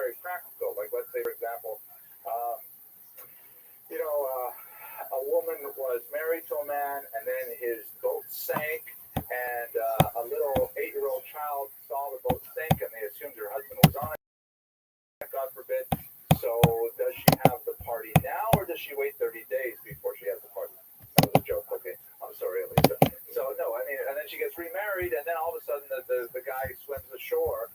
very practical. Like, let's say, for example, um, a woman was married to a man, and then his boat sank, and a little 8-year-old child saw the boat sink, and they assumed her husband was on it. God forbid. So, does she have the party now, or does she wait 30 days before she has the party? That was a joke. Okay, I'm sorry, Elisa. So, no, I mean, and then she gets remarried, and then all of a sudden the guy swims ashore.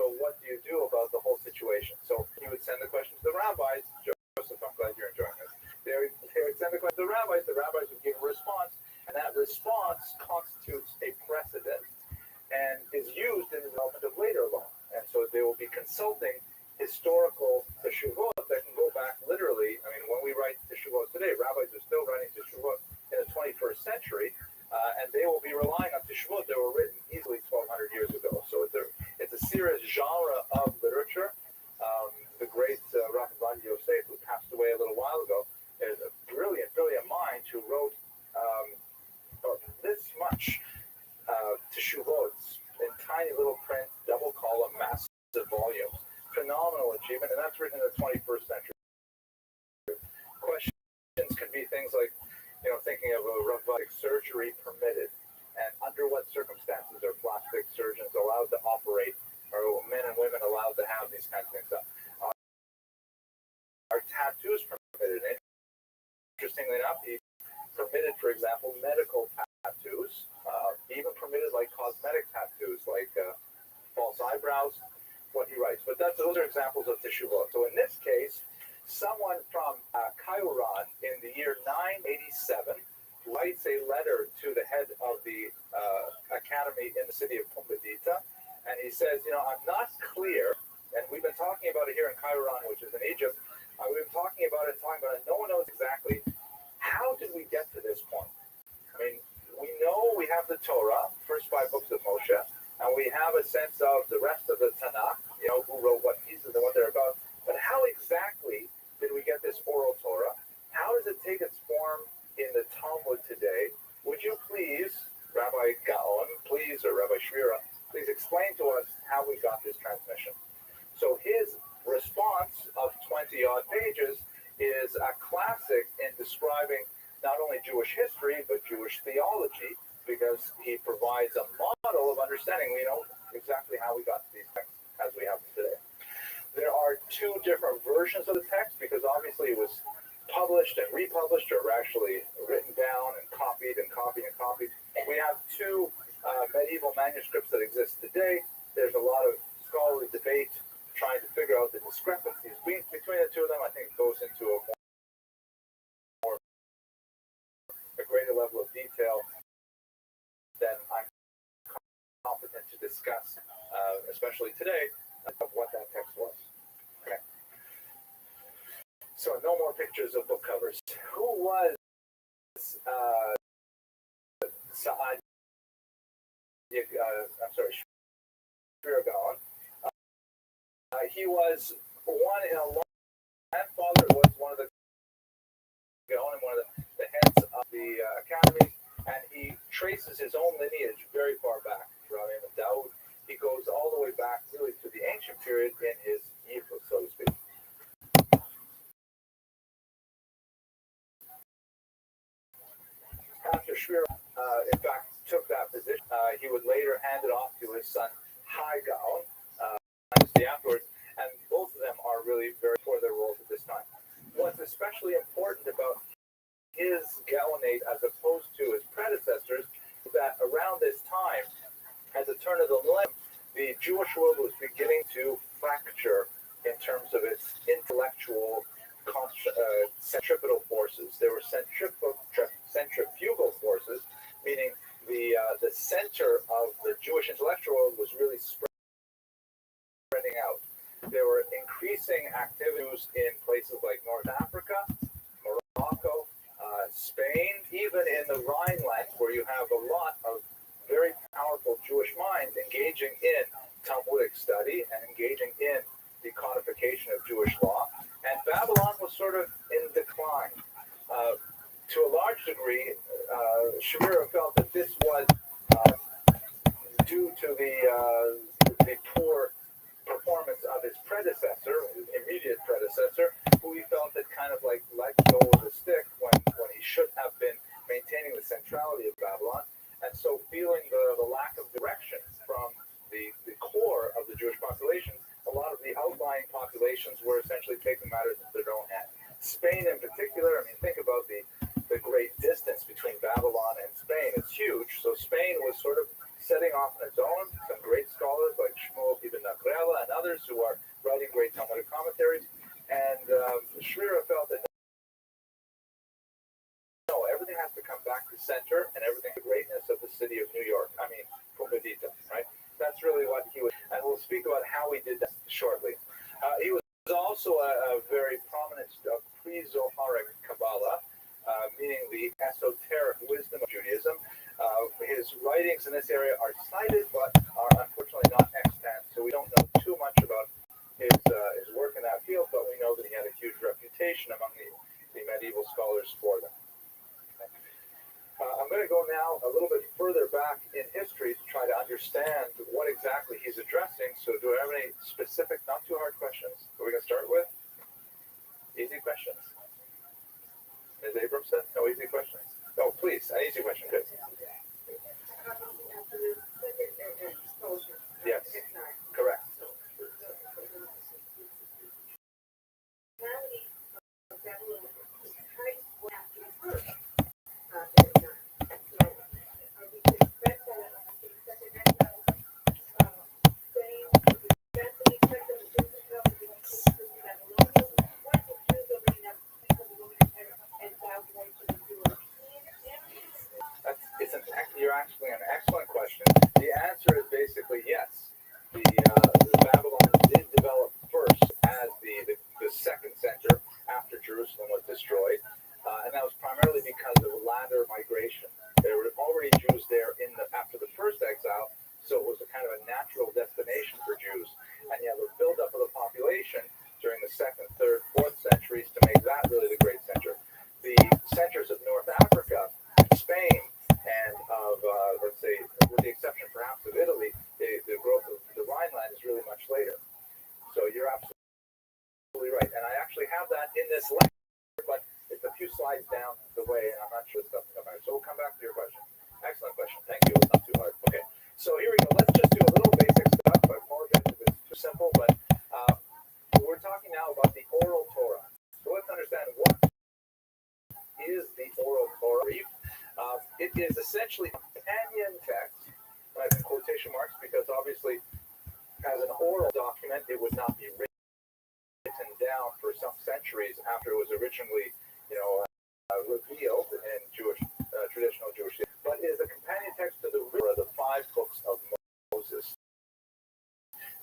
So, what do you do about the whole situation? So, he would send the question to the rabbis. Joseph, I'm glad you're enjoying this. They would send the question to the rabbis would give a response, and that response constitutes a precedent and is used in the development of later law. And so they will be consulting historical teshuvot that can go back literally. I mean, when we write teshuvot today, rabbis are still writing teshuvot in the 21st century, and they will be relying on teshuvot that were written easily 1,200 years ago. So it's a serious genre of literature. The great Rabbbi Yosef, who passed away a little while ago, is a brilliant mind who wrote this much teshuvots in tiny little print, double column, massive volumes. Phenomenal achievement, and that's written in the 21st century. Questions can be things like, thinking of a robotic surgery permitted, and under what circumstances are plastic surgeons allowed to operate, or men and women allowed to have these kinds of things done? Are tattoos permitted? Interestingly enough, he permitted, for example, medical tattoos, even permitted like cosmetic tattoos, like false eyebrows. What he writes, but those are examples of teshuvot. So in this case, someone from Kairouan in the year 987 writes a letter to the head of the academy in the city of Pumbedita, and he says, I'm not clear, and we've been talking about it here in Kairouan, which is in Egypt. We've been talking about it. No one knows exactly how did we get to this point. I mean, we know we have the Torah, first 5 books of Moshe. And we have a sense of the rest of the Tanakh, who wrote what pieces and what they're about. But how exactly did we get this oral Torah? How does it take its form in the Talmud today? Would you please, Rabbi Gaon, or Rabbi Shvira, please explain to us how we got this transmission? So his response of 20-odd pages is a classic in describing not only Jewish history, but Jewish theology, because he provides a model of understanding. We know exactly how we got to these texts as we have them today. There are 2 different versions of the text, because obviously it was published and republished, or actually written down and copied and copied and copied. We have 2 medieval manuscripts that exist today. There's a lot of scholarly debate trying to figure out the discrepancies between the 2 of them. I think it goes into a greater level of detail than I'm competent to discuss, especially today, of what that text was. Okay. So no more pictures of book covers. Who was Sa'ad? I'm sorry, Shvira Gaon. He was one in a long. Grandfather was one of the Gaon and one of the heads of the academy. And he traces his own lineage very far back. Rabbi Daud, he goes all the way back really to the ancient period in his yichud, so to speak. After Shvira, in fact, took that position, he would later hand it off to his son, Hai Gaon, afterwards, and both of them are really very for their roles at this time. What's especially important about his Gaonate as opposed to his predecessors, that around this time, at the turn of the millennium, the Jewish world was beginning to fracture in terms of its intellectual centripetal forces. There were centrifugal forces, meaning the center of the Jewish intellectual world was really spreading out. There were increasing activities in places like North Africa, Morocco, Spain, even in the Rhineland, where you have a lot of very powerful Jewish minds engaging in Talmudic study and engaging in the codification of Jewish law. And Babylon was sort of in decline. To a large degree, Shvira felt that this was due to the poor performance of his predecessor. predecessor, who he felt had kind of like let go of the stick when he should have been maintaining the centrality of Babylon. And so feeling the lack of direction from the core of the Jewish population, a lot of the outlying populations were essentially taking matters into their own hands. Spain in particular, I mean, think about the great distance between Babylon and Spain. It's huge. So Spain was sort of setting off on its own. Some great scholars like Shmuel ibn Nakrela and others who are writing great Talmudic commentaries. And Shira felt that no, everything has to come back to center and everything the greatness of the city of New York. I mean, Pumbedita, right? That's really what he was. And we'll speak about how he did that shortly. He was also a very prominent pre-Zoharic Kabbalah, meaning the esoteric wisdom of Judaism. His writings in this area are cited, but are unfortunately not extant, so we don't know too much about his work in that field, but we know that he had a huge reputation among the medieval scholars for them. I'm going to go now a little bit further back in history to try to understand what exactly he's addressing. So do I have any specific, not too hard questions? Are we going to start with? Easy questions. Ms. Abramson? No easy questions? No, please, an easy question. Good. Yes, correct. You're actually an excellent question. The answer is basically yes. The Babylon did develop first as the second center after Jerusalem was destroyed, and that was primarily because of latter migration. There were already Jews there after the first exile, so it was a kind of a natural destination for Jews. And yet the buildup of the population during the 2nd, 3rd, 4th centuries to make that really the great center. The centers of North Africa, Spain, and of, let's say, with the exception perhaps of Italy, the growth of the Rhineland is really much later. So you're absolutely right. And I actually have that in this lecture, but it's a few slides down the way, and I'm not sure the stuff will come back. So we'll come back to your question. Excellent question. Thank you. It's not too hard. Okay. So here we go. Let's just do a little basic stuff. I apologize if it's too simple, but we're talking now about the oral Torah. So let's understand what is the oral Torah. It is essentially a companion text, and I put quotation marks because obviously as an oral document it would not be written down for some centuries after it was originally, revealed in Jewish traditional Jewish, but is a companion text to the 5 books of Moses.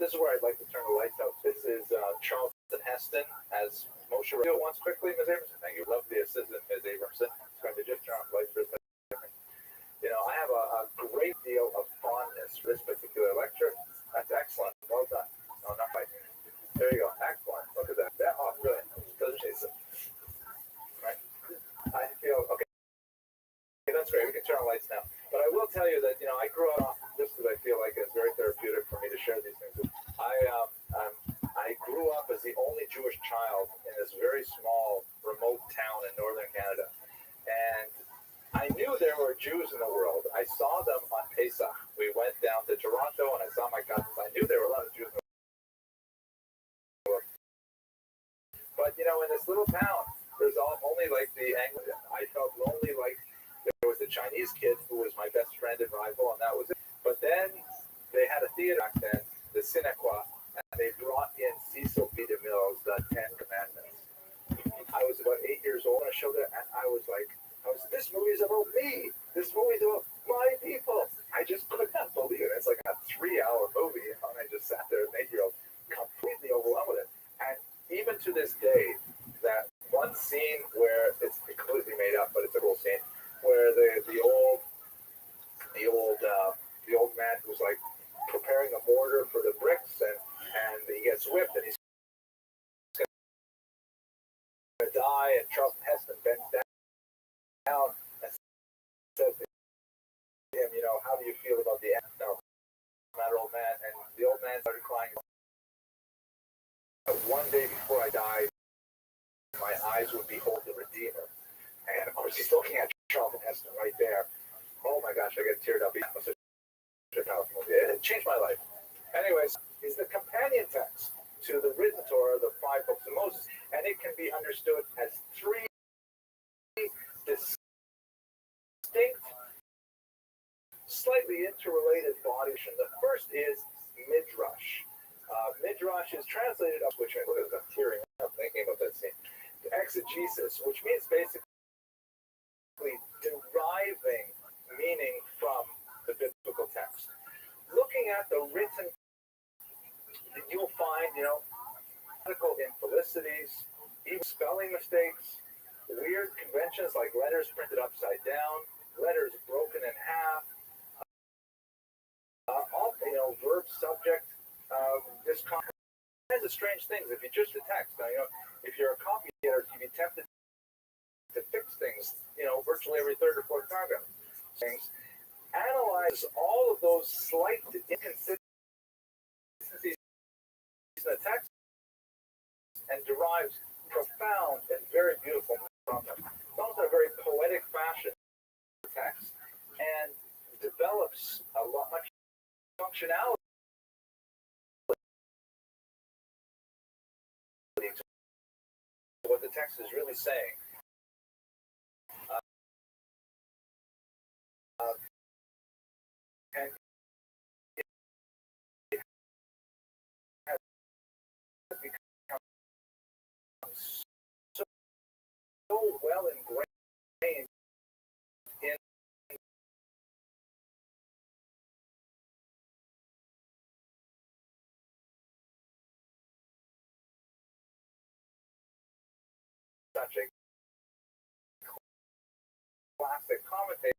This is where I'd like to turn the lights out. This is Charlton Heston as Moshe. Do it once quickly, Ms. Abramson. Thank you. Love the assistant, Ms. Abramson. It's going to just turn off the lights for a second. I have a great deal of fondness for this particular lecture. That's excellent. Well done. No, not quite. There you go. Excellent. Look at that. Oh, brilliant. Doesn't chase it. Right? I feel okay. That's great. We can turn on lights now. But I will tell you that I grew up just because I feel like it's very therapeutic for me to share these things. I grew up as the only Jewish child in this very small, remote town in northern Canada, and I knew there were Jews in the world. I saw them on Pesach. We went down to Toronto, and I saw my cousins. I knew there were a lot of Jews in the world. But in this little town, there's only like the Anglican. I felt lonely, like there was a Chinese kid who was my best friend and rival, and that was it. But then they had a theater back then, the Cinequa, and they brought in Cecil B. DeMille's The 10 Commandments. I was about 8 years old, and I showed it, and I was like, this movie is about me. This movie is about my people. I just could not believe it. It's like a 3-hour movie, and I just sat there as an 8-year-old, completely overwhelmed with it. And even to this day, that one scene where it's completely made up, but it's a cool scene, where the old man who's like preparing a mortar for the bricks, and he gets whipped, and he's going to die, and Charlton Heston bends down and says to him, how do you feel about the end? No matter, old man. And the old man started crying. One day before I died, eyes would behold the Redeemer. And of course, he's looking at Charlton Heston right there. Oh my gosh, I get teared up. It changed my life. Anyways, is the companion text to the written Torah, the 5 books of Moses, and it can be understood as 3 distinct, slightly interrelated bodies. The first is Midrash. Midrash is translated, which I'm tearing up thinking about that scene, exegesis, which means basically deriving meaning from the biblical text. Looking at the written, you'll find, medical infelicities, even spelling mistakes, weird conventions like letters printed upside down, letters broken in half, verb, subject, this kinds of strange things. If you just the text, now, if you're a copy editor, you'd be tempted to fix things, virtually every third or fourth paragraph. Things. Analyze all of those slight inconsistencies in the text and derives profound and very beautiful from them. It's also a very poetic fashion of text and develops a lot much functionality to what the text is really saying. And it has become so well ingrained in such a classic commentator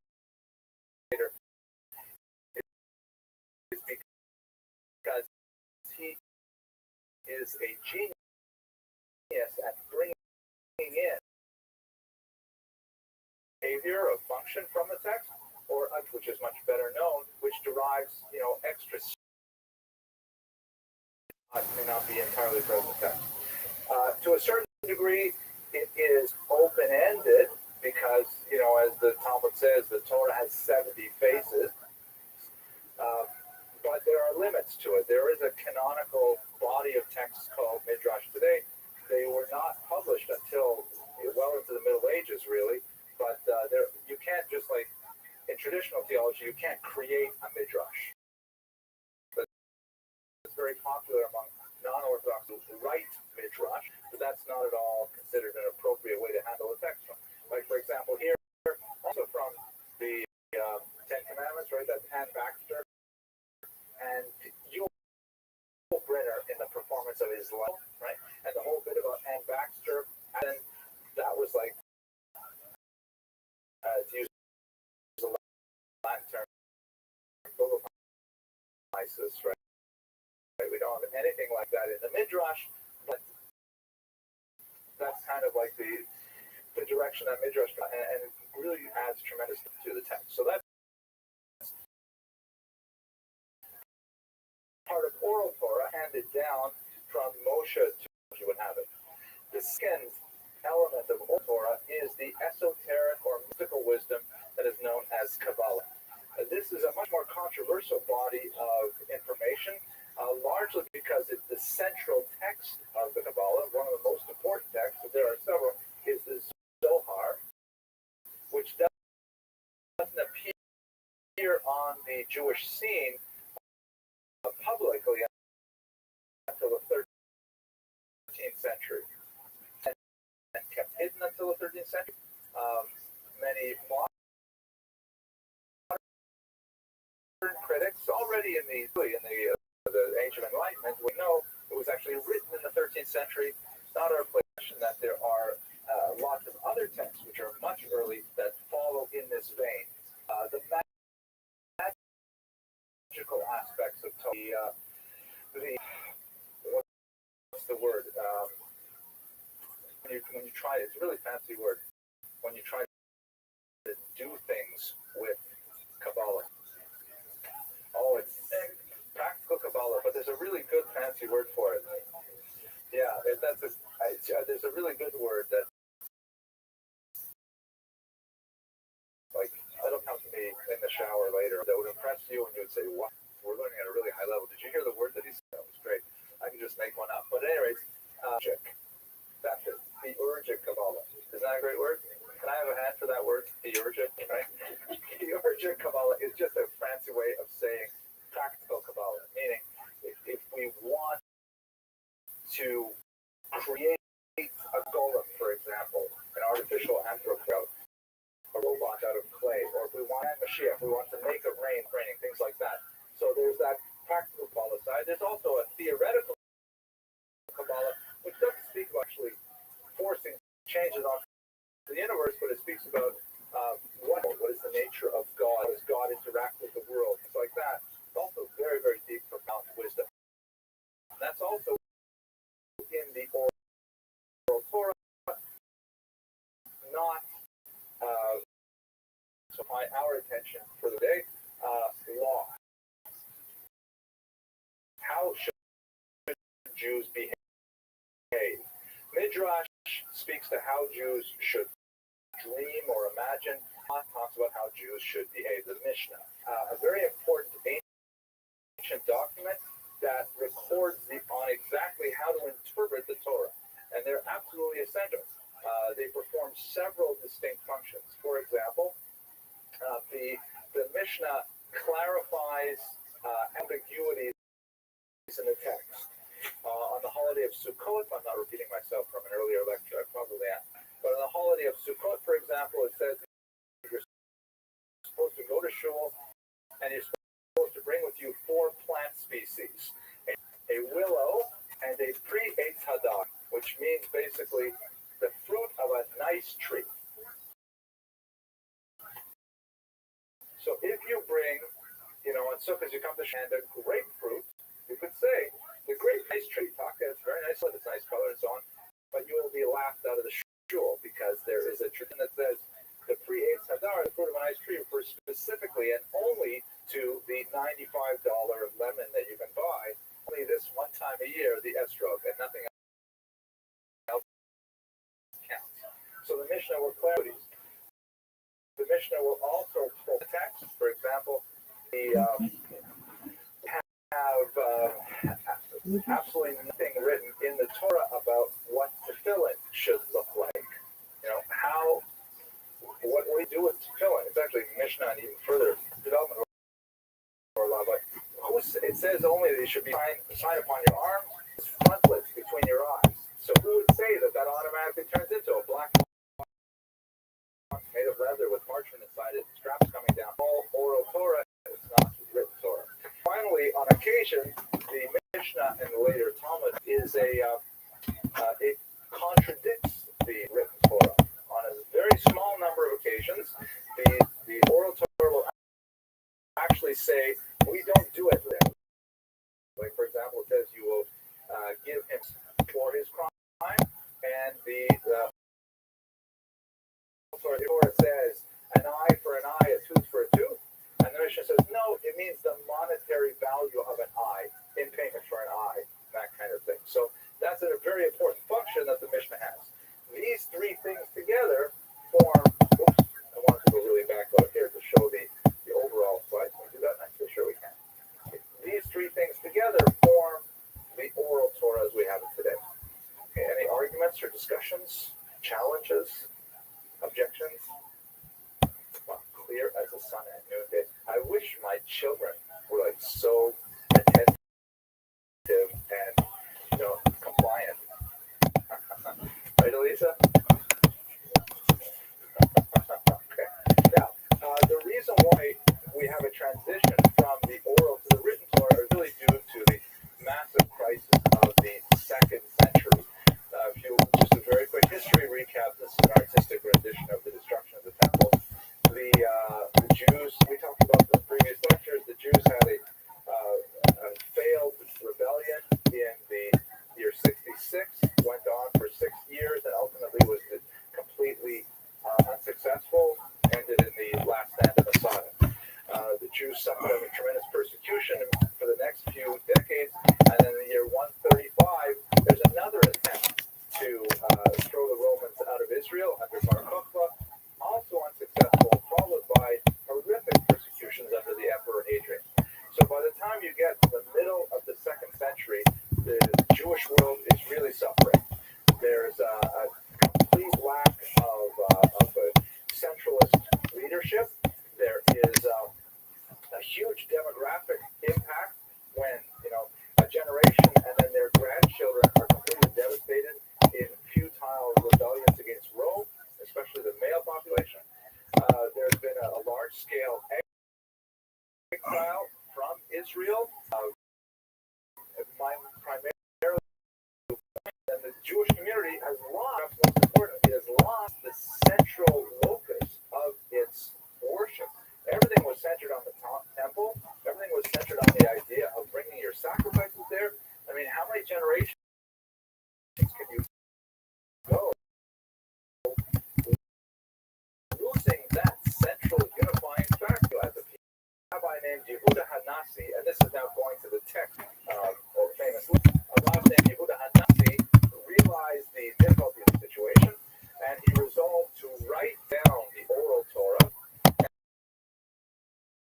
is because he is a genius at bringing in behavior or function from the text, or which is much better known, which derives, extra may not be entirely present in the text. To a certain degree, it is open-ended because, as the Talmud says, the Torah has 70 faces. But there are limits to it. There is a canonical body of texts called Midrash today. They were not published until well into the Middle Ages, really. But you can't just like in traditional theology, you can't create a Midrash. But it's very popular among non-Orthodox who write Midrash, but that's not at all considered an appropriate way to handle a text. Like, for example, here, also from the Ten Commandments, right? That's Anne Baxter. And Yul Brynner in the performance of his life, right? And the whole bit about Anne Baxter, and that was like, to use a Latin term, ISIS, right? We don't have anything like that in the Midrash, but that's kind of like the direction that Midrash got, and it really adds tremendous to the text. So that's part of oral Torah handed down from Moshe to you would have it. The second element of oral Torah is the esoteric or mystical wisdom that is known as Kabbalah. This is a much more controversial body of information, largely because it's the central text of the Kabbalah. One of the most important texts, but there are several, is the Zohar, which doesn't appear on the Jewish scene publicly until the 13th century, and kept hidden until the 13th century. Many modern critics, already in the Age of Enlightenment, we know it was actually written in the 13th century. It's not our question that there are lots of other texts which are much early that follow in this vein. The magical aspects of Torah, what's the word? When you try, it's a really fancy word. When you try to do things with Kabbalah. Oh, it's practical Kabbalah, but there's a really good fancy word for it. Yeah, there's a really good word that impress you and you would say, wow, we're learning at a really high level. Did you hear the word that he said? That was great. I can just make one up. But anyways, that's it. Theurgic Kabbalah. Isn't that a great word? Can I have a hand for that word? Theurgic, right? Theurgic Kabbalah is just a fancy way of saying practical Kabbalah, meaning if we want to create a golem, for example, an artificial anthropoid, a robot out of clay, or if we want Mashiach, we want to make it rain, raining, things like that. So there's that practical Kabbalah side. There's also a theoretical Kabbalah, which doesn't speak about actually forcing changes on the universe, but it speaks about what is the nature of God, how does God interact with the world, things like that. It's also very, very deep, profound wisdom. And that's also in the oral Torah, not so our attention for the day, law. How should Jews behave? Midrash speaks to how Jews should dream or imagine. Talks about how Jews should behave. The Mishnah, a very important ancient document that records on exactly how to interpret the Torah, and they're absolutely essential. They perform several distinct functions. For example, the Mishnah clarifies ambiguities in the text. On the holiday of Sukkot, I'm not repeating myself from an earlier lecture, I probably am, but on the holiday of Sukkot, for example, it says you're supposed to go to shul and you're supposed to bring with you 4 plant species, a willow and a pre-Eitz Hadar, which means basically the fruit of a nice tree. So if you bring, on Sukkot you come to and a grapefruit, you could say, the great nice tree, it's very nice, it's nice color and so on, but you will be laughed out of the shul because there is a tradition that says the pre-Eitz Hadar, the fruit of a nice tree, refers specifically and only to the $95 lemon that you can buy, only this one time a year, the estrog, and nothing else counts. So the Mishnah will clarify these. The Mishnah will also pull text, for example, absolutely nothing written in the Torah about what tefillin should look like. What we do with tefillin. It's actually Mishnah and even further development or law, but it says only that you should be signed upon your arm, frontlets between your eyes. So who would say that automatically turns into a black made of leather with parchment inside it, straps coming down? All oral Torah, it's not written Torah. Finally, on occasion, the Mishnah and the later Talmud is it contradicts the written Torah. On a very small number of occasions, the oral Torah will actually say, we don't do it then. Like, for example, it says you will give him for his crime, and the Torah says an eye for an eye, a tooth for a tooth, and the Mishnah says, no, it means the monetary value of an eye in payment for an eye, that kind of thing. So that's a very important function that the Mishnah has. These 3 things together form, I wanted to go really back out here to show the overall slide. Can we do that? I'm pretty sure we can. These 3 things together form the oral Torah as we have it today. Okay, any arguments or discussions, challenges, objections? Well, clear as the sun at noonday. I wish my children were like so attentive and compliant. Right, Elisa? Okay. Now, the reason why we have a transition from the oral to the written Torah is really due to the massive crisis of the 2nd century. Just a very quick history recap, this is an artistic rendition of the destruction of the temple. The Jews, we talked about in the previous lectures, the Jews had a failed rebellion in the year 66, went on for 6 years, and ultimately was the Jewish world is really suffering. There's a complete lack of a centralist leadership. There is a huge demographic impact when, a generation and then their grandchildren are completely devastated in futile rebellions against Rome, especially the male population. There's been a large-scale exile from Israel, primarily, and the Jewish community has lost, most important, it has lost the central locus of its worship. Everything was centered on the temple. Everything was centered on the idea of bringing your sacrifices there. I mean, how many generations can you go losing that central unifying factor? As a rabbi named Yehuda Hanassi, and this is now going to the text, famous a rabbi named Yehuda Hanassi realized the difficulty of the situation, and he resolved to write down the oral Torah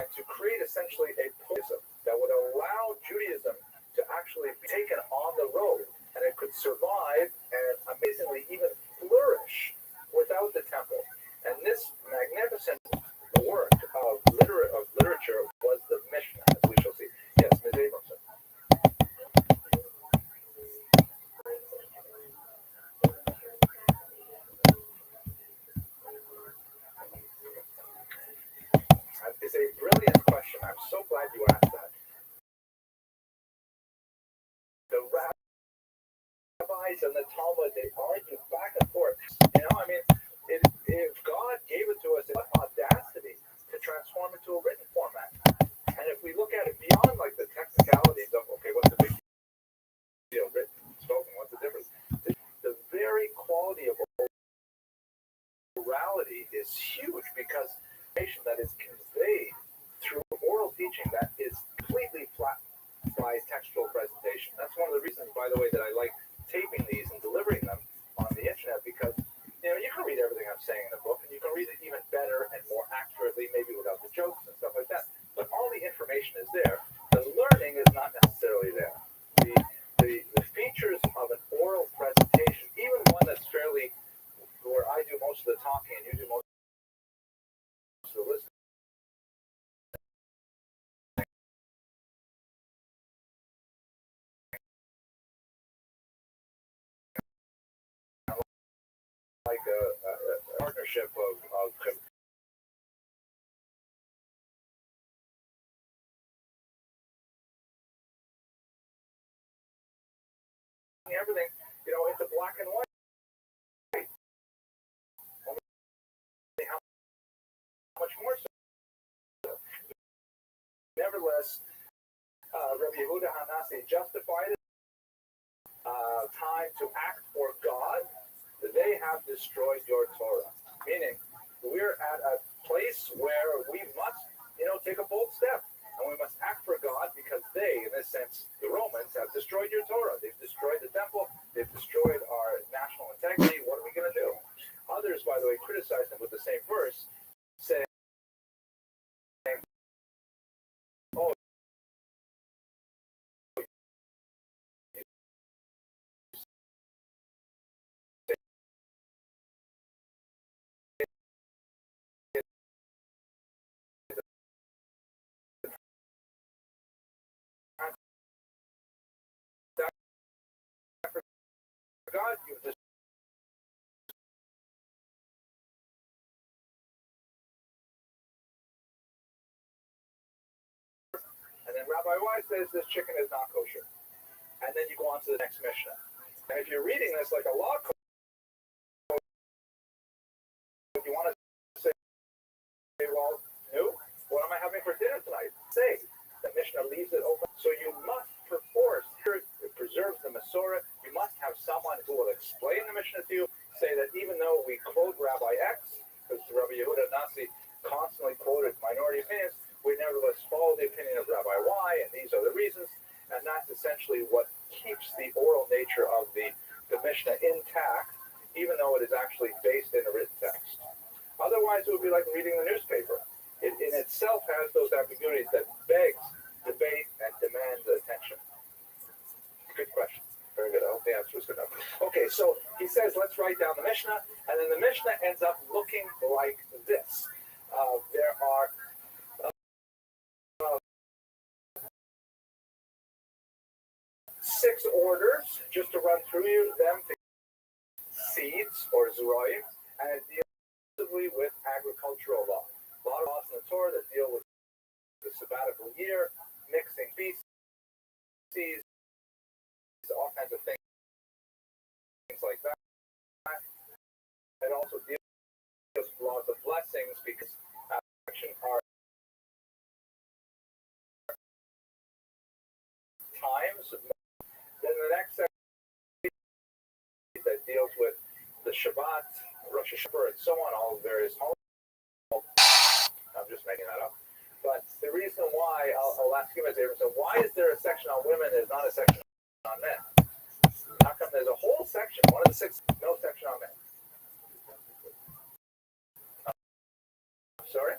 and to create essentially a poison that would allow Judaism to actually be taken on the road, and it could survive and amazingly even flourish without the temple. And this magnificent work of literature was the Mishnah, as we shall see. Yes, Ms. Abramson. It's a brilliant question. I'm so glad you asked that. The rabbis and the Talmud, they argue back and forth. If God gave it to us, what audacity to transform it to a written format. And if we look at it beyond like the technicalities of, okay, what's the big deal? Written, spoken, what's the difference? The very quality of orality is huge because information that is conveyed through oral teaching that is completely flat by textual presentation. That's one of the reasons, by the way, that I like taping these and delivering them on the internet, because you can read everything I'm saying in the book, and you can read it even better and more accurately, maybe without the jokes and stuff like that. But all the information is there. The learning is not necessarily there. The features of an oral presentation, even one that's fairly, where I do most of the talking and you do most of the listening, like a partnership of everything, into black and white. Only how much more so? Nevertheless, Rabbi Yehuda Hanassi justified it. Time to act for God. They have destroyed your Torah. Meaning, we're at a place where we must, take a bold step. And we must act for God because they, in this sense, the Romans, have destroyed your Torah. They've destroyed the temple. They've destroyed our national integrity. What are we going to do? Others, by the way, criticize them with the same verse, saying, oh, God, you've destroyed. And then Rabbi Wise says this chicken is not kosher. And then you go on to the next Mishnah. And if you're reading this like a law code, you want to say, well, no, what am I having for dinner tonight? Say, the Mishnah leaves it open. So you must perforce, here it preserves the Masorah. You must have someone who will explain the Mishnah to you, say that even though we quote Rabbi X, because Rabbi Yehuda Hanassi constantly quoted minority opinions, we nevertheless follow the opinion of Rabbi Y, and these are the reasons. And that's essentially what keeps the oral nature of the Mishnah intact, even though it is actually based in a written text. Otherwise, it would be like reading the newspaper. It in itself has those ambiguities that begs debate and demands attention. Good question. the answer is good enough. Okay, so he says, let's write down the Mishnah, and then the Mishnah ends up looking like this. There are 6 orders, just to run through them, seeds or zuroim, and it deals with agricultural law. A lot of laws in the Torah that deal with the sabbatical year, mixing species, all kinds of things like that. It also deals with laws of blessings because are times. Then the next section that deals with the Shabbat, Rosh Hashanah, and so on, all the various holidays. I'm just making that up. But the reason why, I'll ask you, so why is there a section on women and there's not a section on men? How come there's a whole section, one of the 6, no section on men? Sorry?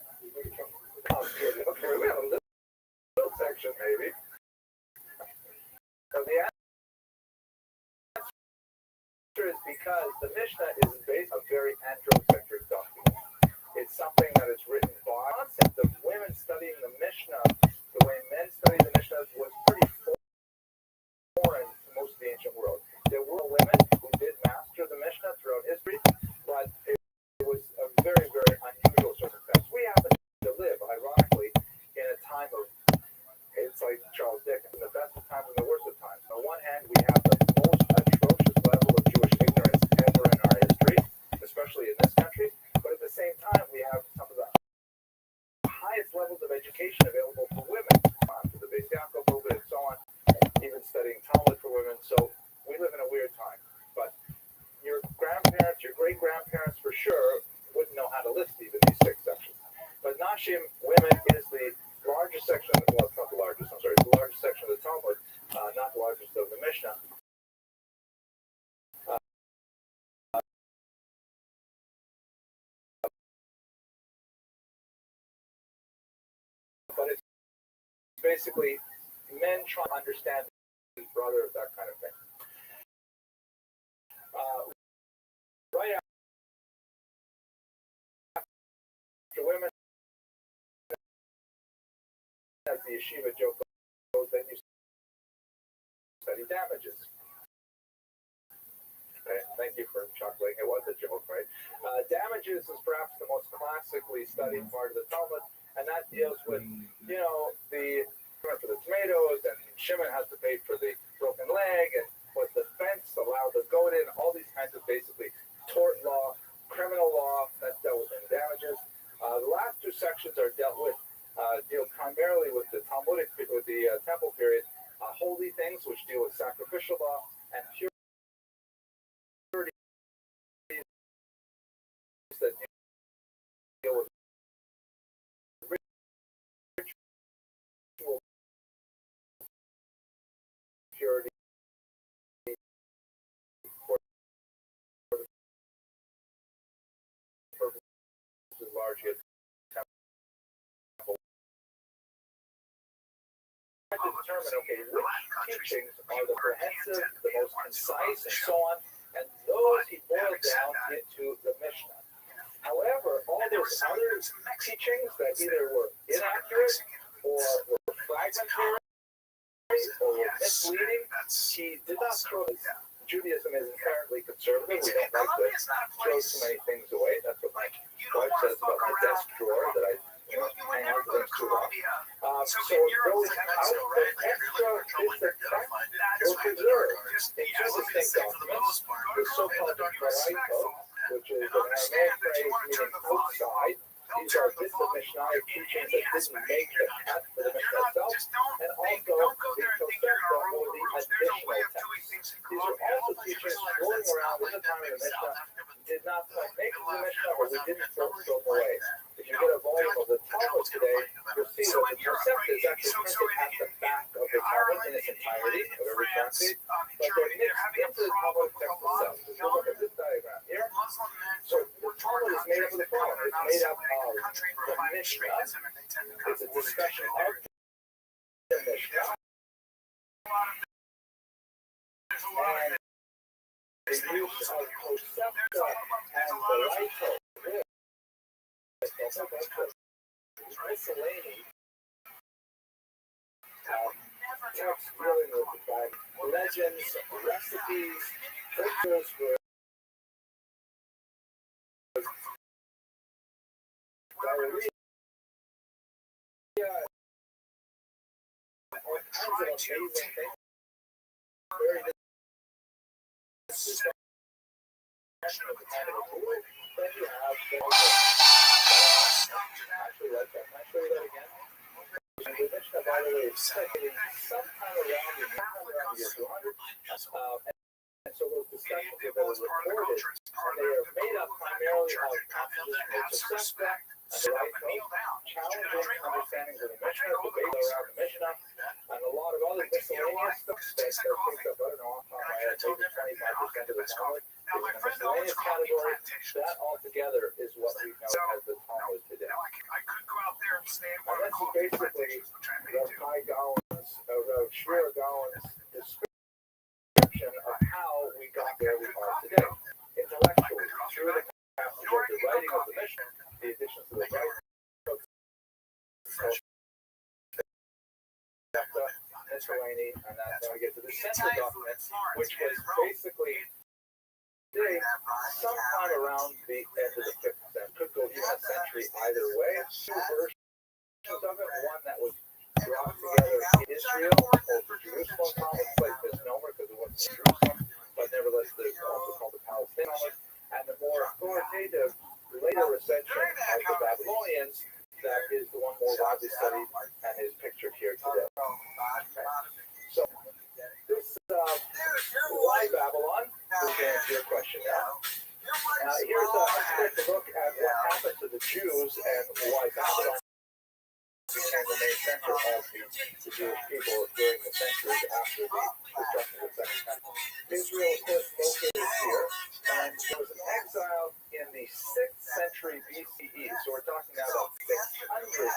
Okay, we have a little section maybe. So the answer is because the Mishnah is based on a very androcentric document. It's something that is written by the concept of women studying the Mishnah the way men study the Mishnah was pretty foreign to most of the ancient world. There were women who did master the Mishnah throughout history, but it was a very, very unusual circumstance. We happen to live, ironically, in a time of, it's like Charles Dickens, the best of times and the worst of times. On one hand, we have the most atrocious level of Jewish ignorance ever in our history, especially in this country. But at the same time, we have some of the highest levels of education available for women, for the Beis Yaakov movement and so on, even studying Talmud for women. So we live in a weird time. But your grandparents, your great-grandparents for sure, wouldn't know how to list even these 6 sections. But Nashim, women, is the largest section, well, it's not the largest, I'm sorry, it's the largest section of the Talmud, not the largest of the Mishnah. But it's basically men trying to understand his brother, that kind of thing. Right after women, as the yeshiva joke goes, then you study damages. Okay, thank you for chuckling. It was a joke, right? Damages is perhaps the most classically studied part of the Talmud, and that deals with, the for the tomatoes, and Shimon has to pay for the broken leg, and what the fence allowed the goat in, all these kinds of basically tort law, criminal law, that's dealt with in damages. The last 2 sections are dealt with, deal primarily with the Talmudic, with the temple period, holy things, which deal with sacrificial law, and purity that deal with ritual purity for purposes largely of temple. To determine, okay, which teachings are the comprehensive, the most concise, and so on, and those he boiled down into the Mishnah. However, all those other teachings that either were inaccurate or were fragmentary or were misleading, he did not throw this. Judaism is inherently conservative. We don't like to throw too many things away. That's what my wife says about my desk drawer that I hang on to things too long. So those extra bits of text were preserved in 2 distinct documents, the so-called Baraito, which is an Aramaic phrase meaning outside. These are bits of Mishnah teachings that didn't make the cut for the Mishnah itself, and also the Tosefta, or the additional text. These are also teachings floating around in the time of the Mishnah, did not quite make the Mishnah, but we didn't throw them away. If you get a volume of the Talmud today, you'll see that the Tosefta is actually printed at the back of the Talmud in its entirety, of every translate, but they're mixed into the Talmud text itself. If you look at this diagram here, so the Talmud is made up of the following. It's made up of the Mishnah. It's a discussion of the Mishnah. And the use of Tosefta and Baraito. Miscellany text dealing with the fact, legends, recipes, pictures for diarrhea, all kinds of amazing things. Very discussion of the kind of food that you have. Actually, like that. Can I show you that again? And the Mishnah, by the way, is speculating sometime around the year 200. And so those discussions that were recorded, and they are made up primarily of passages from the Tosefta and the Rabbbi, challenging understandings of the Mishnah, debate around the Mishnah, and a lot of other miscellaneous stuff that takes up, I don't know, off my head, maybe 25% of the Talmud. In the miscellaneous category, that altogether is what we know as the Talmud today. And this is basically Rabbi Gaon's, Shira Gaon's description of how we got where we are today. Intellectually, through the passage of the writing of the Mishnah, the additions of the writing of miscellany, and that's when we get to the central document, which was basically sometime around the end of the 5th century. Could go even a century either way. Two versions of it. One that was brought together in Israel over Jerusalem, common place misnomer because it wasn't Jerusalem, but nevertheless it's also called the Palestinian, and the more authoritative later recension of the Babylonians, that is the one more widely studied and is pictured here today. Okay. So this why Babylon? We'll get into your question now. Here's a quick look at what happened to the Jews and why Babylon became the main center of the Jewish people during the centuries after the destruction of the Second Temple. Israel, of course, located here, and there was an exile in the 6th century BCE, so we're talking now about 600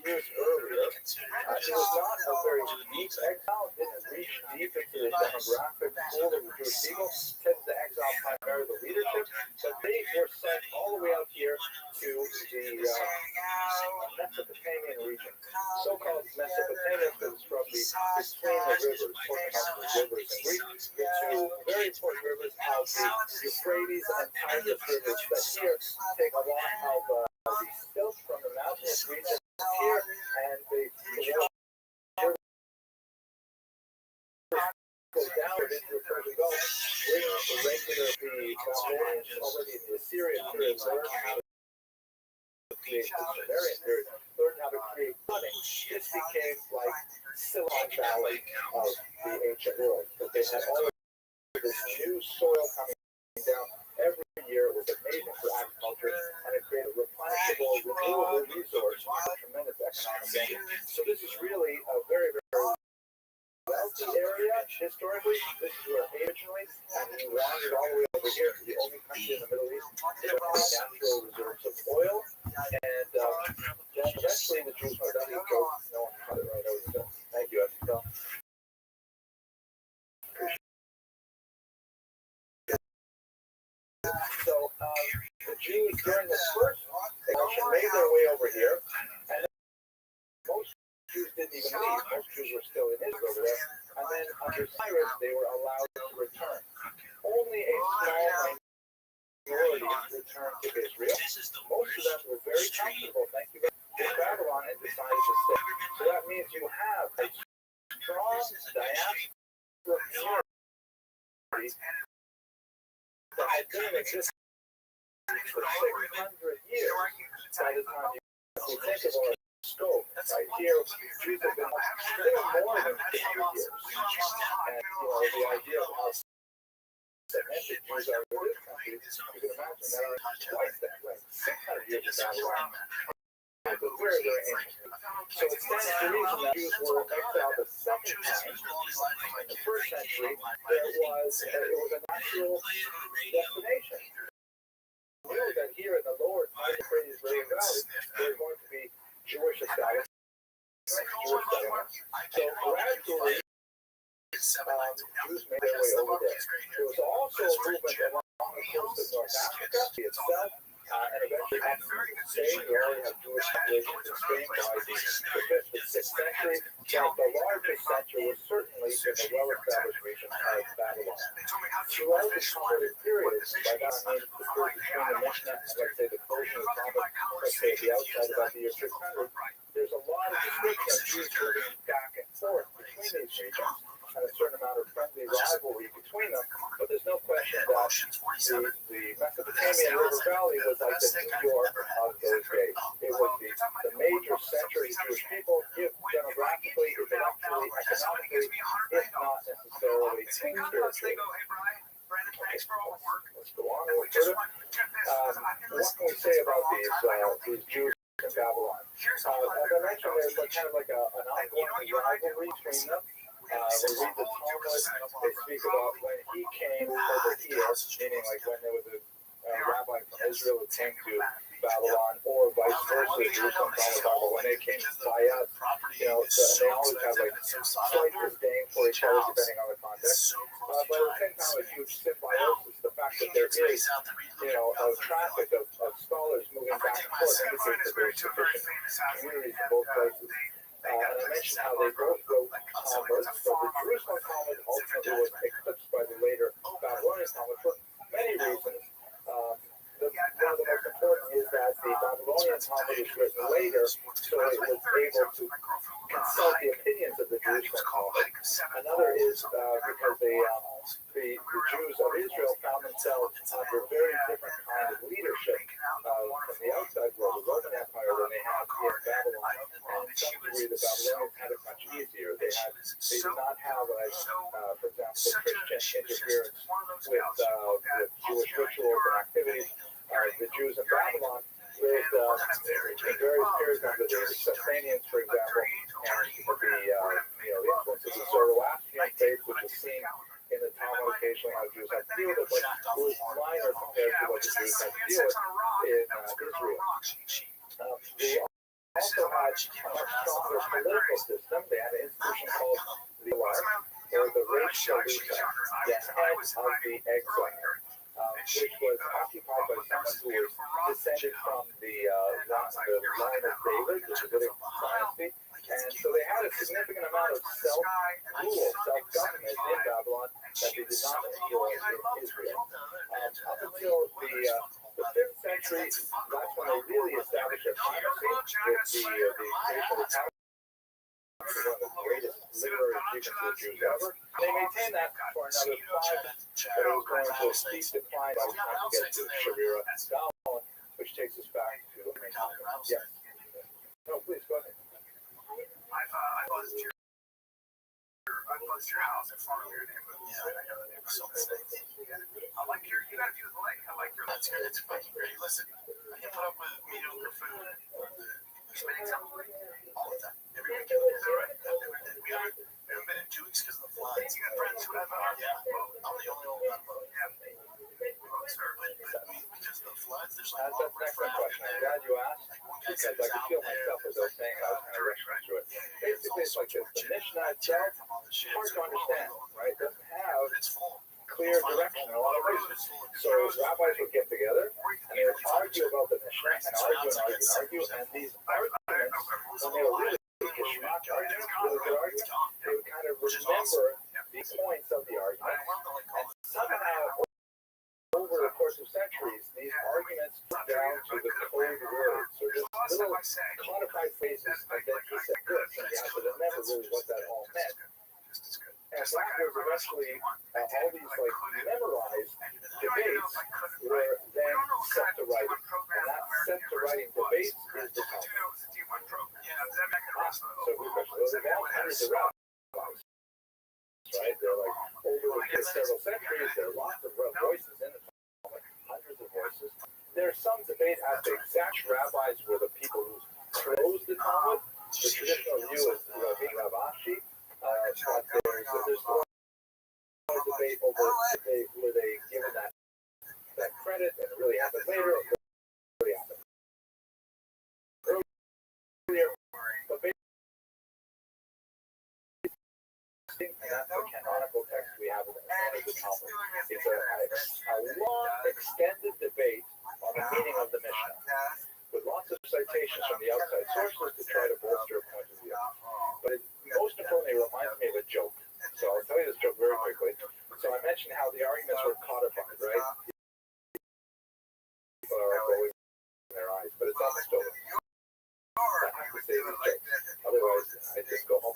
years earlier. It was not a very deep exile, it didn't reach deep into the demographic pool of the Jewish people, tended to exile primarily the leadership, but they were sent all the way out here to the Mesopotamian region. So-called Mesopotamia is from the between the rivers, rivers in Greece. The two very important rivers are the Euphrates and Tigris rivers that here take a lot of the silt from the mountainous region here, and they go down into the Persian Gulf, where the regular Babylonians already in the Assyrian period learned how to create the Sumerian period, learned how to create cutting. This became like Silicon Valley of the ancient world, because they had all of this new soil coming down every year. It was amazing for agriculture, and it created a replenishable, renewable resource with a tremendous economic gain. So this is really a very, very wealthy area historically. This is where originally, and we wandered all the way over here to the only country in the Middle East that has natural reserves of oil, and then eventually the Jews went down the coast. No one cut it right over. So thank you, Estelle. So the Jews during the first expulsion made their way over here, and most Jews didn't even leave. Most Jews were still in Israel over there. And then under Cyrus, they were allowed to return. Only a small minority returned to Israel. Most of them were very comfortable, thank you, in Babylon, and decided to stay. So that means you have a strong diaspora community that had been in existence for 600 years by the time you think of our scope. Right here, Jews have been there more than 50 years. And, the idea of how segmented Jews are in this country, you can imagine that are twice that way. 600 years of Babylon. It's very, very ancient. So it stands to reason that Jews were exiled the second time. In the first century, it was a natural destination. We know that here in the lower Euphrates River Valley, there are going to be Jewish establishments. So gradually, Jews made their way over there. There was also cultural movement along the coast of North Africa itself, and eventually up to Spain. We already have Jewish populations in Spain by the 5th and 6th century, but the largest center was certainly in the well-established region of Babylon. Throughout the Talmudic period, by that I mean the period between the Mishnah and, let's say, the Persian of Talmud, let's say the outside about the year 600, there's a lot of description of Jews moving back and forth between these regions, and a certain amount of friendly rivalry between them, but there's no question that the Mesopotamian River Valley was like the New York of those days. It was the major center of Jewish people, if demographically, intellectually, economically, if not necessarily spiritually. Let's go on a little further. What can we say about these Jews in Babylon? As I mentioned, there's kind of like an ongoing rivalry between them. We read the Talmud, they speak about when he came over here, meaning like when there was a rabbi from Israel who came to Babylon, or vice versa, Jerusalem, Babylon, when they came by us, you know, and they always have like slight disdain for each other depending on the context. But at the same time, a huge symbiosis, the fact that there is, you know, a traffic of scholars moving back and forth indicates that there's sufficient communities in both places. And I mentioned how they both wrote Talmud, but the Jerusalem Talmud ultimately was eclipsed by the later Babylonian Talmud for many reasons. One of the most important is that the Babylonian Talmud was written later, so it was able to consult the opinions of the Jerusalem Talmud. Another is because the Jews of Israel found themselves under very different kind of leadership from the outside world, the Roman Empire, than they had in Babylon. And to some degree, the Babylonians had it much easier. They did not have, for example, Christian interference with Jewish rituals and activities. The Jews in Babylon lived in various periods under the Sasanians, for example, and the influence of the Zoroastrian faith, which is seen in the Talmud occasionally how Jews have to deal with it, but it was minor compared to what the Jews had to deal with in Israel. They also had a much stronger political system. They had an institution called the War, or the Race Shaluta, the head of the exile. Which was occupied by someone who was descended from the line of David, the Davidic dynasty, and so they had a significant amount of self-rule, self-government in Babylon that they did not enjoy in Israel. Up until the 5th century, that's when they really established their primacy with the creation of the Talmud. One of the greatest literary achievements of the Jews ever. They maintained that for another 5, but it was going to a steep decline by the time we get to Sharira and Stalin, which takes us back to yes. No, please go ahead. I buzzed your house in front of your neighborhood. Yeah, I know the neighborhood so mistakes. I like you got a view of the lake. I like your. That's good. It's fucking great. Listen, I can put up with mediocre food or the spending time all the time. Every weekend. Is that right? We haven't been in 2 weeks because of the floods. You got friends who have yeah. I'm the only one who got yeah. Because of the floods, there's like that's an excellent question. I'm glad you asked, because I could feel myself as I was saying, I was kind of rushing through it. Basically, it's like this. The Mishnah itself, hard to understand, right? It doesn't have clear direction in a lot of reasons. So rabbis would get together, and they would argue about the Mishnah, and argue, and these arguments, when they were really Geschmack arguments, really good arguments, they would kind of remember the points of the argument, and somehow, over the course of centuries, these arguments down to the code words, or just little codified phrases that just said this, and you have to remember really what that all meant. And that was eventually, all these memorized debates were then set to writing. And that set to writing debate is the Talmud. So good question. Those are now hundreds of rabbis, right? They're like over several centuries. There are lots of voices in the Talmud, hundreds of voices. There's some debate as to exact rabbis were the people who chose the Talmud. The traditional view is Rabbbi, but there's more debate over were they given that credit and it really happened later, or it really happened earlier. But basically, and that's the canonical text we have in the is the Talmud. It's a long, extended debate on the meaning of the Mishnah, with lots of citations from the outside sources to try to bolster a point of view. But it most importantly reminds me of a joke. So I'll tell you this joke very quickly. So I mentioned how the arguments were codified, right? People are rolling their eyes, but it's almost over. I have to say these jokes. Otherwise, I just go home.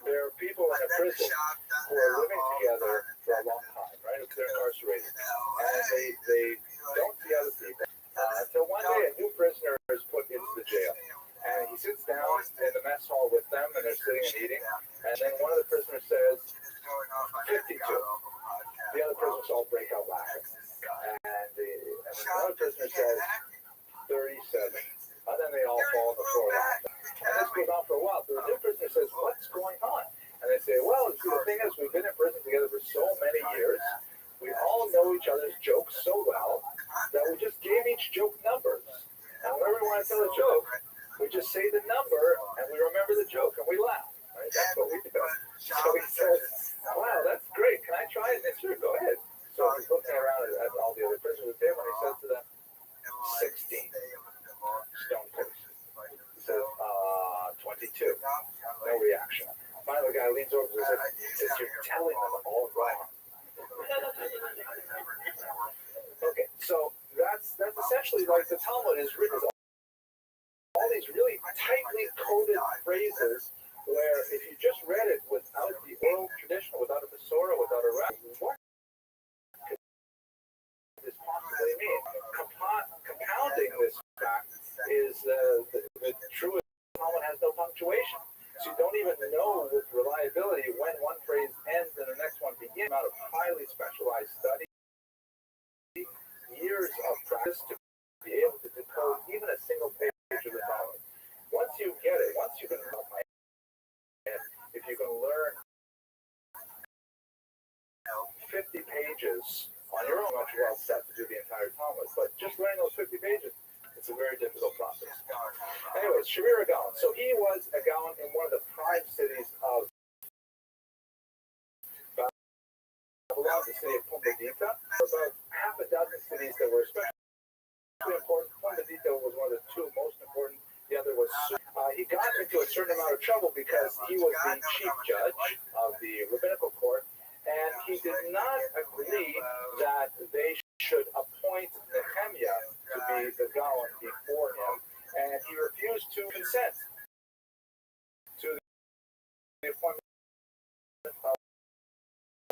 There are people in a prison who are living together for a long time, right? They're incarcerated. And they don't see other people. Until one day a new prisoner is put into the jail. And he sits down in the mess hall with them, and they're sitting and eating. And then one of the prisoners says, 52. The other prisoners all break out laughing. And another prisoner says, 37. And then they all fall on the floor laughing. And this goes on for a while. So the new prisoner says, what's going on? And they say, well, see, the thing is, we've been in prison together for so many years. We all know each other's jokes so well that we just gave each joke numbers. And whenever we want to tell a joke, we just say the number, and we remember the joke, and we laugh. Right? That's what we do. So he says, wow, that's great. Can I try it? And sure, go ahead. So he's looking around at all the other prisoners at the table, and he says to them, 16. Stone face. He says, 22. No reaction. Finally, the guy leans over and says, you're telling them all wrong. Okay, so that's essentially like the Talmud is written as all these really tightly coded phrases where if you just read it without the oral tradition, without a Besorah, without a Rabbbi, what could this possibly mean? Compounding this fact is the truest Talmud has no punctuation. So you don't even know with reliability when one phrase ends and the next one begins. Out of highly specialized study, years of practice to be able to decode even a single page of the Talmud. Once you get it, once you can if you can learn 50 pages on your own, much well set to do the entire Talmud. But just learning those 50 pages, it's a very difficult process. Anyways, Shavir Gaon. So he was a Gaon in one of the prime cities of Babylon, the city of Pumbedita. About half a dozen cities that were especially important. Pumbedita was one of the two most important. The other was he got into a certain amount of trouble because he was the chief judge of the rabbinical court, and he did not agree that they should appoint Nehemiah to be the Gaon before him, and he refused to consent to the appointment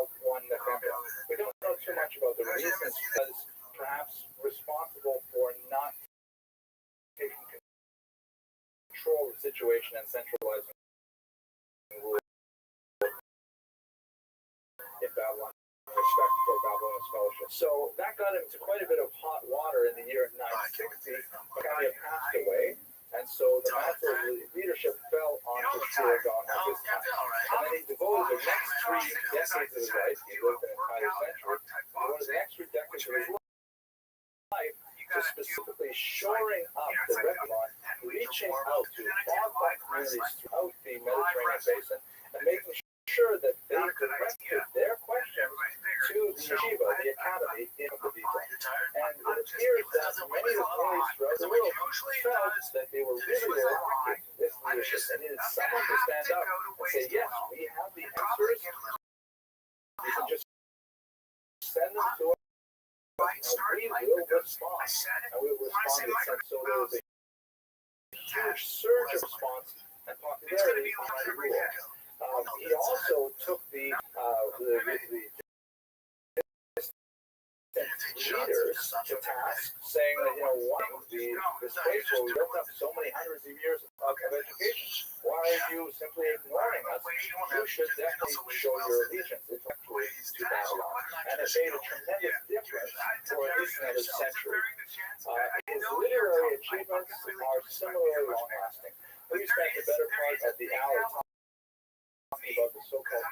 of one Nehemiah. We don't know too much about the reasons, because perhaps responsible for not taking control of the situation and centralizing rule in Babylon, respect for Babylonian scholarship. So that got him into quite a bit of hot water in the year 960. Nehemiah passed away, and so the mantle of leadership fell on Shavir Gaon at this time. And then he devoted the next 3 decades of his life, he lived an entire century, devoted the next 3 decades of his life to specifically shoring up the Rebbe, reaching out to far-flung communities throughout the Mediterranean basin, and making sure that they directed their questions to the yeshiva, the academy in Pumbedita. And it appears that many of the communities throughout the world felt that they were really lacking this leadership and needed someone to stand up and say, yes, we have the answers. We can just send them to us. And we will respond. And we will respond in sense. So there was a huge surge of response and popularity on the rule. He also took the leaders to task, saying that, this place where we built up so many hundreds of years of education, why are you simply ignoring us? You should definitely show your allegiance intellectually to Babylon. And it made a tremendous difference for at least another century. His literary achievements are similarly long-lasting. We spent the better part of the hour talking about the so-called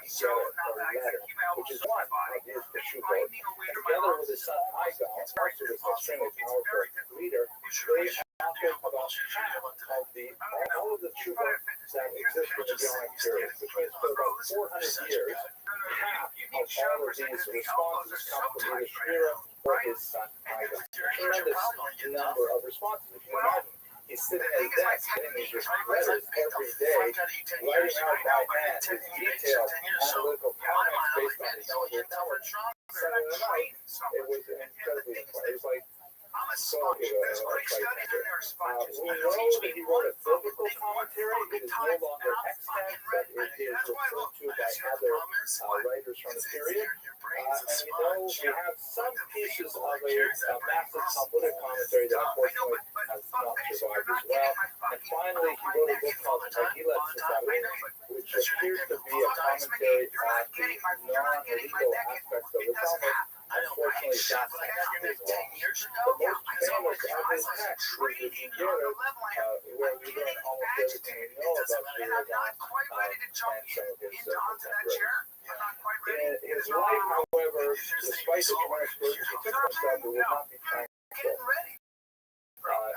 letter, which is one of his teshuvot. Together with his son Igal, also this extremely powerful leader, they authored about half of all of the teshuvot that exist in the Gaonic period, which means for about 400 years, half of these responses come from either Shapiro or his son Michael. Tremendous number of responses. If you imagine, he's sitting at his desk getting these letters every day, writing out by hand his detailed analytical comments based on his own report, sending them out. It was incredibly important. It was like so we know that he wrote a biblical commentary. It is no longer extant, but it is referred to by other writers from the period. And we have some pieces of a massive Talmudic commentary that unfortunately has not survived as well. And finally, he wrote a book called Megillat Tzarim, which appears to be a commentary on the non-legal aspects of the Talmud. Unfortunately, that's not his long. The most famous of his text is the Megillah, where we learn almost everything we know about Shiragan and some of his contemporaries. His life, however, despite the tremendous burden he took on himself, it would not be tranquil.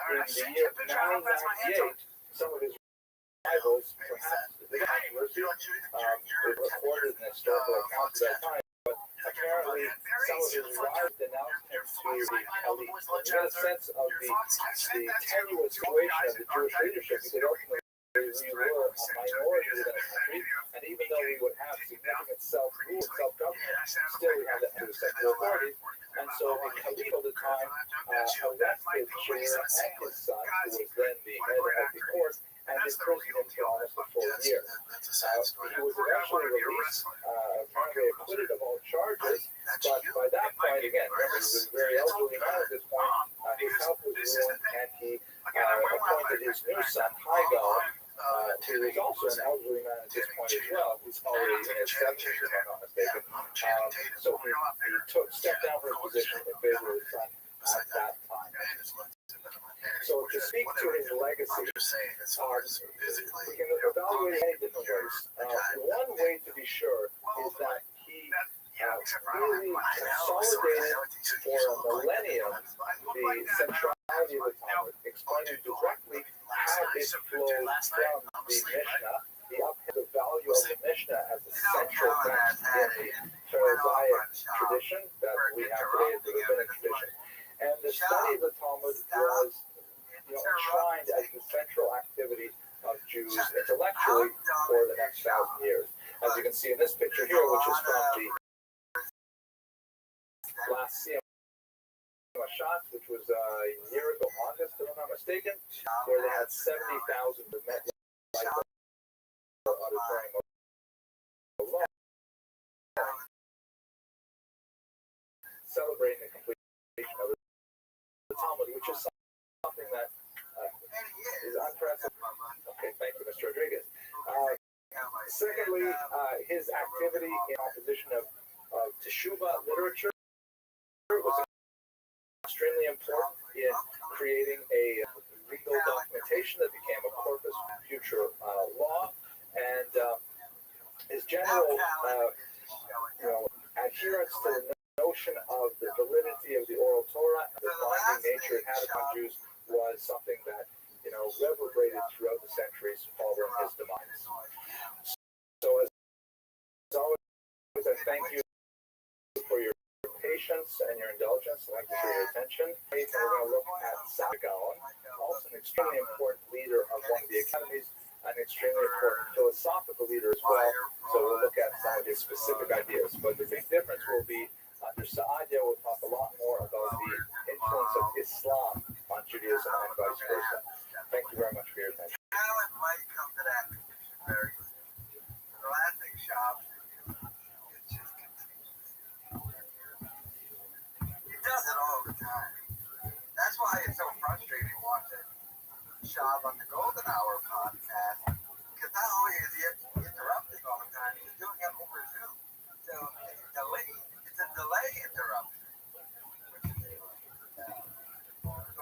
In the year 998, some of his rivals, perhaps the controversy, recorded in historical accounts at that time. Apparently, some of his rivals denounced him to the elite. In a sense of the tenuous situation of the Jewish leadership, because ultimately we were a minority within the country, and even though we would have significant self-rule, self-government, still we had to enter the secular authorities. And so the elite of the time arrested Shira and his son, who was then the head of the court, and imprisoned him for almost a full year. He was eventually released, apparently acquitted of all charges, but by that point, again, remember, he was a very elderly man at this point, his health was ruined, and he appointed his new son, Haigal, who was also an elderly man at this point as well. He's already in his 70s, if I'm not mistaken. So he stepped down from his position in favor of his son at that time. So to speak to his legacy, we can evaluate many different ways. One way to be sure is that he really consolidated for a millennium the centrality of the Talmud, explaining directly how it flows from the Mishnah, the value of the Mishnah as a central branch in the Pharisaic tradition that we have today as the rabbinic tradition. And the study of the Talmud was enshrined as the central activity of Jews intellectually for the next 1,000 years. As you can see in this picture here, which is from the last Siyama shots, which was a year ago, August, if I'm not mistaken, where they had 70,000 who met auditorium alone, celebrating the completion of the Talmud, which is something that is unprecedented. Okay, thank you, Mr. Rodriguez. Secondly, his activity in opposition of Teshuvah literature was extremely important in creating a legal documentation that became a corpus future law, and his general adherence to the notion of the validity of the oral Torah and the binding nature it had upon Jews was something that reverberated throughout the centuries following his demise. So as always, I thank you for your patience and your indulgence. Thank you for your attention. We're going to look at Sagaon, also an extremely important leader of one of the academies, an extremely important philosophical leader as well. So we'll look at some of his specific ideas. But the big difference will be under Saadia, we'll talk a lot more about the influence of Islam on Judaism and vice versa. Thank you very much for your attention. Now it might come to that very classic shop. It just continues. He does it all the time. That's why it's so frustrating watching Shab on the Golden Hour podcast. Because not only is he interrupting all the time, he's doing it over Zoom. So it's a delay interruption.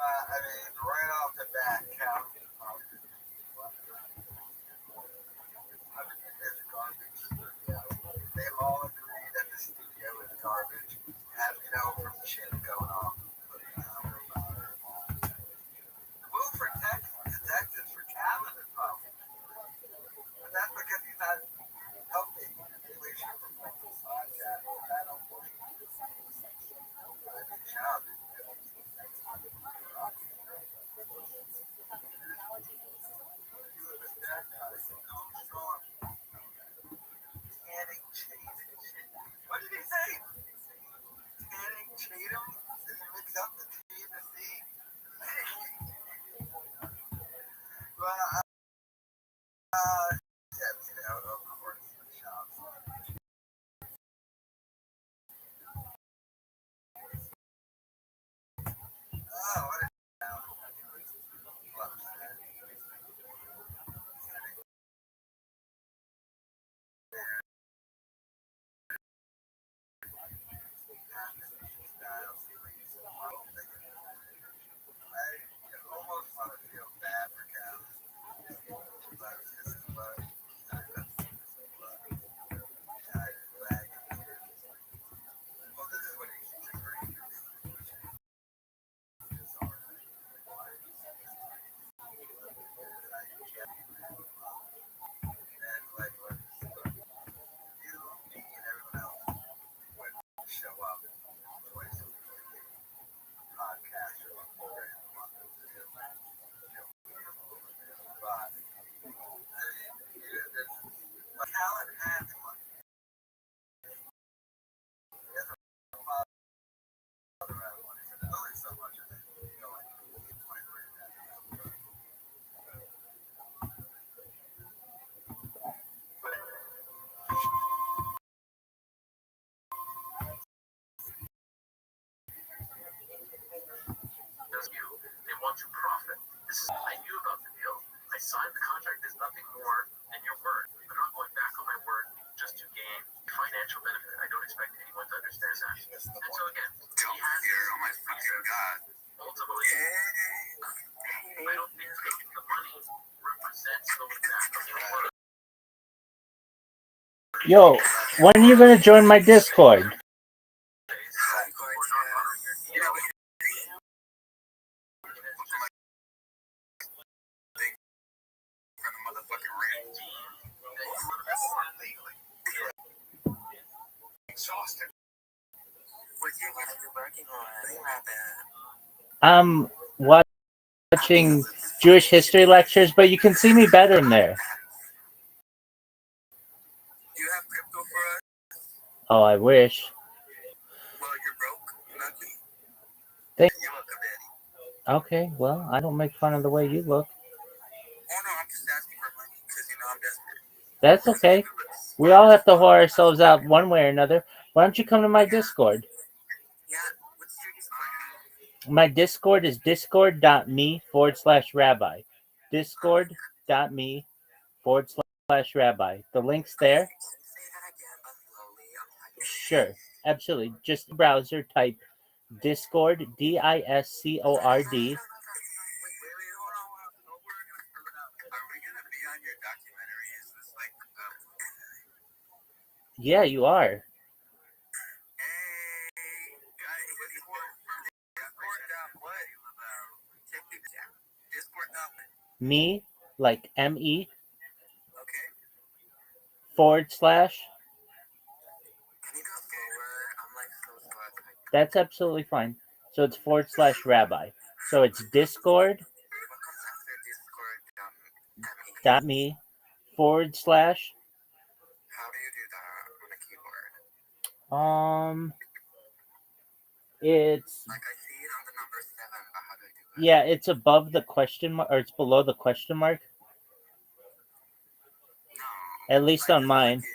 I mean, right off the bat, Cal. They all agree that the studio is garbage. As we know from shit going on. The move for detectives for Calvin is possible. But that's because he's not helping the situation from the podcast. about to profit. I knew about the deal. I signed the contract as nothing more than your word. I'm not going back on my word just to gain financial benefit. I don't expect anyone to understand that. And so again, Don't fear, oh my fucking god. ultimately, I don't think taking the money represents going back on your word. Yo, when are you gonna join my Discord? Exhausted. What are you working on? I'm watching Jewish history lectures, but you can see me better in there. You have crypto for us? Oh, I wish. Well, you're broke. Lucky. Thank- You look a daddy. Okay, well, I don't make fun of the way you look. Oh no, I'm just asking for money because I'm desperate. That's okay. We all have to whore ourselves out one way or another. Why don't you come to my Discord? Yeah, what's your Discord? My Discord is discord.me/rabbi. Discord.me/rabbi. The link's there. Say that again, but slowly. Sure, absolutely. Just the browser, type Discord, DISCORD. Wait, hold on. Are we gonna be on your documentary? Is this like Yeah, you are. Me, like ME, Okay. /. Can you go slower? I'm like so slow. That's absolutely fine. So it's /rabbi. So it's Discord. What comes after Discord? .me / How do you do that on a keyboard? It's Like I see it on the number 7, but how do I do that? yeah, it's above the question mark, or it's below the question mark. No. At least on mine. I can't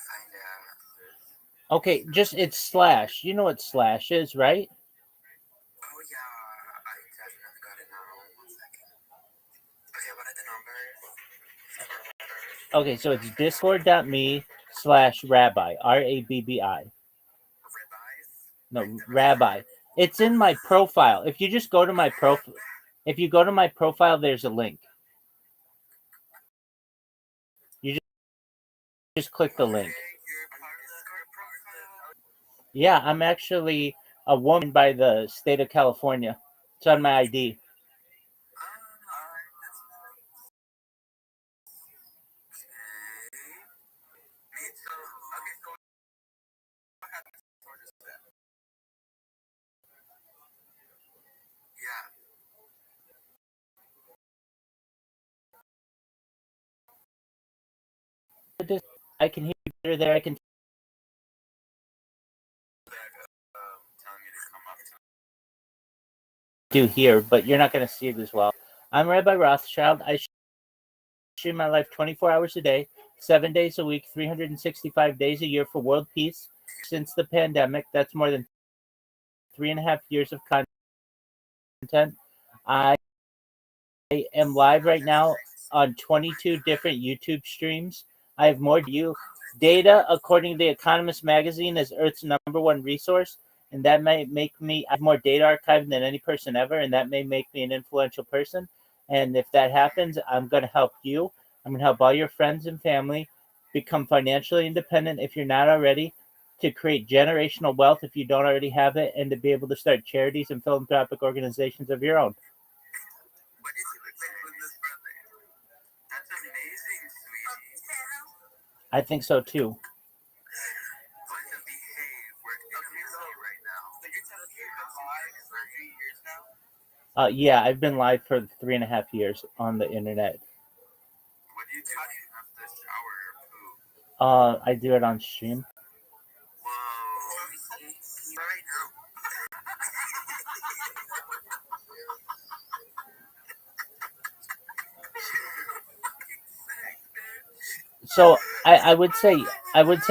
find it. Okay, just it's /. You know what / is, right? Oh yeah, I definitely got it now. 1 second. Okay, what are the numbers? Okay, so it's discord.me /rabbi, RABBI. Ribeyes? No, rabbi. It's in my profile. If you just go to my profile, there's a link. You just click the link. You're part of Discord profile? Yeah, I'm actually a woman by the state of California. It's on my ID. I can hear you better there. I can do here, but you're not going to see it as well. I'm Rabbi Rothschild. I stream my life 24 hours a day, 7 days a week, 365 days a year for world peace. Since the pandemic, that's more than 3.5 years of content. I am live right now on 22 different YouTube streams. I have more data, according to The Economist magazine, is Earth's #1 resource, and that may make me I have more data archived than any person ever, and that may make me an influential person. And if that happens, I'm going to help you. I'm going to help all your friends and family become financially independent if you're not already, to create generational wealth if you don't already have it, and to be able to start charities and philanthropic organizations of your own. What is it with this brother? That's amazing, sweetie. I think so too. But to behave, we're in right now. So you're telling me you've been live for 8 years now? Yeah, I've been live for 3.5 years on the internet. What do you do? How do you have to shower or poop? I do it on stream. Whoa. Right now. So I would say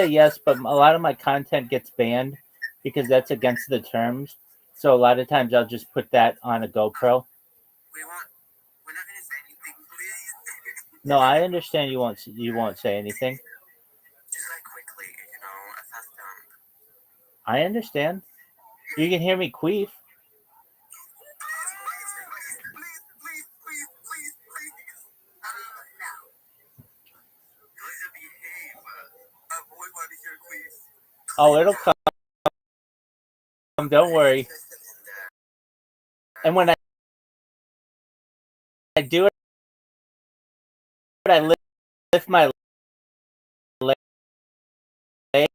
yes, but a lot of my content gets banned because that's against the terms. So a lot of times I'll just put that on a GoPro. We're not gonna say anything, please. No, I understand you won't say anything. Just like quickly, fast I understand. You can hear me queef. Please. No. Please behave. Avoid what is your quiz. Oh, it'll come. Don't worry. And when I do it, I lift my leg. Really?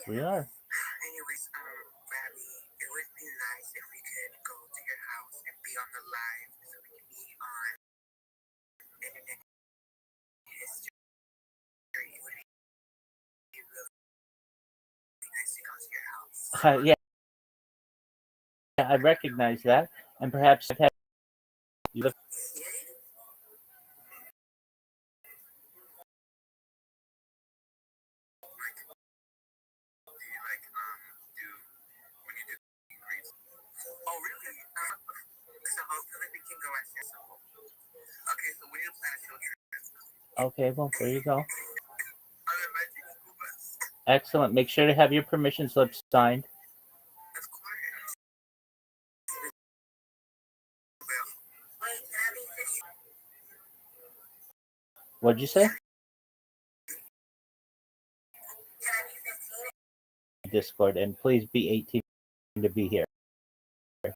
We are. Anyways, Rabbi, it would be nice if we could go to your house and be on the live so we can be on internet history. It would be really nice to go to your house. Yeah, I recognize that, and perhaps I've had you look. Oh, really? So hopefully we can go at your school. Okay, so we need to plan a field trip. Okay, well, there you go. On a magic school bus. Excellent. Make sure to have your permission slips signed. Of course. Wait, What'd you say? Discord, and please be 18 to be here. I'm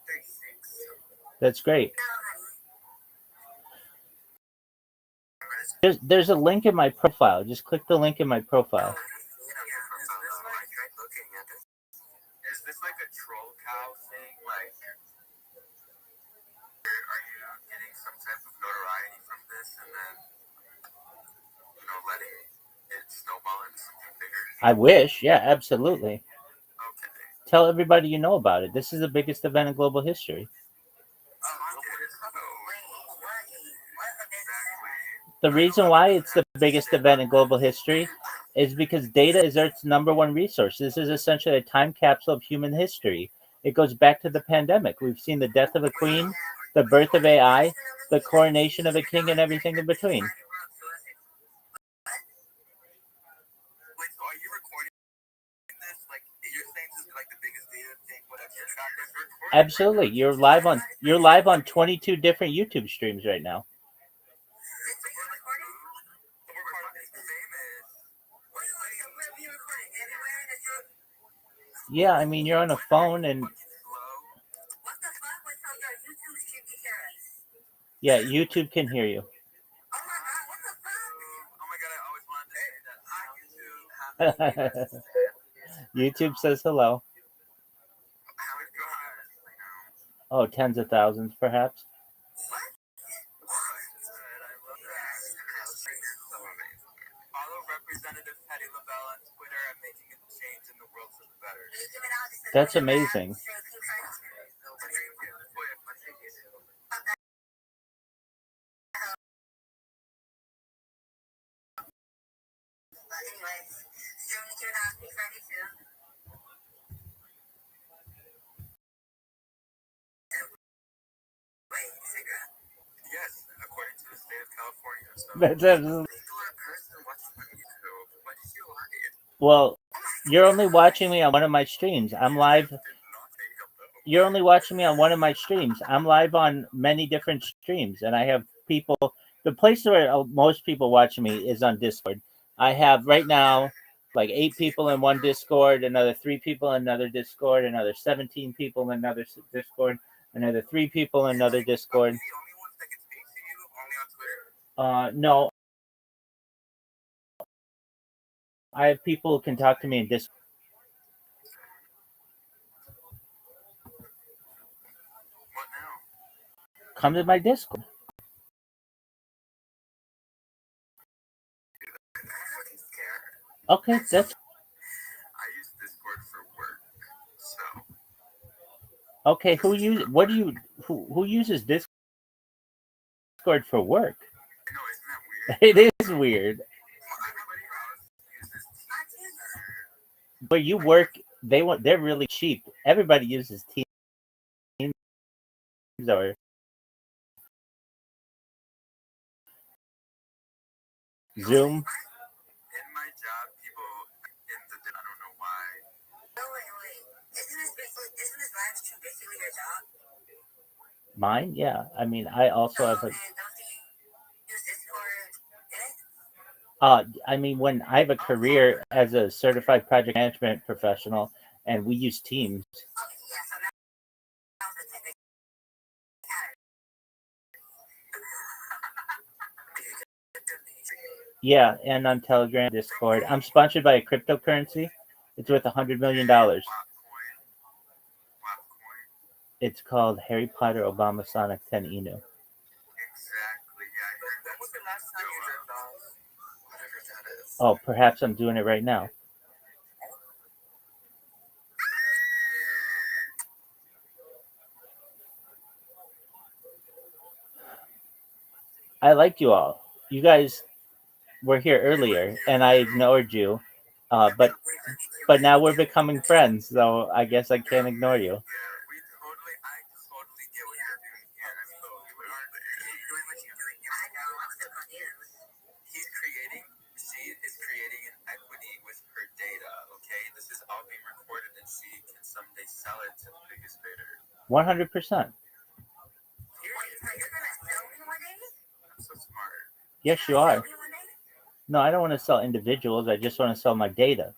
36. That's great. There's a link in my profile. Just click the link in my profile. Is this like a troll cow thing? Like, are you getting some type of notoriety from this and then, letting it snowball into something bigger? I wish. Yeah, absolutely. Okay. Tell everybody you know about it. This is the biggest event in global history. The reason why it's the biggest event in global history is because data is Earth's number one resource. This is essentially a time capsule of human history. It goes back to the pandemic. We've seen the death of a queen, the birth of AI, the coronation of a king, and everything in between. Wait, so are you recording this? Like, you're saying this is like the biggest data thing, whatever you're recording? Absolutely. You're live on 22 different YouTube streams right now. Yeah, I mean, you're on a phone and yeah, YouTube can hear you. YouTube says hello. Oh, tens of thousands, perhaps. Follow Representative Patty LaBelle on Twitter and making a change in the world for the better. That's amazing. Yes, according to the state of California. So That's absolutely. What did you like? Well, you're only watching me on one of my streams. I'm live. You're only watching me on one of my streams. I'm live on many different streams, and I have people. The place where most people watch me is on Discord. I have right now like 8 people in one Discord, another 3 people in another Discord, another 17 people in another Discord, another 3 people in another Discord. No, I have people who can talk to me in Discord. What now? Come to my Discord. I'm fucking scared. Okay, that's I use Discord for work, so okay. Who uses Discord for work? I know, isn't that weird? It is weird. Well, everybody else uses Teams or But you work, they're really cheap. Everybody uses Teams or Zoom. in my job, people in the I don't know why. Oh wait. Isn't this live stream basically your job? Mine, yeah. I mean, I also have a. And don't you use Discord in it? I mean, when I have a career as a certified project management professional, and we use Teams. Okay, yeah. So now the technical. Yeah, and on Telegram, Discord. I'm sponsored by a cryptocurrency. It's worth $100 million. It's called Harry Potter Obama Sonic 10 Inu. Exactly. Yeah, I heard that. What's the last time you jerked off? Whatever that is. Oh, perhaps I'm doing it right now. I like you all. You guys were here earlier, and I ignored you. But now we're becoming friends, so I guess I can't ignore you. I totally get what you're doing here. I mean, doing what you're doing here. I know, I'm so confused. She is creating an equity with her data, okay? This is all being recorded, and she can someday sell it to the biggest bidder. 100%. You're gonna sell me one day? I'm so smart. Yes, you are. No, I don't want to sell individuals. I just want to sell my data.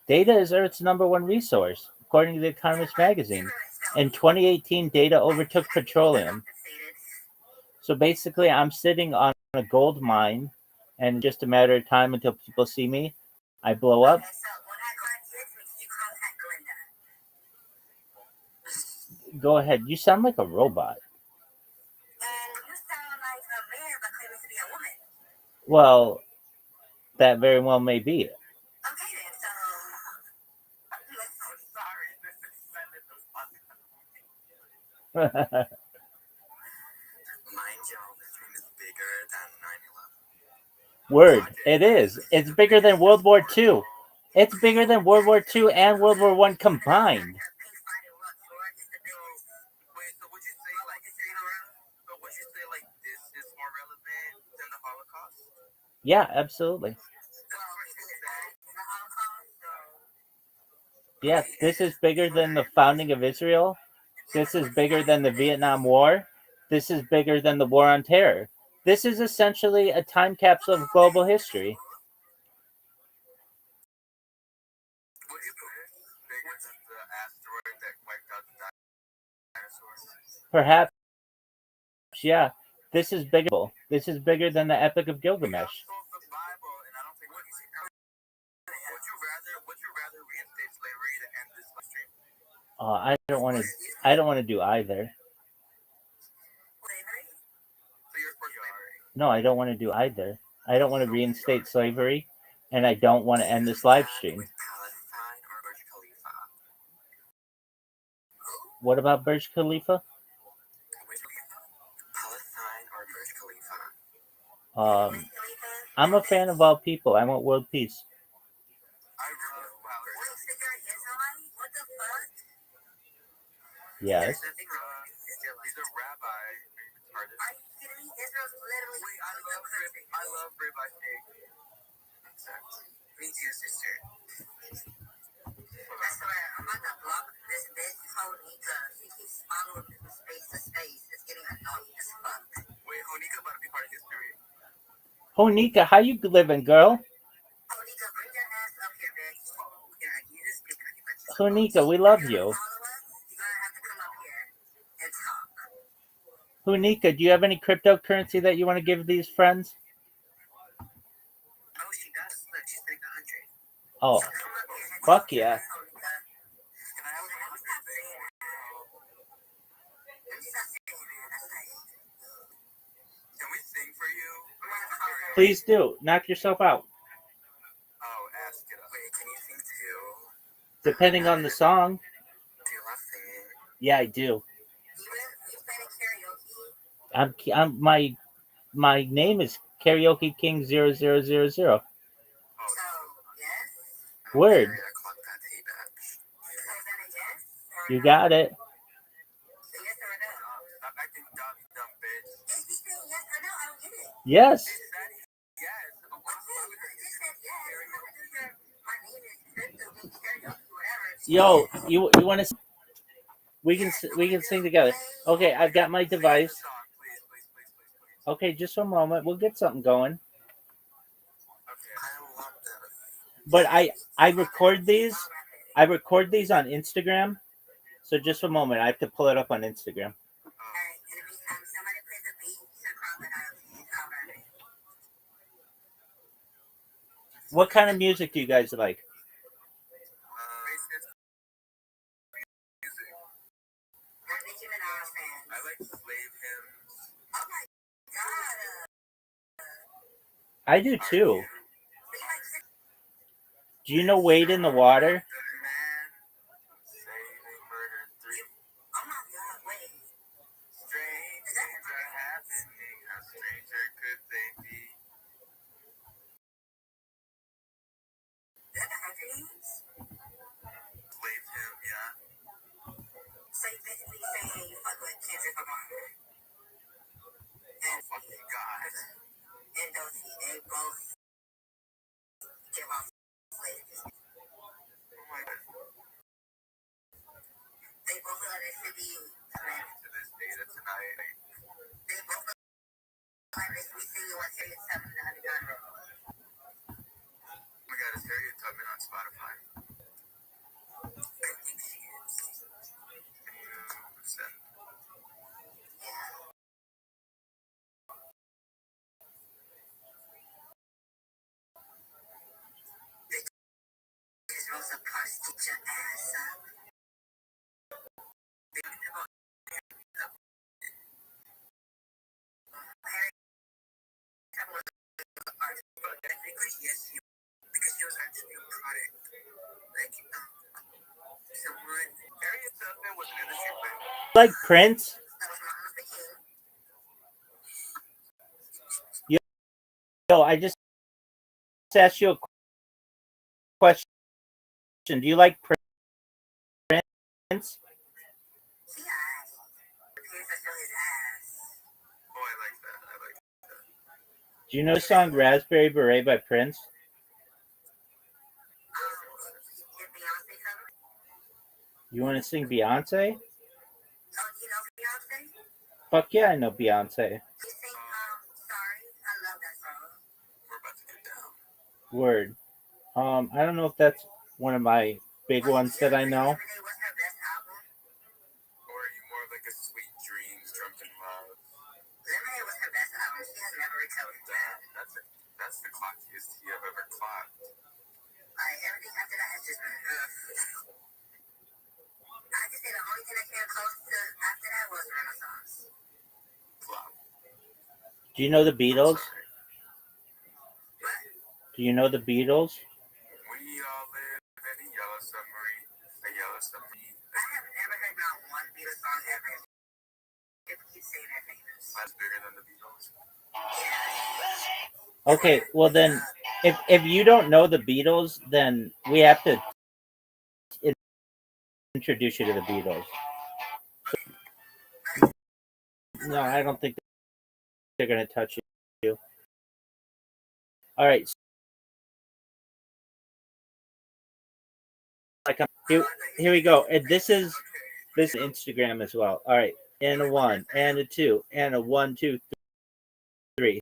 Data is Earth's #1 resource, according to The Economist magazine. In 2018, data overtook petroleum. So basically, I'm sitting on a gold mine, and just a matter of time until people see me, I blow up. Go ahead. You sound like a robot. Well, that very well may be it. Mind y'all, this room is bigger than 9/11. Word. It is. It's bigger than World War II. It's bigger than World War II and World War I combined. Wait, so would you say like this is more relevant than the Holocaust? Yeah, absolutely. Yeah, this is bigger than the founding of Israel. This is bigger than the Vietnam War. This is bigger than the War on Terror. This is essentially a time capsule of global history. Would you put it bigger than the asteroid that wiped out the dinosaurs? Perhaps, yeah. This is bigger. This is bigger than the Epic of Gilgamesh. Would you rather reinstate slavery to end this stream? I don't want to. I don't want to do either. Slavery? So you're for slavery? No, I don't want to do either. I don't want to reinstate slavery, and I don't want to end this live stream. Palestine or Burj Khalifa? What about Burj Khalifa? Palestine or Burj Khalifa? I'm a fan of all people. I want world peace. I really wow. What the fuck? Yes. He's a rabbi. Are you kidding me? Israel's literally. Wait, I love ribeye steak. Exactly. Me too, sister. I swear, I'm about to block this bitch Honika. She keeps following me from space to space. It's getting annoying as fuck. Wait, Honika about to be part of history. Honika, how you living, girl? Honika, bring your ass up here, bitch. Yeah, you just speak pretty much. Honika, we love you. Hunika, do you have any cryptocurrency that you want to give these friends? Oh, fuck yeah. Can we sing for you? Please do. Knock yourself out. Oh, ask it up. Wait, can you sing too? Depending on the song. Do you love singing? Yeah, I do. You playing karaoke? I'm my name is Karaoke King 0000. So, yes? Word. I clocked that tape back. So is that a yes? Or You no? got it. So yes or no? Stop acting dumb, you dumb bitch. Is he saying yes or no? I don't get it. Yes. She said yes. Oh, Okay, you just said yes. I'm not gonna do your, my name is Crystal, being karaoke, whatever. Yo, you want to? We can sing together. Okay, I've got my device. Song, please, please, please, please, please. Okay, just a moment. We'll get something going. Okay. I love this. But I record these. I record these on Instagram. So just a moment. I have to pull it up on Instagram. Alright, in the meantime, somebody plays a beat to Crocodile, please. I'll rap it. What kind of music do you guys like? I'm a Nicki Minaj fan. I like slave hymns. Oh my god. I do too. So you like six? Do you know Wade in the Water? The man say they murdered three. Oh my god, wait. Strange things are happening. How stranger could they be? Is that the Hunger Games? Slave hymn, yeah. So you basically saying you fuck with Kendrick Lamar Oh, fucking God. and Doty. They both give off slaves. Oh my God. They both look like they should be correct. To this data tonight. They both look like they should be singing what Harriet Tubman and Honey Gun wrote. Oh my God, is Harriet Tubman on Spotify? I think she is. Can you send? Yeah. Because Rosa Parks get your ass up. Harriet Tubman was a part of it. Technically, yes, because she was actually a product. Like, someone Harriet Tubman was an industry player. Like Prince? that was Martin Luther King. Yo, I just asked you a question. Do you like Prince? Yeah. Appears to show his ass. Oh, I like that. I like that. Do you know the song Raspberry Beret by Prince? Did Beyonce cover it? You want to sing Beyonce? Oh, do you know Beyonce? Fuck yeah, I know Beyonce. You sing, Sorry. I love that song. We're about to get down. Word. I don't know if that's one of my big ones that I know. What's her best album? Or are you more of like a sweet dreams, drunken love? Lemonade was her best album. She has never recovered that. That's the clockiest tea I've ever clocked. Like, everything after that has just been, I just say the only thing that came close to after that was Renaissance. Flop. Do you know the Beatles? Sorry. What? Do you know the Beatles? We all live in a yellow submarine. A yellow submarine. I have never heard not one Beatles song ever. People keep saying they're famous. That's bigger than the Beatles. Okay, well then, if you don't know the Beatles, then we have to introduce you to the Beatles. No, I don't think they're gonna touch you. All right. Here we go. And this is Instagram as well. All right. And a 1, and a 2, and a 1, 2, 3.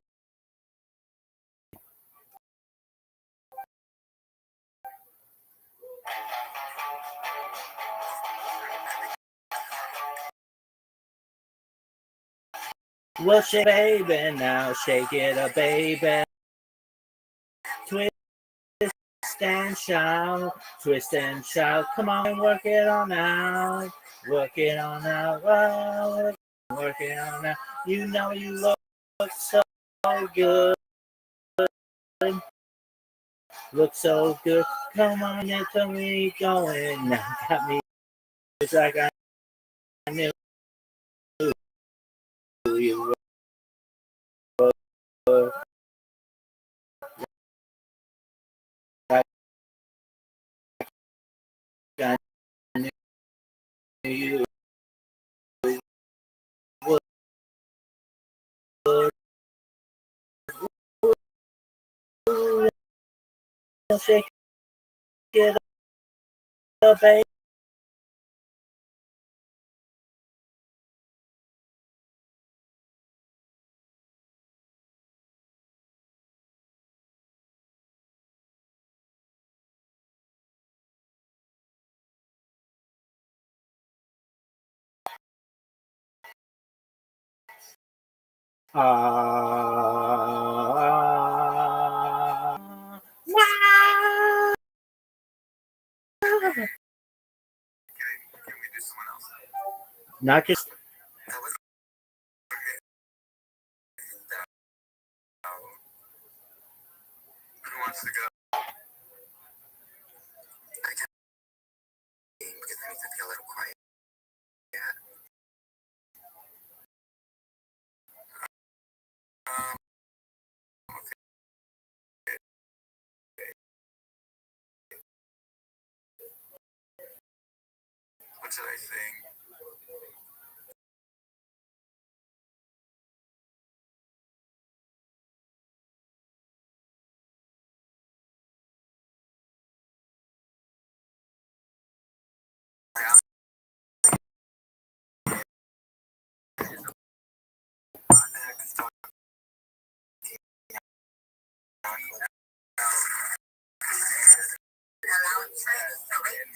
Well, shake, baby, now shake it up, baby. Twist twist and shout, twist and shout. Come on and work it on out, work it on out, work it on out. You know you look so good, look so good. Come on and tell me going. Now got me just like I knew you were. Like I knew you would. Shake it up, baby. Can we do someone else? Not just That was who wants to go? I can't because I need to be a little quiet. Yeah. Okay. What should I sing?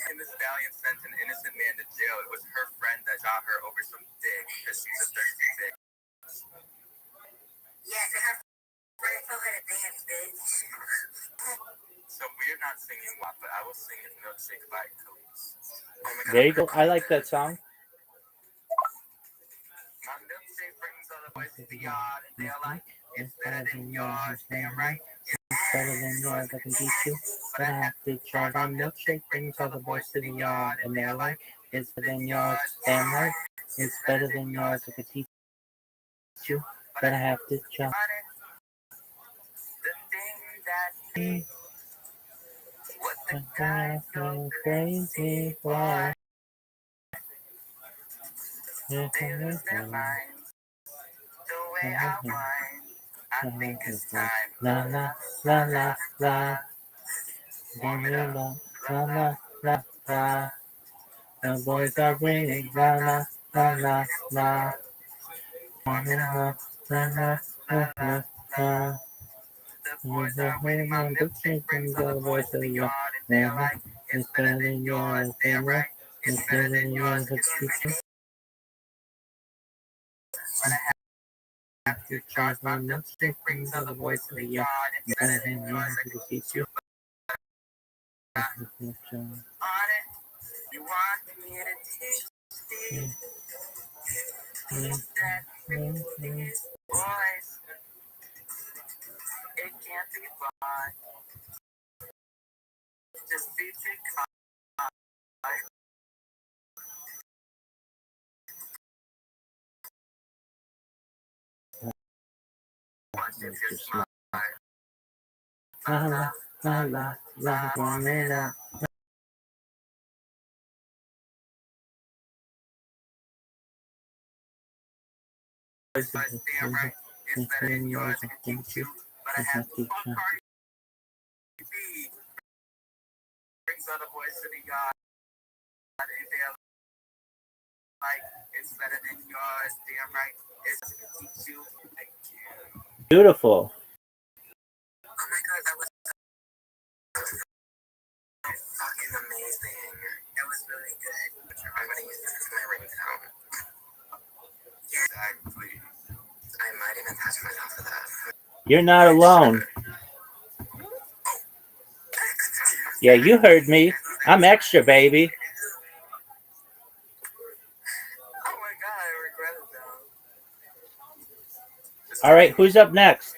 And this valiant sent an innocent man to jail. It was her friend that got her over some dick because she's a thirsty bitch. Yes, and her friend told her to dance, bitch. So we're not singing WAP, but I will sing it Milkshake by Khalees. Oh my God. there you go. I like that song. My milkshake brings all the boys to the yard, and they're like, it's better than yours, damn right. It's better than yours, I can teach you. But I have to try my milkshake. Brings all the boys to the yard, and they're like, it's better than yours, damn right. It's better than yours, I can teach you. But I have to try. The thing that what the guys go crazy for. they lose their minds. The way I whine, I think it's time. La la la la la. Warm it up. La la la la. The boys are ringing. La la la la la. Warm it up. La la la la la. The boys are waiting. My milkshake brings all the boys to the yard, and they're like, it's better than yours, damn right. It's better than yours, it's true. But I have to charge my milkshake brings all the boys to the yard, and better than yours, I can teach you. On it, you want me to teach you that everything is boys. It can't be fun. Just be too kind. Watch if you're smart. La la la la la. Warm it up. But damn right, it's better than yours, I can teach you. But I have to fuck Cardi B. Brings all the boys to the yard, and they're like, it's better than yours, damn right. It's I can teach you. Thank you. Beautiful. Oh my God, that was fucking amazing. That was really good. I'm gonna use this as my ringtone. Exactly. I might even attach myself to that. You're not alone. XT. Yeah, you heard me. I'm extra, baby. Oh my god, I regret it though. All right, who's up next?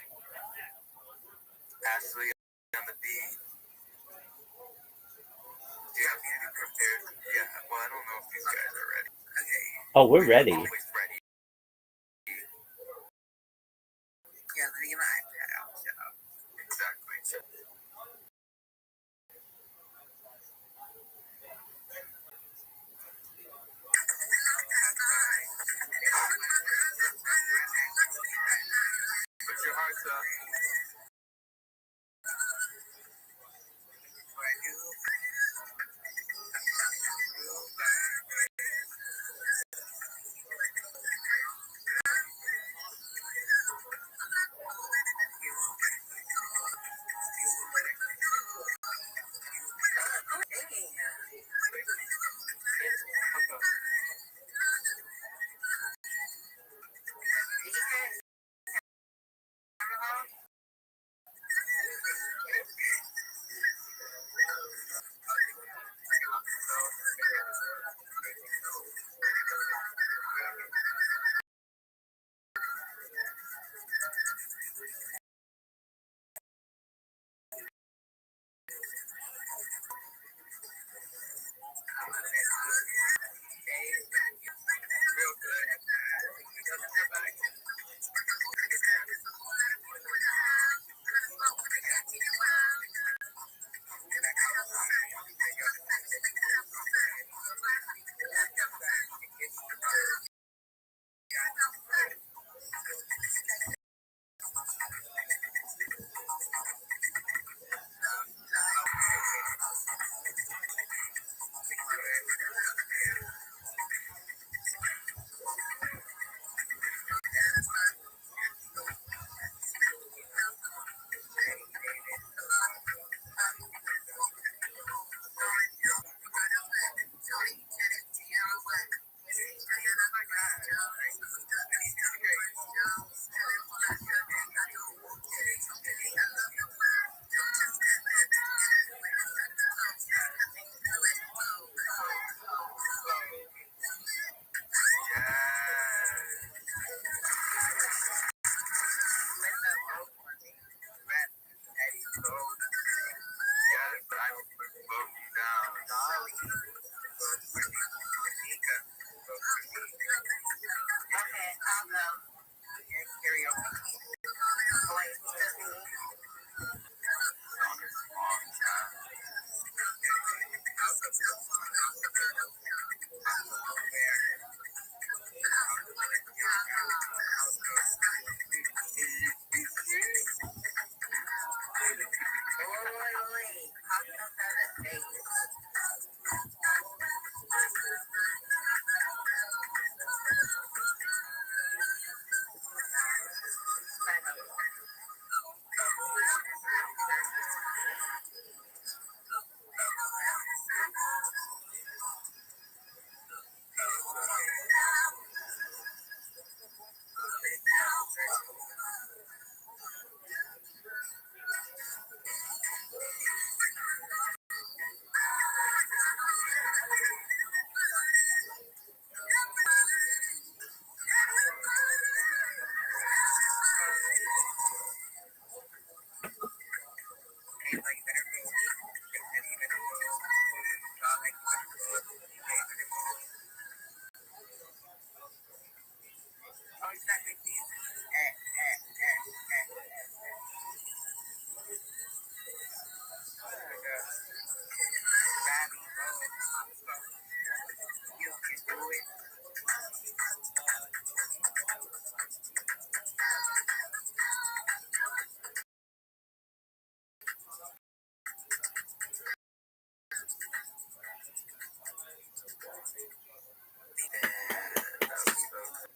Ashley on the beat. Do you have music prepared? Yeah, well, I don't know if these guys are ready. Okay. Oh, we're ready. Always ready. Yeah, let me get my iPad out. So. Exactly. Put your hearts up.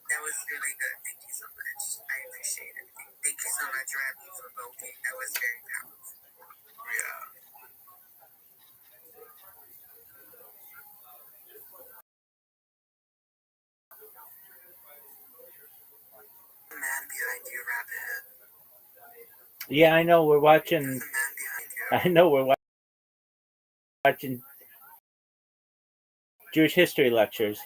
That was really good. Thank you so much. I appreciate it. Thank you so much, Rabbi, for voting. That was very powerful. Yeah. The man behind you, Rabbit. Yeah, I know. We're watching. The man behind you. I know we're watching. watching Jewish history lectures.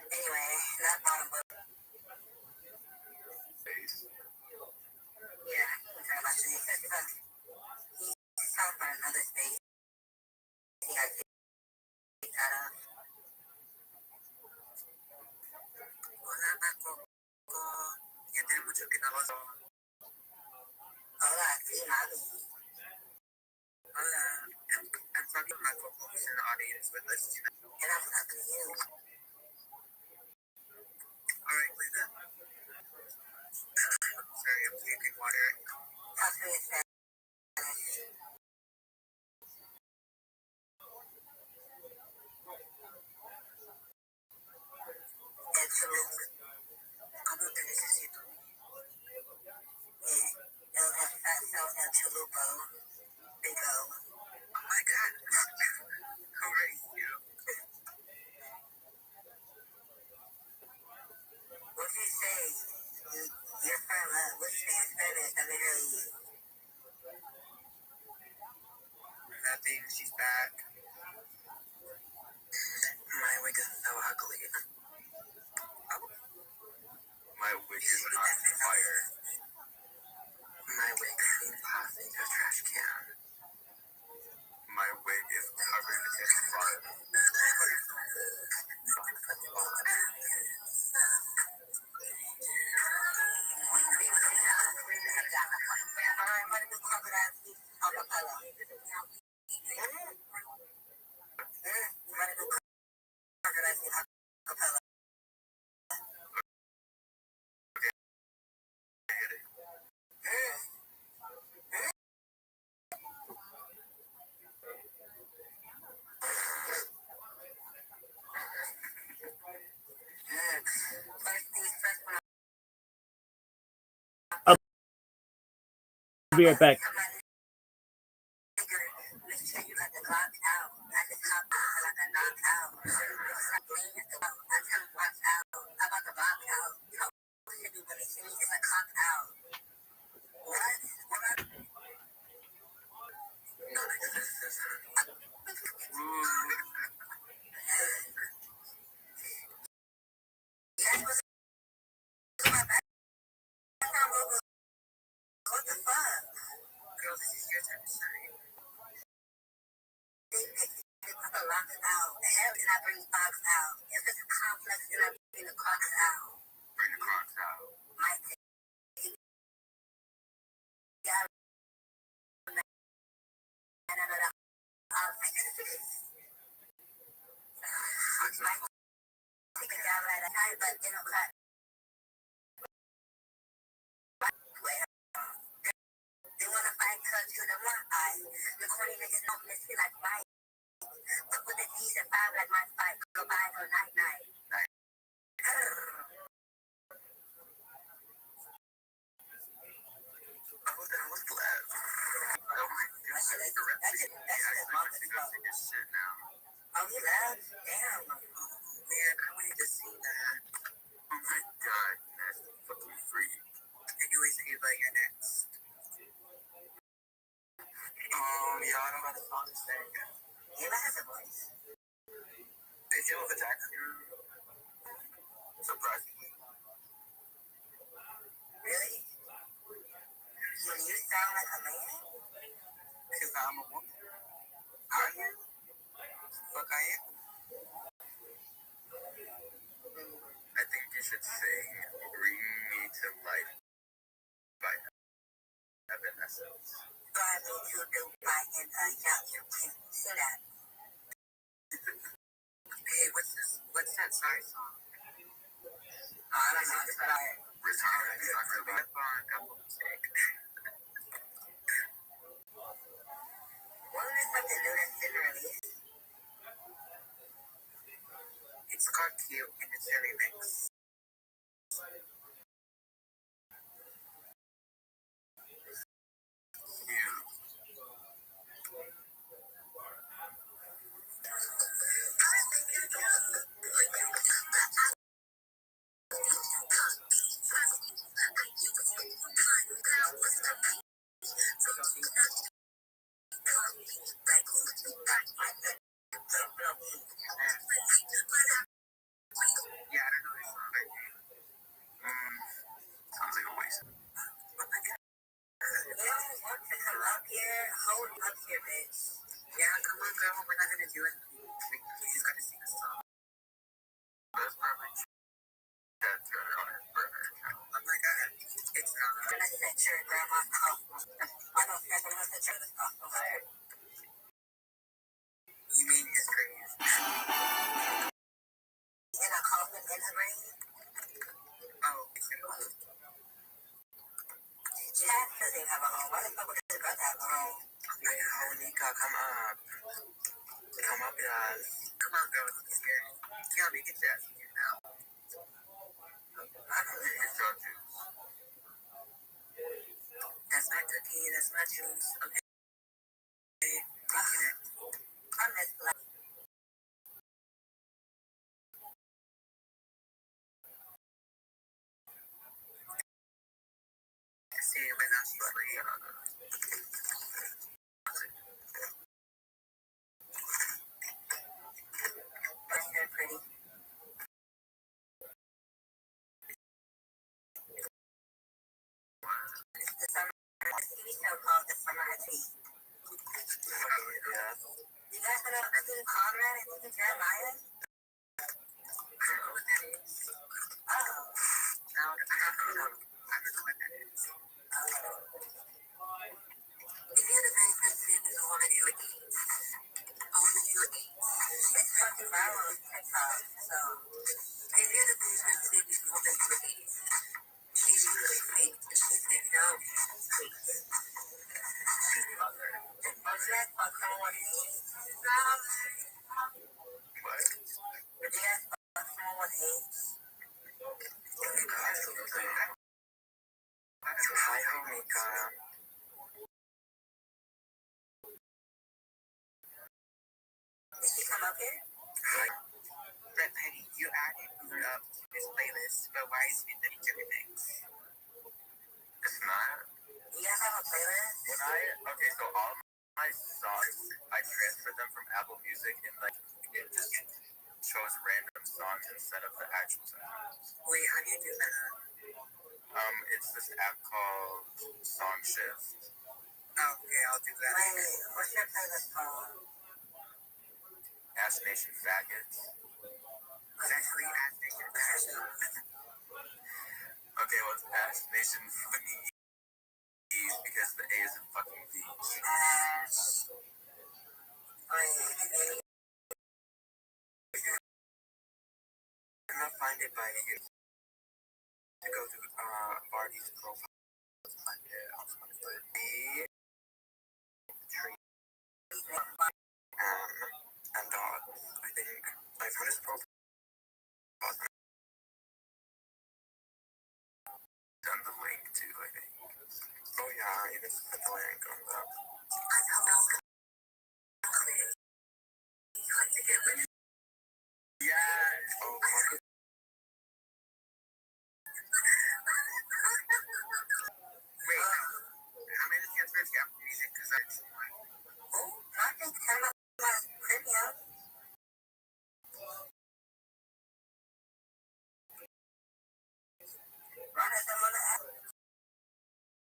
Anyway, that bottom book. Face. Yeah, he's talking about shit. He's talking about another space. He got kicked out of. Hola, Paco. Ya tenemos mucho que estamos. Hola, sí, mami. Hola. I'm talking to Michael who's in the audience with us tonight. And I'm talking to you. Alright, Linda. Sorry, I'm drinking water. Talk to me in Spanish. El chalupa. ¿Cómo te necesito? El chalupa. They go, oh my god. How are you? What did you say? You're from, what's your name in Spanish? I literally. Nothing, she's back. My wig is so ugly. Oh. My wig is on fire. My wig is being tossed into a trash can. My wig is covered in fart. I'll be right back. What the fuck? Girl, this is your time to shine. They picked the locks out. The hell did I bring Fox out? If it's a complex, then I bring the Crocs out. Bring the Crocs out. My thing. Yeah. Take a job right at night, but they don't cut. They want to fight cause you don't want fight. The corny niggas don't miss me like fight. But with the D's and 5 like my fight, go by for night night. I was glad. Oh my goodness. Shit now. Oh, he left? Damn. Man, I wanted to see that. Oh my god, nasty fucking freak. Anyways, Ava, you're next. Yeah, I don't know the song to sing. Ava has a voice. They deal with attacks here. Surprisingly. Really? When you sound like a man? Because I'm a woman. Are you? Fuck, I am. I think you should sing Bring Me to Life by Evanescence. Drive me to Dubai and yacht you can see that. Hey, what's that side song? I don't know, but I... Return. It's not really that fun. Double mistake. Wasn't there something new that's been released? It's called Cute and it's a remix. picture of grandma's coffin. I don't care if I'm going to picture of this coffin over there. You mean his grave? In a coffin in a grave? Oh, it's in a coffin. Chad doesn't have a home. Why the fuck would his brother have a home? Wait, Honika, come up. Come up, guys. Come on, girl. It's scary. Yeah, we can chat here now. I don't think it's your juice. That's my cookie. That's my juice. Okay. I miss black. See you when I'm free. What's your pretty? The summer TV show called The Summer at Tea. Yeah. You guys know King Conrad and King Jeremiah? I don't know what that is. Oh. No, I don't know what that is. If you're the very person who's a woman who eats, a woman who eats, it's fucking viral on TikTok. So, if you're the very person who's a woman who eats, she's really fake. She's like, no, sweet. Would you guys fuck someone with AIDS? What? Would you guys fuck someone with AIDS? Absolutely. Hi, Honika. Did she come up here? Hi. But Penny, you added food up to this playlist, but why is it that it's everything? It's not. You guys have a playlist? Okay, so all my songs, I transferred them from Apple Music and like it just chose random songs instead of the actual songs. Wait, how do you do that? It's this app called Song Shift. Okay, I'll do that. Wait, what's your playlist called? Ash Nation Faggots. It's actually Ash Nation Faggots. Okay, well, it's Ash Nation Funny because the A is in fucking V. Ash. Wait, I'm gonna find it by you. To go to Barney's profile to find it. I'll find it. B tree and dogs. I think I found his profile. Done the link too, I think. Oh yeah, you can put the link on that. Yeah. Oh, fuck. Wait, how many transfers do you have for music? Because that's I think some of my premium.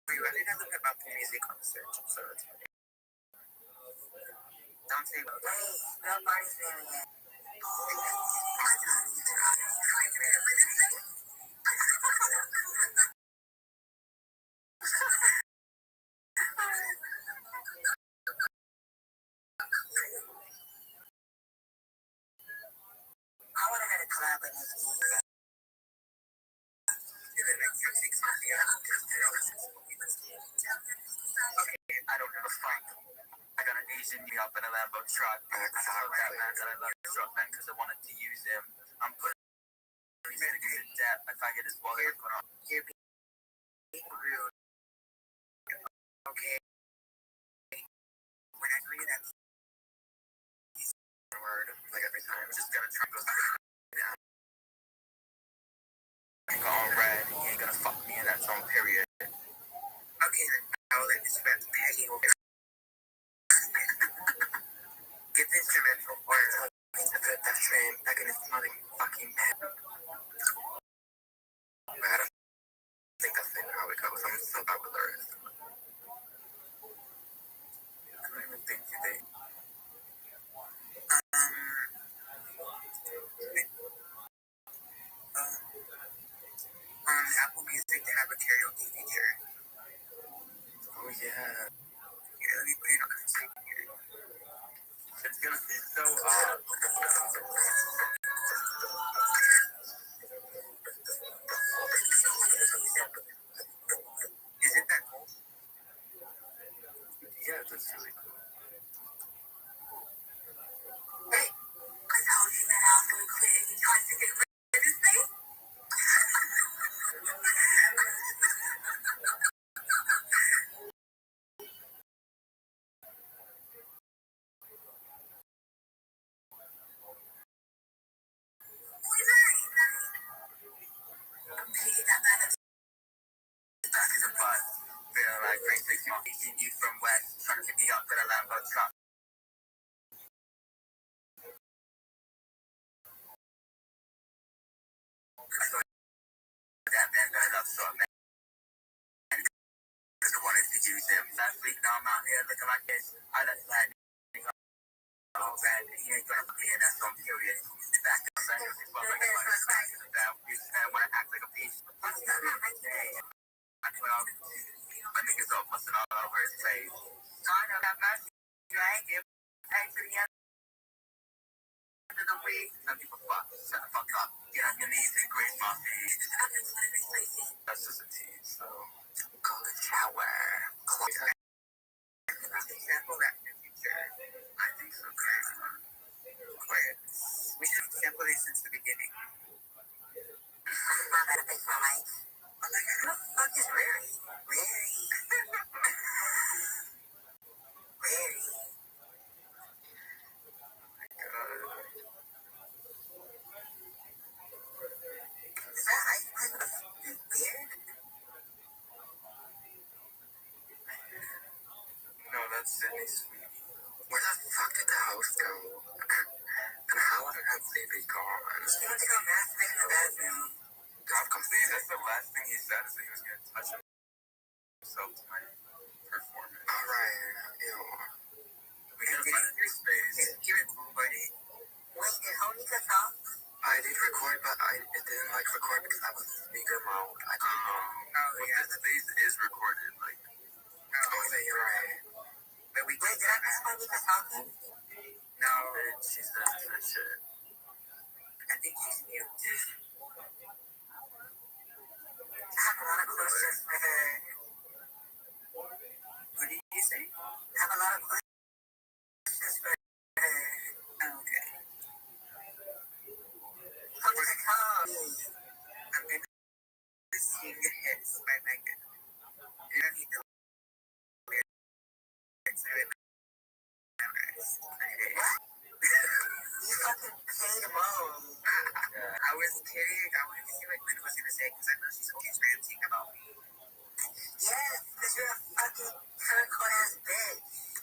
Wait, I didn't look up Apple Music on the search, so it's funny. Don't say about that. Wait, nobody's doing it. I would have had a collab with this music. Okay, I don't give a fuck. I got an Asian me up in a Lambo truck. I told that man that I love the truck man because I wanted to use him. I'm putting music in debt. If I get his wallet, I'm going on. You're being rude. Okay. When I tell you that word, like every time, I'm just gonna try and go down. Like all red, he ain't gonna fuck me in that song, period. okay, then I'll let this rap Peggy over. Get the instrumental or something to put that train back in his motherfucking head. I don't think that's even how it goes. I'm so bad with lyrics. I don't even think you did. On Apple Music, they have a karaoke feature. Oh yeah. Let me put it on the table here. It's gonna be so odd. Is it that cool? Yeah, that's really cool. Hey, I told you that I was going to quit and you tried to get rid of this thing. Feel like 360 chasing you from west, trying to pick me up in a Lambo truck. I saw that man that I love so man. Because I wanted to use him. Last week, now I'm out here looking like this. I left that oh man, he ain't gonna put me in that song period. Back in Los Angeles, well, like I want to act like a piece. I put all my niggas all busting all over his face. I know that mercy, right? Give pay to the end of the week. Some people fuck, shut the fuck up. Get on your knees and grit my feet. That's just a tease, so go to shower. Close her. Sample that in the future. I think so, crazy. Quiet. We should have sampled it since the beginning. My bad, I my life. Oh my god, who the fuck is Rary? Very. Very. Is that ice cream with beer? No, that's Sydney Sweet. Where the fuck did the house go? And how would I have baby gone? He went to go masturbate in the bathroom. God complete. That's the last thing he said is that he was going to touch himself to my performance. Alright, ew. We gotta find a new space. You recorded? Wait, did Honika talk? I did record, but it didn't like record because I was speaker mode. I don't know. Oh, yeah, the space is recorded. Like, oh yeah, you're right. But we Wait, did I miss Honika talking? No, she's done for shit. I think she's mute. I have a lot of questions for her. What did you say? I have a lot of questions for her. Oh, okay. Honika, come. I'm gonna sing Hits by Megan. You don't need the lyrics. I memorize. You fucking played alone. I was kidding. I wanted to see what Lynn was gonna say because I know she's always ranting about me. Yes, because you're a fucking turquoise ass bitch.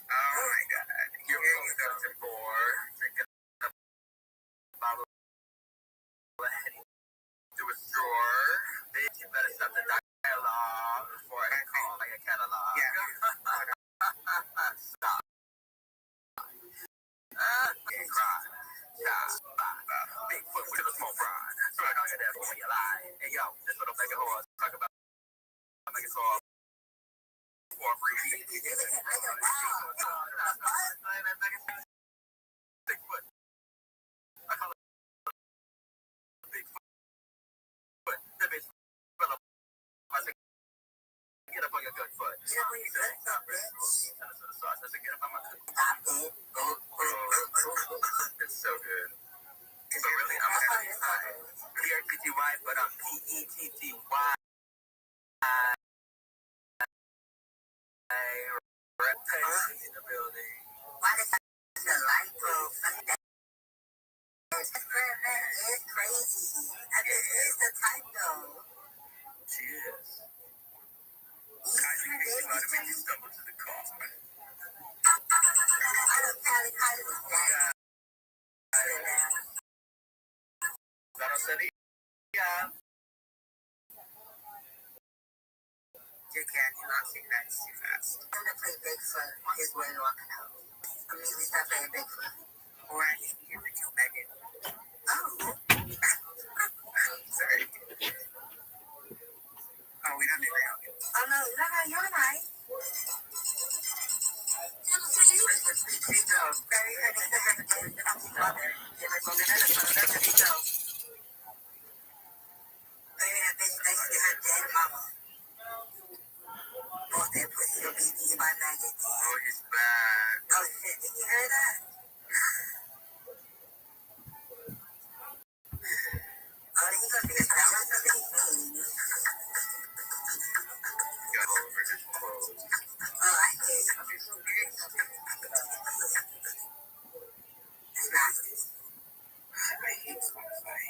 Oh my god. Here you go to 4, drinking a bottle of Henny to a straw. Bitch, you better stop the dialogue before I call like a catalog. Yeah. Stop. Cry. Stop. Bigfoot with a small pride. So I know you're there when you lie. Hey yo, this little mega horse talk about make it all for free. Bigfoot. I call it Bigfoot. That bitch fell up. I said, get up on your good foot. Get up on your good foot, bitch. I said, get up on my good foot. Stop it. It's so good. But really, I'm P-R-P-T-Y, but I'm P-E-T-T-Y. Repetition in the building. Why does the light bulb fucking that? This man is crazy. And this is the type though. She is. He's Kylie thinks crazy. about it when you stumble to the car. I don't Kylie was that. Claro sería. You cannot sing that too fast. I'm gonna play Bigfoot on his way walking out. Immediately start playing Bigfoot. Or I think you have to kill Megan. Oh. Sorry. Oh, we don't agree on it. Oh no, you're right. Oh, he's back. Oh shit, did you hear that? Oh, did he go take a shower or something? Got over his clothes. Oh, I did. It's nasty. I hate Spotify.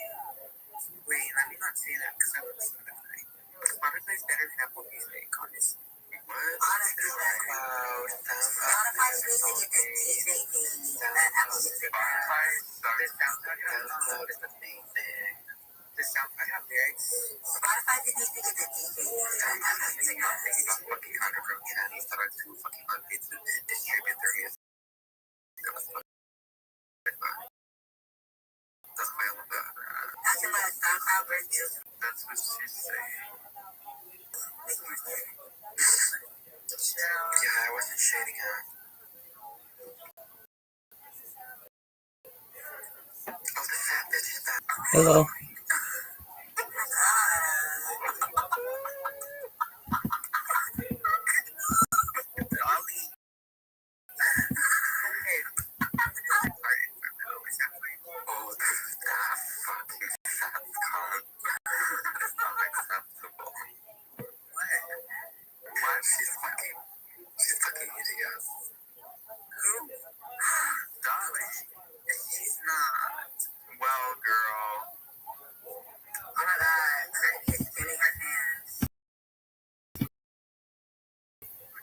Wait, let me not say that because I love Spotify. Spotify's better than Apple Music, honestly. What? Honestly, Spotify music is the DJ thing that Apple Music has. The SoundCloud is amazing. The SoundCloud have lyrics. Spotify music is the DJ thing that Apple Music has. About fucking underground channels that are too fucking unpaid to distribute their music. That's why I love that. That's about a SoundCloud version. That's what she's saying. Yeah, I wasn't shading her. Oh, the fat bitch is back. Hello. She's fucking eating us. Who? Dolly. She's not. Well, girl. Oh my god, Courtney is spinning her hands.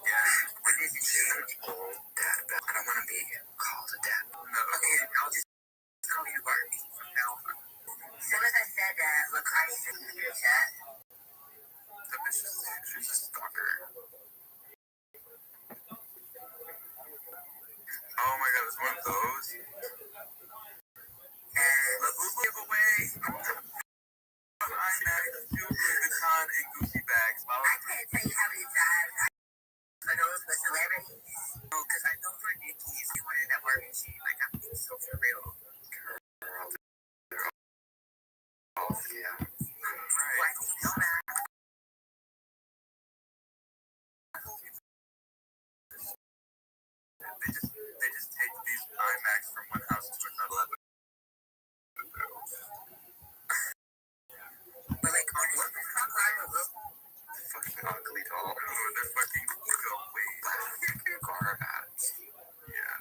Yeah. When is it She's an old dad. I don't want to be called a dad. No. Okay, I'll just call you Barbie from now on. As soon as I said that, look, Cardi sent me your chat. The bitch is, she's a stalker. Oh my god, it's one of those. And The Google giveaway. iMac, Louis Vuitton, and Gucci bags. I can't tell you how many times I for those with celebrities. No, because I know for Nicki, she wanted that Barbie sheet. Like, I'm being so for real. Oh, yeah. Why do you know that? They just take these iMacs from one house to another. But like, honestly, how hard it was. Fucking ugly doll. Oh, they're fucking go wait. Garbage. Yeah.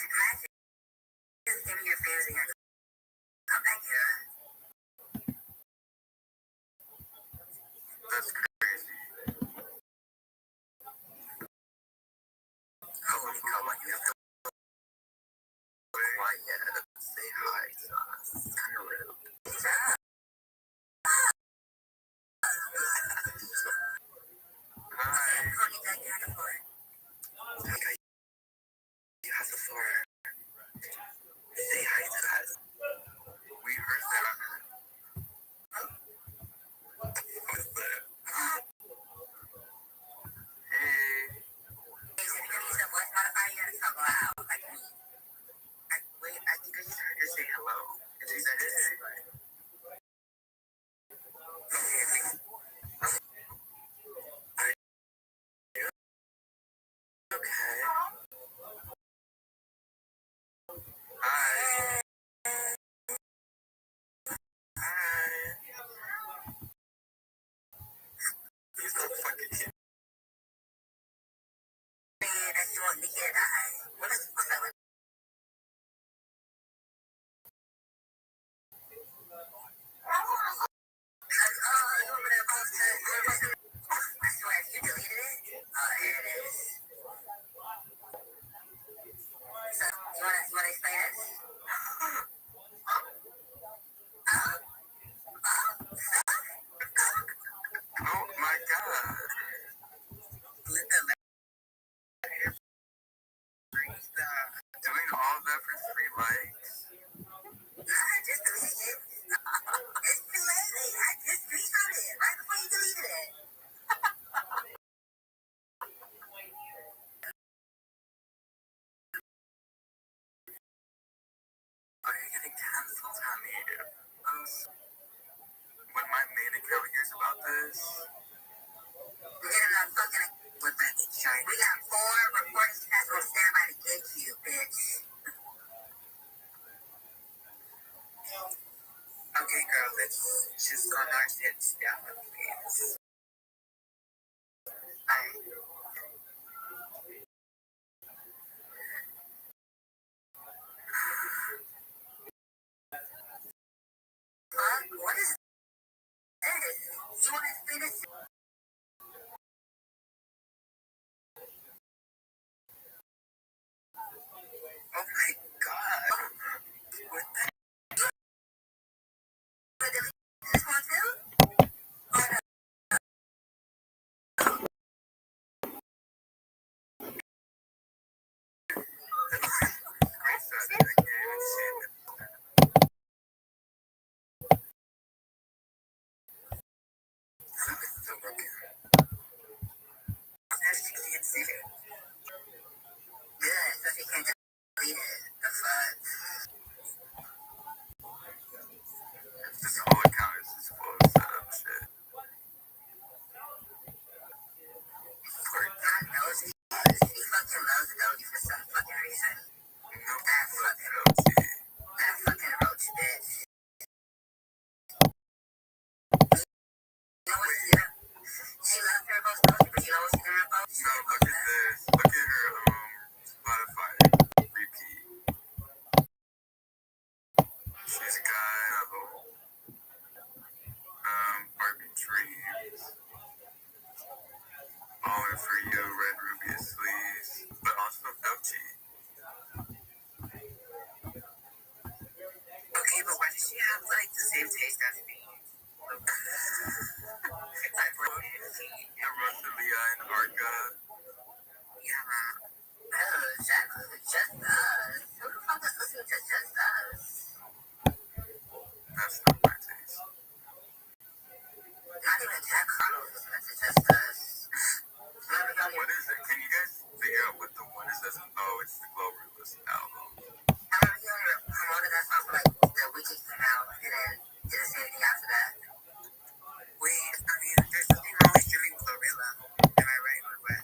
Imagine just giving your fans and your come back here. That's crazy. Oh, when you come, like, you have to Quiet. Say hi to us. It's kind of rude. Hi. Honey, that you had a boy. Okay. You have the floor. Say hi to us. We heard that. What's that? Hey. Hey, so if you need some voice modify, you gotta talk loud, like me. Wait, I think I just heard her say hello. And she said, hey. Are you okay? Hi. Hi. He's so fucking cute. Saying that you want me to get that. What is that? I swear, if you deleted it, oh, here it is. So, you wanna explain this? Oh my god. Linda, Doing all of that for 3 likes? I just deleted it. It's too late. I just restarted it right before you deleted it. Are you getting canceled, honey? when my main account hears about this, Get him a fucking with Rabbit Shark. We got 4 reporting tests on standby to get you, bitch. Okay, girl, let's just go our tits down the pants. What is this? You want to spin this? Oh my god. What the? This one too? Oh no. Good, so she can't delete it. The fuck? this whole account is just full of setup shit. God knows he fucking loves Adobe for some fucking reason. No, That fucking roach bitch. You know what she's gonna? She loves her most Adobe, but you know what she's gonna post? no, look at this. Look at her Spotify repeat. She's got Barbie Dreams, Falling for You, Red Ruby Sleeves, but also Dochi. Okay, but why does she have like the same taste as me? Rosalia and Arca. Yeah. Oh, just us. Who the fuck is listening to just us? That's not my taste. Not even Jack Harlow is listening to just us. What is it? Can you guys figure out what the one is? Oh, it's the Glorious album. I remember hearing promoted that song for like the week it came out, and then didn't say anything after that. Wait, I mean, there's something wrong with streaming Glorilla. Am I right or what?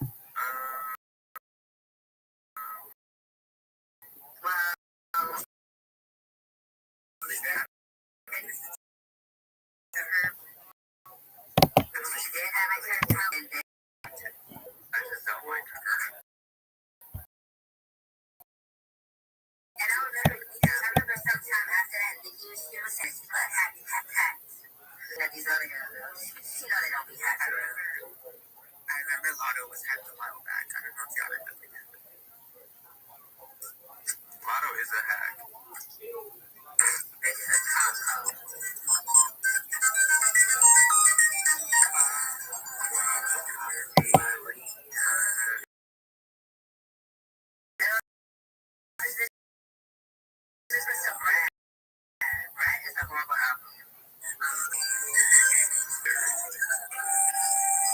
Well, is that to her? She did have a turn time, and then I just don't like her. and I remember because I remember sometime after that, Nicki was saying she put happy hats. That these other girls, she know they don't be happy. I remember Lotto was hacked a while back. I don't know if y'all remember that. Lotto is a hack. It's a combo. This was some Brad. Brad is a horrible album.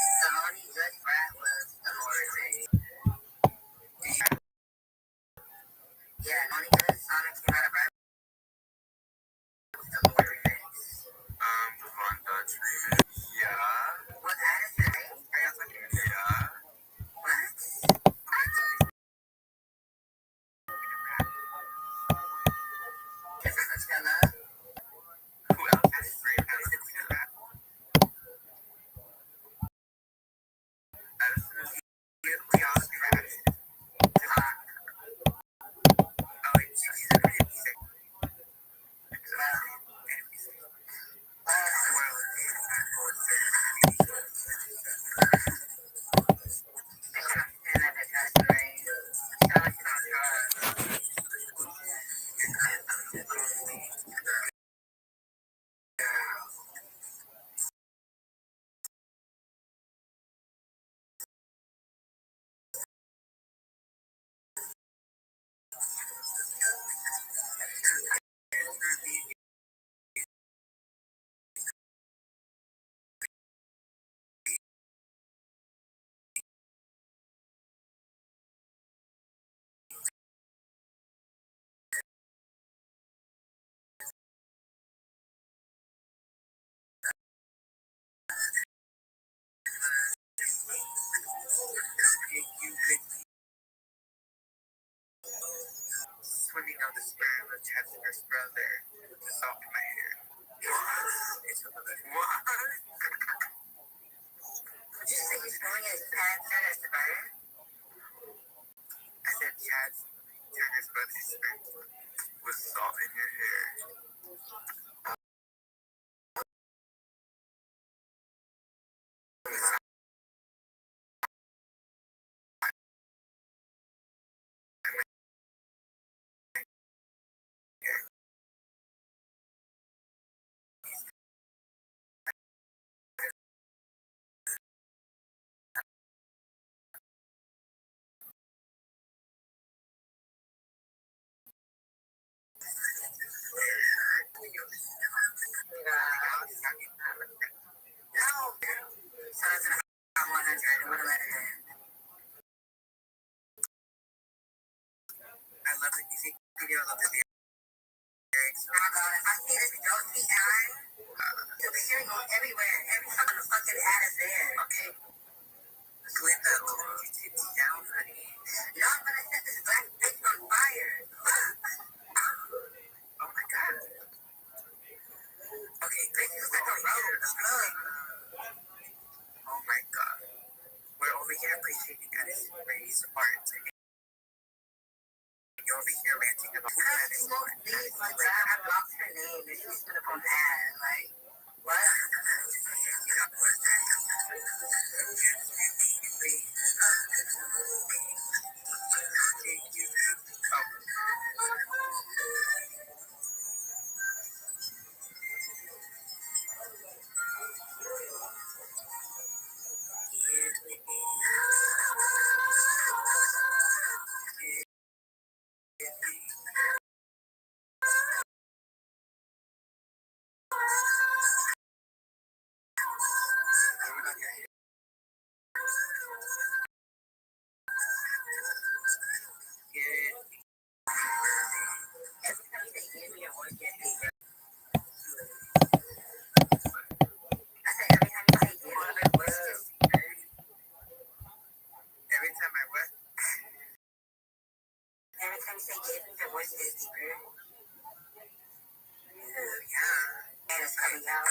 The only good Brad was the Morrissey. Yeah, the only good song that came out of Brad was the Lord remix. The Von Dutch remix. Yeah. Was Addison, right? Yeah. What? This is Coachella. Who else is free? Addison is We all crashed. Oh, and she's a great music. exactly. Well, swimming on the sperm of Chad's first brother. The salt in my hair. What? Did you say you're swimming in Chad's Turner's sperm? I said Chad's Turner's brother's sperm. With salt in your hair. I love the music video, I love the lyrics. Oh my god, if I see this Josie ad, you'll be hearing it everywhere. Every fucking ad is there. Okay. Slip that little titty down, honey. No, I'm gonna set this black bitch on fire. Oh my god. Okay, thank you for the road. Oh my god. We're over here appreciating Alice Ray's art. You're over here ranting about Alice. Like, I blocked her name and she's gonna go mad. Like, what? You know what? Every time you say give me, your voice gets deeper. Yeah. And it's coming out.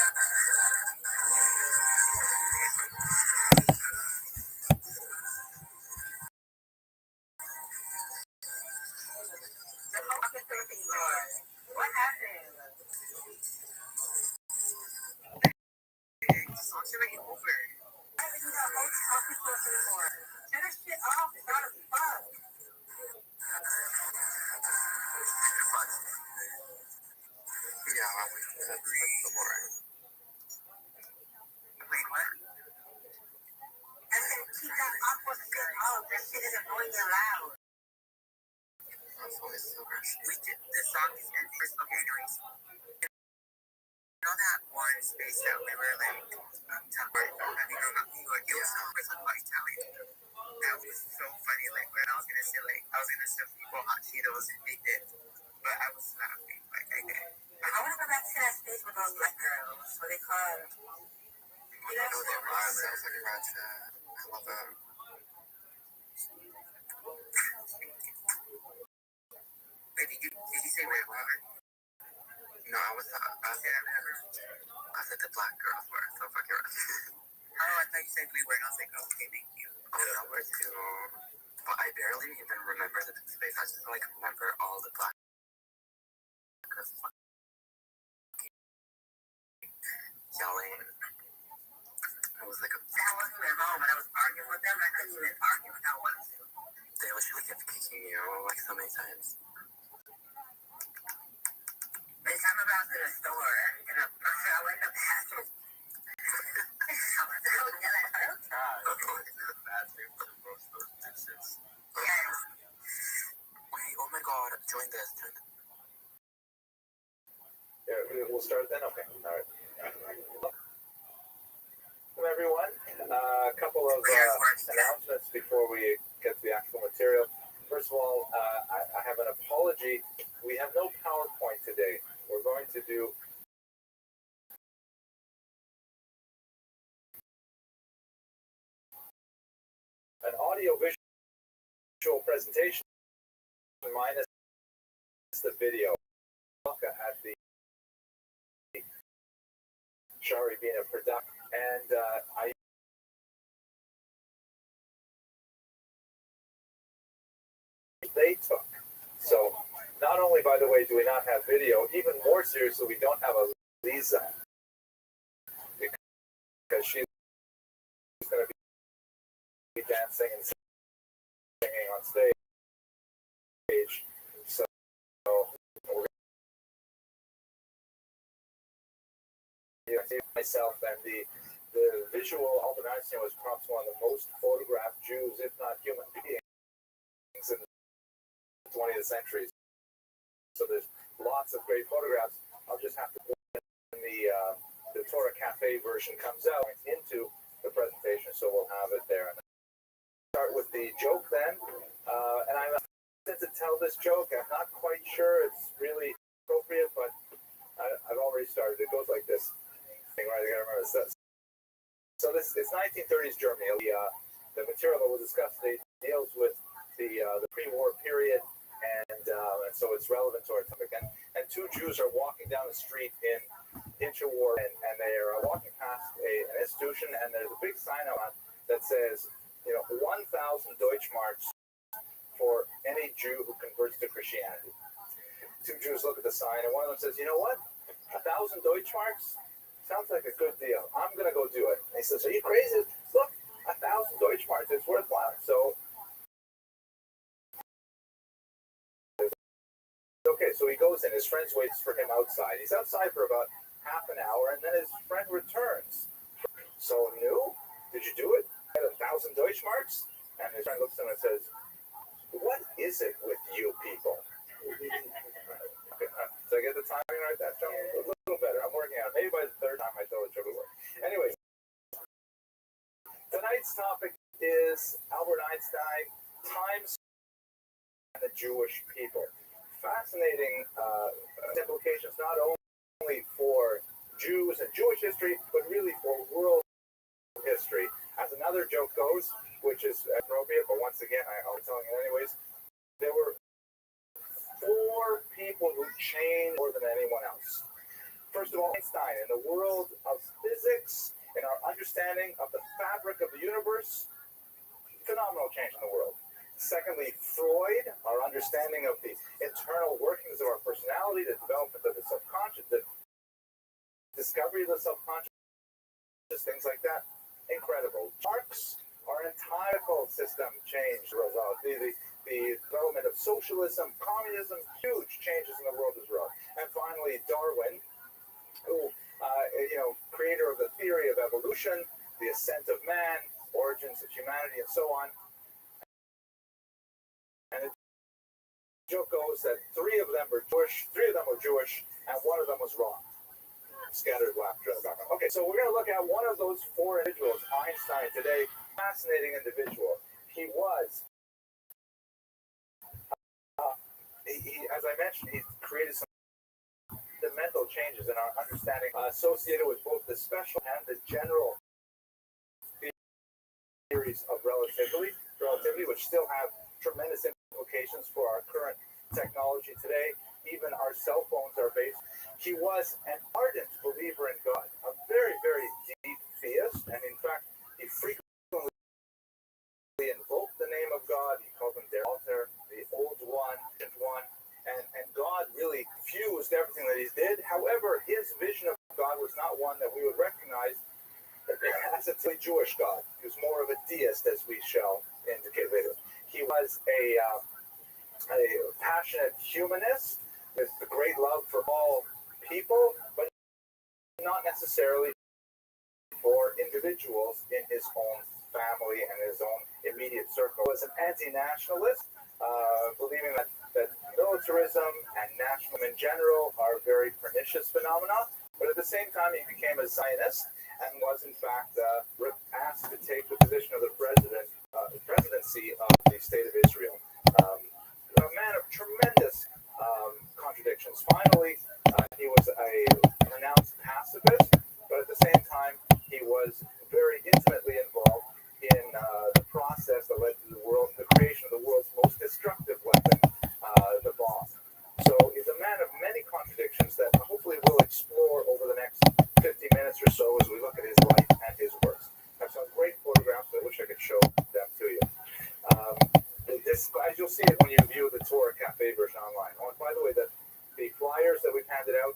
What happened? The song's already over. I don't even know how to talk to us anymore. Turn that shit off. It's not a fuck. Yeah, I went to the board. Wait, what? I said keep that awkward shit off. That shit is annoying and loud. That's always so rushed. The song is in first. Okay, anyways. You know that one space that we were like, talking about? I mean, no, not New York. It was talking about Italian. That was so funny. Like, when I was gonna say, like, I was gonna serve people hot Cheetos and they did. But I was laughing. Like, I did. I want to go back to that space with those black girls. What they call? You know, they were on there. I was like, Rothschild. I love them. Wait, did you say wait, what? No, I said the black girls were, so fucking right. Oh, I thought you said we were, and I was like, oh, okay, thank you. Oh, that were too. But I barely even remember the space. I just like remember all the black girls yelling. I was like, I wasn't at home, and I was arguing with them. I couldn't even argue without wanting to. They literally kept kicking you like so many times. This time I was in a store, and I went in the bathroom. I was yelling at her. I went to the bathroom to roast those dishes. Yes. Wait, oh my god, join this. Yeah, we'll start then? Okay. All right. Welcome, everyone. A couple of announcements before we get to the actual material. First of all, I have an apology. We have no PowerPoint today. We're going to do an audio-visual presentation minus the video at the Shari being a production, and they took. So not only, by the way, do we not have video, even more seriously, we don't have a Lisa, because she's going to be dancing and singing on stage. So myself and the visual Albert Einstein was perhaps one of the most photographed Jews, if not human beings, in the 20th century. So there's lots of great photographs. I'll just have to when the Torah Cafe version comes out into the presentation, so we'll have it there. And start with the joke then, and I'm to tell this joke. I'm not quite sure it's really appropriate, but I've already started. It goes like this. Right, I gotta remember this. So this is 1930s Germany. The material that we'll discuss today deals with the pre-war period, and so it's relevant to our topic. And two Jews are walking down the street in interwar, and they are walking past an institution, and there's a big sign out that says, 1,000 Deutschmarks for any Jew who converts to Christianity. Two Jews look at the sign, and one of them says, you know what? 1,000 Deutschmarks? Sounds like a good deal. I'm going to go do it. And he says, are you crazy? Look, 1,000 Deutschmarks. It's worthwhile. So, okay, so he goes in. His friend waits for him outside. He's outside for about half an hour, and then his friend returns. So, new? Did you do it? At 1,000 Deutschmarks? And his friend looks at him and says, what is it with you people? Did I get the timing right that time? A little better. I'm working on it. Maybe by the third time I throw it should work. Anyway, tonight's topic is Albert Einstein, times and the Jewish people. Fascinating implications not only for Jews and Jewish history, but really for world history. As another joke goes, which is appropriate, but once again, I'll be telling it anyways, there were 4 people who changed more than anyone else. First of all, Einstein, in the world of physics, in our understanding of the fabric of the universe, phenomenal change in the world. Secondly, Freud, our understanding of the internal workings of our personality, the development of the subconscious, the discovery of the subconscious, things like that. Incredible. Marx, our entire system changed as a result. The development of socialism, communism, huge changes in the world as well. And finally, Darwin, who, creator of the theory of evolution, the ascent of man, origins of humanity, and so on. And the joke goes that 3 of them were Jewish, and 1 of them was wrong. Scattered laughter in the background. Okay, so we're going to look at one of those 4 individuals, Einstein, today. Fascinating individual. He was. As I mentioned, he created some fundamental changes in our understanding associated with both the special and the general theories of relativity, which still have tremendous implications for our current technology today. Even our cell phones are based. He was an ardent believer in God, a very, very deep theist, and in fact, he frequently invoked the name of God. He called him their altar, the old one, and God really fused everything that he did. However, his vision of God was not one that we would recognize as a Jewish God. He was more of a deist, as we shall indicate later. He was a passionate humanist with a great love for all people, but not necessarily for individuals in his own family and his own immediate circle. He was an anti-nationalist, believing that militarism and nationalism in general are very pernicious phenomena, but at the same time he became a Zionist and was in fact asked to take the position of the presidency of the state of Israel. A man of tremendous contradictions. Finally, he was a pronounced pacifist, but at the same time he was very intimately involved in the process that led to the creation of the world's most destructive weapon, the bomb. So line. Oh, and by the way, the flyers that we've handed out,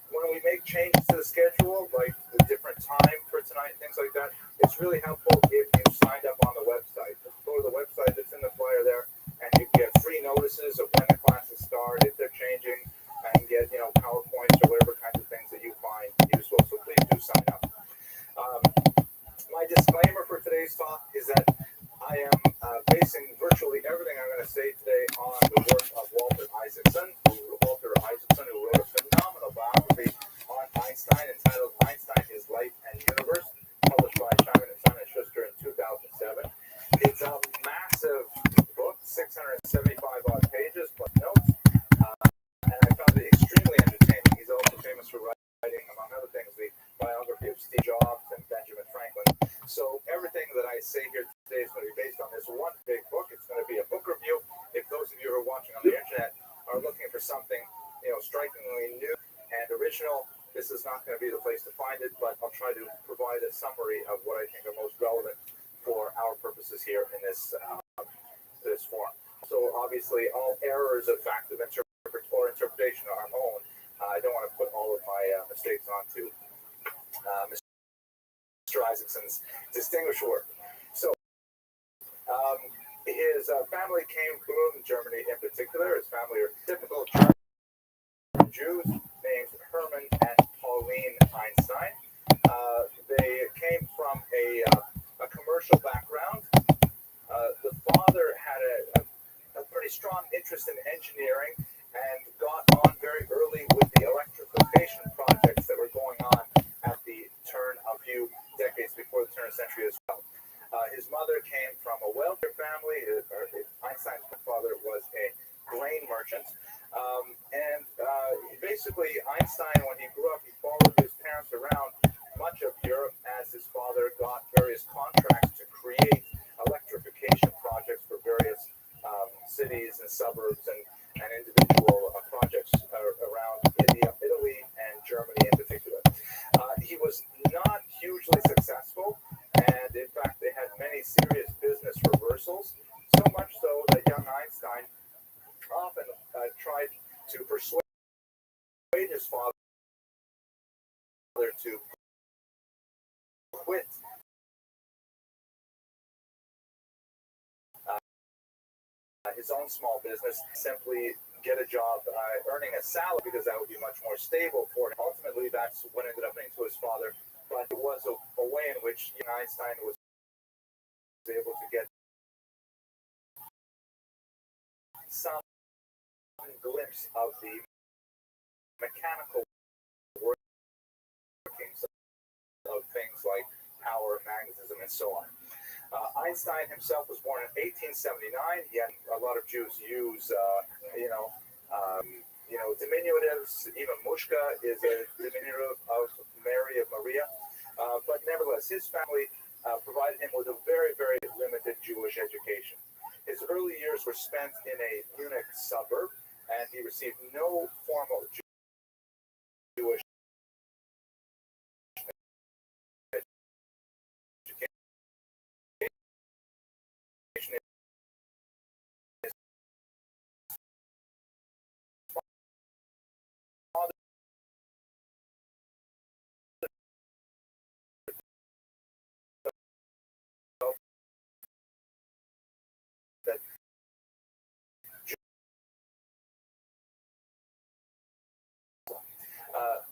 when we make changes to the schedule, like the different time for tonight, things like that, it's really helpful if you signed up on the website. Just go to the website that's in the flyer there, and you get free notices of when the classes start, if they're changing, and get PowerPoints or whatever kinds of things that you find useful. So please do sign up. My disclaimer for today's talk is that I am basing virtually everything I'm going to say today on the work of Walter Isaacson, who wrote a phenomenal biography on Einstein entitled Einstein, His Life and Universe, published by Simon & Schuster in 2007. It's a massive book, 675 odd pages plus notes, and I found it extremely entertaining. He's also famous for writing, among other things, the biography of Steve Jobs and Benjamin Franklin. So everything that I say here today is going to be based on this one big book. It's going to be a book review. If those of you who are watching on the internet are looking for something, strikingly new and original, this is not going to be the place to find it, but I'll try to provide a summary of what I think are most relevant for our purposes here in this forum. So obviously, all errors of fact of interpretation are our own. I don't want to put all of my mistakes onto Mr. Isaacson's distinguished work. So, his family came from Germany in particular. His family are typical German Jews named Hermann and Pauline Einstein. They came from a commercial background. The father had a pretty strong interest in engineering and got on very early with the electrification projects that were going on at the turn a few decades before the turn of the century as well. His mother came from a wealthier family. Einstein's father was a grain merchant. Basically, Einstein, when he grew up, he followed his parents around much of Europe as his father got various contracts to create electrification projects for various cities and suburbs and individual projects around Italy and Germany in particular. He was not hugely successful, and in fact, they had many serious business reversals, so much so that young Einstein often tried to persuade his father to quit his own small business, simply get a job earning a salary, because that would be much more stable for him. Ultimately, that's what ended up happening to his father, but it was a way in which Einstein was able to get some glimpse of the mechanical workings of things like power, magnetism, and so on. Einstein himself was born in 1879. Yet a lot of Jews use, diminutives. Even Mushka is a diminutive of Mary, of Maria. But nevertheless, his family provided him with a very, very limited Jewish education. His early years were spent in a Munich suburb, and he received no formal Jewish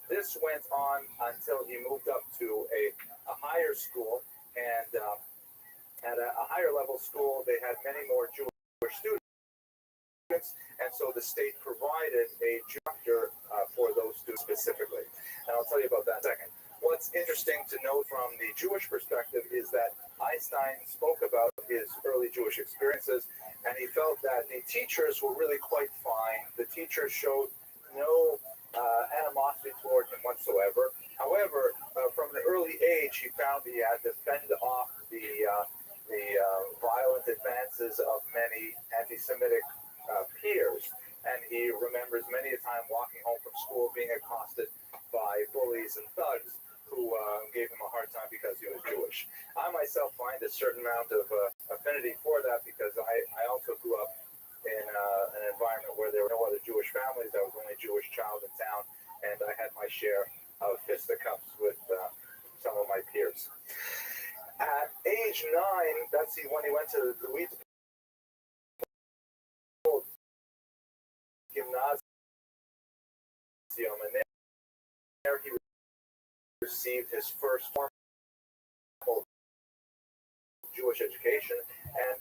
This went on until he moved up to a higher school, and at a higher level school, they had many more Jewish students, and so the state provided a instructor for those students specifically. And I'll tell you about that in a second. What's interesting to note from the Jewish perspective is that Einstein spoke about his early Jewish experiences, and he felt that the teachers were really quite fine. The teachers showed no animosity towards him whatsoever. However, from an early age, he found he had to fend off the violent advances of many anti-Semitic peers. And he remembers many a time walking home from school being accosted by bullies and thugs who gave him a hard time because he was Jewish. I myself find a certain amount of affinity for that, because I also grew up in an environment where there there were no other Jewish families. I was the only Jewish child in town, and I had my share of fisticuffs with some of my peers. At age 9, that's when he went to the Leeds Gymnasium, and there he received his first formal Jewish education, and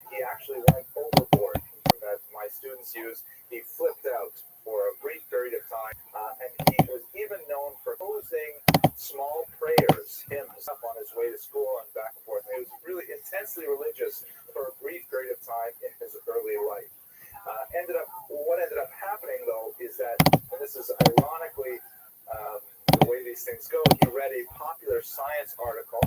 he actually went overboard. As my students use, he flipped out for a brief period of time, and he was even known for posing small prayers, hymns, up on his way to school and back and forth. And he was really intensely religious for a brief period of time in his early life. What ended up happening, though, is that, and this is ironically the way these things go, he read a popular science article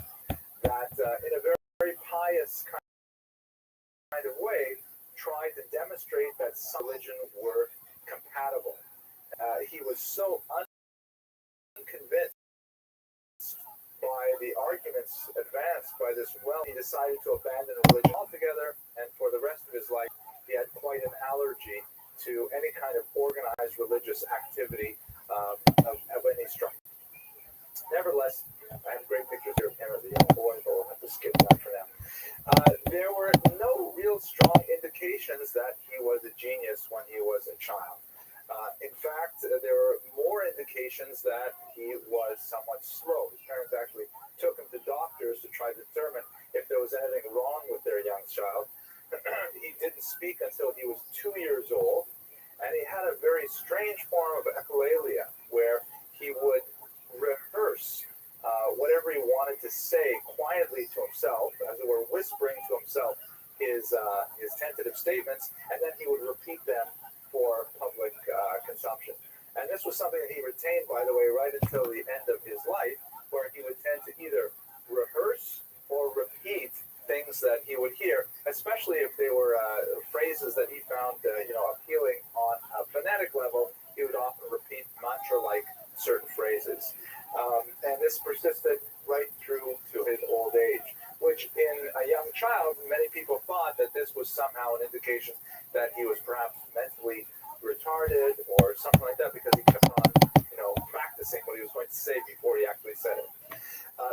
that, in a very, very pious kind of way, tried to demonstrate that some religion were compatible. He was so unconvinced by the arguments advanced by this he decided to abandon religion altogether, and for the rest of his life, he had quite an allergy to any kind of organized religious activity of any stripe. Nevertheless, I have great pictures here of him as a young boy, but we'll have to skip that for now. There were no real strong indications that he was a genius when he was a child. In fact, there were more indications that he was somewhat slow. His parents actually took him to doctors to try to determine if there was anything wrong with their young child. He didn't speak until he was 2 years old, and he had a very strange form of echolalia, where he would rehearse whatever he wanted to say quietly to himself, as it were, whispering to himself his tentative statements, and then he would repeat them for public consumption. And this was something that he retained, by the way, right until the end of his life, where he would tend to either rehearse or repeat things that he would hear, especially if they were phrases that he found appealing on a phonetic level. He would often repeat mantra-like certain phrases. And this persisted right through to his old age, which in a young child, many people thought that this was somehow an indication that he was perhaps mentally retarded or something like that, because he kept on, practicing what he was going to say before he actually said it.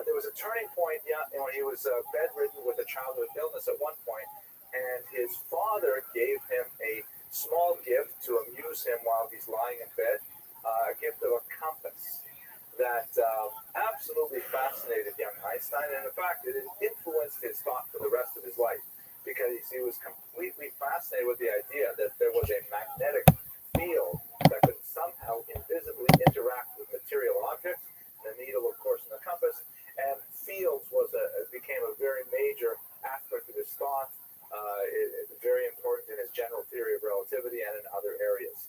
There was a turning point when he was bedridden with a childhood illness at one point, and his father gave him a small gift to amuse him while he's lying in bed, a gift of a compass that absolutely fascinated young Einstein, and in fact, it influenced his thought for the rest of his life, because he was completely fascinated with the idea that there was a magnetic field that could somehow invisibly interact with material objects, the needle, of course, and the compass, and fields became a very major aspect of his thought, very important in his general theory of relativity and in other areas.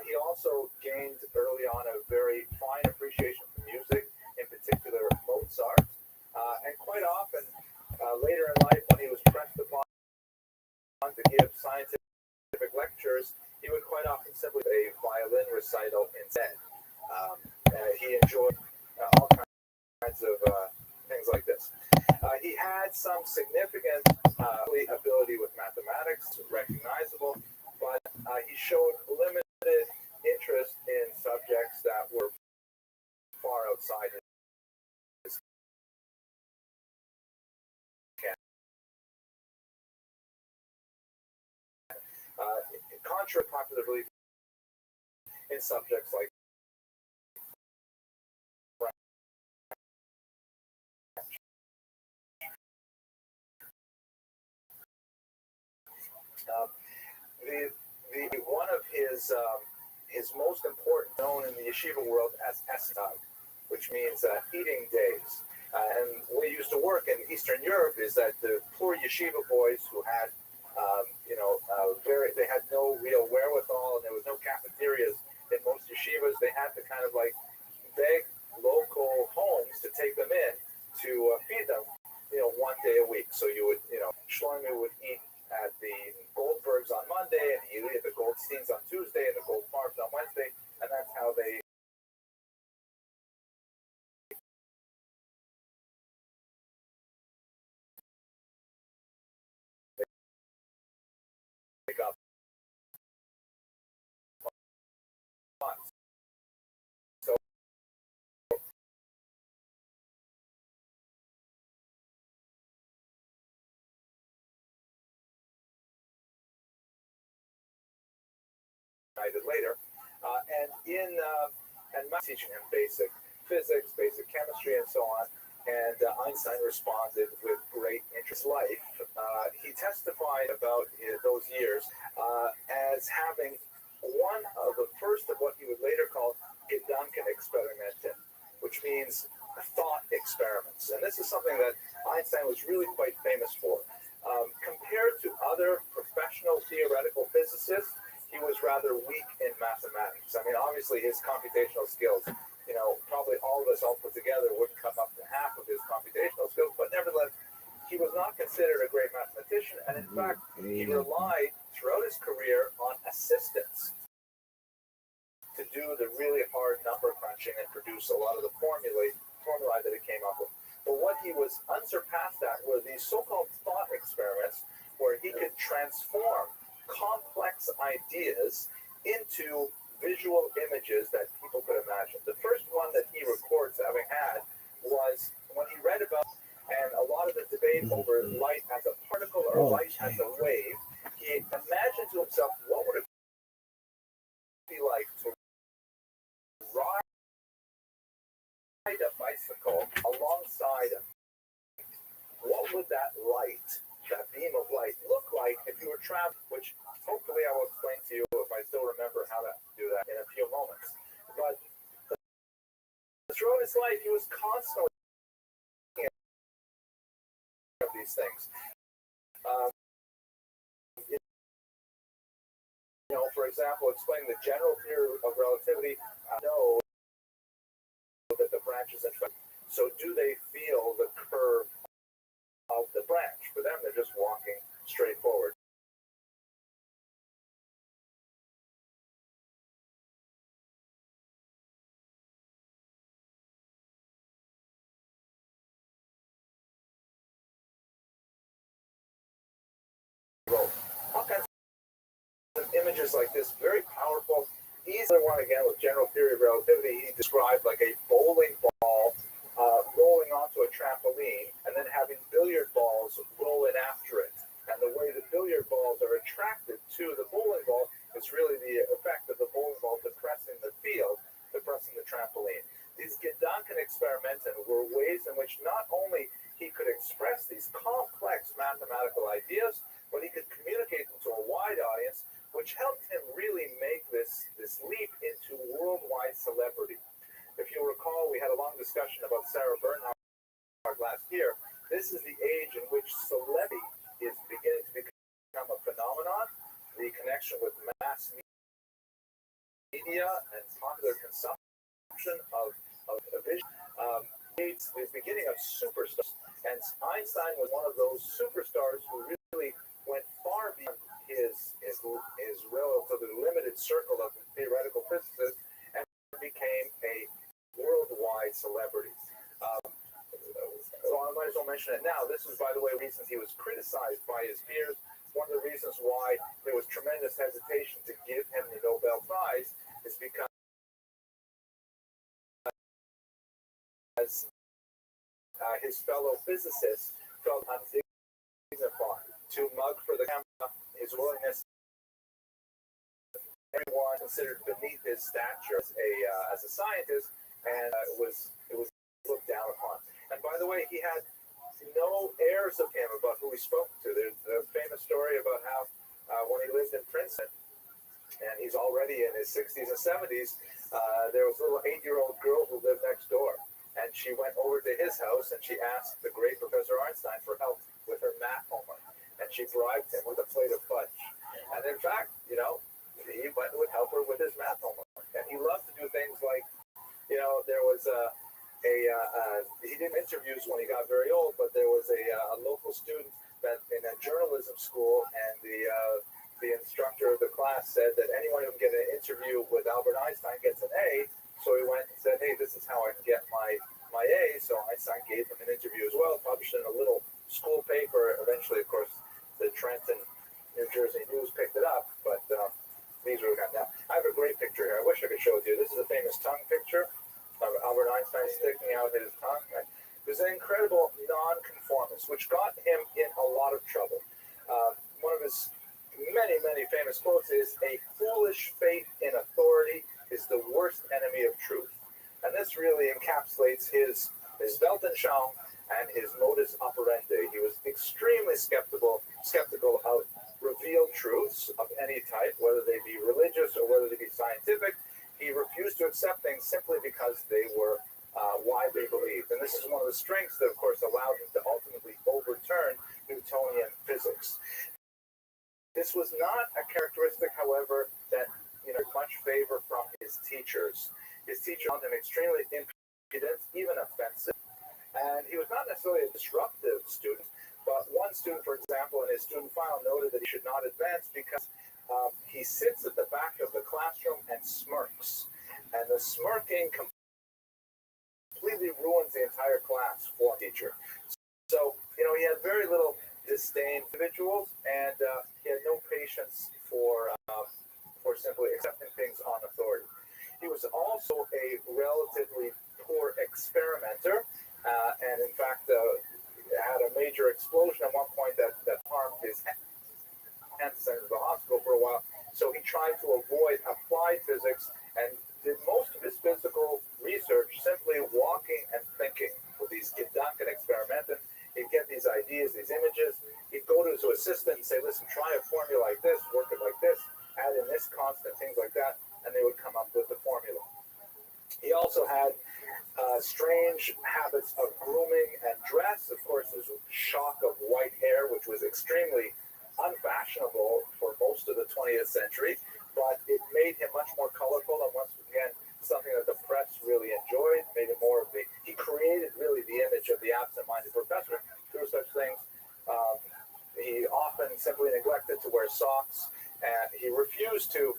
He also gained early on a very fine appreciation for music, in particular Mozart, and quite often later in life, when he was pressed upon to give scientific lectures, he would quite often simply do a violin recital instead. He enjoyed all kinds of things like this. He had some significant ability with mathematics, recognizable, but he showed limited interest in subjects that were far outside his camp. Contrary to popular belief in subjects like one of his most important, known in the yeshiva world as Estag, which means eating days. And the way it used to work in Eastern Europe is that the poor yeshiva boys who had, they had no real wherewithal, and there was no cafeterias in most yeshivas. They had to kind of like beg local homes to take them in to feed them, one day a week. So you would, Shlomo would eat at the Goldbergs on Monday, and he would eat at the Goldsteins on Tuesday, and the Goldfarms on Wednesday, and that's how they got So later, and teaching him basic physics, basic chemistry, and so on. And Einstein responded with great interest. Life, he testified about those years as having one of the first of what he would later call Gedanken experimenten, which means thought experiments. And this is something that Einstein was really quite famous for. Compared to other professional theoretical physicists, he was rather weak in mathematics. I mean, obviously his computational skills, probably all of us all put together wouldn't come up to half of his computational skills, but nevertheless, he was not considered a great mathematician, and in fact, he relied throughout his career on assistants to do the really hard number crunching and produce a lot of the formulae that he came up with. But what he was unsurpassed at were these so-called thought experiments where he could transform complex ideas into visual images that people could imagine. The first one that he records having had was when he read about, and a lot of the debate over light as a particle or light as a wave, he imagined to himself, what would it be like to ride a bicycle alongside a, what would that light, that beam of light, look like if you were traveling, which hopefully I will explain to you if I still remember how to do that in a few moments. But throughout his life, he was constantly thinking of these things. For example, explaining the general theory of relativity, know that the branches in fact, so do they feel the curve of the branch? For them, they're just walking straight forward. All kinds of images like this, very powerful. Easily one again with general theory of relativity, he described like a bowling ball rolling onto a trampoline and then having billiard balls roll in after it. And the way the billiard balls are attracted to the bowling ball is really the effect of the bowling ball depressing the field, depressing the trampoline. These Gedanken experimenten were ways in which not only he could express these complex mathematical ideas, but he could communicate them to a wide audience, which helped him really make this leap into worldwide celebrity. If you recall, we had a long discussion about Sarah Bernhardt last year. This is the age in which celebrity is beginning to become a phenomenon. The connection with mass media and popular consumption of vision. It's the beginning of superstars. And Einstein was one of those superstars who really went far beyond his relatively limited circle of theoretical physicists and became a worldwide celebrity. So I might as well mention it now. This is, by the way, reasons he was criticized by his peers. One of the reasons why there was tremendous hesitation to give him the Nobel Prize is because his fellow physicists felt undignified to mug for the camera, his willingness. Everyone considered beneath his stature as a scientist, and it was looked down upon. And by the way, he had no airs of him about who he spoke to. There's a famous story about how when he lived in Princeton, and he's already in his 60s and 70s, there was a little 8-year-old girl who lived next door. And she went over to his house and she asked the great Professor Einstein for help with her math homework. And she bribed him with a plate of fudge. And in fact, he would help her with his math homework. And he loved to do things like, there was he did interviews when he got very old, but there was a local student that in a journalism school, and the instructor of the class said that anyone who can get an interview with Albert Einstein gets an A. So he went and said, hey, this is how I can get my A. So Einstein gave him an interview as well, published in a little school paper. Eventually, of course, the Trenton, New Jersey News picked it up, but these were kind of, now, I have a great picture here. I wish I could show it to you. This is a famous tongue picture of Albert Einstein sticking out his tongue. Right? He was an incredible nonconformist, which got him in a lot of trouble. One of his many famous quotes is, "A foolish faith in authority is the worst enemy of truth." And this really encapsulates his Weltanschauung and his modus operandi. He was extremely skeptical of revealed truths of any type, whether they be religious or whether they be scientific. He refused to accept things simply because they were widely believed. And this is one of the strengths that, of course, allowed him to ultimately overturn Newtonian physics. This was not a characteristic, however, that much favor from his teachers. His teachers found him extremely impudent, even offensive, and he was not necessarily a disruptive student. But one student, for example, in his student file noted that he should not advance because he sits at the back of the classroom and smirks, and the smirking completely ruins the entire class for a teacher. So he had very little disdain for individuals, and he had no patience for simply accepting things on authority. He was also a relatively poor experimenter, and in fact had a major explosion at one point that harmed his hand, sent him to the hospital for a while. So he tried to avoid applied physics and did most of his physical research simply walking and thinking with these Gedanken experimenten. He'd get these ideas, these images. He'd go to his assistant and say, "Listen, try a formula like this, work it like this, add in this constant, things like that," and they would come up with the formula. He also had strange habits of grooming and dress. Of course, his shock of white hair, which was extremely unfashionable for most of the 20th century, but it made him much more colorful, and once again, something that the press really enjoyed, made him more of he created really the image of the absent-minded professor through such things. He often simply neglected to wear socks, and he refused to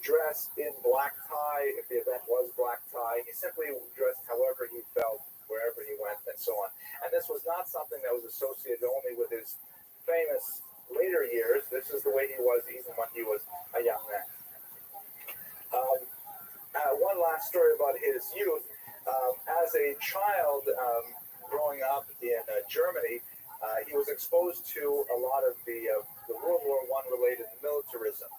dress in black tie if the event was black tie. He simply dressed however he felt, wherever he went, and so on. And this was not something that was associated only with his famous later years. This is the way he was even when he was a young man. One last story about his youth. As a child growing up in Germany, he was exposed to a lot of the World War I related militarism,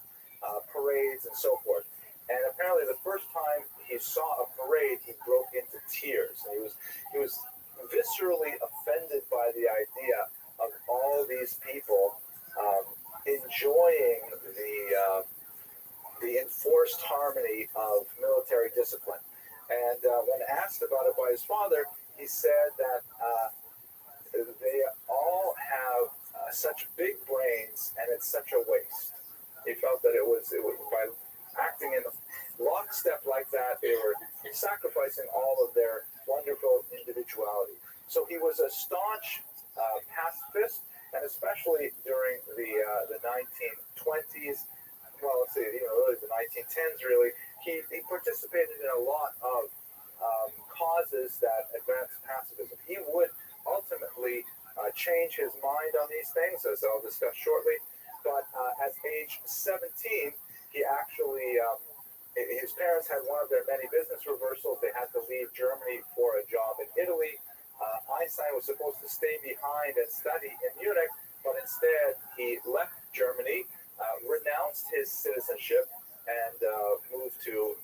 parades and so forth. And apparently the first time he saw a parade, he broke into tears. And he was viscerally offended by the idea of all these people enjoying the enforced harmony of military discipline. And when asked about it by his father, he said that they all have such big brains, and it's such a waste. He felt that it was by acting in lockstep like that, they were sacrificing all of their wonderful individuality. So he was a staunch pacifist, and especially during the 1920s, well, let's say really the 1910s, really, he participated in a lot of causes that advanced pacifism. He would ultimately change his mind on these things, as I'll discuss shortly. But at age 17, he actually, his parents had one of their many business reversals. They had to leave Germany for a job in Italy. Einstein was supposed to stay behind and study in Munich, but instead he left Germany, renounced his citizenship, and moved to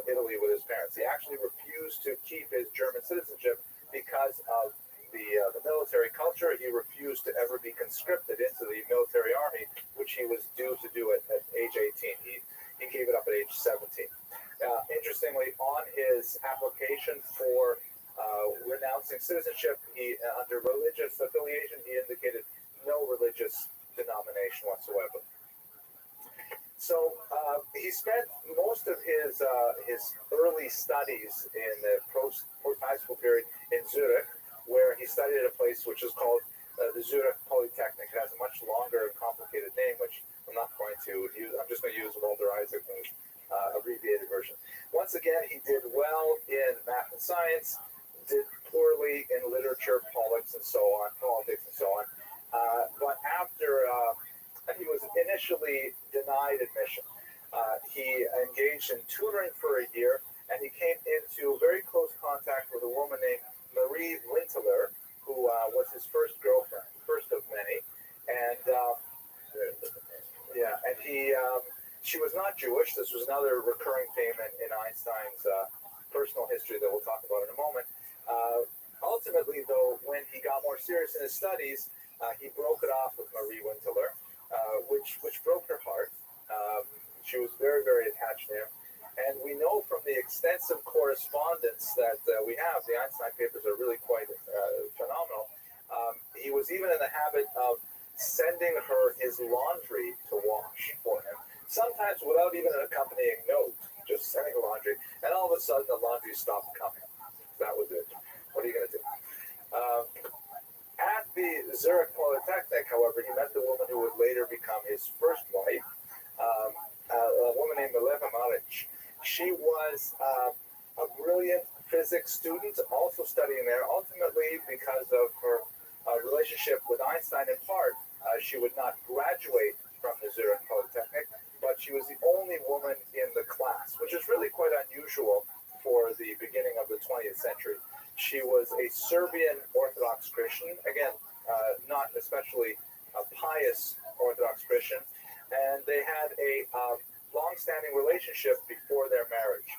Italy with his parents. He actually refused to keep his German citizenship because of the military culture. He refused to ever be conscripted into the military army, which he was due to do at age 18. He gave it up at age 17. Interestingly, on his application for renouncing citizenship, under religious affiliation, he indicated no religious denomination whatsoever. So he spent most of his early studies in the post-high school period in Zurich, where he studied at a place which is called the Zurich Polytechnic. It has a much longer and complicated name, which I'm not going to use. I'm just going to use Walter Isaac's abbreviated version. Once again, he did well in math and science, did poorly in literature, politics, and so on. But after he was initially denied admission, he engaged in tutoring for a year, and he came into very close contact with a woman named Marie Winteler, who was his first girlfriend, first of many. And she was not Jewish. This was another recurring theme in Einstein's personal history that we'll talk about in a moment. Ultimately, though, when he got more serious in his studies, he broke it off with Marie Winteler, which broke her heart. She was very, very attached to him. And we know from the extensive correspondence that we have, the Einstein papers are really quite phenomenal. He was even in the habit of sending her his laundry to wash for him, sometimes without even an accompanying note, just sending laundry. And all of a sudden, the laundry stopped coming. That was it. What are you going to do? At the Zurich Polytechnic, however, he met the woman who would later become his first wife, a woman named Mileva Maric. She was a brilliant physics student, also studying there. Ultimately, because of her relationship with Einstein in part, she would not graduate from the Zurich Polytechnic, but she was the only woman in the class, which is really quite unusual for the beginning of the 20th century. She was a Serbian Orthodox Christian, again, not especially a pious Orthodox Christian, and they had a long-standing relationship before their marriage.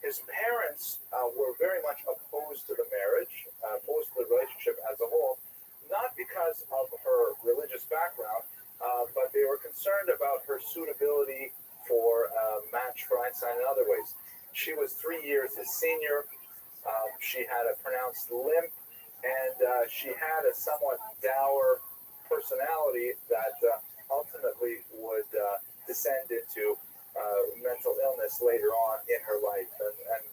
His parents were very much opposed to the marriage, opposed to the relationship as a whole, not because of her religious background, but they were concerned about her suitability for a match for Einstein in other ways. She was 3 years his senior. She had a pronounced limp, and she had a somewhat dour personality that ultimately would descend into mental illness later on in her life. And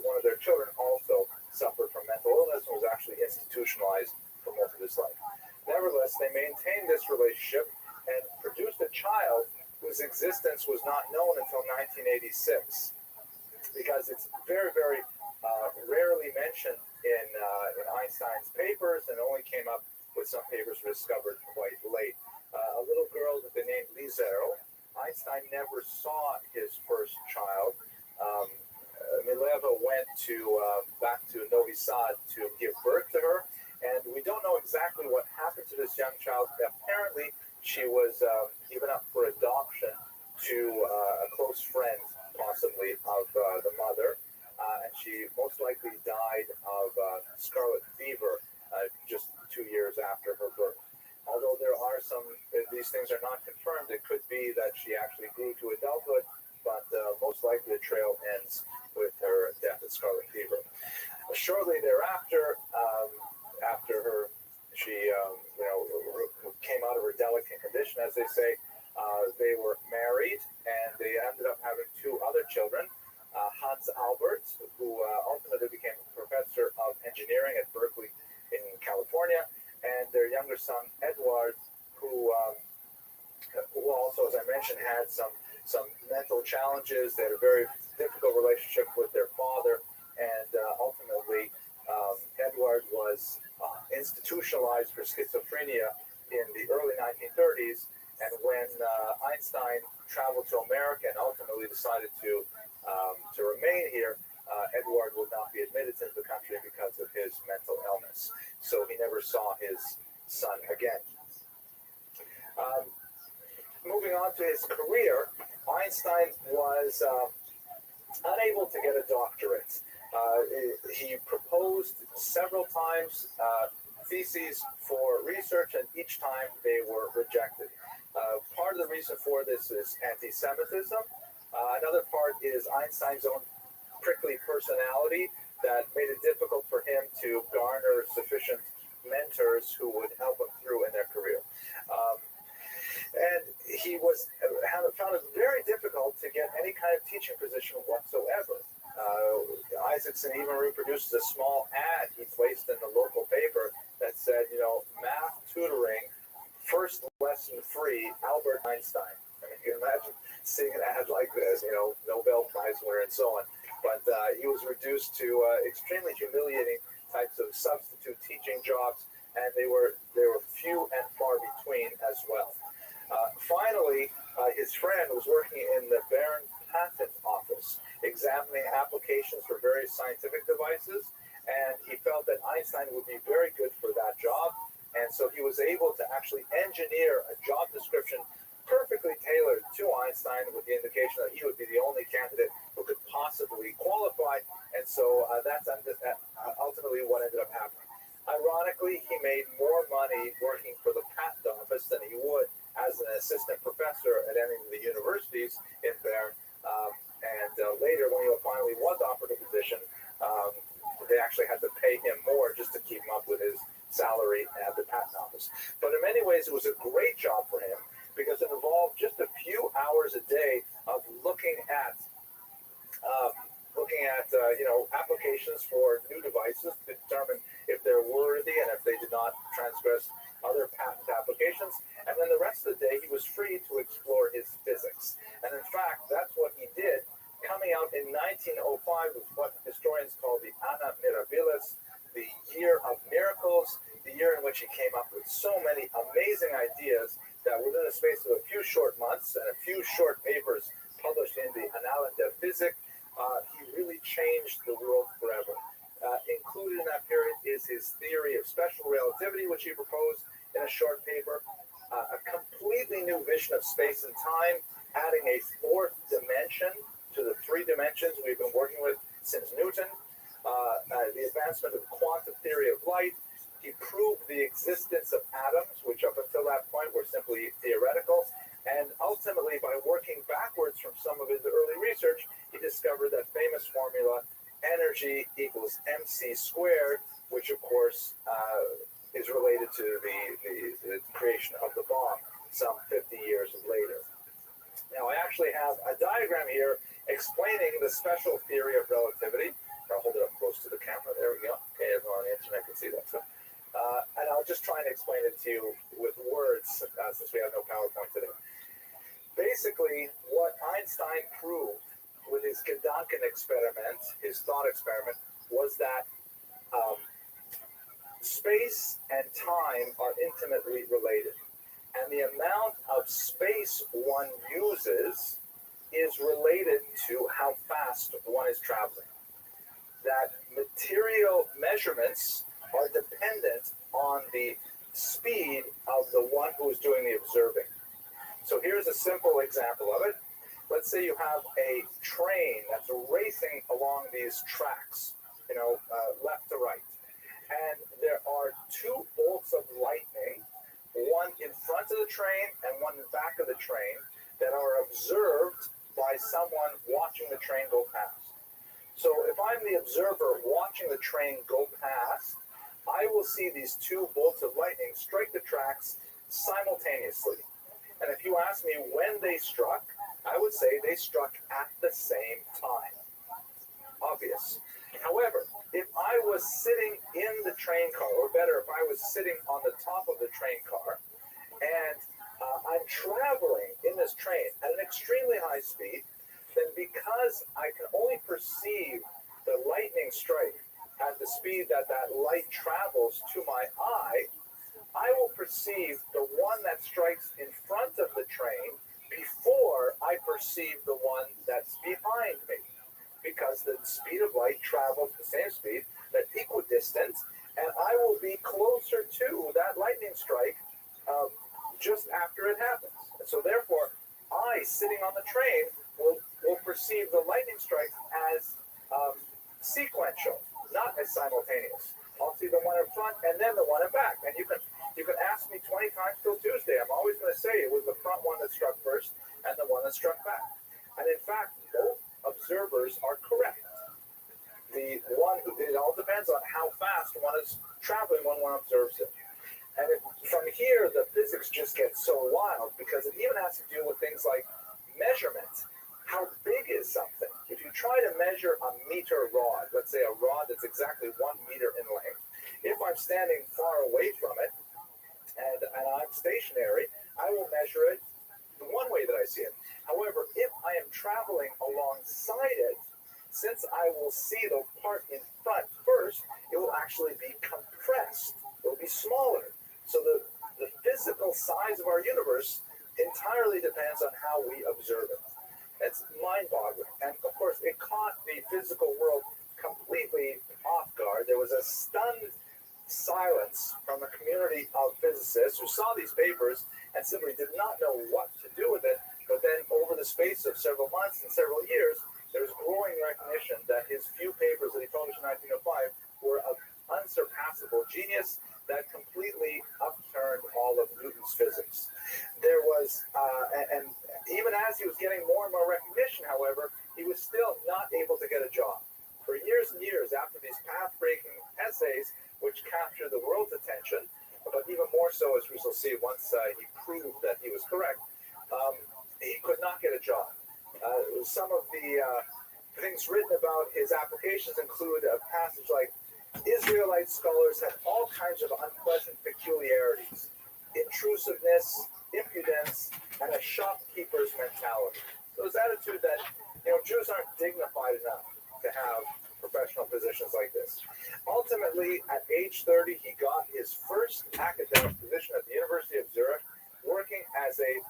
one of their children also suffered from mental illness and was actually institutionalized for most of his life. Nevertheless, they maintained this relationship and produced a child whose existence was not known until 1986, because it's very, very rarely mentioned in Einstein's papers, and only came up with some papers discovered quite late. A little girl with the name Lizero. Einstein never saw his first child. Mileva went back to Novi Sad to give birth to her, and we don't know exactly what happened to this young child. Apparently, she was given up for adoption to a close friend, possibly, of the mother, and she most likely died of scarlet fever just 2 years after her birth. Although there are these things are not confirmed, it could be that she actually grew to adulthood, but most likely the trail ends with her death of scarlet fever. Shortly thereafter, she came out of her delicate condition, as they say. They were married, and they ended up having 2 other children. Hans Albert, who ultimately became a professor of engineering at Berkeley in California, and their younger son Edward, who also, as I mentioned, had some mental challenges. They had a very difficult relationship with their father, and ultimately Edward was institutionalized for schizophrenia in the early 1930s. And when Einstein traveled to America and ultimately decided to remain here, Edward would not be admitted into the country because of his mental illness. So he never saw his son again. Moving on to his career, Einstein was unable to get a doctorate. He proposed several times theses for research, and each time they were rejected. Part of the reason for this is anti-Semitism. Another part is Einstein's own prickly personality that made it difficult for him to garner sufficient mentors who would help him through in their career. And he found it very difficult to get any kind of teaching position whatsoever. Isaacson even reproduces a small ad he placed in the local paper that said, math tutoring, first lesson free, Albert Einstein. I mean, you can imagine seeing an ad like this, Nobel Prize winner and so on. But he was reduced to extremely humiliating types of substitute teaching jobs, and they were few and far between as well. Finally, his friend was working in the Baron Patent office various scientific devices, and he felt that Einstein would be very good for that job. And so he was able to actually engineer a job description perfectly tailored to Einstein, with the indication that he would be the only candidate who could possibly qualify. And so that's ultimately what ended up happening. Ironically, he made more money working for the patent office than he would as an assistant professor at any of the universities in there. Later, when he finally was offered a position, they actually had to pay him more just to keep him up with his salary at the patent office. But in many ways, it was a great job for him because it involved just a few hours a day of looking at applications for new devices to determine if they're worthy and if they did not transgress other patent applications. And then the rest of the day, he was free to explore his physics. And in fact, that's what he did. Coming out in 1905 was what historians call the Anna Mirabilis, the year of miracles, the year in which he came up with so many amazing ideas that within the space of a few short months and a few short papers published in the Annalen der Physik, he really changed the world forever. Included in that period is his theory of special relativity, which he proposed in a short paper, a completely new vision of space and time, adding a fourth dimension to the three dimensions we've been working with since Newton, the advancement of the quantum theory of light. He proved the existence of atoms, which up until that point were simply theoretical. And ultimately, by working backwards from some of his early research, he discovered that famous formula, energy equals mc squared, which of course is related to the creation of the bomb some 50 years later. Now, I actually have a diagram here explaining the special theory of relativity. I'll hold it up close to the camera. There we go. Okay, everyone on the internet can see that. So, and I'll just try and explain it to you with words since we have no PowerPoint today. Basically, what Einstein proved with his Gedanken experiment, his thought experiment, was that space and time are intimately related. And the amount of space one uses is related to how fast one is traveling. That material measurements are dependent on the speed of the one who is doing the observing. So here's a simple example of it. Let's say you have a train that's racing along these tracks, left to right. And there are two bolts of lightning, one in front of the train and one in the back of the train, that are observed by someone watching the train go past. So if I'm the observer watching the train go past, I will see these two bolts of lightning strike the tracks simultaneously. And if you ask me when they struck, I would say they struck at the same time. Obvious. However, if I was sitting in the train car, or better, if I was sitting on the top of the train car, and I'm traveling in this train at an extremely high speed, then because I can only perceive the lightning strike at the speed that that light travels to my eye, I will perceive the one that strikes in front of the train before I perceive the one that's behind me, because the speed of light travels the same speed, that equidistant, and I will be closer to that lightning strike just after it happens. And so therefore, I, sitting on the train, will perceive the lightning strike as sequential, not as simultaneous. I'll see the one in front and then the one in back. And you can ask me 20 times till Tuesday. I'm always going to say it was the front one that struck first and the one that struck back. And in fact, both observers are correct. It all depends on how fast one is traveling when one observes it. And from here, the physics just gets so wild because it even has to do with things like measurement. How big is something? If you try to measure a meter rod, let's say a rod that's exactly 1 meter in length, if I'm standing far away from it and I'm stationary, I will measure it the one way that I see it. However, if I am traveling alongside it, since I will see the part in front first, it will actually be compressed. It will be smaller. So the physical size of our universe entirely depends on how we observe it. It's mind-boggling. And of course, it caught the physical world completely off guard. There was a stunned silence from a community of physicists who saw these papers and simply did not know what to do with it. But then over the space of several months and several years, there was growing recognition that his few papers that he published in 1905 were of unsurpassable genius that completely upturned all of Newton's physics. There was, and even as he was getting more and more recognition, however, he was still not able to get a job. For years and years after these path-breaking essays, which captured the world's attention, but even more so, as we shall see, once he proved that he was correct, he could not get a job. Some of the things written about his applications include a passage like, Israelite scholars have all kinds of unpleasant peculiarities, intrusiveness, impudence, and a shopkeeper's mentality. So his attitude that, Jews aren't dignified enough to have professional positions like this. Ultimately, at age 30, he got his first academic position at the University of Zurich, working as a,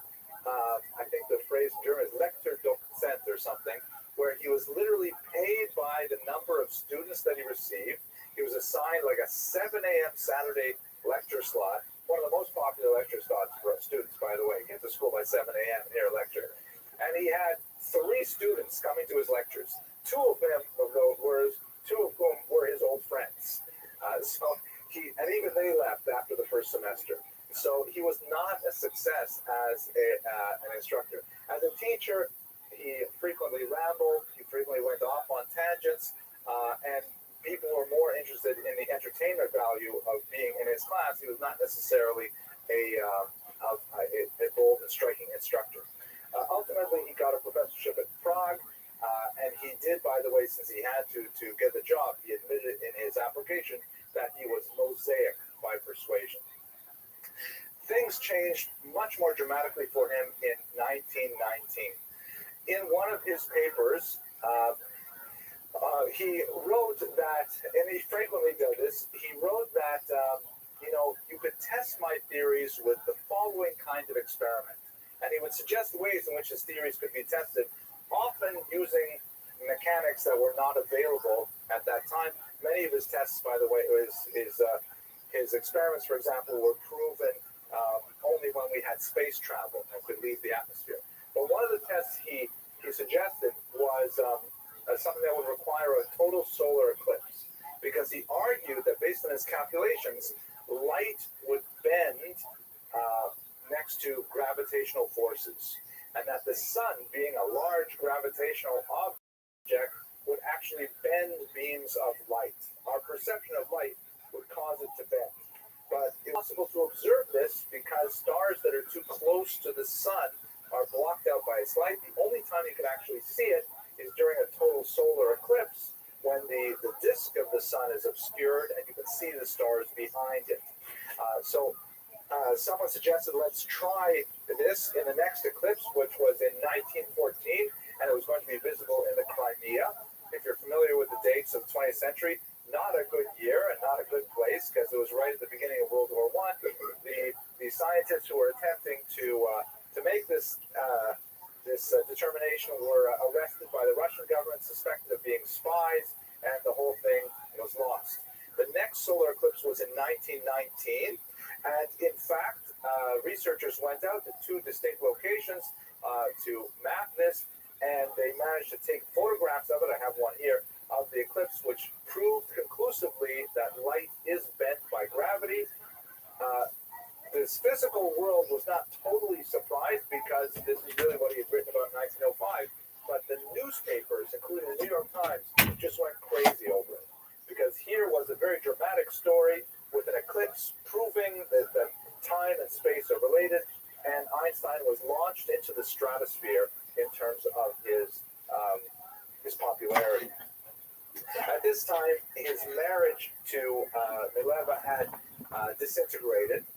I think the phrase in German is Lector Dozent or something, where he was literally paid by the number of students that he received. He was assigned like a 7 a.m. Saturday lecture slot, one of the most popular lecture slots for students, by the way. Get to school by 7 a.m. and hear a lecture. And he had 3 students coming to his lectures. Two of whom were his old friends. And even they left after the first semester. So he was not a success as an instructor. As a teacher, he frequently rambled, he frequently went off on tangents, and people were more interested in the entertainment value of being in his class. He was not necessarily a bold and striking instructor. Ultimately, he got a professorship at Prague. And he did, by the way, since he had to get the job, he admitted in his application that he was Mosaic by persuasion. Things changed much more dramatically for him in 1919. In one of his papers, he wrote that, and he frequently did this, he wrote that, you could test my theories with the following kind of experiment. And he would suggest ways in which his theories could be tested, often using mechanics that were not available at that time. Many of his tests, by the way, his experiments, for example, were proven only when we had space travel and could leave the atmosphere. But one of the tests he suggested was something that would require a total solar eclipse, because he argued that based on his calculations, light would bend next to gravitational forces, and that the sun, being a large gravitational object, would actually bend beams of light. Our perception of light would cause it to bend. But it's possible to observe this because stars that are too close to the sun are blocked out by its light. The only time you can actually see it is during a total solar eclipse, when the disk of the sun is obscured and you can see the stars behind it. Someone suggested, let's try this in the next eclipse, which was in 1914, and it was going to be visible in the Crimea. If you're familiar with the dates of the 20th century, not a good year and not a good place, because it was right at the beginning of World War I. The scientists who were attempting to make this determination were arrested by the Russian government, suspected of being spies, and the whole thing was lost. The next solar eclipse was in 1919, and in fact, researchers went out to 2 distinct locations to map this, and they managed to take photographs of it. I have one here of the eclipse, which proved conclusively that light is bent by gravity. This physical world was not totally surprised, because this is really what he had written about in 1905, but the newspapers, including the New York Times, just went crazy over it, because here was a very dramatic story with an eclipse proving that time and space are related, and Einstein was launched into the stratosphere in terms of his popularity. At this time, his marriage to Mileva had disintegrated.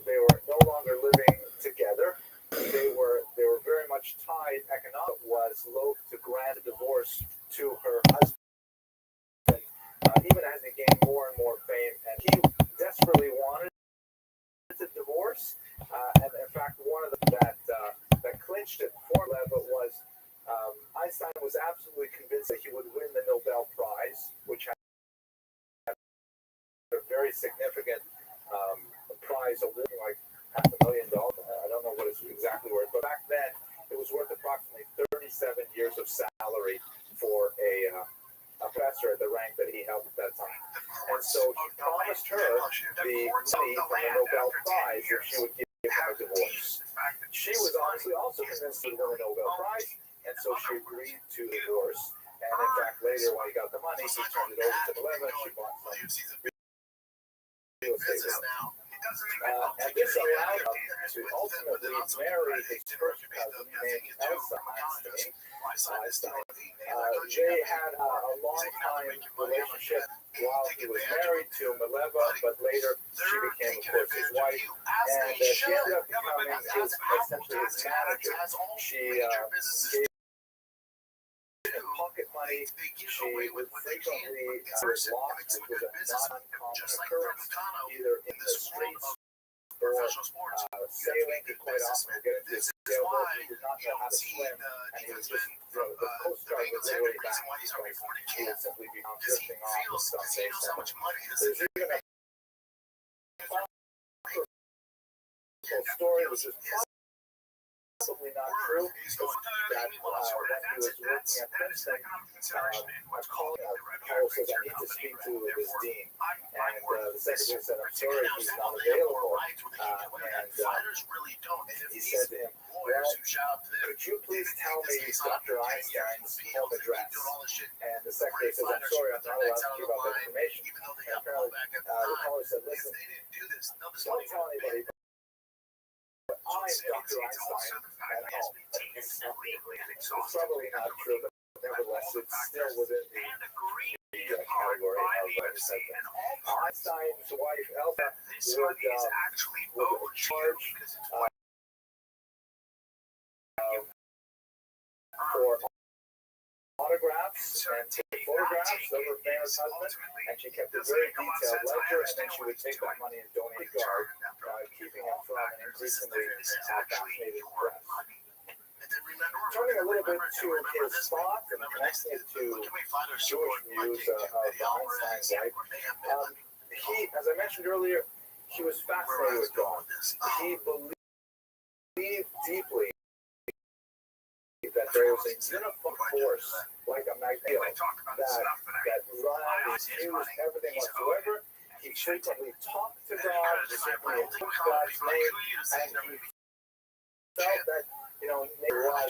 They were no longer living together. They were very much tied economically. Was loath to grant a divorce to her husband, even as he gained more and more fame, and he desperately wanted a divorce. And in fact, one of them that clinched it for Mileva was convinced her to win a Nobel Prize, and so she agreed to the divorce. And in fact, later when he got the money, he turned it over to Mileva, and she bought some real estate. And this allowed him to ultimately marry his first cousin named Elsa Einstein. They had a long-time relationship while he was married to Mileva, but later she became, of course, his wife, and she ended up becoming essentially his manager. She gave him pocket money. She would frequently lost, which was a not uncommon occurrence, either in the streets or sailing. He quite often would get into his sailboat. He did not know how to swim, and he was just, the Coast Guard would literally back him because he would simply be drifting off in some days. There's even a story which is possibly not true, that when he was working at Princeton, Carl says, I need to speak to this dean. And the secretary said, I'm sorry, he's not available. And he said to him, well, could you please tell me Dr. Einstein's home address? And the secretary says, I'm sorry, I'm not allowed to give out that information. And apparently, the caller said, listen, don't tell anybody, but I'm Dr. Einstein at home. It's probably not true, but nevertheless, it's still within the category of deception. Einstein's wife, Elsa, would charge for autographs and photographs of her famous husband, and she kept a very detailed ledger, and then she would take that money and donate to guard, keeping him from an increasingly fascinated press. Turning a little bit to his thought and connecting it to Jewish views of Einstein's life, he, as I mentioned earlier, he was fascinated with God. He believed deeply that there was a uniform force, like a magnet, that runs, used everything whatsoever. He frequently talked to God, simply invoked God's name, and he felt that, it was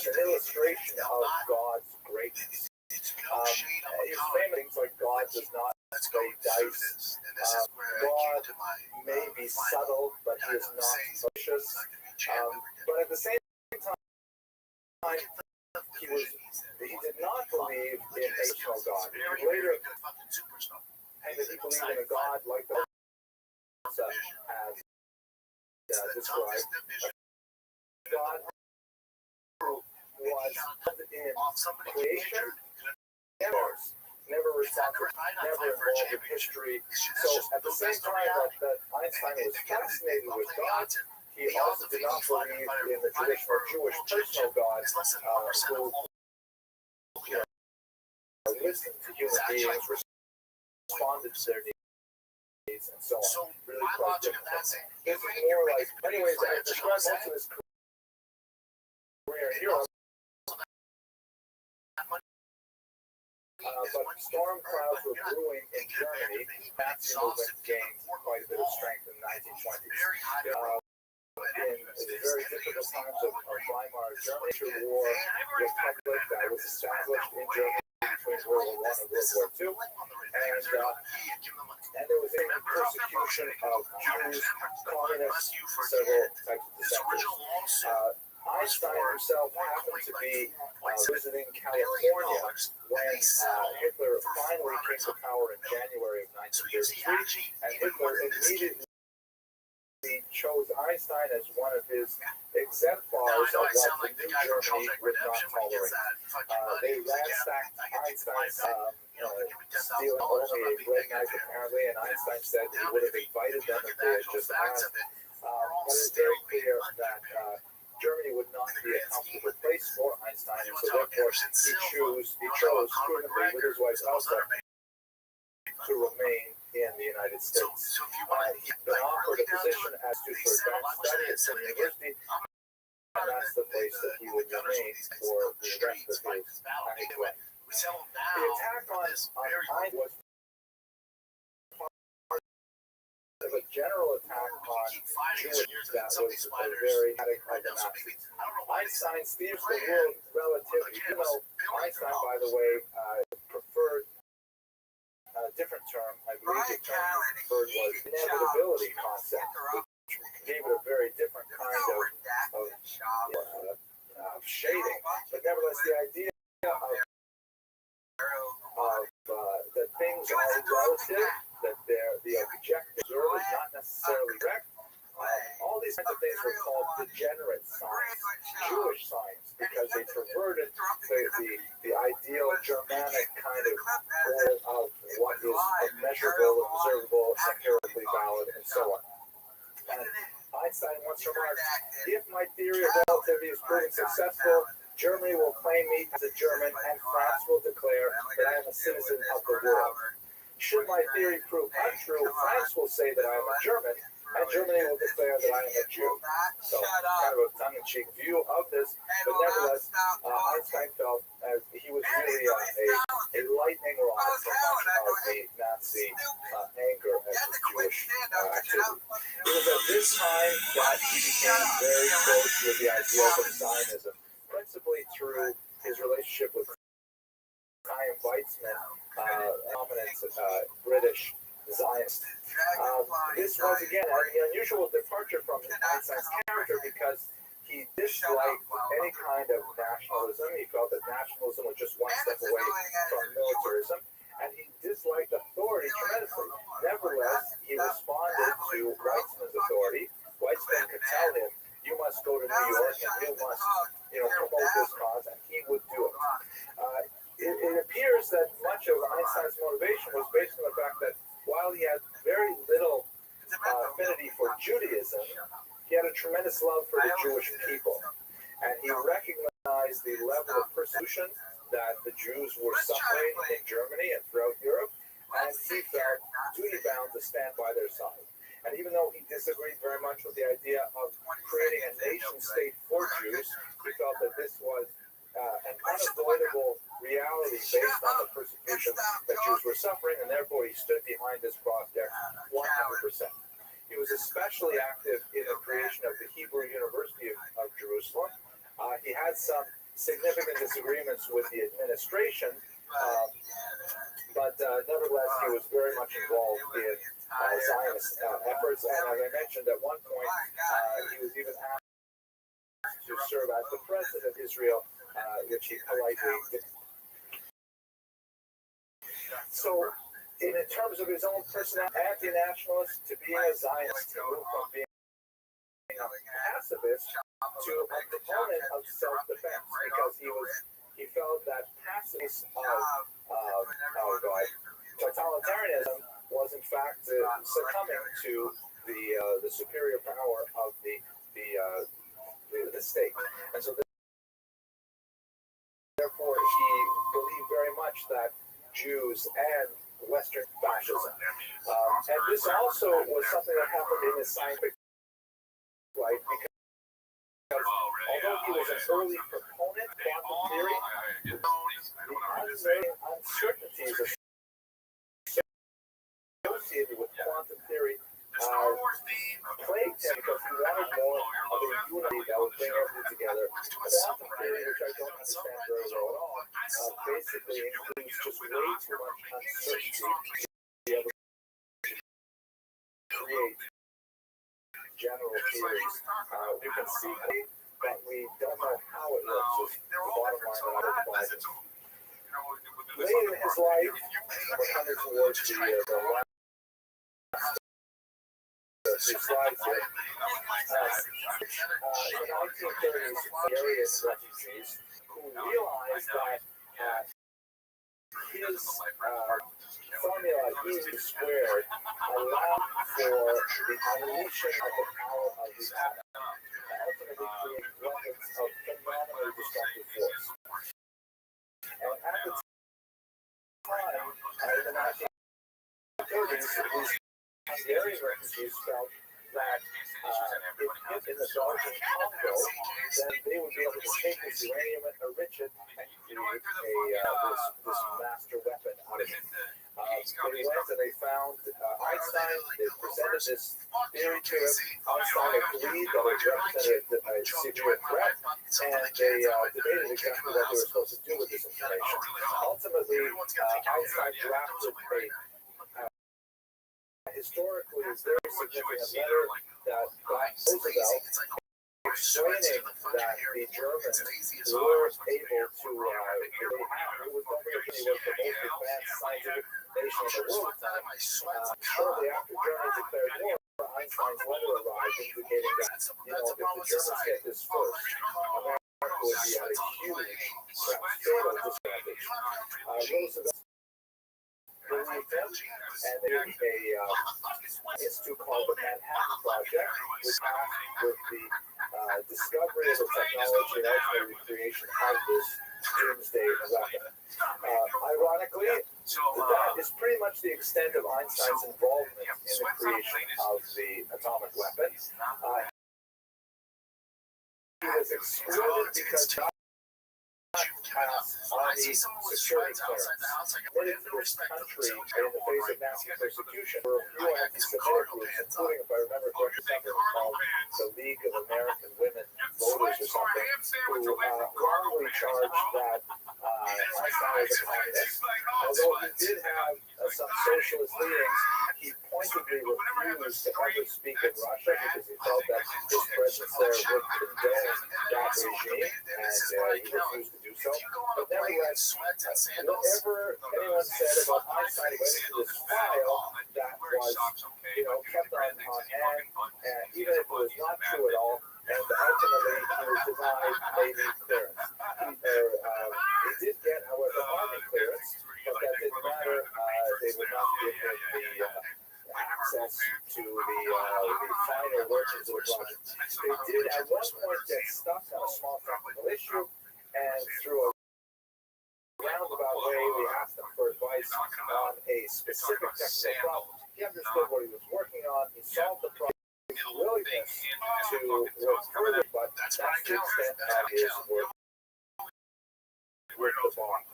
an illustration of God's greatness. His famous things like God does not play dice. God may be subtle, but he is not malicious. But at the same time, he did not believe in a personal God. He later claimed that he believed in a God like the as described. God was in creation, never responsible, never involved in history. So at the same time that Einstein was fascinated with God, he also did not believe in the traditional Jewish personal God who listened to human beings, responded to their needs, and so on. Really quite different. This is more like, anyways, I described most of his career in Europe. But storm clouds were brewing in Germany. Nazi movement gained quite a bit of strength in the 1920s. In the very difficult times of Weimar Germany, the war republic that was established in Germany between World War I and World War II, and there was a persecution of Jews, communists, several types of dissenters. Einstein himself happened to be visiting California when Hitler finally came to power in January of 1933, and Hitler immediately chose Einstein as one of his exemplars of what the new Germany would not tolerate. They ransacked Einstein's stealing only a bread knife apparently, and Einstein said he would have invited them if they had just asked. But it's very clear that Germany would not be a comfortable place for Einstein, and so therefore he chose prudently with his wife Elsa to remain in the United States. He's been offered a position as tutor for advanced study at City University, and that's the place that he would remain for the rest of his active life. The attack on Einstein was part of of a general attack on Jewish that was very dramatic of the Nazis. Einstein's theory of the world relativity, even though Einstein, by the way, preferred a different term, I believe the term he preferred was inevitability concept, which gave it a very different kind of shading. But nevertheless, the idea of that things are relative, that the objective observer is not necessarily correct. All these kinds of things were called degenerate science, Jewish science, because they perverted the ideal Germanic kind of goal of what is measurable, observable, empirically valid, and so on. And Einstein once remarked, if my theory of relativity is proven successful, Germany will claim me as a German, and France will declare that I am a citizen of the world. Should my theory prove untrue, France will say that I am a German, and Germany will declare that I am a Jew. So, kind of a tongue-in-cheek view of this, but nevertheless, Einstein felt as he was really a lightning rod for much of the Nazi anger at the Jewish activity. It was at this time that he became very close with the ideas of Zionism, principally through his relationship with Chaim Weizmann, prominent British Zionist. This was, again, an unusual departure from Einstein's character because he disliked any kind of nationalism. He felt that nationalism was just one step away from militarism, and he disliked authority tremendously. Nevertheless, he responded to Weizmann's authority. Weizmann could tell him, you must go to New York and you must promote this cause, and he would do it. It appears that much of Einstein's motivation was based on the fact that while he had very little affinity for Judaism, he had a tremendous love for the Jewish people. And he recognized the level of persecution that the Jews were suffering in Germany and throughout Europe, and he felt duty-bound to stand by their side. And even though he disagreed very much with the idea of creating a nation-state for Jews, he felt that this was an unavoidable reality based on the persecution that Jews were suffering, and therefore he stood behind this project 100%. He was especially active in the creation of the Hebrew University of Jerusalem. He had some significant disagreements with the administration, but nevertheless he was very much involved in Zionist efforts, and as I mentioned at one point, he was even asked to serve as the president of Israel, which he politely did. So, in terms of his own personality, anti-nationalist to being a Zionist, he moved from being a pacifist to a proponent of self-defense, because he felt that pacifist of totalitarianism was in fact succumbing to the superior power of the state, and so therefore he believed very much that Jews and Western fascism, and this also was something that happened in his scientific life, because although he was an early proponent of quantum theory, the uncertainties associated with quantum theory plagued him, because he wanted more of a unity that would bring everything together. Quantum theory, which I don't understand very well at all, basically includes just way too much uncertainty to be able to create general theories. We can see it, but we don't know how it works. Is the bottom line that I would find. Late in his life, we're coming towards the last slides here. In the 1930s, various refugees who realized that his formula E squared allowed for the unleashing of the power of the atom, and ultimately create weapons of phenomenally destructive force. And at the time, in the 1930s, these Hungarian refugees felt that if in the Belgian Congo, then they would be able to take this uranium and enrich it and create this master weapon out of it. They went and they found Einstein, they presented this theory to it. Einstein agreed that it represented a severe threat, and they debated exactly what they were supposed to do with this information. Ultimately, Einstein drafted a historically very significant letter that got Roosevelt explaining that the Germans were able to, it was the most advanced scientific nation in the world at the time. Shortly after Germany declared war, Einstein's letter arrived indicating that, if the Germans get this first, America would be at a huge, fatal disadvantage. Roosevelt believed him, and there was a institute called the Manhattan Project, which passed with the discovery of the technology and ultimately the creation of this doomsday weapon. Ironically, that is pretty much the extent of Einstein's involvement in the creation of the atomic weapon. He was excluded because on the security clearance. Committed to this country in the face of nazi persecution were a few anti-Semitic groups, including, if I remember correctly, something called the League of American Women Voters or something, who wrongly charged that Einstein was a communist. Although he did have some socialist leanings, he pointedly refused to ever speak in Russia because he felt that his presence there would condone that regime, and he refused to do so. But nevertheless, whatever anyone said about Einstein went into this file that was, kept on hand, and even if it was not true at all, and ultimately he was denied Navy clearance. He did get, however, Army clearance, but that didn't matter. They would not give him the access to the finer workings of the project. They did at one point get stuck on a small technical issue, and through a roundabout way, we asked him for advice on a specific technical problem. He understood what he was working on. He solved the problem. His willingness to work further, but that's the extent of his work with the bomb.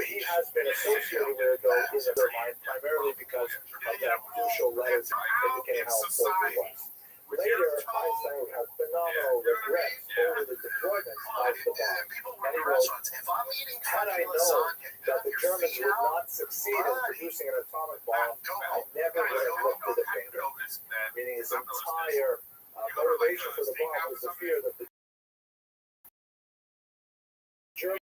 He has been associated with it, though, in their mind, primarily because of that crucial letter indicating how important it was. Later, Einstein would have phenomenal regrets over the deployment of the bomb. And he wrote, had I known that the Germans would not succeed in producing an atomic bomb, I never would have lifted a finger. Meaning his entire motivation for the bomb was the fear that the Germans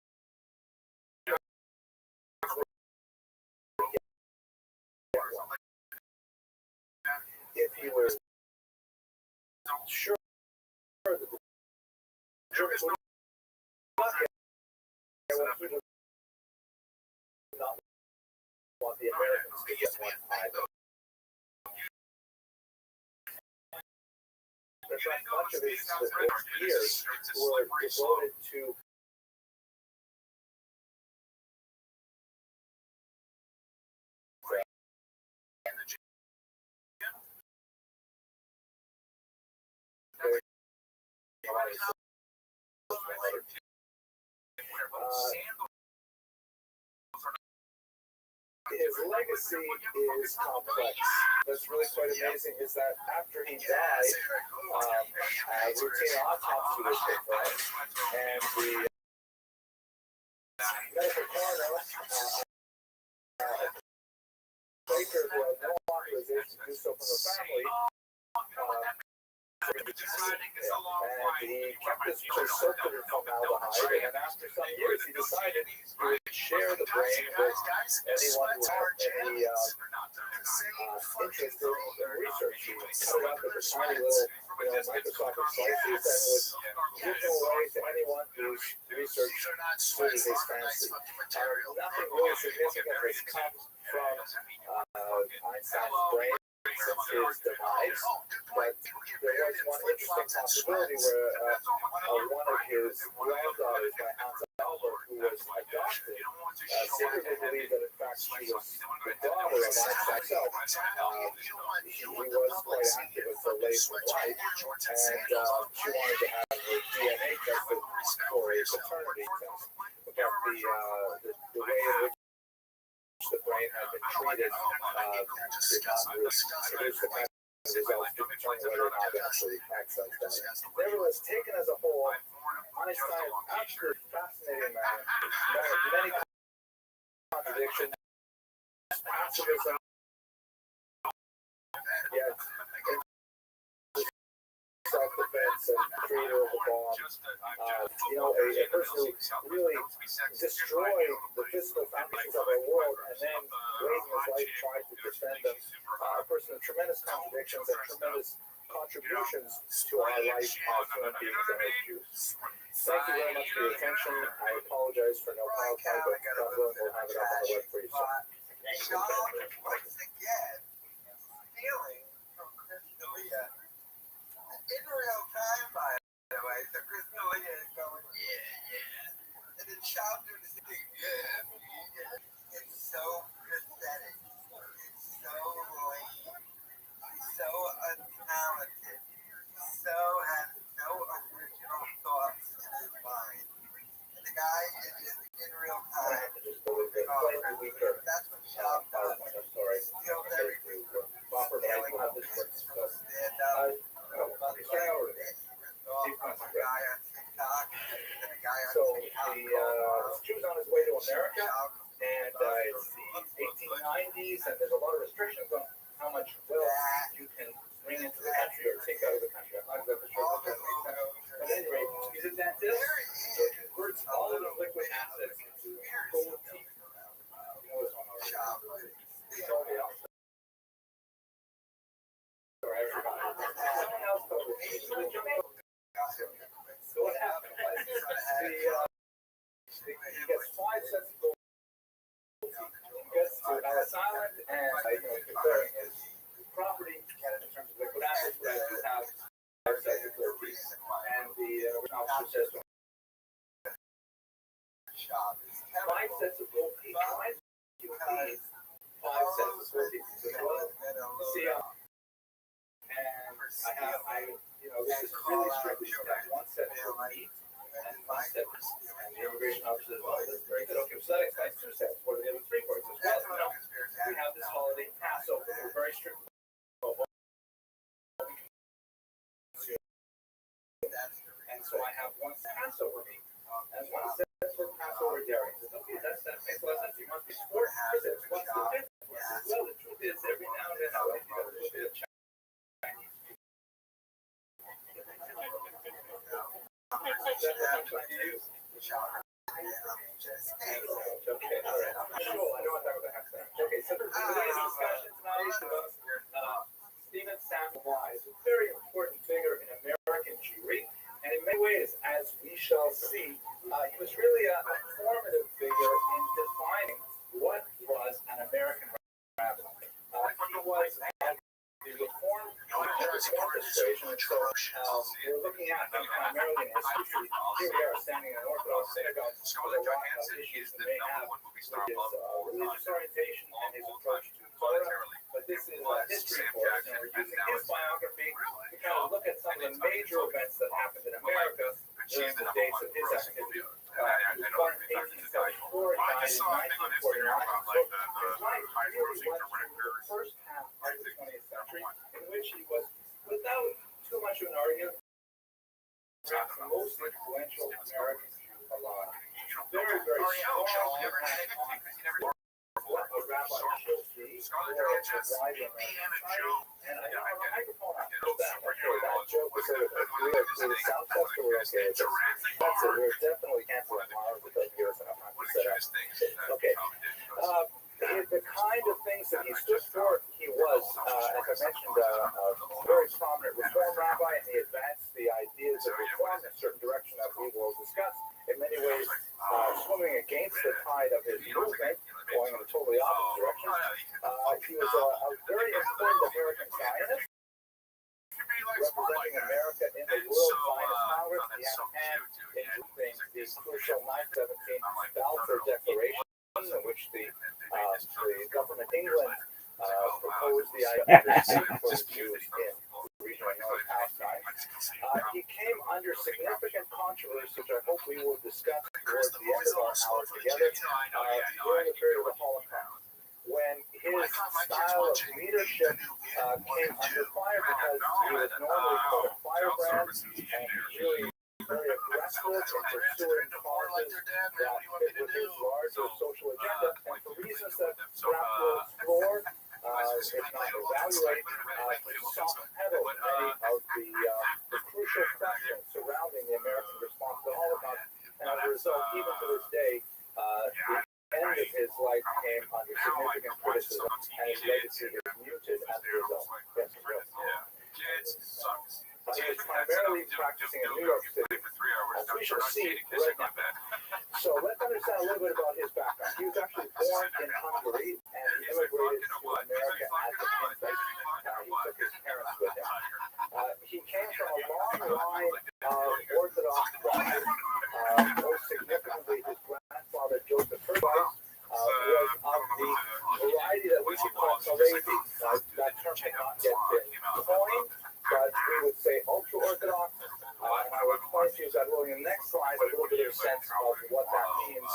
if he was sure that the Germans would not get one, he would not want the Americans to get one either. In fact, much of his years were devoted to his legacy is complex. What's really quite amazing is that after he died, a routine autopsy was performed, and the medical coroner, Baker, who had no authorization to do so from the family, and he kept his soaked in formaldehyde, and after some years he decided he would share the brain with anyone who had any interest in research. He cut it up into tiny little microscopic slices and would give them away to anyone whose research suited his fancy. Nothing really significant has come from Einstein's brain since his demise, but there was one interesting possibility where one of his granddaughters, by Hans Albert, who was adopted, secretly believed that in fact she was the daughter of Einstein himself. He was quite active with her late wife, and she wanted to have her DNA tested for a paternity test. But the way in which the brain had been treated did not produce the kind results to determine whether or not to actually access that. Nevertheless, taken as a whole, Einstein, absolutely fascinating man, many contradictions, pacifism, yet self-defense and creator of the bomb. A person who really destroyed the physical foundations of our world and then raising his life tried to defend them. A person with tremendous contradictions and tremendous contributions to our life as human beings and as Jews. Thank you very much for your attention. I apologize for no PowerPoint, but God willing, we'll have it up on the web for you soon. Once again, stealing from Chris D'Elia in real time, by the way. So Chris D'Elia is going, yeah. And then Sean doing the same thing, yeah. It's so pathetic. It's so lame. He's so untalented. He has no original thoughts in his mind. And the guy is just in real time. That's what Sean does. Steals everything. Stealing from people stand up. So the Jews on his way to America, and it's the 1890s, and there's a lot of restrictions on how much wealth you can bring into the country or take out of the country. I'm not exactly sure what that makes sense. But at any rate, he's a dentist, so he converts all of his liquid assets into gold teeth. You know what's on our shop? So what happened was he gets 5 sets of gold teeth. He gets to Ellis Island and declaring his property in terms of liquid assets, but I do have 5 sets of gold teeth. And the officer says to him, 5 sets of gold teeth. Why do you need 5 sets of gold teeth? See, this is really strictly set. 1 set for meat and 1 set for meat. And the immigration officer says, well, that's very good. Okay, so that explains 2 sets. What are the other 3 for? He says, well, we have this holiday Passover. We're very strict about what we can consume. And so I have 1 Passover meat and 1 set for Passover dairy. He says, okay, that makes a lot of sense. You must be sport. He says, what's the difference? Well, the truth is, every now and then I like to get a little bit of Chinese. Okay, so today's discussion tonight is about Stephen Samuel Wise, a very important figure in American Jewry, and in many ways, as we shall see, he was really a formative figure in defining what was an American rabbi. He was the Reformed persuasion, and so we're looking at him primarily in his history. Here we are standing in an Orthodox synagogue with a lot of issues that may have with his religious orientation and his approach to Torah, but this is history for us, and we're using his biography to kind of look at some of the major events that happened in America during the dates of his activity. He was born in 1874 and died in 1949. So his life really was the first half of the 20th century, in which he was, without too much of an argument, perhaps the most influential American Jew alive. Very, very strong impact on what a rabbi should be or why the American society. And I have a microphone on that joke was sort of a sound test, or we're okay with this. That's it. We're definitely canceling tomorrow because here's enough time to set up. Okay. The kind of things that he stood for, he was, as I mentioned, a very prominent Reform rabbi, and he advanced the ideas of Reform in a certain direction that we will discuss. In many ways, swimming against the tide of his movement, going in a totally opposite direction. He was a very important American Zionist, representing America in the World Zionist Congress. He had a hand in moving the crucial 9/17 Balfour Declaration, in which the government England proposed the idea for the Jews in the region of North Palestine. He came under significant controversy, which I hope we will discuss towards the end of our hour together, during the period of the Holocaust, when his style of leadership came under fire because he was normally quite a firebrand and really very aggressive in pursuing causes that fit with his larger social agenda. And for reasons that perhaps we'll explore, if not evaluate, he soft-pedaled many of the crucial questions surrounding the American response to the Holocaust. And as a result, even to this day, the end of his life came under significant criticism, and his legacy is muted as a result. Yes, he was primarily practicing in New York City, as we shall see right now. So let's understand a little bit about his background. He was actually born in Hungary, and he immigrated to America as an infant. He took his parents with him. He came from a long line of Orthodox wives. Most significantly, his grandfather, Joseph Herbst, was of the variety that we could call Haredi. That term had not yet been coined, but we would say ultra-Orthodox. And I will explain to you that really in the next slide a little bit of a sense of what that means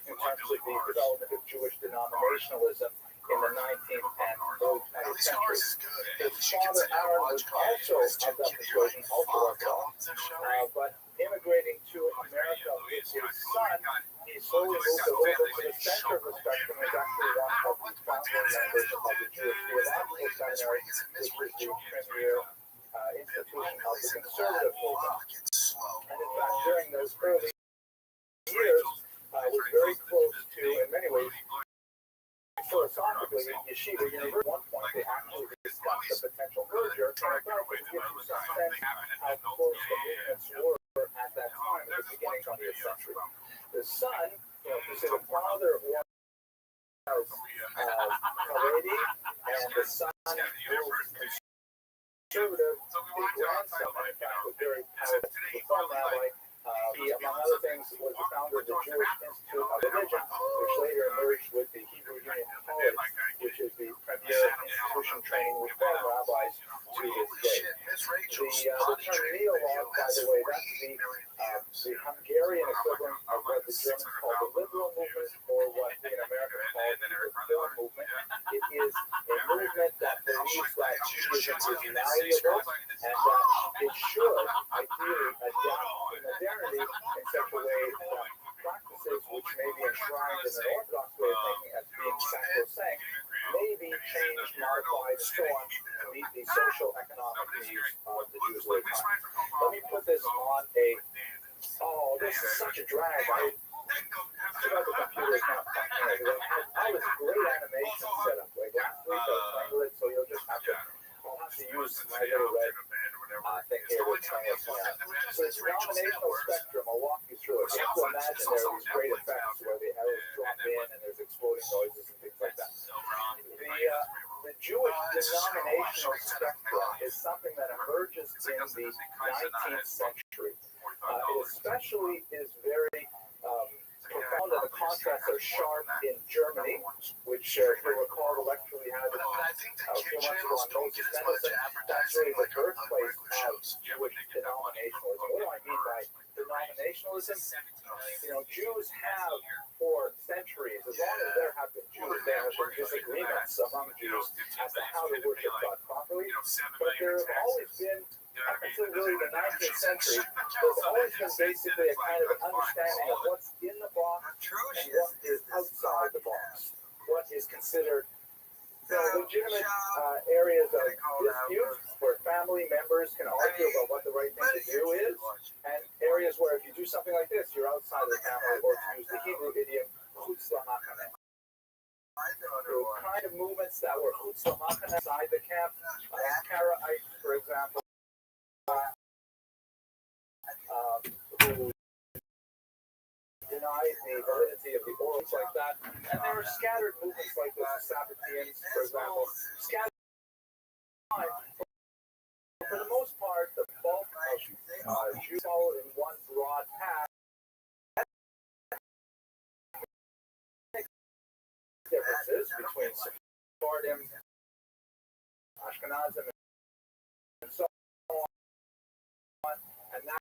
in terms of the development of Jewish denominationalism in the 19th and early 20th century. His father, Aaron, was also of that persuasion, ultra-Orthodox, but immigrating to America with his son, he slowly moved a little bit to the center of the spectrum and was actually one of the founding members of the Jewish Theological Seminary, which is the premier institution of the conservative movement. And in fact, during those early years, was very close to, in many ways, philosophically, Yeshiva University. At one point, they actually discussed a potential merger, and I thought it would give you some sense how close the movements were at that time, at the beginning of the 20th century. The son, who said the father was Haredi, and the son was conservative. His grandson, in fact, was very powerful Reform rabbi. He, among other things, was the founder of the Jewish Institute of Religion, which later emerged with the Hebrew Union College, which is the premier institution training Reform rabbis to this day. The term neo-law, by the way, that's the Hungarian equivalent of what the Germans call the liberal movement, or what we in America call the reform movement. It is a movement that believes that Judaism is malleable and that it should ideally adapt to modernity in such a way that practices which may be enshrined in an Orthodox way of thinking as being sacrosanct may be changed, modified, and so on to meet the social economic needs of the Jewish time. Let me put this on this is such a drag. I took out the computer, it's not functioning everything. I was great animation setup. Like last week I was playing with it, so you'll just have to, I'll have to use my little red thing here to explain what's going on. So this denominational spectrum, I'll walk you through it. You have to imagine there are these great effects where the arrows drop in and there's exploding noises and things like that. The Jewish denominational spectrum is something that emerges in the 19th century. It especially is very profound, and the contrasts are sharp in Germany, which, if you recall, the lecture we had a few months ago on Moses Mendelssohn, that's really the birthplace of Jewish denominationalism. What do I mean by denominationalism? Jews have, for centuries, as long as there have been Jews, there have been disagreements among Jews as to how to worship God properly, but there have always been, up until really the 19th century, there's always been basically a kind of an understanding of what's in the box and what is outside the box. What is considered legitimate areas of dispute where family members can argue about what the right thing to do is, and areas where if you do something like this, you're outside of the family, or to use the Hebrew idiom, chutz la'machane. The kind of movements that were chutz la'machane inside the camp, Karaites, for example, who denied the validity of the orals like that. And there are scattered movements like the Sabbateans, for example, scattered. For the most part, the bulk of Jews follow in one broad path. Differences between Sephardim, Ashkenazim, and so on, and that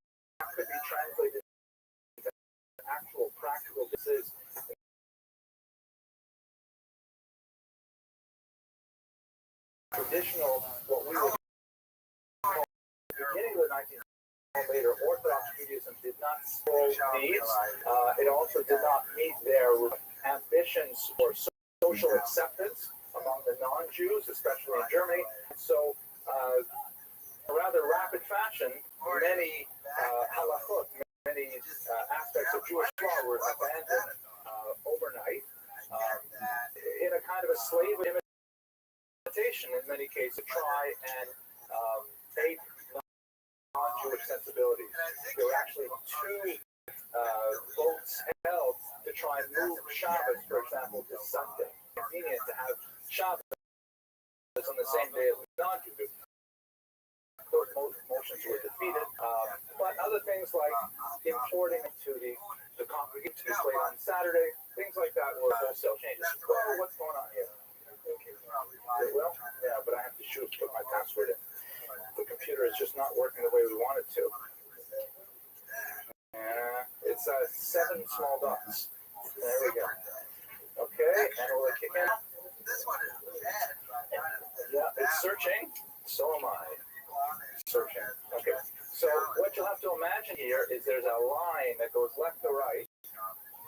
could be translated into actual practical differences traditional, what we would call the beginning of the 19th century, later Orthodox Judaism did not fill needs. It also did not meet their ambitions for social acceptance among the non-Jews, especially in Germany. So, a rather rapid fashion, many halachot, many aspects of Jewish law were abandoned overnight in a kind of a slave imitation, in many cases, to try and ape non-Jewish sensibilities. There were actually two votes held to try and move Shabbos, for example, to Sunday. It's convenient to have Shabbos on the same day as non-Jews. Those motions were defeated, but other things like importing to the congregation to be played on Saturday, things like that were wholesale changes. Well, what's going on here? Well, yeah, but I have to put my password in. The computer is just not working the way we want it to. It's 7 small dots. There we go. Okay, and we'll kick in. This one is bad. Yeah, it's searching. So am I. Searching. Okay. So what you'll have to imagine here is there's a line that goes left to right.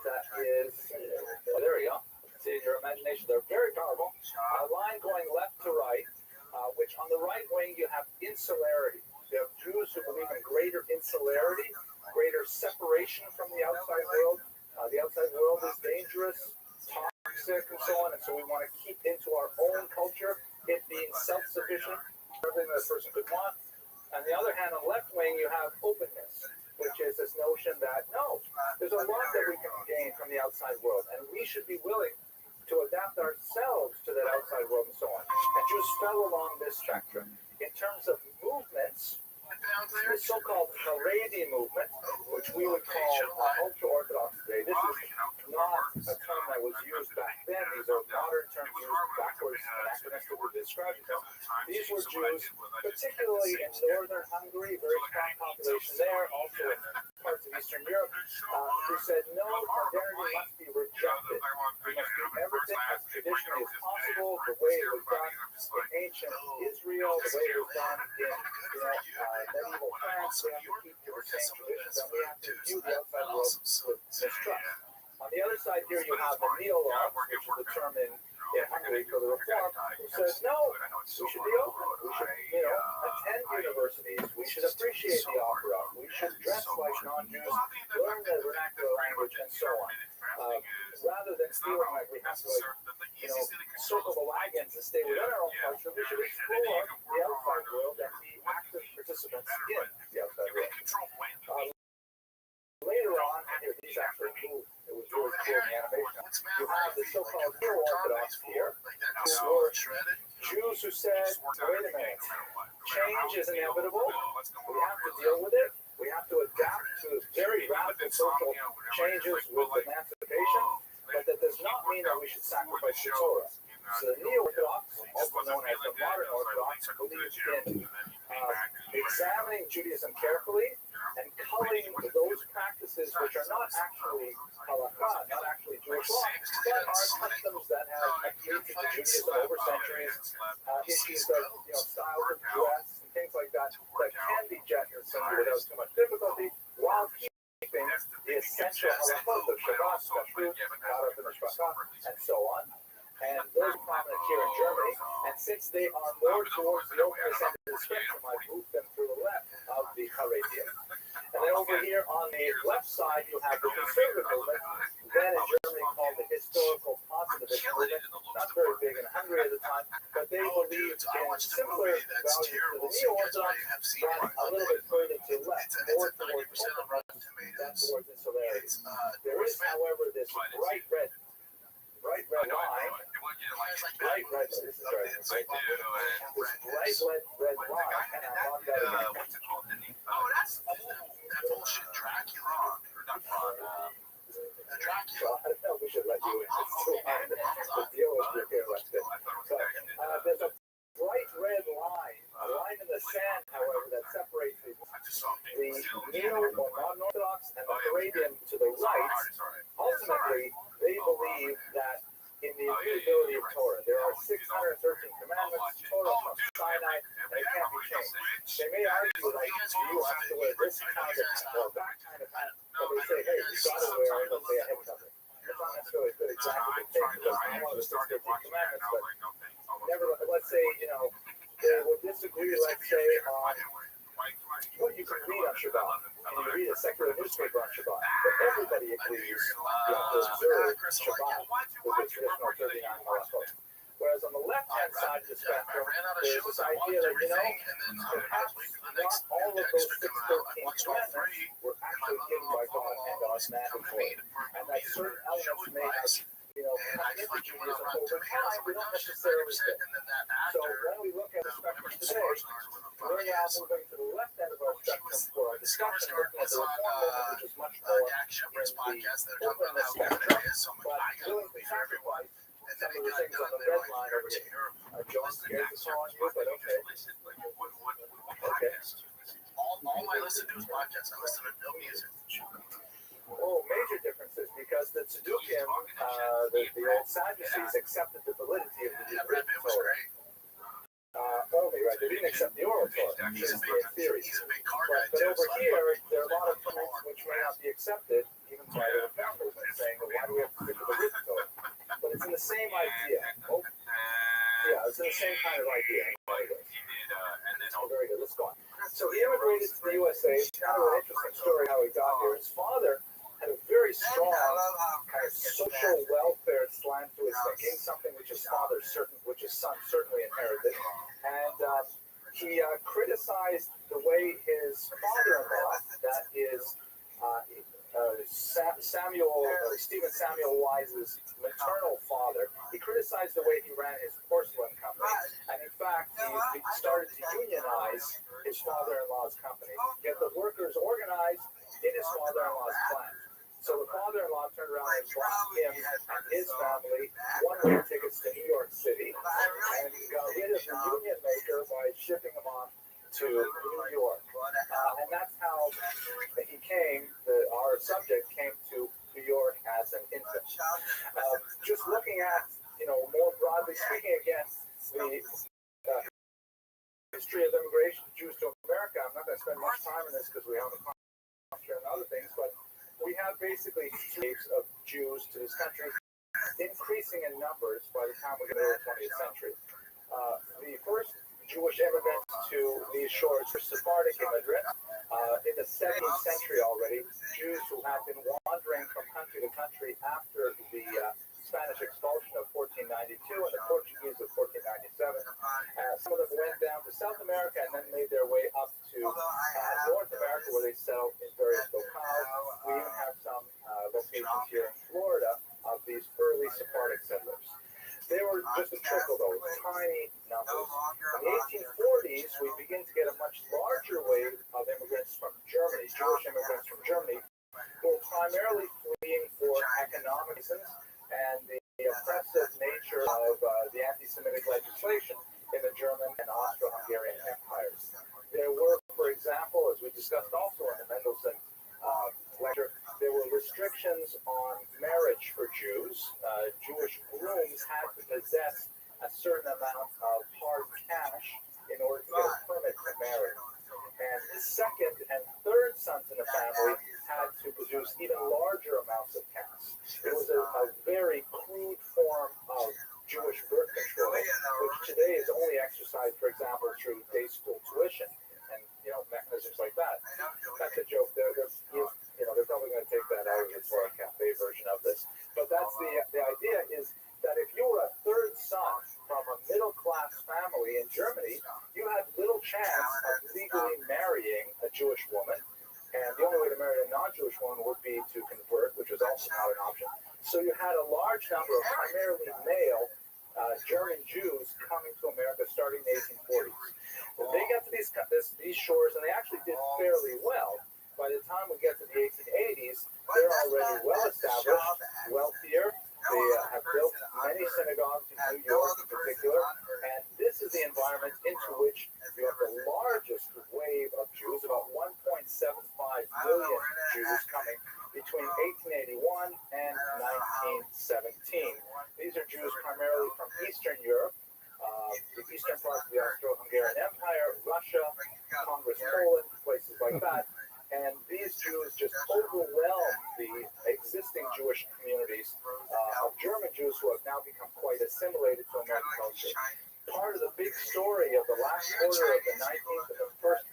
That is, there we go. See, your imagination, they're very powerful. A line going left to right, which on the right wing you have insularity. You have Jews who believe in greater insularity, greater separation from the outside world. The outside world is dangerous, toxic, and so on, and so we want to keep into our own culture, it being self-sufficient, everything that a person could want. On the other hand, on the left wing, you have openness, which is this notion that, no, there's a lot that we can gain from the outside world, and we should be willing to adapt ourselves to that outside world and so on. And Jews fell along this spectrum. In terms of movements, the so-called Haredi movement, which we would call ultra-Orthodox today, this is not a term that was used back then. These are modern terms used backwards and anachronistically to describe them. These were Jews, particularly in northern Hungary, very strong population there, also in parts of Eastern Europe, who said, no, modernity must be rejected. We must do everything as traditionally as possible, the way it was done in ancient Israel, the way it was done in medieval France. We have to keep to the same traditions, and we have to view the outside world with mistrust. On the other side here, you have the neo-Orthodox, which is the term in Hungary for the Reform, who says, no, we should be open. We should, attend universities. We should appreciate the opera. We should dress like non-Jews, learn the vernacular language, and so on. Rather than feeling like we have to, circle the wagons and stay within our own culture, we should explore the outside world and be active participants in the outside world. Later on, these actually moved. It was really cool in the animation. You have the so-called neo-Orthodox here, who were Jews who said, wait a minute, change is inevitable. We have to deal with it. We have to adapt to very radical social changes with emancipation, but that does not mean that we should sacrifice the Torah. So the neo-Orthodox, also known as the modern Orthodox, believe in examining Judaism carefully and culling those practices which are not actually halakha, not actually Jewish law, but are customs that have accumulated to Judaism over centuries, issues of styles of dress and things like that that can be jettisoned without too much difficulty, while keeping the essential halachot of Shabbat, Kashrut, Karat, and Mishpachah, and so on. And those are prominent here in Germany. And since they are more towards the openness end of the spectrum, I moved them through the left of the Haredim. And then over here on the left side, you have the conservative movement, then in Germany called the historical positivist movement. Not very big in Hungary at the time, but they believed in similar values to the neo-Orthodox, but a little bit further to the left, more towards openness than towards insularity. There is, however, this bright red line. This is right. This bright red line, and I love that again. Oh, that's that bullshit Dracula. Or not Dracula. I don't know if we should let you in. It's too hard to deal with your hair like this. But there's a bright red line, a line in the sand, however, that separates the neo or non-Orthodox and the Arabian to the right. Ultimately, they believe that in the immutability of Torah, there are 613 commandments. Torah say a heavy company. It's not necessarily a good example to take because one of the 13 commandments, but never, let's say, they would disagree, let's say, on what you can read on Shabbat. Can you read a secular newspaper on Shabbat? But everybody agrees you have to observe Shabbat with the traditional 39 halachot. Whereas on the left-hand side of the spectrum, there's this idea that, perhaps not all of those 613 commandments were actually given by God and God's mandatory. And that certain elements may have, come into Judaism over time, we don't necessarily fit. So when we look at the spectrum today, we're now moving to the left end of our spectrum for our discussion, looking at the reform movement, which is much more in the openness spectrum, but willing to sacrifice some of the things on the red line over here. John scared this on you, but okay. Okay. All I listen to is podcasts. I listen to no music. Oh, major differences because the Tzedukim, the old Sadducees, accepted the validity of the written Torah. Only, right? They didn't accept the oral Torah. He's a big theory. But over here, there are a lot of things which may not be accepted, even by the founders, saying, well, why do we have to stick to the written Torah? But it's in the same idea. Oh, yeah, it's in the same kind of idea. Oh, very good. Let's go on. So he immigrated to the USA. It's kind of an interesting story how he got here. His father had a very strong kind of social welfare slant to his thinking, something which his son certainly inherited. And he criticized the way his father-in-law, that is Stephen Samuel Wise's maternal father, he criticized the way he ran his porcelain company. And in fact, he started to unionize his father-in-law's company, get the workers organized in his father-in-law's plant. So the father-in-law turned around and bought him and his family one-way tickets to New York City and got rid of the union maker by shipping him off to New York. And that's how he came, our subject came to New York as an infant. Just looking at, more broadly speaking again, the history of immigration of Jews to America, I'm not going to spend much time on this because we have a culture and other things, but we have basically waves of Jews to this country, increasing in numbers by the time we get to the 20th century. The first Jewish immigrants to these shores were Sephardic immigrants. In the 17th century already, Jews who had been wandering from country to country after the Spanish expulsion of 1492 and the Portuguese of 1497. Some of them went down to South America and then made their way up to North America, where they settled in various locales. We even have some locations here in Florida of these early Sephardic settlers. They were just a trickle, though, tiny numbers. In the 1840s, we begin to get a much larger wave of immigrants from Germany, Jewish immigrants from Germany, who were primarily fleeing for economic reasons and the oppressive nature of the anti-Semitic legislation in the German and Austro-Hungarian empires. There were, for example, as we discussed also in the Mendelssohn lecture, there were restrictions on marriage for Jews. Jewish grooms had to possess a certain amount of hard cash in order to get a permit to marry. And the second and third sons in the family had to produce even larger amounts of cash. It was a very crude form of Jewish birth control, which today is only exercised, for example, through day school tuition and mechanisms like that. That's a joke. They're probably going to take that out of the Torah Cafe version of this. But that's the idea is that if you were a third son from a middle-class family in Germany, you had little chance of legally marrying a Jewish woman. And the only way to marry a non-Jewish woman would be to convert, which was also not an option. So you had a large number of primarily male German Jews coming to America starting in the 1840s. They got to these shores, and they actually did fairly well. By the time we get to the 1880s, they're already well established, wealthier. They have built many synagogues in New York in particular, and this is the environment into which you have the largest wave of Jews, about 1.75 million Jews coming between 1881 and 1917. These are Jews primarily from Eastern Europe, the eastern parts of the Austro-Hungarian Empire, Russia, Congress, Poland, places like that. And these Jews just overwhelmed the existing Jewish Jewish communities of German Jews who have now become quite assimilated to American culture. Part of the big story of the last quarter of the 19th and the first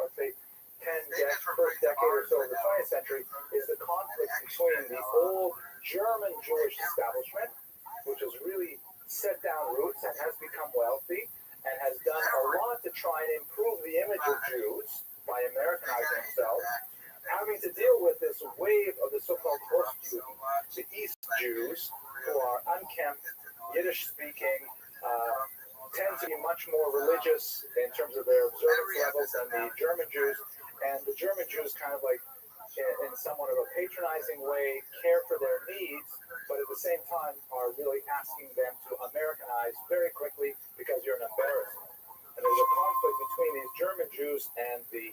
let's say, first decade or so of the 20th century is the conflict between the old German Jewish establishment, which has really set down roots and has become wealthy and has done a lot to try and improve the image of Jews by Americanizing themselves, having to deal with this wave of the so-called Ostjuden, the East Jews, who are unkempt, Yiddish-speaking, tend to be much more religious in terms of their observance levels than the German Jews, and the German Jews kind of like, in somewhat of a patronizing way, care for their needs, but at the same time are really asking them to Americanize very quickly because you're an embarrassment. And there's a conflict between these German Jews and the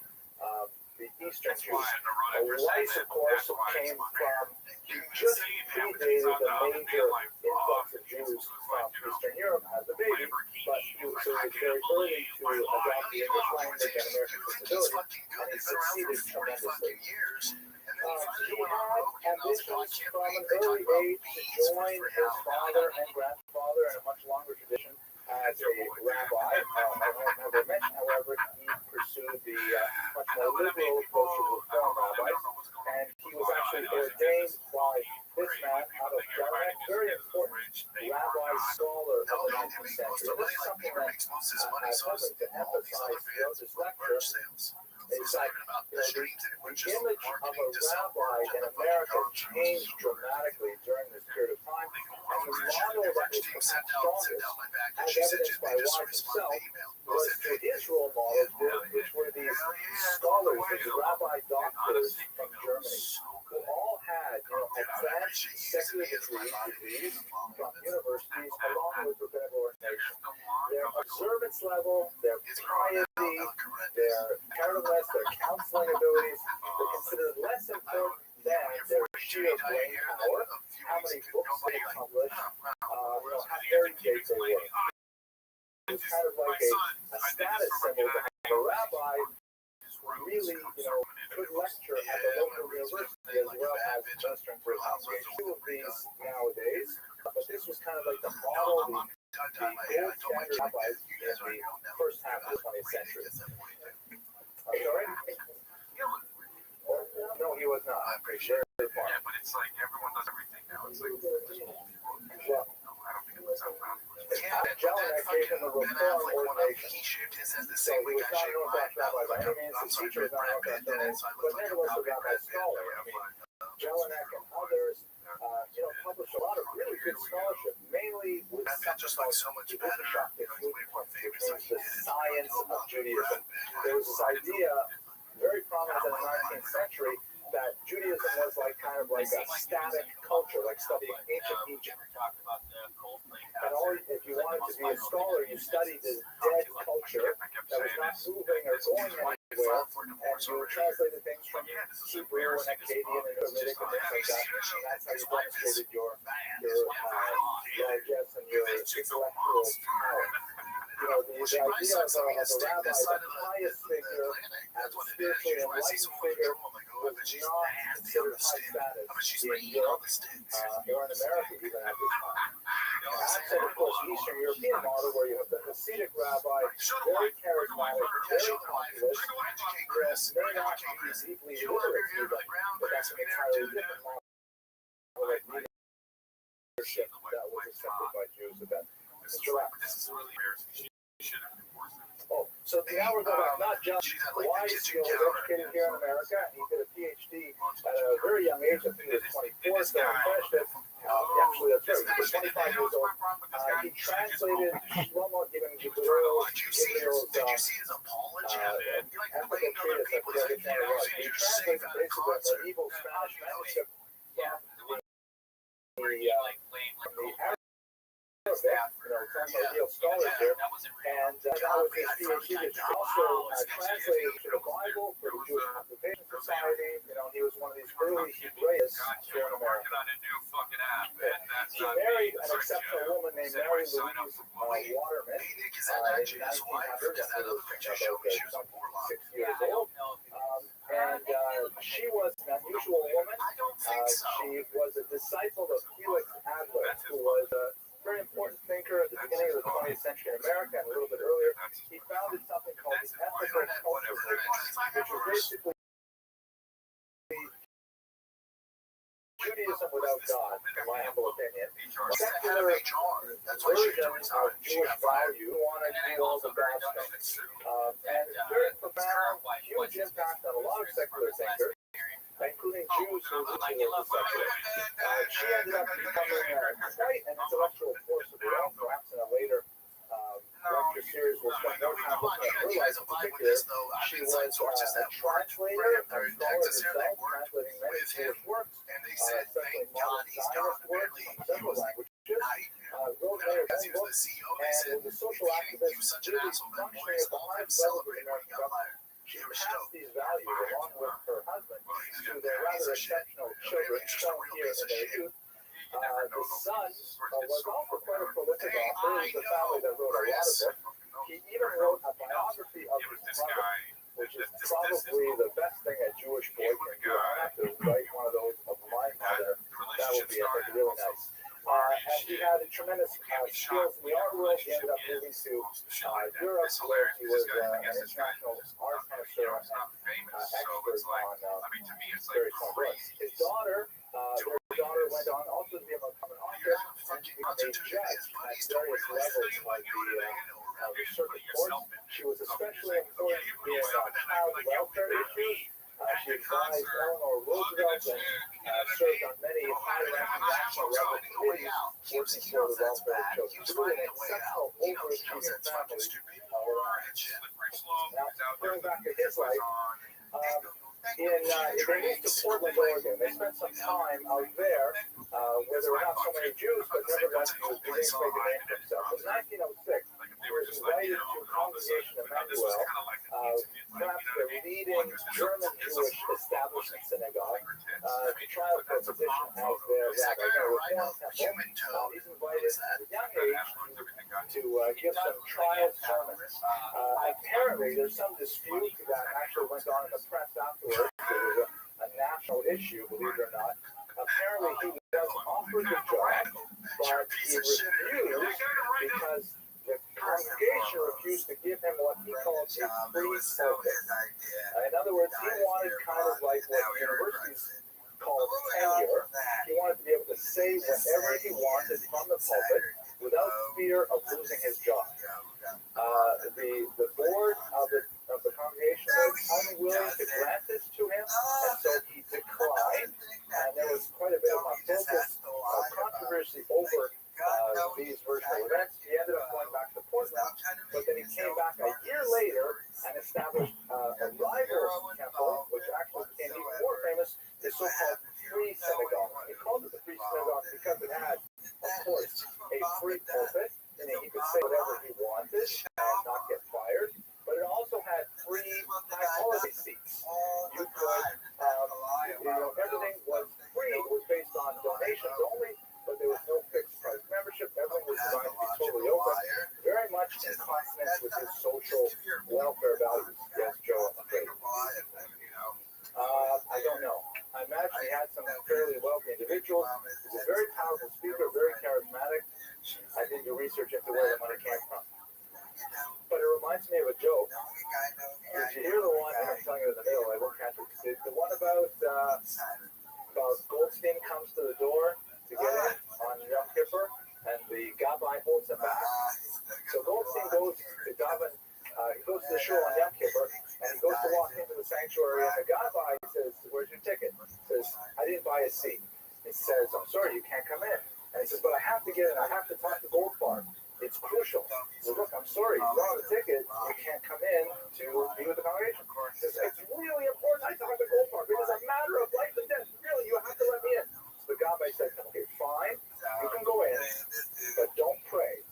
Eastern Jews. Weiss, of course, came from, he just predated the major influx of Jews from Eastern Europe as a baby, but he was very early to adopt the English language and American sensibility, and he succeeded tremendously. He had ambitions from an early age to join his father and grandfather in a much longer tradition as a rabbi. As I mentioned, however, he pursued the much more liberal approach of Reform rabbis, and he was actually ordained by this man out of Jelinek, very important rabbi scholar of the 19th century. This is something that I'm hoping to emphasize throughout this lecture. Is that the image of a rabbi in America changed dramatically during this period of time, and the model that was perhaps strongest, as evidenced by Weiss himself, was to his role models, which were these scholars, these rabbi doctors from Germany, who all had advanced secular degrees from universities along with rabbinical ordination. Their observance level, their piety, their carelessness, their counseling abilities were considered less important than their sheer brain power, how many books they published, how educated they were. It's kind of like a status symbol to have a rabbi really, could lecture at the local university as well as Western Province. Two of these nowadays, but this was kind of like the model, the gold standard rabbis in the first half of the 20th century. I'm sorry? No, he was not. I'm pretty sure. Yeah, but it's like everyone does everything now. It's like, well, I don't think it was Jelinek gave him a reform ordination. So he was not an Orthodox rabbi by any means. His teacher was not an Orthodox rabbi, but nevertheless a rabbi scholar. I mean, Jelinek and others, published a lot of really good scholarship, mainly with just like so much better. The science of Judaism. There was this idea, very prominent in the 19th century, that Judaism was like kind of like a static culture, like studying ancient Egypt. And if you wanted to be a scholar, you studied this dead culture that was not moving or going anywhere, and you translated things from Hebrew and Akkadian and Semitic and things like that. And that's how you demonstrated your largesse and your intellectual power. The idea of a rabbi, the highest figure, as a spiritually enlightened figure, was not considered high status in Europe or in America even at this time. Absent, of course, the Eastern European model where you have the Hasidic rabbi, very charismatic, very populist, may not be deeply literate even, but that's an entirely different model of leadership that was accepted by Jews at that time. Mr. Rapp. This is really embarrassing. Oh, so now we're going back. Not just Weiss, was educated here in America, and he did a PhD at a very young age. I think he was 24, so he finished it. Actually, that's right. He was 25 years old. He translated Shlomo Ibn Gibril's ethical treatise. I forget which one it was. He translated basically a medieval Spanish manuscript from the Arabic. Some real scholars here, and that was his PhD. He also translated to the Bible for the Jewish Conservation Society. He was one of these early Hebraists here in America. He married an exceptional woman named Mary Louise Waterman in 1900, when he was about 6 years old. And she was an unusual woman. She was a disciple of Felix Adler, who was a very important thinker at the beginning of the 20th century in America and a little bit earlier. He founded something called the ethical culture movement, which was basically Judaism without God, in my humble opinion. Secular version of Jewish value wanted to do all the bad things. And very profound, huge impact on a lot of secular thinkers, including Jews who were secular. She ended up becoming quite an intellectual force of her own, perhaps in a later lecture series we'll spend more time looking at her life in particular. She was a translator, a scholar herself, translating many Jewish works, especially modern Zionist works from several languages. Wrote many of her books, and was a social activist, really functioning at the highest level of the American government. She passed these values along with her husband to their rather exceptional children shown here in their youth. The son was also quite a prolific author. It was a family that wrote a lot of books. He even wrote a biography of his mother, which is probably the best thing a Jewish boy can do. I have to write one of those of my mother. That would be, I think, really nice. And he had a tremendous skills in the art world. He ended up moving to Europe, where he was an international art connoisseur and expert on various books. His daughter, went on also to become an author and to become a judge at various levels of the circuit court. She was especially important in child welfare issues. She advised Eleanor Roosevelt and served on many high-ranking national level committees working for the welfare of children. She was an exceptional overachieving family. Now, going back to his life, they moved to Portland, Oregon. They spent some time out there where there were not so many Jews, but nevertheless he was beginning to make a name for himself. In 1906, he was invited to Congregation Emmanuel, perhaps the leading German Jewish establishment synagogue, to try out for a position as their rabbi. They were Reform Temple. He's invited at a young age to give some trial sermons. Apparently, there's some dispute that actually went on in the press afterwards. It was a national issue, believe it or not. Apparently, he was offered the job, but he refused because the congregation refused to give him what he called a free pulpit. In other words, he wanted kind of like what universities call tenure. He wanted to be able to say whatever he wanted from the pulpit without fear of losing his job. The board of the congregation was unwilling to grant this to him, and so he declined. And there was quite a bit of controversy over these virtual events. He ended up going back to Portland, but then he came back a year later and established a rival temple, which actually became even more famous, the so-called Free Synagogue. He called it the Free Synagogue because it had, of course, a free pulpit, and he could say whatever he wanted and not get fired. But it also had free holiday seats. You could, everything was free. It was based on donations only, but there was no fixed price membership. Everything was designed to be totally open, very much in consonance with his social welfare values. Yes, Joe, I'm afraid. I don't know. I imagine he had some fairly wealthy individuals. He was a very powerful speaker, very charismatic. I did do research into where the money came from. But it reminds me of a joke. Did you hear the one? I'm telling you in the middle. I won't catch it. The one about Goldstein comes to the door to get in on Yom Kippur, and the Gabbai holds him back. So Goldstein goes to Daven. He goes to the shul on Yom Kippur, and he goes to walk into the sanctuary, and the Gabbai says, "Where's your ticket?" He says, "I didn't buy a seat." He says, "I'm sorry, you can't come in." And he says, "But I have to get in. I have to talk to Goldfarb. It's crucial." He says, "Look, I'm sorry, you don't have a ticket. You can't come in to be with the congregation." He says, "It's really important. I talk to Goldfarb. It is a matter of life and death. Really, you have to let me in." So the Gabbai said, "Okay, fine. You can go in, but don't pray."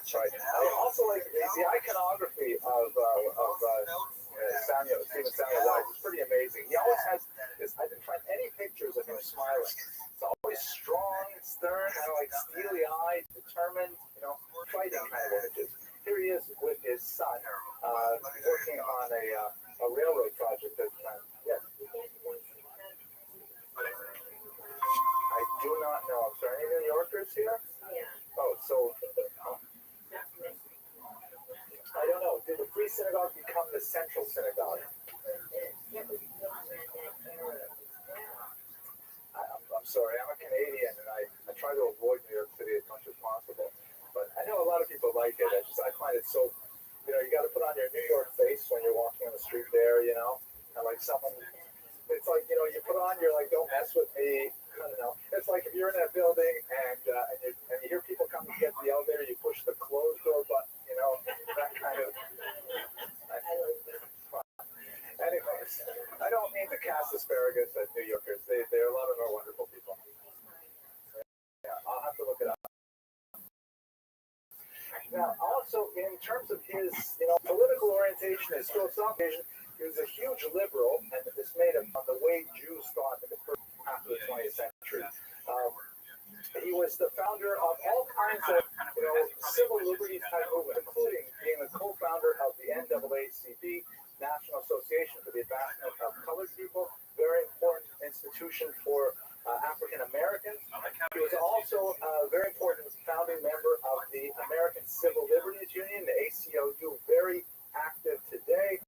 Right. I also like the iconography of Stephen Samuel Wise. It's pretty amazing. He always has this. I didn't find any pictures of him smiling. It's always strong, stern, kind of like steely-eyed, determined, fighting kind of images. Here he is with his son, working on a railroad project at the time. Yes. Jews here? Oh, so I don't know. Did the Free Synagogue become the Central Synagogue? I'm sorry, I'm a Canadian, and I try to avoid New York City as much as possible. But I know a lot of people like it. I find it so, you got to put on your New York face when you're walking on the street there, and like someone, it's like, you put on, you're like, don't mess with me. I don't know. It's like if you're in a building and you hear people come to get the elevator, you push the closed door button, that kind of. Anyways, I don't mean to cast asparagus at New Yorkers. They're a lot of our wonderful people. Yeah, I'll have to look it up. Now, also in terms of his, political orientation, his philosophical, he was a huge liberal, and this made him on the way Jews thought in the first half of the 20th century. He was the founder of all kinds of, civil liberties type movements, including being the co-founder of the NAACP, National Association for the Advancement of Colored People, very important institution for African Americans. He was also a very important founding member of the American Civil Liberties Union, the ACLU, very active today.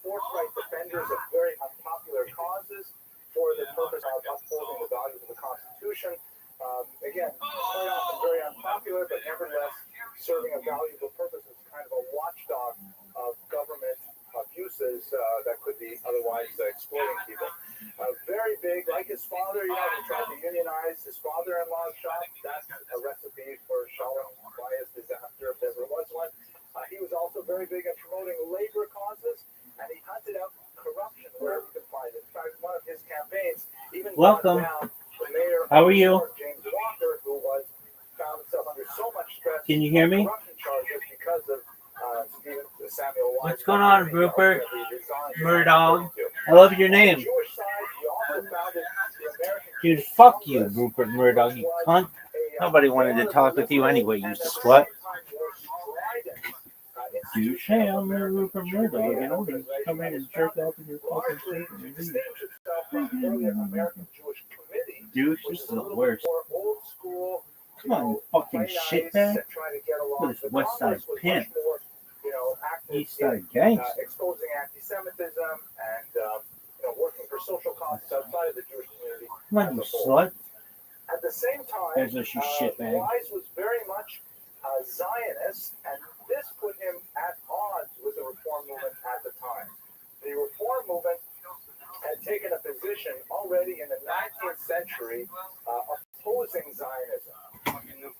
Forthright defenders of very unpopular causes for the purpose of upholding the values of the Constitution. Again, quite often very unpopular, but nevertheless serving a valuable purpose as kind of a watchdog of government abuses that could be otherwise exploiting people. Very big, like his father, he tried to unionize his father-in-law's shop. That's a recipe for Shalom Bayis disaster if there ever was one. He was also very big in promoting labor causes, and he hunted out corruption wherever he could find it. In fact, one of his campaigns even brought down the mayor How are you? of James Walker, who found himself under so much stress. Can you hear me? Corruption charges because of Samuel Wise. What's going on, Rupert? Murdoch. I love your name. Dude, fuck you, Rupert Murdoch, you cunt. Nobody wanted to talk with you anyway, you slut. You say I'm Rupert Murdoch, just come in and jerk off in your fucking face and dude, this is the worst. Come on, you fucking shitbag. Look at this West Side pimp. East Side gangster. Exposing anti-Semitism and working for social causes outside of the Jewish community. Come on, you slut. At the same time, There's a shitbag. Wise was very much a Zionist, and this put him at odds with the Reform movement at the time. The Reform movement had taken a position already in the 19th century opposing Zionism.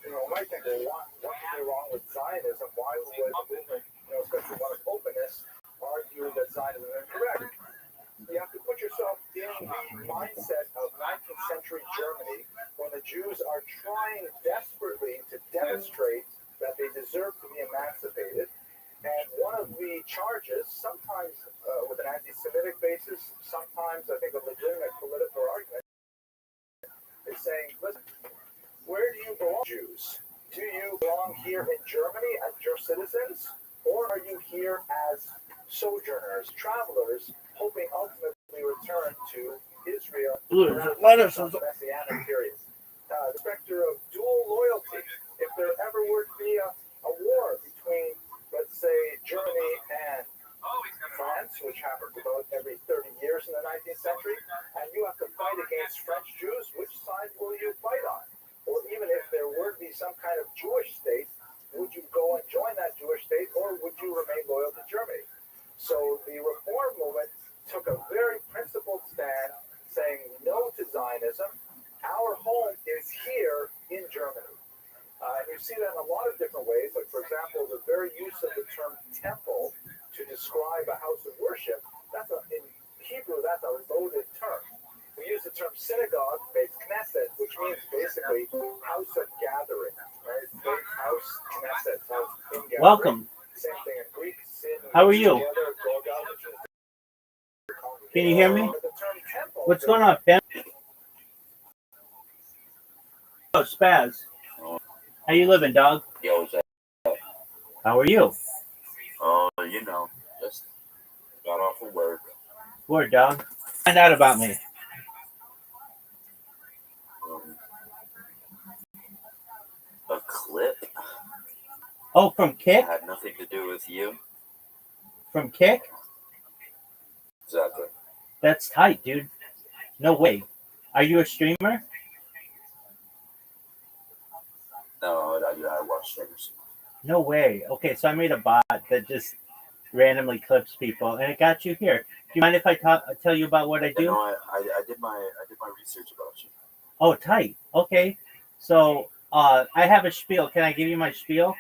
You might think, well, what could be wrong with Zionism? Why would the movement, especially one of openness, argue that Zionism is incorrect? You have to put yourself in the mindset of 19th century Germany when the Jews are trying desperately to demonstrate that they deserve to be emancipated. And one of the charges, sometimes with an anti-Semitic basis, sometimes I think a legitimate political argument, is saying, listen, where do you belong, Jews? Do you belong here in Germany as your citizens? Or are you here as sojourners, travelers, hoping ultimately return to Israel Lettuce. Messianic period? The specter of dual loyalty. If there ever were to be a war between, let's say, Germany and France, which happens about every 30 years in the 19th century, and you have to fight against French Jews, which side will you fight on? Or even if there were to be some kind of Jewish state, would you go and join that Jewish state, or would you remain loyal to Germany? So the Reform movement took a very principled stand, saying no to Zionism. Our home is here in Germany. And you see that in a lot of different ways. Like, for example, the very use of the term temple to describe a house of worship, in Hebrew, that's a loaded term. We use the term synagogue, it's knesset, which means basically house of gathering. Right? Big house, knesset, house in gathering. Welcome. Same thing in Greek. How are you? Can you hear me? What's going on, Pam? Oh, Spaz. How you living, dog? Yo, what's up? How are you? Just got off of work. Word, dog. Find out about me. Oh, from Kick? It had nothing to do with you. From Kick? Exactly. That's tight, dude. No way. Are you a streamer? No, I watch streamers. No way. Okay, so I made a bot that just randomly clips people, and it got you here. Do you mind if I tell you about what I do? No, I did my research about you. Oh, tight. Okay. So I have a spiel. Can I give you my spiel?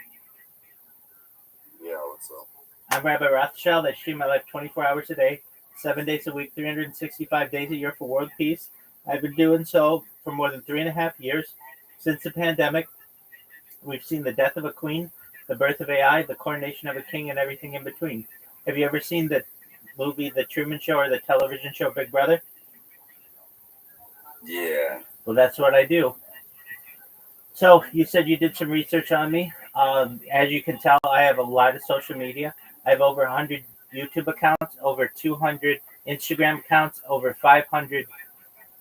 Yeah, what's up? I'm Rabbi Rothschild. I stream my life 24 hours a day, 7 days a week, 365 days a year for world peace. I've been doing so for more than 3.5 years. Since the pandemic, we've seen the death of a queen, the birth of AI, the coronation of a king, and everything in between. Have you ever seen the movie The Truman Show or the television show Big Brother? Yeah. Well, that's what I do. So you said you did some research on me. As you can tell, I have a lot of social media. I have over 100 YouTube accounts, over 200 Instagram accounts, over 500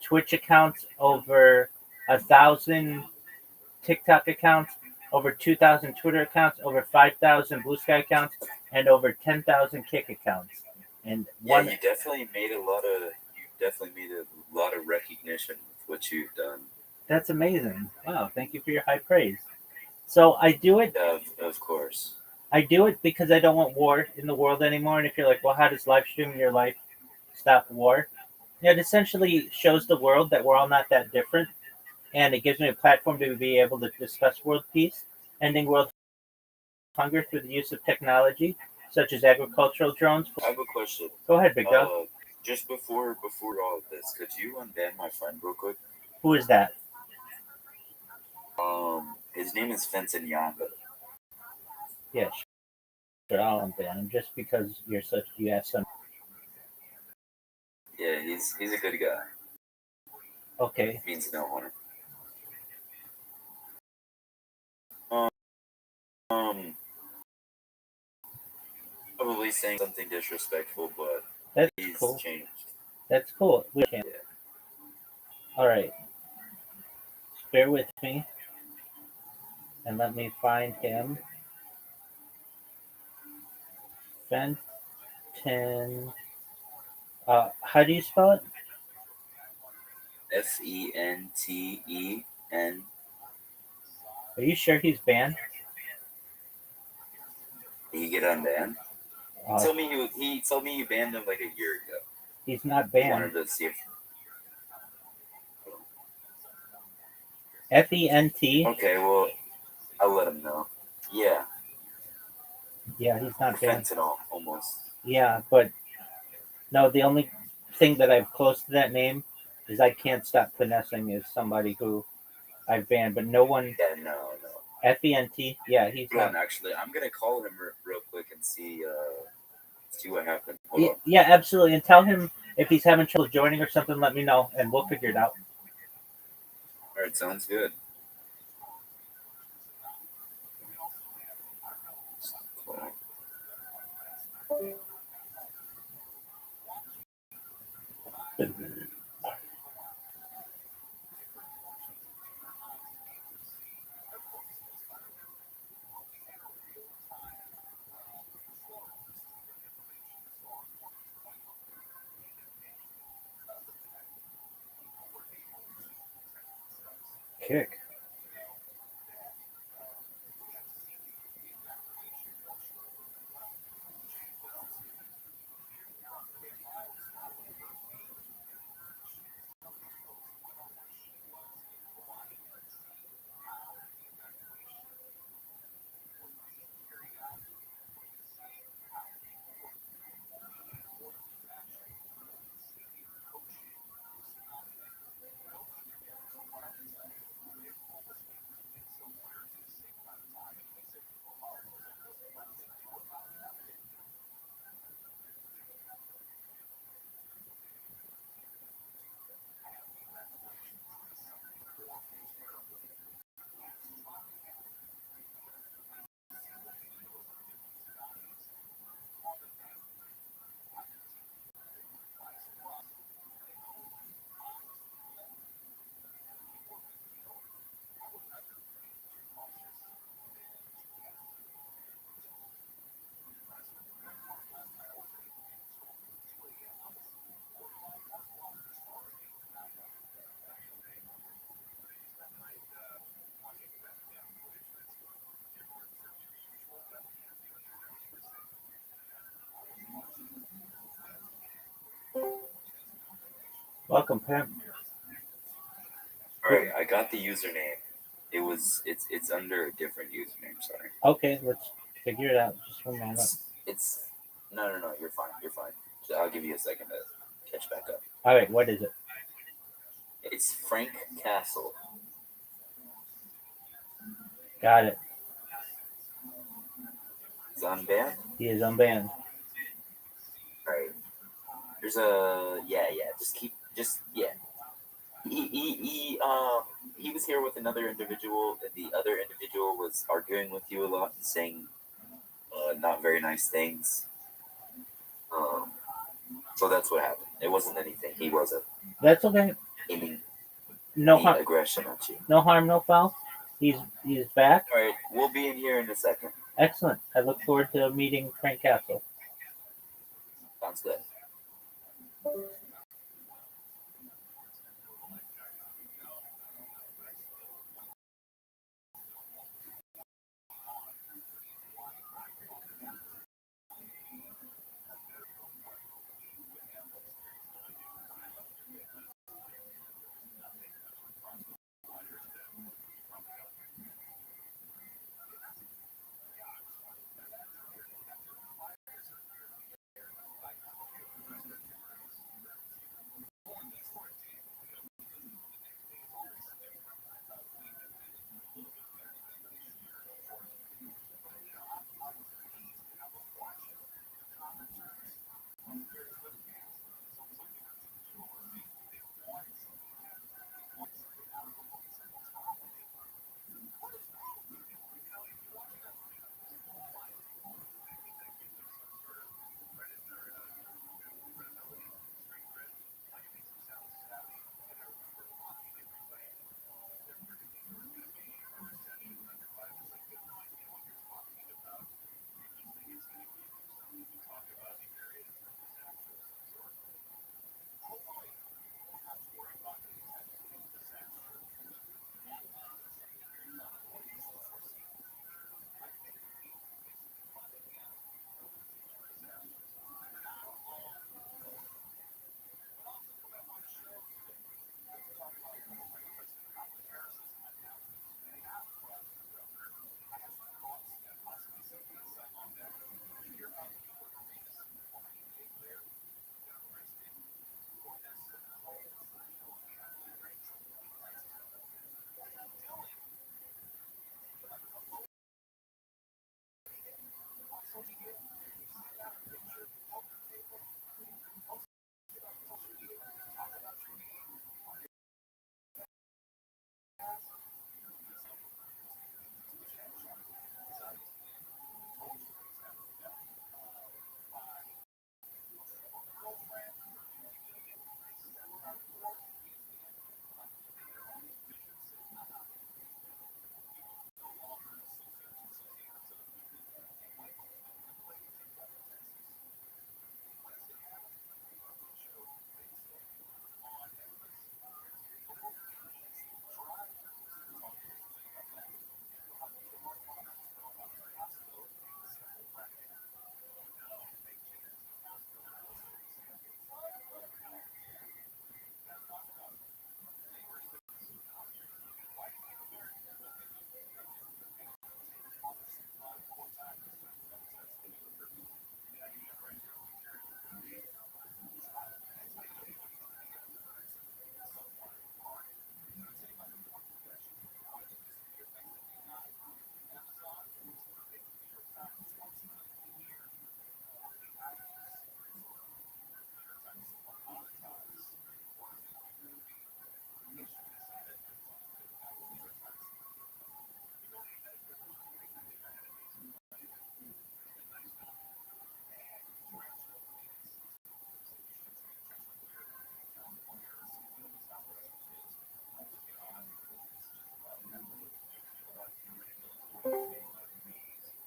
Twitch accounts, over 1,000 TikTok accounts, over 2,000 Twitter accounts, over 5,000 Blue Sky accounts, and over 10,000 Kick accounts. And one, you definitely made a lot of recognition with what you've done. that's amazing. Wow, thank you for your high praise. So I do it. Of course. I do it because I don't want war in the world anymore. And if you're like, well, how does live streaming your life stop war? It essentially shows the world that we're all not that different. And it gives me a platform to be able to discuss world peace, ending world hunger through the use of technology, such as agricultural drones. I have a question. Go ahead, big dog. Just before all of this, could you unban my friend real quick? Who is that? His name is Fenton Yanga. Yeah, sure, I'll unban him just because you have some. Yeah, he's a good guy. Okay. Means no harm. Probably saying something disrespectful, but That's cool. Changed. That's cool. We can. Yeah. All right. Bear with me, and let me find him. Fenton. How do you spell it? Fenten. Are you sure he's banned? Did he get unbanned? He told me you banned him like a year ago. He's not He banned. wanted to see if Fent. Okay, well, I'll let him know. Yeah. Yeah, he's not banned. Fentanyl, almost. Yeah, but no, the only thing that I've close to that name is I Can't Stop Finessing is somebody who I've banned, but no one. Yeah, no. Fent. Yeah, he's Hold not. on, actually, I'm gonna call him real quick and see what happened. Yeah, absolutely. And tell him if he's having trouble joining or something, let me know, and we'll figure it out. All right, sounds good. Kick. Welcome, pimp. All right, I got the username. It's under a different username. Sorry. Okay, let's figure it out. Just one moment. It's no. You're fine. You're fine. I'll give you a second to catch back up. All right, what is it? It's Frank Castle. Got it. He's unbanned. He is unbanned. All right. There's a yeah. He was here with another individual, and the other individual was arguing with you a lot and saying not very nice things. So that's what happened. It wasn't anything. He wasn't That's okay. aiming No any harm. aggression at you. No harm, no foul. He's back. All right, we'll be in here in a second. Excellent. I look forward to meeting Frank Castle. Sounds good.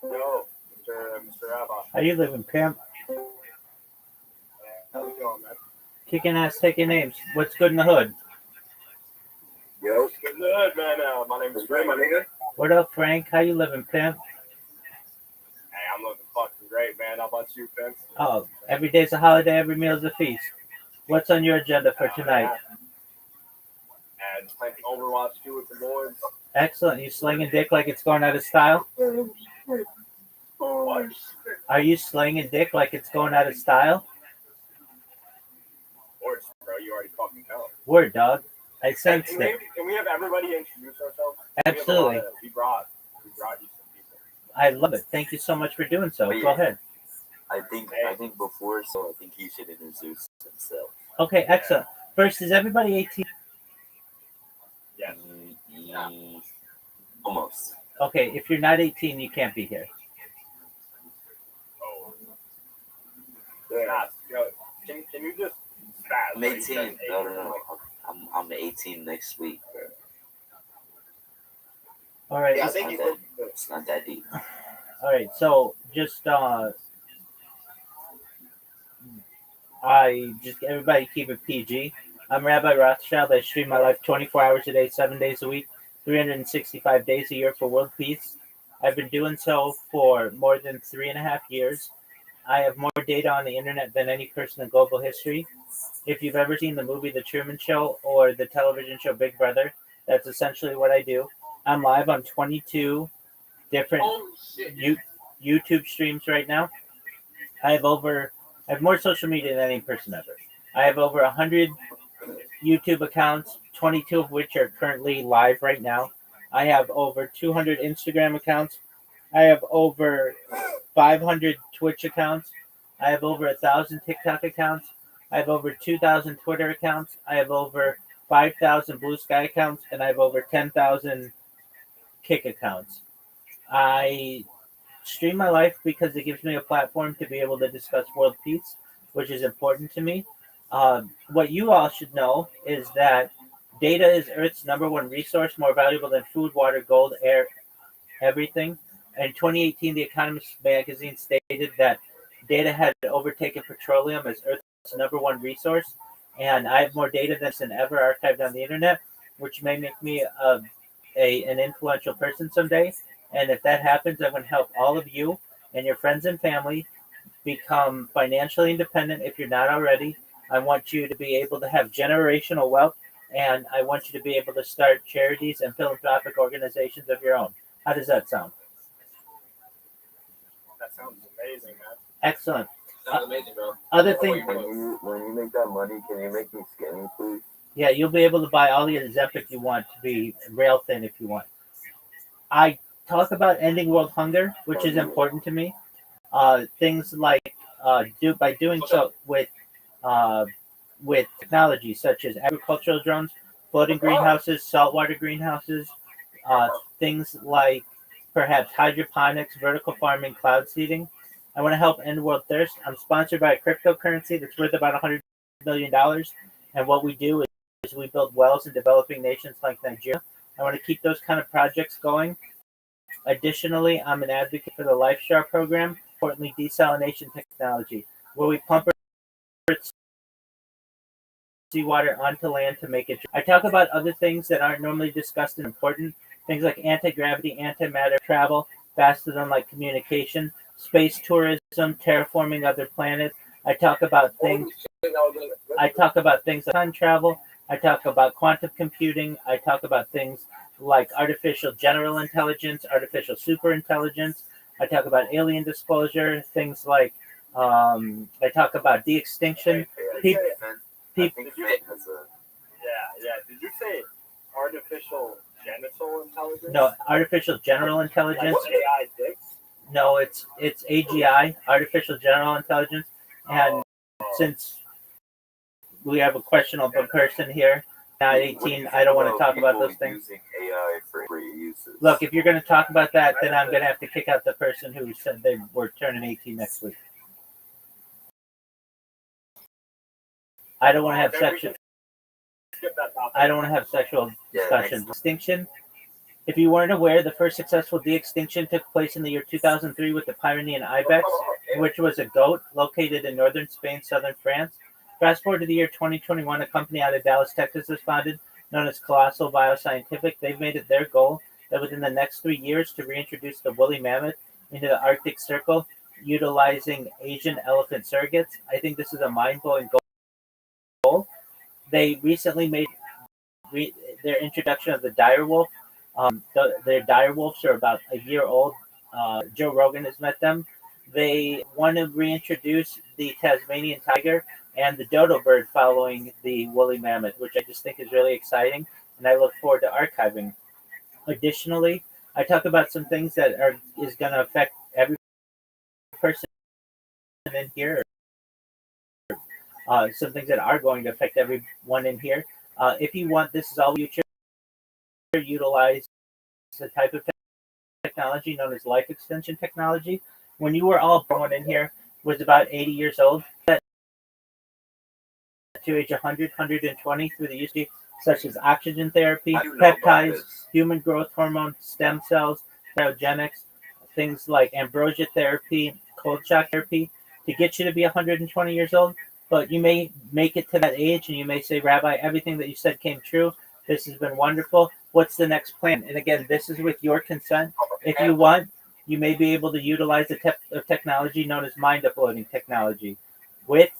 Yo, Mr. Rabbbi. How you living, pimp? How's it going, man? Kicking ass, taking names. What's good in the hood? Yo, it's good, man. My name is Ray, my nigga. What up, Frank? How you living, pimp? Hey, I'm looking fucking great, man. How about you, Vince? Oh, every day's a holiday, every meal's a feast. What's on your agenda for tonight? And playing Overwatch 2 with the boys. Excellent. You slinging dick like it's going out of style? What? Are you slinging dick like it's going out of style? Words, bro. You already fucking know. Word, dog. I sensed Can it. we have everybody introduce ourselves? Absolutely. We brought you some people. I love it. Thank you so much for doing so. Wait. Go ahead. I think before, so I think he should introduce himself. Okay, excellent. First, is everybody 18? Yes. Almost. Okay, if you're not 18, you can't be here. Oh. Yeah. Can you just spaz? I'm 18. No. I'm 18 next week. All right. Yeah, It's not that deep. All right. So just everybody keep it PG. I'm Rabbi Rothschild. I stream my life 24 hours a day, 7 days a week, 365 days a year for world peace. I've been doing so for more than 3.5 years. I have more data on the internet than any person in global history. If you've ever seen the movie The Truman Show or the television show Big Brother, that's essentially what I do. I'm live on 22 different YouTube streams right now. I have more social media than any person ever. I have over 100 YouTube accounts, 22 of which are currently live right now. I have over 200 Instagram accounts. I have over 500 Twitch accounts. I have over 1,000 TikTok accounts. I have over 2,000 Twitter accounts. I have over 5,000 Blue Sky accounts, and I have over 10,000 Kick accounts. I stream my life because it gives me a platform to be able to discuss world peace, which is important to me. What you all should know is that data is Earth's #1 resource, more valuable than food, water, gold, air, everything. In 2018, The Economist magazine stated that data had overtaken petroleum as Earth's #1 resource, and I have more data than ever archived on the internet, which may make me an influential person someday. And if that happens, I'm going to help all of you and your friends and family become financially independent if you're not already. I want you to be able to have generational wealth, and I want you to be able to start charities and philanthropic organizations of your own. How does that sound? That sounds amazing, man. Excellent. Sounds amazing, bro. Other thing, When you make that money, can you make me skinny, please? yeah, you'll be able to buy all the Ozempic you want to be rail thin if you want. I talk about ending world hunger, which is important to me. Things like by doing so with technology such as agricultural drones, floating greenhouses, saltwater greenhouses, things like perhaps hydroponics, vertical farming, cloud seeding. I want to help end world thirst. I'm sponsored by a cryptocurrency that's worth about $100 million. And what we do is we build wells in developing nations like Nigeria. I want to keep those kind of projects going. Additionally, I'm an advocate for the LifeStar program, importantly desalination technology, where we pump seawater onto land to make it. I talk about other things that aren't normally discussed and important, things like anti-gravity, antimatter, travel, faster than light communication, space tourism, terraforming other planets. I talk about things like time travel. I talk about quantum computing. I talk about things like artificial general intelligence, artificial superintelligence. I talk about alien disclosure, things like I talk about de-extinction. Yeah. Did you say artificial genital intelligence? No, artificial general intelligence. Like AI dicks? No, it's AGI, artificial general intelligence. And since we have a questionable person here, not 18, I don't want to talk about those things. Using AI for free uses. Look, if you're going to talk about that, then I'm going to have to kick out the person who said they were turning 18 next week. I don't want to have sexual discussions. Extinction. If you weren't aware, the first successful de-extinction took place in the year 2003 with the Pyrenean ibex, which was a goat located in northern Spain, southern France. Fast forward to the year 2021, a company out of Dallas, Texas was founded, known as Colossal Bioscientific. They've made it their goal that within the next 3 years to reintroduce the woolly mammoth into the Arctic Circle, utilizing Asian elephant surrogates. I think this is a mind-blowing goal. They recently made their introduction of the direwolf. Their direwolves are about a year old. Joe Rogan has met them. They want to reintroduce the Tasmanian tiger and the dodo bird following the woolly mammoth, which I just think is really exciting, and I look forward to archiving. Additionally, I talk about some things that is going to affect every person in here. Some things that are going to affect everyone in here. If you want, this is all future. Utilize the type of technology known as life extension technology. When you were all born in here, was about 80 years old. That to age 100, 120 through the use of such as oxygen therapy, peptides, human growth hormone, stem cells, cryogenics, things like ambrosia therapy, cold shock therapy, to get you to be 120 years old. But you may make it to that age and you may say, Rabbi, everything that you said came true. This has been wonderful. What's the next plan? And again, this is with your consent. If you want, you may be able to utilize a technology known as mind uploading technology, which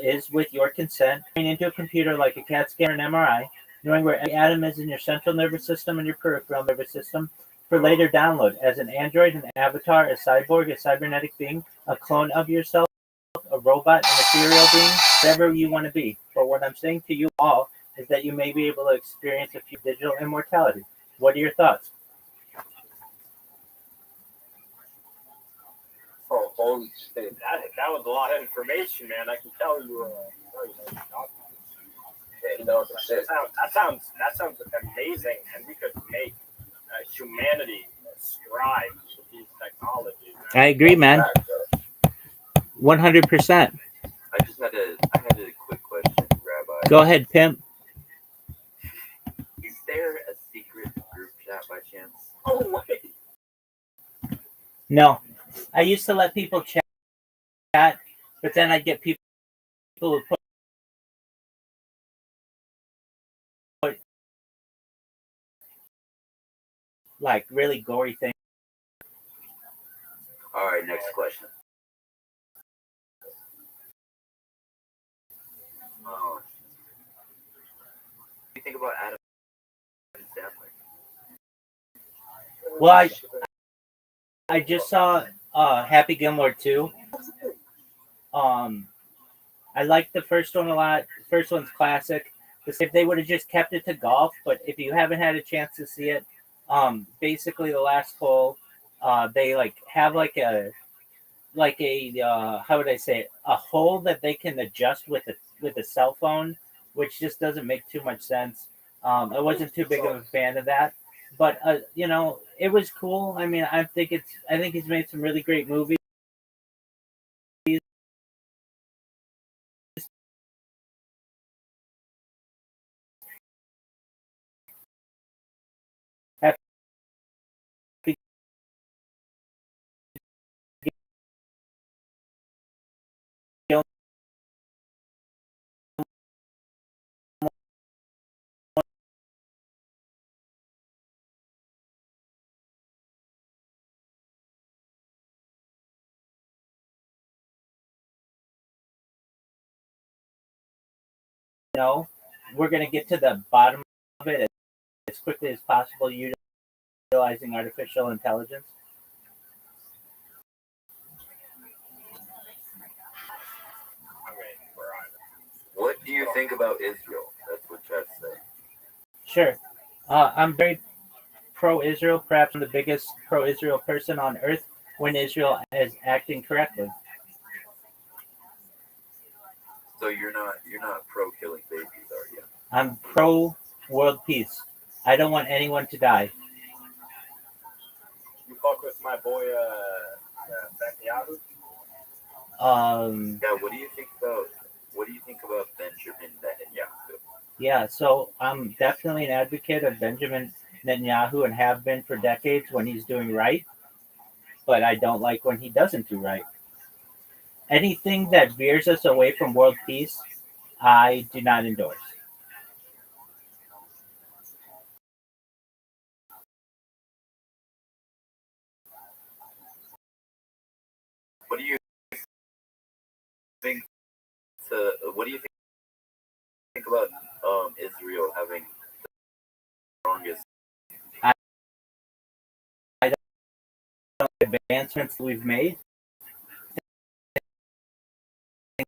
is with your consent, into a computer like a CAT scan or an MRI, knowing where every atom is in your central nervous system and your peripheral nervous system, for later download as an android, an avatar, a cyborg, a cybernetic being, a clone of yourself, a robot, an ethereal being, whatever you want to be. But what I'm saying to you all is that you may be able to experience a few digital immortality. What are your thoughts? Oh, holy shit. That was a lot of information, man. I can tell you were that sounds amazing, and we could make humanity strive with these technologies. Man. I agree, man. 100%. I had a quick question, Rabbi. Go ahead, pimp. Is there a secret group chat by chance? Oh wait. No. I used to let people chat, but then I'd get people who put like really gory things. All right, next question. What do you think about Adam Sandler? Well, I just saw Happy Gilmore 2. I liked the first one a lot. The first one's classic. If they would have just kept it to golf, but if you haven't had a chance to see it, basically the last hole, they like have like a how would I say it? A hole that they can adjust with a cell phone, which just doesn't make too much sense. I wasn't too big of a fan of that, but it was cool. I mean, I think he's made some really great movies. We're going to get to the bottom of it as quickly as possible, utilizing artificial intelligence. What do you think about Israel? That's what Chad said. Sure. I'm very pro-Israel, perhaps I'm the biggest pro-Israel person on earth when Israel is acting correctly. So you're not pro killing babies, are you? I'm pro-world peace. I don't want anyone to die. You fuck with my boy Netanyahu? Yeah. What do you think about Benjamin Netanyahu? Yeah, so I'm definitely an advocate of Benjamin Netanyahu and have been for decades when he's doing right, but I don't like when he doesn't do right. Anything that veers us away from world peace, I do not endorse. What do you think? What do you think Israel having the strongest. I don't know the advancements we've made. I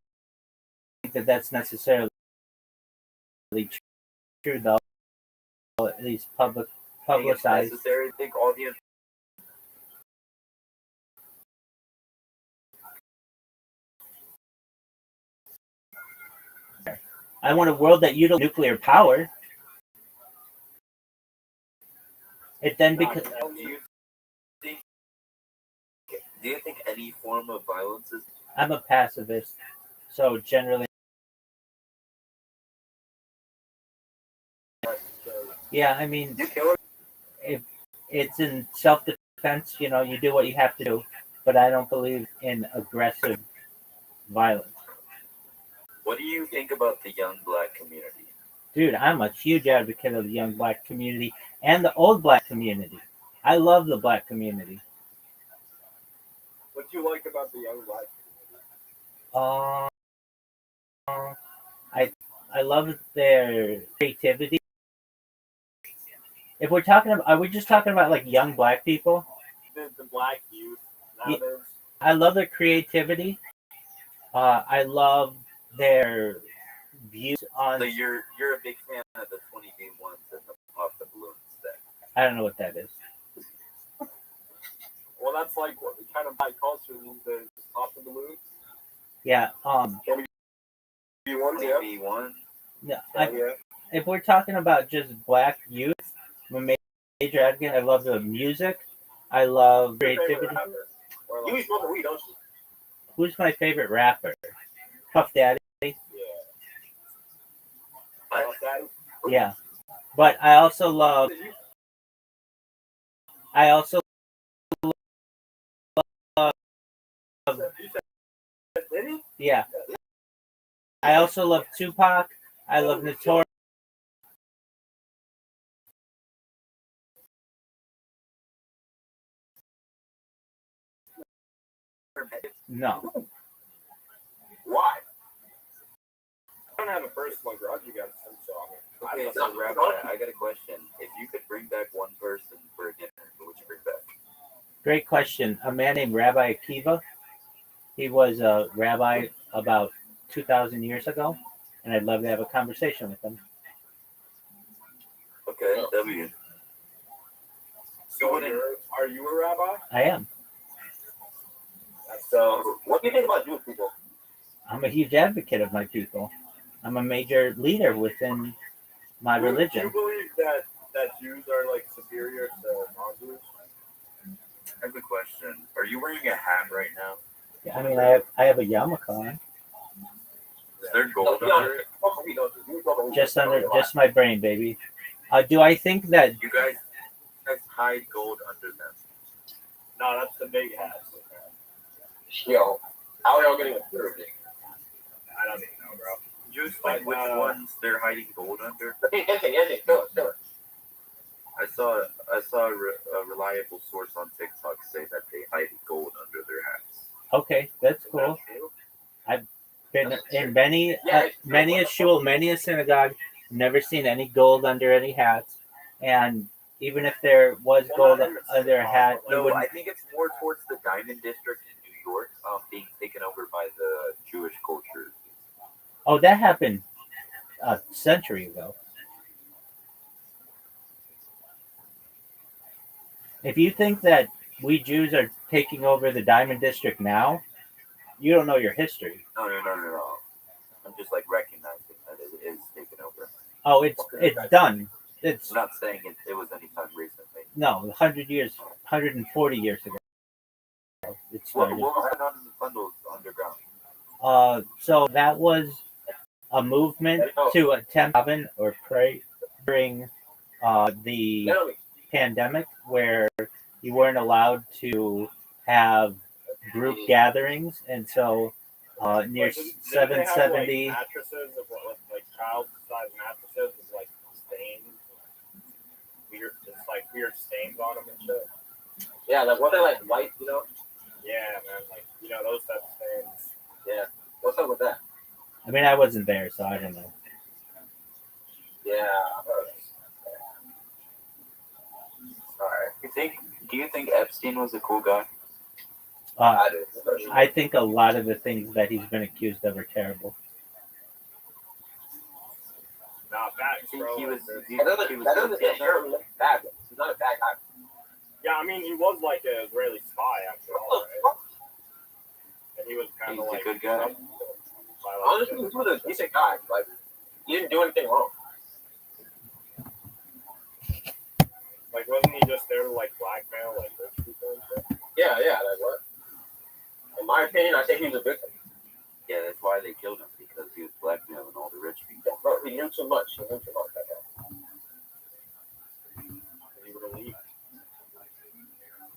think that that's necessarily true, though. At least publicized. Necessary. I think all the I want a world that utilizes nuclear power. It then becomes. Do you think any form of violence is? I'm a pacifist, so generally, yeah. I mean, if it's in self-defense, you know, you do what you have to do. But I don't believe in aggressive violence. What do you think about the young black community? Dude, I'm a huge advocate of the young black community and the old black community. I love the black community. What do you like about the young black I love their creativity. If we're talking about, are we just talking about like young black people? the black youth nowadays? I love their creativity. I love their views on. So you're a big fan of the 20v1s and the pop the balloons thing. I don't know what that is. Well, that's like what kind of black culture these days. Pop the balloons. Yeah. V1, yeah. 20v1. Yeah. If we're talking about just black youth, I'm a major advocate. I love the music. I love creativity. You be smoking weed, don't you? Who's my favorite rapper? Puff Daddy. Yeah. Yeah. But I also love. Yeah. I also love Tupac. I love Notorious. No. Why? I don't have a personal grudge against him, so I mean, Okay, so Rabbi, I got a question. If you could bring back one person for a dinner, who would you bring back? Great question. A man named Rabbi Akiva. He was a rabbi about 2,000 years ago, and I'd love to have a conversation with him. Okay, W. So are you a rabbi? I am. So what do you think about Jewish people? I'm a huge advocate of my people. I'm a major leader within my religion. Do you believe that Jews are like superior to non-Jews? I have a question. Are you wearing a hat right now? I mean, I have a yarmulke on, Is there gold under it? just my brain, baby. Do I think that? You guys hide gold under them. No, that's the big hat. Yo, how are y'all getting a third? I don't even know, bro. Could you explain which ones they're hiding gold under? Anything, go. I saw a reliable source on TikTok say that they hide gold under their hats. Okay, that's cool. I've been in many a shul, many a synagogue. Never seen any gold under any hats, and even if there was gold under a hat, you No, wouldn't. I think it's more towards the Diamond District in New York, being taken over by the Jewish culture. Oh, that happened a century ago. If you think that we Jews are taking over the Diamond District now, you don't know your history. No. I'm just like recognizing that it is taken over. Oh, it's done. It's I'm not saying it was anytime recently. no 100 years, 140 years ago. It What started. was going on in the bundles underground? So that was a movement to attempt or pray during the pandemic, where you weren't allowed to have group gatherings, and so near 770. Mattresses of like child-sized mattresses with like stains, weird, just like weird stains on them and shit. Yeah, like what they like white, you know? Yeah, man, like those type of stains. Yeah, what's up with that? I mean, I wasn't there, so I don't know. Yeah, Yeah. Alright. Do you think Epstein was a cool guy? Uh, I do. I think a lot of the things that he's been accused of are terrible. Nah, facts, I think bro. he was. That doesn't get him bad. He's not a bad guy. Yeah, I mean, he was like an Israeli spy after all, right? And he was kind He's of a like good guy. Honestly, he was a decent guy. Like, he didn't do anything wrong. Like, wasn't he just there to like blackmail like rich people and shit? Yeah, like what? In my opinion, I think he was a victim. Yeah, that's why they killed him, because he was blackmailing all the rich people. Bro, he knew too much. That guy. He would have leaked.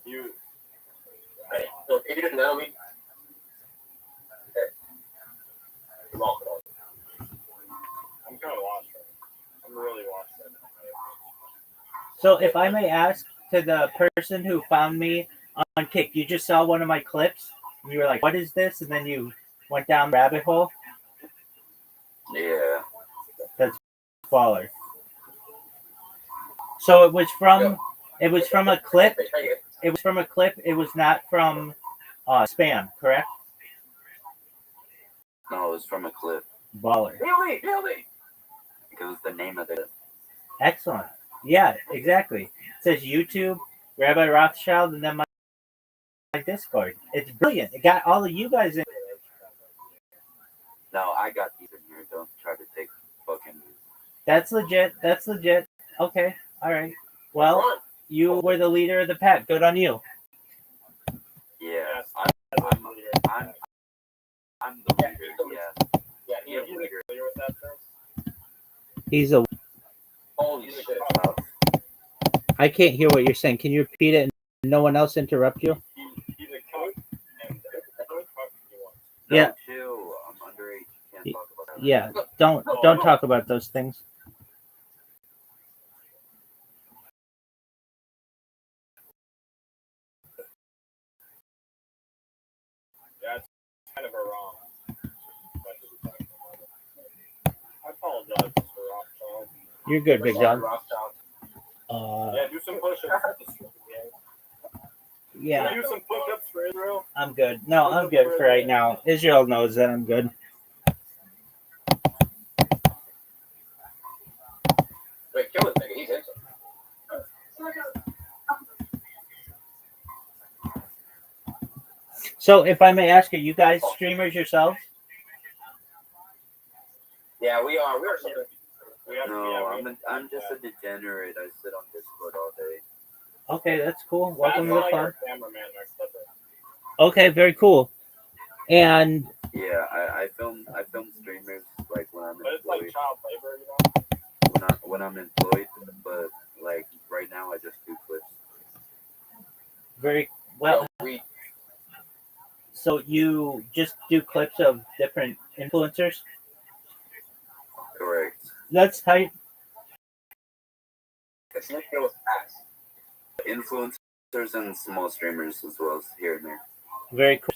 You. Hey, so if you didn't know me, hey, you're wrong. I'm kind of lost right now. I'm really lost right now. So, if I may ask, to the person who found me on Kick, you just saw one of my clips, and you were like, "What is this?" And then you went down the rabbit hole. Yeah. That's baller. So it was from a clip. It was from a clip. It was not from spam, correct? No, it was from a clip. Baller. Really? Because it's the name of it. Excellent. Yeah, exactly. It says YouTube, Rabbi Rothschild, and then my Discord. It's brilliant. It got all of you guys in. No, I got these in here. Don't try to take fucking. That's legit. Okay. All right. Well, you were the leader of the pack. Good on you. Yeah, Yes, I'm the leader. Yeah. Yeah, He's familiar with that term? He's a. Holy shit. I can't hear what you're saying. Can you repeat it and no one else interrupt you? He's a coach, and don't talk to anyone. Yeah. No, chill. I'm underage. Can't talk about that. Yeah. Don't talk about those things. Yeah, it's kind of a wrong. I apologize, Mr. Rothschild. You're good, big dog. Yeah, do some push-ups. Yeah. Do some push-ups for Israel. I'm good. No, I'm good for right now. Israel knows that I'm good. Wait, kill this nigga. He's into it. So, if I may ask, are you guys streamers yourselves? Yeah, we are. We are something. No, I'm just a degenerate. I sit on Discord all day. Okay, that's cool. Welcome to the club. Cameraman next up. Okay, very cool. And Yeah, I film streamers like when I'm But it's like employed. child labor, you know? When I'm employed, but like right now I just do clips. very well. So you just do clips of different influencers? Correct. That's tight. It's not kill his ass. Influencers and small streamers as well as here and there. Very cool.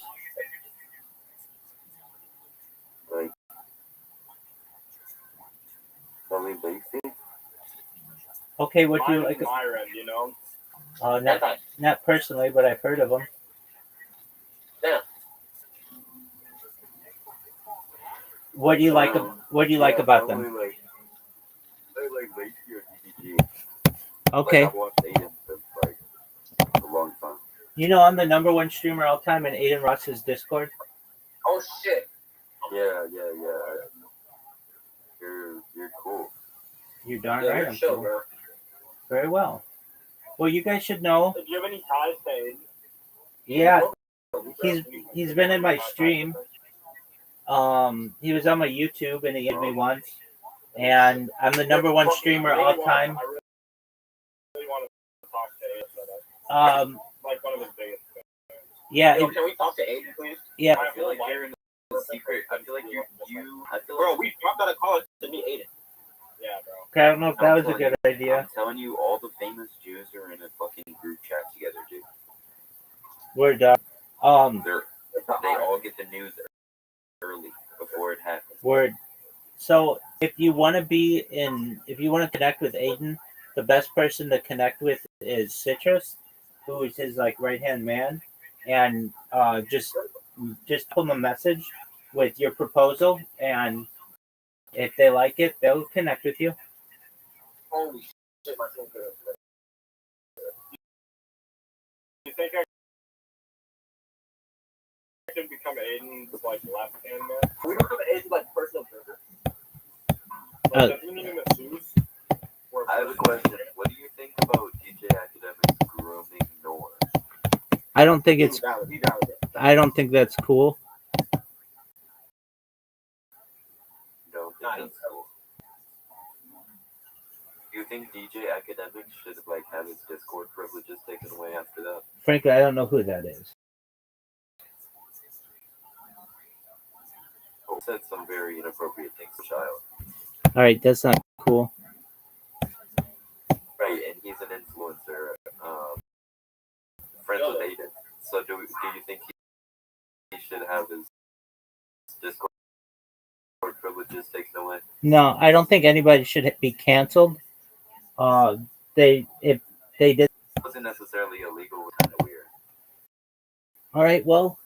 Like Kelly Lacey. Okay, what do you Mine like? is Myron, you know? Not personally, but I've heard of them. Yeah. What do you like? What do you like about them? I like Lacey or DDG. Okay. Like, I've watched Aiden since like a long time. You know I'm the #1 streamer all time in Aiden Ross's Discord. Oh shit. Yeah. You're cool. You're darn Yeah, right. you're I'm chill, cool. bro. Very well. Well, you guys should know. Do you have any ties to Aiden? Yeah, he's been in my stream. He was on my YouTube and he hit me once. And I'm the #1 streamer all time. I really want to talk to Aiden. Like one of his biggest fans. Yeah. Yo, can we talk to Aiden, please? Yeah. I feel like you're in a secret. I feel like Bro, we dropped out of college to meet Aiden. Yeah, bro. Okay, I don't know if that was a good idea. I'm telling you, all the famous Jews are in a fucking group chat together, dude. We're done. They all get the news early before it happens. Word. So if you want to connect with Aiden, the best person to connect with is Citrus, who is his like right hand man, and just pull them a message with your proposal, and if they like it, they'll connect with you. Holy shit, my phone could have. You think I can become Aiden's like left hand man? Can we become Aiden's like personal trainer? Like, does he need a masseuse? I have a question. What do you think about DJ Academics grooming Noah? I don't think it's. He valid. I don't think that's cool. No, that's cool. Do you think DJ Academics should like have his Discord privileges taken away after that? Frankly, I don't know who that is. Oh, said some very inappropriate things to child. All right, that's not cool. Right, and he's an influencer, friends with Aiden. So do you think he should have his Discord privileges taken away? No, I don't think anybody should be canceled. If they did. It wasn't necessarily illegal, it was kind of weird. All right, well,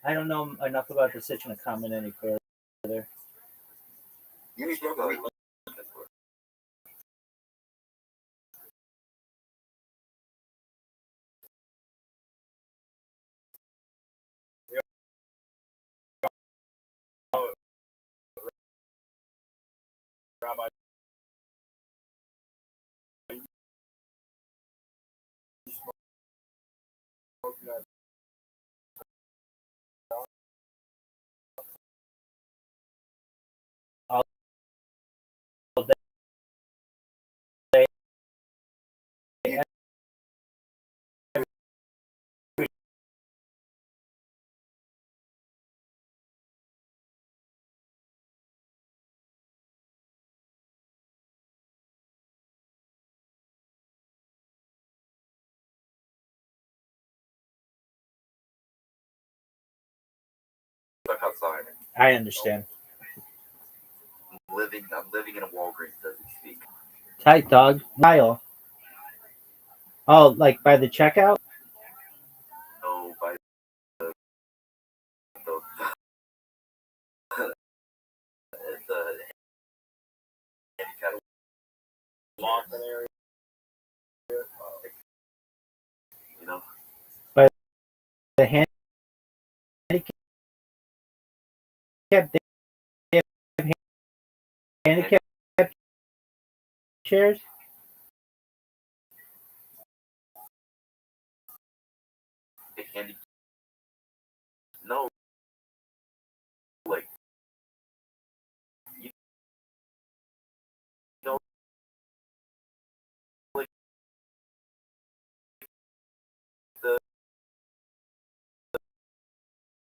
I don't know enough about the situation to comment any further. You should go. Rabbi. Outside. I understand. I'm living in a Walgreens as we speak. Tight dog. Kyle. Oh, like by the checkout? No, by the handicap Lawson area. you know. By the handicap. They have handicap chairs? The handicap. No, like you know, like the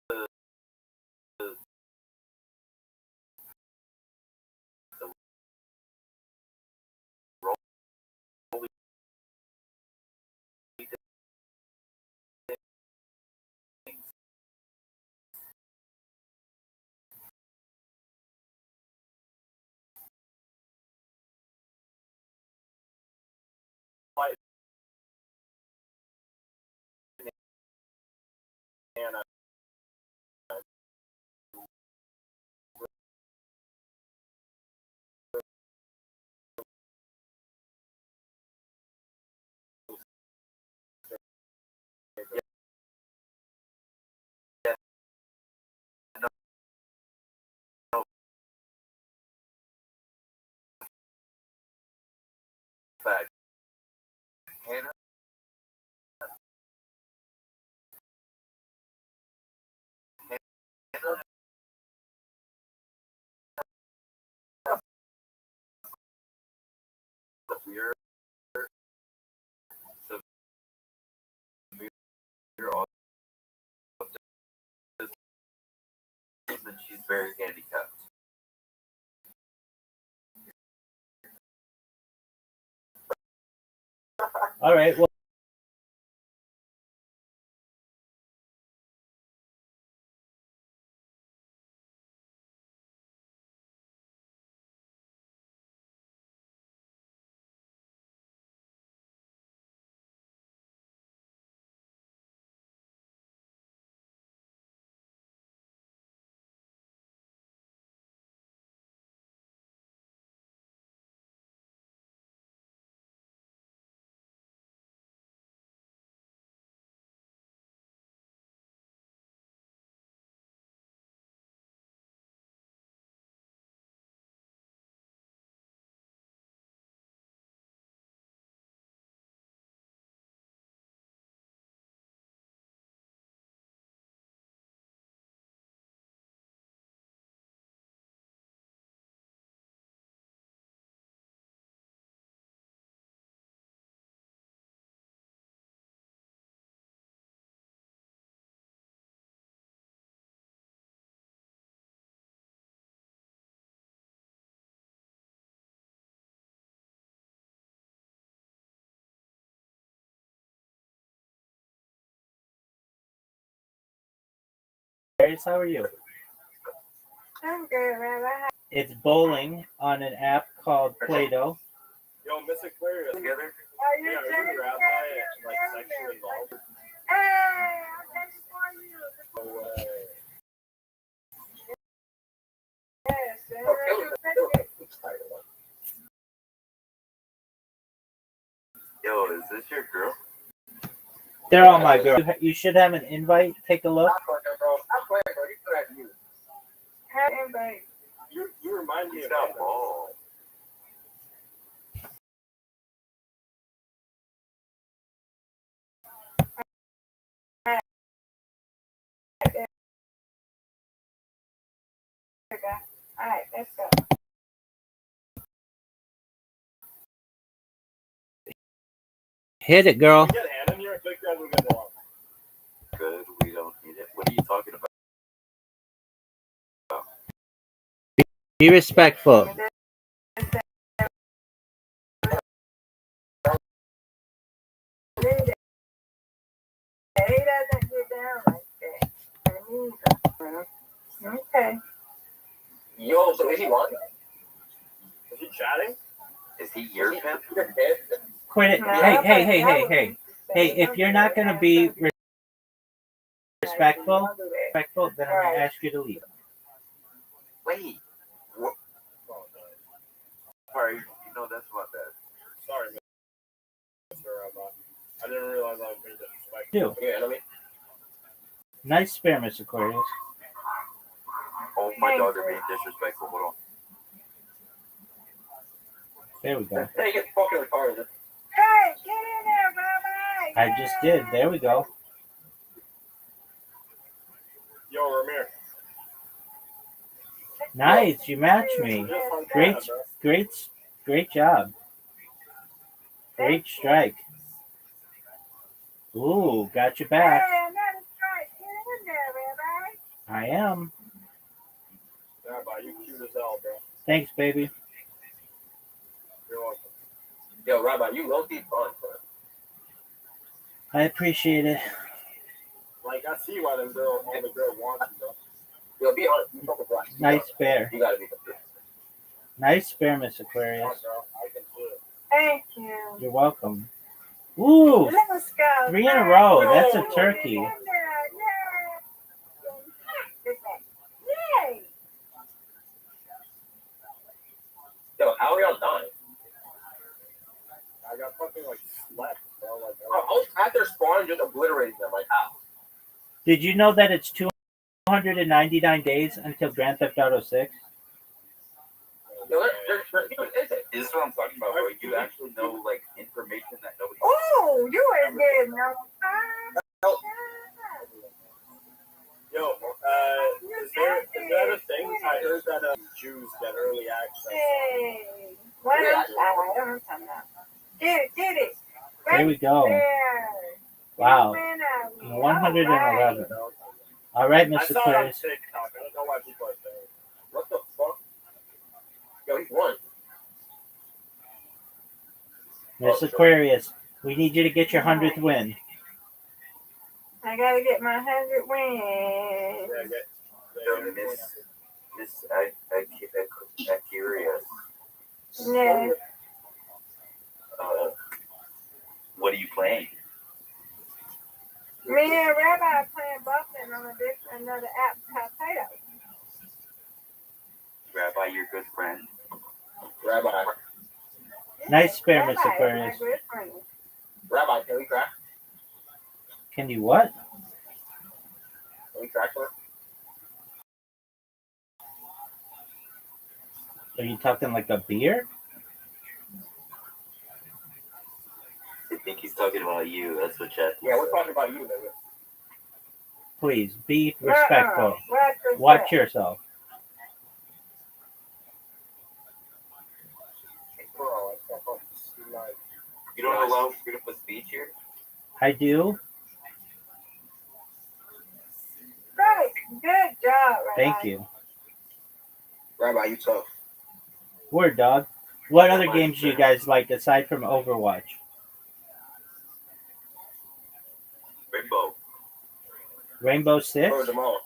the the, the rolling things. And yeah, no, no, fact. Hannah, Hannah, severe, severe autism, and she's very handicapped. All right, well. Aquarius, how are you? I'm good, Rabbi. It's bowling on an app called Play-Doh. Yo, Miss Aquarius. Together? Are you Yeah, are you a rabbi and like sexually involved? Hey, I'm ready for you. No way. Yes, sir. Yo, is this your girl? They're all my girls. You should have an invite. Take a look. Have invite. You remind me He's of got that. balls. All right, let's go. Hit it, girl. Get Hannah in here and pick that we get along. Good, we don't need it. What are you talking about? Be respectful. He doesn't get down like that. Okay. Yo, so is he lying? Is he chatting? Is he your pimp? Quit it. Hey. Hey, if you're not going to be respectful, then I'm going to ask you to leave. Wait. What? Sorry, you know that's my bad. Sorry, Mr. Rabbi. I didn't realize I was being disrespectful. Do. Yeah, let me. Nice spare, Miss Aquarius. Oh, my dog are being disrespectful. Hold on. There we go. Hey, get fucking retarded. Hey, get in there, Rabbi. I just did. There we go. Yo, Ramir. Nice. You matched me. You're a fun Great, cat, bro. great job. Great strike. Ooh, got you back. Hey, another strike. Get in there, Rabbi. I am. Rabbi, you cute as hell, bro. Thanks, baby. You're welcome. Yo, Rabbi, you low-key fun, bro. I appreciate it. Like, I see why them girls, all the girls want you, bro. Yo, be honest. You fucking black. Nice spare. You gotta be complete. Nice spare, Miss Aquarius. Come on, girl. I can see it. Thank you. You're welcome. Ooh, Let's go. 3 in a row. That's a turkey. Yay. Yo, how are y'all dying? I got fucking, like, slept, bro. Like, I was at their spawn just obliterating them. Like, how? Did you know that it's 299 days until Grand Theft Auto 6? Yo, is it? This is what I'm talking about, bro. You actually know, like, information that nobody. Oh, you is getting on fire. Yo, is that a thing? I heard that Jews get early access. Hey. What else? I don't know. Get it. There we go. There. Wow. You win, 111. All right, I Miss saw it on Aquarius. TikTok. I don't know why people are saying it. What the fuck? Yo, he's won. Miss Aquarius, we need you to get your 100th win. I gotta get my 100 wins. Miss Aquarius. Yeah. What are you playing? Me and Rabbi are playing Buffin on another app called Tato. Rabbi, your good friend. Rabbi. Nice spare, Miss Rabbi is Aquarius. my good friend. Rabbi, can we crack? Can you what? Can we crack one? Are you talking like a beer? I think he's talking about you. That's what chat. Yeah, we're talking about you, nigga. Please, be respectful. Watch Watch yourself. Bro, I can't fucking see my... You don't allow freedom of speech here? I do. Right. Good job, Rabbi. Thank you. Rabbi, you tough. Word, dog. What other games do you guys like aside from Overwatch? Rainbow. Rainbow Six? Heard them all.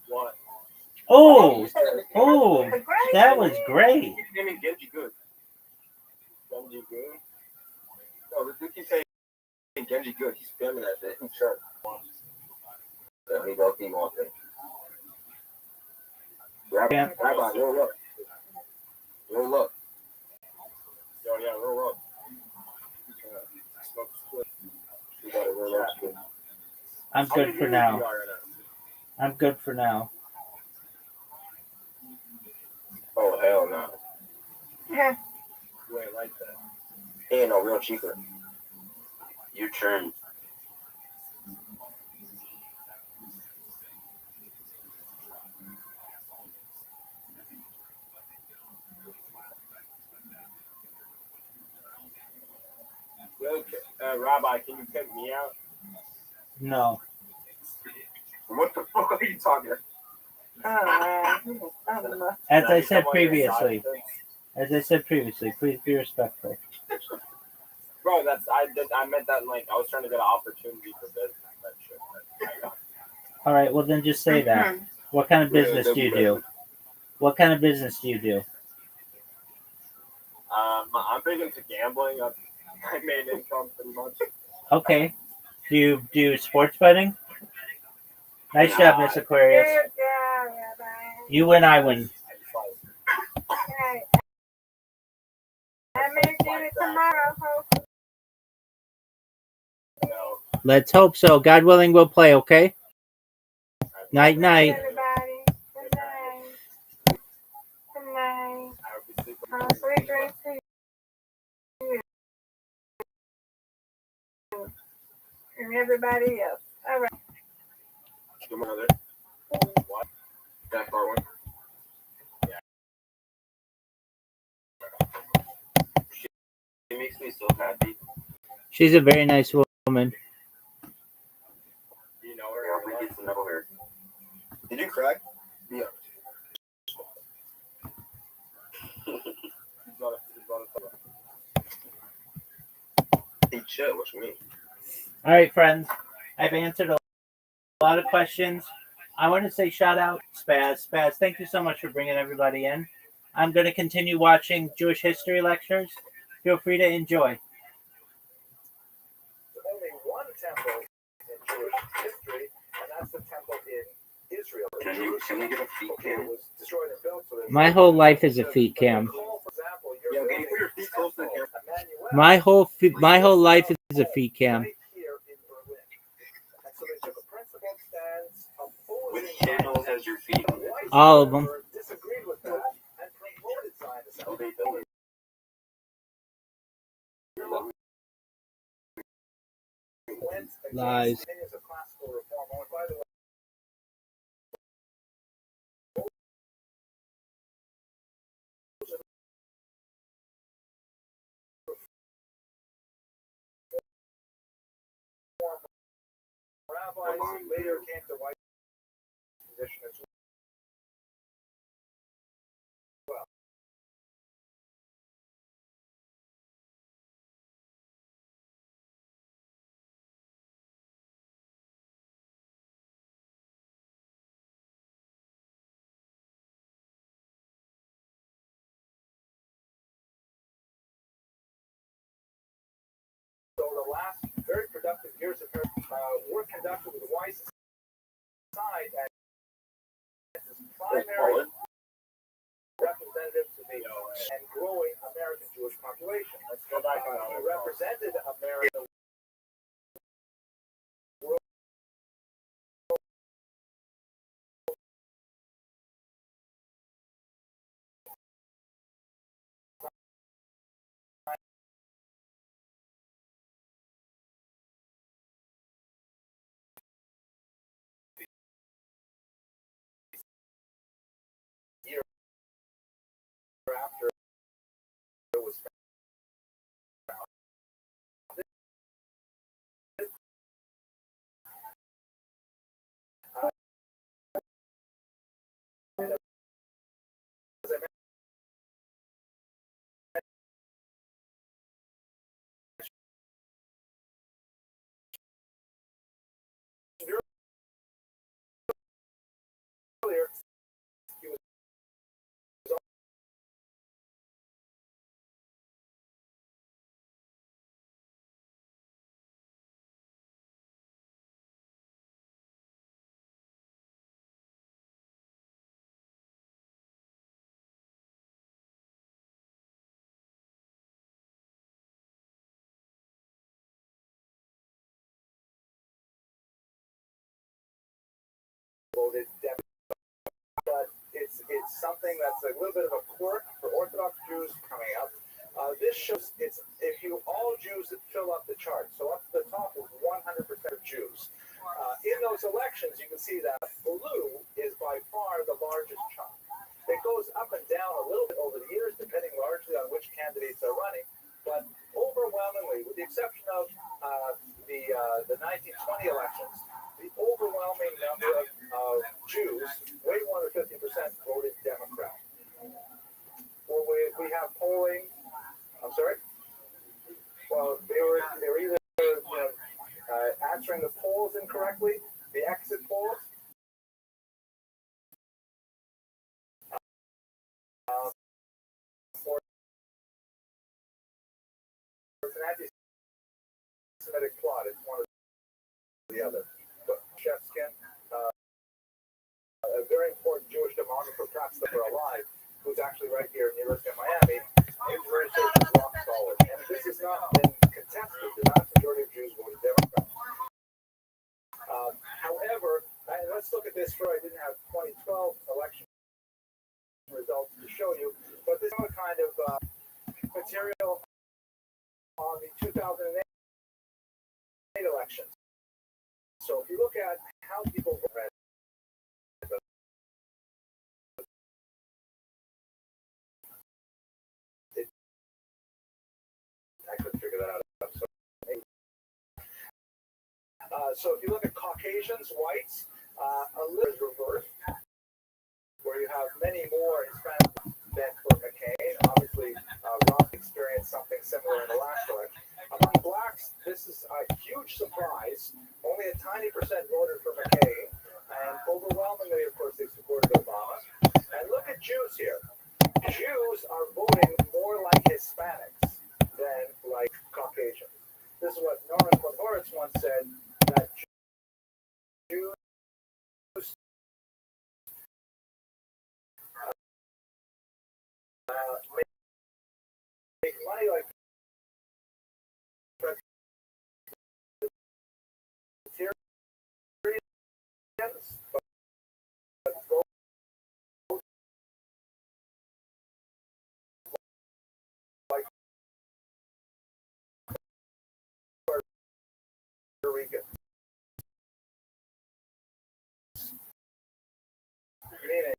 What? Oh, that was great. I mean, Genji good. Genji good? No, the dude keeps saying Genji good. He's spamming that shit. He's sure. So he goes, he wants it. Rabbi, roll up. Roll up. Yo, yeah, roll up. You gotta roll up. I'm good for now. I'm good for now. Oh, hell no. You ain't like that. He ain't no real cheaper. Your turn. Rabbi, can you pick me out? No. What the fuck are you talking about? As I said previously, please be respectful. Bro, I meant that like I was trying to get an opportunity for business. That shit. All right, well then just say that. What kind of business do you do? What kind of business do you do? I'm big into gambling. That's my main income, pretty much. Okay. Do you do sports betting? Nice job, Miss Aquarius. You win, I win. I may do it tomorrow, hope. No. Let's hope so. God willing, we'll play, okay? Night, night. Everybody. Good night. Good night. Sweet dreams to you. And everybody else. All right. Give me another. What? That far one? It makes me so happy. She's a very nice woman. You know her. Yeah, we get to know her. Did you crack? Yeah. Hey, chill. What you mean? All right, friends. I've answered a lot of questions. I want to say shout out Spaz. Spaz, thank you so much for bringing everybody in. I'm going to continue watching Jewish history lectures. Feel free to enjoy. There's only one temple in Jewish history, and that's the temple in Israel. Can we get a feet It cam? was destroyed and built, so there's My whole life is a feet cam. for example, Yo, can you put your feet close to the camera? My whole life is a feet cam. right here in Berlin. And so they took a principled stance Which opposing channels has your feet on it? All of them. disagreed with that and promoted Zionism. Oh, they don't. Went against Lies. opinions of classical reform. And by the way, rabbis later came to white position as well. So the last very productive years of her were conducted with Weiss side as his primary representative to the and growing American Jewish population. Let's go back on He represented America. Year after it was earlier, he was voted Democrat. But it's something that's a little bit of a quirk for Orthodox Jews coming up. This shows it's if you all Jews that fill up the chart. So up to the top is 100% of Jews. In those elections, you can see that blue is by far the largest chunk. It goes up and down a little bit over the years, depending largely on which candidates are running. But overwhelmingly, with the exception of the 1920 elections, the overwhelming number of Jews, way more than 50%, voted Democrat. Well, we have polling. I'm sorry. Well, they were either answering the polls incorrectly, the exit polls. Or it's an anti-Semitic plot. It's one or the other. But Shevskin, a very important Jewish demographer, perhaps that are alive, who's actually right here in the University of Miami, his research is rock solid. And this has not been contested. The vast majority of Jews voted Democrat. However, let's look at this for I didn't have 2012 election results to show you, but this is a kind of material on the 2008 elections. So if you look at how people voted, I couldn't figure that out. So if you look at Caucasians, whites, a little reversed, where you have many more Hispanic than for McCain. Obviously, Roth experienced something similar in the last election. Among blacks, this is a huge surprise. Only a tiny percent voted for McCain, and overwhelmingly, of course, they supported Obama. And look at Jews here. Jews are voting more like Hispanics than like Caucasians. This is what Norman Podhoretz once said, that Jews make money like Presbyterians, but vote like Puerto Rican. Meaning,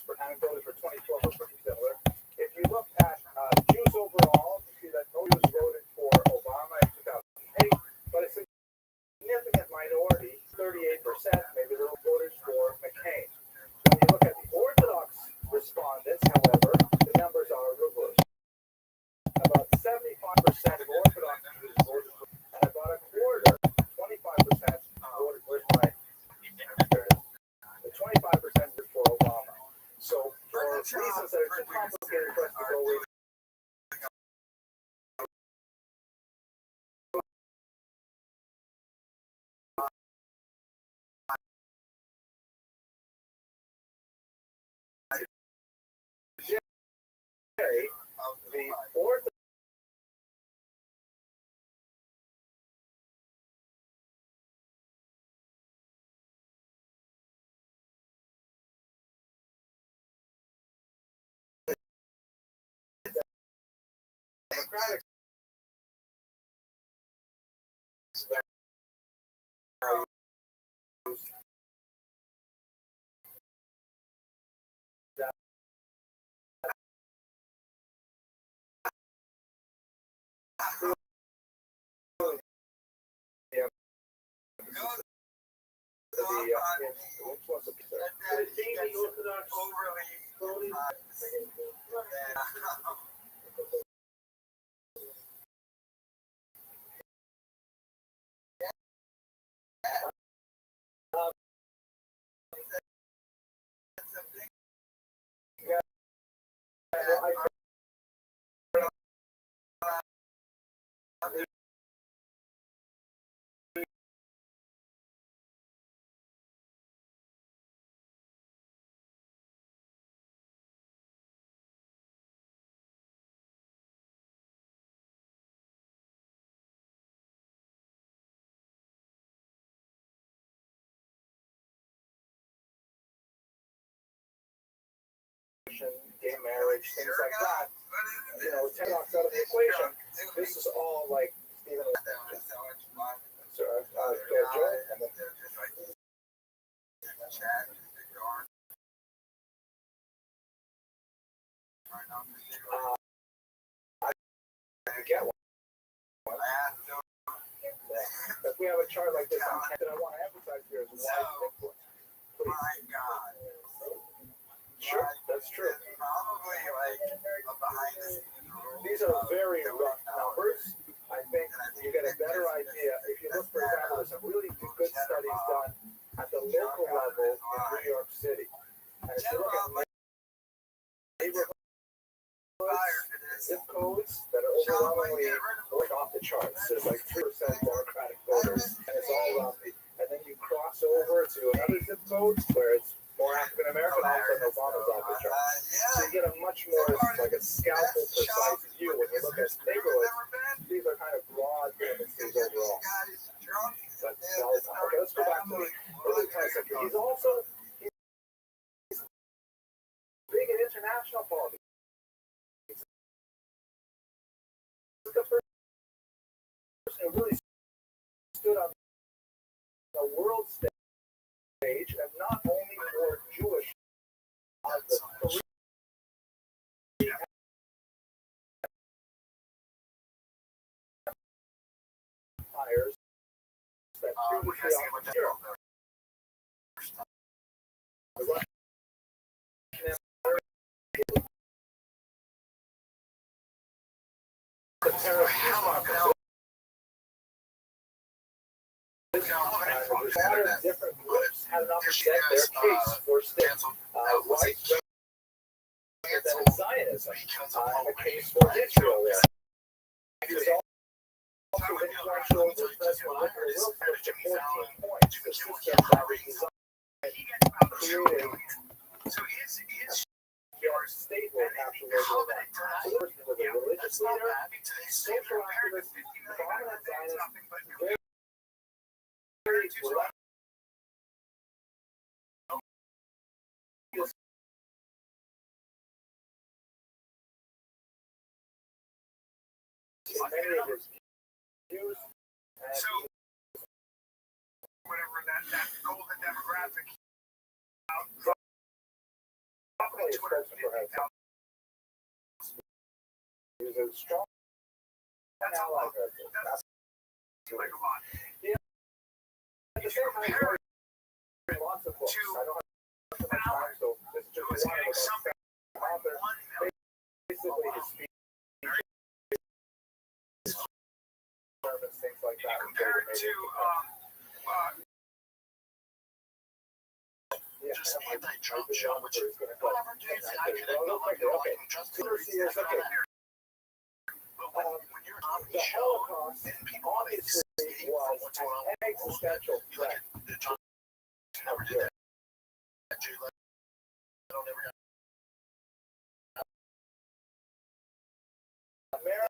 for anecdotally for 2012 are pretty similar. If you look at Jews overall, you see that no Jews voted for Obama in 2008, but a significant minority, 38%, maybe little voters for McCain. When you look at the Orthodox respondents, however, the numbers are reversed. About 75% of Orthodox Jews voted for, and about a quarter, 25%, voted for the 25% for Obama. So, for reasons that are too complicated for us to go with, the Orthodox Democratic Which one's a pizza? And then he gets overly hot. Gay marriage, things like that. You know, take off out of the equation. This is all like Stephen. So, Joe, and then I get one. If we have a chart like this, that I want to emphasize here is wide influence. My God. Sure, that's true. Probably like a behind the scenes. These are very rough numbers. I think you get a better idea if you look, for example, there's some really good studies done at the local level in New York City. And if you look at neighborhood zip codes that are overwhelmingly like off the charts, there's like 3% Democratic voters, and it's all Romney. And then you cross over to another zip code where it's more African American, all of a sudden Obama's off the charts. So you get a much more like a scalpel precise view when you look at neighborhoods. These are kind of broad tendencies overall. But okay, let's go back to the early 20th century. He's also big in international politics. He's the person who really stood on the world stage, and not only for Jewish, the three empires that previously occupied Europe. The Russian Empire, the tariff different groups had an opportunity to set their case for state rights represented Zionism, and a case for Israel there. He was also influential in the president Woodrow Wilson to 14 points, the system that was designed creating your state will capture local rights. So the person was a religious leader, social activist, prominent Zionist, very many of his views, so whatever that golden demographic. Probably a spokesman for himself. He was a strong ally of hers. Like a lot. Yeah. At the same time, lots of books. I don't have much time, so this is just one of the author. Basically, his speech, sermons, things like that. Compared to just anti-Trump show, which whatever dudes I could have felt like liking just to see it. But when you're on the show, then people obviously was what's going on. An existential threat. Never did that. America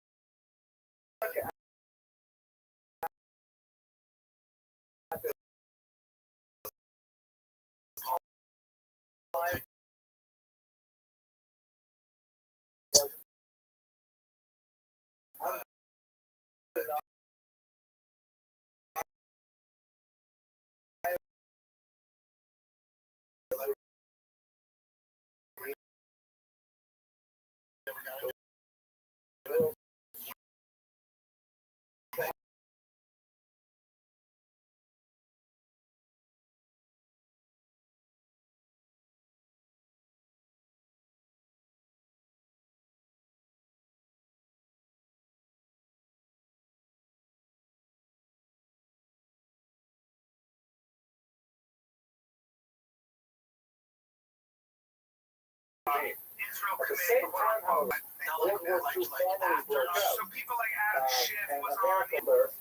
Israel At the committing same time, however, World World War II formally broke out. So people like Adam Schiff And was American on.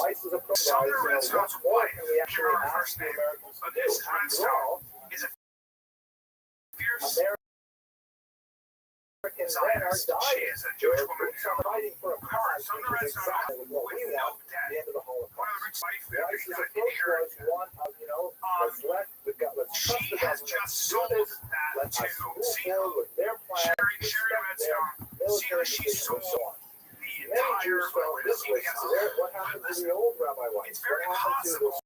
Weiss is approached by, what more can we actually ask the Americans to do? After all, Is a fierce Americans then are dying. She is a Jewish woman Some are fighting for a cause, Some which is exactly what we want at the end of the one of Holocaust. the rich Weiss's approach was one of, let's trust he the has government just to do sold this. that Let to us move forward with their plans, Sherry respect their military decisions, and so on. the Many entire Jews felt this way. So what happened to the old Rabbi Weiss? It's very What happened to possible. this?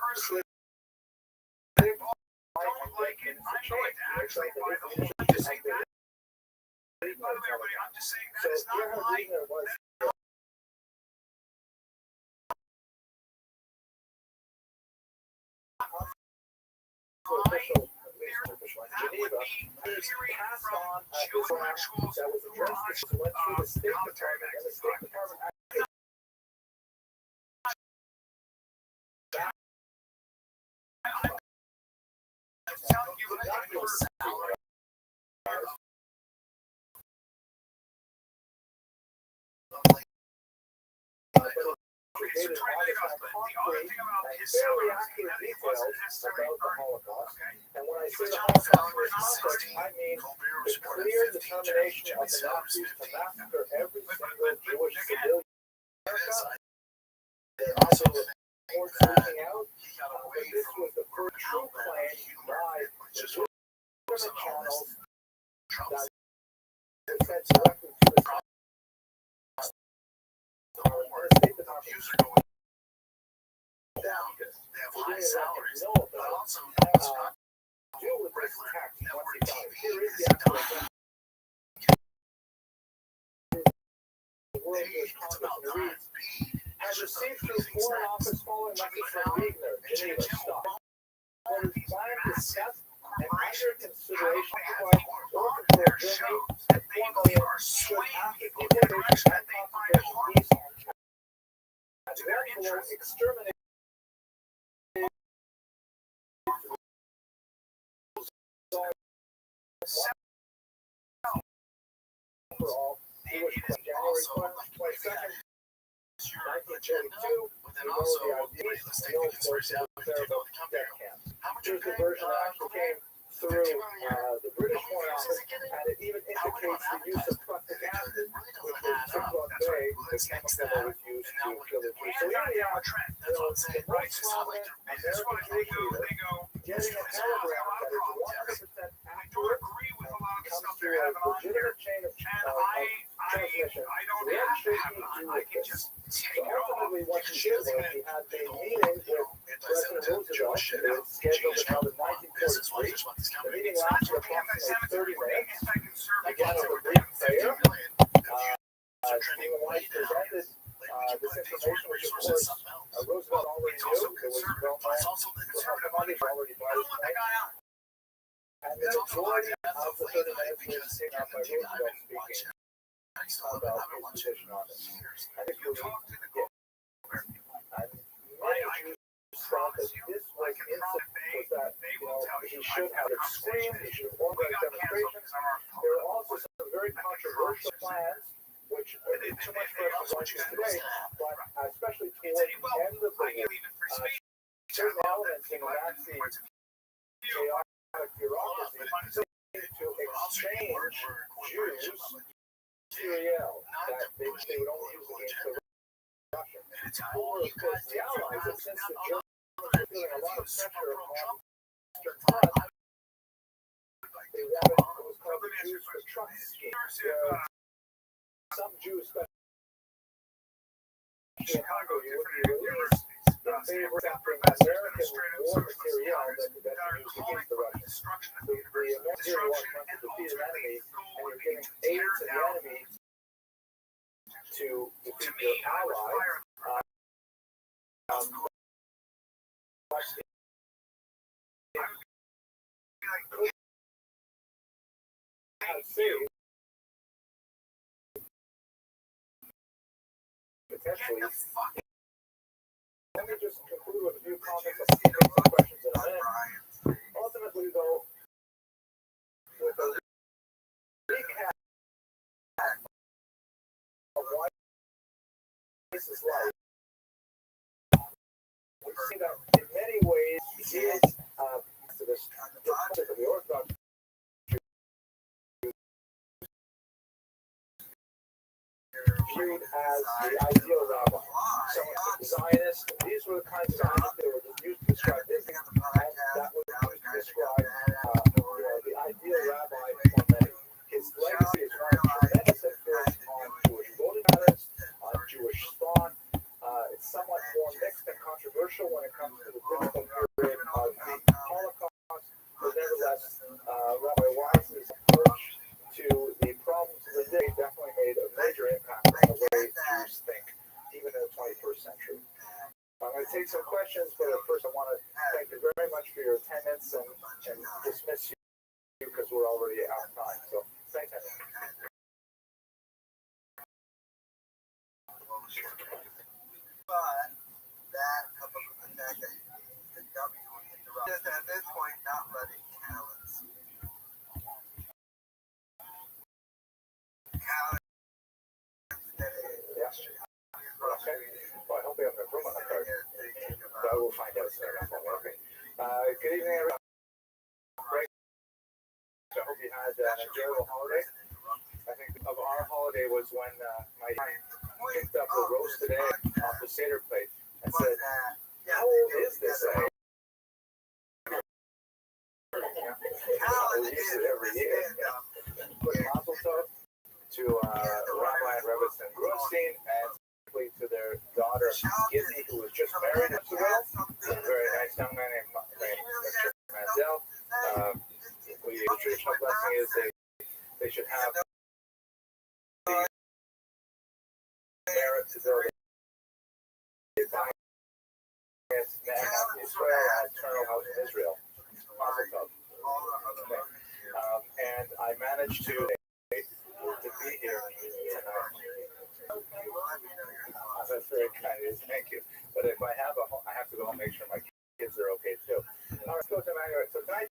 Personally, They don't like it. I'm going to actually buy the whole. I'm just saying that. By the way, everybody, I'm just saying that is not my. Geneva, he passed on his intellectuals that was addressed to went through the State Department, and the State Department actually created The other thing about his very salary accurate that he details wasn't necessarily about the earning. Holocaust. Okay. And when I He say was the John Holocaust Fowler was in conquered, I mean the clear determination of the Nazis to massacre every single Jewish civilian in America. There are also reports leaking out, but this was the first true claim by the government channels that said directly to the State Department. Down. They have high salaries, No, but also deal with this tax once network you got it. TV Here is is the actual dying. the World Jewish Congress and reads, has received through Foreign Office following message from Wagner, Geneva, stop. What is planned, discussed, and under consideration by or for Germany, and formally should after deportation and concentration peace and therefore exterminate for all Jewish January 22nd, 1942, But then also, let's take the conspiracy out of the death camps. How much Here's the version that actually came through the British Foreign Office, and it even indicates the use of prussic acid, which was cyclone bay, the chemical that was used to kill the Jews. So here we are, the most prominent American Jewish leader getting a telegram that is 100% accurate and comes through a legitimate chain of transmission. Where should he do with this? So ultimately what he did was he had a meeting with President Roosevelt. It was scheduled to come in 1943. The meeting lasted approximately 30 minutes. Again, it was brief fair. Stephen Weiss presented this information, which of course Roosevelt already knew. It was well known. Others already brought it up. And the majority of the 30 minutes was taken up by Roosevelt speaking about his position on this. I think you'll many Jews thought that this was incident was that he should have screamed, he should have organized demonstrations. There were also some very controversial plans, which are too much for us to watch today, but especially towards the end of the war, certain elements in the Nazi chaotic bureaucracy to exchange Jews material that they would only use against the Russians. Or, of course, the Allies, and since the Germans were feeling a lot of pressure on Western front, they wanted what was called the Jews for Truck scheme. Some Jews, especially in Hungary, would be released in favor of American war material that could be used against the Russians. The American war wants to defeat an enemy, and you're giving aid to the enemy to defeat your ally. Potentially let me just conclude with a few comments. I'll take some questions in a minute. Ultimately, though, with a recap of why this is like, we see that in many ways is to this concept of the Orthodox viewed as the ideal rabbi. Someone Zionist, these were the kinds of Zionists that were used to describe this, and that was used to describe the ideal rabbi for many. His legacy is one of tremendous influence on Jewish voting patterns, on Jewish thought. It's somewhat more mixed and controversial when it comes to the difficult period of the Holocaust, but nevertheless, Rabbi Weiss's approach to the problems of the day definitely made a major impact on the way Jews think, even in the 21st century. I'm going to take some questions, but first I want to thank you very much for your attendance and dismiss you because we're already out of time. So, thank you. But that coupled with the fact that the W just at this point not letting Callan's Okay. Well, I hope we have a room on the card. But we'll find out soon enough. Okay. Good evening, everyone. Great. So I hope you had an enjoyable holiday. I think of our holiday was when my picked up a roasted egg off the Seder plate and said, "How old is this egg?" We use it every year. Mazel tov to Rabbi and Rabbis and Grunstein, and to their daughter Gizzy, who was just married as well. A very nice young man named Mr. Mandel. The traditional blessing is they should have the merit to build a biased man of Israel and eternal house of Israel. And I managed to be here tonight. That's very kind of you. Thank you. But if I have I have to go and make sure my kids are okay too. All right, let's go to Emmanuel. So tonight's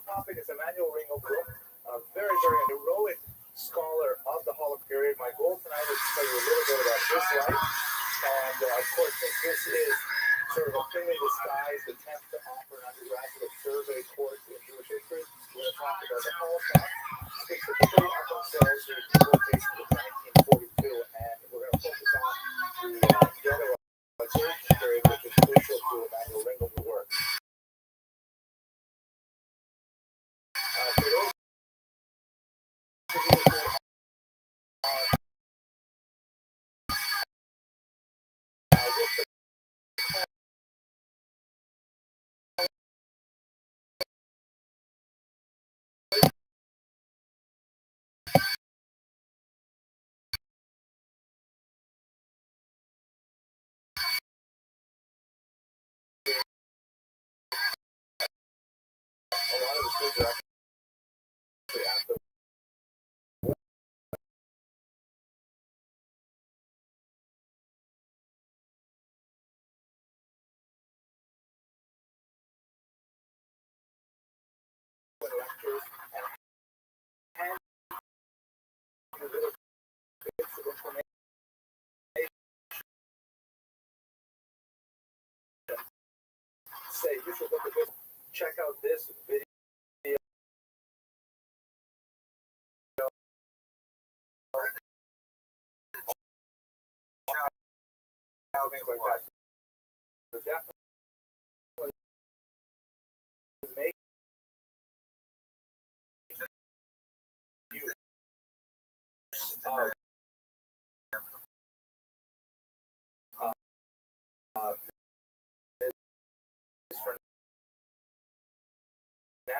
topic is Emmanuel Ringo, a very, very heroic scholar of the Holocaust period. My goal tonight is to tell you a little bit about his life. And of course, since this is sort of a thinly disguised attempt to offer an undergraduate survey course in Jewish history, we're going to talk about the Holocaust, specifically up until the deportation of 1942, and we're going to focus on the ghettoization period, which is crucial to Emmanuel Ringel's work. For those of you who are with the a lot of the students are actually at the lectures and hand you little bits of information. Say, you should look at this, check out this video. Things like that. So definitely make use of this for that.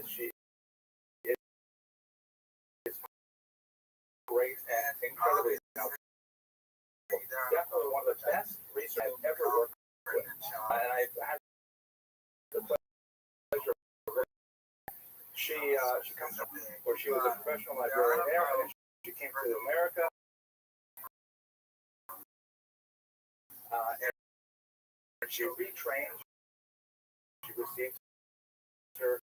She is great and incredibly helpful. Definitely one of the best research I've ever worked with. And I've had the pleasure of she comes from where she was a professional librarian there, and then she came to America. And she retrained. She received her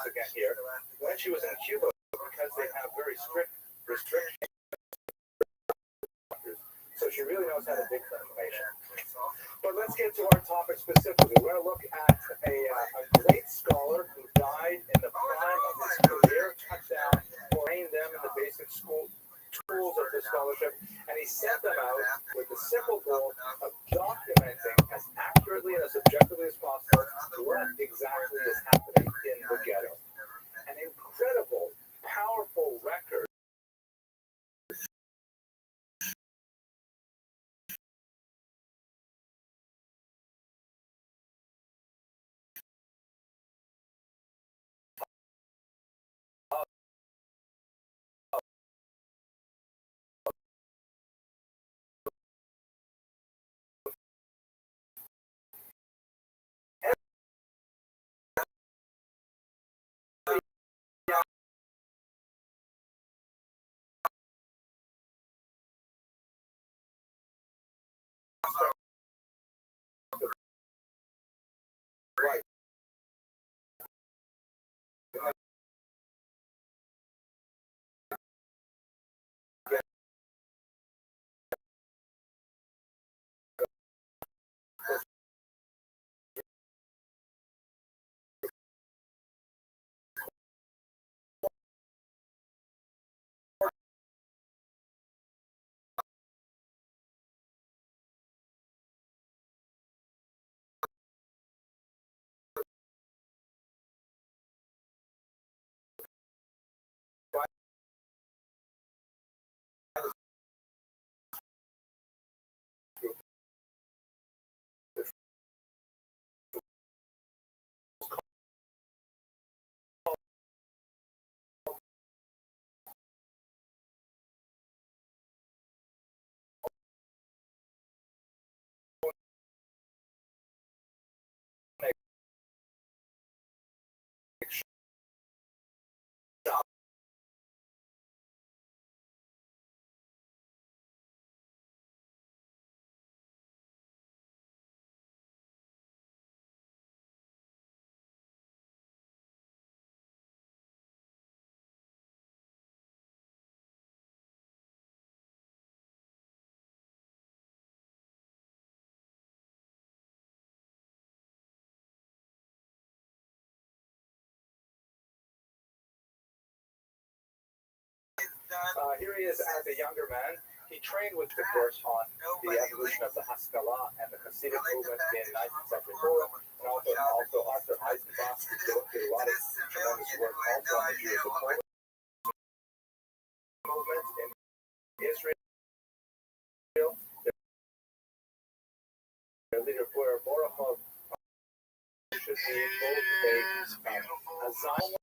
again here. When she was in Cuba, because they have very strict restrictions, so she really knows how to dig for information. But let's get to our topic specifically. We're going to look at a great scholar who died in the prime of his career, touchdown, trained them in the basic school tools of the scholarship, and he sent them out with the simple goal of documenting as accurately and as objectively as possible what exactly is happening in the ghetto. An incredible, powerful record. Right. Here he is as a younger man. He trained with, of course, on the evolution of the Haskalah and the Hasidic movement in 19th century Poland, and also Arthur Eisenbach, who did a lot of tremendous work also on the Jews of Poland movement in Israel. Their leader, Borochov, should be both a Zion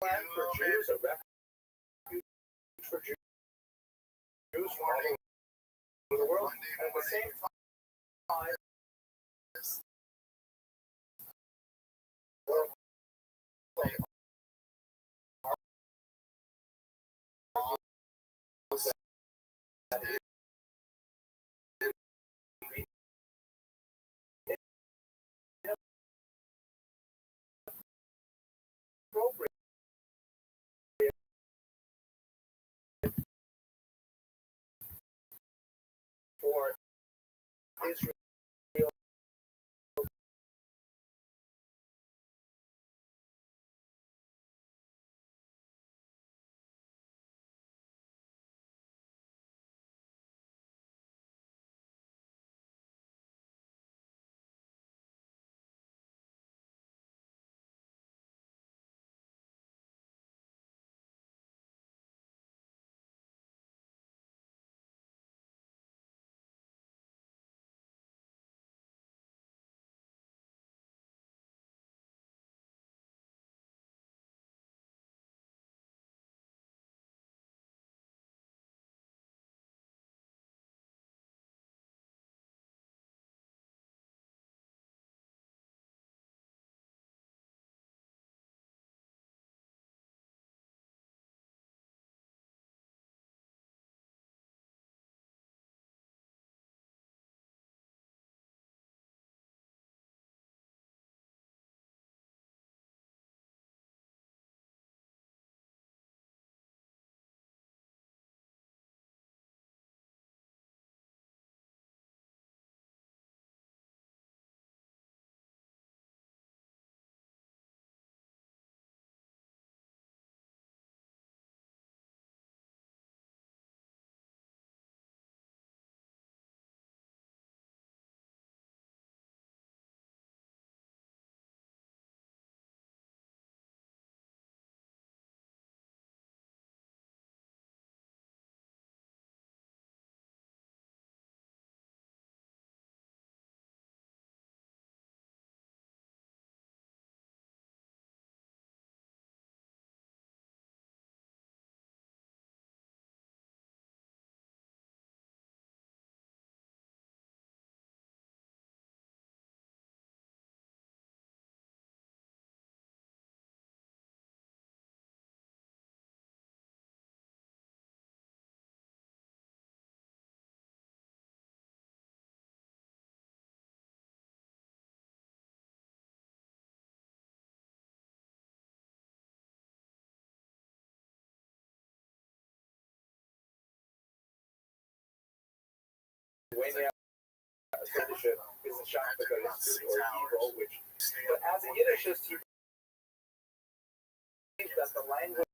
plan for Jews, a refuge for Jews from all over the world, and at the same time, appropriate for Israel isn't Shaktika is good or evil, which, but as a Yiddishist, he believes that the language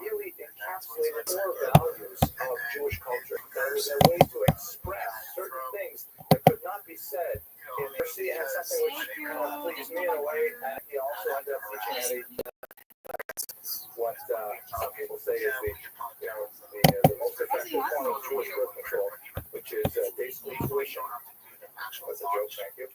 really encapsulated core values of Jewish culture. That was a way to express certain things that could not be said in the university, and something which pleased me in a way, and he also ended up teaching at what some people say is the most effective form of Jewish birth control, which is basically tuition. That's a joke, thank you.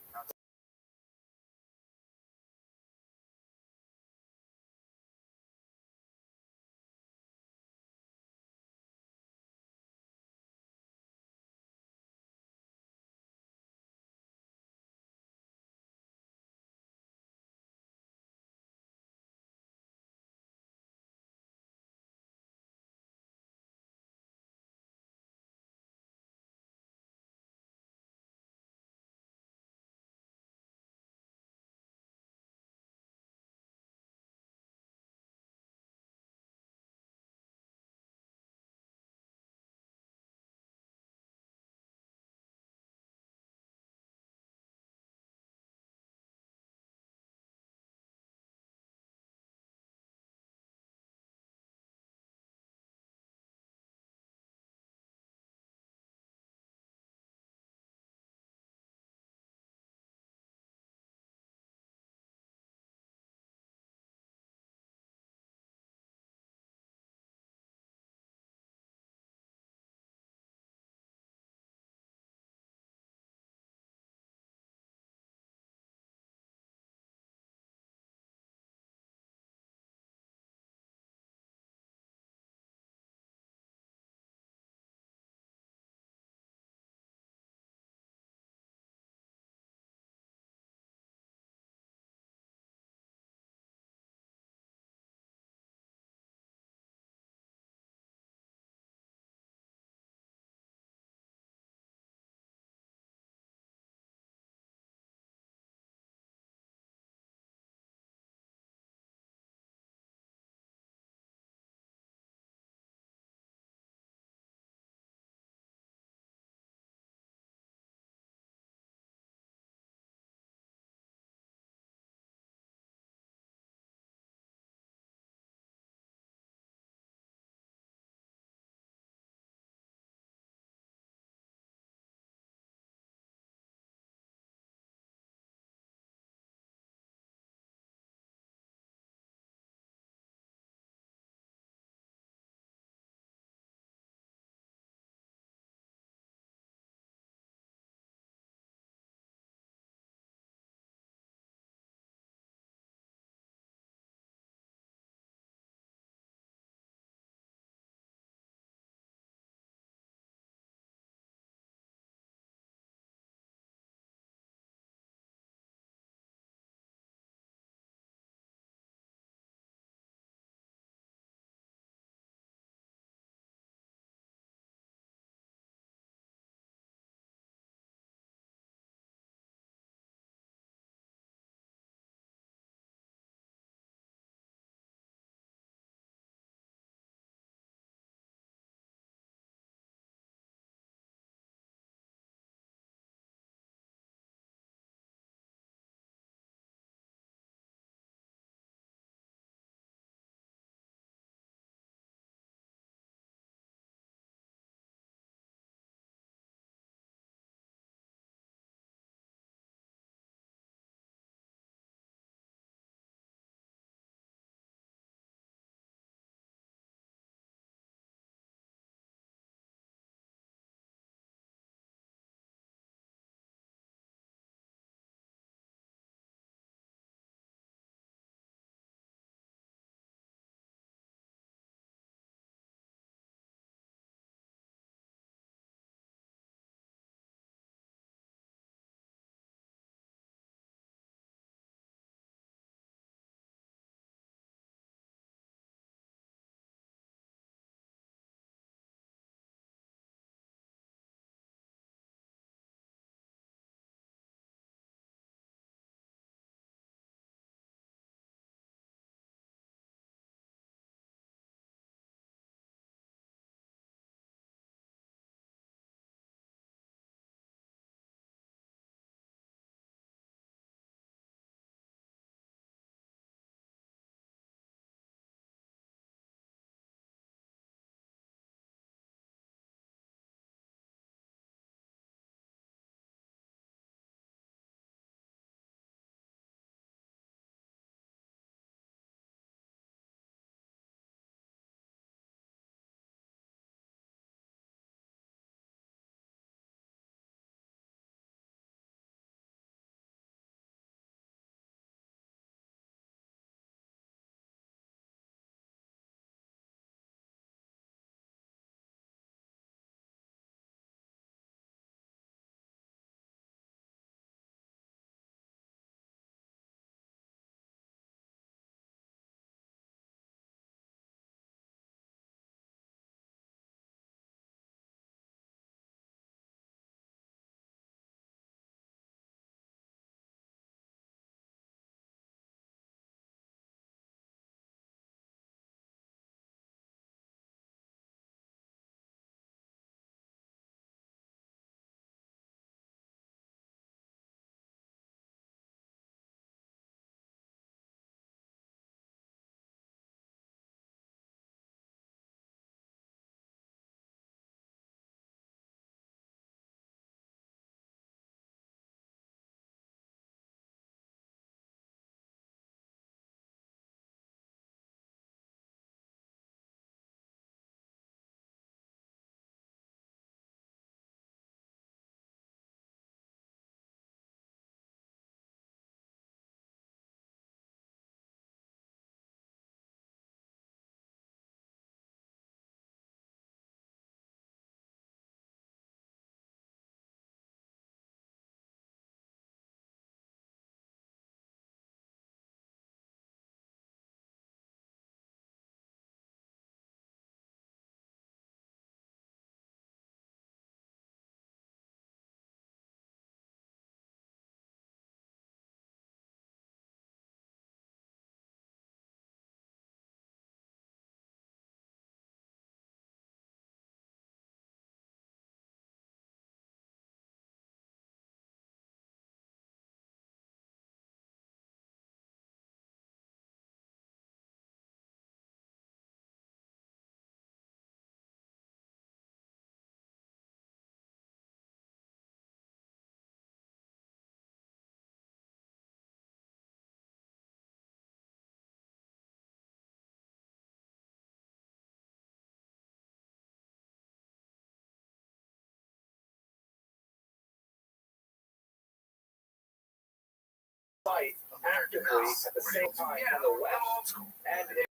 effectively at the same time in the West and in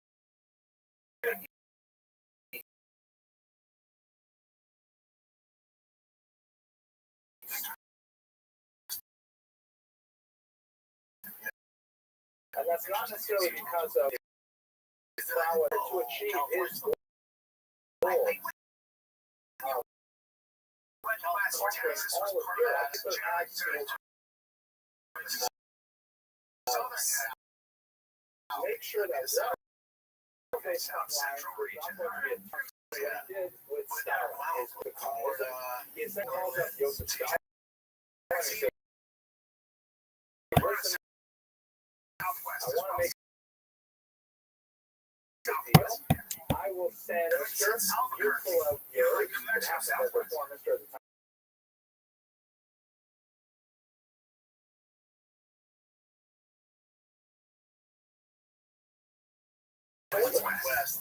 and that's not necessarily because of his power to achieve his goal. Make sure that face central region did with Stalin is the communism. He essentially calls up Joseph Stalin. Listen, I want to make a deal. I will send Mr. You pull out your performance during the time.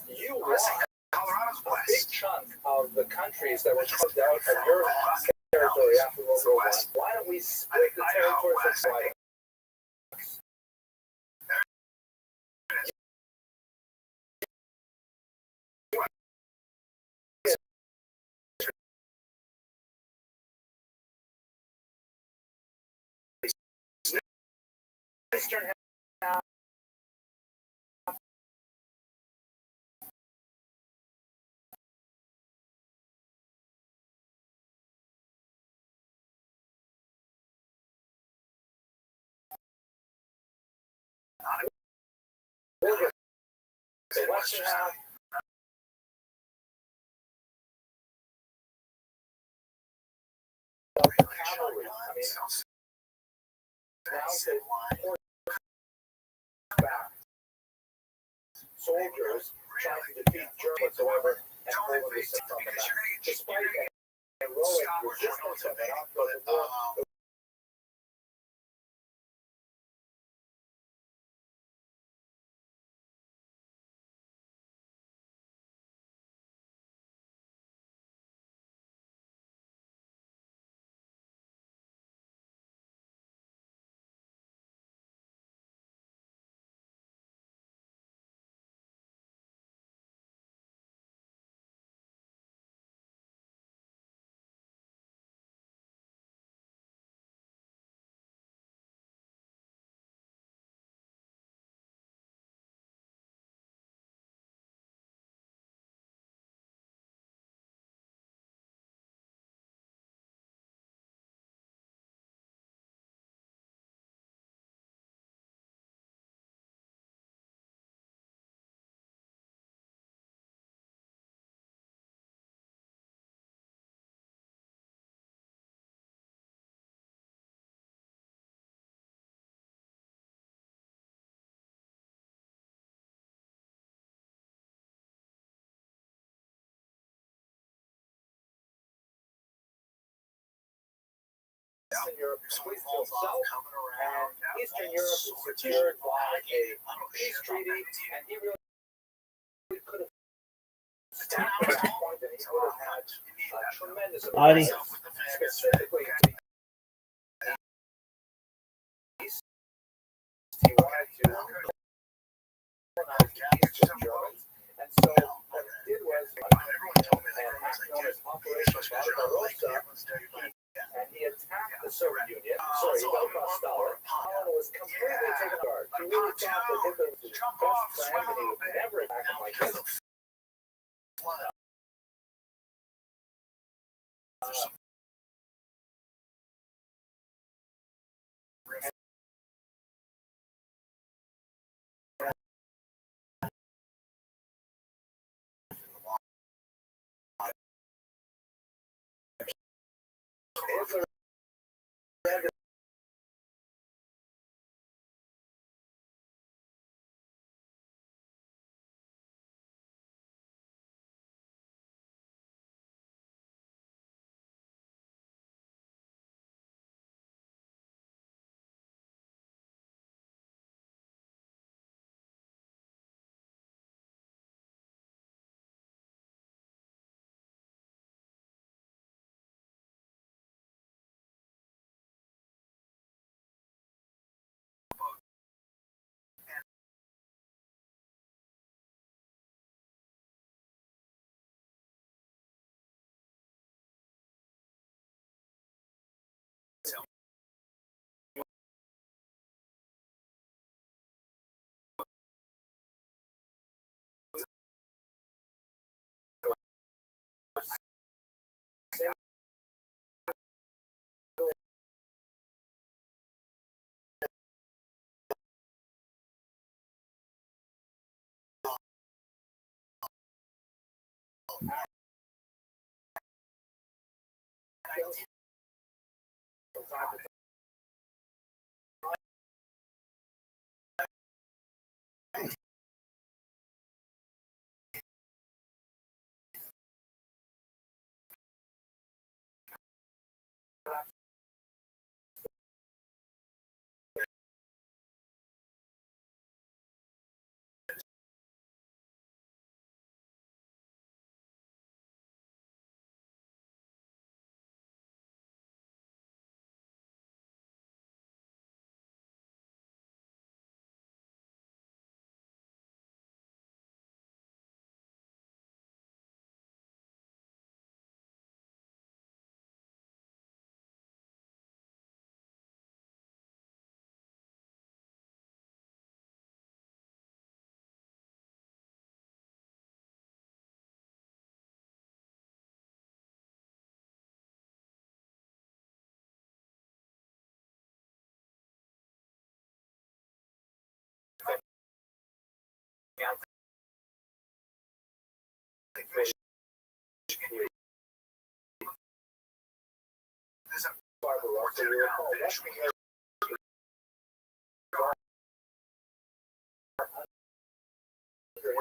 You lost a big chunk of the countries that were carved out of your territory after World War I. Why don't we split the territories of Hawaii? Eastern half. The Western half. Cavalry. I mean, back soldiers trying to defeat Germans, however, and hold them from the back. Despite a heroic resistance of it after the war, Western Europe squeezed himself, and Eastern Europe was secured by a peace treaty, and he really could have stopped at that point, and he would have had a tremendous amount of specifically he wanted to colonize the Eastern Germans, and so what he did was, and act known as Operation Barbarossa, and he attacked the Soviet Union. Sorry, he bypassed Stalin. Stalin was completely taken apart. He really thought that Hitler was his best friend, and he would never attack him like this.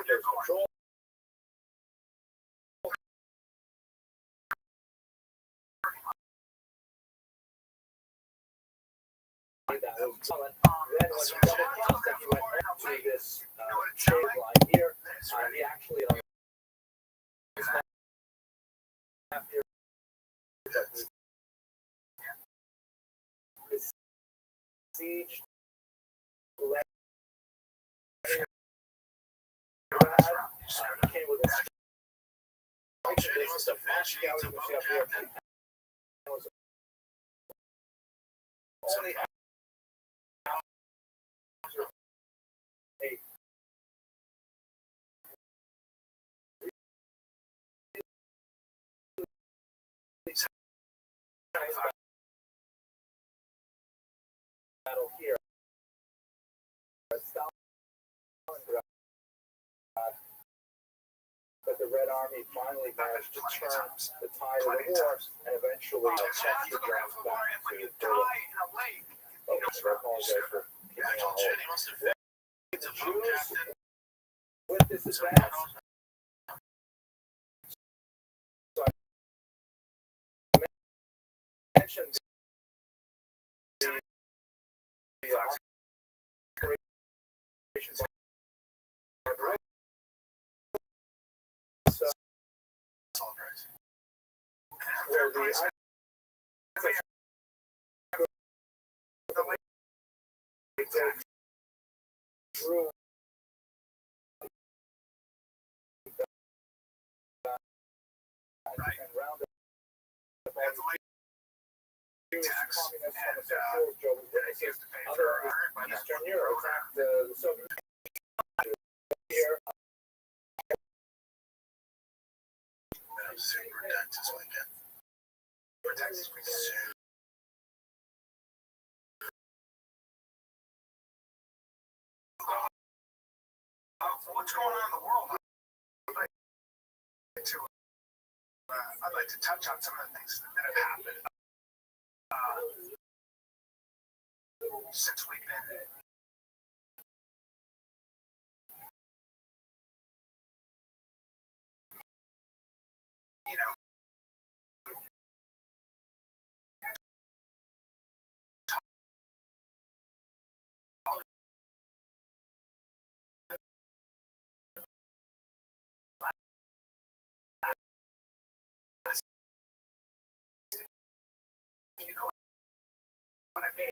Control. That was coming. Then when you double crossed and you went up to this shade line here, he actually siege came with a this is a flash gallery you can see up here. Only battle here. But the Red Army finally managed to turn the tide of the war and eventually sent the Germans back to Berlin. Oh, I apologize for keeping on hold. The Jews, with this advance, so I mentioned the operations where the through and round up communists and other Eastern Europe attacked the Soviet here. What's going on in the world? I'd like to touch on some of the things that have happened since we've been. You know, what I mean.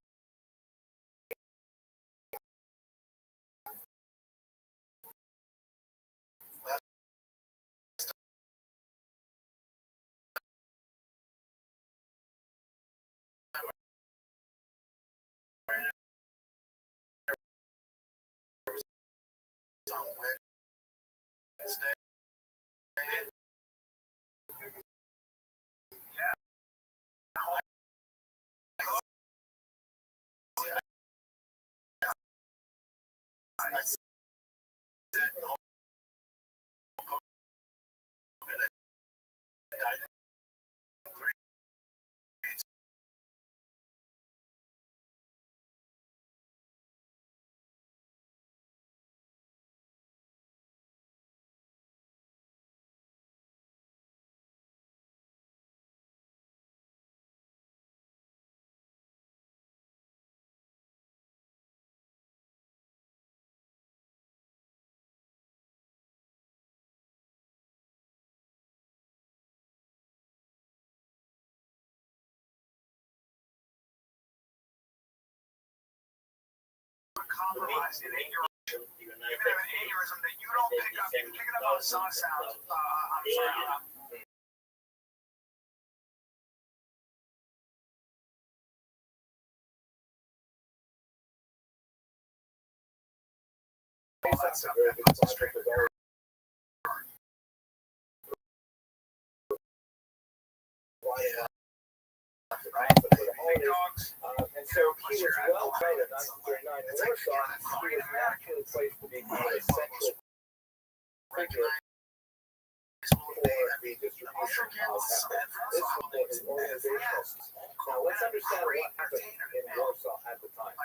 On Wednesday. Yeah. I compromise in aneurysm. You can have an aneurysm that you don't pick up. You pick it up on a saw sound. I'm sorry. All that stuff that puts a straight to there. Right? Big dogs. And so he was well known in 1939 in Warsaw. He was naturally placed to be kind of a central figure for the distribution of efforts. This was an organizational. Now let's understand what happened in Warsaw at the time.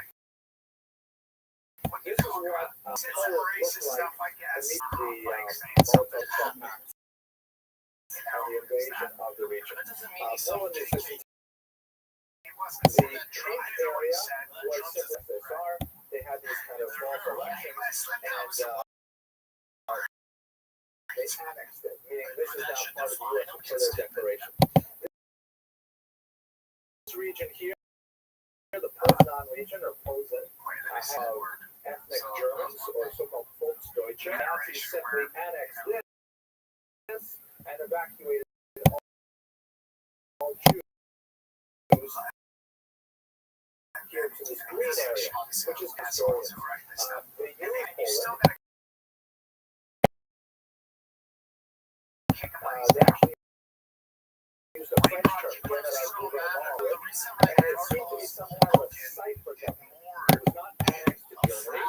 This is what Poland looked like to meet the Molotov Pact and the invasion of the region. Poland is just the Trump area was USSR. They had these kind of false elections, and they annexed it, meaning this is now part of the U.S. Federal Declaration. This region here, the Poznan region, or Posen, have ethnic Germans, or so-called Volksdeutsche. Nazis simply annexed this and evacuated all Jews here to this green area, which is historic. The Poland, they actually used a French term, and it seemed to be some kind of a cipher term. It was not annexed to Germany.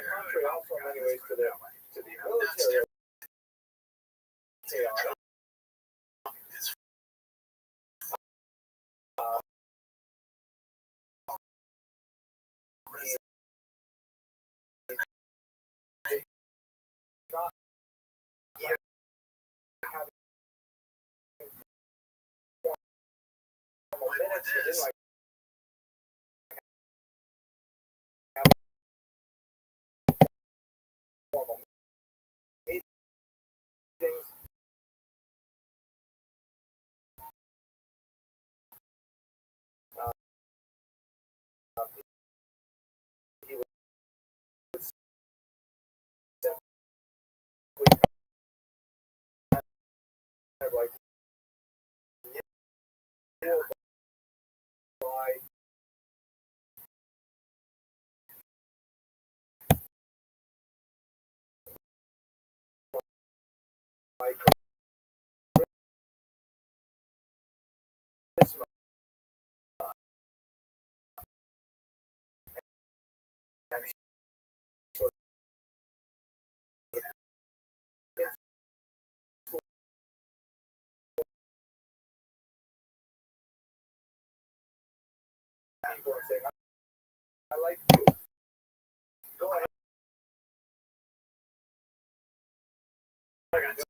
Contrary also in many ways to the military. People are saying, I like you. Go ahead. Tremendous.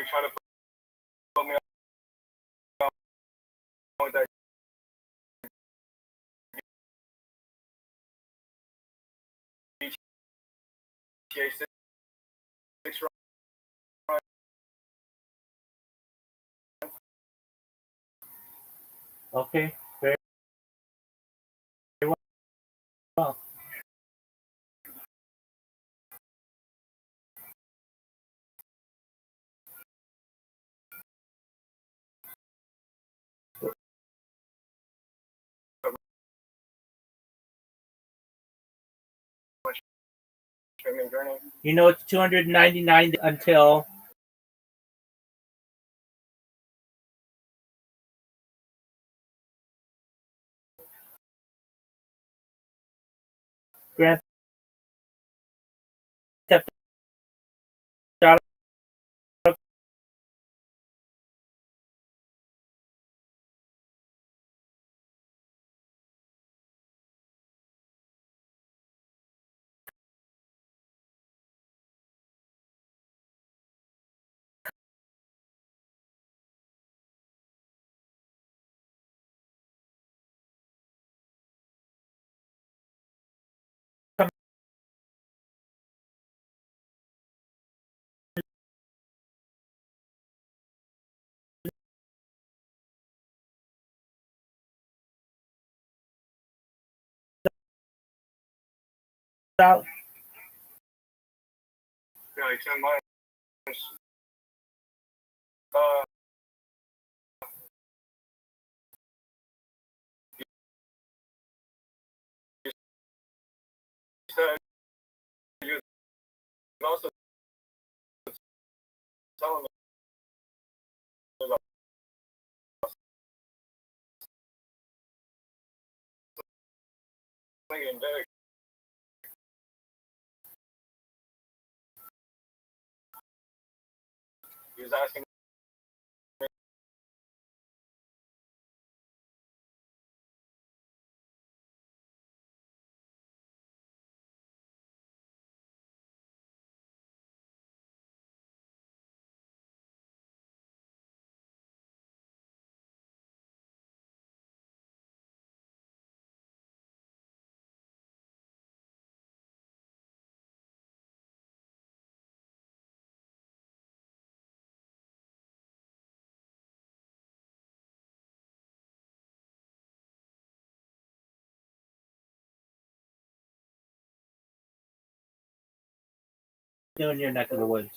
trying to put me on with that GTA 6 run. Okay, very well. You know, it's 299 until Grand Theft Auto comes out. Yeah, like 10 miles. Uh, you said you was also telling me about slinging dick. He was asking In your neck of the woods.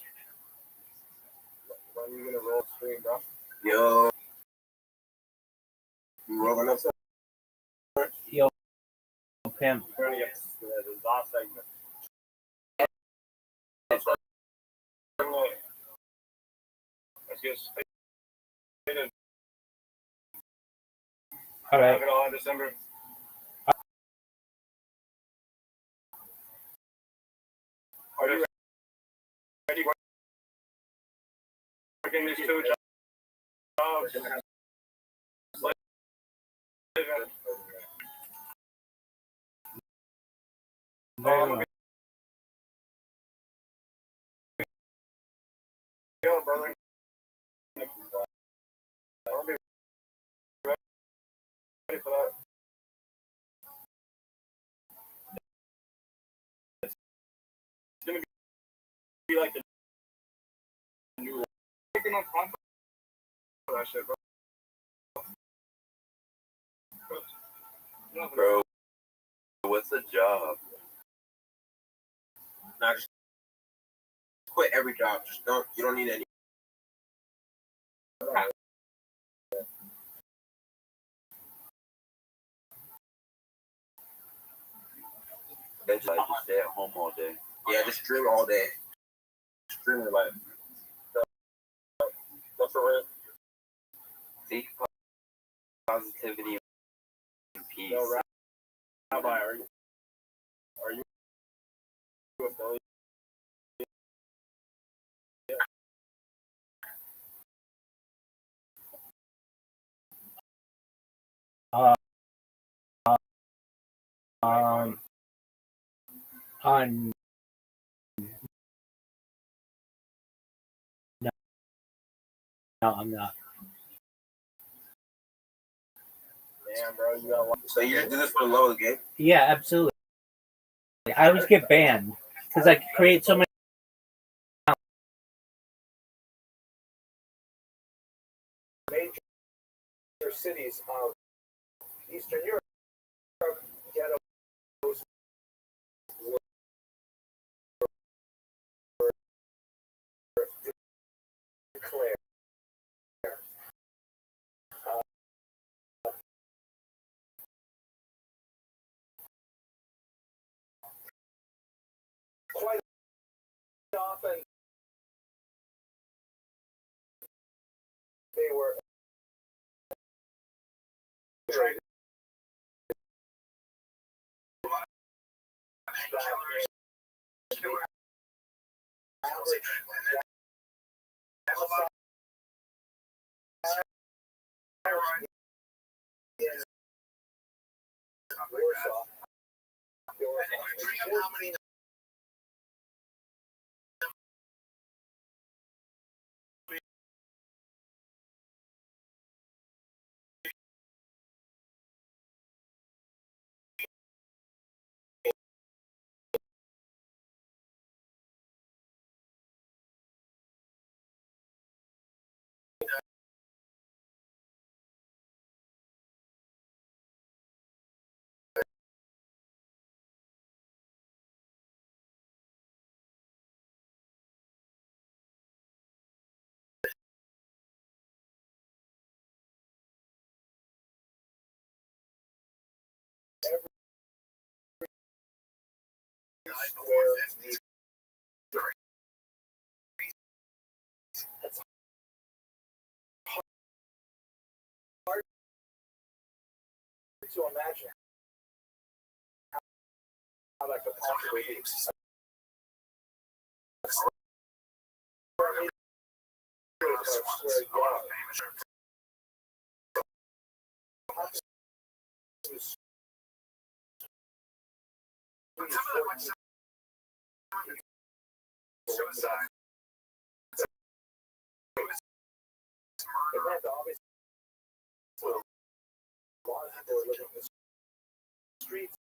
when you gonna roll stream, bro. Yo, you rolling up something? Yo, pimp. We're gonna get to the last segment. Let's get started. All right. Have it all in December. Are you ready? Working these 2 jobs. Very well. Yo, brother. I'll be ready for that. It's gonna be like the new picking up front for that shit, bro. Bro, what's the job? Nah, just quit every job. Just don't. You don't need any. I just stay at home all day. Yeah, just stream all day. Stream your life. That's for real. Seek positivity and peace. Yo, Rabbi, are you affiliated? On I'm not. Damn, bro, you got one. So you didn't do this for the love of the game? Yeah, absolutely. I always get banned because I create so many. Major cities of Eastern Europe, ghettos were declared. Quite often, they were trying to how many hard to imagine how that could possibly be. Suicide. Obviously, a lot of people are living in the streets.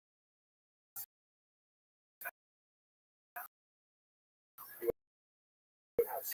You have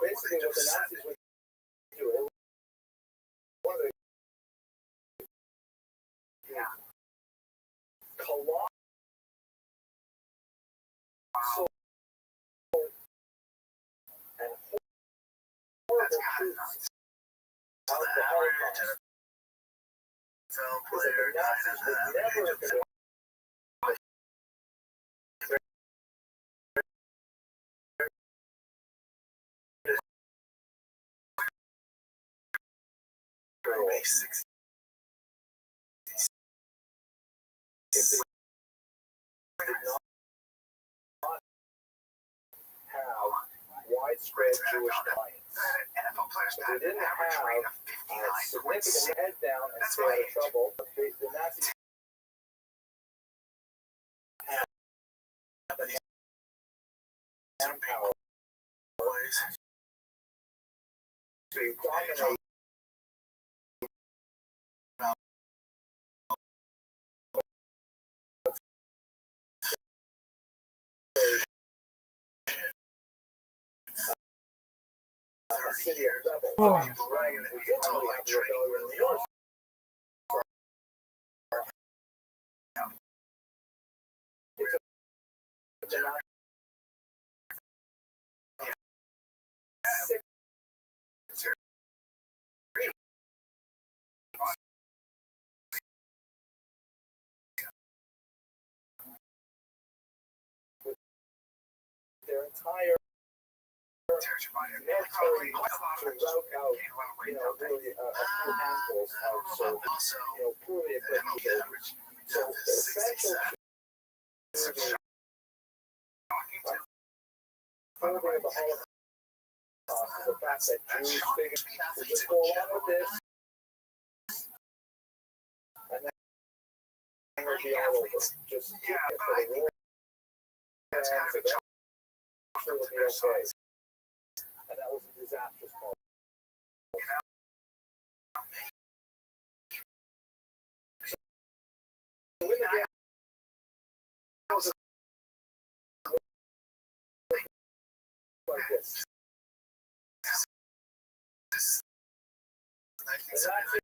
basically what the Nazis would do, one of the colossal and horrible truths out of the Holocaust was that the Nazis would never have been did not have widespread Jewish clients. They didn't have significant head down and stay out of trouble. The Nazis had manpower to dominate a city of rebels. Their entire military to rout out, really a few handfuls of poorly equipped soldiers. So essential to the folding of the Holocaust is the fact that Jews figured to just go along with this, and then it'll be all over. Just keep it for the war, and eventually it'll be okay. And that was a disastrous moment. So when the game was like this, the Nazis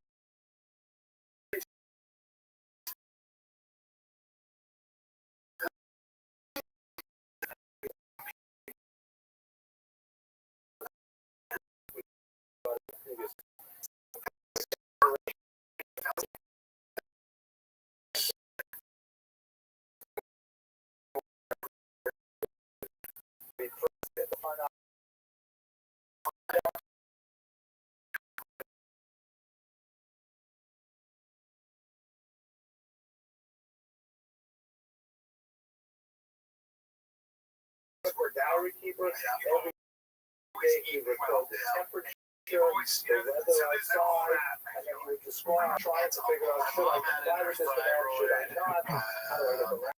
were dowry keepers. Every day he would quote the temperature, the weather outside, and then he would describe trying to figure out, should I comply with this demand, should I not, how do I get around?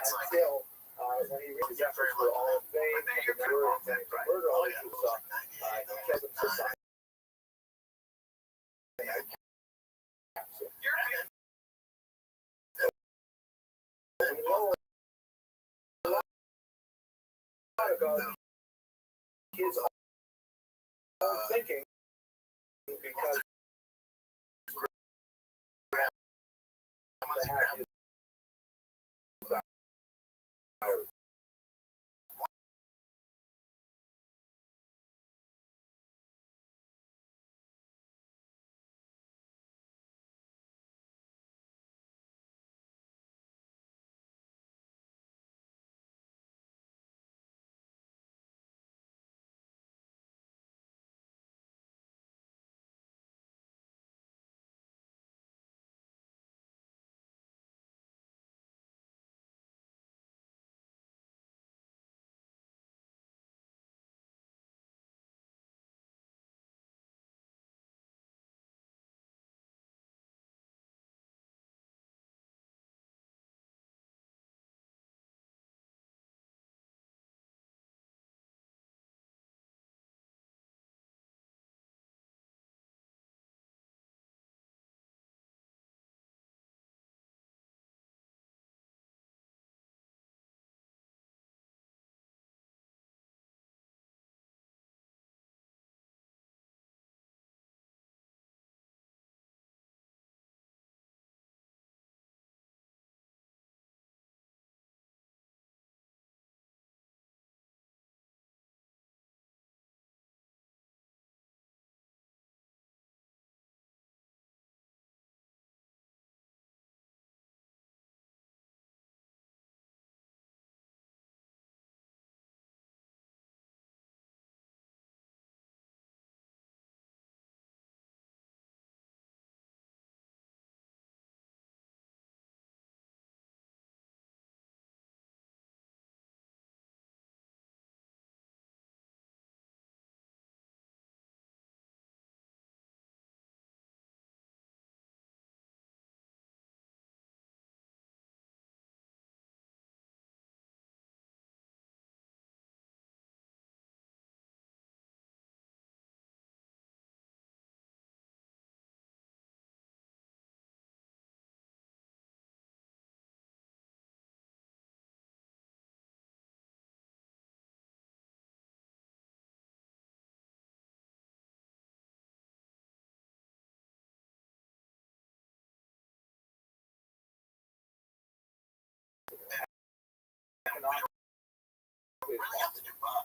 Until when he realized his efforts were all in vain, and the murder intending to murder all these people, he killed himself. We know a lot about his own thinking because they had his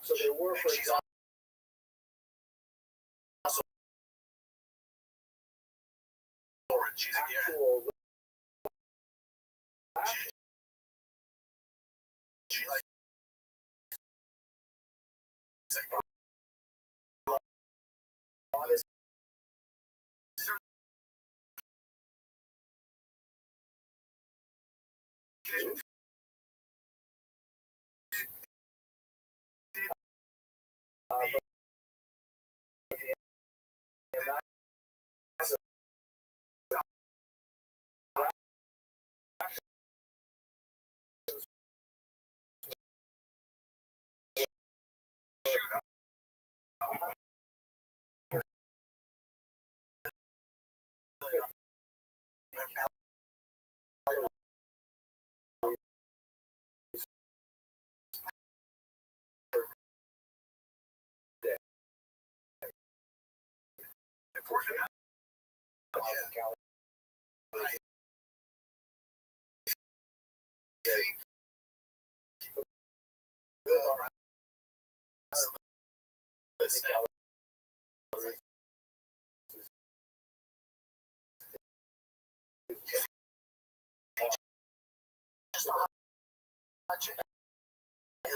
So there were, for example, she's a actual she like honest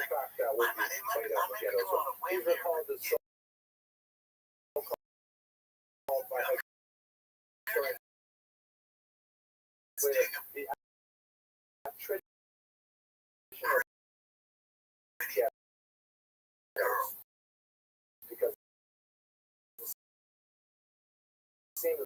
fact that would be played out in the ghetto. So these are called the so-called by the traditional because it seems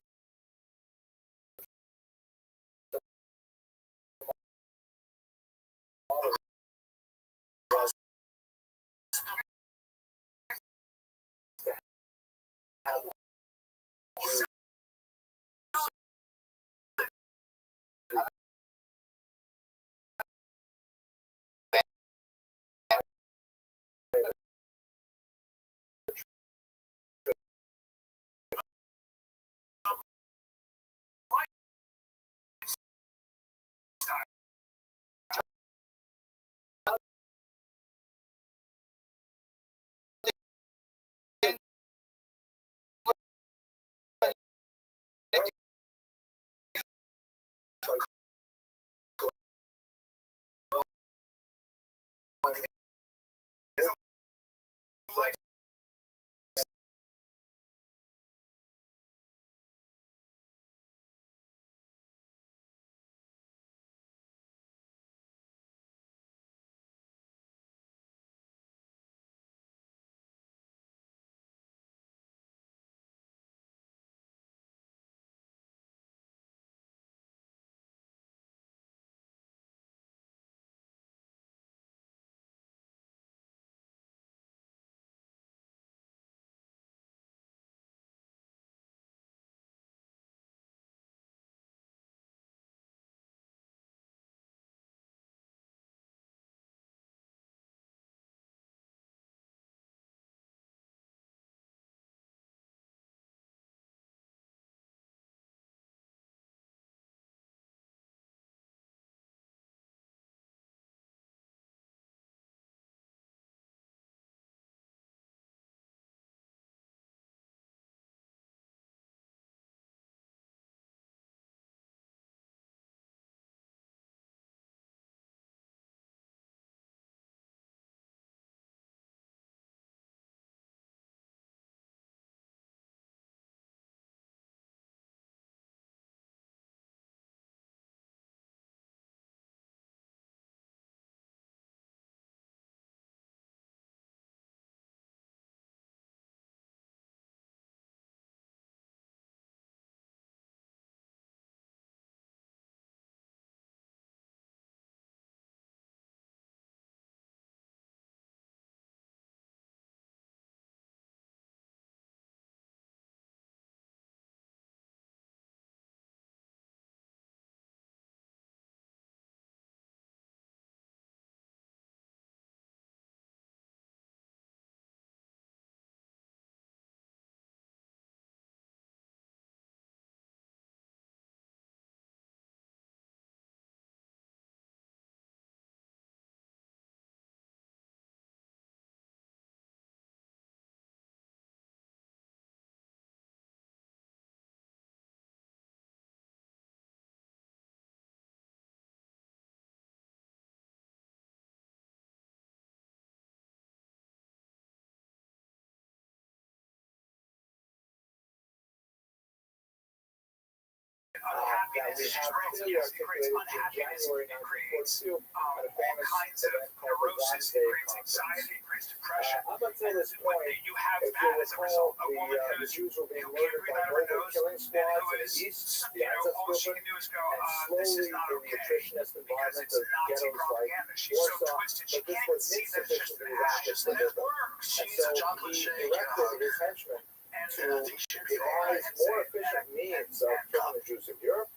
unhappiness that we is have growth. clearly Yes, it creates articulated in unhappiness. January It creates 1942 all at a famous kinds of event called the neurosis. It Day creates anxiety. It creates depression. Up until And this what point, you have if you that as a result. recall, A woman the who's Jews were being who can't murdered breathe by out of her mobile nose killing and squads who in the is, east, the you know, all she Einsatzgruppen, can do is go, and this is slowly not the okay. nutritionist Because environment it's of Nazi ghettos like propaganda. She's so Warsaw, twisted, she but this can't was see that it's just an insufficiently ash. rapid Just for let it them. work. She And needs a so chocolate he shake. directed his henchmen And to I think she should go right devise and more say, efficient means of killing the Jews of Europe.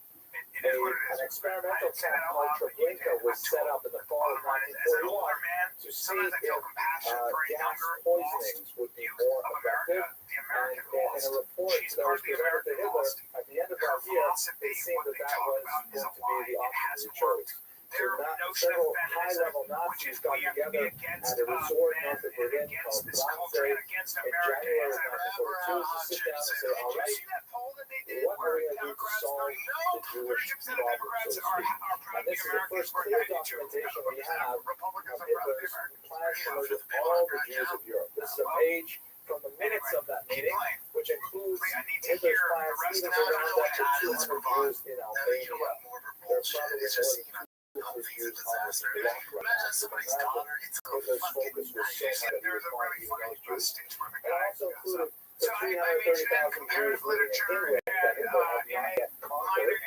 it is what it is. An experimental I didn't say camp that out called loud, but you Treblinka did. was set up in the fall of Bottom line is, as an older 1941 man, to see sometimes I if feel compassion for a gas younger, lost poisonings would be youth more of effective. America, the And American in a lost. report She's that part was of the presented to American Hitler lost. at the end of Her that year, philosophy, it seemed what that they that talk was about, is going a to be lie. the It option has he worked. chose. So Their that notion of several feminism, high-level which Nazis is got we have to be together against at a resort men north of and Berlin against called this culture Rathschild and against in America. January And of I remember 1942 to sit down and say, all did you right, see that poll that they did what are where we going to do to Democrats solve voting no? the Jewish 32% of problem, Democrats so to are speak? proud And to be this is the Americans, first where clear 92% documentation we of have Republicans of are proud to be Hitler's Americans. plans to murder People all on the that Jews now. of Europe. This is a page from the minutes of that meeting, which includes I need to Hitler's hear the plans rest even of to it. round up to 200 Jews in Now that you know Albania. what more of her There are bullshit probably is more just, than you know, 200 things a Jews on this disaster. block right now. Imagine somebody's daughter gets a Hitler's fucking focus was so knife. much that he There's was a really finding funny those Jews. stitch where the It guy also goes included up. the So I mentioned that 330,000 Jews comparative living in literature England that and Hitler had not yet conquered.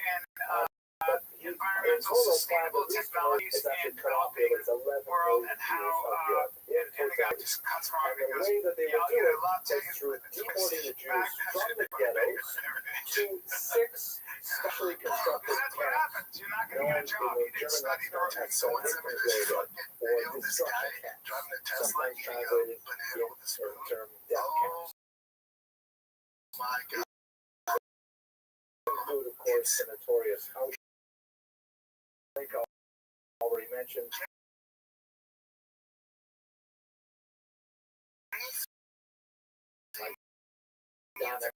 but In environmental total, sustainable technologies it's actually and cut off developing it's 11 world million and how Jews of Europe in and the guy totality. just cuts wrong And the because way that they yeah, would I'll do get it a latte was through with the deporting the Jews back from the ghettos to 6 specially constructed that's what camps happens. You're not known going to in get a job. the You didn't German study lexicon Northern as someone sent me this Vernichtungslager fucking or video of this guy destruction camps, driving a Tesla sometimes eating a translated banana with a in spoon. the term death camps. My God. Include, of course, the notorious Auschwitz, already mentioned. Down there.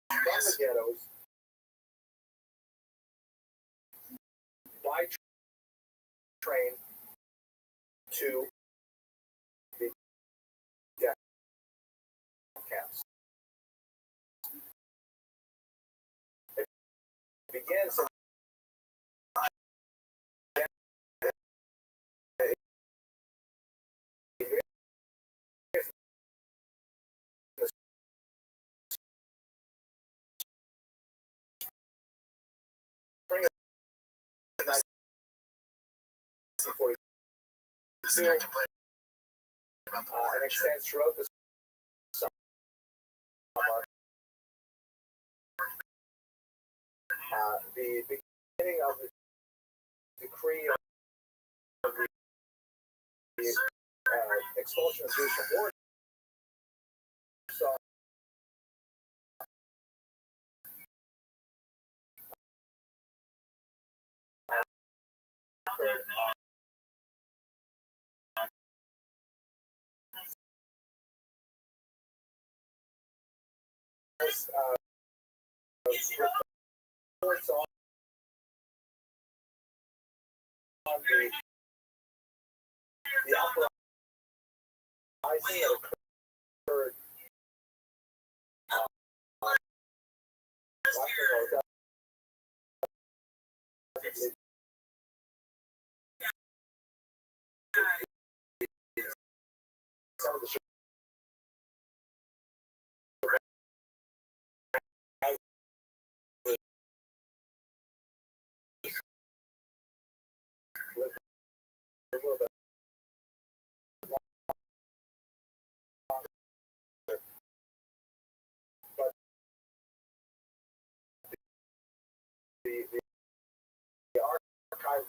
From the ghettos by train to the death camps. It begins in spring of 1942 and extends throughout the summer. The beginning of the decree of the expulsion of Jews from Warsaw reports on the uprising that occurred some of the the archive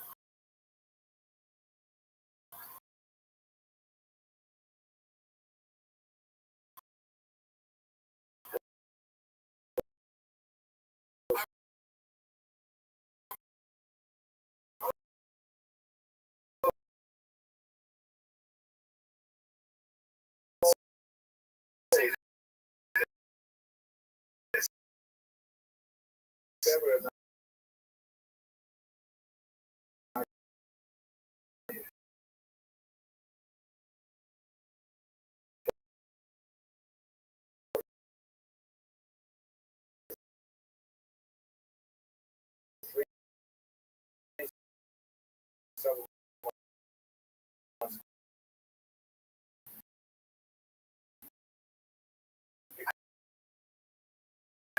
February of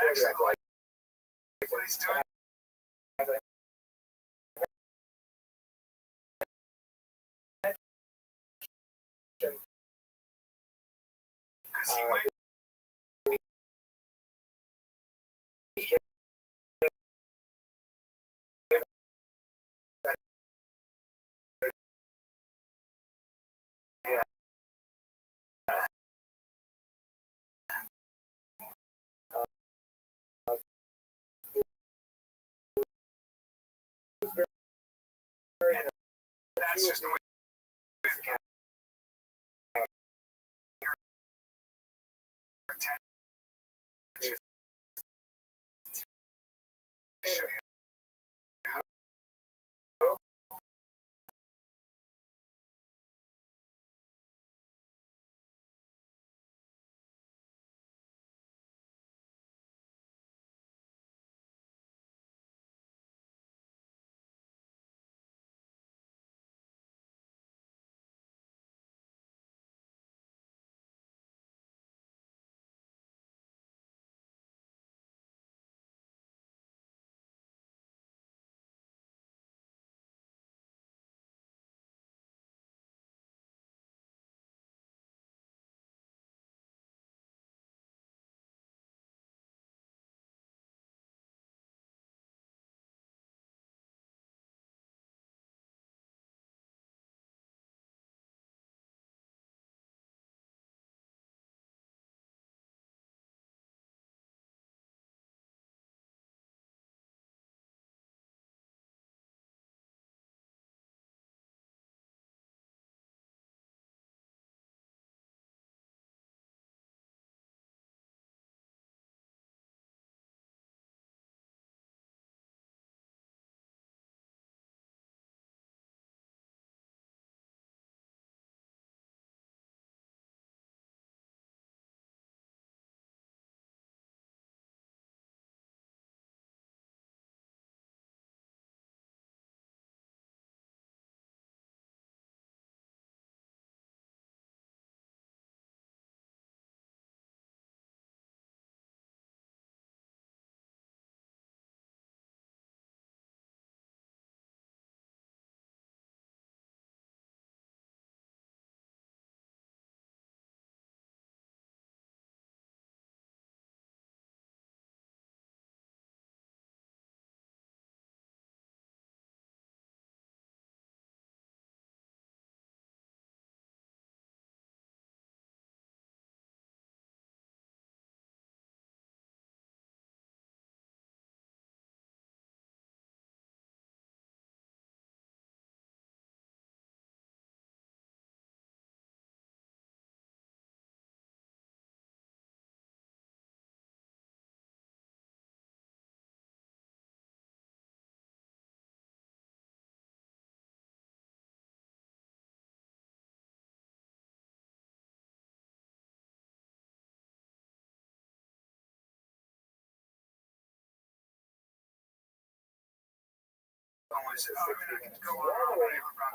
Exactly. What he's doing. Because he might. That's just the way the cat.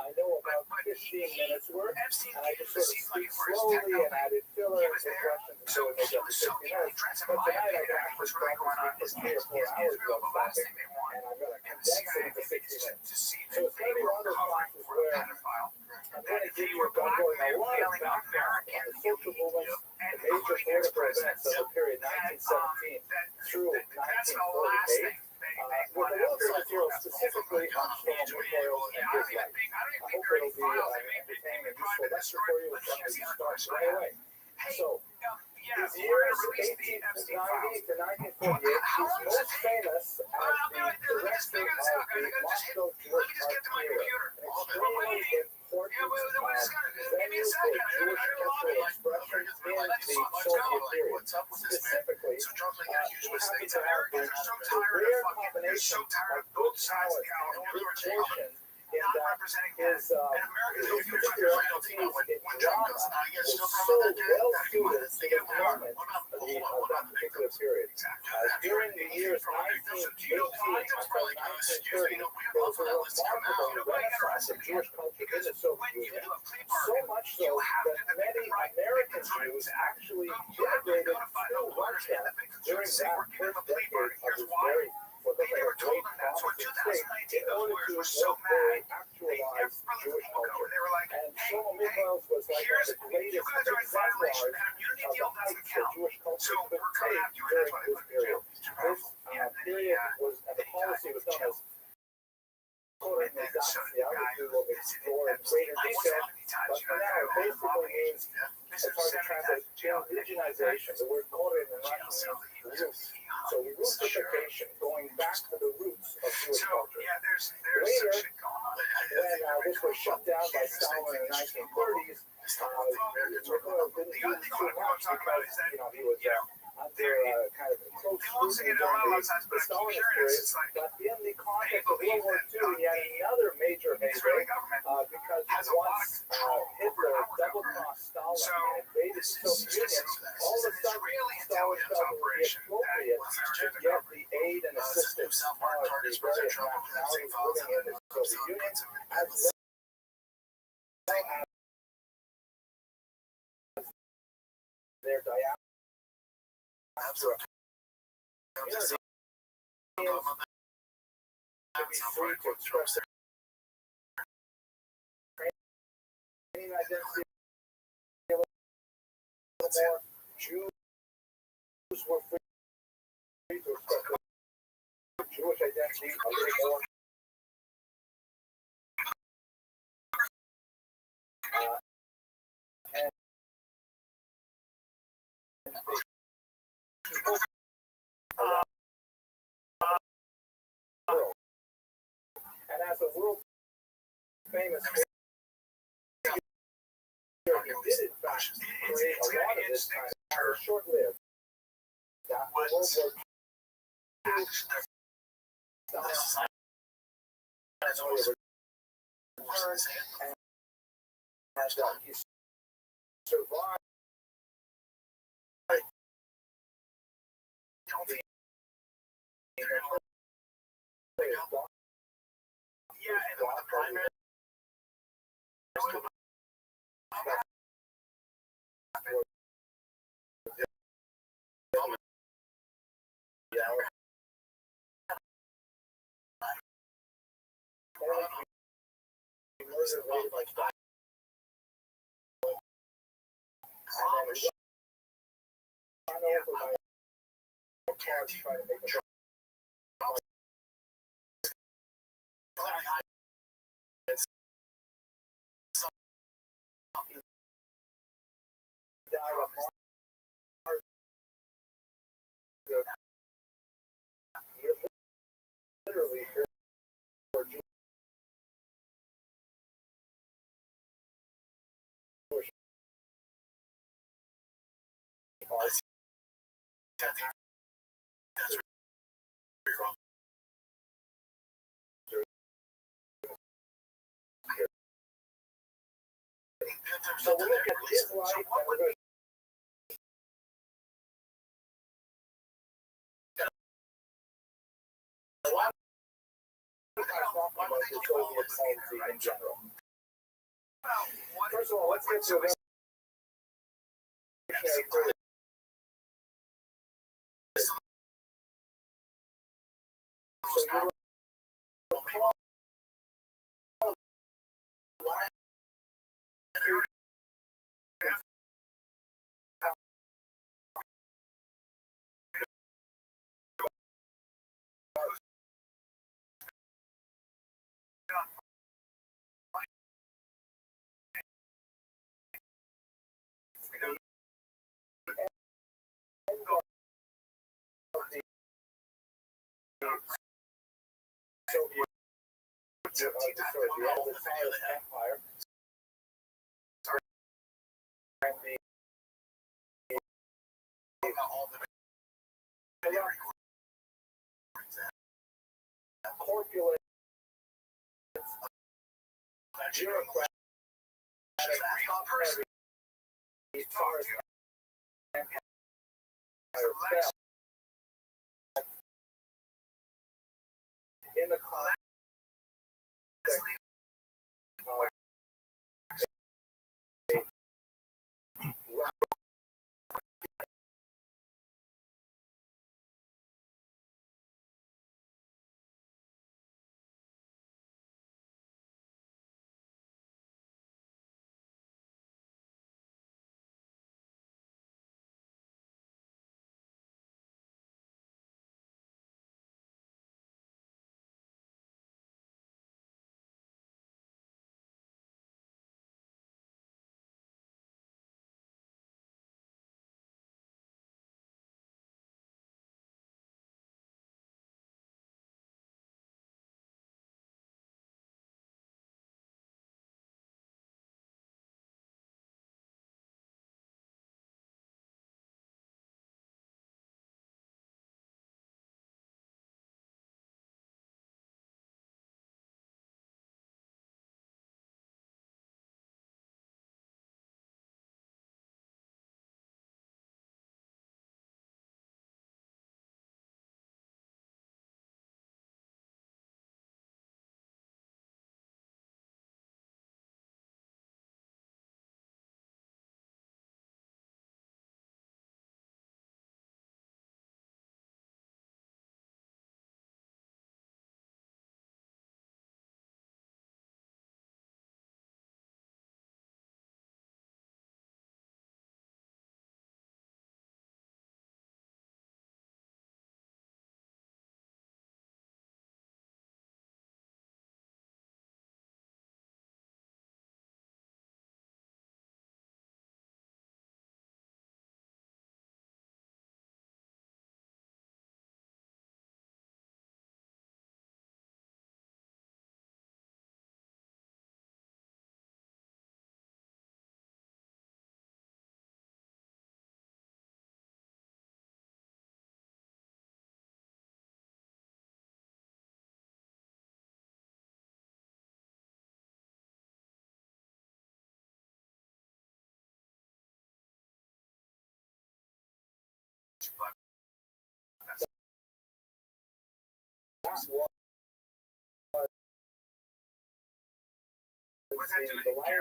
I know about 15 minutes worth, and I just sort of speak slowly and added filler and questions until we make up to 15 minutes. But tonight I can actually practice for 3 or 4 hours about topic, and I'm going to condense it into 60 minutes. So it's going to be one of those classes where I'm going to give you a going a lot of background on the social movements, the major political events of the period 1917 through 1948. With a little bit of material specifically on Stonewall Memorial and his life. I hope it'll be entertaining and useful lecture for you. It's going to start right away. So, his years 1898 to 1948, he's most famous as the director of the Rothschild Jewish Art Theater, an extremely important Yeah, but we just gotta give me a venue for second. Jewish I gotta cultural lobby. expression in Let's the go. Soviet period. What's up with this, man? Specifically, So Trump's making a huge he mistake. happened to have Americans are so the tired rare of fucking. They're so combination tired of of both good sides of talent the aisle. and No good other fortune in not that representing his, that. And Americans, in if you're particular, trying to his when Trump drama goes, you guys was still so talking about that guy? well Nah, suited to the moment What about of that the particular period. During the years 1918 until 1930, there was a remarkable renaissance of Jewish culture in the Soviet Union, so much so that many American Jews actually immigrated to Rothschild during that first decade of his very, what looked like a great promising state, in order to more fully actualize Jewish culture. And Shlomo Miklos was like one of the greatest exemplars of the heights that Jewish culture could take during this period. This period was, and the policy was known as colonizatia, which we will explore in greater detail. But for now, it basically means, it's hard to translate, indigenization. The word koren in Russian means roots. So rootification, going back to the roots of Jewish culture. Later, when this was shut down by Stalin in the 1930s, Miklos didn't do too much because, he was under kind of close scrutiny during the Stalinist period. But in the context of World War II, he had another major mayday because once Hitler double-crossed Stalin and invaded the Soviet Union, all of a sudden Stalin felt it would be appropriate to get the aid and assistance of the various nationalities living in the Soviet Union, as well as their diaspora. Communities to be free to express their training identity a little more. Jews were free to express their Jewish identity a little more. And people around the world. And as a world famous figure, he did in fact create a lot of this kind of short-lived. That World War II and he survived the primary trying to make a literally for Jewish arts. So we'll look at his life and we're going to talk about the Soviet policy in general. First of all, let's get to the revolutionary period. So you Soviet, the Empire corpulent bureaucrat in the context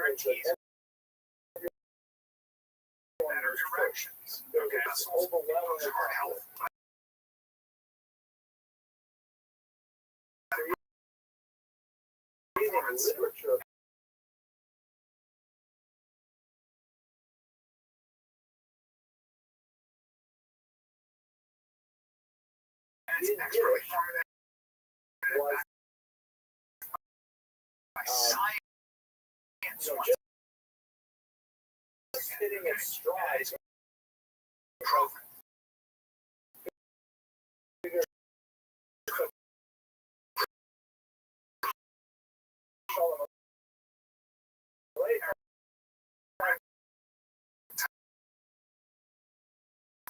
guarantees better directions. Okay, that's overwhelming heart health. literature was science. Just hitting its stride. Proven.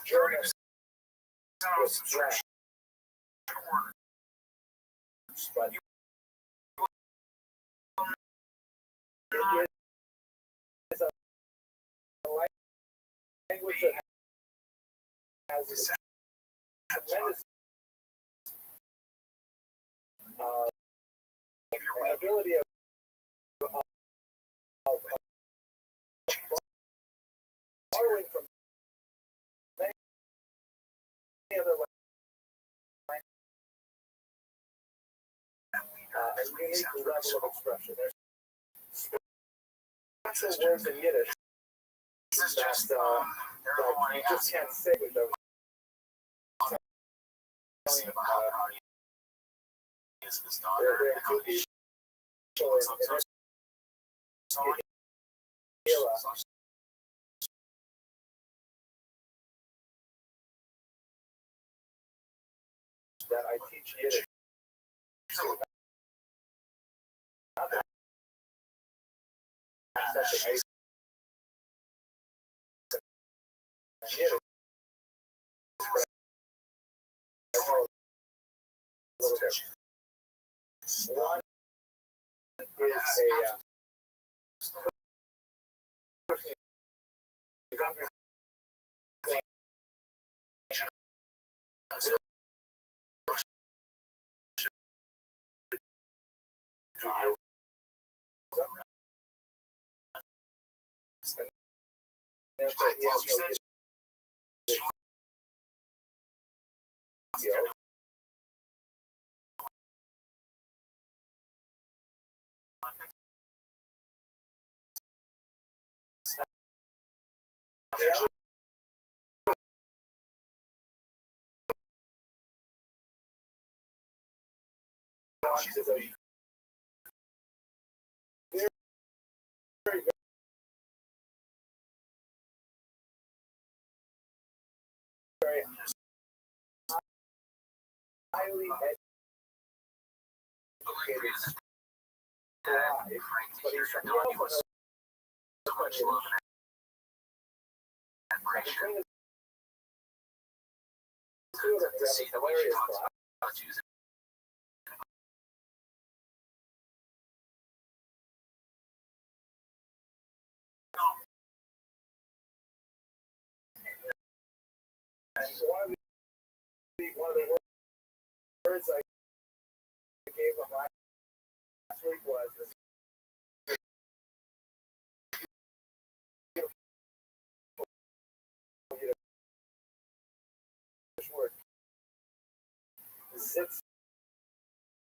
German subscription order. but it is a language that has tremendous ability of borrowing from many other languages, a unique level of expression. There's special words in Yiddish that you just can't say, which I was telling you about. There are two people in this era that I teach Yiddish. Not that Yeah, one is a very highly educated guy, but he's from see the way she talks about using. One of the words I gave him last week was this word, zit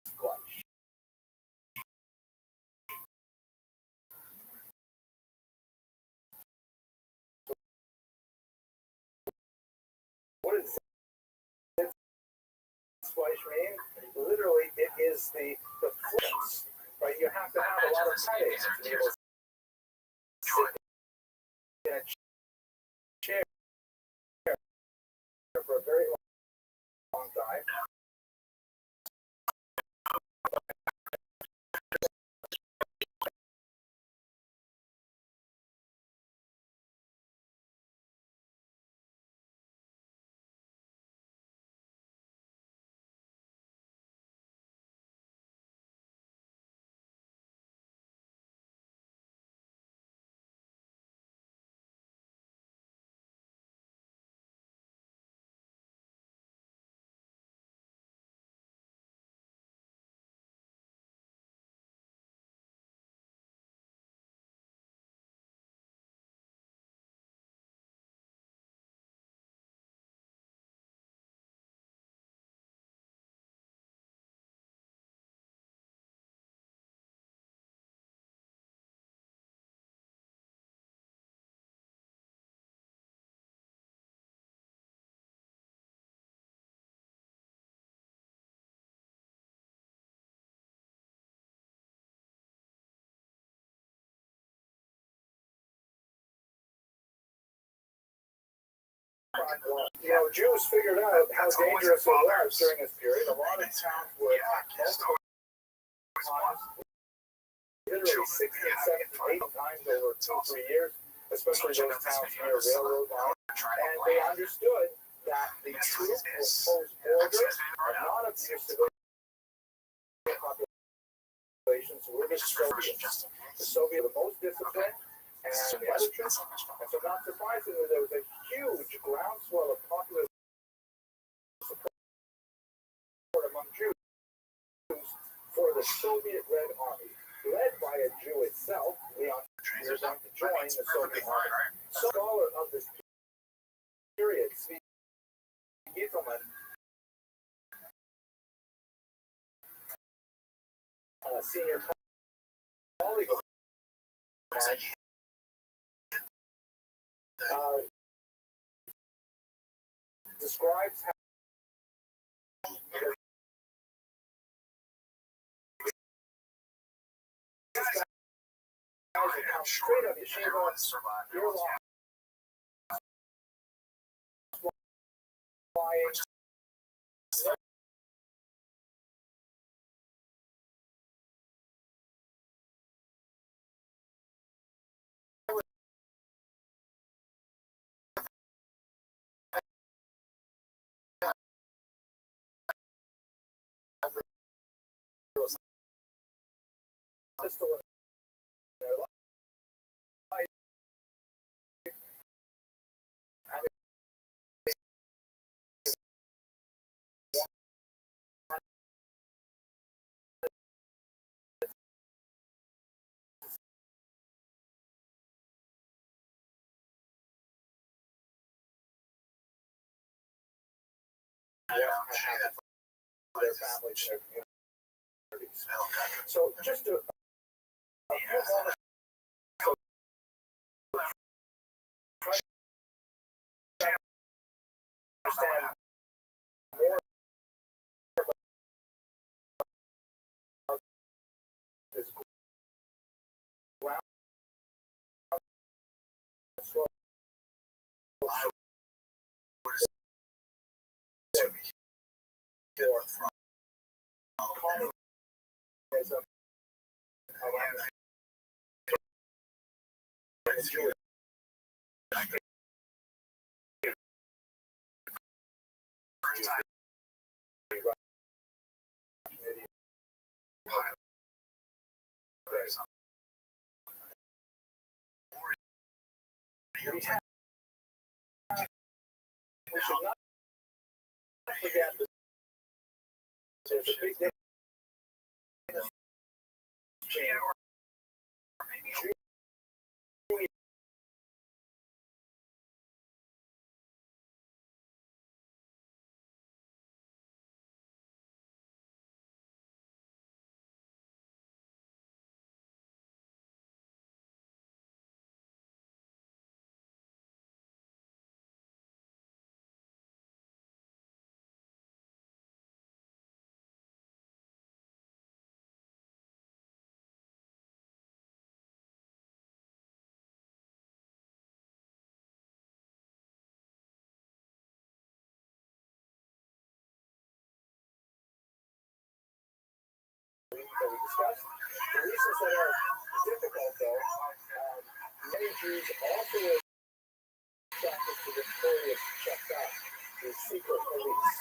squash. What does zit squash mean? Literally, it is the flips, right? You have to have a lot of headaches to be able to sit in a chair for a very long time. You know, Jews figured out how dangerous it was during this period. A lot of towns were literally 16, 17, 8 times over 2-3 years, especially those towns near railroad lines. And they understood that the troops will pose order and not abuse civilian populations were the Soviets. The Soviets were the most disciplined, and the other troops. And so, not surprisingly, there was a huge groundswell of popular support among Jews for the Soviet Red Army, led by a Jew itself, Leon, who was going to join the Soviet Army. So, scholar of this period, Steve Gieselman, a senior colleague of mine, describes how straight up yeshiva, you're lost, flying, pistol in their life. And their families and their communities. So just to understand more about this ground slope. Communism and Jewish we should not forget that there's a big difference between that we discussed. The reasons that are difficult, though, many Jews also were attracted to the notorious Chekha, the secret police,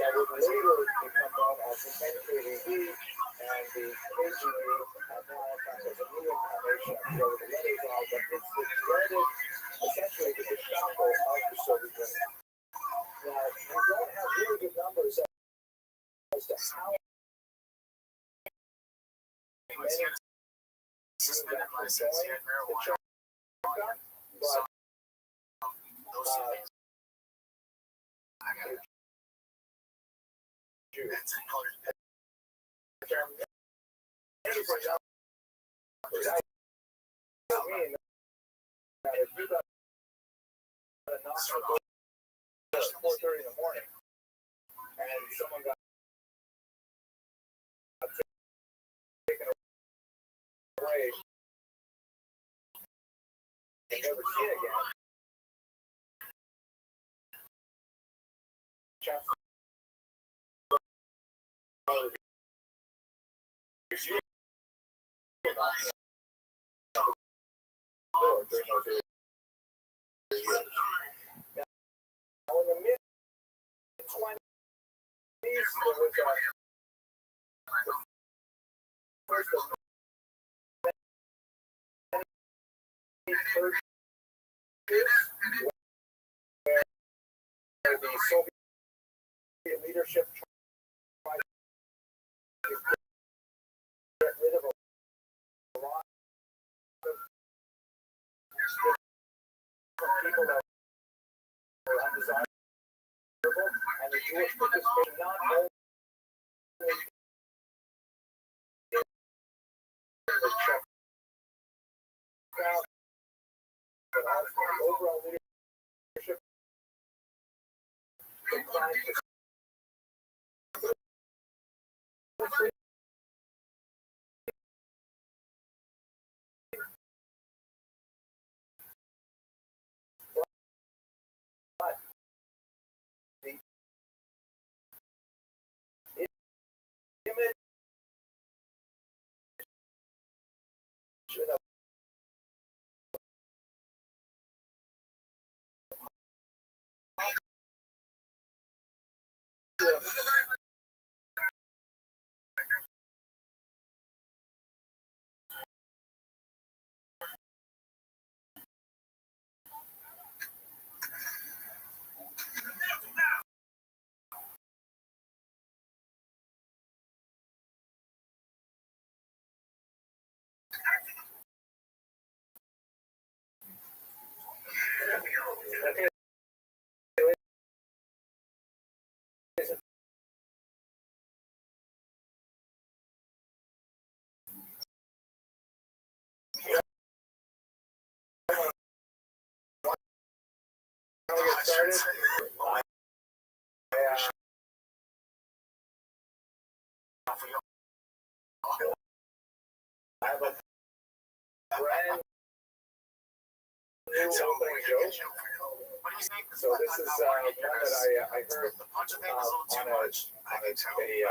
that would later become known as the NKVD and the KGB, and now kind of a new incarnation of where the letters are, but it's the dreaded, essentially the Gestapo of the Soviet Union. Now, we don't have really good numbers as to how many Jews actually joined the Chekha, but Jews. I mean that if you got a knock on the door at 4:30 in the morning and someone got taken away and never seen again, chances are during those early years. Now, in the mid-20s, there was the first of many purges where the Soviet leadership tried to get rid of a lot of people that were undesirable, and the Jewish participation not only in the Czech crowd, but also the overall leadership declined to but the image of we get started? I have a brand new opening joke. So this is one that I heard on a video.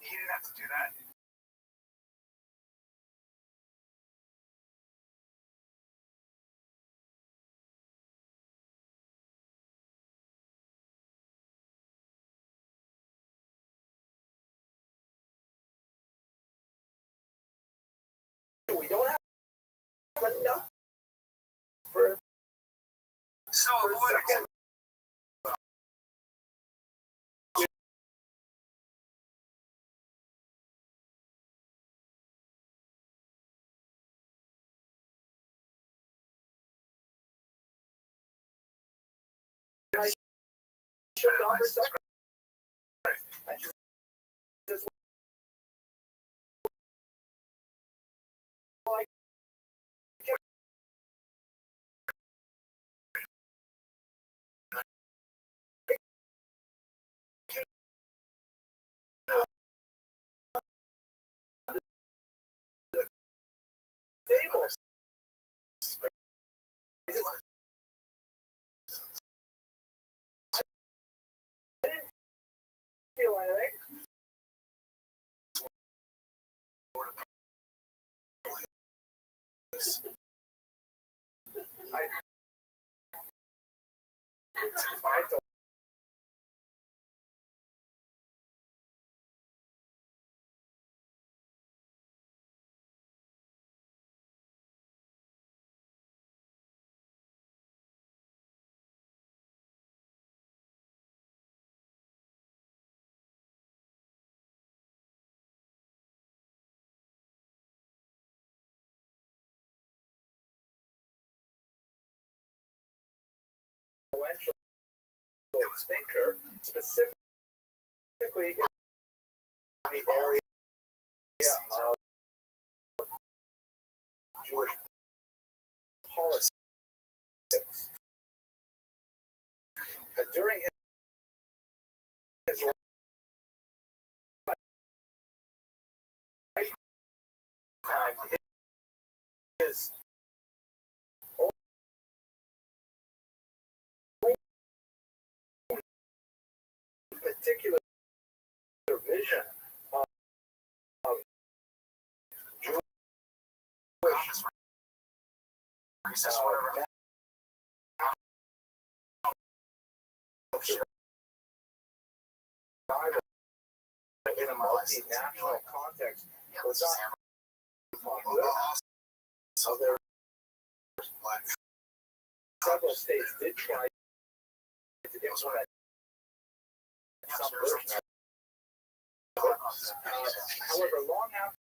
He didn't have to do that. We don't have enough for So a second. Feel anything. I influential thinker, specifically in the area of Jewish politics. During his lifetime, his own particular vision of Jewish survival in a multinational context was not so there several states did try to implement some version of it. However, long after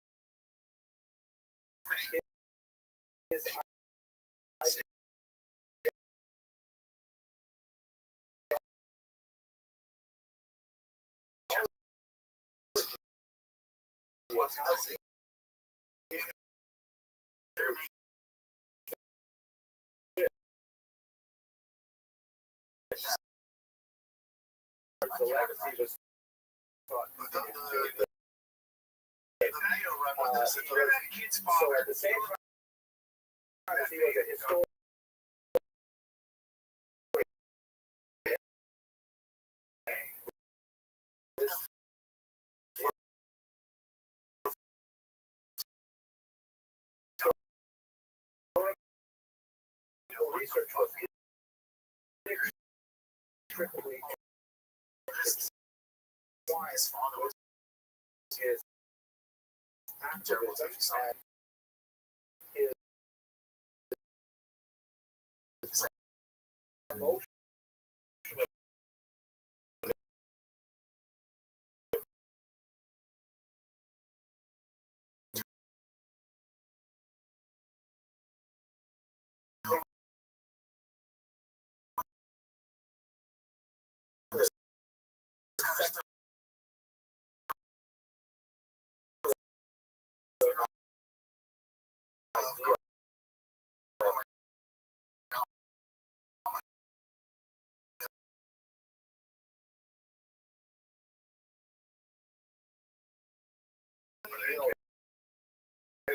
his housing the legacy was thought so at the same time as he was a historian, research was strictly his activism and his emotion. The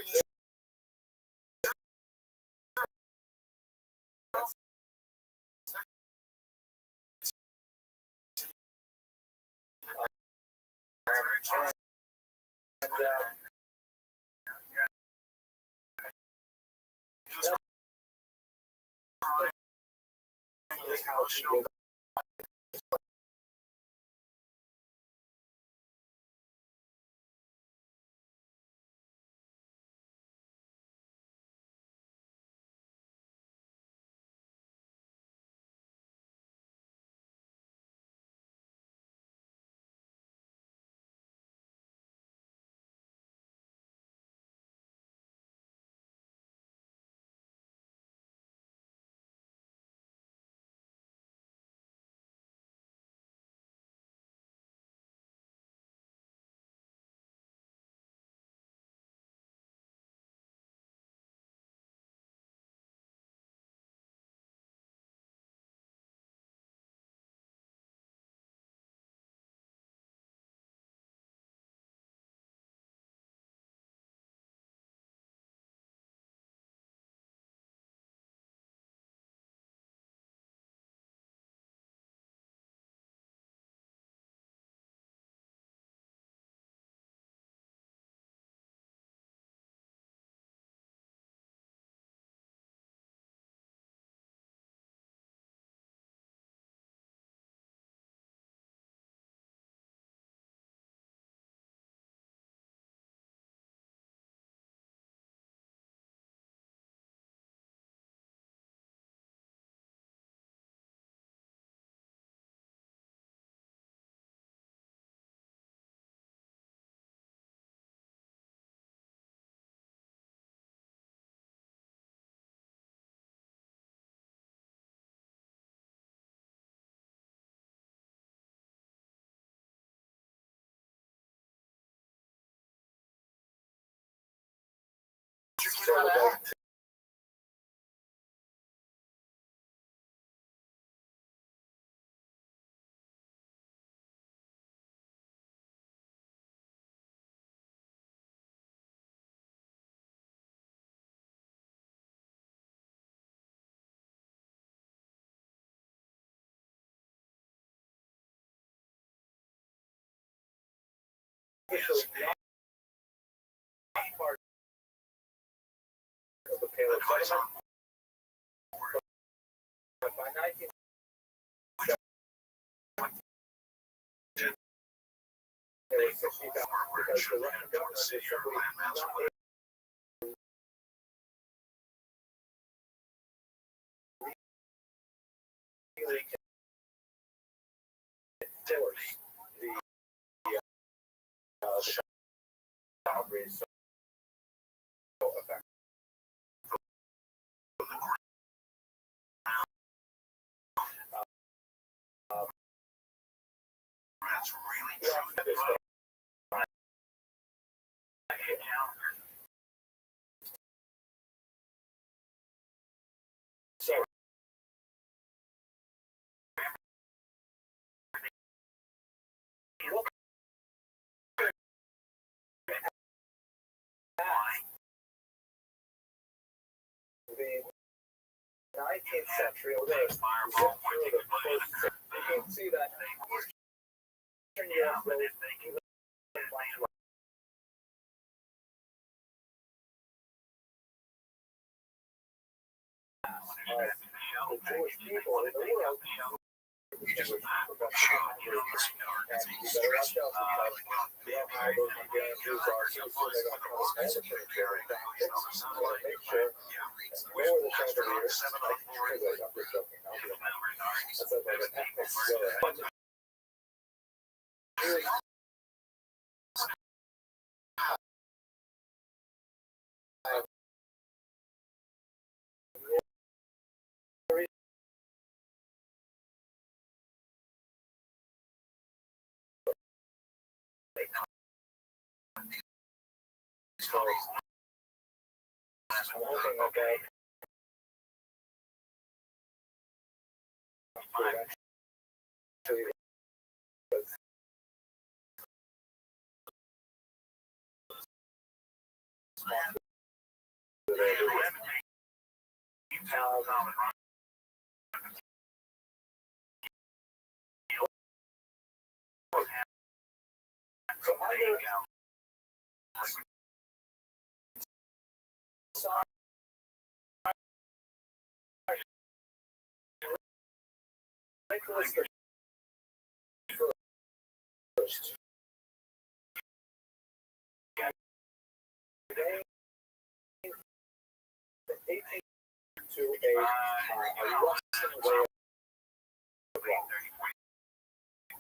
19th century, although you can see that the Jewish people in the world. Okay. So either Nicholas the First to a Russian way of life.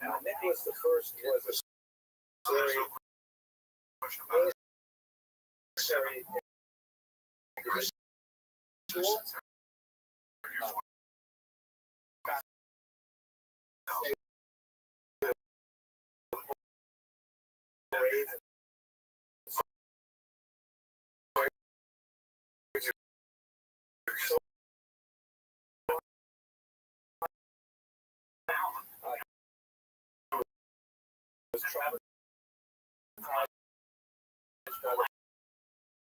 Now, Nicholas the First was a very military individual. Was traumatized by the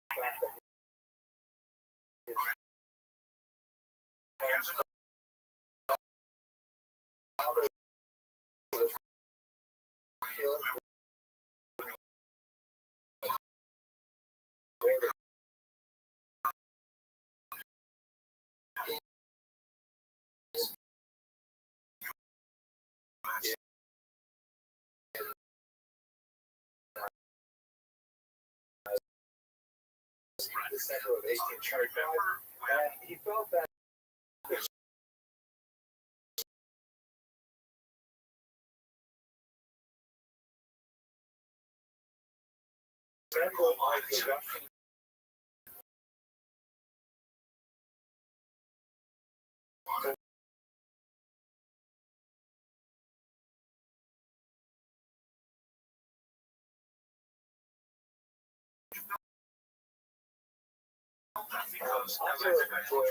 fact that his father was killed. December of 1825, and he felt that the symbol of the Russian under the Russian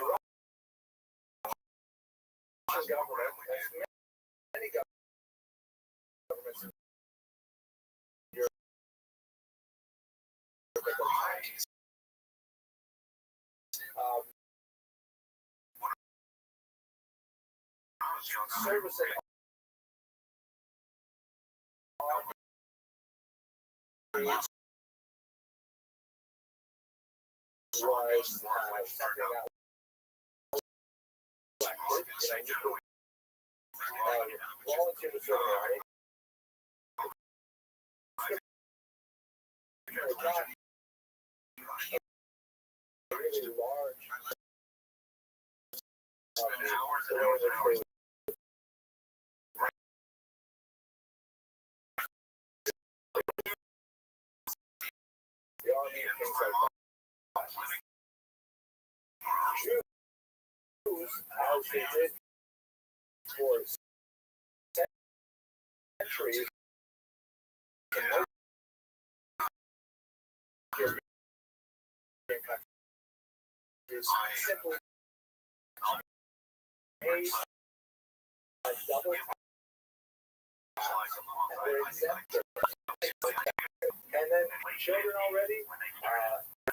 government, as many governments in Europe at the time, servicing all needs was something that was elected, volunteer to serve in the army. Not a really large the army and things like that. Jews, as they did for centuries, in most European countries, simply paid a double tax, and they're exempt. And then children already,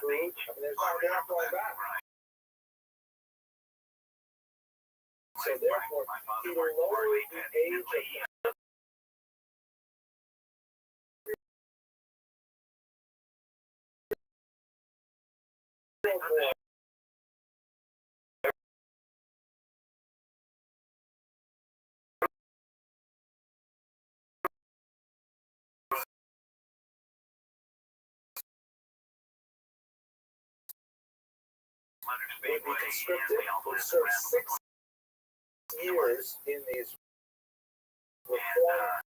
food, I mean, they're not going back. So therefore, he will lower the age of may be conscripted, will serve 6 years in these reform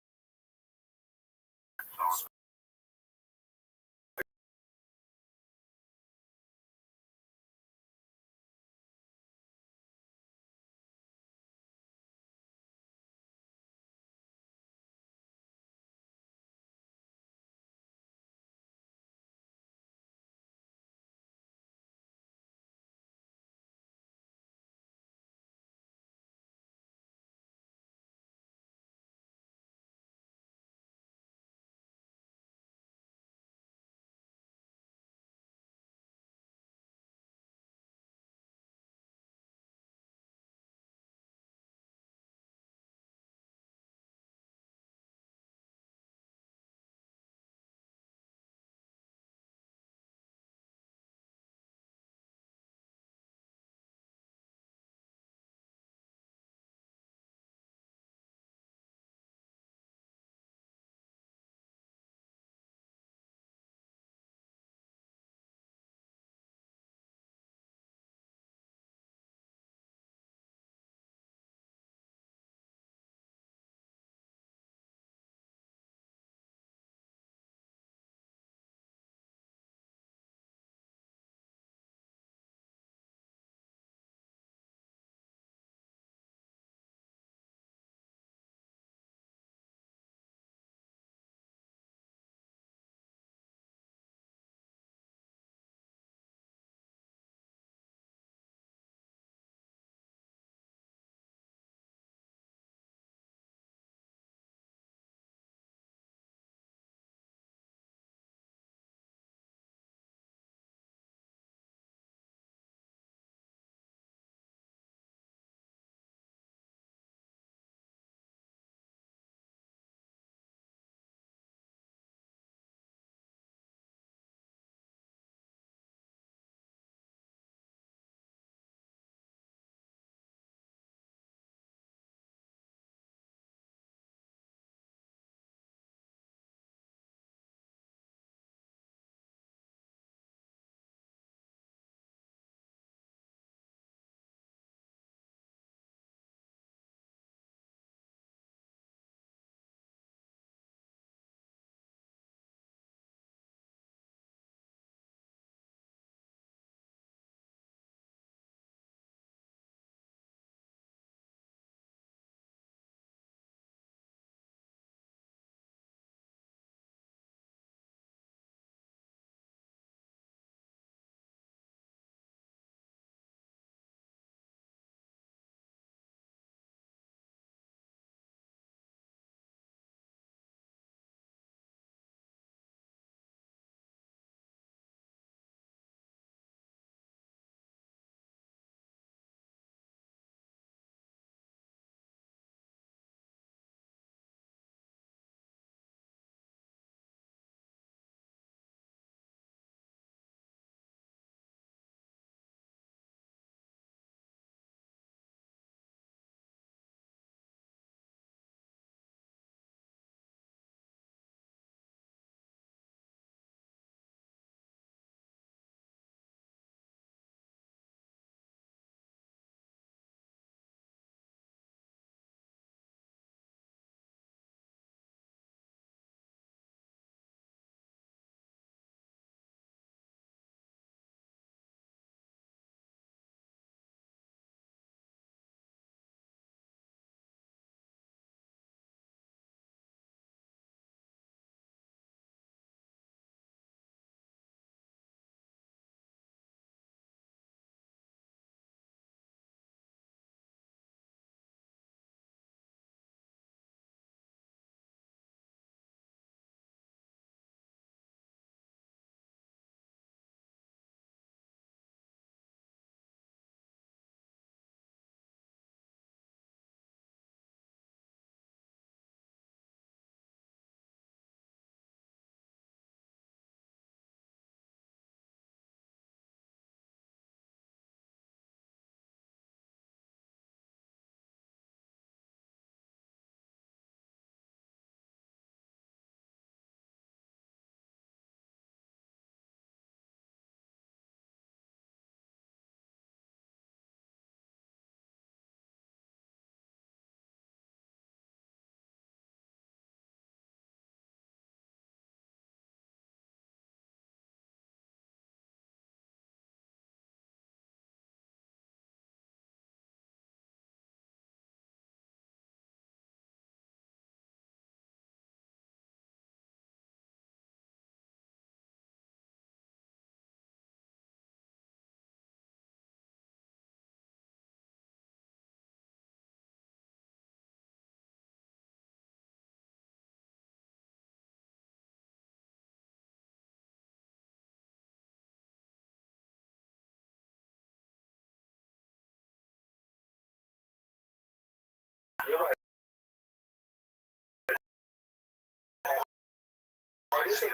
This is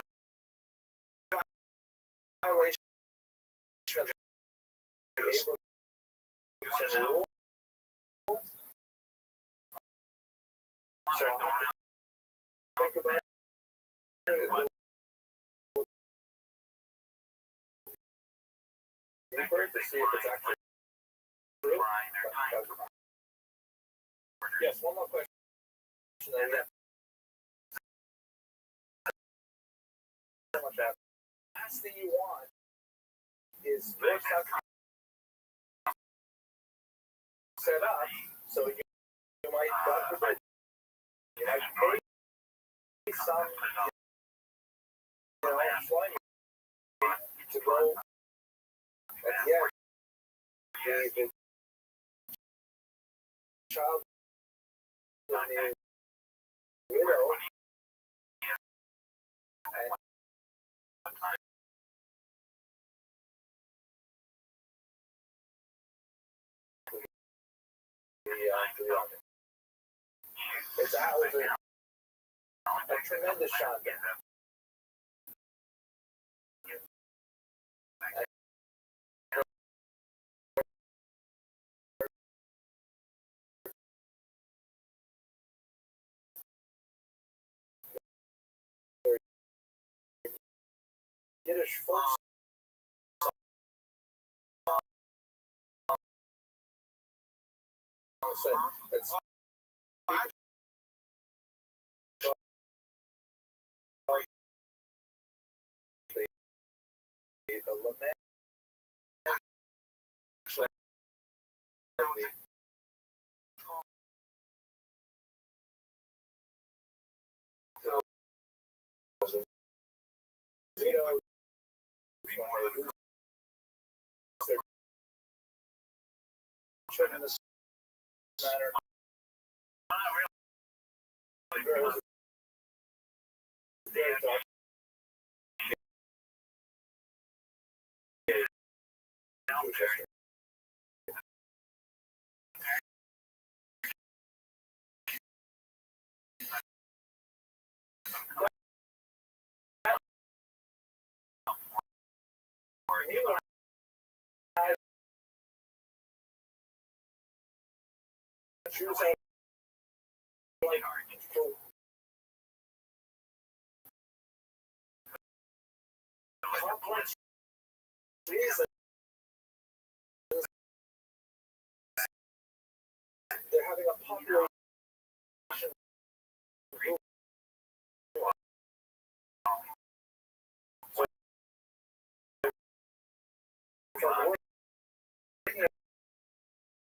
a violation of the Abraham rule. So think about it. Deeper to see if it's actually true. Yes, one more question. Last thing you want is your stuff set up so you might God forbid, you might pay some employee to go at the end. The child of the widow and to the army. It's a tremendous shotgun. Yiddish folk song that's the lament. You know, in this matter. Choose like complex reasons. They're having a population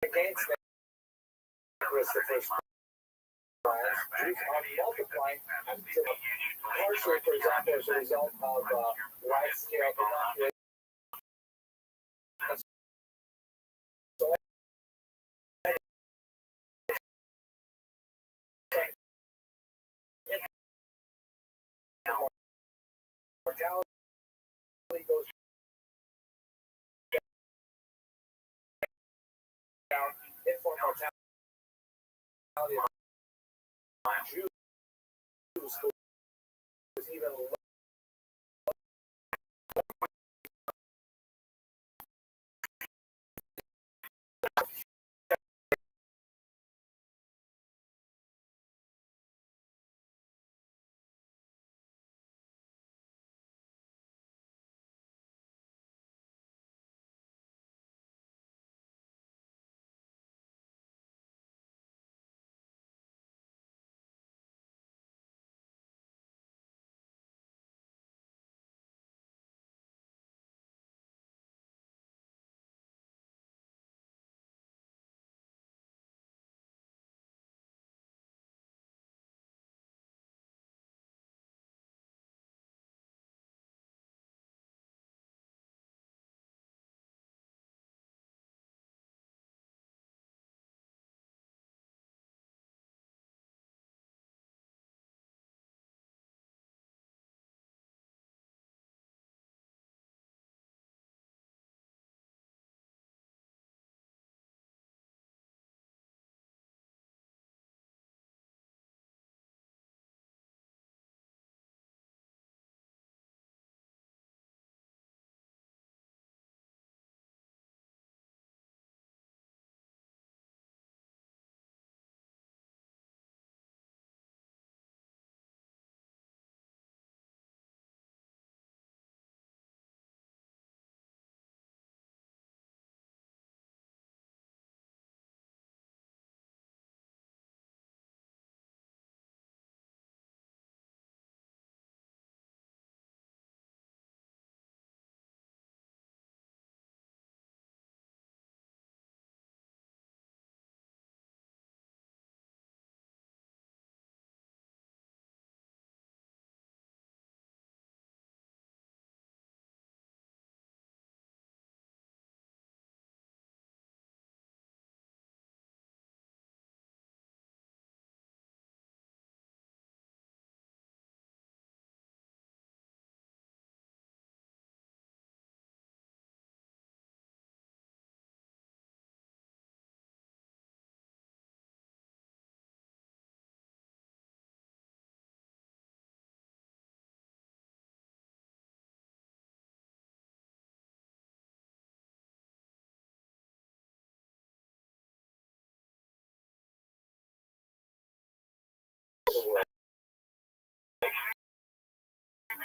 against them was the first Jews are multiplying partially, for example, as a result of wide-scale evacuation. Mortality goes down, infant mortality of Jews was even lower.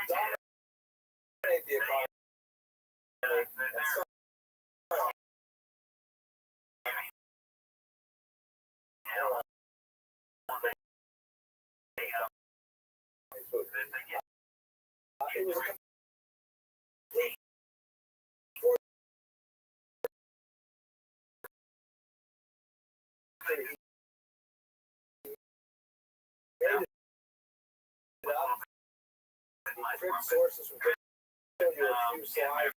dominate the economy. And so it was a complete Crypt sources from show you a few slides.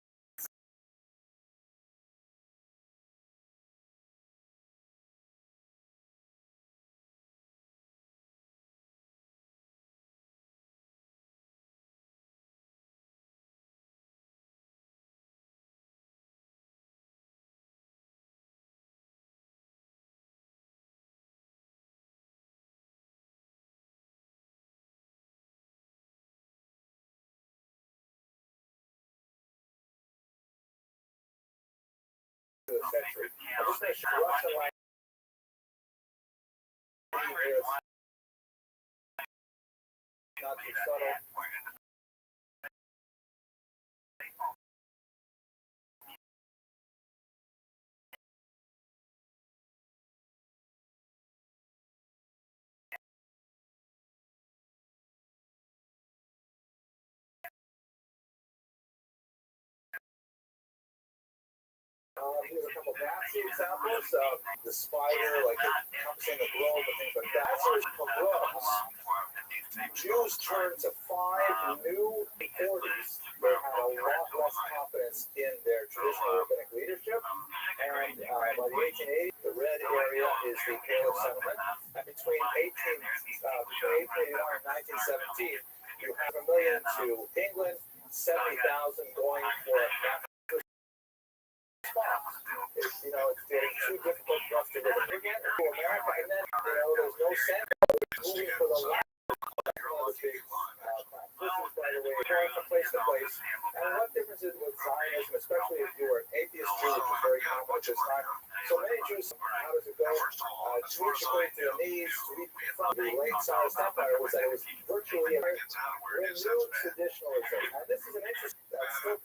The century. I just make sure Russian language is not too subtle. Here's a couple of Nazi examples of the spider, like encompassing the globe and things like that. As pogroms, Jews turned to 5 new authorities that had a lot less confidence in their traditional rabbinic leadership. And by the 1880s, the red area is the Polish settlement. And between 1881 and 1917, you have 1 million to England, 70,000 going for it's getting too difficult for us to live again to America, and then there's no sense moving for the last big this is, by the way, going from place to place. And what difference is with Zionism, especially if you were an atheist Jew, which is very common at this time. So many Jews, how does it go? Jewish going to the knees to be from the late Tsarist Empire was that it was virtually a renewed traditionalism. And this is an interesting still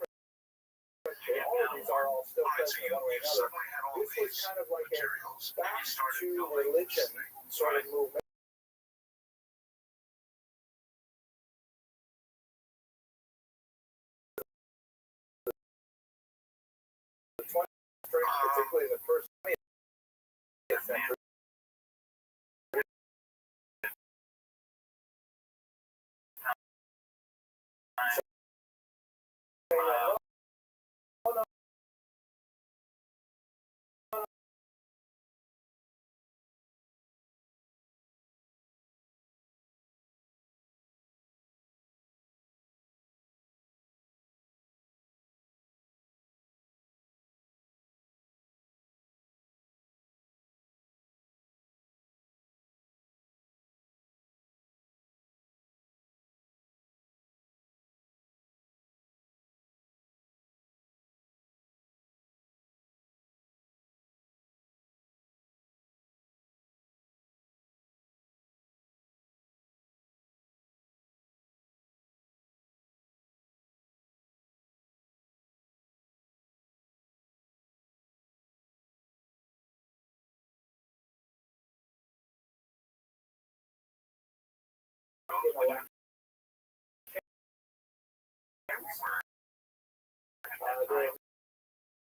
all of these are all still present one way or another. This was kind of like a back to religion sort of movement. The 20th century, particularly the first 20th century. There are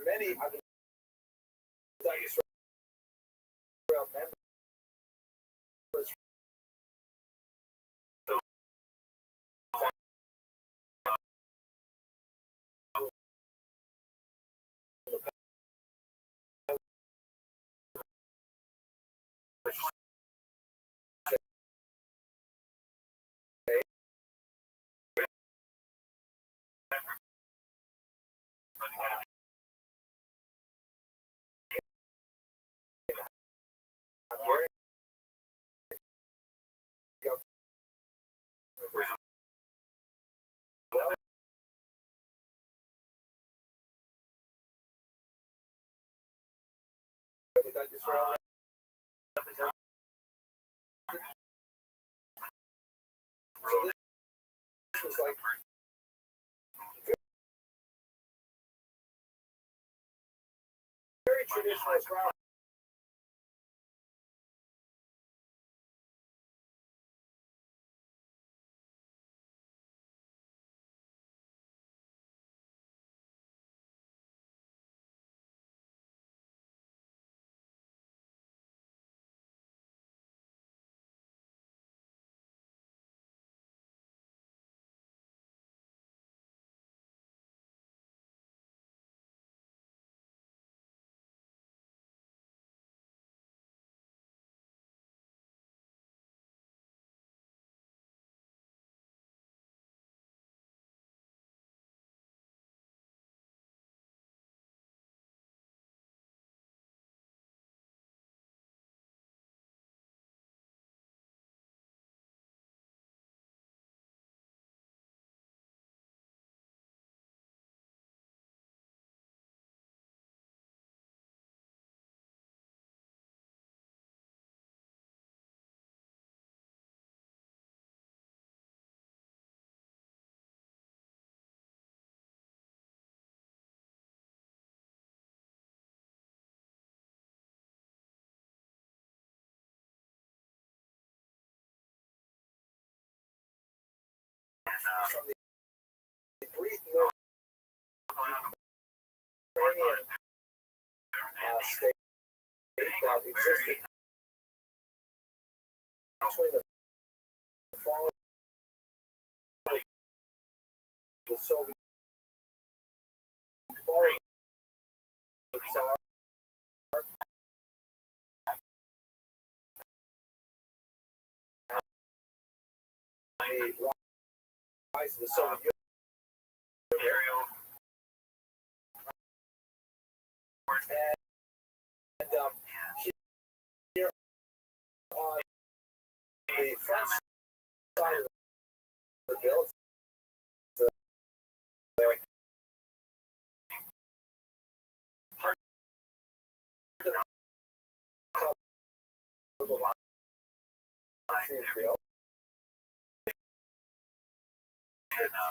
many members So this was like traditionalist ground. From the brief Ukrainian state that existed between the fall of the Soviet Tsar the rise of the Soviet Union. And here on the front side of the bill, the bill.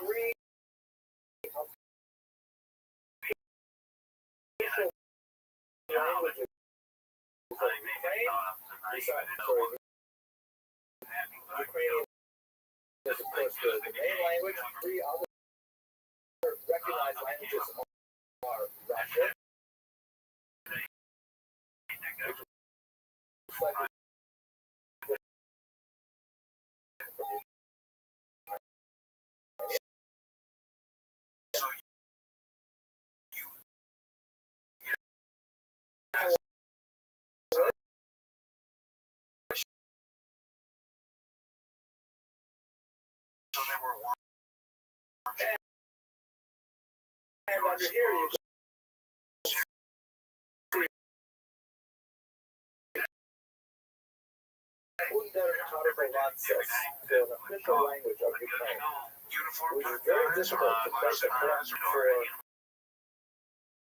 Three official languages of Ukraine, Ukrainian is of course the main language. Three other recognized languages are Russian, and under here you Rothschild, the official language of Ukraine, which is very difficult to press for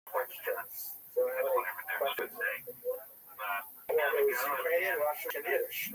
questions. So I have any questions? Well, it was Ukrainian, Russian, and Yiddish.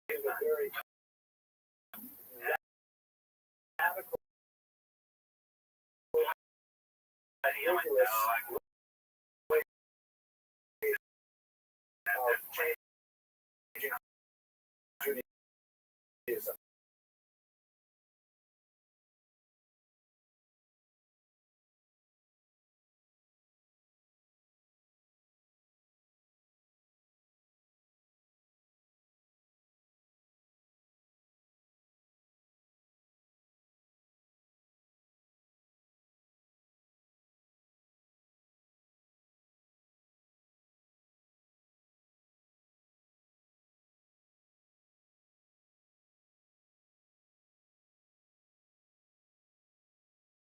It was very radical, rigorous way of changing Judaism.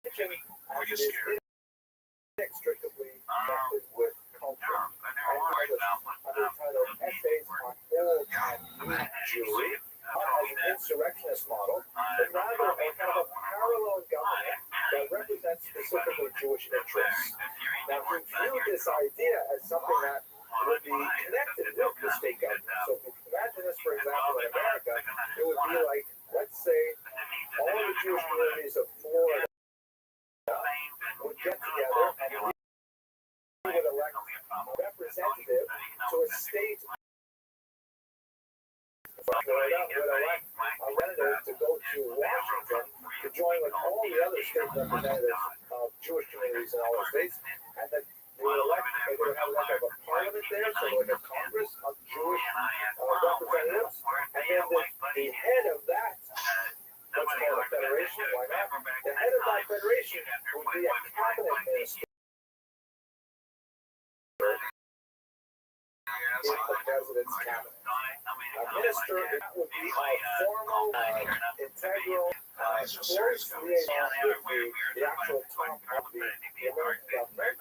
as it is inextricably connected with culture. And under the title Essays on Old and New Jewry, not as an insurrectionist model, but rather a kind of a parallel government that represents specifically Jewish interests. Now, he viewed this idea as something that would be connected with the state government. So if you imagine this, for example, in America, it would be like, let's say, all the Jewish communities of Florida would get together and we would elect a representative to a state. Florida would elect a representative to go to Washington to join with all the other state representatives of Jewish communities in all the states, and then they would have like a parliament there, so like a Congress of Jewish representatives, and then the head of that, let's call it a federation, why not? The head of that federation would be a cabinet minister in the president's cabinet. A minister would be a formal, integral, close liaison with the actual top of the American government.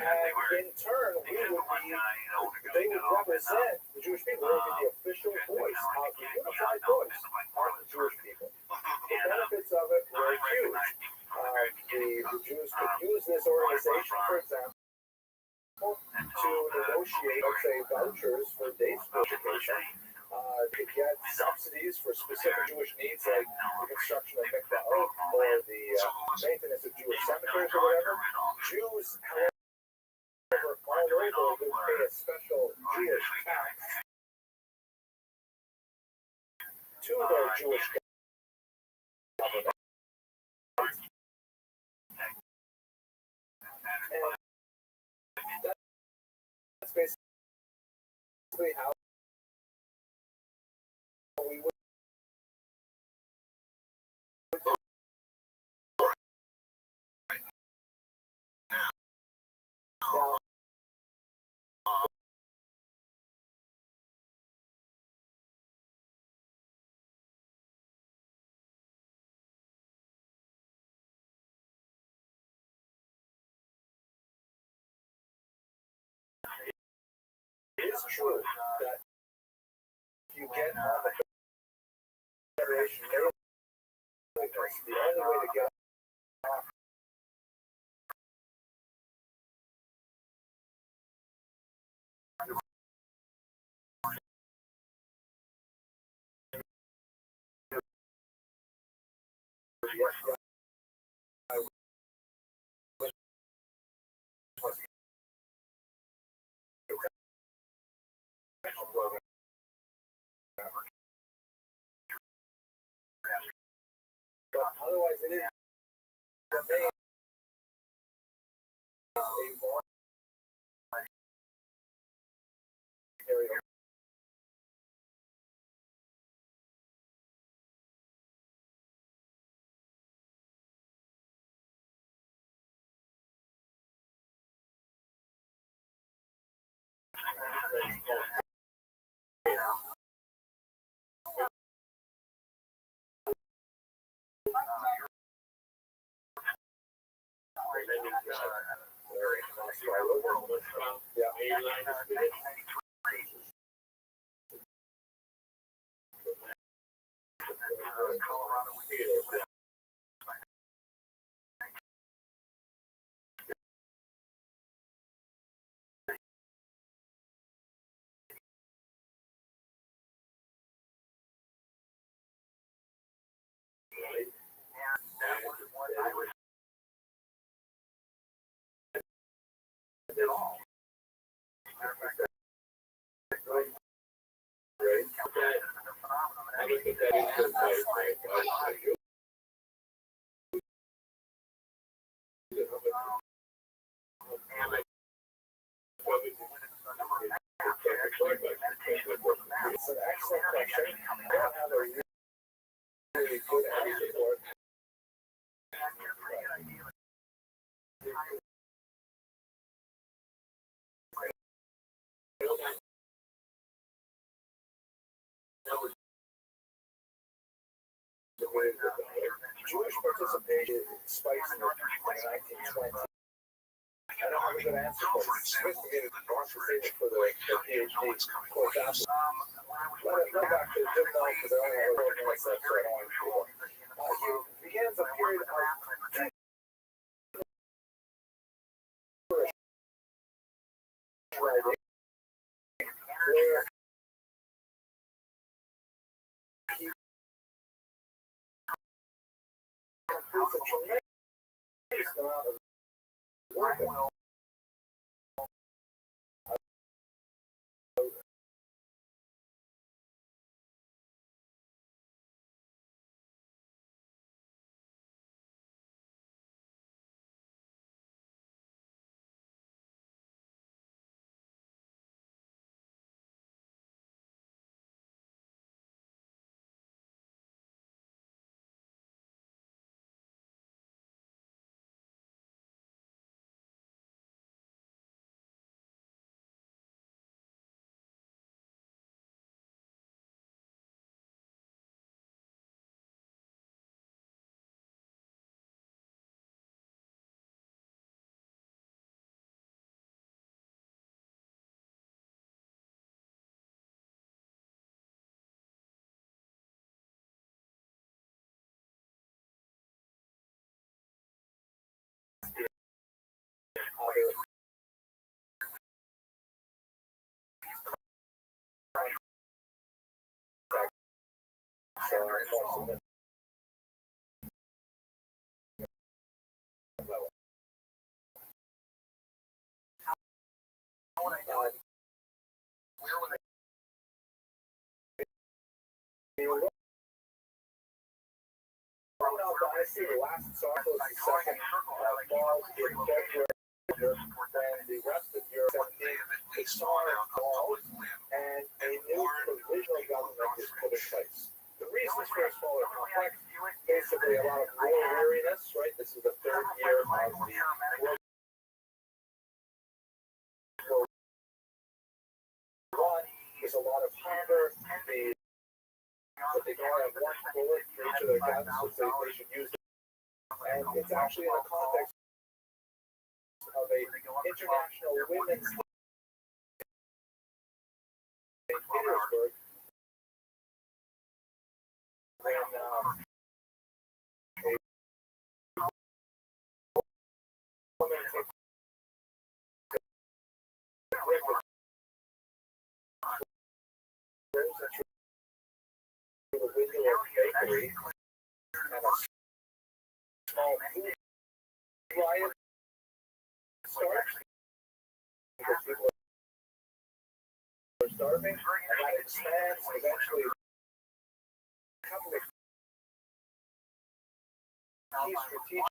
And in turn, they would represent the Jewish people. They would be the official voice of the unified voice of the Jewish people. The benefits of it were huge. The Jews could use this organization, for example, to negotiate, let's say, vouchers for day school education, to get subsidies for specific Jewish needs like the construction of mikvahot or the maintenance of Jewish cemeteries or whatever. Jews, however, all over would pay a special Jewish tax to their Jewish government. And that's basically how we would now. It is true that you get on the federation, the only way to get off but otherwise it is remain a voluntary. It's an excellent question. I don't have a really good answer for it. Jewish participation spikes in the 1920s. I don't have a good answer for it. Sophisticated conversation for the PhD course after. Let it go back to Jim Knoll because I only have a little minutes left, so I don't want to go. He begins a period of where he completes a tremendous amount of work. I see the last song was the second ball in February, and the rest of Europe the song falls, and a new provisional government is put in place. The reasons for this fall are complex. Basically, a lot of war weariness, right? This is the third year of the World War I. There's a lot of hunger. But they don't have one bullet for each of their guns, so they should use it. And it's actually in the context of a international women's day in Petersburg, when a woman took the window of a bakery and a small food riot starts because people are starving, and that expands eventually. A couple of key strategic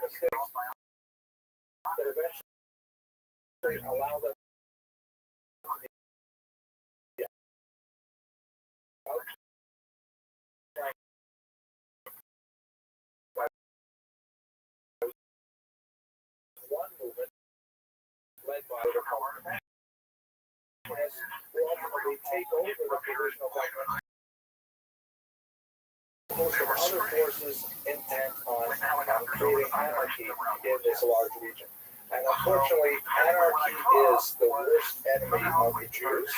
mistakes that eventually allow them one movement led by the Republicans will ultimately take over the provisional government. Most of other forces intent on creating anarchy in this large region. And unfortunately, anarchy is the worst enemy of the Jews,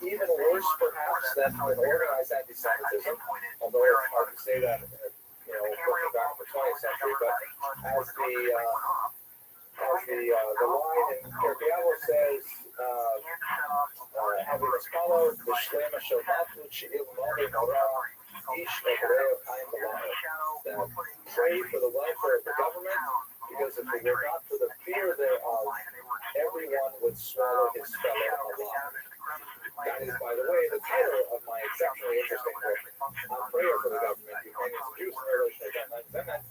even worse perhaps than an organized anti-Semitism, although it's hard to say that, looking back in the 20th century, but as the line in Kerbiavo says, having a scholar, the Shlema Shabbat, She'il Mori Nora, Ish Ebreo Chaim B'Lamed, that pray for the welfare of the government, because if it were not for the fear thereof, everyone would swallow his fellow alive. That is, by the way, the title of my exceptionally interesting book, Prayer for the Government, Ukrainians and Jews in Revelation 1920,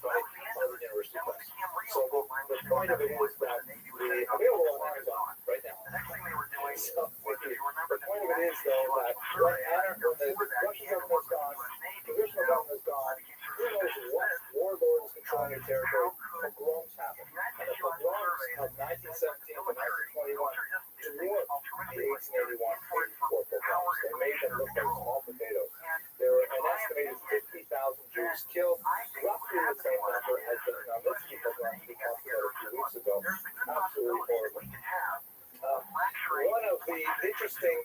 Harvard University Press. So the point of it is that the available on Amazon right now. So the point of it is, though, that when the Russian government is gone, the provisional government is gone, who knows what warlord is controlling your territory? Pogroms happen. And the pogroms of 1917 to 1921 dwarfed the 1881-84 pogroms. They made them look like small potatoes. There were an estimated 50,000 Jews killed, roughly the same number as the Nowitzki program we talked about a few weeks ago. Absolutely horrible. One of the interesting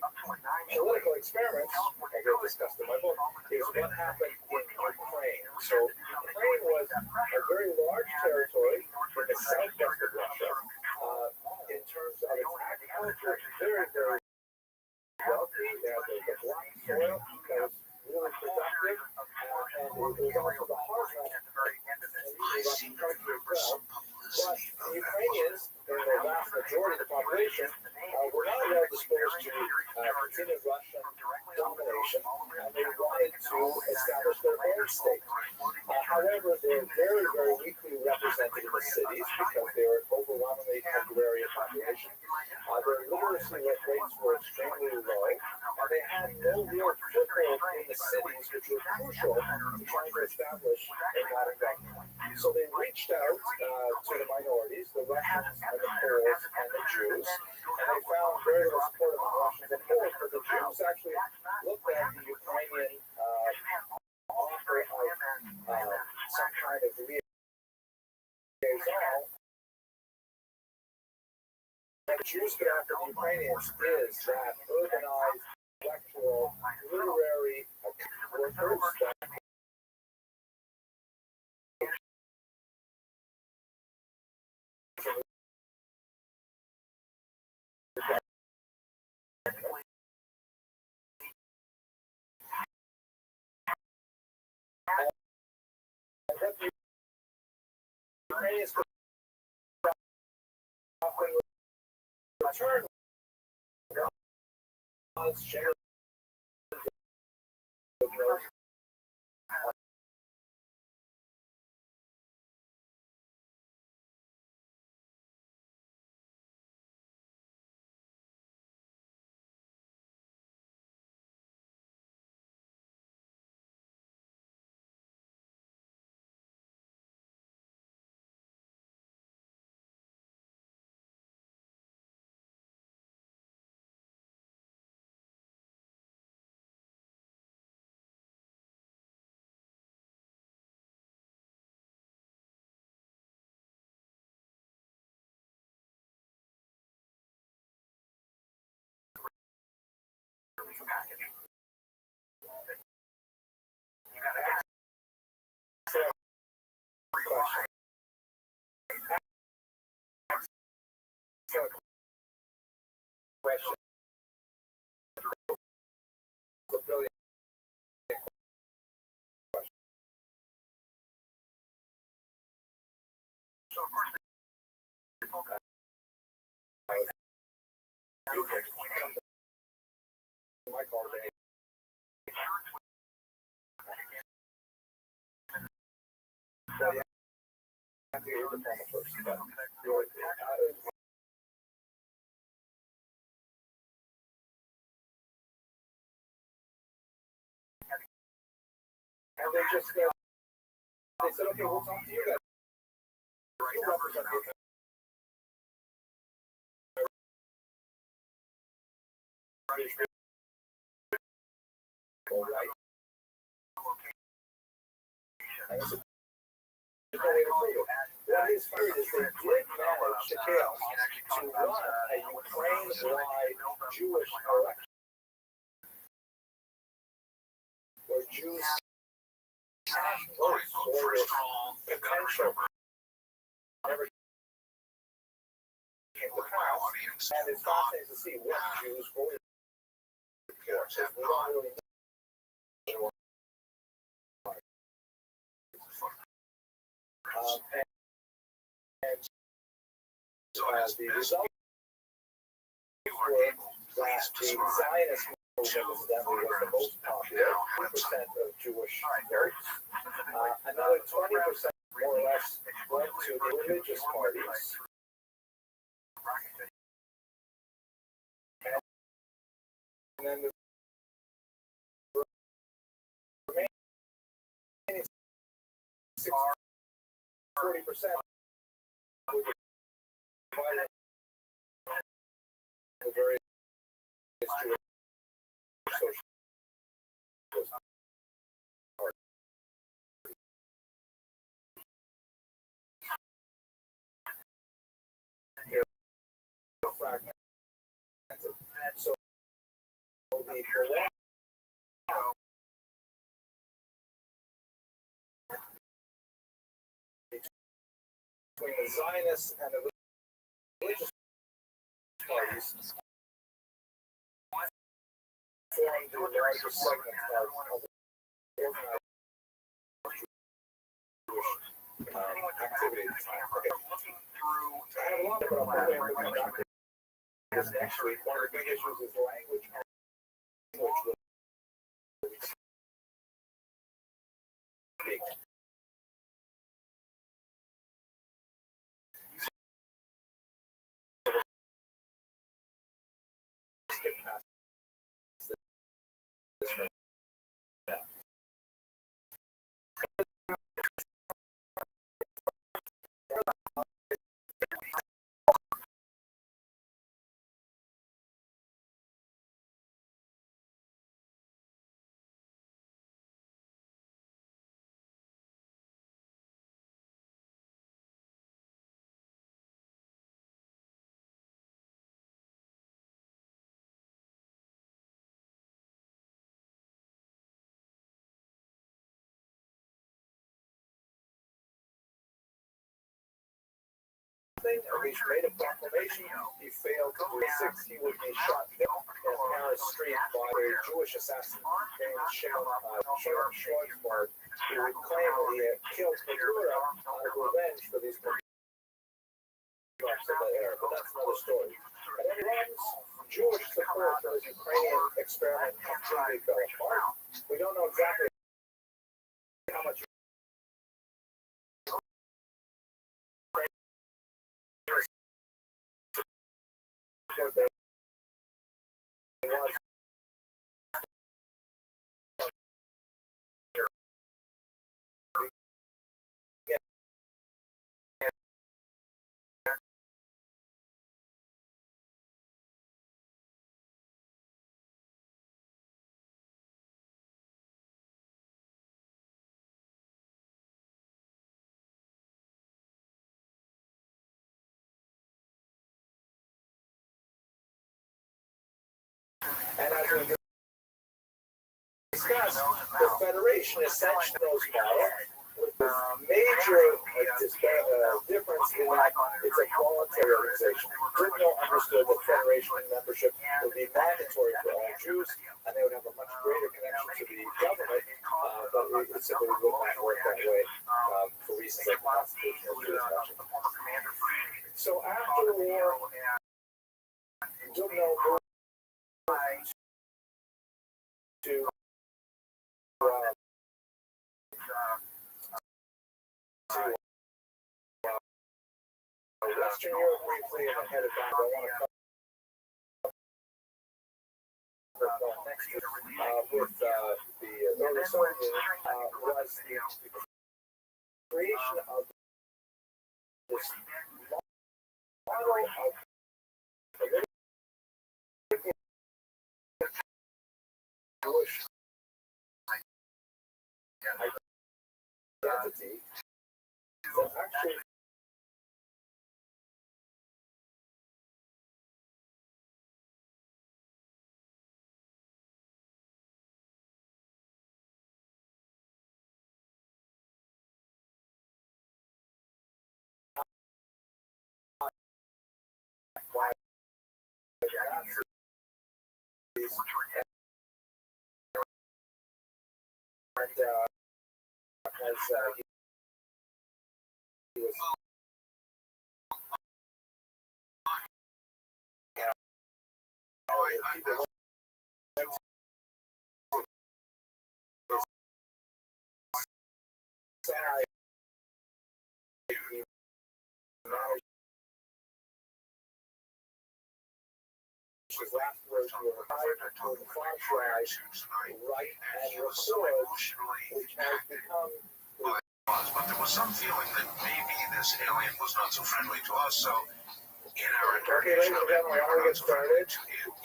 political experiments I get discussed in my book is what happened in Ukraine. So Ukraine was a very large territory in the southwest of Russia. In terms of its agriculture, very, very wealthy. They had the black soil that was really productive, and it was also the heartland of the Russian country as well. But the Ukrainians, and the vast majority of the population, were not well disposed to continue Russian domination, and they wanted to establish their own state. However, they were very, very weakly represented in the cities because they were overwhelmingly agrarian population. Their literacy rates were extremely low, and they had no real foothold in the cities, which were crucial to trying to establish a modern government. So they reached out to the minorities, the Russians and the Poles and the Jews, and they found very little support among Russians and Poles, but the Jews actually looked at the Ukrainian offer of some kind of liaison. What the Jews could offer the Ukrainians is that urbanized, intellectual, literary workers that Ukrainians could often return was shared question. My call today. Well, yeah, I have to get the diploma first, but and they just they said, okay, we'll talk to you guys. You represent the right? And it's a what is weird is they did manage the chaos to run a Ukraine-wide Jewish election where Jews votes for this potential never came to pass, and it's fascinating to see what Jews voted for. Because we don't really know. And the result were that the Zionist movement was the most popular, 20% of Jewish votes. Another 20% more or less went to the religious parties. And then the remaining 40% were divided the various Jewish social parties. belong between the Zionists and the religious parties formed the larger segment of organized Jewish activity at the time. Okay. I have a lot of this next week. One of the big issues is language. He made a proclamation. He failed to do six. He would be shot dead in Paris street by a Jewish assassin named Sharon Schwartzberg, who would claim that he had killed Maduro out of revenge for these crimes of the era. But that's another story. At any rate, Jewish support for the Ukrainian experiment completely fell apart. We don't know exactly how much and as we discussed, the Federation essentially knows power with the major difference in that it's a voluntary organization. Goodwill understood that Federation membership would be mandatory for all Jews, and they would have a much greater connection to the government, but it simply would not work that way for reasons like the Constitution or Jewish action. So after the war, Goodwill moved to Western Europe briefly, and I headed back. I want to cover next with the early Soviet was the creation of this model of Jewish identity that actually he was people his last words were retired to the franchise, right and restored, which has become. But there was some feeling that maybe this alien was not so friendly to us, so in our Okay, ladies and gentlemen, I want to get started.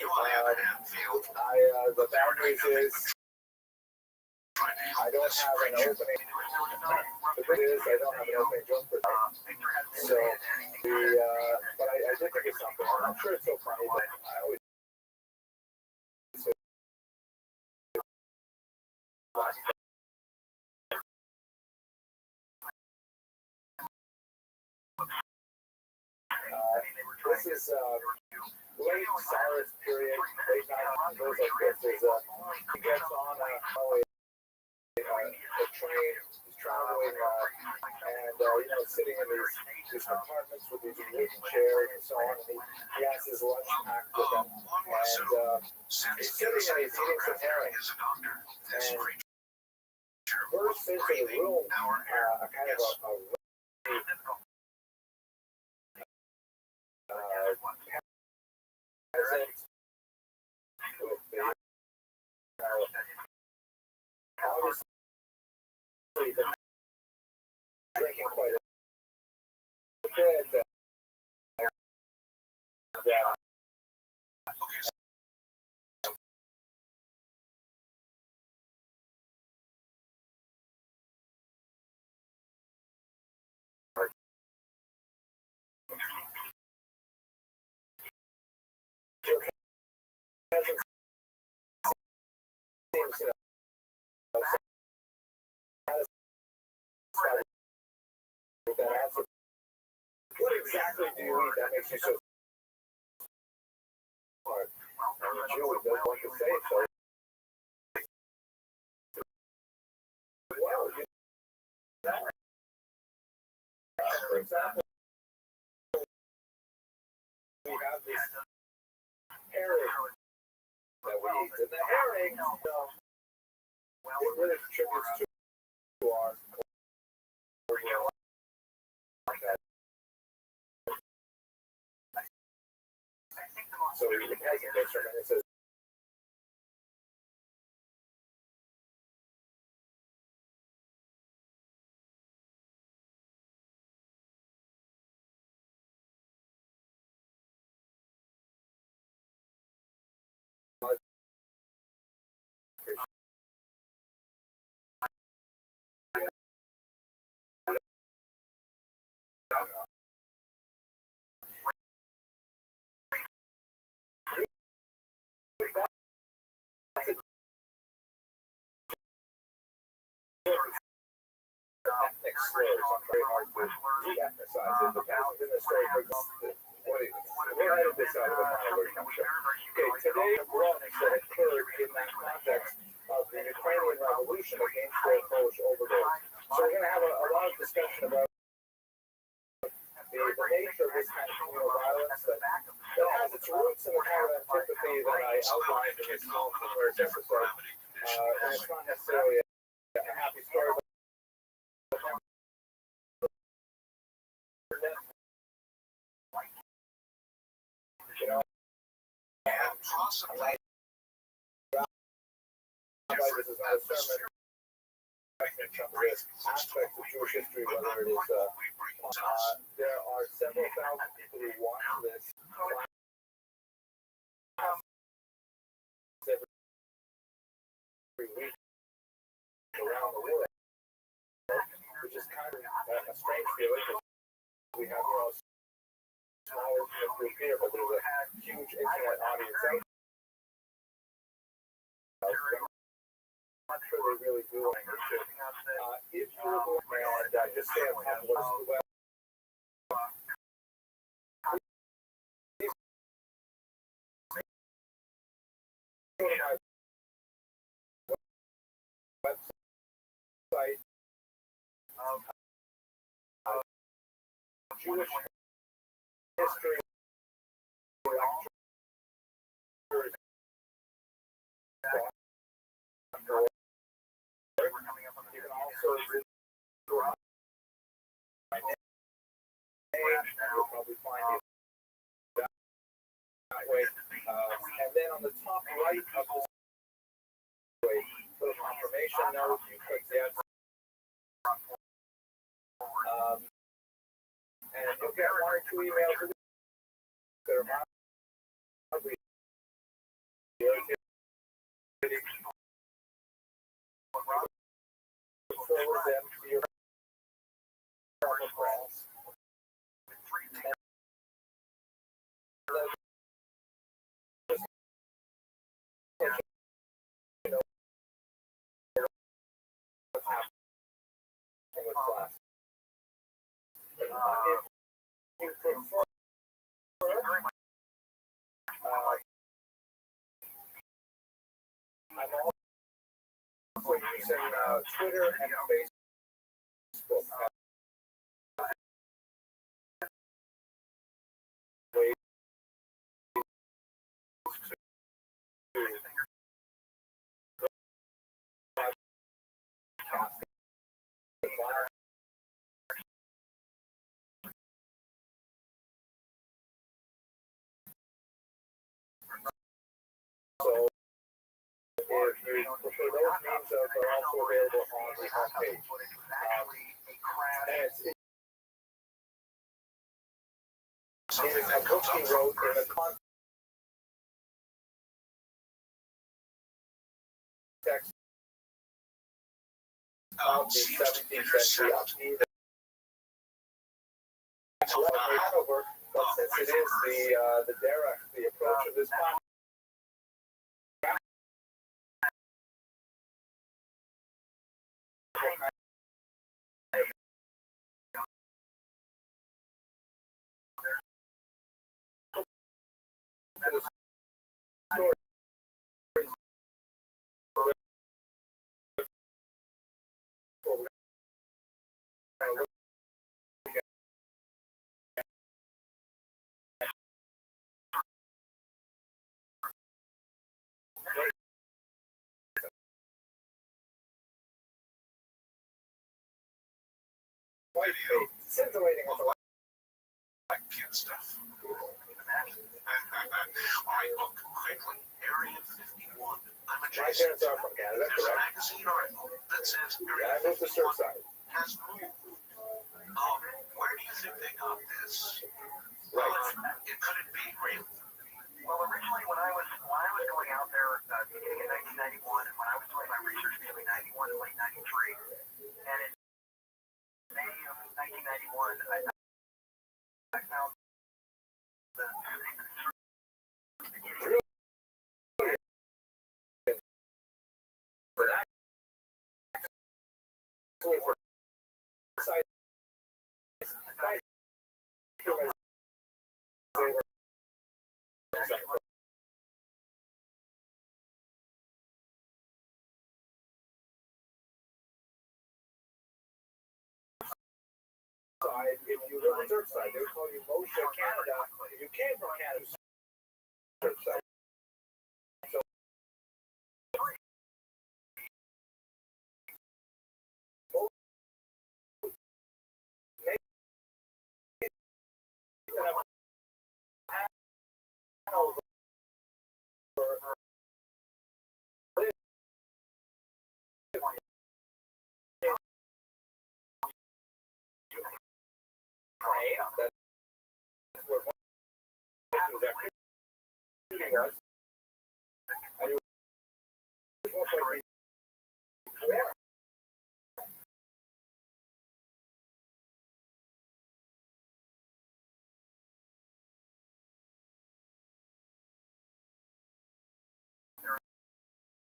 you, on the other hand, feel The bad news is I don't have an opening. The good is I don't have an opening joke for today. So, but I did think it's something. I'm sure it's so funny, but I always This is late Cyrus period, late 1900s. Like this is he gets on a train, he's traveling, and sitting in these compartments with these wooden chairs and so on. And he has his lunch packed with him, and he's sitting and he's eating some herring. And bursts into the room a kind of a peasant with the obviously been drinking quite a bit. What exactly do you eat that makes you so smart? Julie doesn't want to say so. Well, for example, we have this herring that we eat, and the herring, it really contributes to our culture. So he has a picture and it says, ethnic slurs. I'm very hard to de-emphasize it. The pound in the story, for example, we're headed this out of the final show. Okay, today the bloods that occurred in that context of the Ukrainian Revolution against the Polish overlords. So we're going to have a lot of discussion about the nature of this kind of communal violence that has its roots in the kind of antipathy that I outlined in this small humorous episode. And it's not necessarily a happy story, but this is not a sermon in terms of aspects of Jewish history, whether it is there are several thousand people who watch this every week around the world, which is kind of a strange feeling. We have our own smaller group here, but there's a huge internet audience out there. I'm not sure they really do what I need to. If you're going and just stay on top of what's the web, website Jewish history. You can also visit my name, you'll probably find it that way. And then on the top right of this way, for the confirmation note, you click yes. And you'll get 1 or 2 emails a week that are probably forward them to your friends. happening with class. If you prefer, I'm also using Twitter and Facebook. Ways so if you prefer those means, they're also available on the homepage. And it's a book he wrote in the context of the 17th century upheaval. However, but since it is the derech, the approach of this context, scintillating with the Kid stuff. I look quickly. Area 51. I'm My parents are from Canada, There's a correct? magazine article that says I Area moved to 51 Surfside. has moved. Where do you think they got this? Right. It couldn't be real. Well, originally when I was going out there beginning in 1991, and when I was doing my research between 91 and late 93, and in May of 1991, I found the If you live in Surfside, they would call you Moshe Canada. If you came from Canada, Surfside. So, that's where most of that was. And it was most likely there.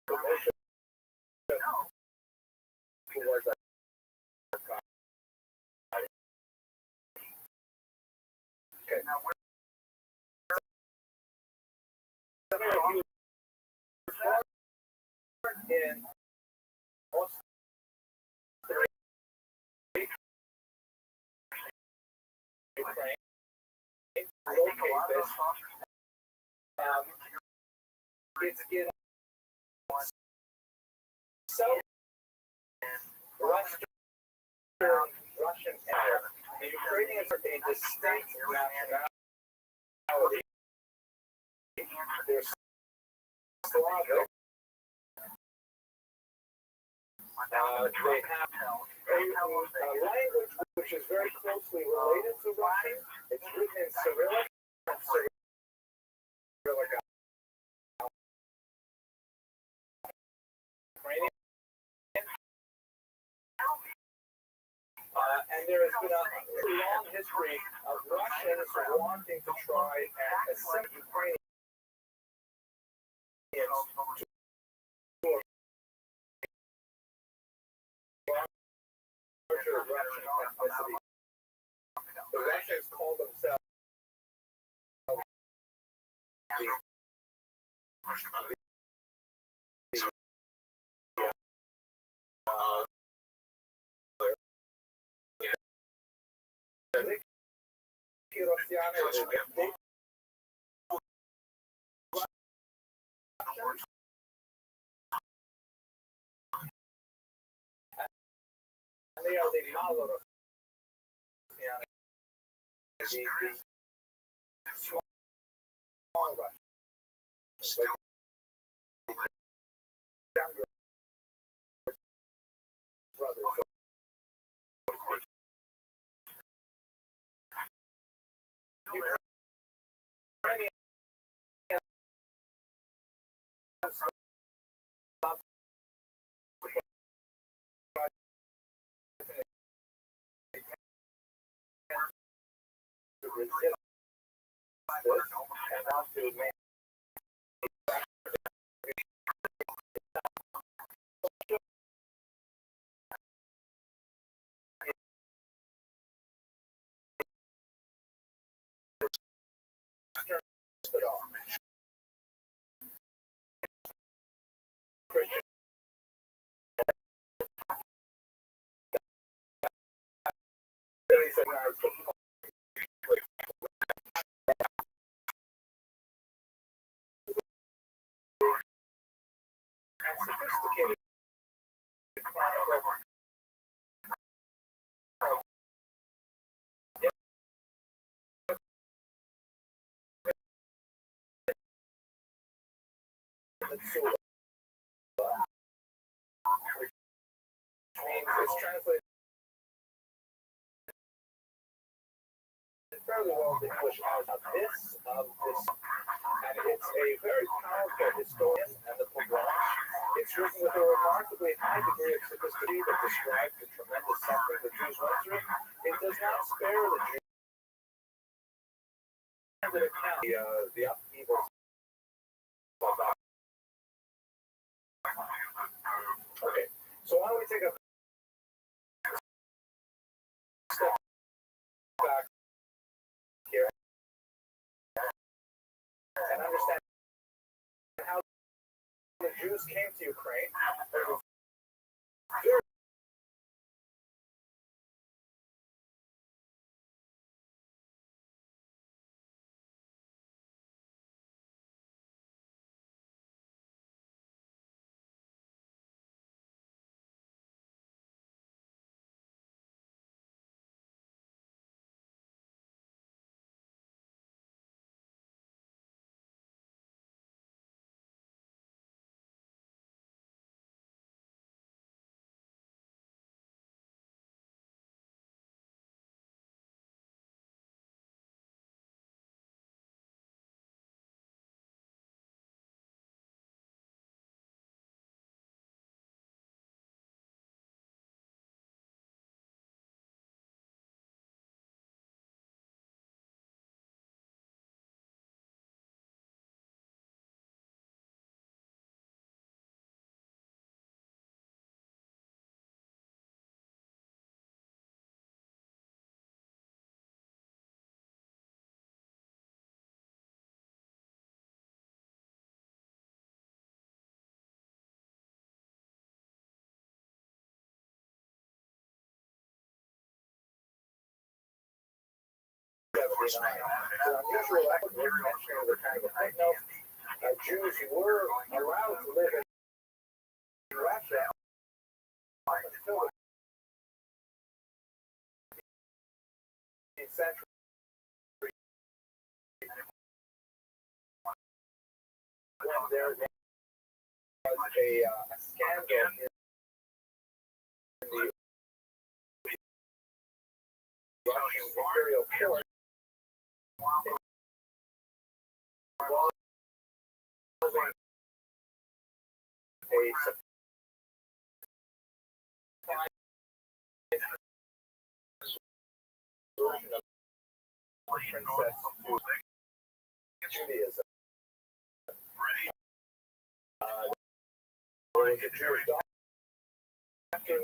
So Moshe who was a okay. Now, where in most Ukraine, locate this. It's in south western Russian area. The Ukrainians are a distinct nationality. They're Slavic. They have a language which is very closely related to Russian. It's written in Cyrillic. Ukrainian. And there has been a long history of Russians wanting to try and assimilate Ukrainians to Russian ethnicity. The Russians call themselves they are the Malo small Russians. Younger brothers. Sophisticated it's translated fairly well into English as abyss of this, and it's a very powerful historian and the pogrom. It's written with a remarkably high degree of sophistication that describes the tremendous suffering the Jews went through. It does not spare the Jews. The upheaval. Okay, so why don't we take a step back here and understand how the Jews came to Ukraine. It's an unusual act of mentioning the kind of footnote. Jews were allowed to live in Russia until the 18th century. When there was a scandal in the Russian imperial court version of princess to Judaism. There was a Jewish doctor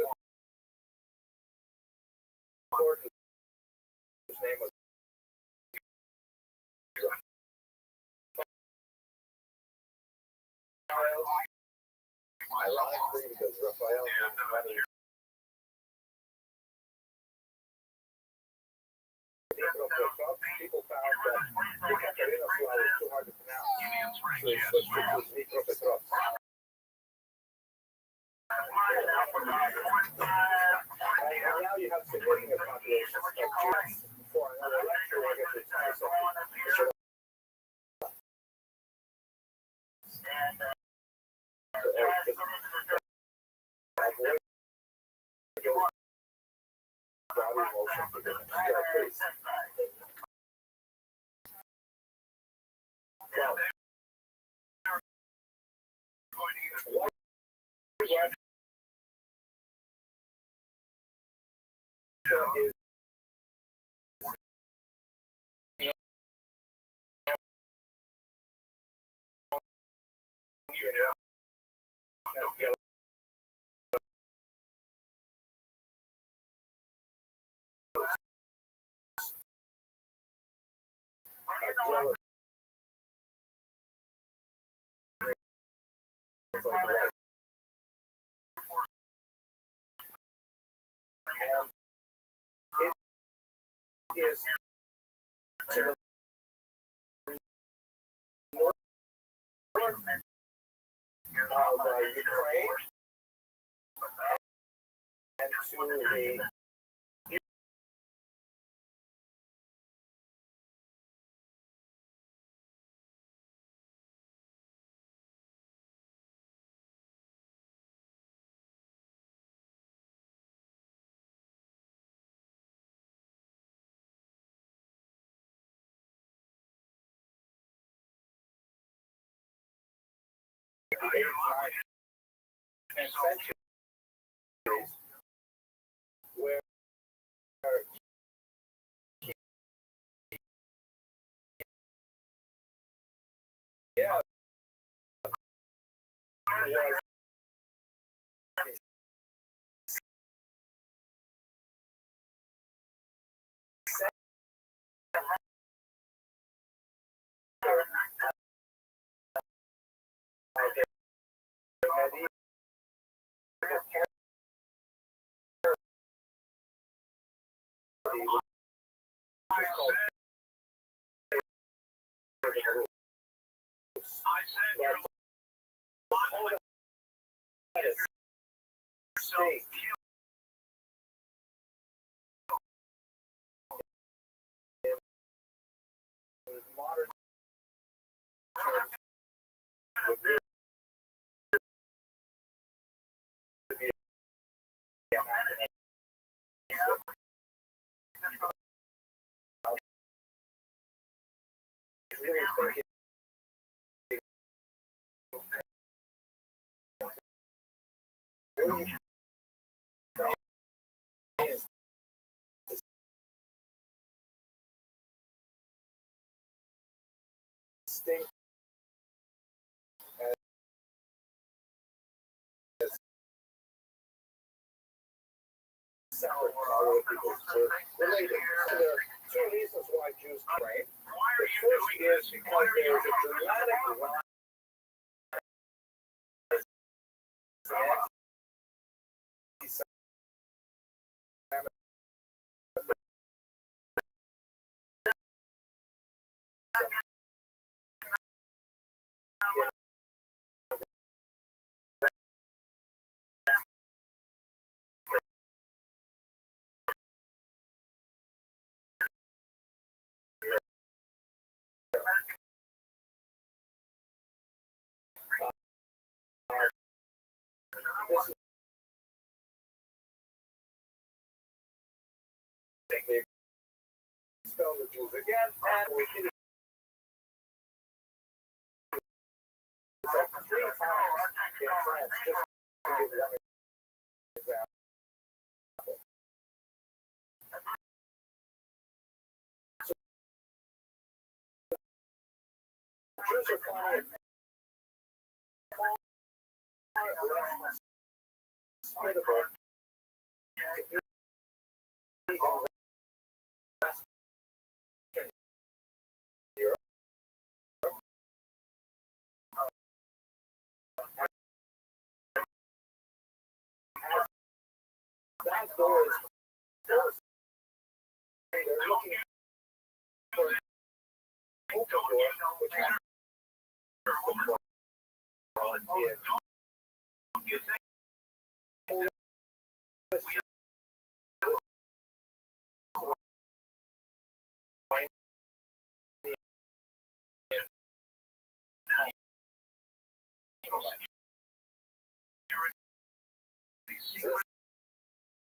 Ironically, because Raphael means money. People found that the Catarina flower is too hard to pronounce. So they switched it to Znikro Petrov. And now you have significant populations of Jews. For another lecture, we'll get to something. Is to the north of Ukraine and to the and centuries where yeah state modern would really be really thinking state as separate from all other people related. So there are two reasons why Jews pray. The first is because there is a dramatic rise they expel the Jews again, and we can three times in France, just to give one example. So, Jews are finding hospitable door is closed. They're looking for an open door, which has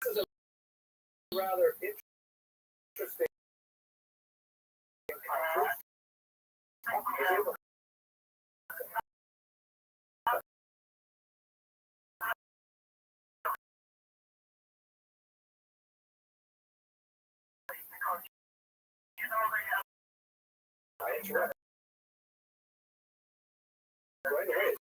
This is a rather interesting concept. I interrupt right away.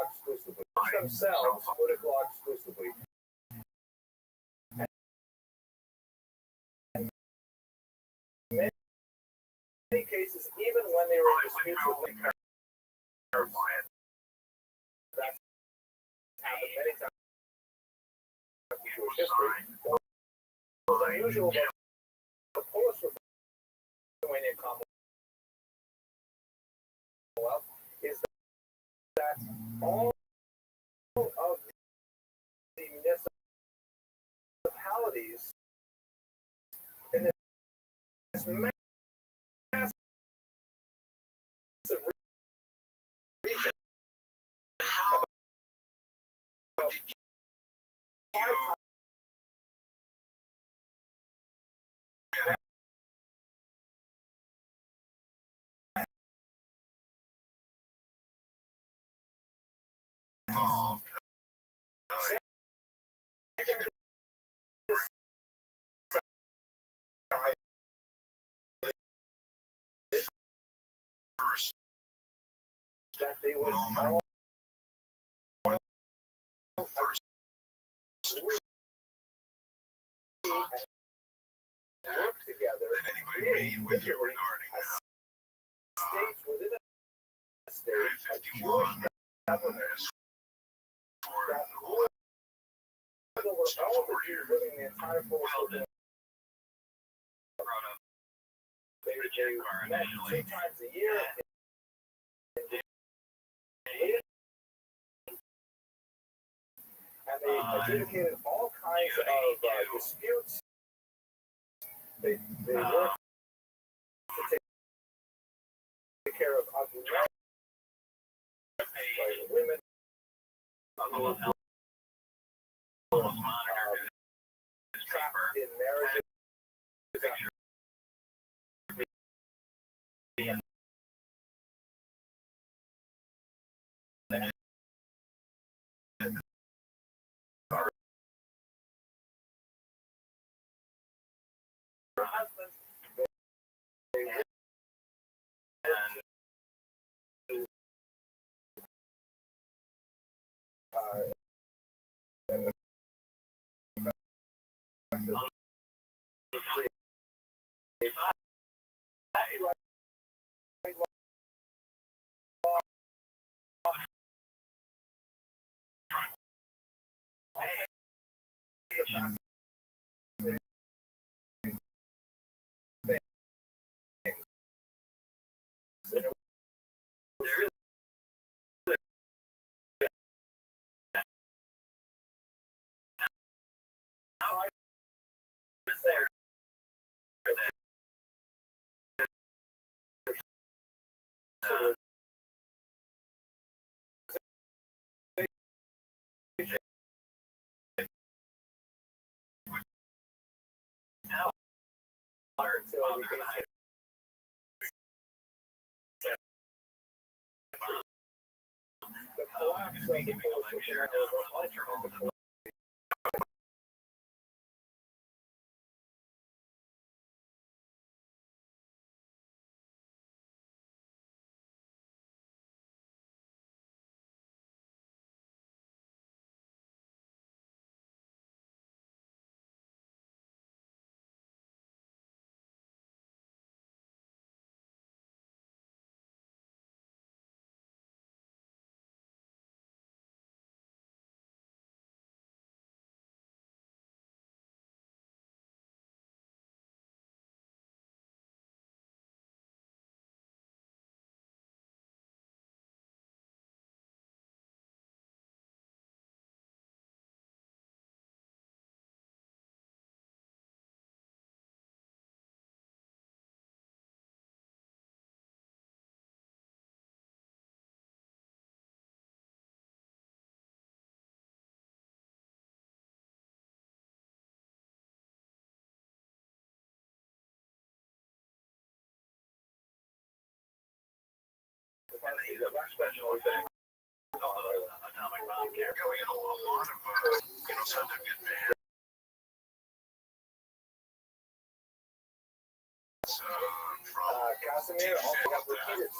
Exclusively. Themselves political exclusively. In many cases, even when they were in disputes with the that's happened many times in Jewish history. What was unusual about the Polish-Lithuanian Commonwealth is that all of the municipalities in this massive region that they would all work together with you regarding states within a state, a Jewish government that ruled over all the Jews living in the entire Polish Lithuania. They met 2 times a year And they adjudicated all kinds of disputes. They worked to take care of ugly men, like women, trapped in marriages. The collapse of the atomic bomb care. Going in a lot of, some to get there. Casimir also got repeated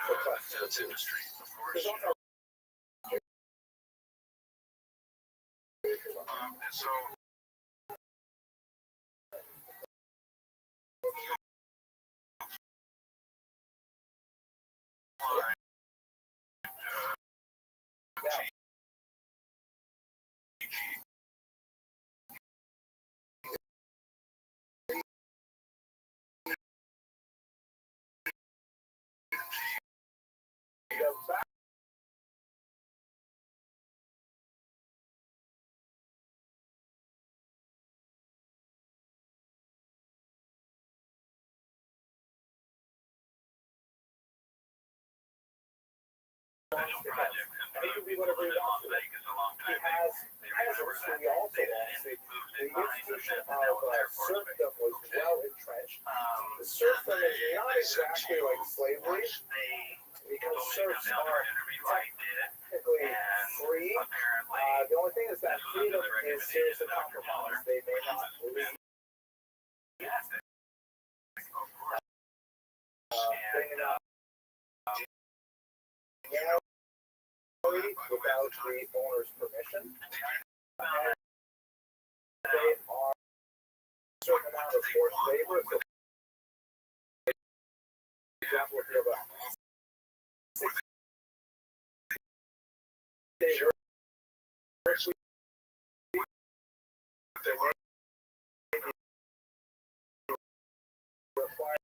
Defense industry, of course. And so special project. And he can be whatever he wants. Vegas a long time. He has history also. The institution of serfdom was well entrenched. The serfdom is not exactly like slavery, because serfs are technically free. The only thing is that freedom is seriously compromised. They may not leave. Without the owner's permission, and they are a certain amount of forced labor. So, for example, if you have a 6-day work week, they require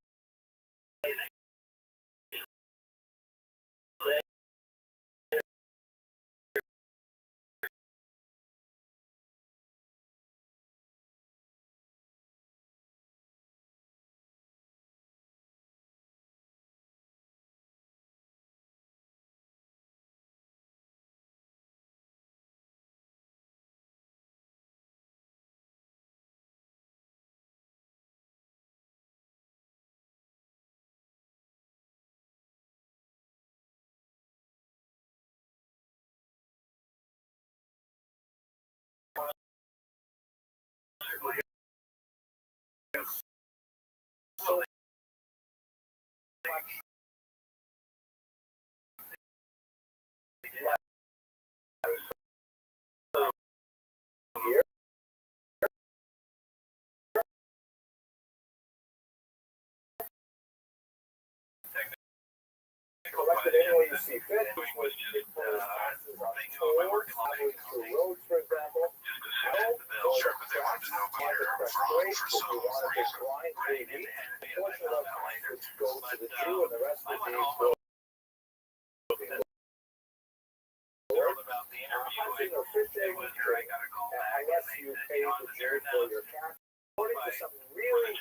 so here. Collected any way you see fit, which was just taxes on tolls, traveling through roads, for example. Sure, but they wanted to know about your Great, for if you wanted to grind JV, a portion of that would go to the Jew, and the rest would be for hunting or fishing, unless you pay the Jew for your cat. According to some really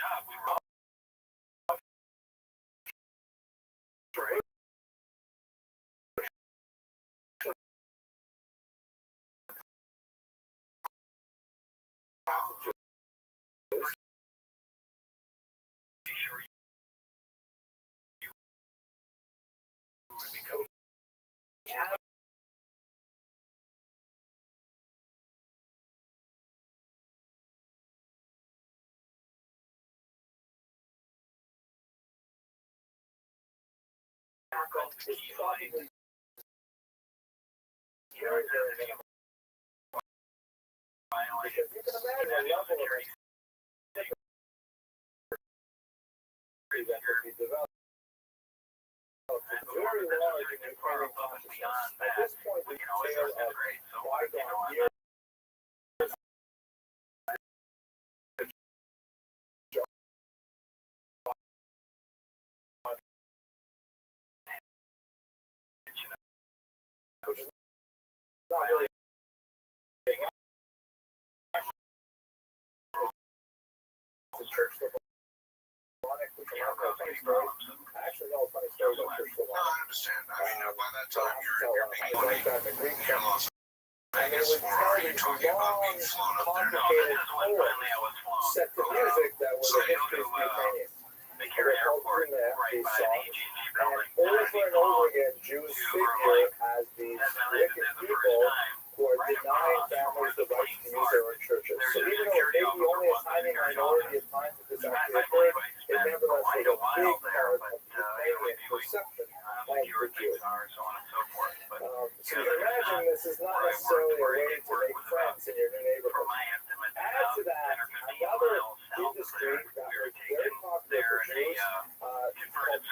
is probably very, very minimal. Because you can imagine a level of that could be developed. Very large in Ukrainian consciousness. At this point, the tale of bygone years. Which is not really the church Slavonic, which is not a funny story. I actually know a funny story about church No, Slavonic. I understand. I mean, by that time, you're being I like that in the Greek you're church. Las And it Vegas, would or tell are you these talking about long, being flown up there? complicated poems set to music that were the history of the Ukrainians. They were called Kumet, these songs. And over and over again, Jews figure as these wicked people who are denying families the right to use their own churches. So even though it may be only a tiny minority of times that this actually occurred, it nevertheless was a big part of Ukrainian perception of the Jews. So you can imagine this is not necessarily a way to make friends in your new neighborhood. Add to that another industry that was very popular for Jews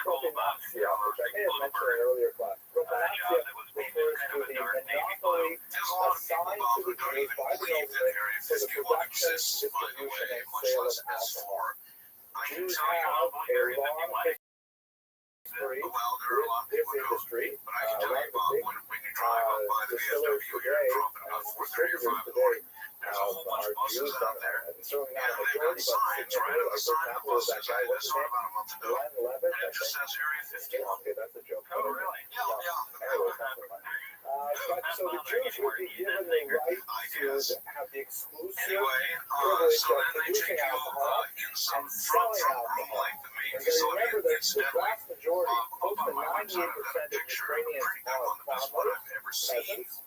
called propaganda, which I may have mentioned in an earlier class. Propaganda refers to the monopoly assigned to the Jews by the government for the production, distribution, and sale of alcohol. Jews have a long history with this industry. But I can tell you, Bob, when you drive up by the distillers BMW, today, you're dropping about 4:30 or 5 in the morning. There's a whole bunch of buses out there. and certainly not a And they've majority, got but signs right on the side of the buses. I saw it about a month ago. Glenn Levitt, And it just says Area 51. okay, that's a joke. Oh, really? Yeah. Anyways, that's fine. But so the Jews would be given the right to have the exclusive Anyway, privilege so of then they producing take you alcohol in some and front selling room, alcohol. like the main And you facility. remember that the Incidentally, vast majority, close up to on my website, 98% I've got a of picture, a Ukrainians pretty good are one, the best one farmers, I've ever seen peasants.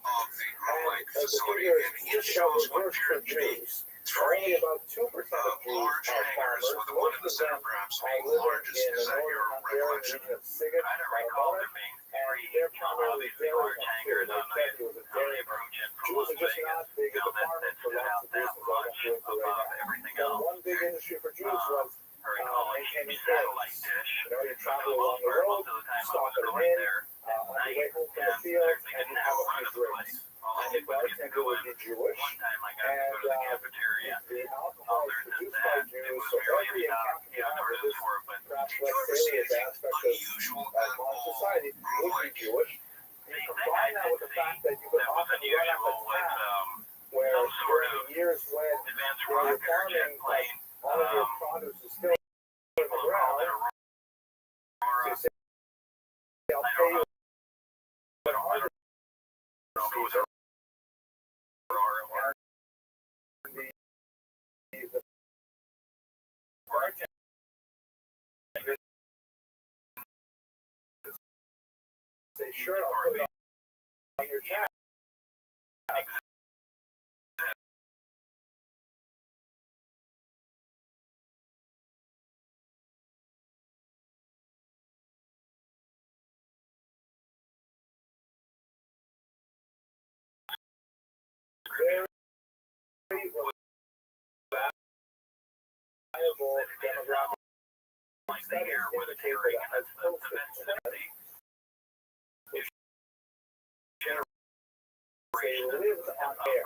of the Grow Lake The facility, figure and is it just about shows what reversed appeared for to be Jews. Only three about 2% of Jews large are hangars, farmers. with the one in the Most of center them perhaps are being the living largest. in the Is that your northern Hungarian recollection? region of Siget, and they're primarily dairy farmers. Like I said, it was a dairy farm. Jews are just not big into farming for lots of reasons I won't go into right now. But one big industry for Jews was maintaining fields. You know, you travel along the road, stop at an inn, on your way home from the field, and you have a few drinks. And the bartender would be Jewish, and the alcohol is produced by Jews, so every encounter you have with this perhaps less salient aspect of modern society would be Jewish. You combine that with the fact that you could often run up a tap where during the years when you're farming, but all of your produce is still in the ground, so you say, I'll pay you an harvest season. The bartender say, sure, I'll put it on your tab. very valuable demographic studies indicate that as close to 20 they lived on air.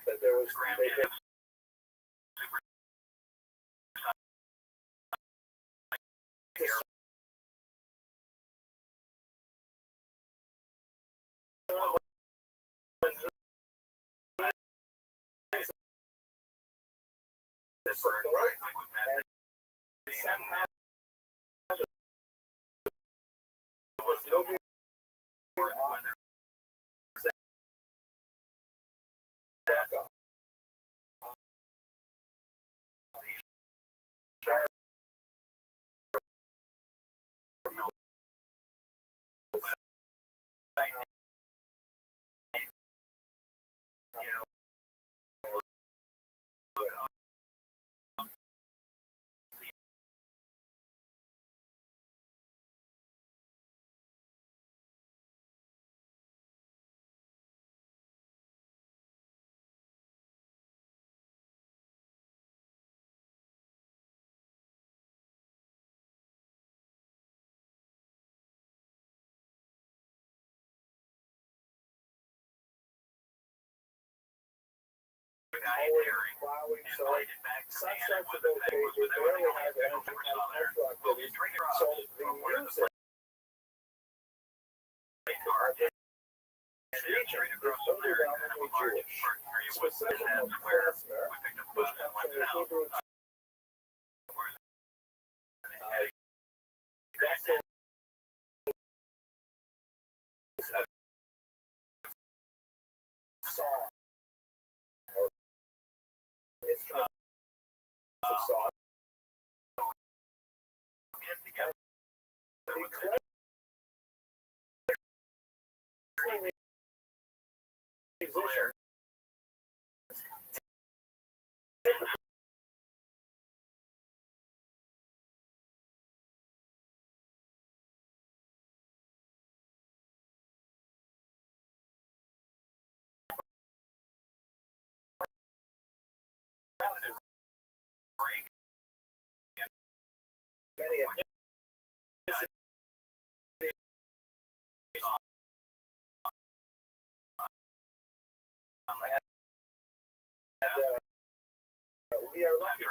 That there was they could somehow was no plowing, so some sorts of those days we barely have energy cultural activities. So the music region is overwhelmingly Jewish, specifically Klezmer, which comes from the Hebrew song or instrument of song. Musician many of we are lucky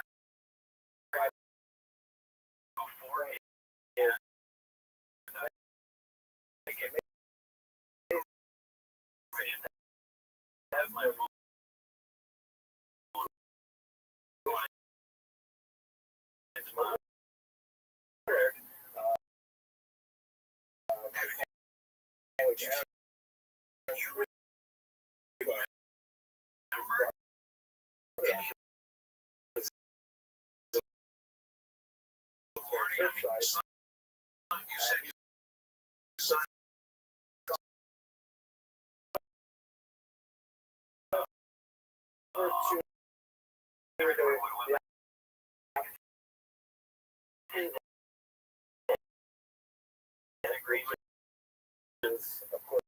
of course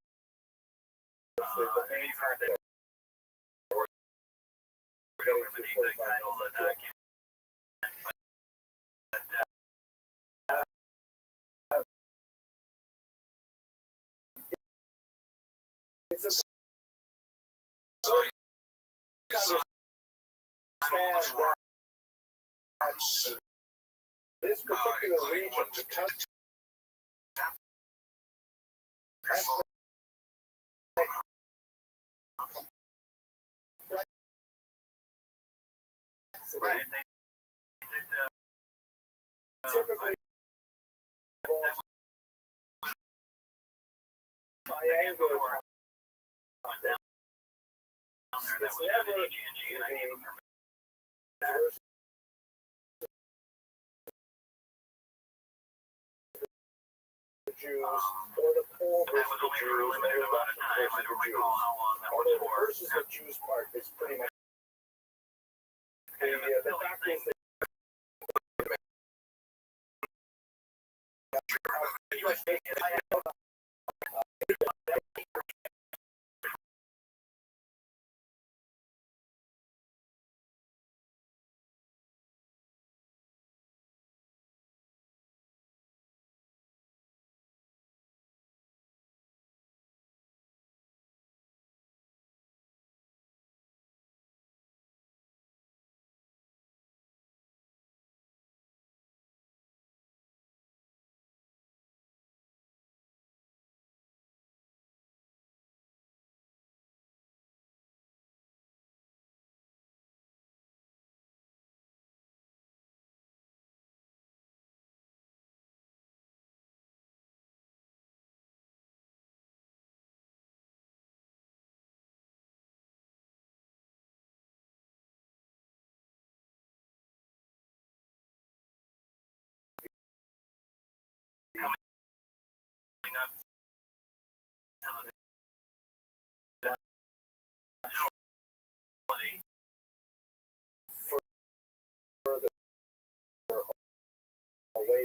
the main target we're getting to 45 it's a this particular region because typically triangular it's never the Jews or the Pole versus the Jews or the Russians versus the Jews. Although the versus the Jews part is pretty much the fact is that away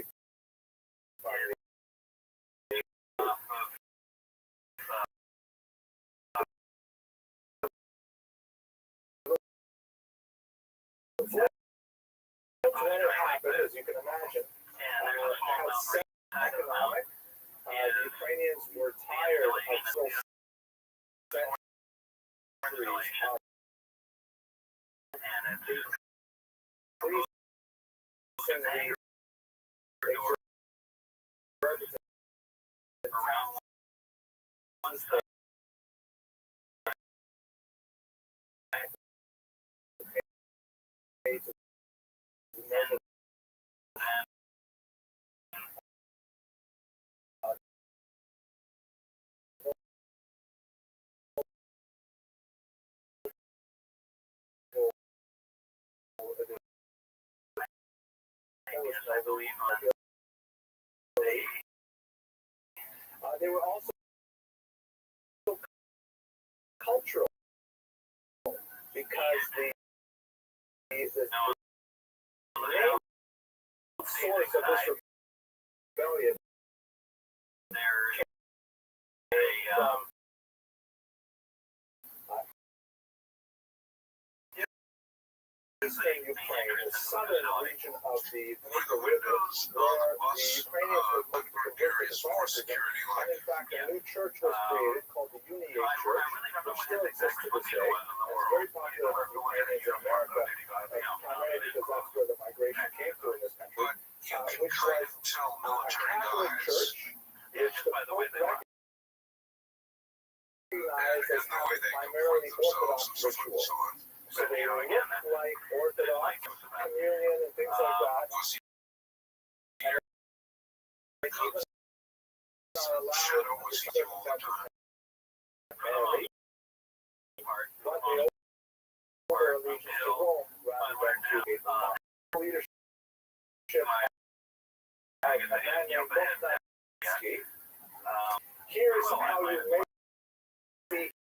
what happened, as you can imagine, has economic. The Ukrainians were tired of centuries of they were also cultural because the main source of this rebellion from eastern Ukraine, the southern region of the Dnieper River, where the Ukrainians were looking to convert the Catholicism, and in fact a new church was created called the Uniate Church, which still exists to this day, and it's very popular among Ukrainians in America, primarily because that's where the migration came through in this country, which was a Catholic church, which the Pope recognized as having primarily Orthodox rituals. So they look like Orthodox communion and things like that. And they even are allowed to marry, but they owe their allegiance to Rome rather than to leadership. A man named Rothschild. Here's how you make his name.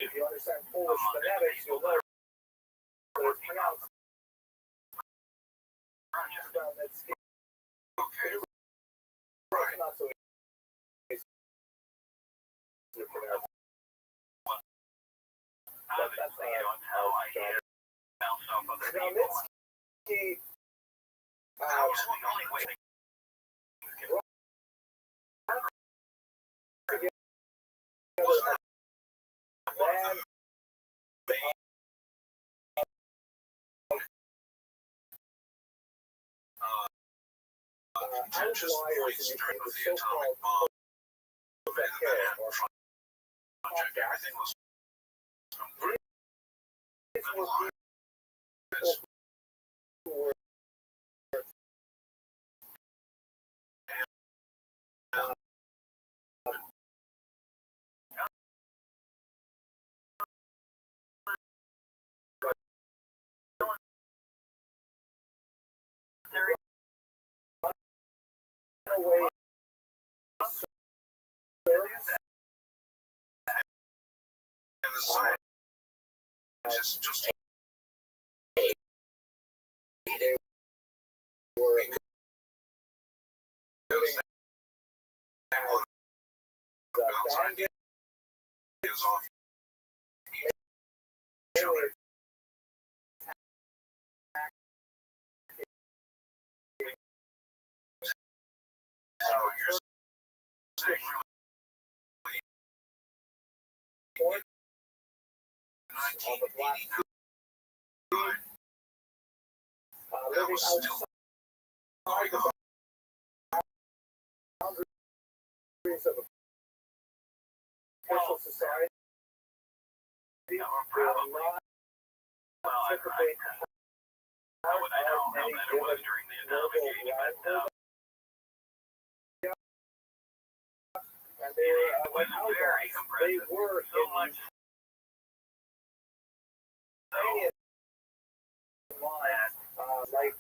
If you understand Polish phonetics, you'll know it's pronounced. Okay. Not so easy to pronounce. But that's how I job. Snelitsky, outliers in the so-called just they were on the black living outside the boundaries of official society. They will not participate I don't know that it was during the atomic age, but and they it was very impressive. They were So much like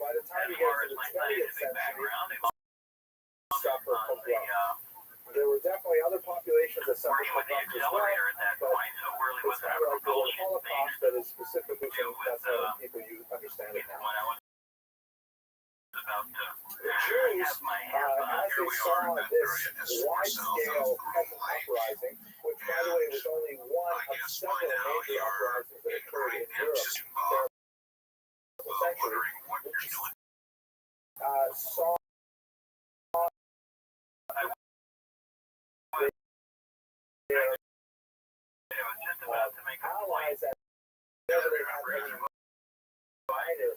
by the time you get to the 20th century, suffer from there were definitely other populations that suffered from the as well, accelerator at that but point, so really it's wasn't not a like the propulsion Holocaust thing. that is specifically that's how people understand it now. When I was about to The Jews, have my hands on as it, they saw this wide-scale peasant uprising, which, by the way, was only one of several major uprisings that occurred in Europe throughout the century, saw allies that never had any minor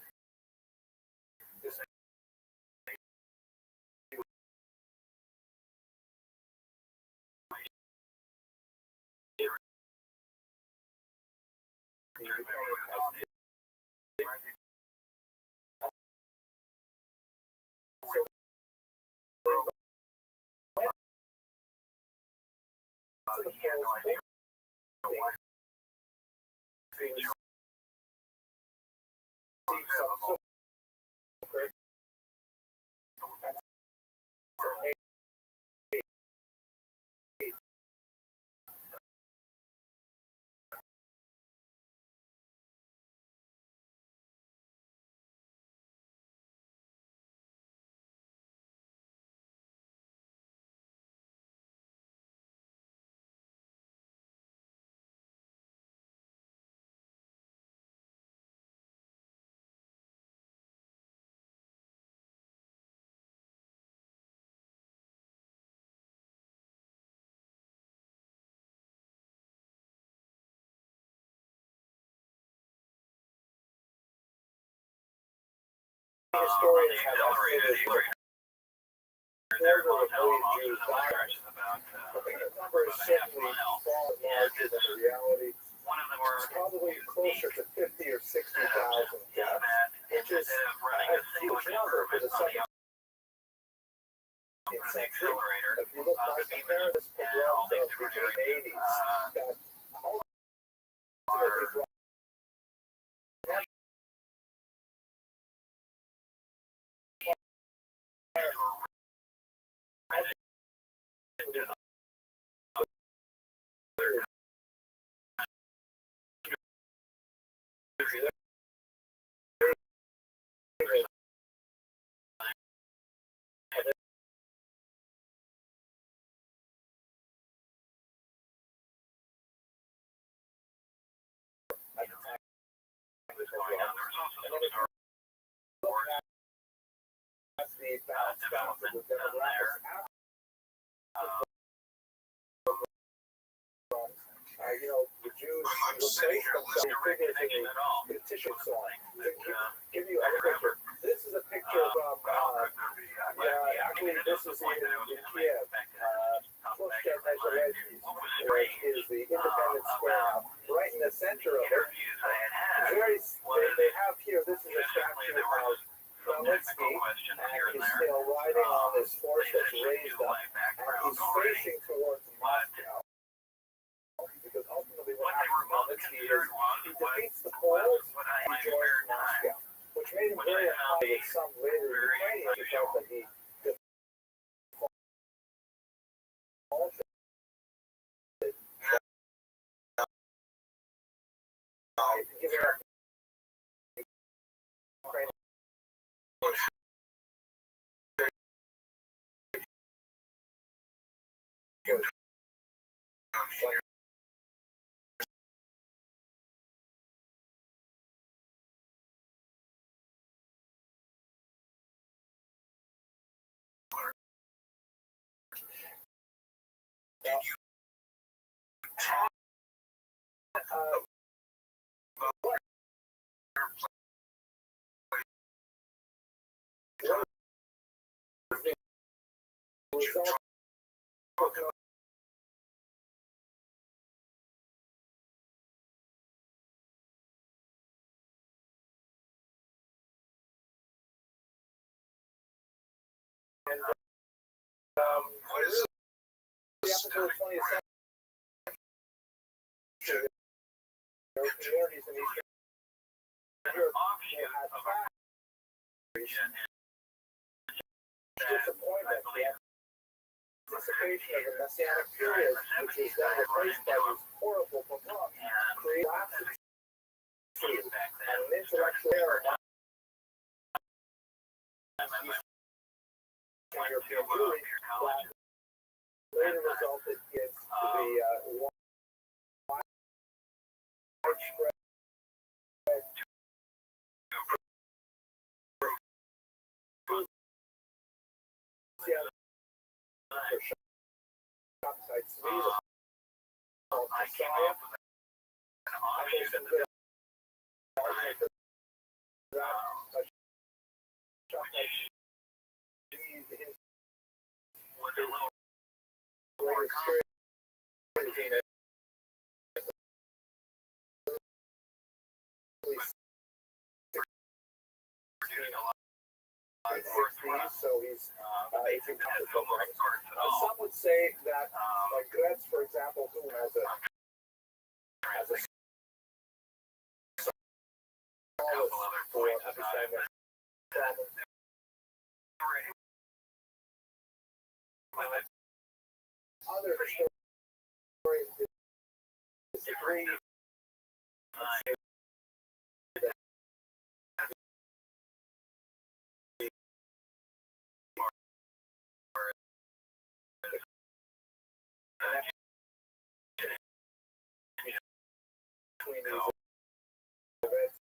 historians have estimated quarter of a million Jews died. I think the number is certainly far larger than the reality. It's probably closer to 50 or 60,000 deaths, which is a huge number for the second century. If you look by compare this pogrom of the 80s, that ultimately brought the balance of the demographics the Jews replaced themselves figures in the tissue song. To give you a picture, this is a picture from, actually this is in Kiev, Rothschild where is the Independence Square now. Right in the center of it, they have here, this is a statue of Khmelnytsky, and he's still riding on this horse that's raised up, and he's facing towards Moscow. Because ultimately what happens to Khmelnytsky is he defeats the Poles and he joins Moscow, which made him very unhappy with some later Ukrainians who felt that he defaulted What is the episode of 20th century, there were communities in Eastern Europe that had disappointment, the anticipation of the Messianic period, which is then replaced by these horrible pogroms, create laxity and an intellectual error among Eastern European Jewry that later resulted in the widespread shopsite Sweden called Messiah. I think some good argument for that. Shopsite Sweden, his greatest experience so he's 18 months old. Some would say that Goetz, for example, who has a solace for understanding other historians disagree. Between these events,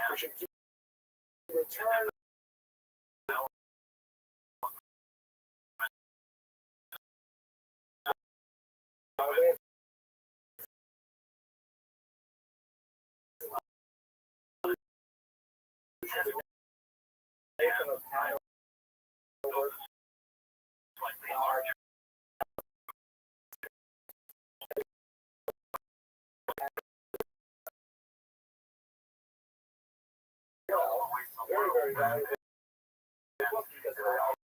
we should return of Hanover, very, very valuable book because it allows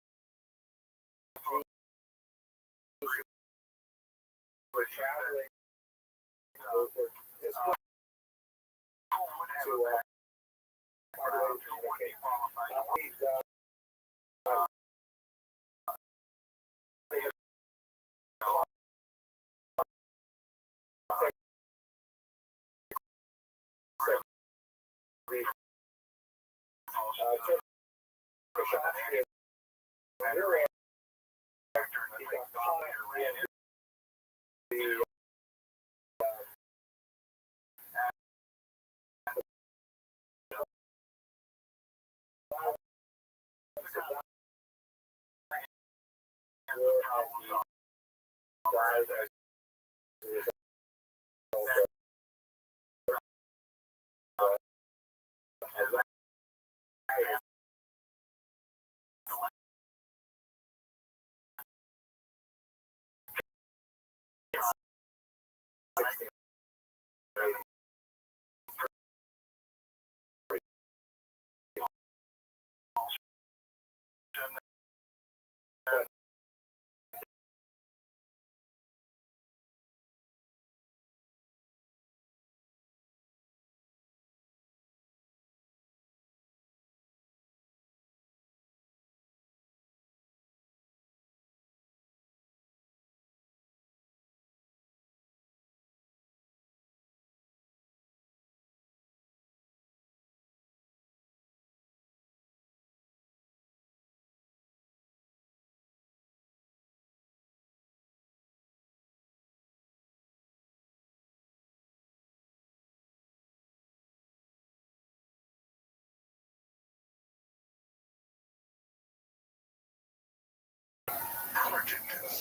for traveling over this book to communicate.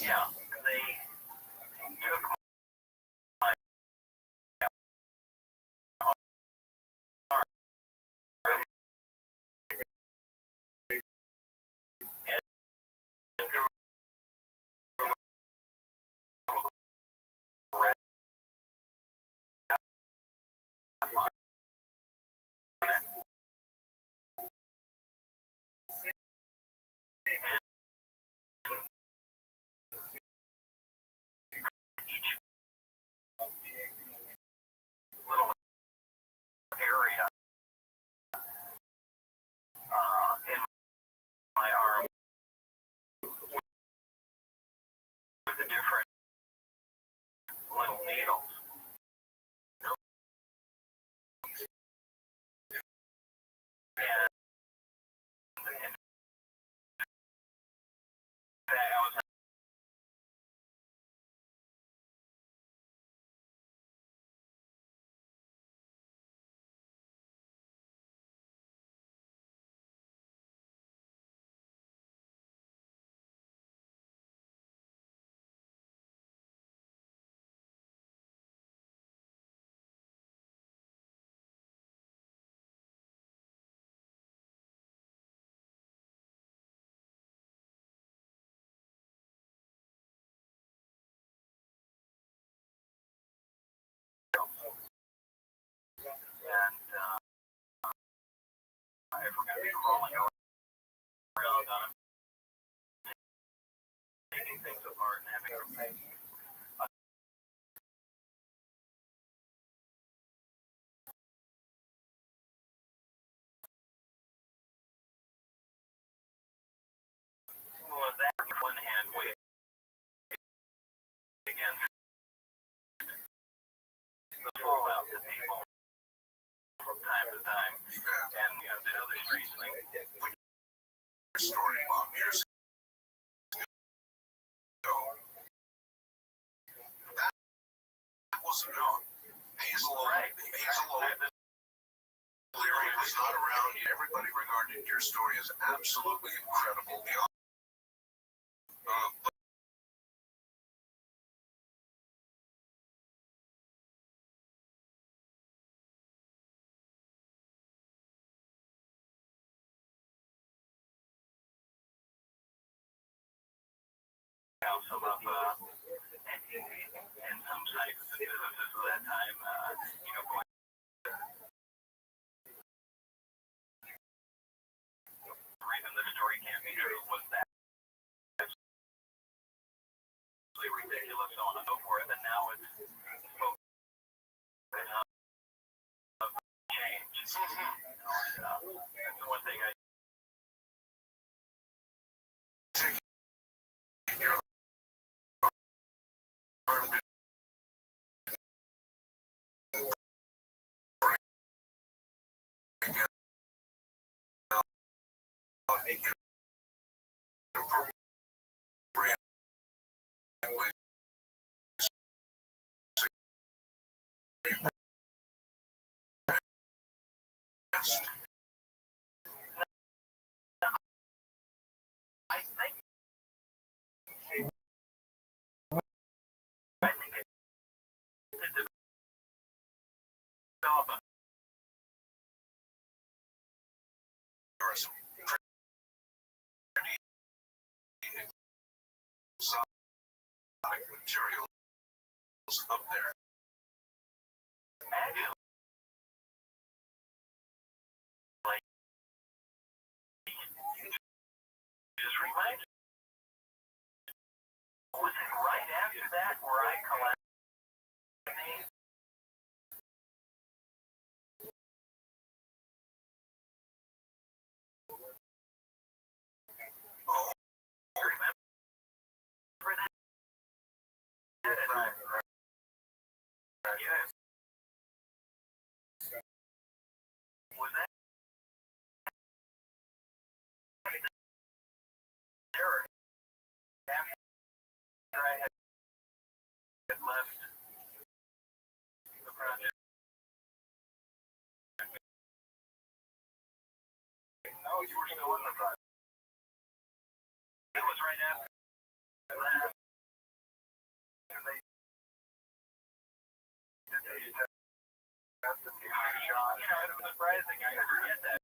Yeah, they took my little area in my arm with the different little needles. And I was if we're going to be rolling around on them, taking things apart and having that in one hand weight against the fallout to people from time to time. And, the other strange thing, story long years ago, that wasn't known. Hazel Leary was not around. Everybody regarded your story as absolutely incredible. Some of and some sites and businesses at that time, the reason the story can't be true was that it's ridiculous, so on and so forth, and now it's change. That's the one thing I materials up there. Actually, like, just remind me, was it right after that where I collapsed? Oh, you remember that? Right. Yes. Was that error after I had left the project? No, you were still in the project. It was right after that. surprising. I never get that.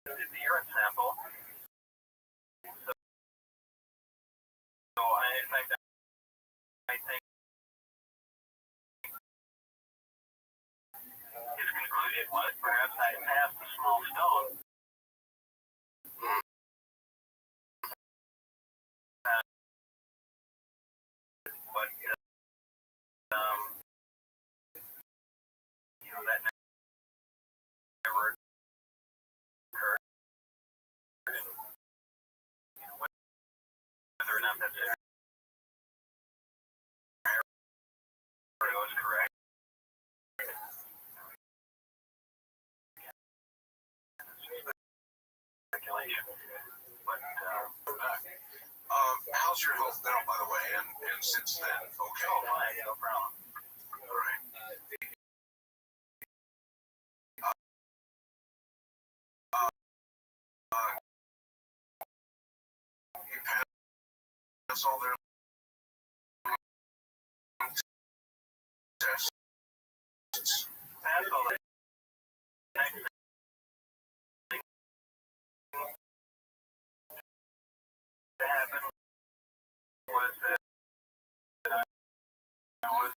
The urine sample. So in fact, I think his conclusion was perhaps I passed a small stone. But that never occurred. Whether or not that scenario is correct. Speculation. But how's your health now, by the way, and since then? Okay. Oh, fine, no problem. All right. You pass all their tests. Pass all the next thing that happened was that I was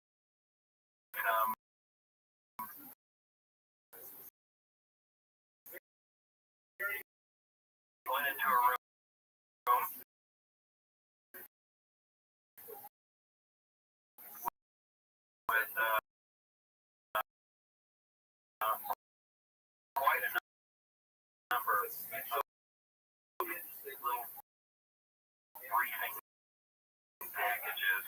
went into a room with quite a number of little briefing packages,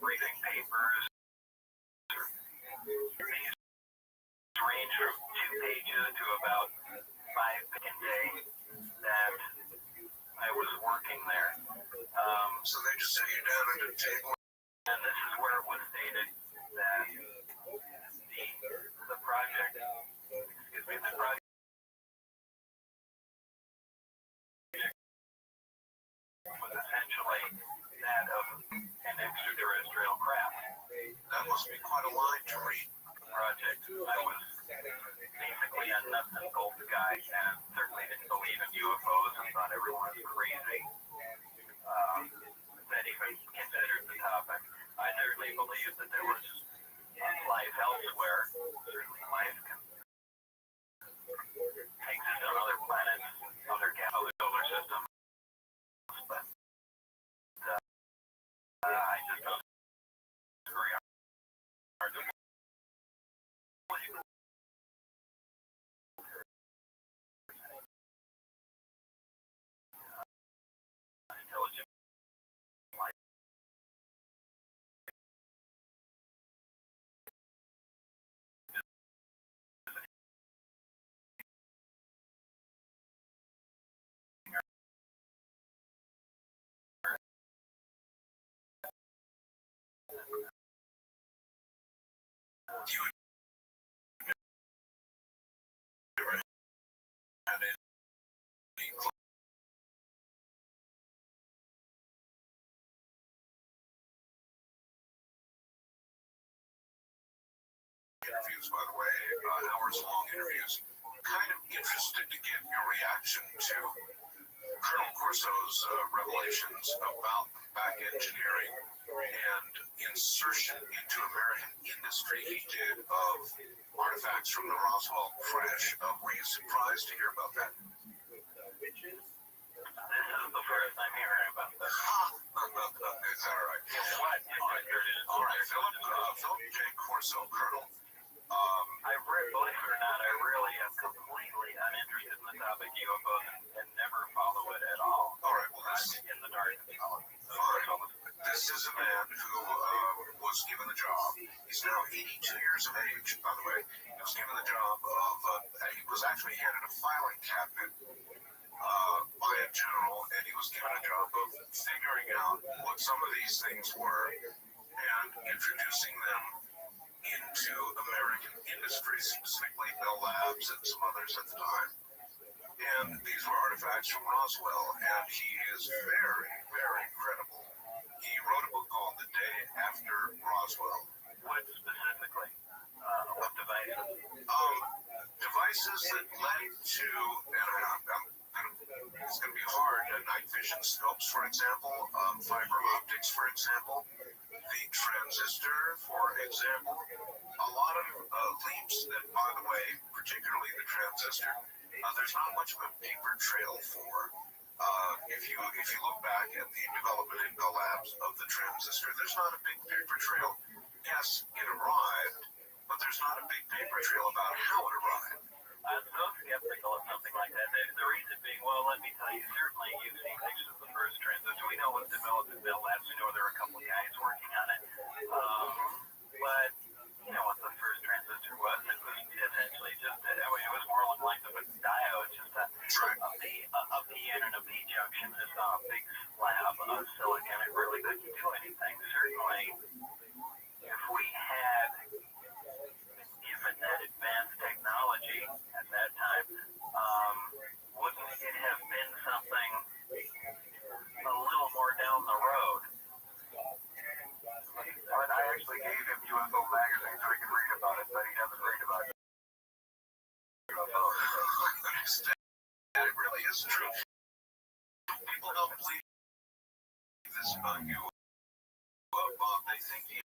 briefing papers. These range from 2 pages to about 5 a day that I was working there. So they just sit you down at a table. And this is where it was stated that the project was essentially that of an extraterrestrial craft. That must be quite a line to read. The project. I was basically a nuts and bolts guy and certainly didn't believe in UFOs and thought everyone was crazy. That even considered the topic. I certainly believed that there was life elsewhere. Certainly life can exist on other planets, other solar systems. But I just don't very hard to believe. Intelligent life. You would never had any interviews, by the way, hours-long interviews. Kind of interested to get your reaction to Colonel Corso's revelations about back engineering and insertion into American industry he did of artifacts from the Roswell crash. Were you surprised to hear about that? This is the first I'm hearing about this. Is that all right? All right, Philip J. Corso, Colonel. Believe it or not, I really am completely uninterested in the topic UFOs and never follow it at all. All right, well, I'm in the dark. This is a man who was given the job. He's now 82 years of age, by the way. He was given the job of, he was actually handed a filing cabinet by a general, and he was given a job of figuring out what some of these things were and introducing them into American industry, specifically Bell Labs and some others at the time. And these were artifacts from Roswell, and he is very, very credible. He wrote a book called The Day After Roswell. What specifically? What devices? Devices that led to, it's going to be hard, night vision scopes, for example, fiber optics, for example, the transistor, for example, a lot of leaps that, by the way, particularly the transistor, there's not much of a paper trail for. If you look back at the development in Bell Labs of the transistor, there's not a big paper trail. Yes, it arrived, but there's not a big paper trail about how it arrived. I'm so skeptical of something like that. The reason being, well, let me tell you, certainly you've seen pictures of the first transistor. We know what's developed in Bell Labs. We know there are a couple of guys working on it. But you know what the first transistor was? It was essentially just, it was more like a diode, just a P in and a P junction, just on a big slab of silicon. It really couldn't do anything. Certainly, if we had given that advanced technology at that time, wouldn't it have been something a little more down the road? But I actually gave him UFO magazine so he could read about it, but he doesn't read about it. It really is true. People don't believe this about you, Bob. They think you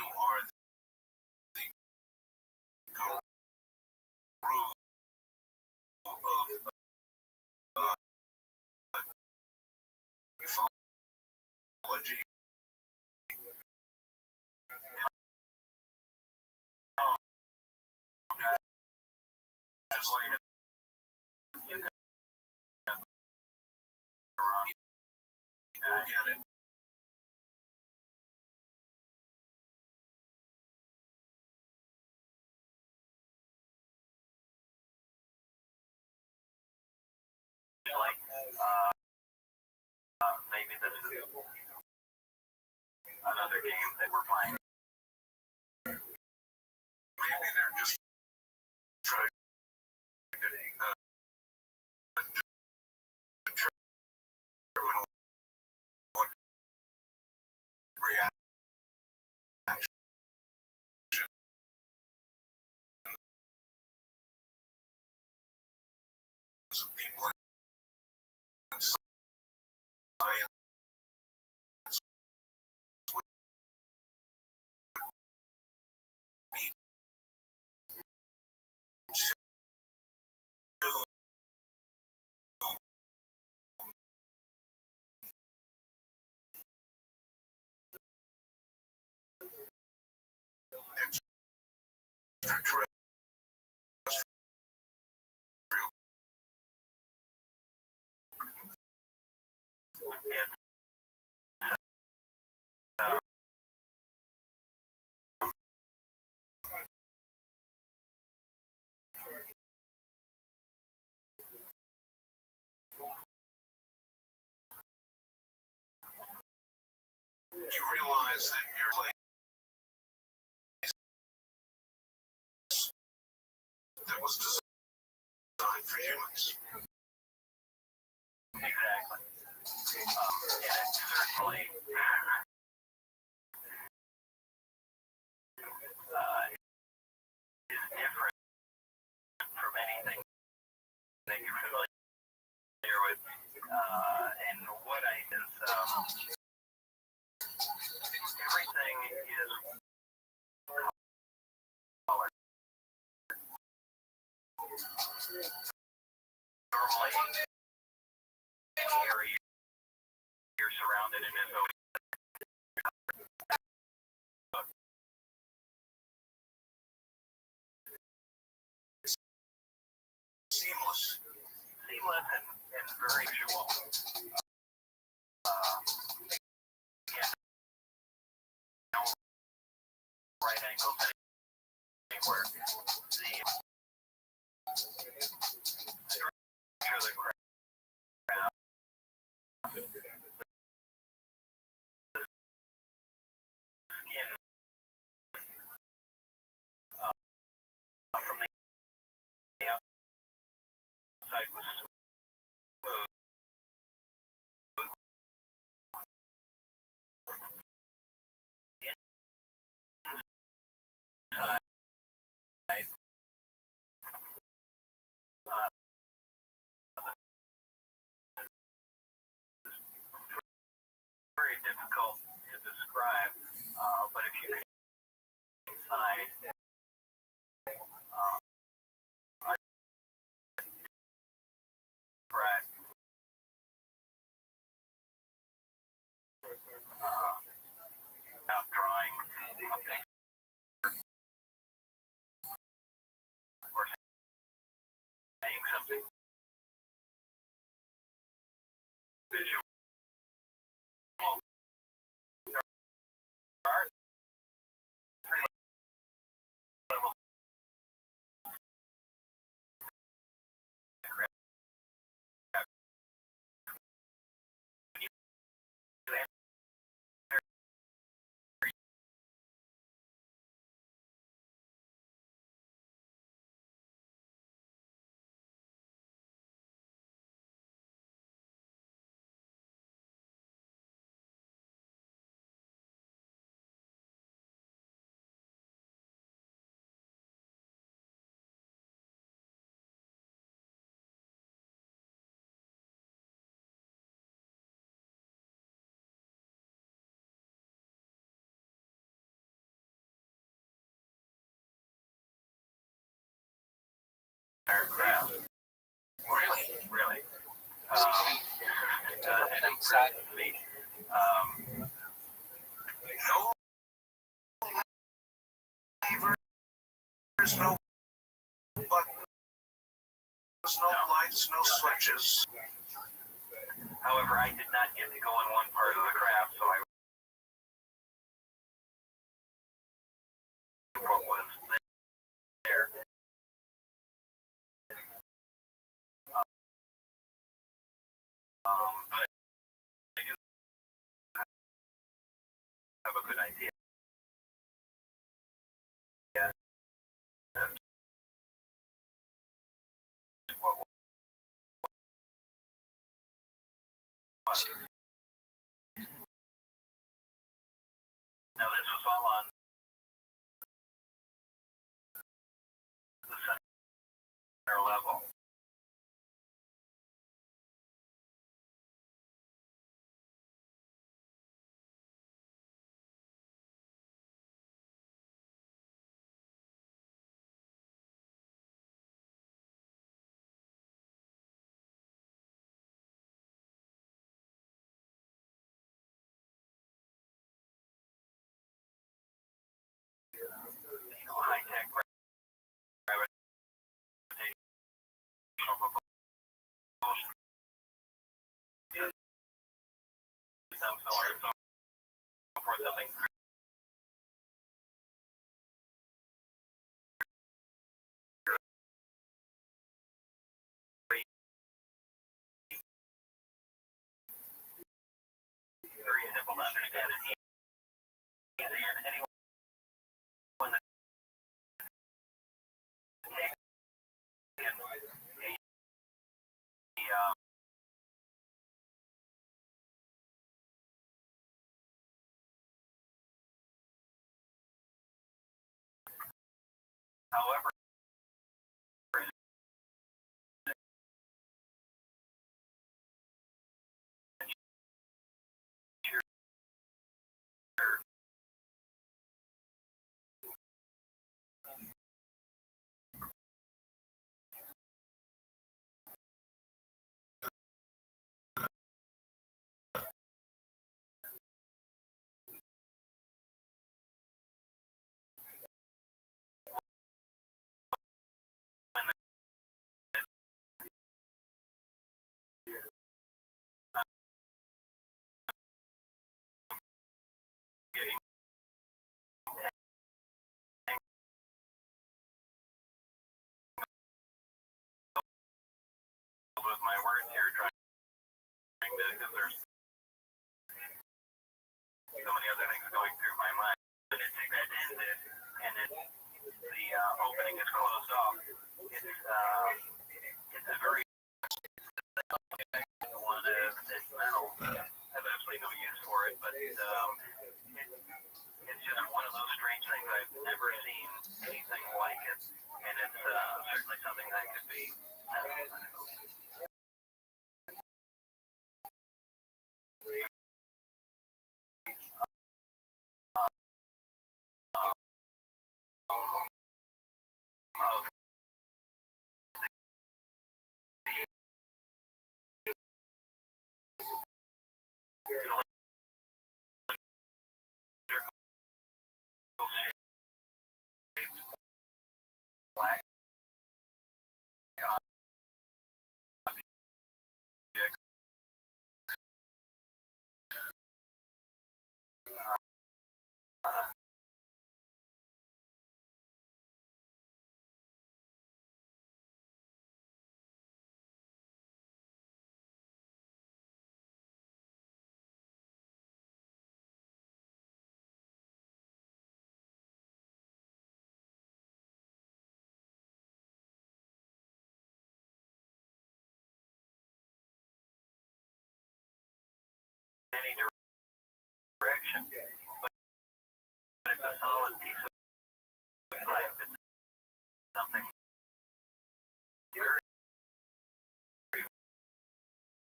are the guru of ufology. Get it. Like, maybe this is another game that we're playing. Maybe they're just trying to determine what reaction of people in science would be extraterrestrial. You realize that your place that was designed for humans. Exactly. And it's certainly is different from anything that you're familiar with. And what I is everything Normally, any area you're surrounded in is always seamless and very visual. Again, no right angles anywhere. The structure of the craft, skin from the outside was smooth. Very difficult to describe, but if you're inside, correct. Out drawing a picture or saying something visual. There are three levels of craft. When you enter aircraft, really, and impressed me. No levers, no buttons, no lights, no switches. However, I did not get to go in one part of the craft, so what was there. But I do have a good idea. Yeah. What was. Now this was all on the center level. High-tech gravitational propulsion. Some solar, so forth, something very simple to understand and easy, and anyone that takes however, operation. But it's a solid piece of pipe. It's something very,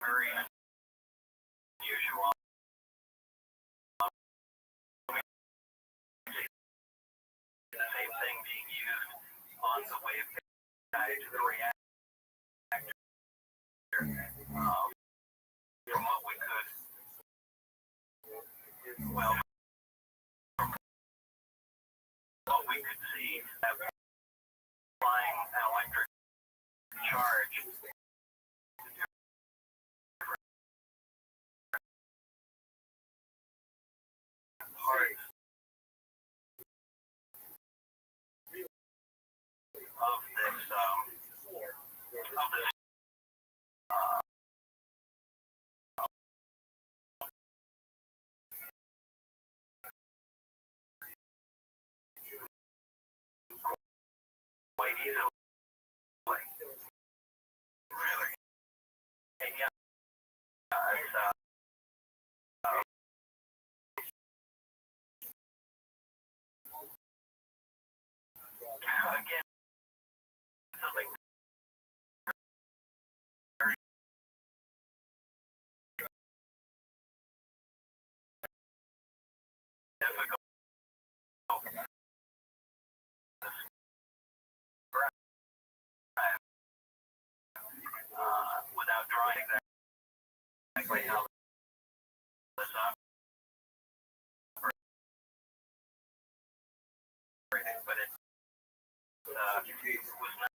very unusual. The same thing being used on the waveguide to the reactor. From what we could, well, from what we could see, applying an electric charge to different parts of this quite easily. Really? And yeah, it's, again, something very difficult without drawing exactly how this operating, but it was not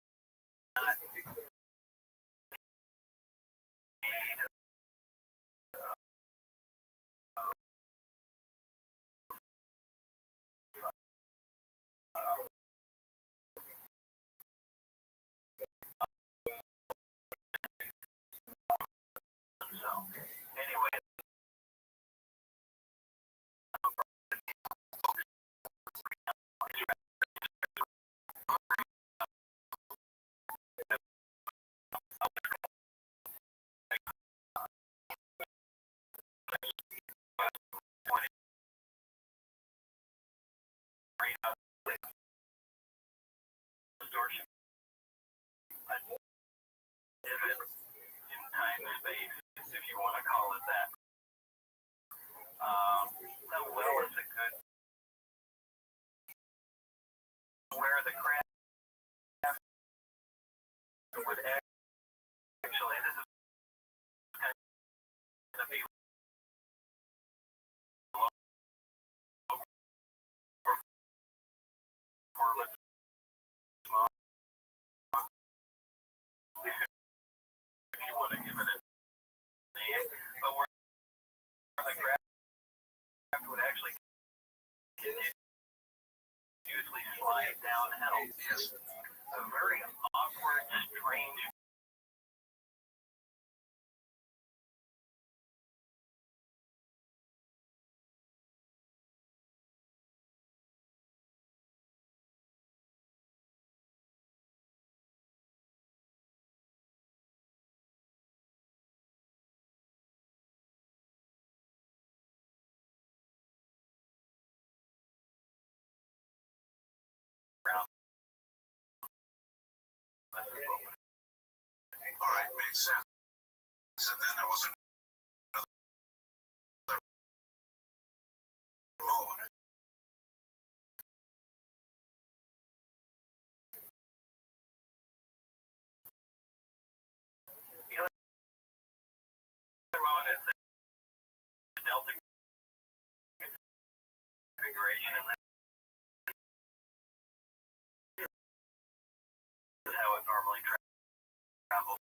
so. Anyway, distortion, divot in time and space, if you want to call it that. The well is a good where the craft would actually, this is kind of be low or let's small, if you want to give it a name, but where the craft would actually usually slide downhill. Yes. A very awkward, strange round. All right, makes sense. And then there was another mode. The other mode is the delta configuration, and this is how it normally travels.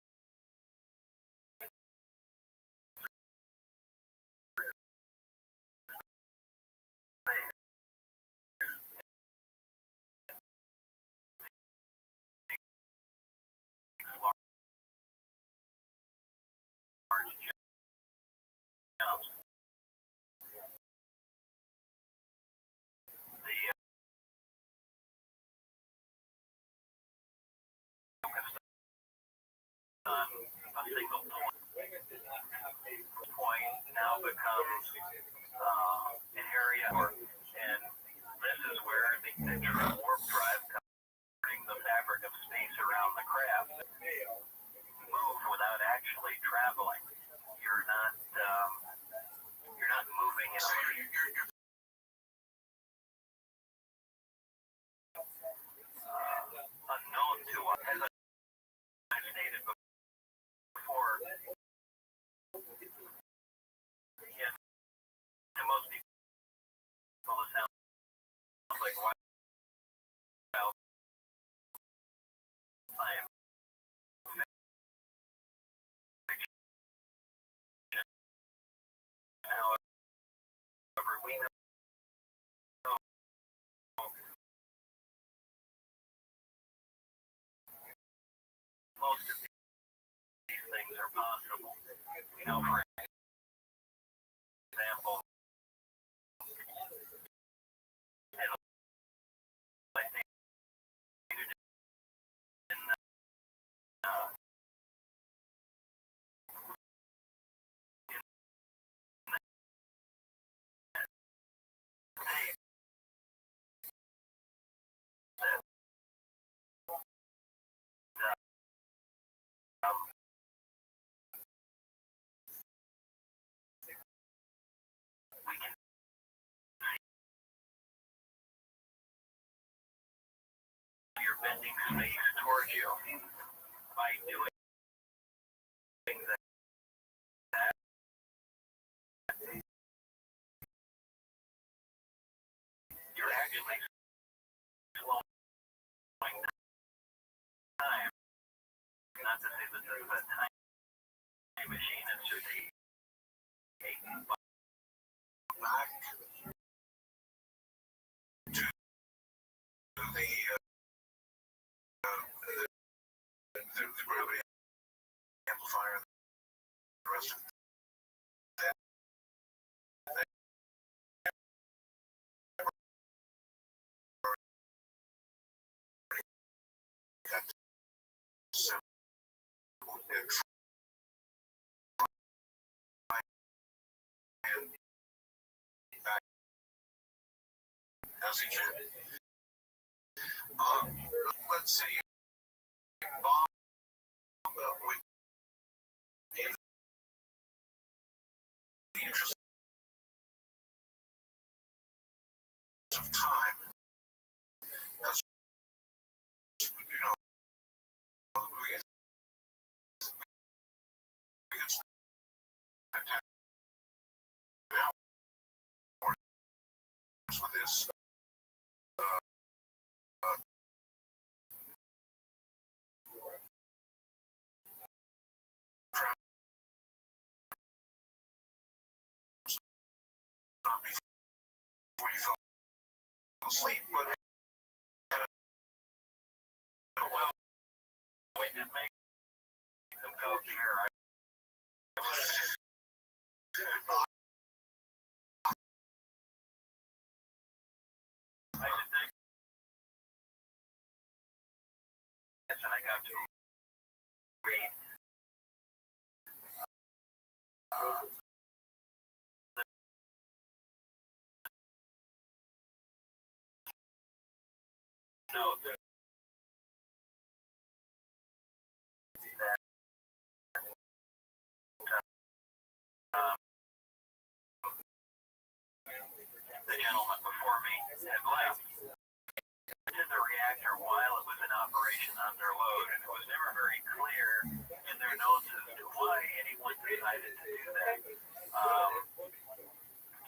Large jumps. The focus on a single point now becomes inherently we know most of these things are possible. We know, for example, I think in we can see you're bending space towards you by doing that. You're actually slowing time. Not to say that this is a time machine, it's just a back to the gravity amplifier. The rest of that as he can. Let's say bomb with in the interest of time, as you know, it's with this before you fell asleep, but well, we did make them go here. I should think, and I got to read note that the gentleman before me had left. Did the reactor while it was in operation under load, and it was never very clear in their notes as to why anyone decided to do that.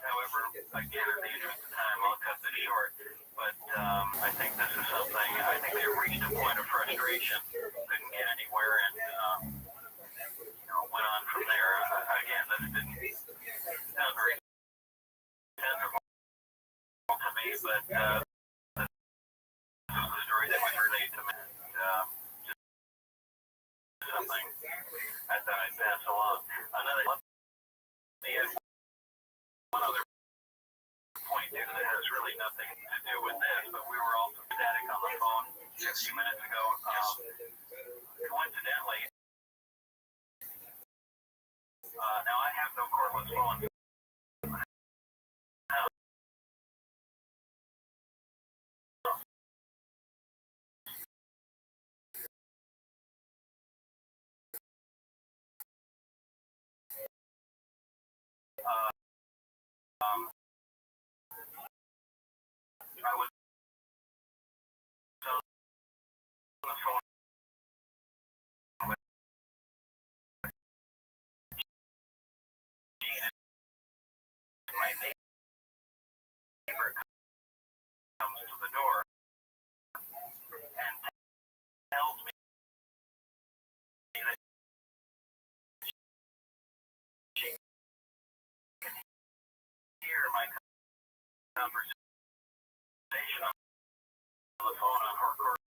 However, again, in the interest of time, I'll cut this short. But I think this is something. I think they reached a point of frustration, couldn't get anywhere, and went on from there. Again, this didn't sound very sensible to me, but this was the story that was relayed to me. Just something I thought I'd pass along. One other point too that has really nothing to do with this, but we were also static on the phone a few minutes ago. Coincidentally, now I have no cordless phone. I was on the phone with Gene, and my neighbor comes to the door and tells me that she can hear my conversation on the phone on her court.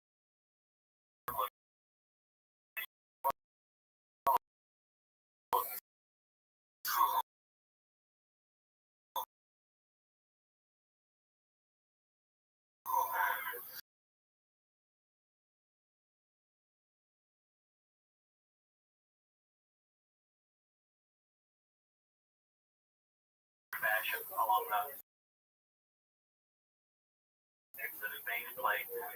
Fashion along the space plate, then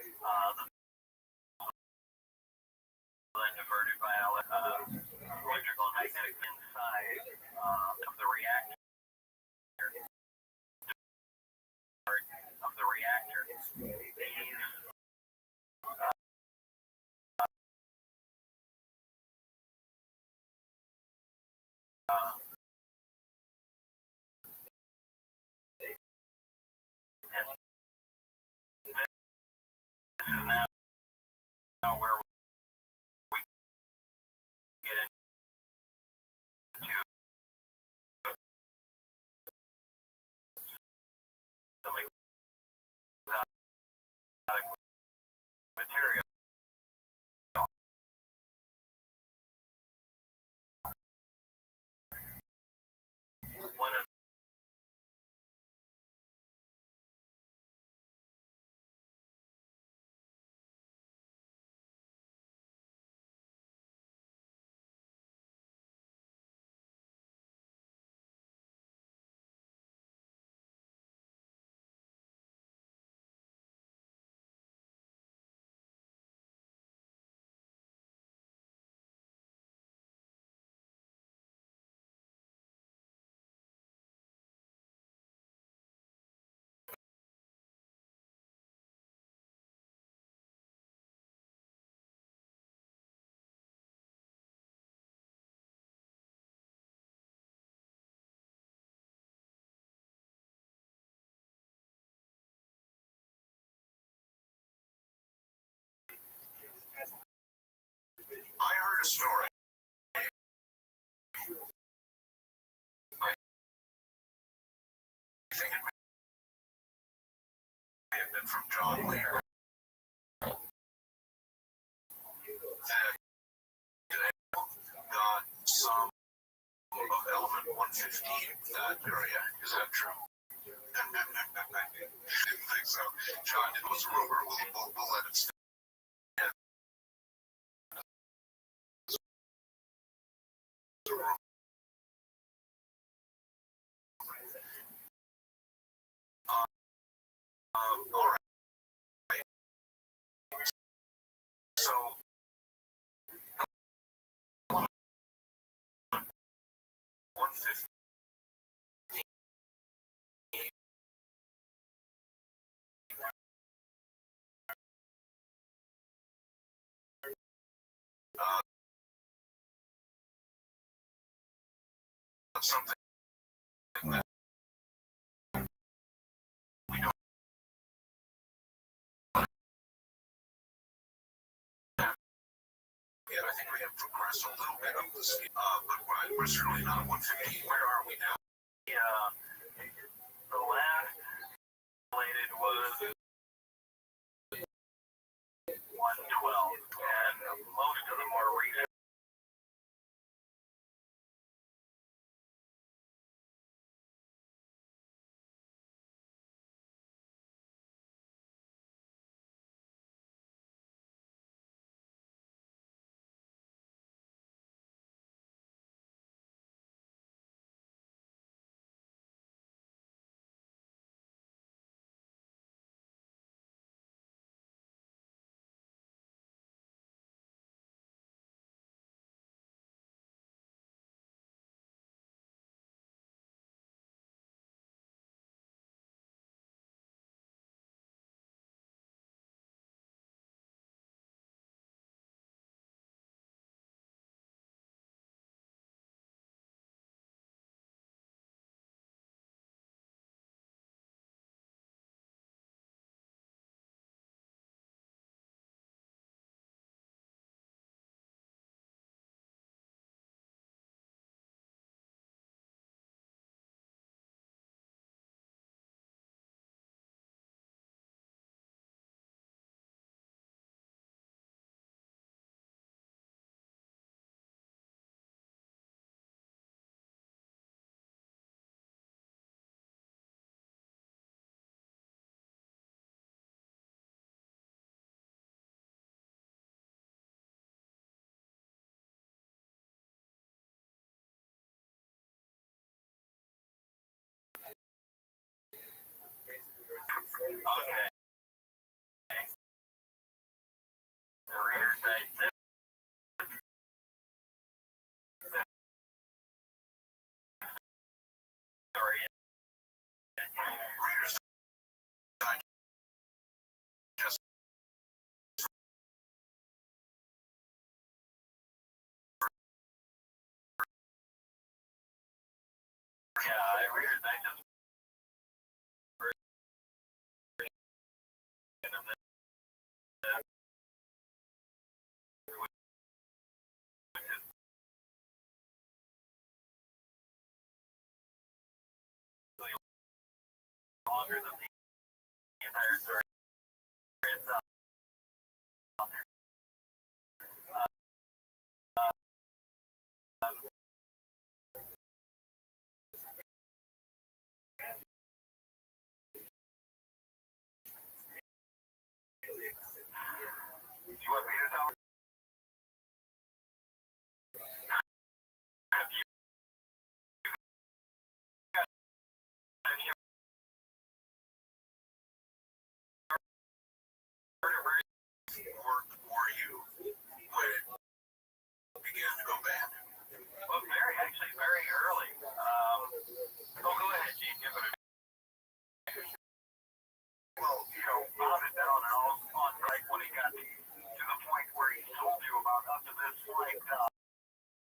diverted by electrical and magnetic inside of the reactor. These this is now where we get into something material. One of I heard a story. I think it may have been from John Lear. That got some of element 115 that area. Is that true? I didn't think so. John, it was a rumor. We'll let it stand. All right. So, 115. Something that we don't yet. I think we have progressed a little bit on this, but we're certainly not at 115. Where are we now? Yeah, the last related was 112, and most of the more recent Okay. The reader says this. Sorry. Reader's Digest. Yeah, Reader's Digest. Longer than the entire story itself. You want me to tell? Were you when it began to go bad? Well, actually very early. Go ahead, Gene, give it a. Well, on and down and all on right when he got to the point where he told you about up to this point. I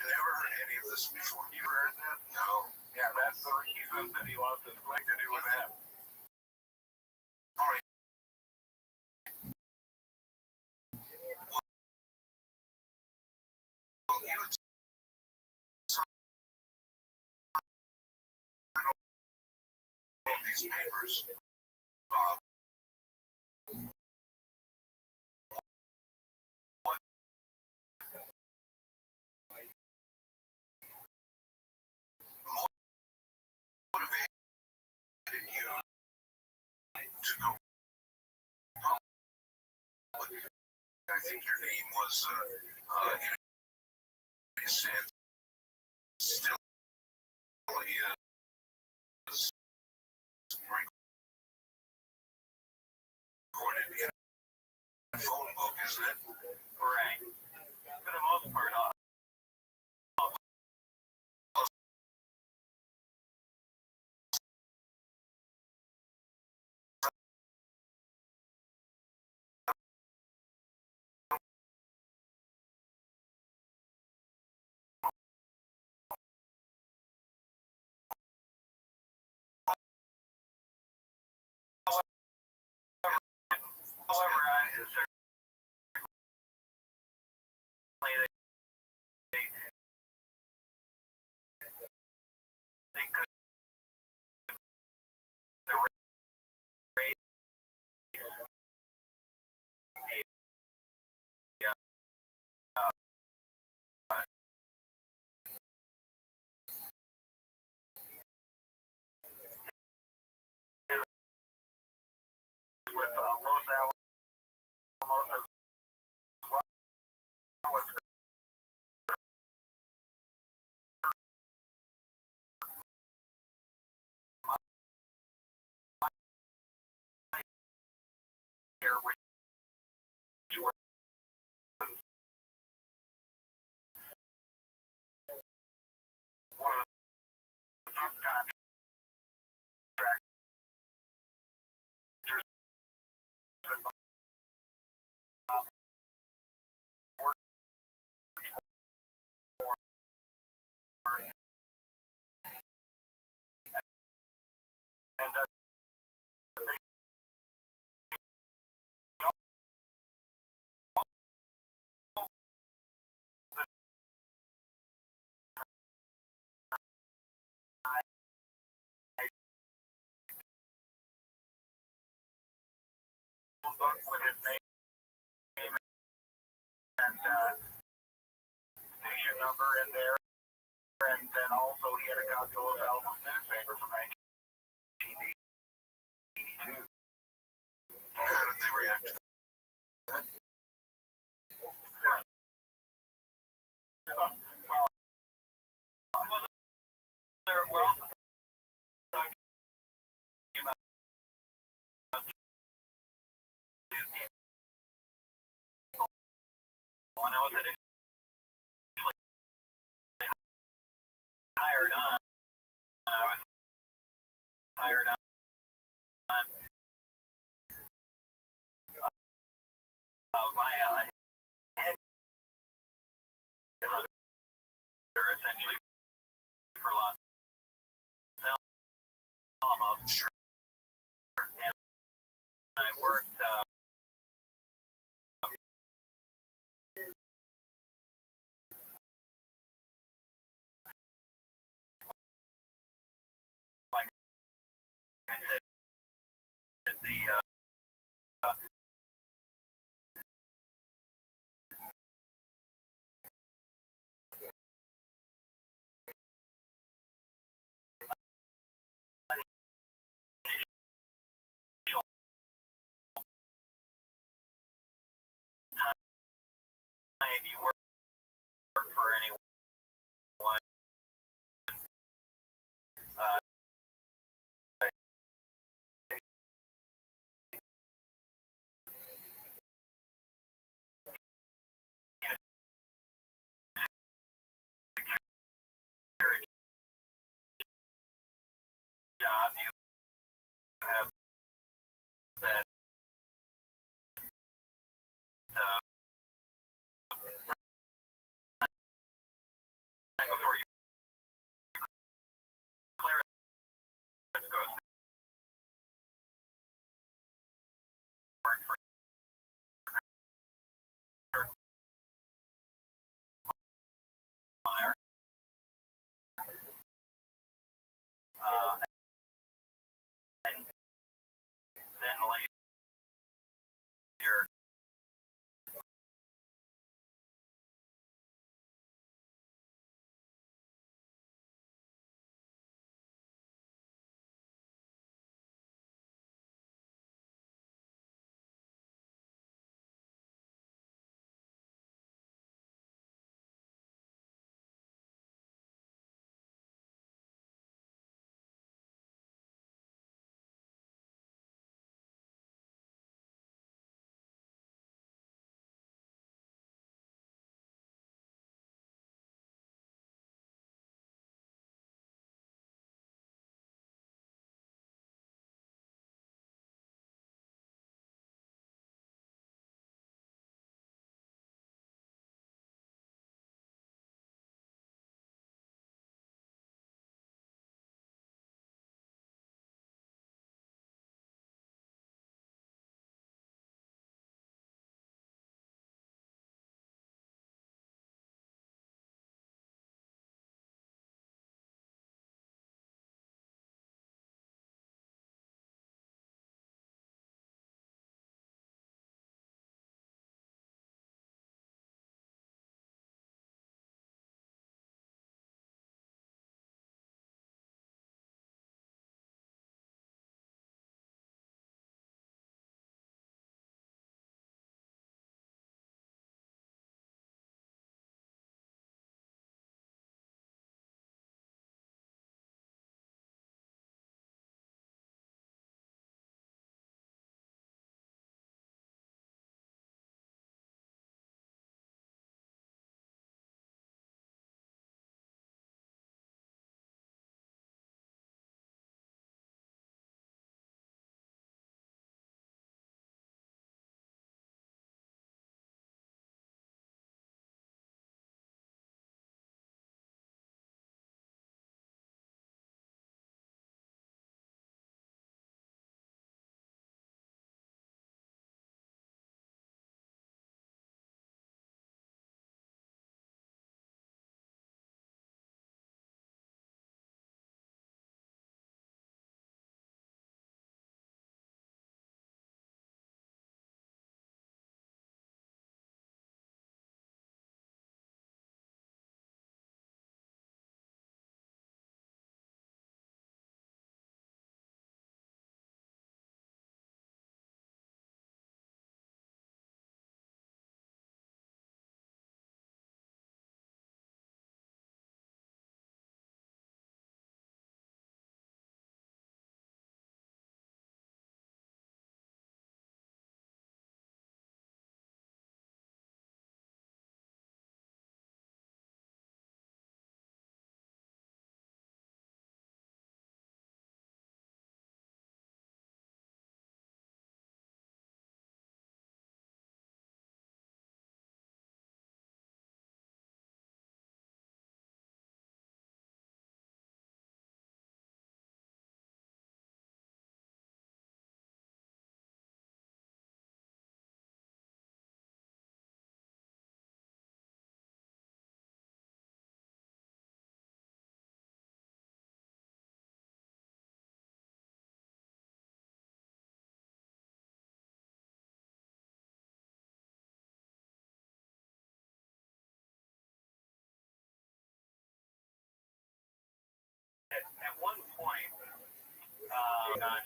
never heard any of this before. You heard that? No. Yeah, that's the reason that he lost his leg to do with that. All right. Well, you had all these papers. Motivated you to go public. I think your name was in a sense still is recorded in a phone book, isn't it? Right. For the most part, however, they could with Los Alamos as well as here, which were one of the contractors and book with his name and station number in there, and then also he had a copy of Los Alamos newspaper from 1982. How did they react to that? Well, when I was initially hired on, I was hired on my head hunter, essentially, for Los Alamos. And I worked like I said,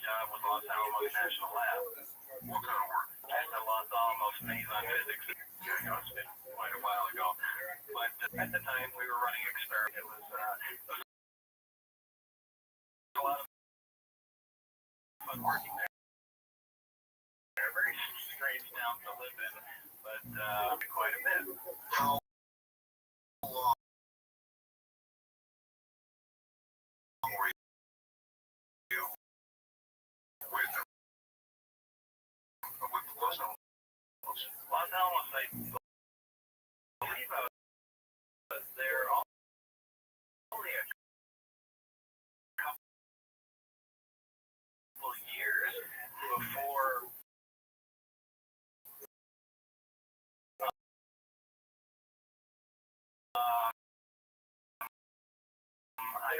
job with Los Alamos National Lab. What kind of work? At the Los Alamos Maze on Physics. It's been quite a while ago. But at the time, we were running experiments. It was a lot of fun working there. They're very strange town to live in, but quite a bit. How long were you with Los Alamos? Los Alamos, I believe I was there only a couple years before I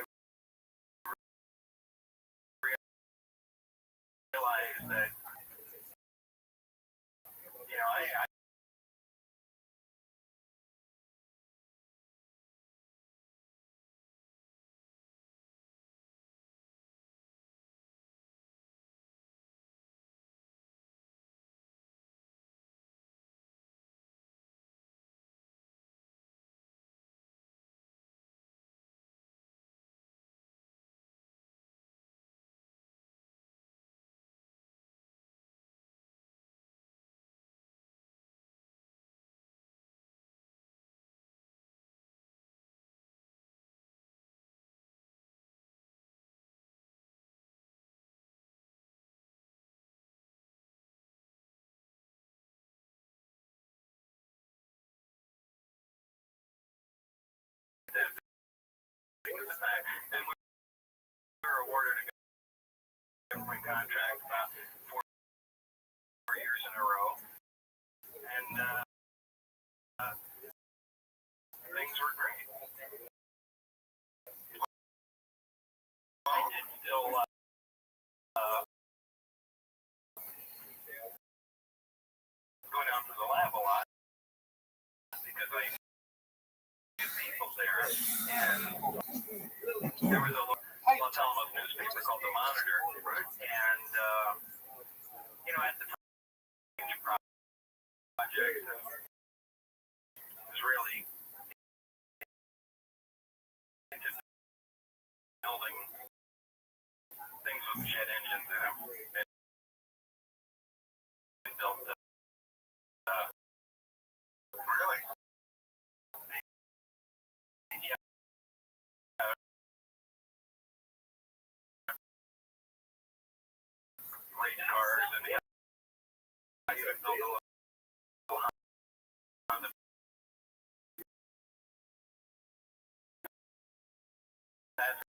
realized that, I and we were awarded a government contract about 4 years in a row, and things were great. I did still go down to the lab a lot because I knew people there, and there was a Los Alamos newspaper called The Monitor, and at the time, the project was really into building things with jet engines that have been built. Really? Yeah. Race cars and I even built a little on the passenger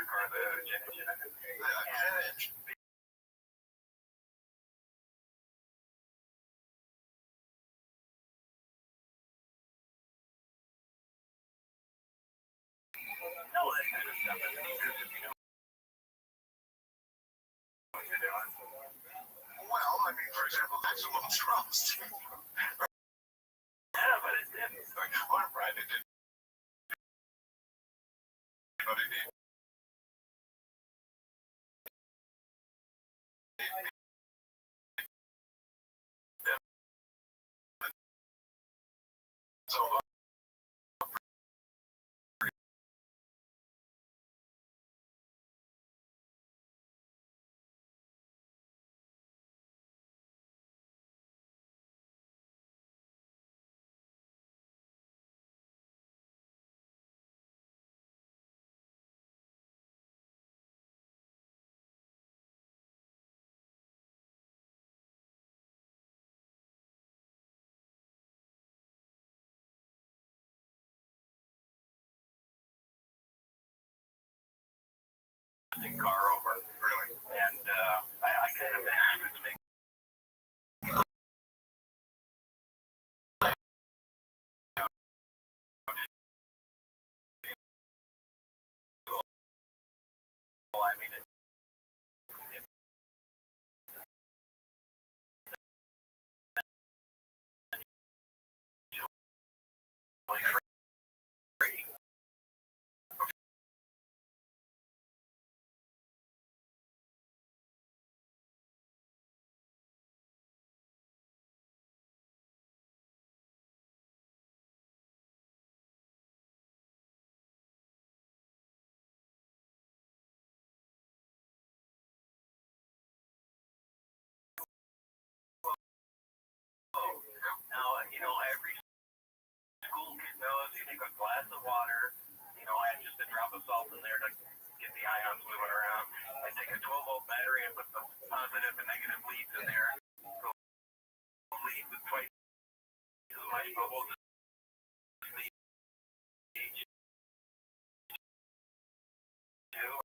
car, the jet engine. No, that kind of stuff is easier if you know what you're doing. Well, I mean, for example, that's a little trust. Yeah, but it didn't. Well, right, it didn't. But it did. So, car over, really, and I kind of asked it to make. Well, I mean, take a glass of water, add just a drop of salt in there to get the ions moving around. I take a 12-volt battery and put the positive and negative leads in there. So lead with twice as much bubbles as the each two.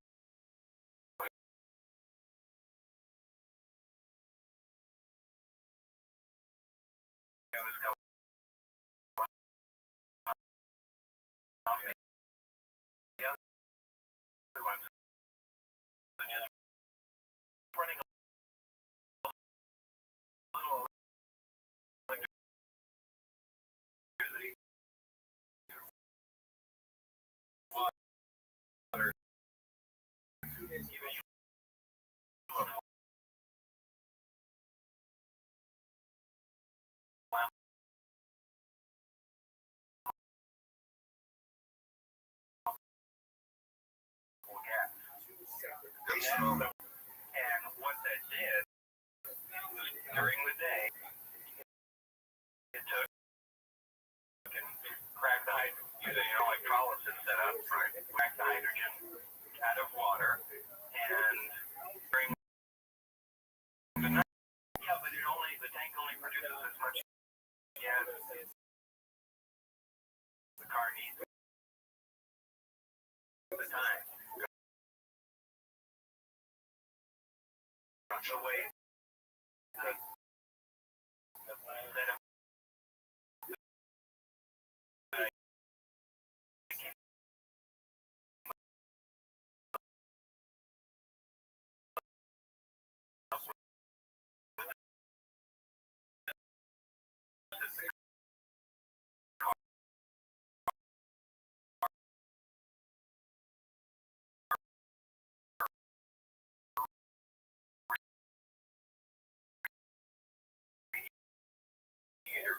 Running a little electricity water. And what that did was during the day, it took and cracked the hydrogen, using electrolysis set up, right? Cracked the hydrogen out of water, and during the night, yeah, but the tank only produces as much gas as the car needs at the time. The way that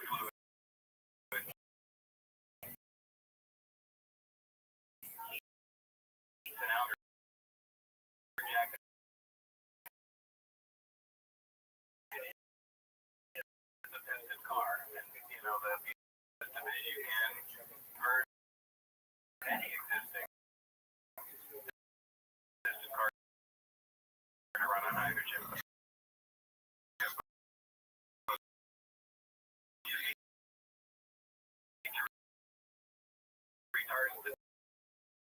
fluid heats an outer jacket is a piston car, and the system is you can convert any existing piston car to run on hydrogen. Retard the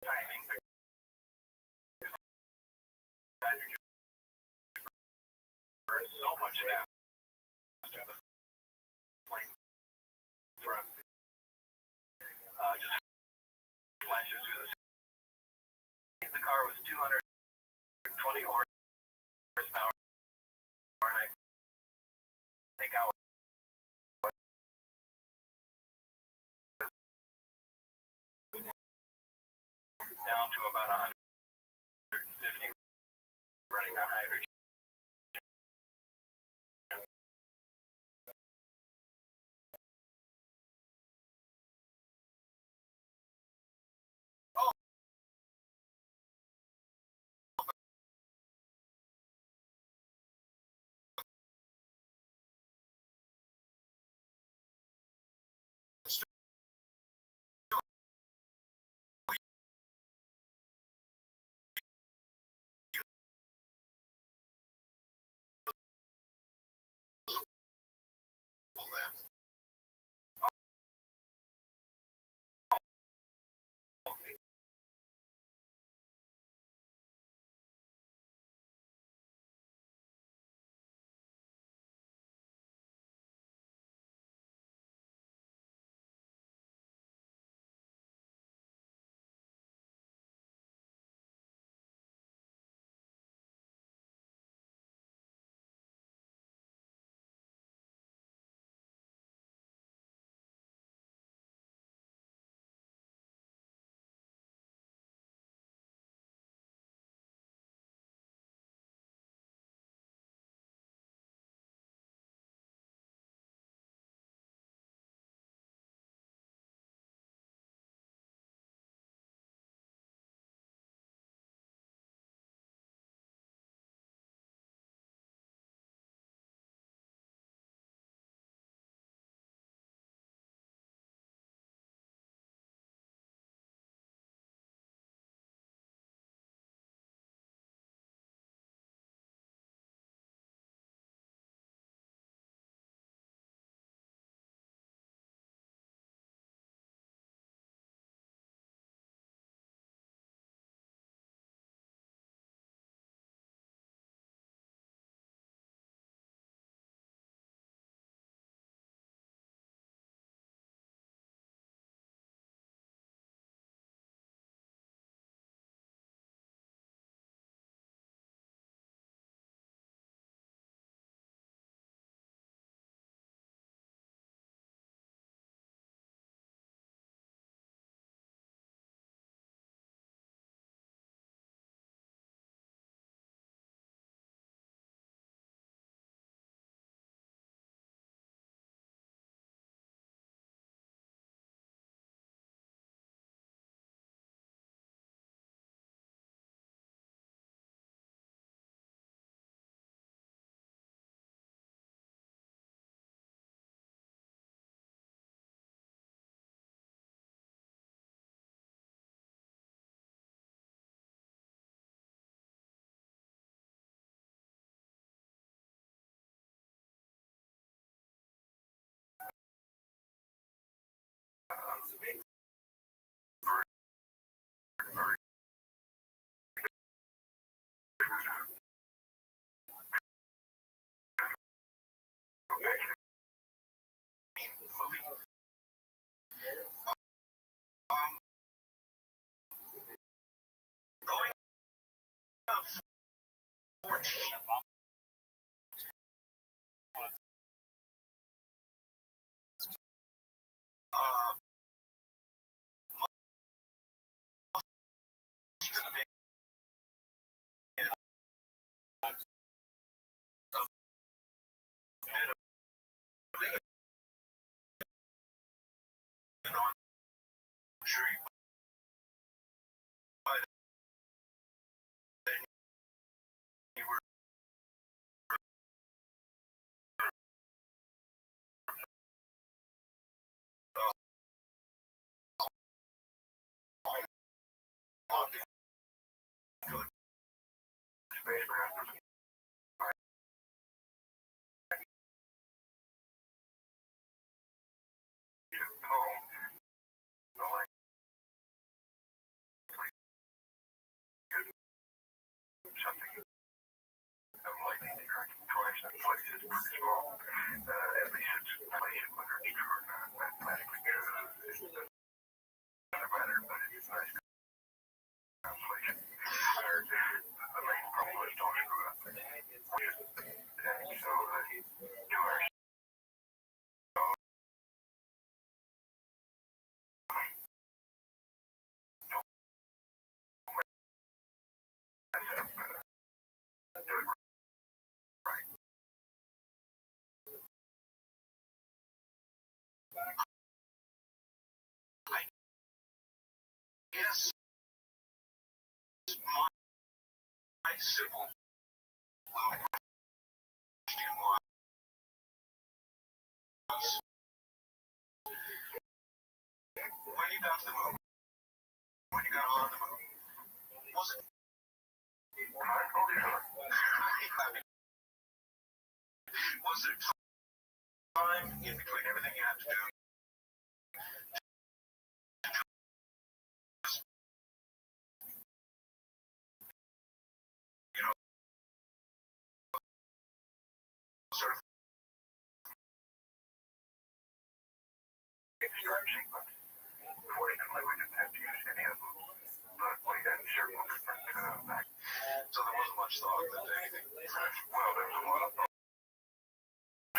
timing because hydrogen burns so much gas to the flame from just flashes through the car was 220 horsepower, and I think I was down to about 150 running on hydrogen. luxury. But then you were something lightning directing twice that place is pretty small. At least it's inflation, whether it's true or not, mathematically true. It doesn't matter, but it's nice translation. The main problem is don't screw up. And so, 2 hours. Yes, my simple question was, when you got to the moon, when you got on the moon, was it was there time in between everything you had to do? You know, sort of start sequence. Fortunately, we didn't have to use any of them, but we had several different back. So there wasn't much thought that anything fresh. Well, there was a lot of thought.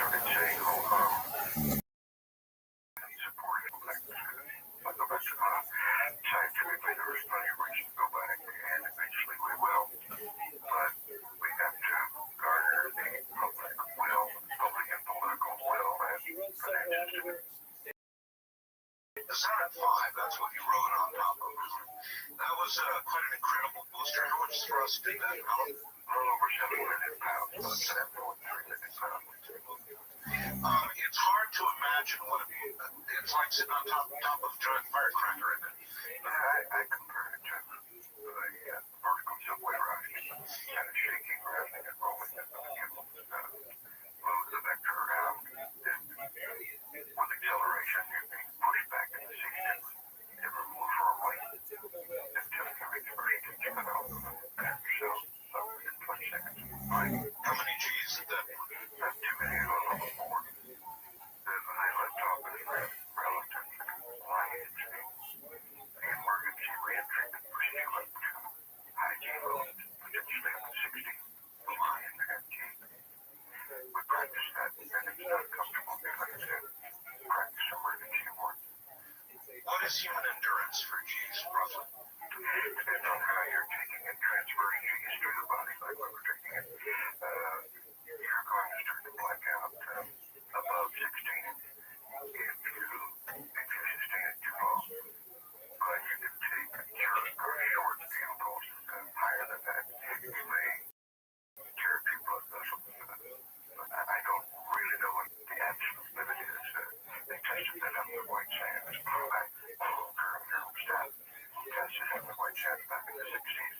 Started saying, and supported like I'll go back to scientifically there was plenty of reason to go back, and eventually we will. But we have to garner the public will, public and political will, and financial. The Senate 5, that's what you wrote on top of. That was quite an incredible booster. How much thrust did that come? A little over 7 million pounds, about 7.3 million pounds. It's hard to imagine what it's like sitting on top of a giant firecracker, isn't it? Yeah, I compared it to the vertical subway ride, kind of shaking, rattling, and rolling as the gimbal moves the vector around. With acceleration, you're being pushed back in the seat and never move firmly until you reach first and spin out and yourself within 20 seconds. How many G's did that? That's too many, a little more. There's an island top and relative flying engine. The emergency re-entry that pushed you up to high G loads, potentially up to 60. The line and G. We practiced that, and it's not comfortable, like I said. Practice emergency work. What is human endurance for G's, roughly? Depends on how you're taking and transferring G's through the body, like what we're taking it. You're going to start to black out above 16 if you sustain it too long. But you can take your short the impulse higher than that. You may tear a few blood vessels. I don't really know what the absolute limit is. They tested that on the white sands. Tested on the white sands back in the 60s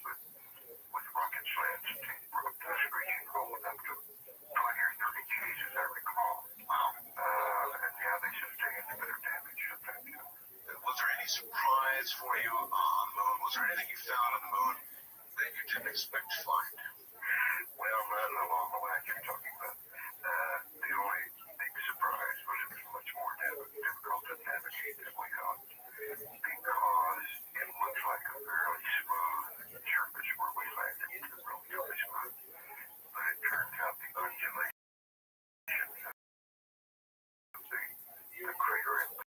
with rocket sleds to screening rolling up to 20 or 30 G's, as I recall. Wow. And yeah, they sustained a bit of damage sometimes. Was there any surprise for you on the moon? Was there anything you found on the moon that you didn't expect to find? Well, not along the lines you're talking about. The only big surprise was it was much more difficult to navigate than we thought, because it looks like a fairly smooth surface where we landed, relatively smooth. But it turns out the undulation of the crater impacts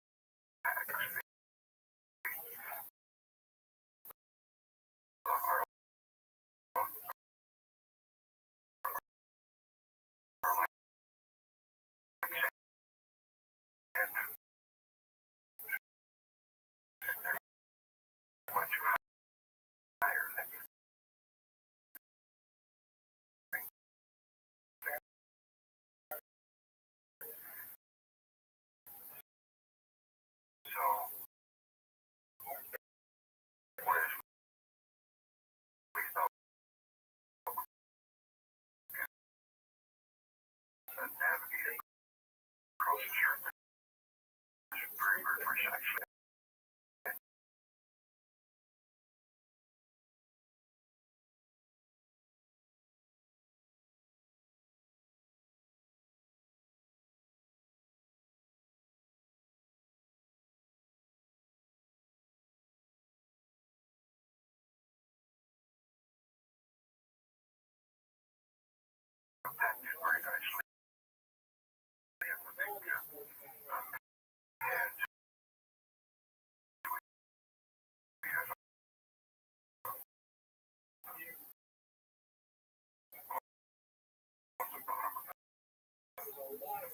Our parents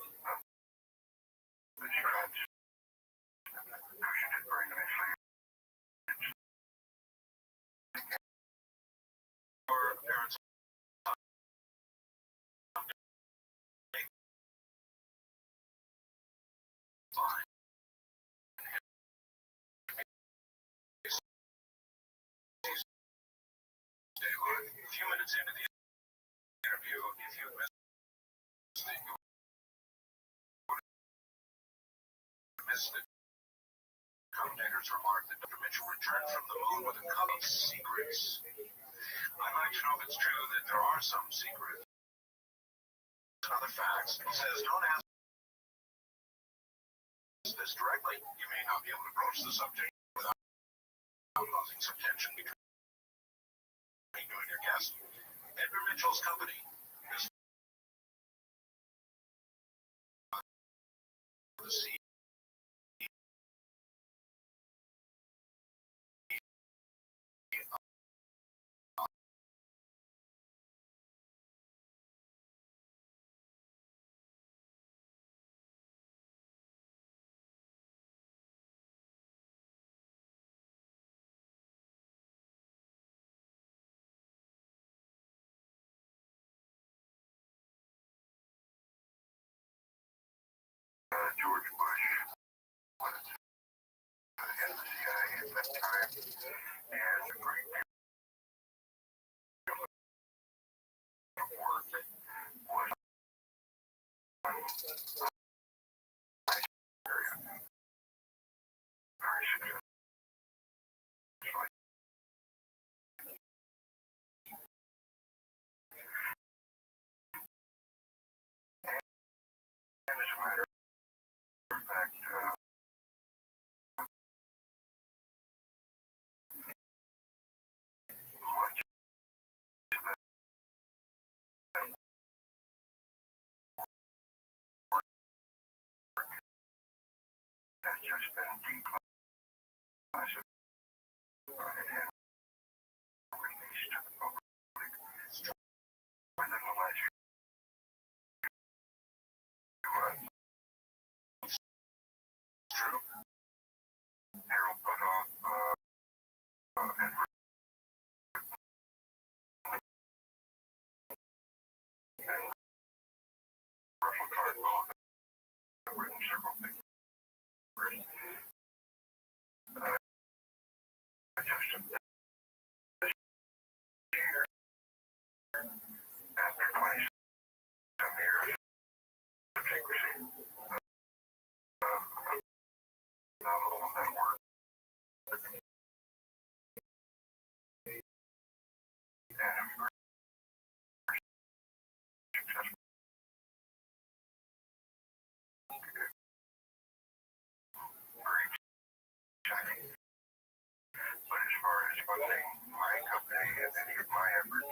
a few minutes into the interview, if you missed it, commentators remarked that Dr. Mitchell returned from the moon with a cup of secrets. I'd like to know if it's true that there are some secrets. Other facts. He says, don't ask this directly. You may not be able to broach the subject without causing some tension between you and your guest. Edgar Mitchell's company is the CEO. George Bush was in the CIA at that time, and a great deal of work was very successful. And as a matter of fact, much has just been declassified and released to the public within the last few months. It's true. Harold Butoff and Russell Cardwell have written several things. Just this year, after 20-some years of secrecy, not all of that work. And very successful. Very exciting. But as far as funding my company and any of my efforts,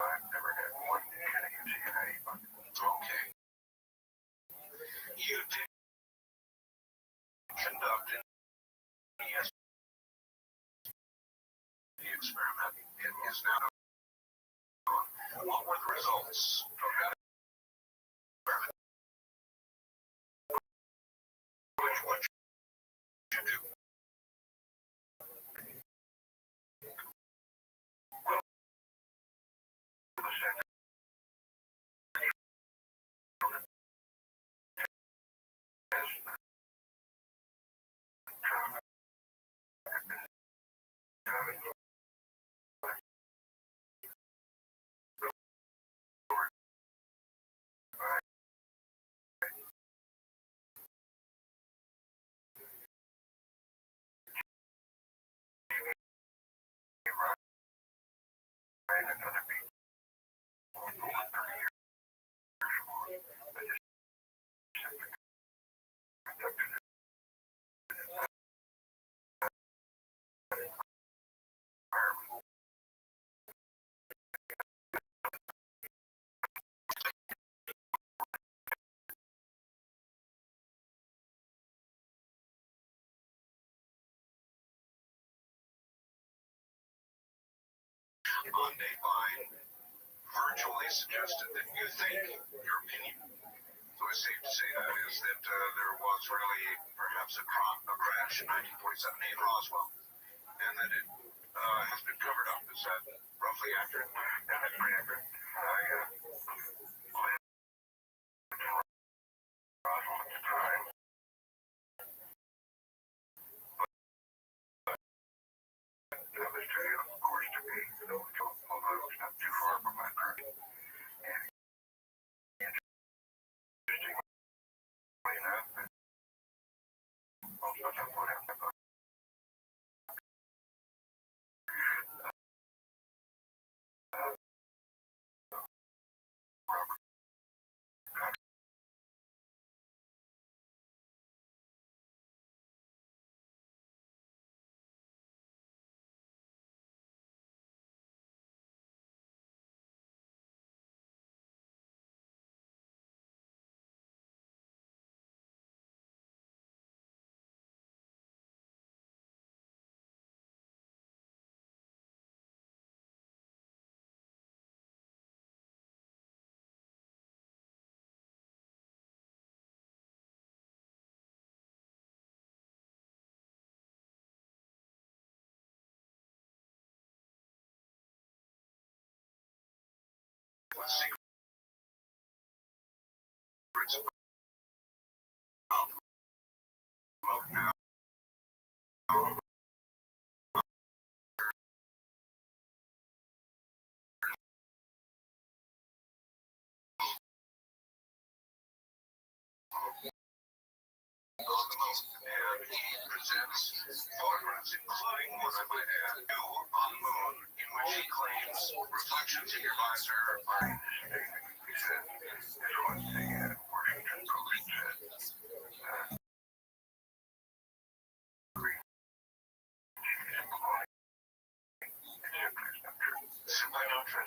I've never had one penny of CIA funding. Okay. You did conduct an ESP experiment. It is now known. What were the results of that experiment? What you do? Well, the Senate and other people over 30 years for. I just simply conducted it. On Dateline virtually suggested that you think your opinion. So it's safe to say that is that there was really perhaps a crash in 1947 in Roswell, and that it has been covered up. Is that roughly accurate? Yeah, that's pretty accurate. Roswell at the time. That was too young, of course, to be, although it was not too far from my birth. And interestingly enough, most of them would have been Robert. With secrets about now. And he presents photographs, including one I might add, you on the moon, in which he claims reflections in your visor are he said, this was the Washington Post said, simply not true.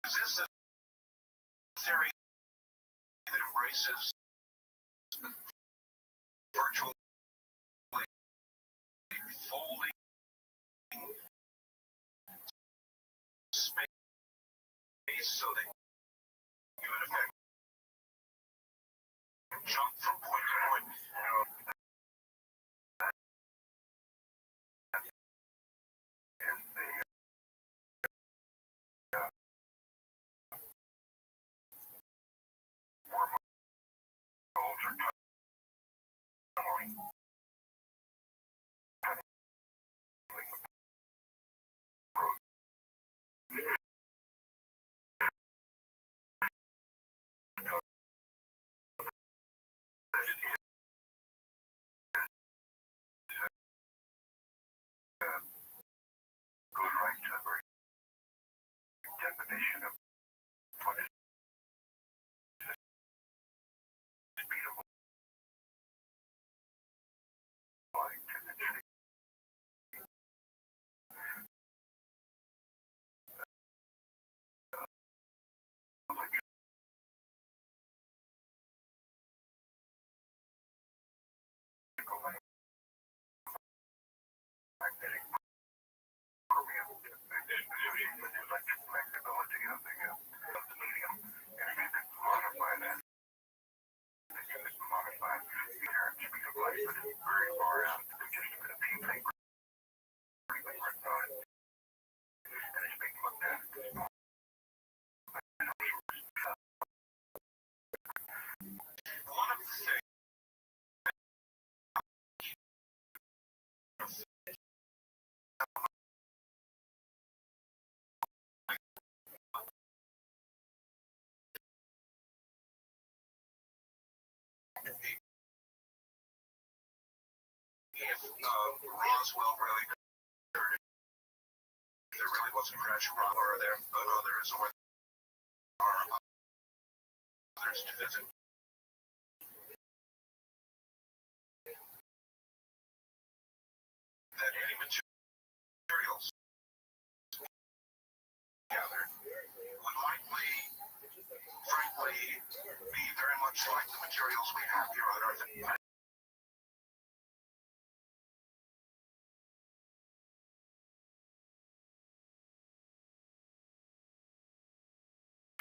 Is this a theory that embraces virtually folding space so that you in effect jump from point to point? And the wormholes are tunneling. if Roswell really occurred, if there really was a crash of Roswell, or there others, or are others to visit. That any materials gathered would likely, frankly, be very much like the materials we have here on Earth.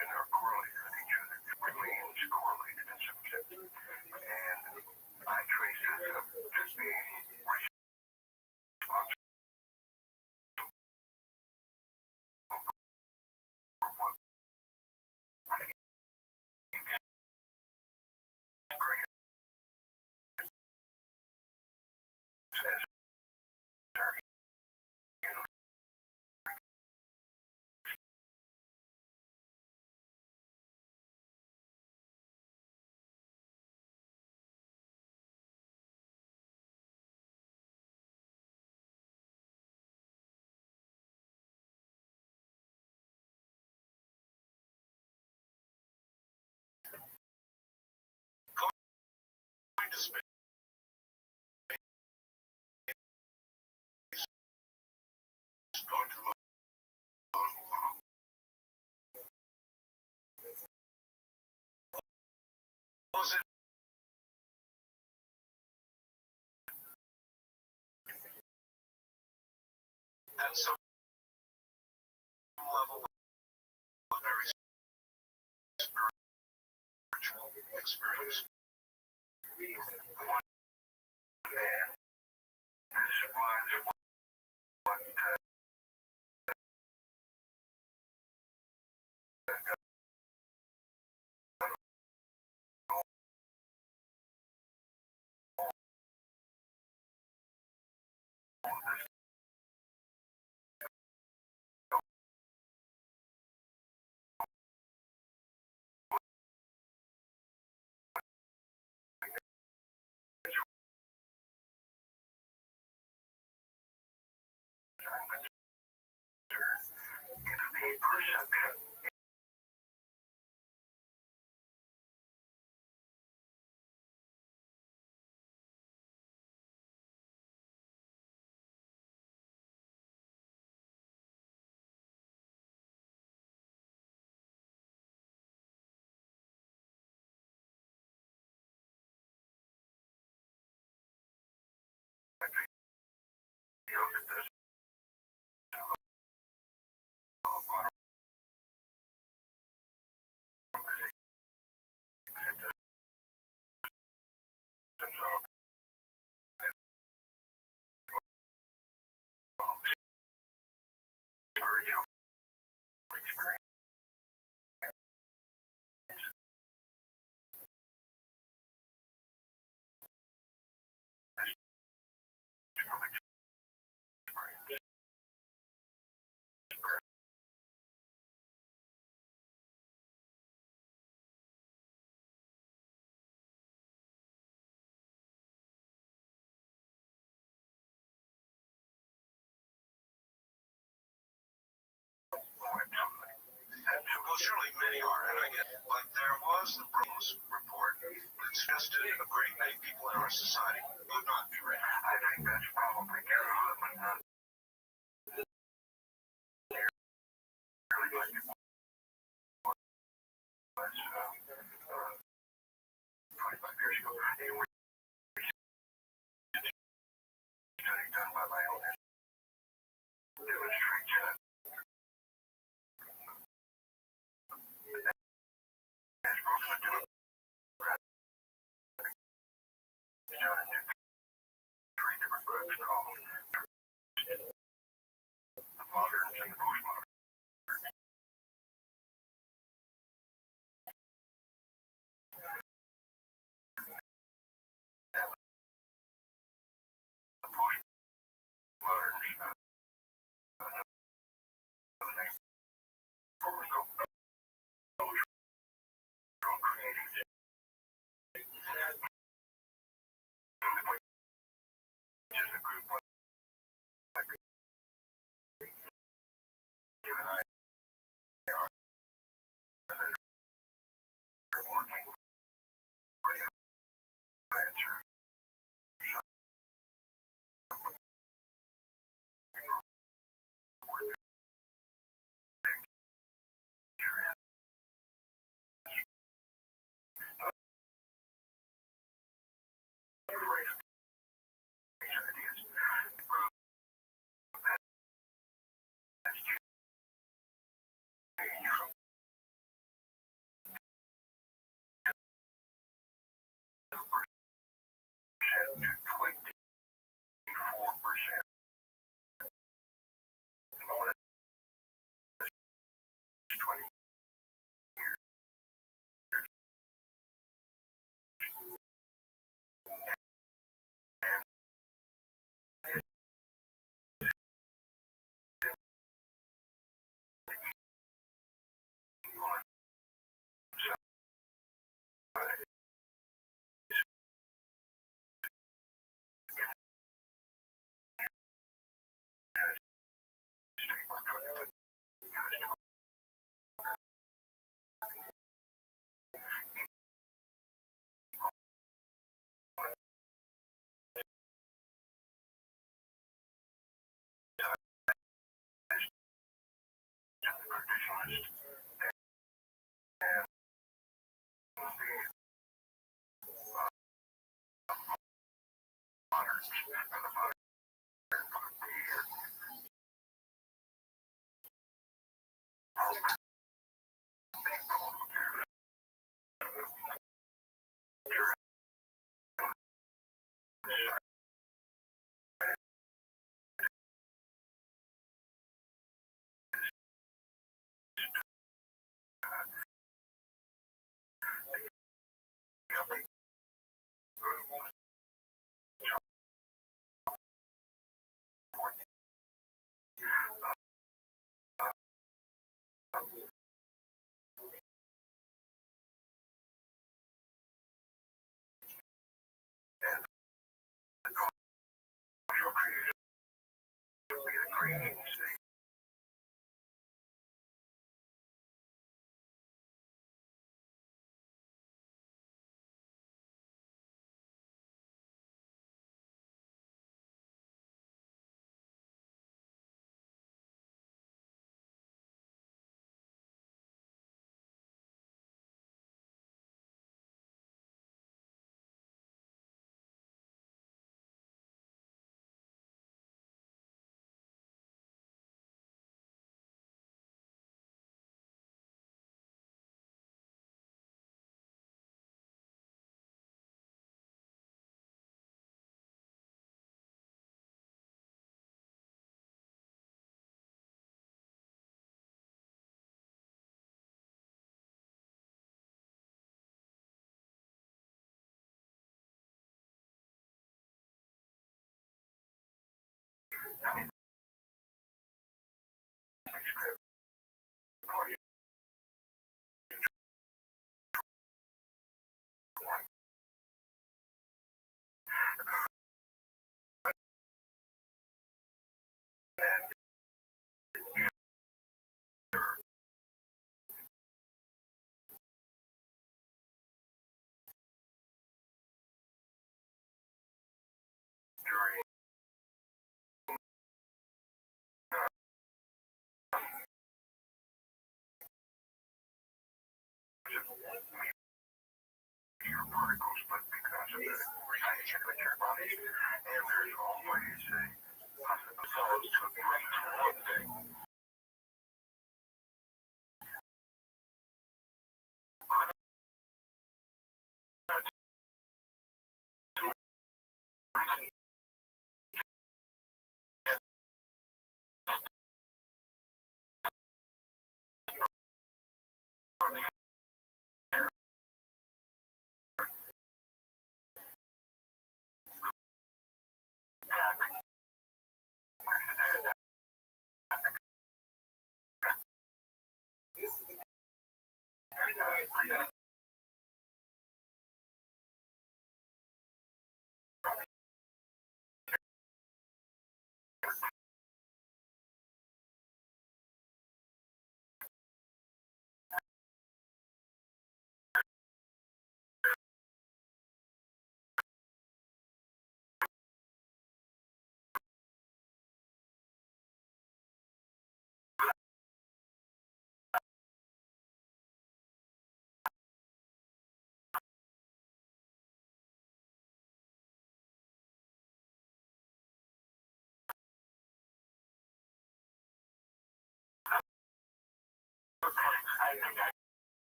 Are correlated with each other. It remains correlated and subjective. And I trace it up to being responsible for what says going to space. Going to the moon. Was it? At some level, a very spiritual experience. One man describes what perception. Well, surely many are, and I get it. But there was the Bruce report that suggested a great many people in our society would not be ready. I think that's probably true, but not nearly like it was 25 years ago. It was a study done by my own demonstrates that. As Bruce would do it, three different groups called the moderns and the postmoderns. The postmoderns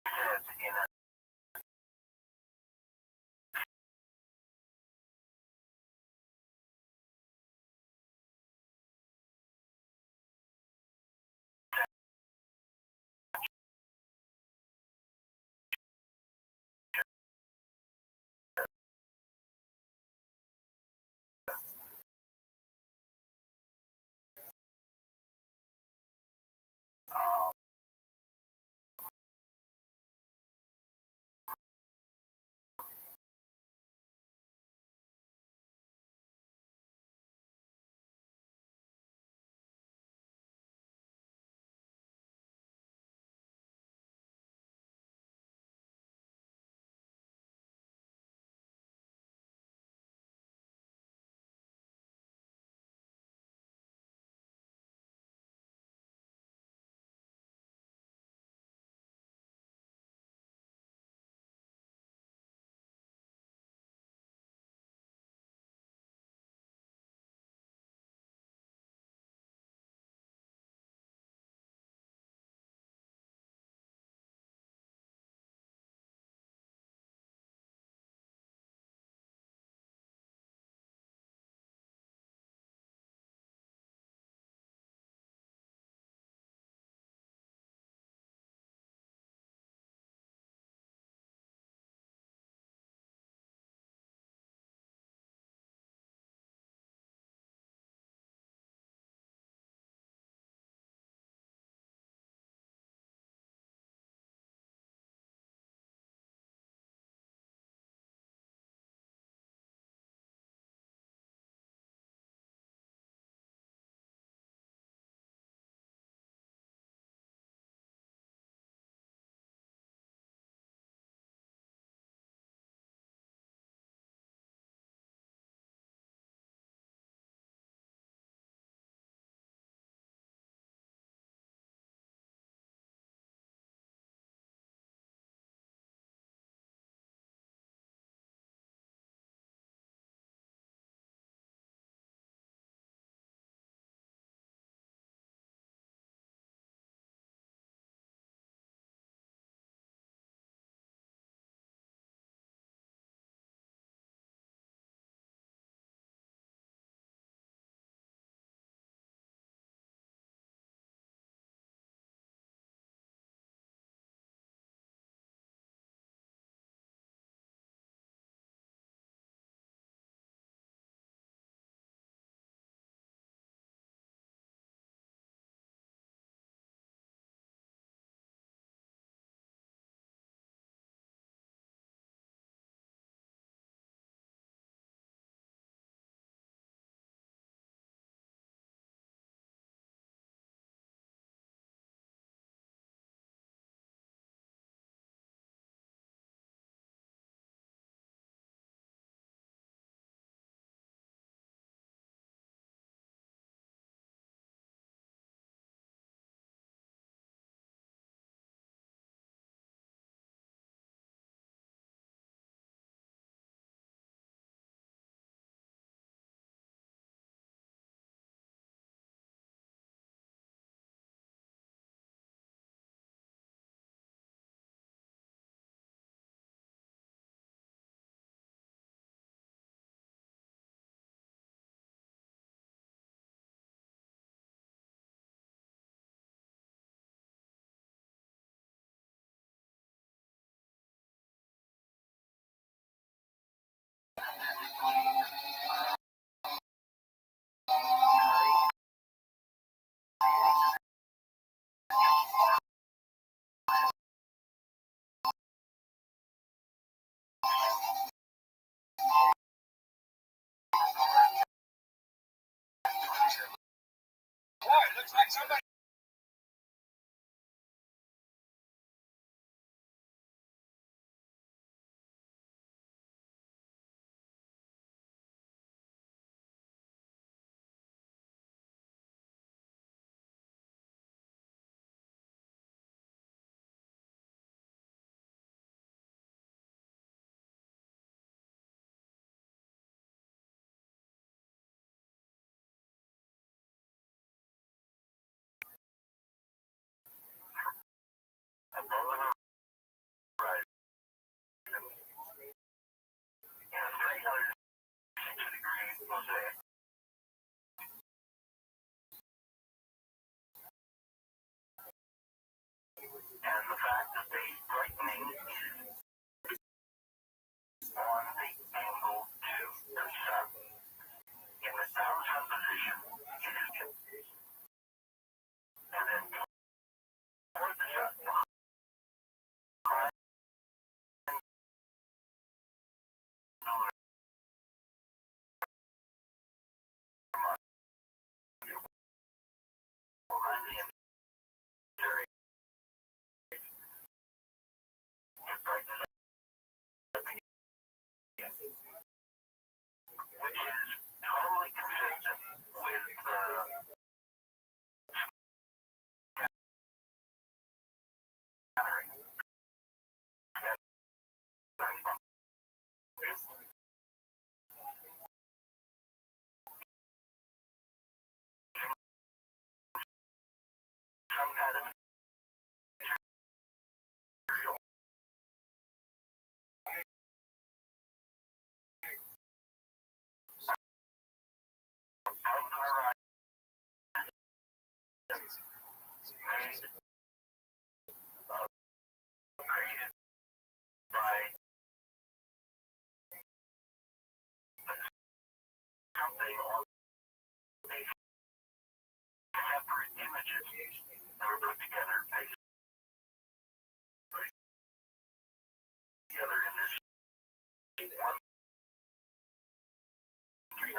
in a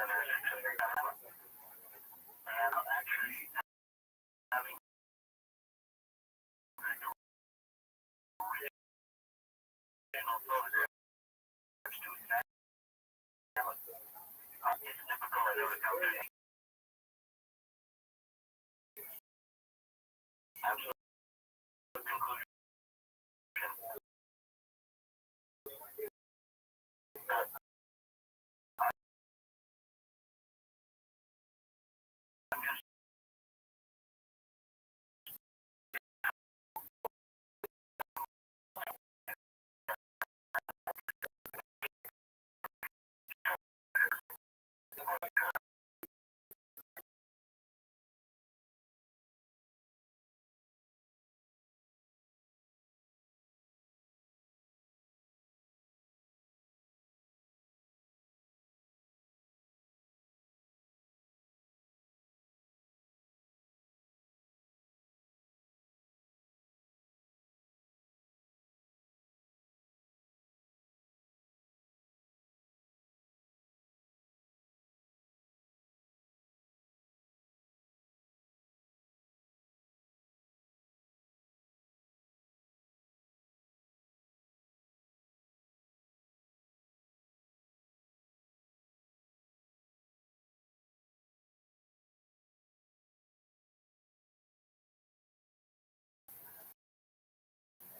And actually, having original photographs to examine it's typical of the company. Absolute conclusion.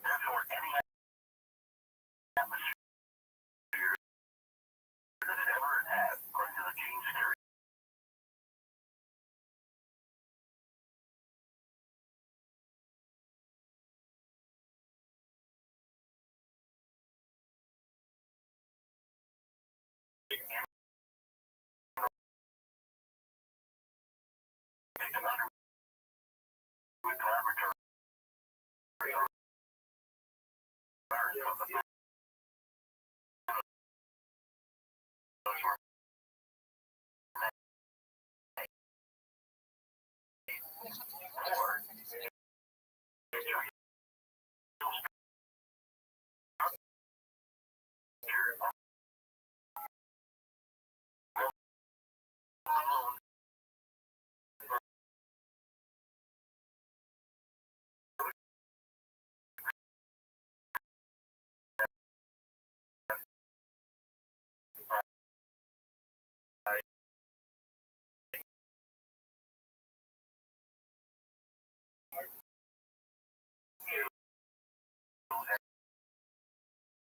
Therefore, any atmosphere that it ever had, according to the genes theory, with laboratory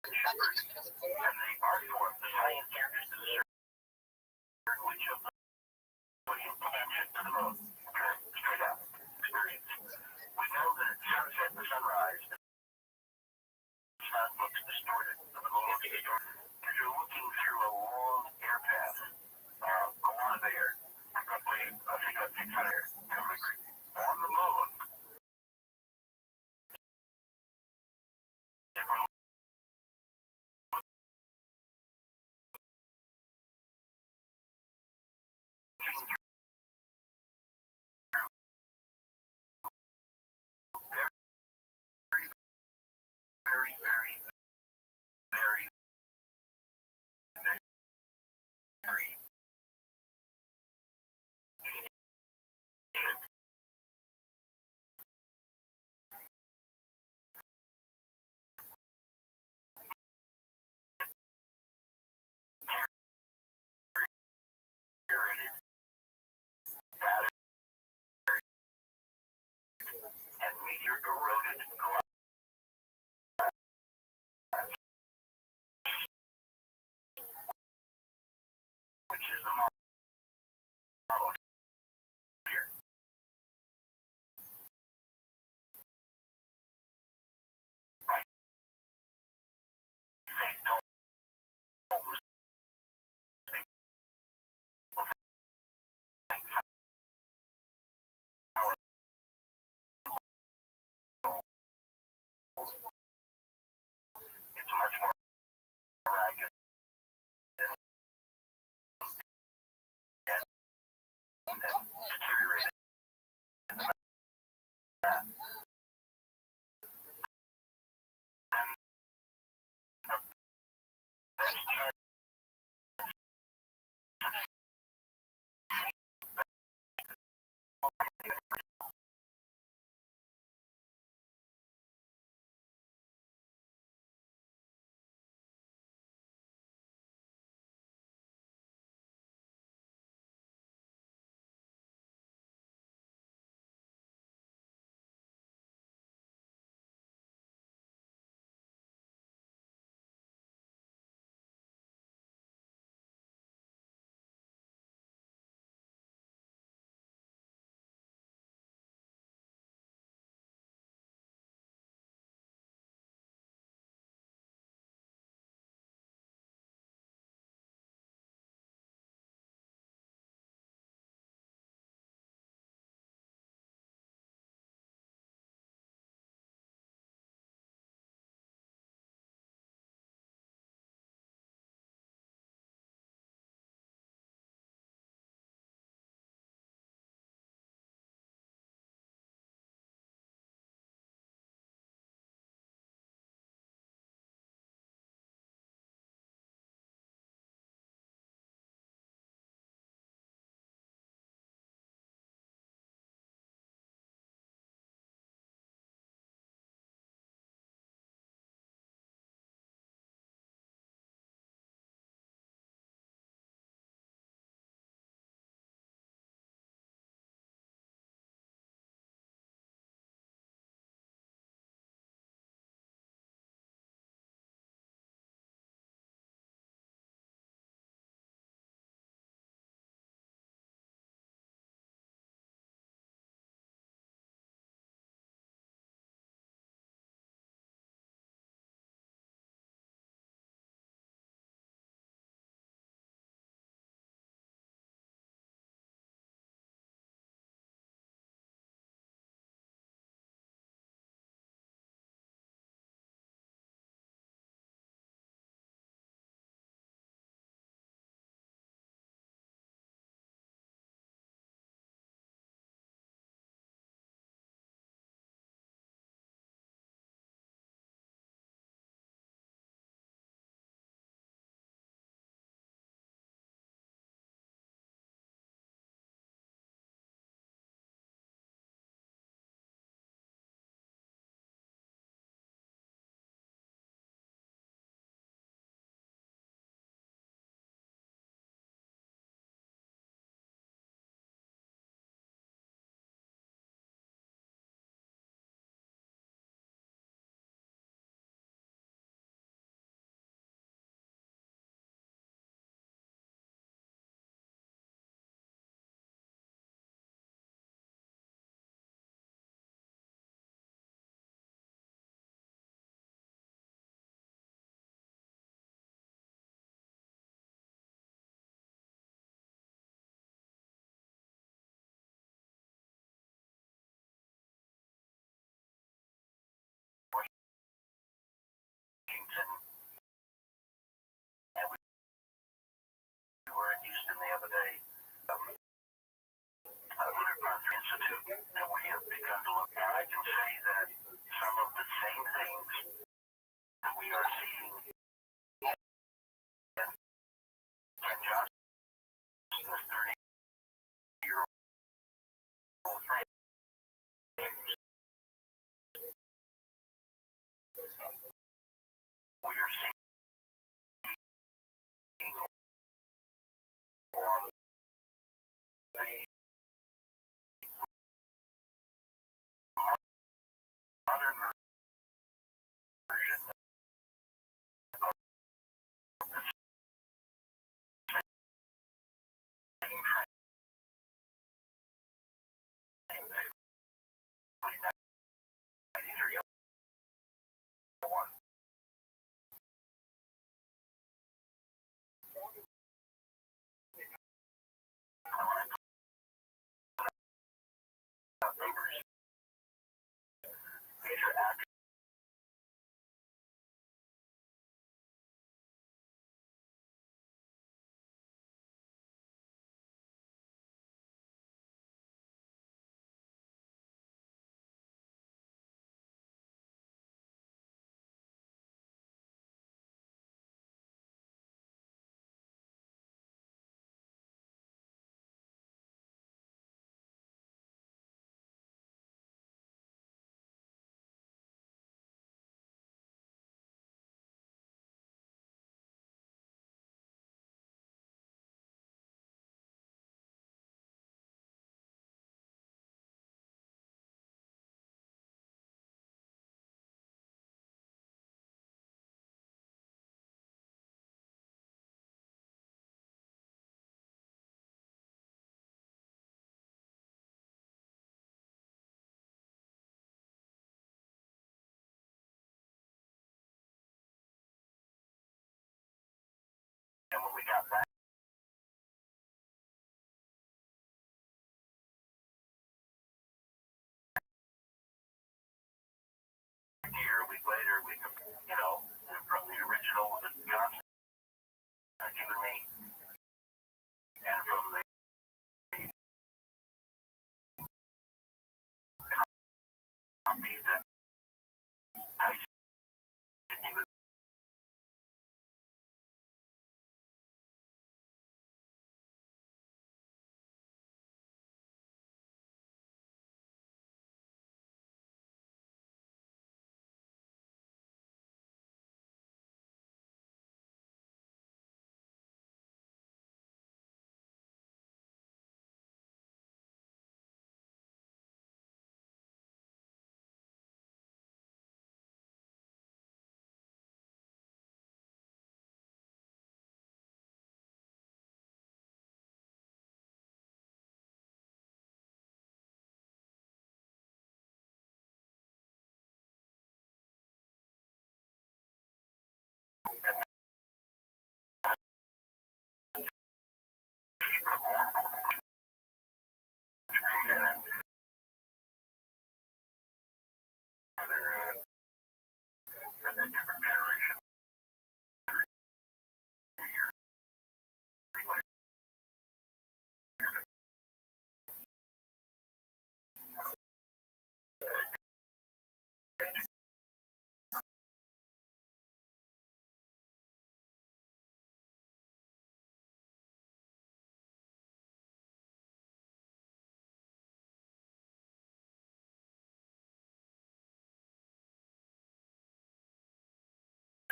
and the art form, the science here is to discern which of them would implement it to the most straight up experience. We know that at sunset and sunrise, the sun looks distorted, the moon looks distorted, because you're looking through a long air path, a lot of air, roughly, I think about 600 air, on the moon. Very, very, very, very and meteor eroded glass, which is the model here. Right? St. Thomas, it's much more ragged and deteriorated. got back here a week later, from the original that John had given me, and from the copy that I didn't even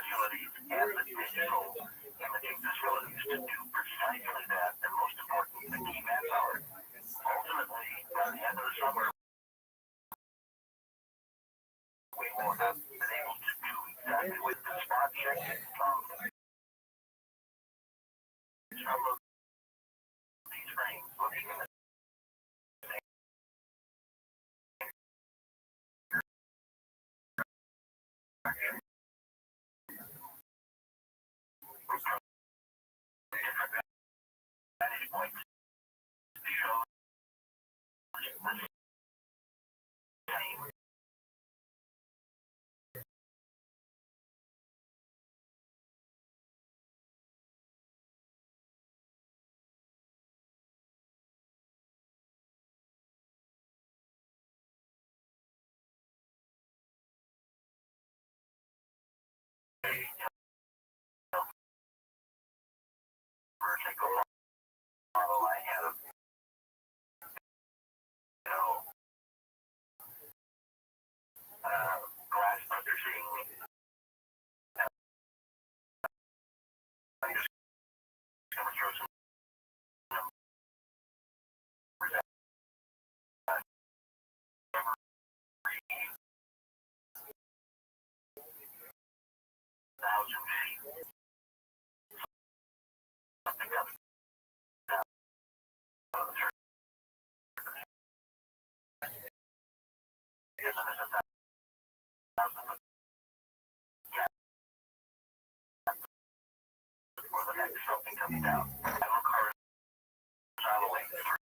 facilities and the digital imaging facilities to do precisely that, and most important, the key manpower. Ultimately, by the end of the summer, we will have been able to do exactly what the spot checking from some of these frames looking at vantage points to show the same. Vertical model I have, glass purchasing. I'm just going to throw some numbers at every 1,000 feet. Something comes down on the surface. Isn't it a 1,000 foot gap before the next something comes down? I look horizontally through.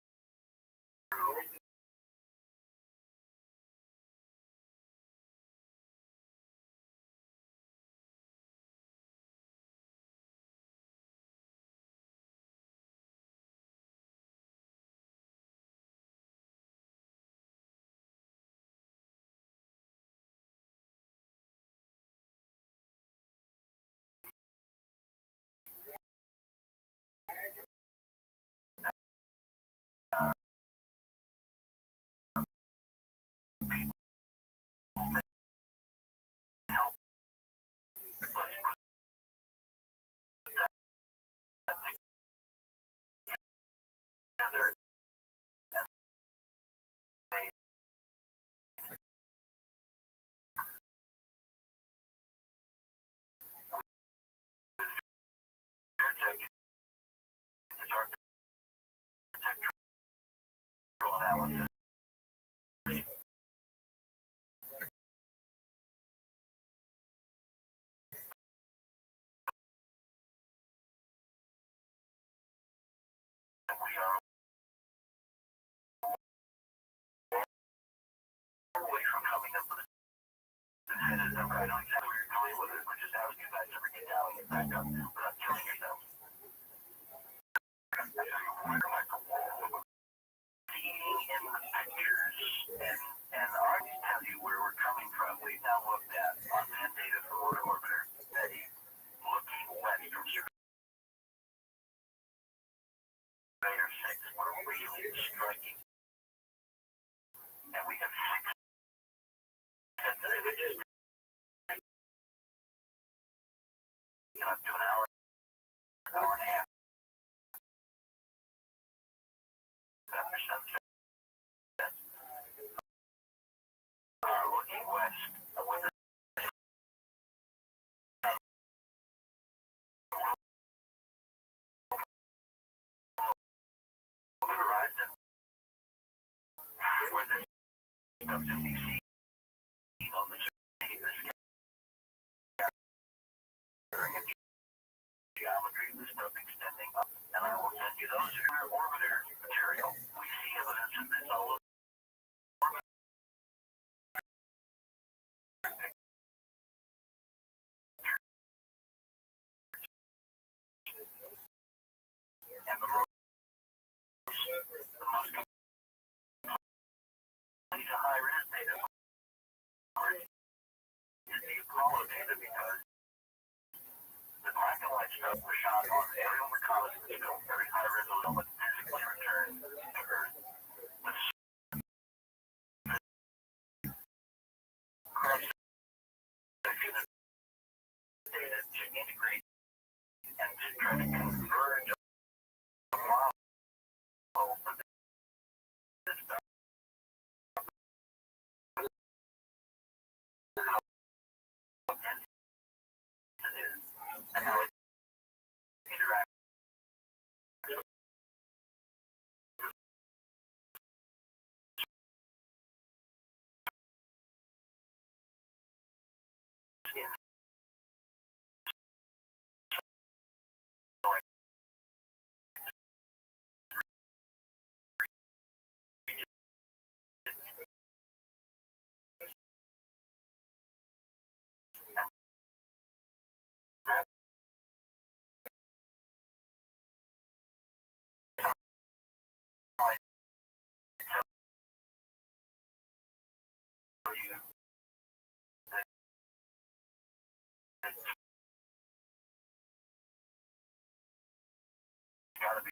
we are away from coming up with a definitive number. I know exactly where you're going with it. We're just asking you guys to bring it down and get back up without killing yourselves. Seeing in the pictures, and I can tell you where we're coming from. We've now looked at unmanned data for Lunar Orbiter, Betty, looking west from Surveyor 6. We're really striking. And we have 6 sensitive images. Up to an hour and a half after sunset. Looking west with the horizon, where there's stuff to be seen on the geometry of the stuff extending up, and I will send you those orbiter material. We see evidence of this all over. And the most high-res data is the Apollo data, because the black and white stuff was shot on aerial reconnaissance film, very high resolution, but physically returned to Earth. With cross-section of data to integrate and to try to converge a model for this stuff. How dense it is, and how it interacts. Gotta be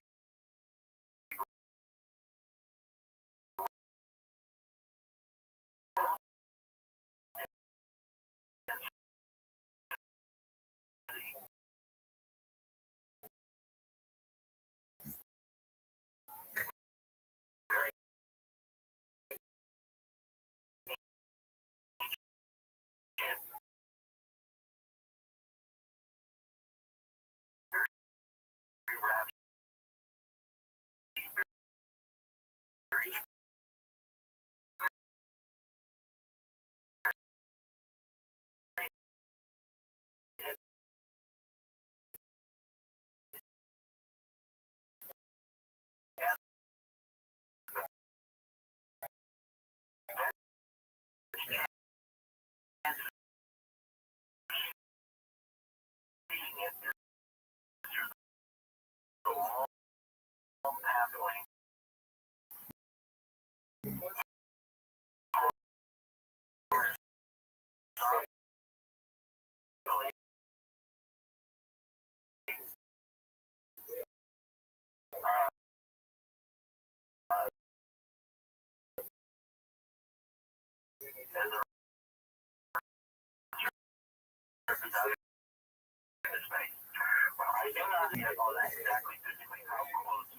I do not know exactly physically how close the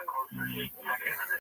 closer section of the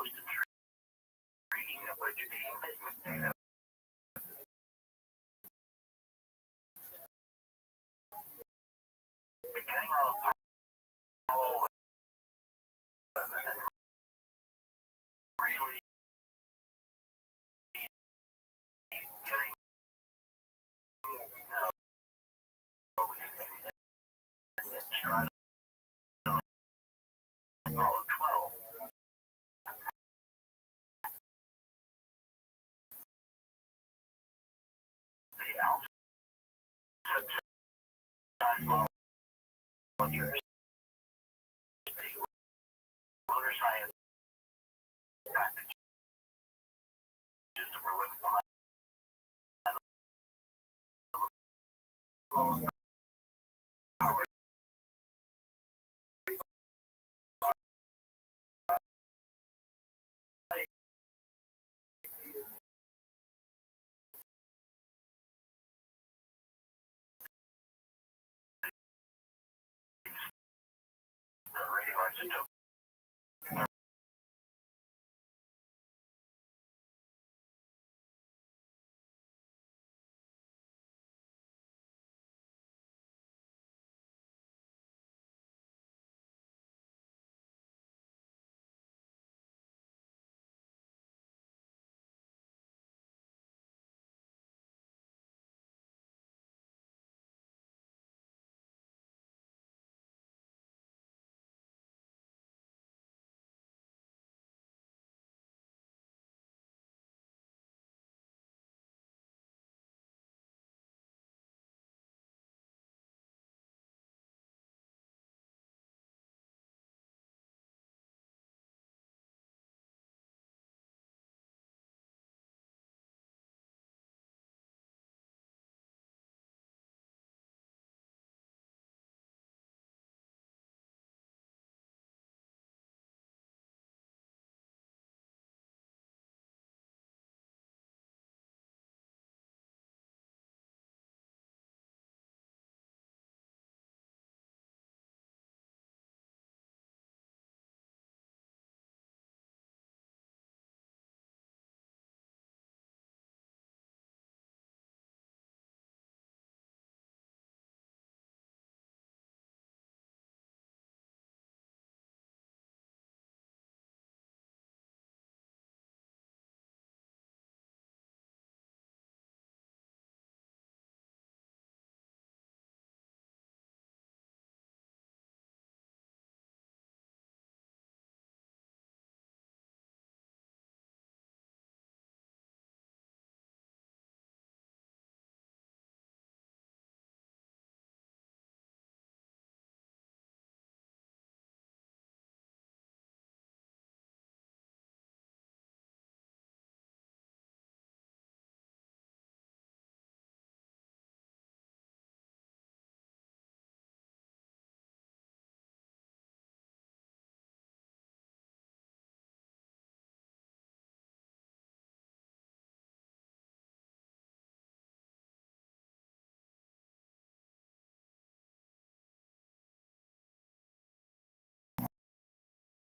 most intriguing of which being business data. Beginning on Apollo 11 and really getting stride on Apollo 12. The altitude volunteers, lunar science packages were with radioisotope.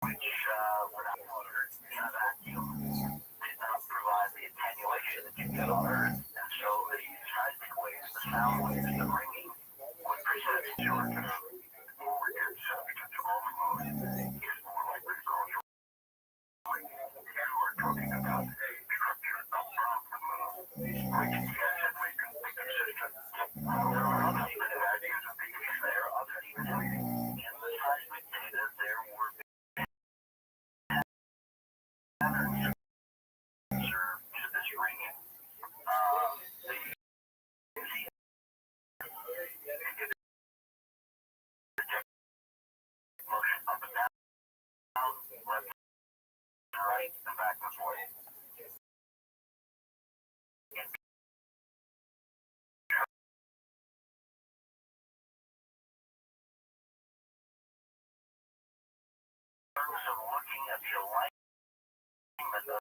Which without water, that did not provide the attenuation that you get on Earth. And so the seismic waves, the sound waves, the ringing, would present your overhead potential overload is more likely to cause your ringing. If you are talking about a structure above the moon, which yes, it may be consistent. There are others even have ideas of being there, others even having in the seismic data there were serve to this ringing. Motion up and down, left and right, and back and forth. In terms of looking at the alignment of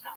There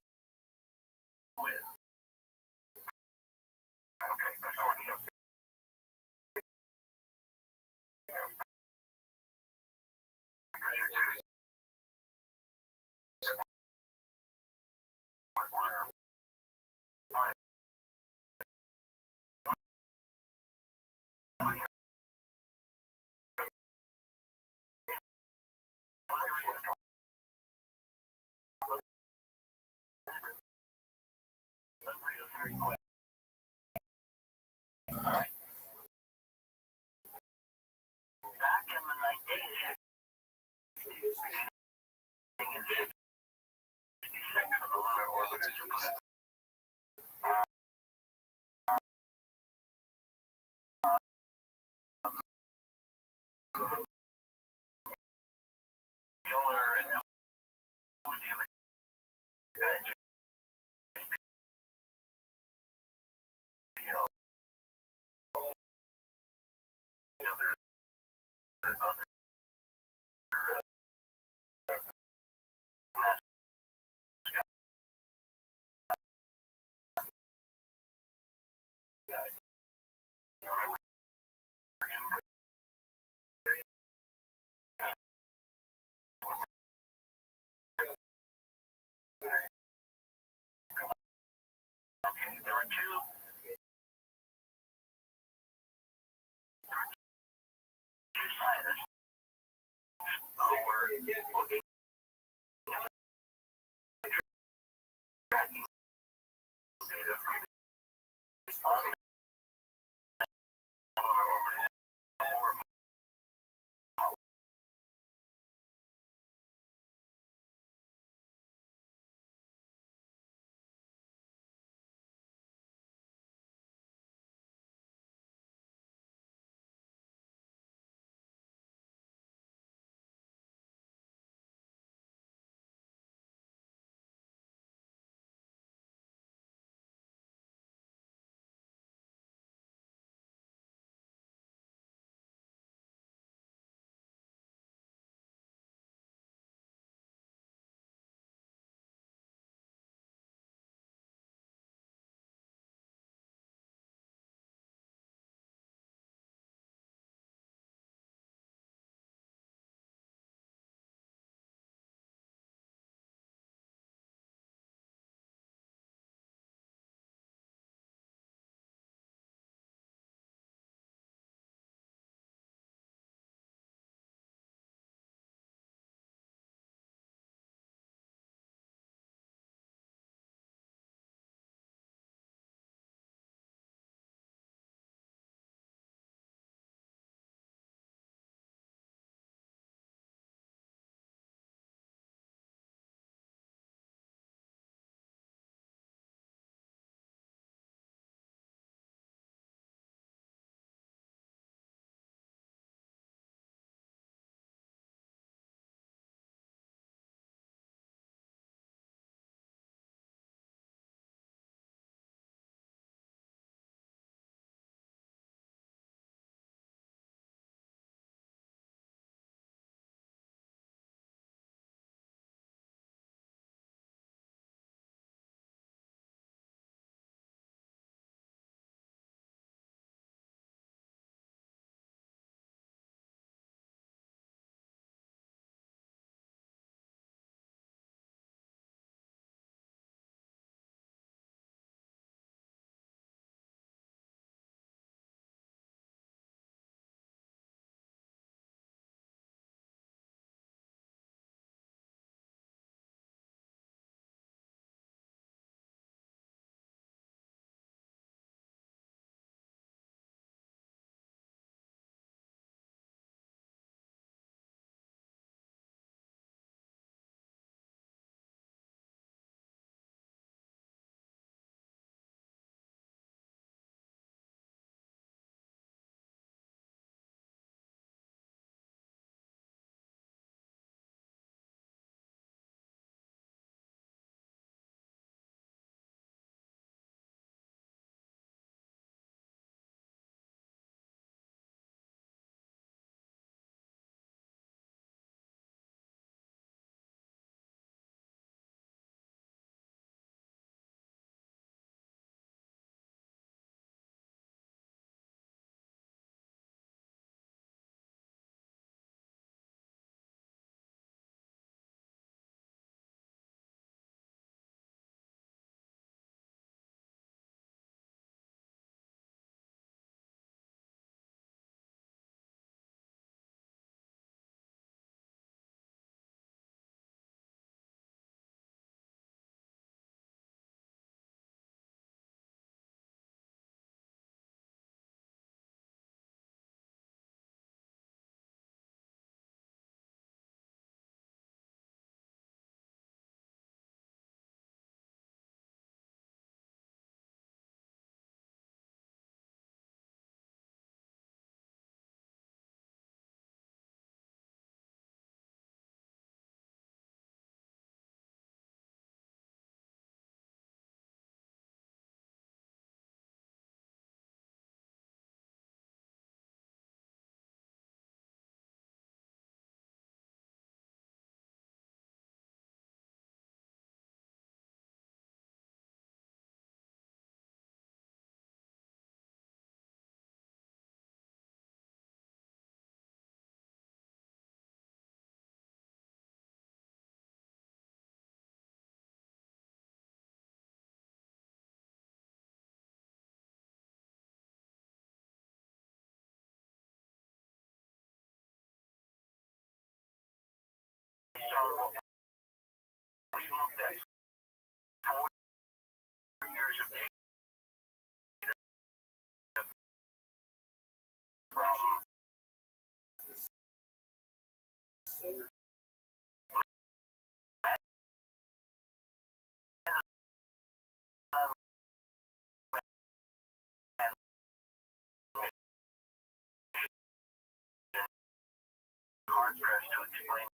were two scientists who were looking we looked at 4 years of data from hard pressed to explain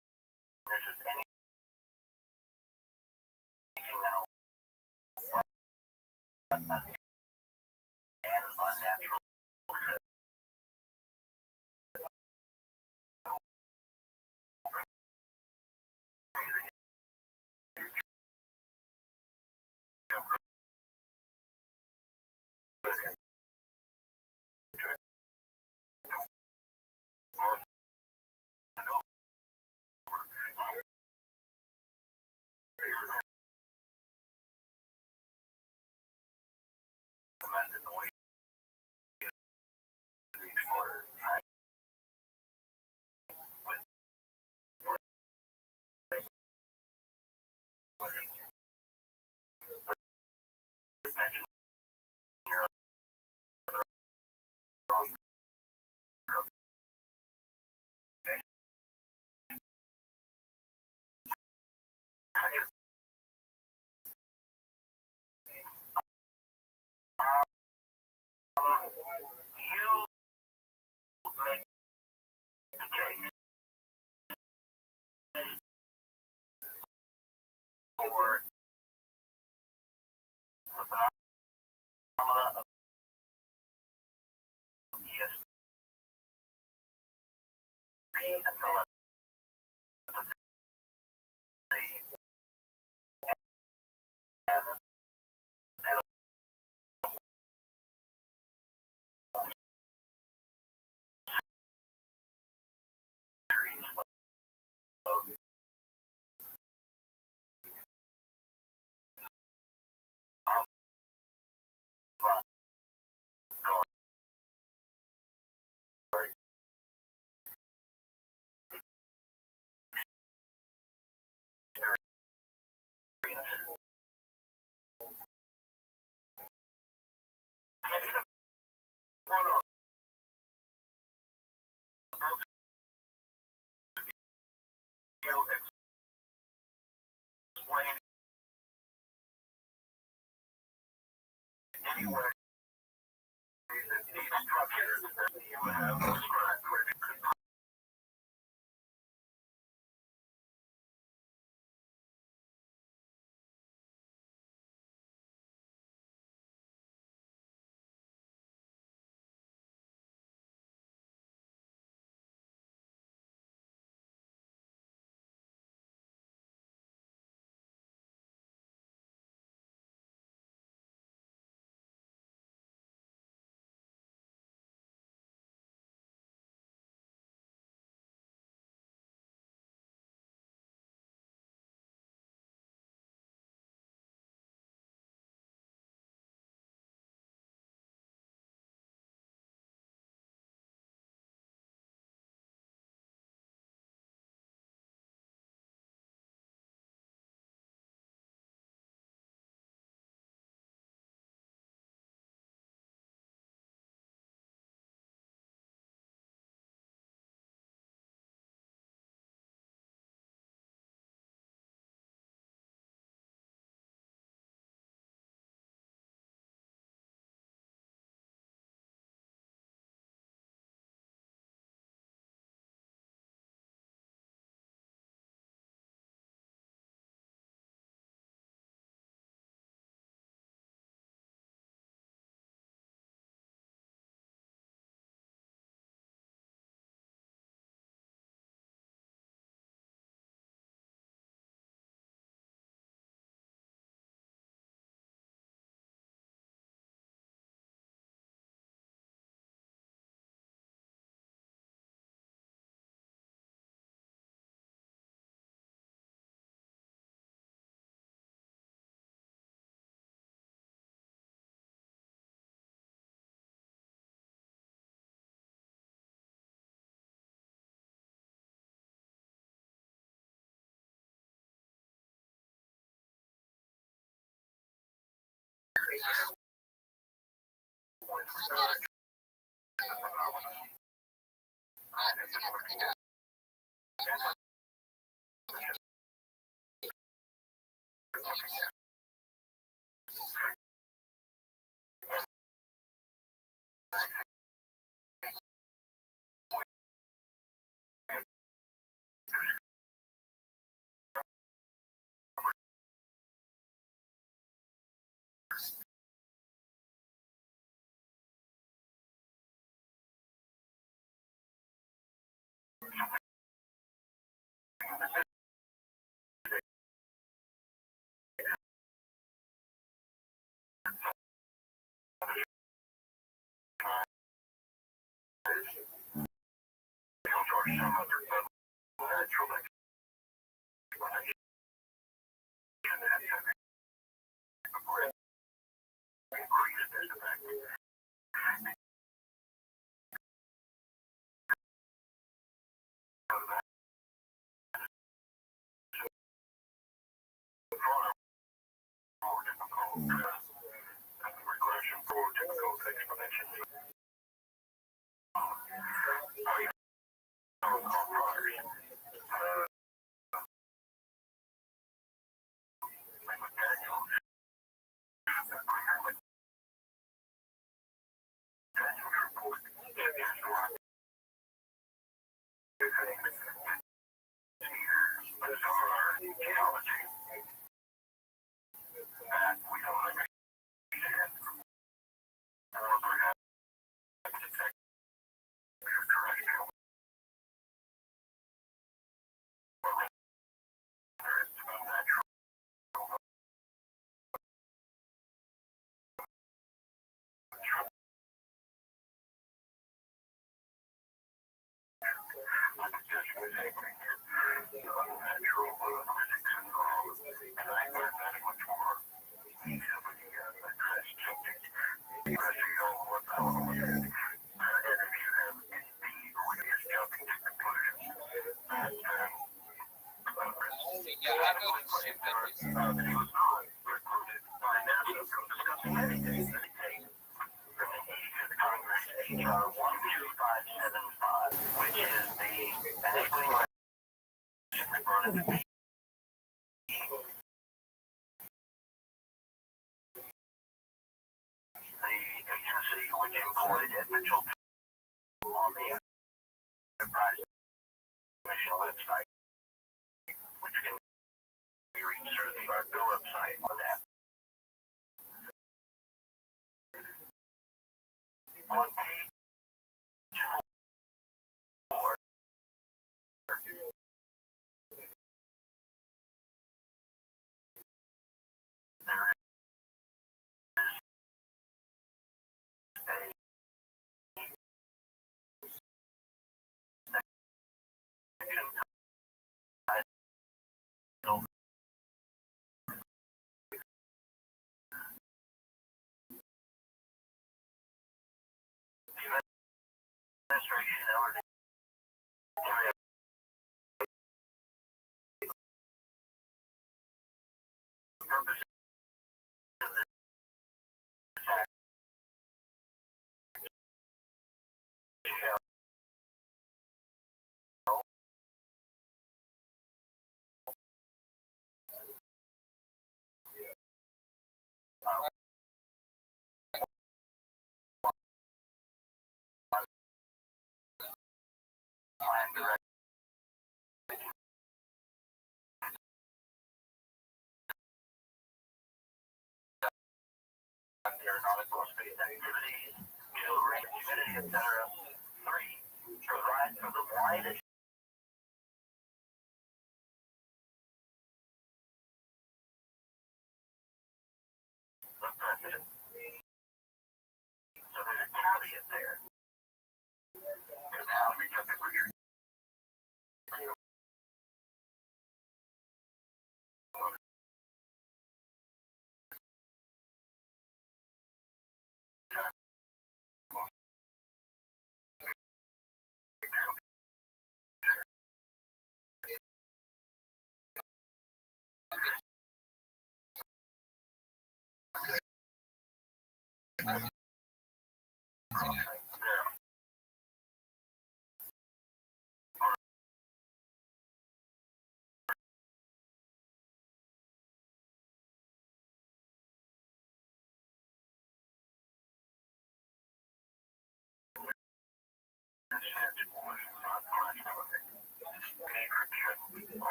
this as anything else and unnatural.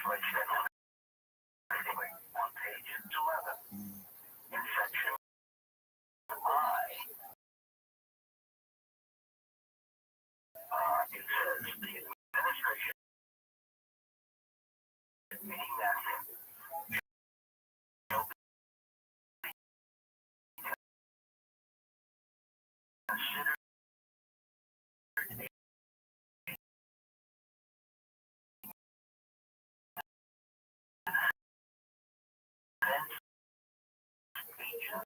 On page 11, in section I, it says the administration, meaning that shall be considered agent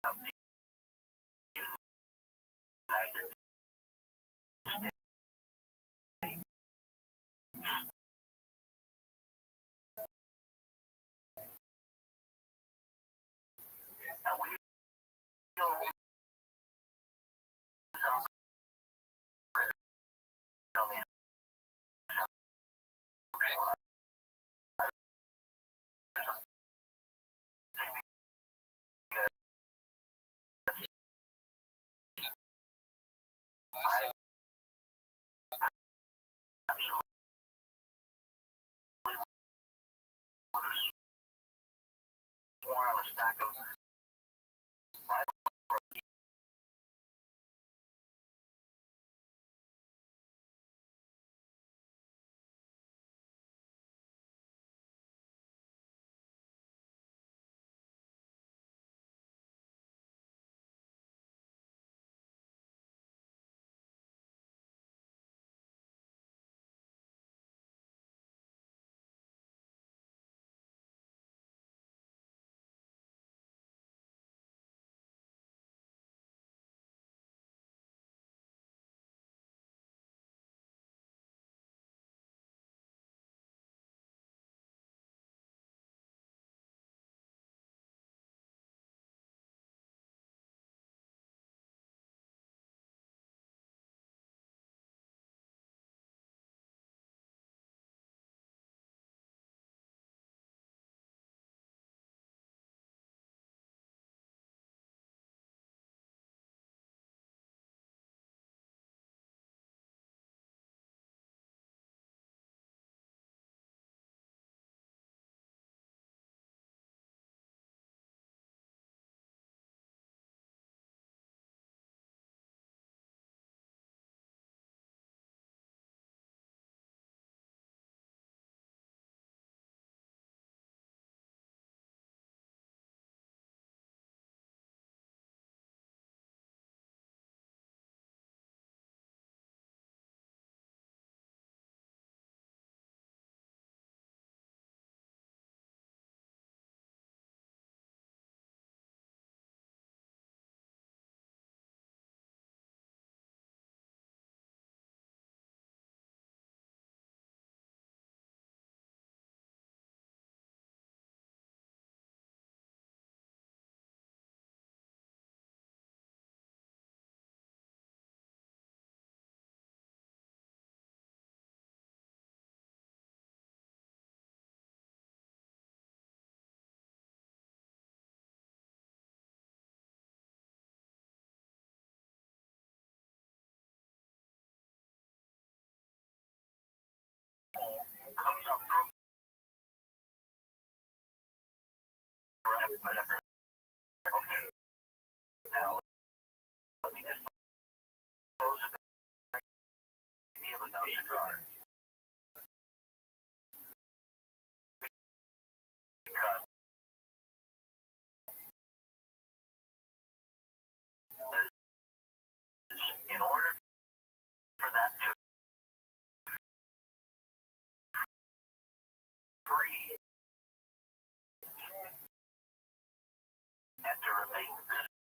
of the United States. Now we know more on a stack of now let me just close the idea of a cigar. Because in order for that to free and to remain visible,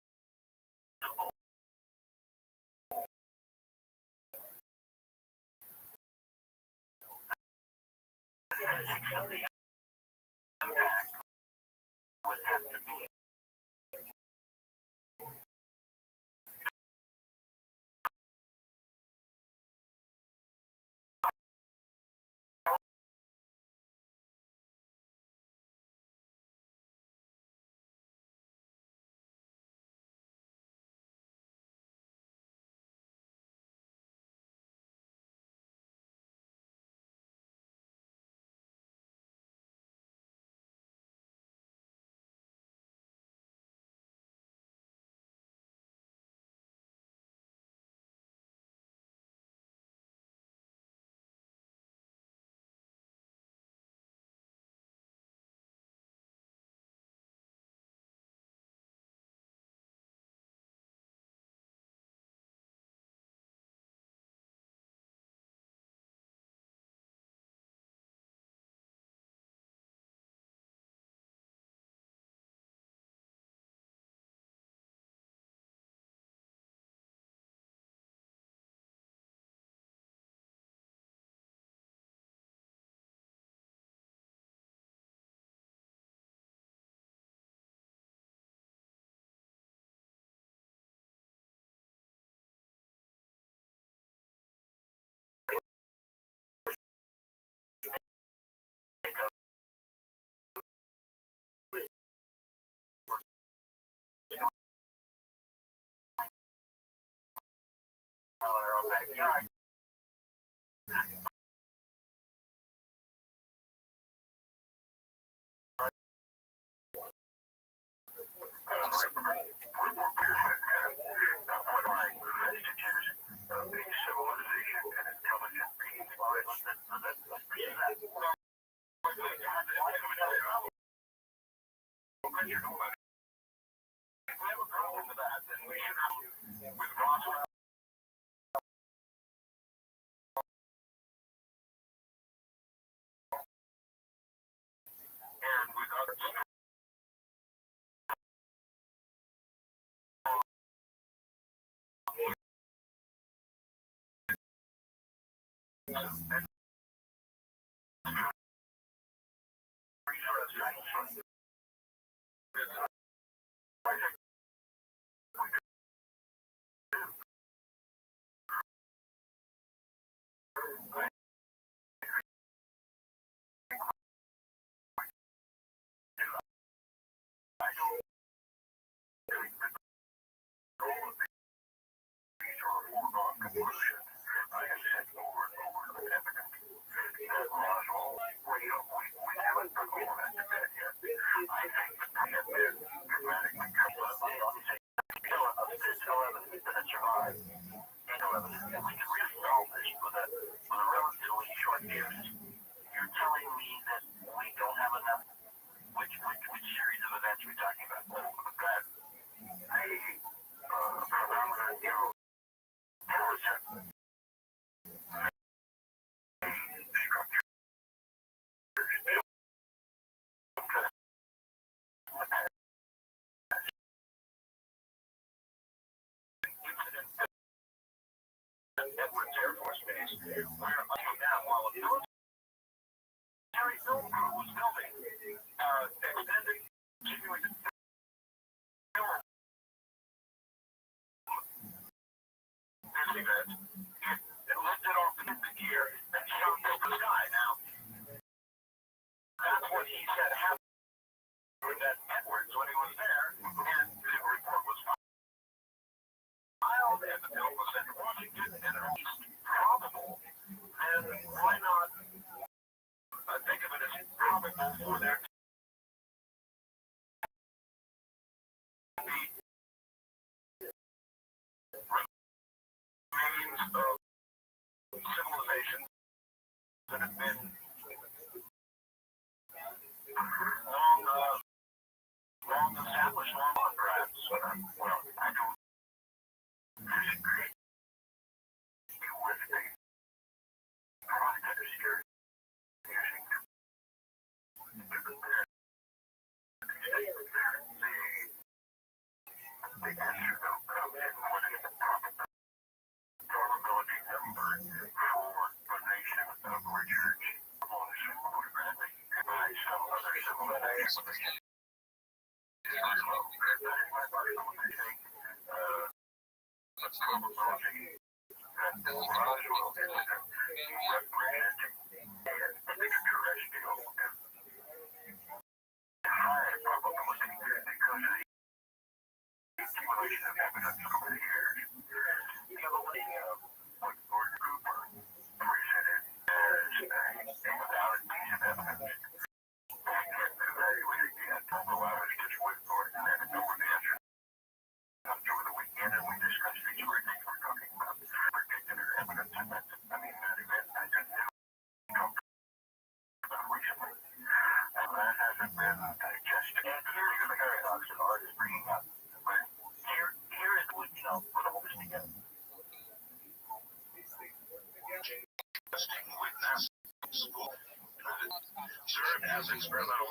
Served as experimental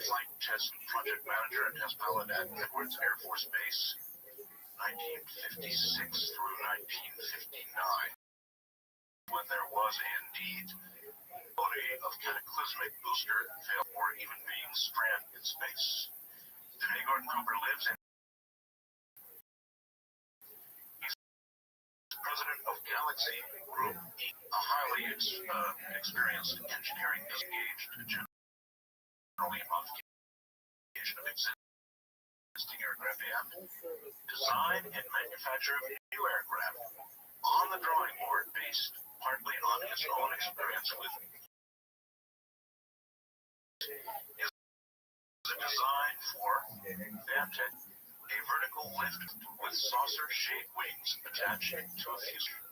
flight test project manager and test pilot at Edwards Air Force Base, 1956 through 1959, when there was indeed of cataclysmic booster fail or even being stranded in space. Today, Gordon Cooper lives in. He's president of Galaxy Group, a highly experienced engineering engaged generally modification of existing aircraft and design and manufacture of new aircraft. on the drawing board based partly on his own experience with is a design for Vantage, a vertical lift with saucer-shaped wings attaching to a fuselage.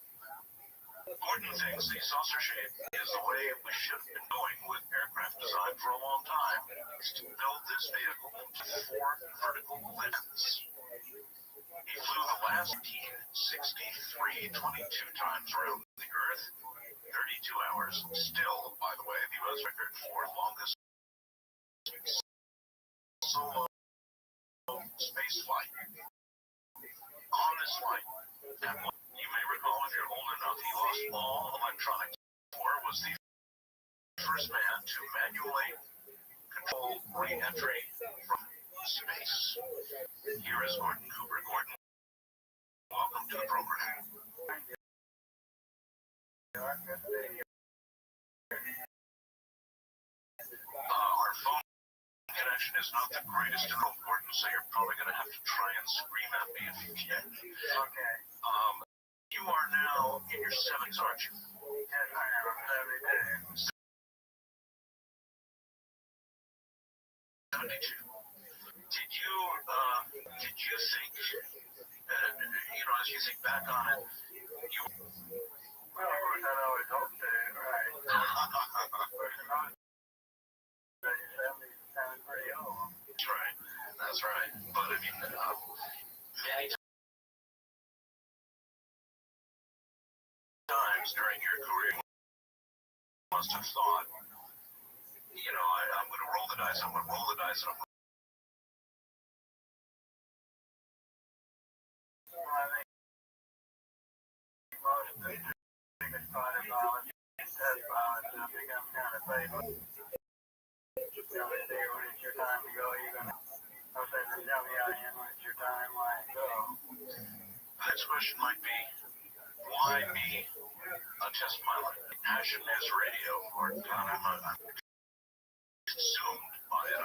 Gordon thinks the saucer shape is the way we should have been going with aircraft design for a long time, is to build this vehicle to 4 vertical lifts. He flew the last 1963 22 times around the Earth, 32 hours. Still, by the way, the U.S. record for longest solo space flight. On this flight, and you may recall if you're old enough, he lost all electronics. Or was the first man to manually control re-entry from space. Here is Gordon Cooper. Gordon, welcome to the program. Our phone connection is not the greatest in home, Gordon, so you're probably going to have to try and scream at me if you can. Okay. You are now in your 70s, aren't you? Yes, I am. I'm 72. 72. Did you think, as you think back on it, you... Well, of course, I always hope to, right? That's right. That's right. But I mean, many times during your career, you must have thought, I'm going to roll the dice. I'm going to roll the dice. And I'm the next question might be, why me, a test pilot? Passion is radio, or I'm consumed by it. I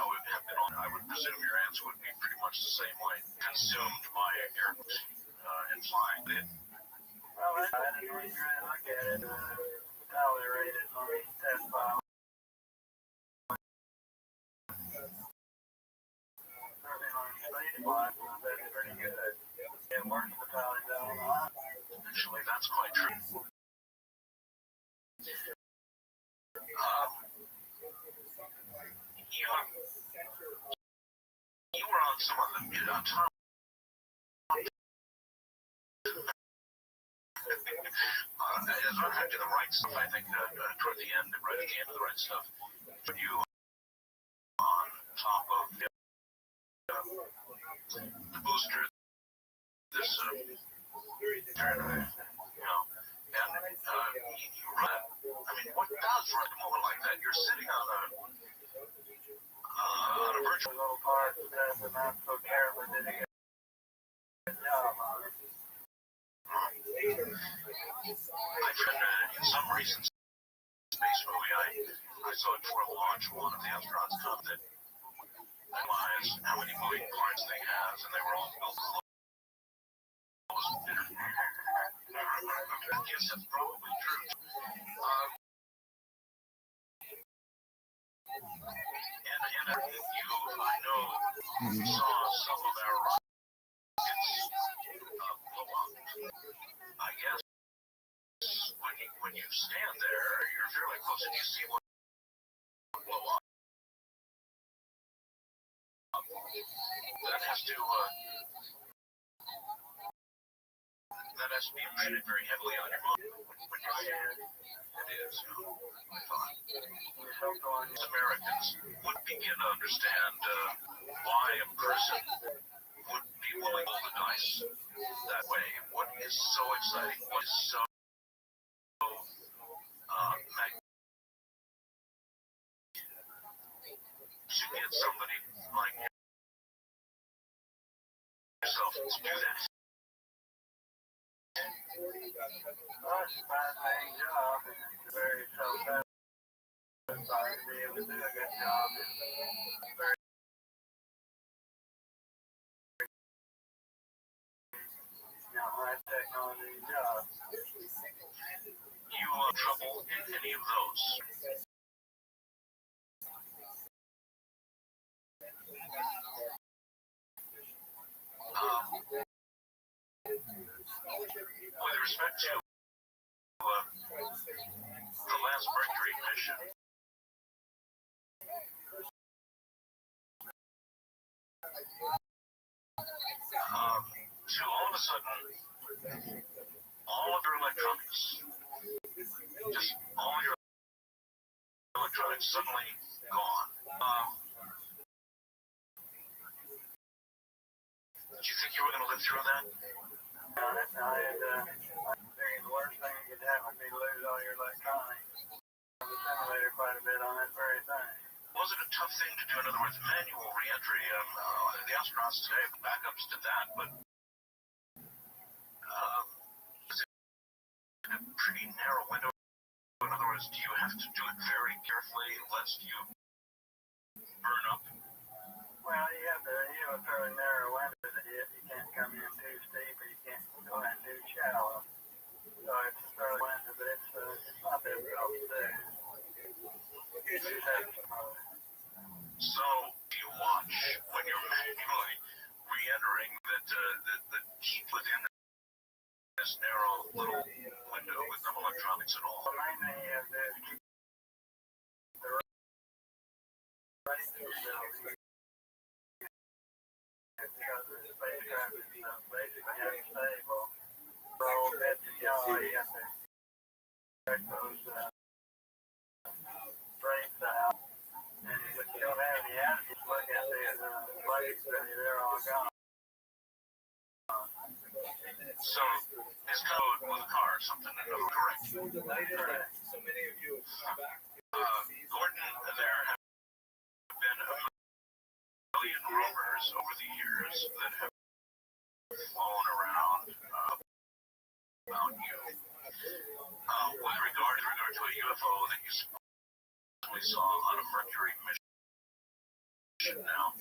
would presume your answer would be pretty much the same way. Consumed by air and flying it. Well, I didn't really look at it. Tolerated on the test pilot. That's pretty good. It works the pilot down a lot. Actually, that's quite true. You were on some of the top. As I had to the right stuff, I think toward the end, right at the end of the right stuff, you on top of the booster, this and you run. I mean, what does run a moment like that? You're sitting on a virtual little car that is not so careful, did a good job on it. I've been in some recent space movie. I saw it before the launch. One of the astronauts commented how many moving parts they have, and they were all built close. Yes, that's probably true. And I know, saw some of our rockets blow up. I guess when you stand there, you're fairly close and you see what blow up. That has to be imprinted very heavily on your mind when you're there. It is. I thought Americans would begin to understand why a person would be willing to roll the dice that way. What is so exciting? What is so magnificent? To get somebody like yourself to do that. Well, it's a fine job. It's very self-satisfying to be able to do a good job. It's very high technology job. You have trouble in any of those? With respect to the last Mercury mission, so all of a sudden, all of your electronics, just all your electronics suddenly gone. Did you think you were going to live through that? The worst thing that could happen would be to lose all your electronics. I was simulated quite a bit on that very thing. Was it a tough thing to do? In other words, manual reentry. The astronauts today have backups to that, but is it a pretty narrow window? In other words, do you have to do it very carefully lest you burn up? Well, you have a fairly narrow window to hit. You can't come in too steep, or you can't go in too shallow. So it's a fairly window, but it's not difficult to do. So you watch when you're manually re-entering that the heat within this narrow little window with no electronics at all. The main thing you have to do is keep the rate facility. Because the spacecraft is basically unstable. Roll bits and yaw, you have to check those brakes out. And if you don't have any attitude, look at these brakes, they're all gone. So his code with a car or something, correct? Correct. So many of you have come back. Gordon, there have been a million rumors over the years that have flown around about you. With regard to a UFO that you supposedly saw on a Mercury mission now.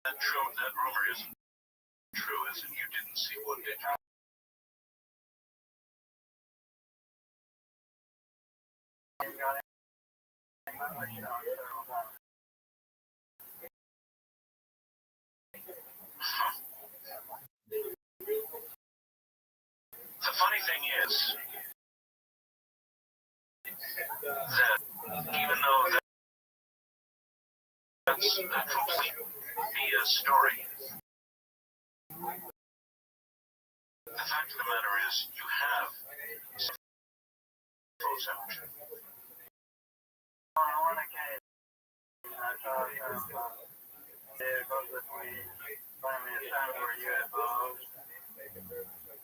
That rumor isn't true, is it? You didn't see one, did you? The funny thing is that even though that's a complete BS story, the fact of the matter is you have those out. On one occasion, I saw some vehicles that we finally assembled were UFOs.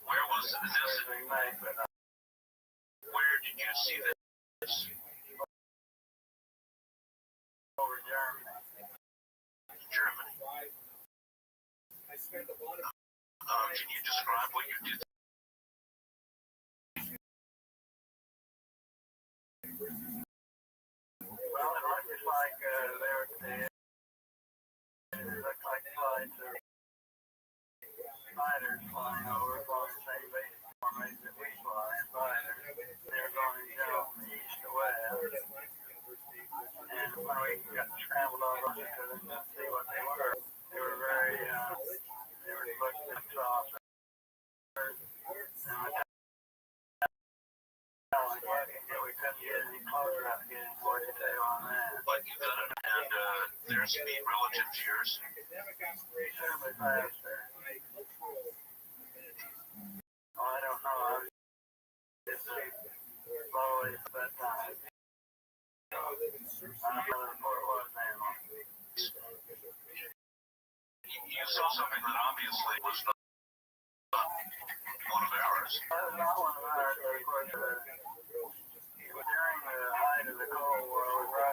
Where was this? Where did you see this? Over Germany. Germany. Can you describe what you did? Well, it looked just like it looked like flights of fighters flying over, flying the same basic formation that we fly in fighters. They were going, from east to west. And when we got scrambled all over to them to see what they were very, they were supposed to be soft. We couldn't get any closer enough to get any more detail on that. But you got it, and their speed relative to yours? Certainly faster. Oh, I don't know. I was just slowly at that time. I don't know what it was now. You saw something that obviously was not one of ours. That was not one of ours, but of course, during the height of the Cold War,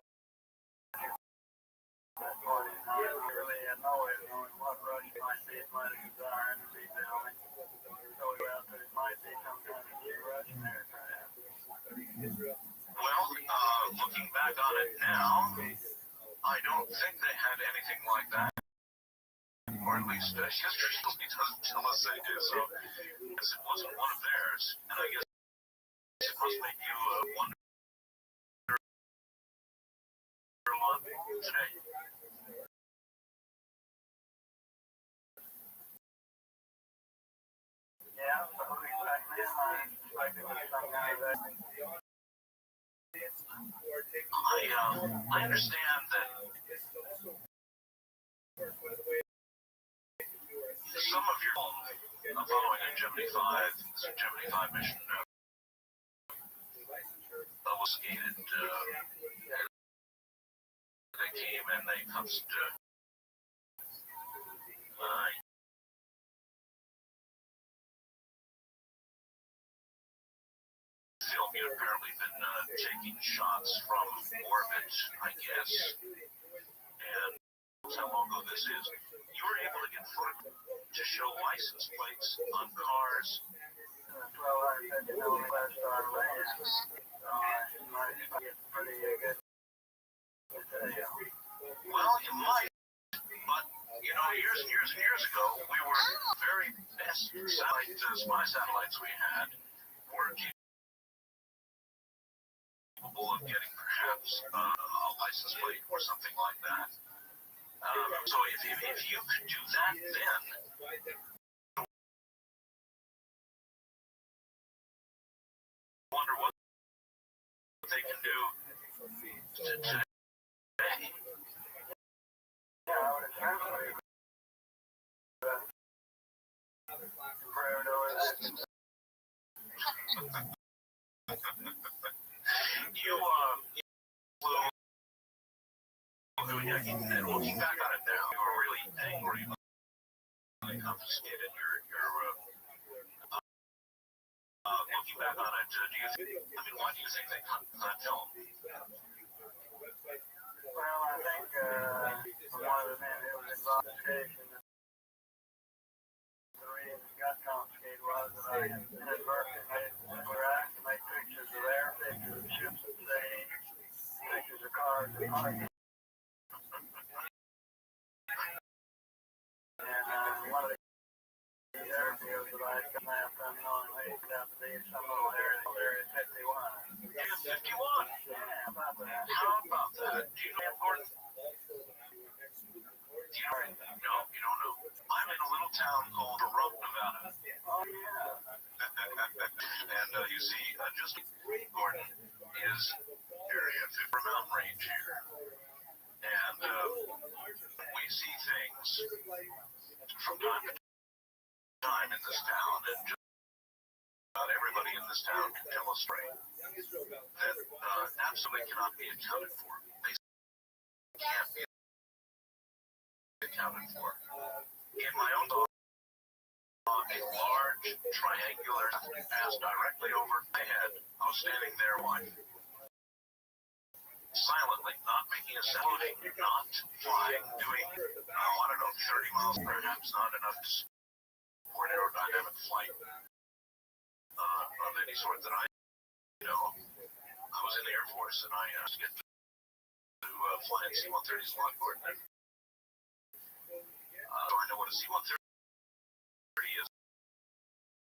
that point in time, we really had no way of knowing what Russia might be. It might have desired to be building. So we felt that it might be some kind of new Russian aircraft. Well, looking back on it now, I don't think they had anything like that. or at least history doesn't tell us they do. So it wasn't one of theirs, and I guess it must make you wonder a lot today. Yeah, something like this. Like it was some guy that. I understand that some of your following a Gemini 5 mission was gated. They came and they touched. You'd apparently been taking shots from orbit, I guess. And how long ago this is? You were able to get footage to show license plates on cars. Well, I said, you know, last our land, it's pretty good. Well, you might, but, you know, years and years and years ago, we were the very best spy satellites we had were capable of getting perhaps a license plate or something like that. So if you could do that, then wonder what they can do today. And looking back on it now, you were really angry when they confiscated your looking back on it, do you think, why do you think they cut that film? Well, I think one of the men who was involved in the case, the reason it got confiscated was that I inadvertently were asked to make pictures of air, pictures of ships at sea, pictures of cars and parking. And one of the airfields that I mapped unknowingly out to be some little area 51. Yeah, 51? Yeah, how about that? How about that? Do you know Gordon? No, you don't know. I'm in a little town called Rothschild, Nevada. Oh, yeah. And you see, just Gordon is area 50 mountain range here. And we see things from time to time in this town, and just about everybody in this town can tell a story that absolutely cannot be accounted for. They can't be accounted for. In my own thought, a large triangular passed directly over my head. I was standing there watching, silently, not making a sound, not flying, doing, I don't know, 30 miles perhaps, not enough to support aerodynamic flight of any sort that I know. I was in the Air Force and I get to fly in C-130's launch coordinate. So I know what a C-130 is.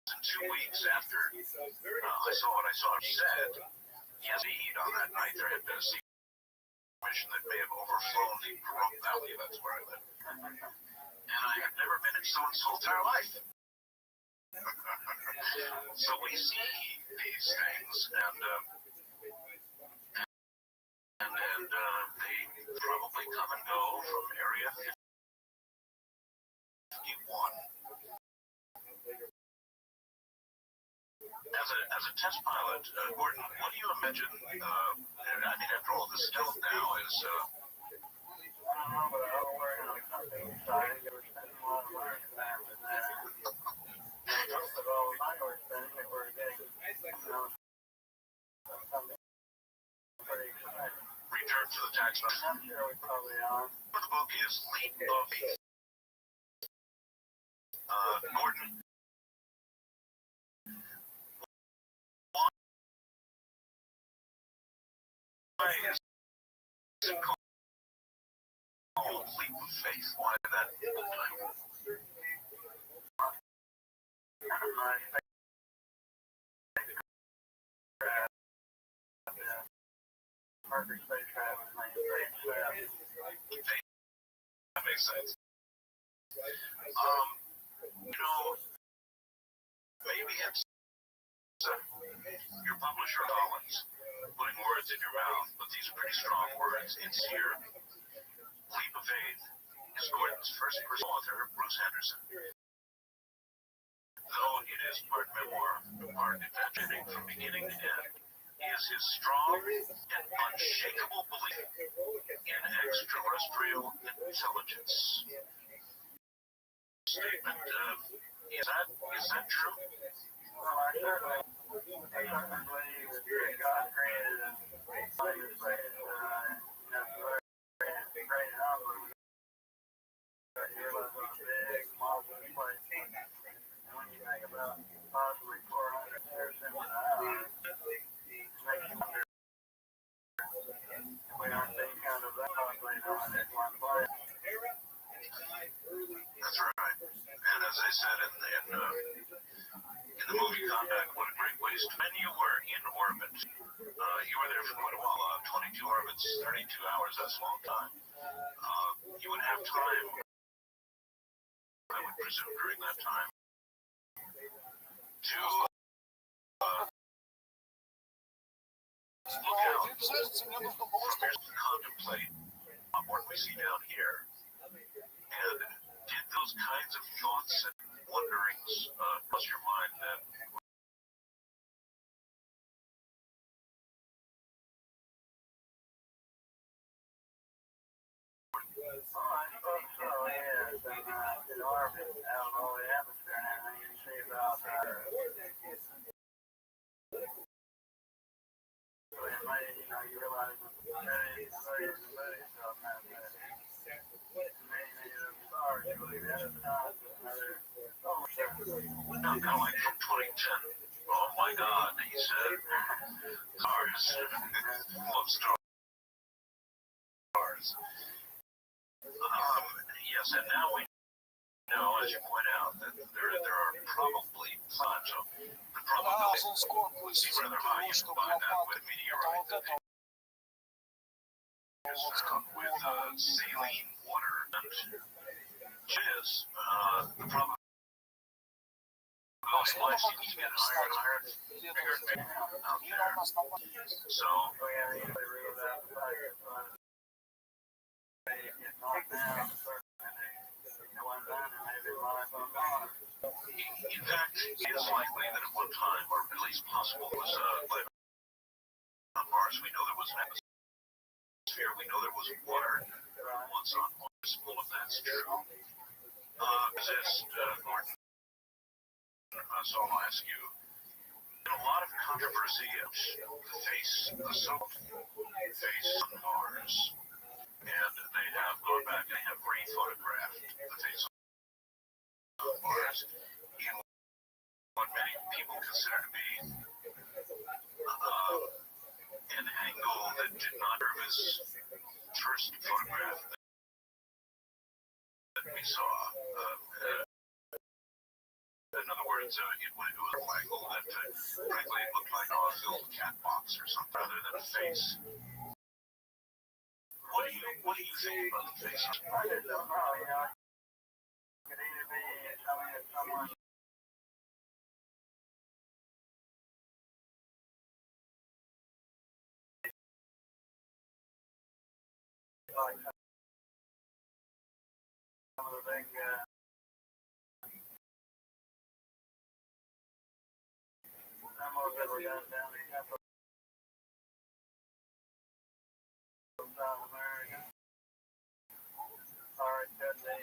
And 2 weeks after I saw what I saw said, yes, indeed, on that night there had been a mission that may have overflown the Pahrump Valley. That's where I live. And I have never been in someone's whole entire life. So we see these things, and they probably come and go from Area 51. As a test pilot, Gordon, what do you imagine? After all, the stealth now is. I don't know, but I don't worry on something exciting. They were spending a lot of money for that. Most of all, I was spending, they were getting, something pretty exciting. Return to the tax number. I'm sure we probably are. But the book is Leap of Faith. Gordon. Why is it called leap of faith. Why that time? That makes sense. Maybe it's your publisher Collins putting words in your mouth, but these are pretty strong words. It's here. Leap of faith is Gordon's first person author, Bruce Henderson. Though it is part memoir, part adventure from beginning to end, is his strong and unshakable belief in extraterrestrial intelligence. Statement, is that true? Well, I certainly believe that God created us by His great number. Here was a big marvelous place. And when you think about possibly 400 years into the hour, it makes you wonder if we aren't being kind of that populated on this one place. That's right. And as I said in the movie Contact, what a great waste. When you were in orbit, you were there for quite a while, 22 orbits, 32 hours, that's a long time. You would have time, I would presume, during that time, to look out, contemplate what we see down here. And did those kinds of thoughts and wonderings cross your mind then? I suppose so, yes. And in orbit, out of all the atmosphere and everything, you see about you realize that the studies of that. No, kind of like from 2010. Oh my God, he said, cars, love stars. Yes, and now we know, as you point out, that there are probably tons of the probability is rather high. You combine that with meteorites that is with saline water and jizz, the probability of life seems to get higher and higher, bigger and bigger out there. So, in fact, it is likely that at one time, or at least possible, was life on Mars. We know there was an atmosphere. We know there was water once on Mars. All of that's true. Gordon. So I'll ask you, in a lot of controversy of face the sun, face on Mars, and they have gone back and have re-photographed the face on Mars in what many people consider to be an angle that did not serve as first photograph that we saw. In other words, it was an angle that, frankly, it looked like a filled cat box or something rather than a face. What do you think about the face? I just don't know. It could either be someone. Like some of the big. Down the South America. Or it could be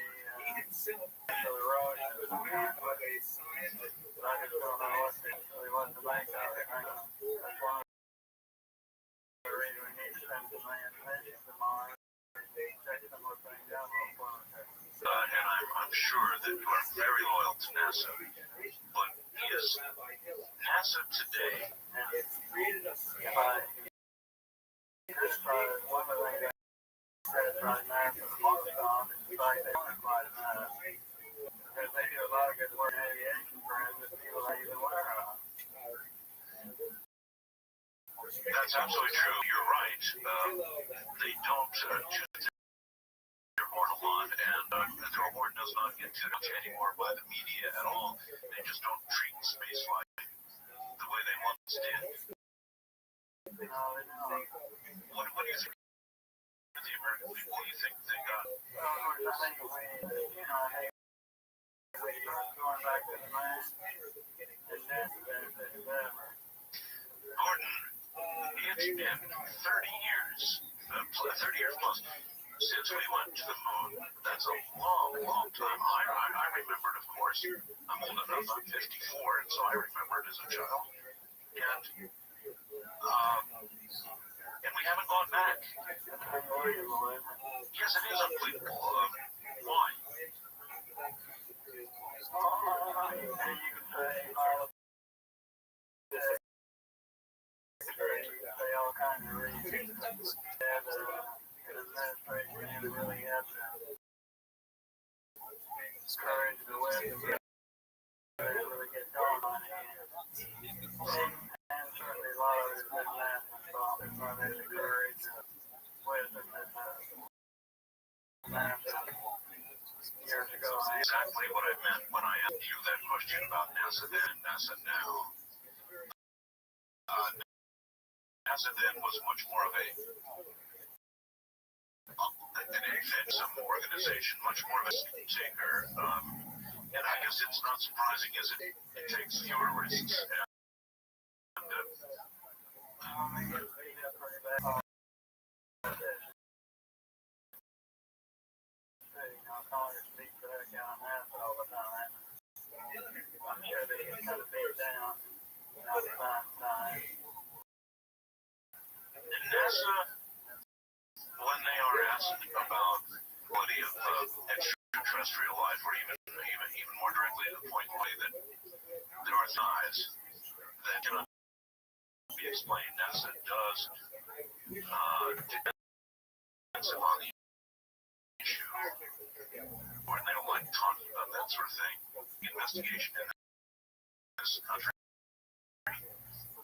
the road. But I just don't know what the bank of it. That's why the reason we need to send some man tomorrow. Check some more things out. And I'm sure that you are very loyal to NASA. But is NASA today? One of the things right now for the most time. In fact, they want quite enough. Because they do a lot of good work in aviation brands that people don't even wear on. That's absolutely true. You're right. They don't choose their horn a lot, and their horn does not get too much anymore by the media at all. They just don't treat spaceflight the way they once did. No, they don't. What do you think? The American people, you think they got? Well, of course, I think we, you know, going back to the man, and that's the benefit of ever. Gordon, it's been 30 years, 30 years plus, since we went to the moon. That's a long, long time. I remembered, of course. I'm old enough, I'm 54, and so I remembered as a child. And we haven't gone back. Unbelievable. Yes, it is unbelievable. Why? And you can say all of this. You can say all kinds of reasons. And an administration really has the courage to live and really get going on it. And certainly a lot of it has been that thought. There's not any courage and wisdom that years ago. Exactly what I meant when I asked you that question about NASA then and NASA now. NASA then was much more of some organization, much more of a taker. And I guess it's not surprising as it takes fewer risks. Congress speaks for that kind of NASA all the time. I'm sure they get kind of beat down time to time. NASA, when they are asked about the quality of extraterrestrial life, or even more directly to the point that there are signs that cannot be explained, NASA does depends upon the issue, or they don't like talking about that sort of thing. Investigation in this country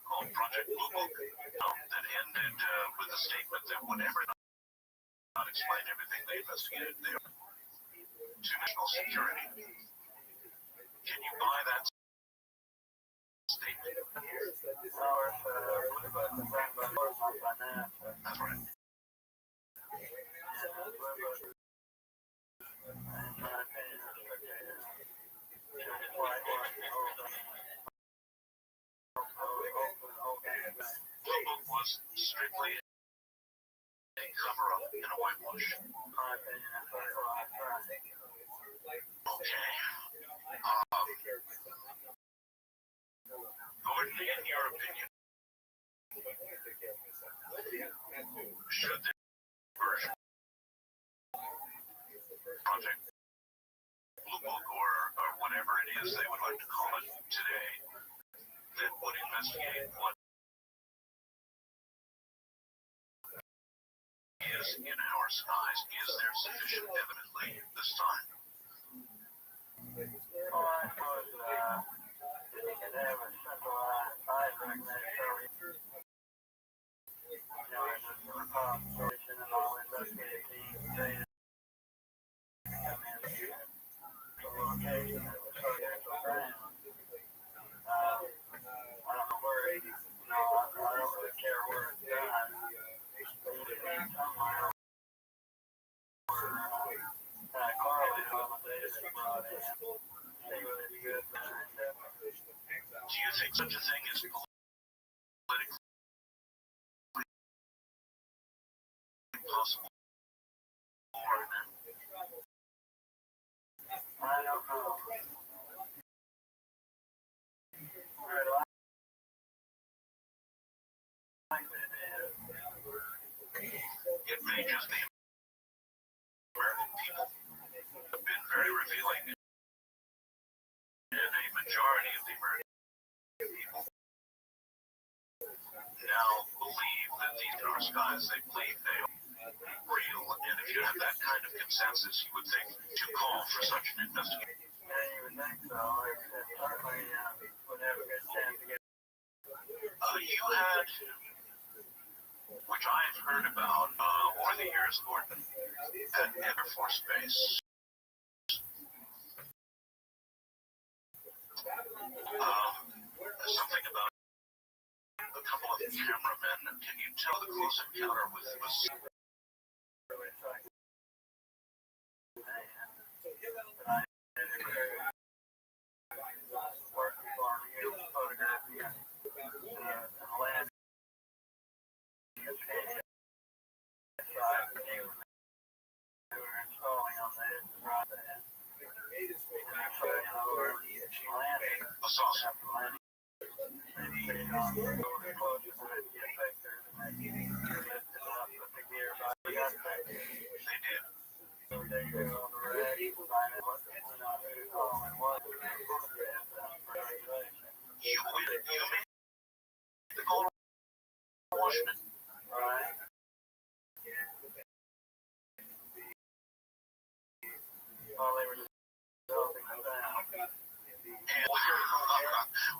called Project Blue Book that ended with a statement that whatever not explain everything they investigated, they are to national security. Can you buy that statement? That's right. Blue Book was strictly a cover-up and a whitewash. Okay. Gordon, in your opinion, should this version Project Blue Book or whatever it is they would like to call it today that would investigate what is in our skies, is there sufficient evidently this time? Do you think such a thing is politically possible? I don't know. It may just be American people have been very revealing, and a majority of the American people now believe that these are skies. They believe they are real, and if if you have that kind of consensus, you would think to call for such an investigation. Yeah, you would think so. Certainly would have a good chance to get. You had, which I've heard about over the years, Gordon, at Air Force Base. Something about a couple of cameramen. Can you tell the close encounter was?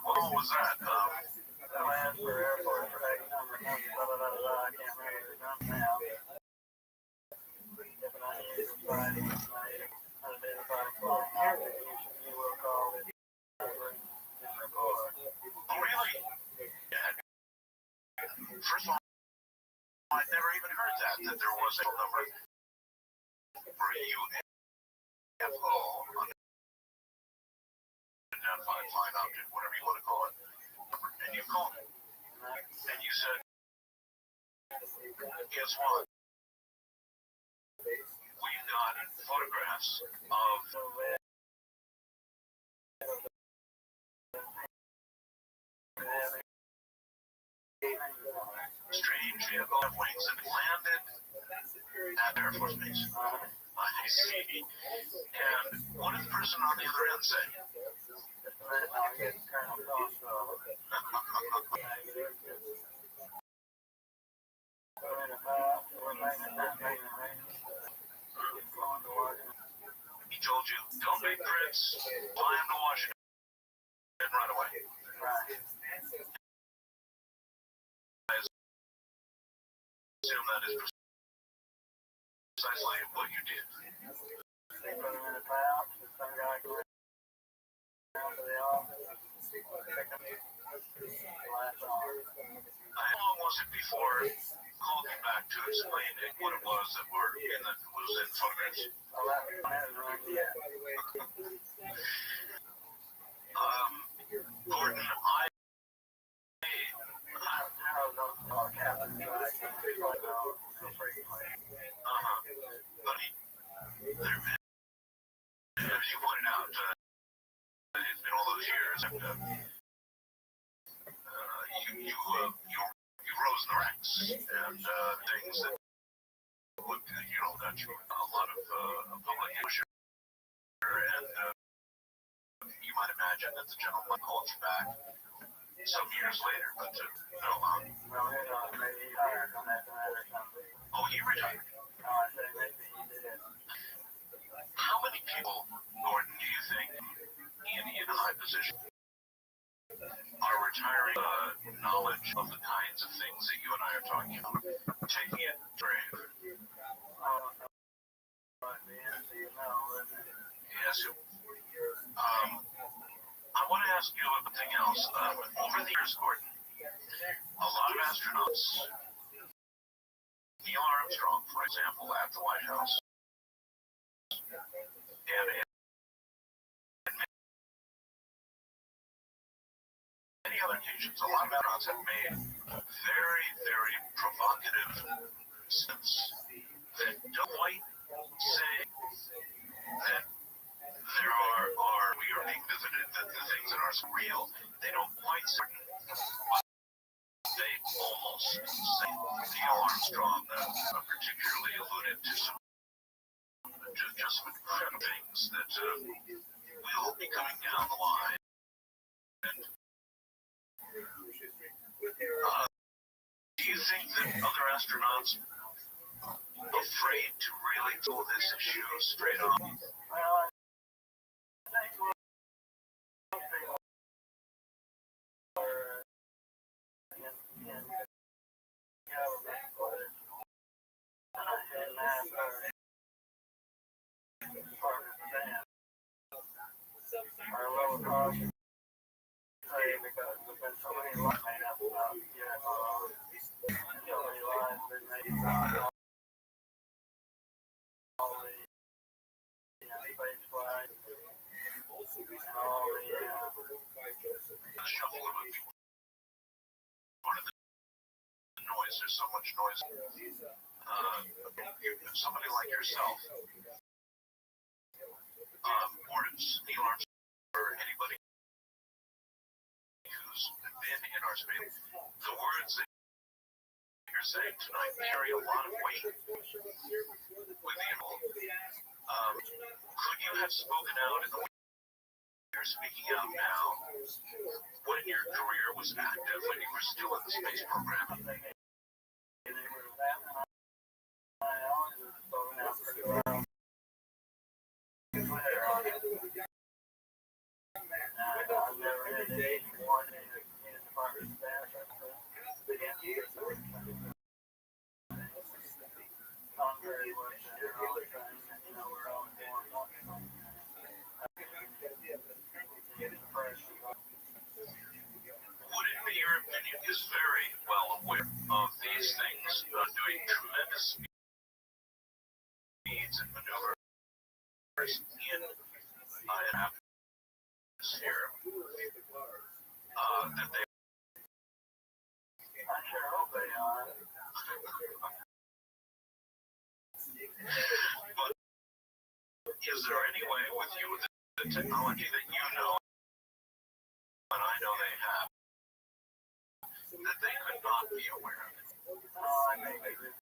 What was that? First of all, I'd never even heard that there was a number for UFO, unidentified flying object, whatever you want to call it. And you called it. And you said, guess what? We've got photographs of strange vehicle wings and landed at Air Force Base. I see. And what did the person on the other end say? He told you, don't make trips, fly him to Washington right away. I assume that is precisely what you did. How long was it before call came back to explain what it was that was in photographs? Gordon, buddy, as you pointed out, it's been all those years, and you rose in the ranks, and things that would, got you a lot of public exposure, and you might imagine that the gentleman called you back some years later, but no. Oh, he retired. How many people, Gordon, do you think in high position are retiring knowledge of the kinds of things that you and I are talking about, taking it brave? Yes. I want to ask you something else. Over the years, Gordon, a lot of astronauts, Neil Armstrong, for example, at the White House, and many other occasions, a lot of astronauts have made very, very provocative statements that don't quite say that we are being visited, that the things that are real, they don't quite certain, but they almost say. Neil Armstrong particularly alluded to just some incredible things that will be coming down the line. And do you think that other astronauts are afraid to really really pull this issue straight off. Shuffle of people. Part of the noise, there's so much noise. If somebody like yourself, or Neil Armstrong, or anybody who's been in our space, the words that you're saying tonight carry a lot of weight with you. Could you have spoken out in the way you're speaking out now when your career was active, when you were still in the space program? Would it be your opinion is very well aware of these things, doing tremendous speeds and maneuvers in an atmosphere that they I sure hope they are. But is there any way with you, with the technology that you know and I know they have, that they could not be aware of it? I think they could.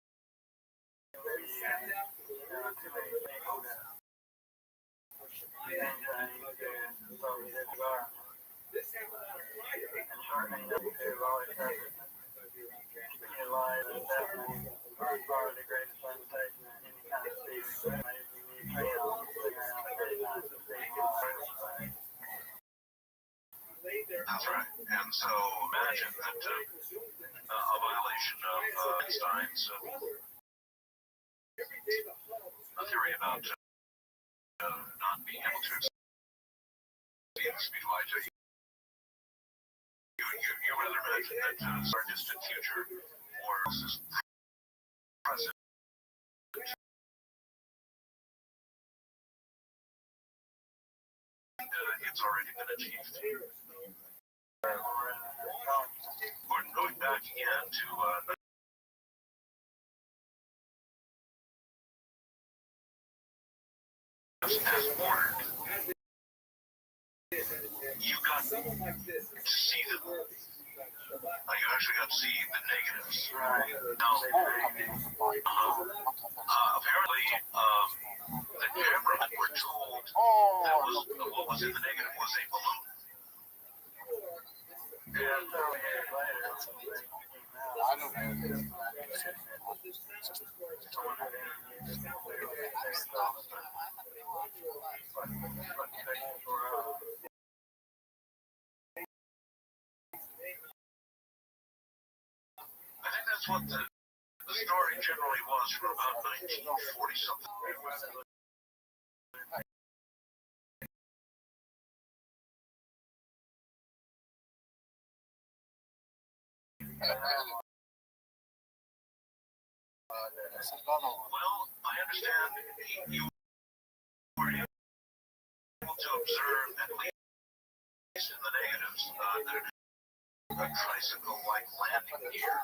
That's right. And so imagine that a violation of Einstein's theory about not being able to exceed the speed of light. You rather imagine that our distant future or present it's already been achieved. Or going back again to as ordered. You got to see them. You actually got to see the negatives. Right. Now, apparently, the cameramen were told that what was in the negative was a balloon. Yeah, I don't know. I think that's what the story generally was from about 1940 something. Well, I understand you were able to observe, at least in the negatives, that a tricycle-like landing gear.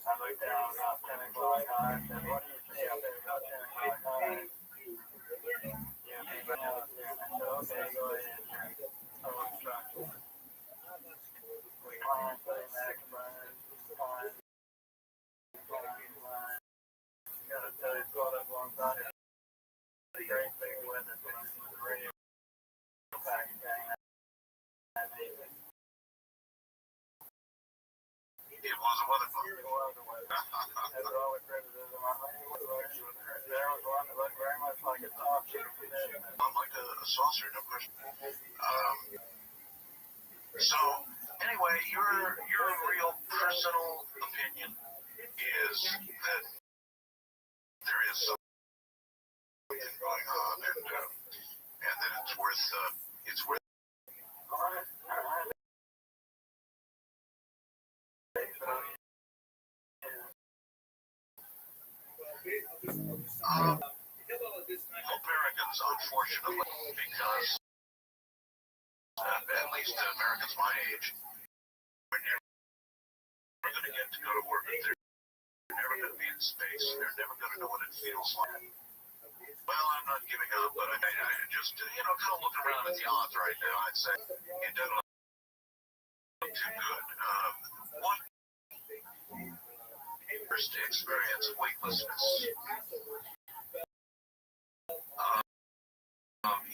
I looked down about 10 o'clock. I said, what do you see out there about 10 o'clock? the weather book. Not like a saucer, no question. So anyway, your real personal opinion is that there is something going on, and that it's worth. Americans, unfortunately, because at least Americans my age, are never going to get to go to work. They're never going to be in space. They're never going to know what it feels like. Well, I'm not giving up, but I just, kind of looking around at the odds right now, I'd say it doesn't look too good. One first experience of weightlessness.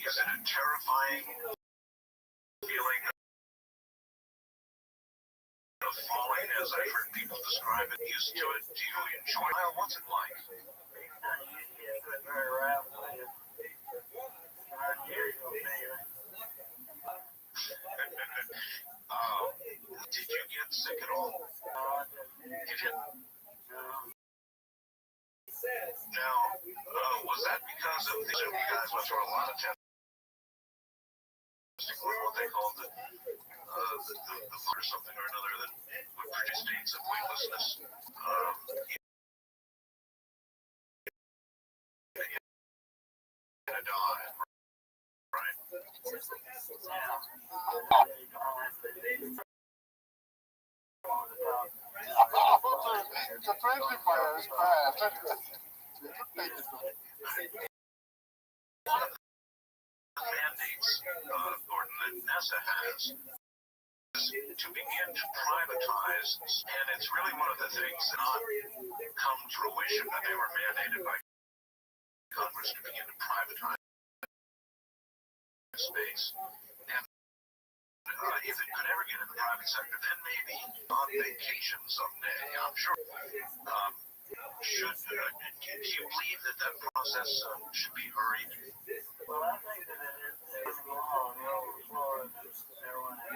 Is it a terrifying feeling of falling, as I've heard people describe it? Used to it? Do you enjoy it? Well, what's it like? Did you get sick at all? You didn't? Now, was that because of the you guys went through a lot of testing, what they call the or something or another that would produce states of weightlessness? You're gonna die, right? Mandates, or that NASA has, to begin to privatize, and it's really one of the things that not come to fruition that they were mandated by Congress to begin to privatize space. And if it could ever get in the private sector, then maybe on vacation someday, I'm sure. Do you believe that process should be hurried? Well, I think that it is long. Everyone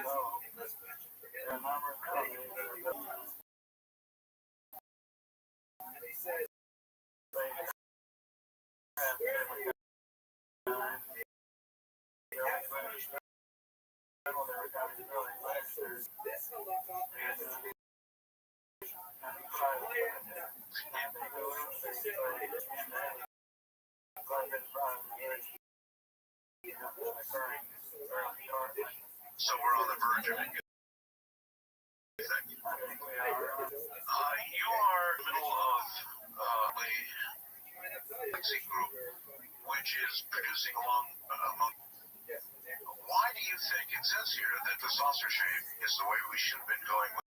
knows. There are a number of companies that are so we're on the verge of it. You are in the middle of a mixing group which is producing among. Why do you think it says here that the saucer shape is the way we should have been going with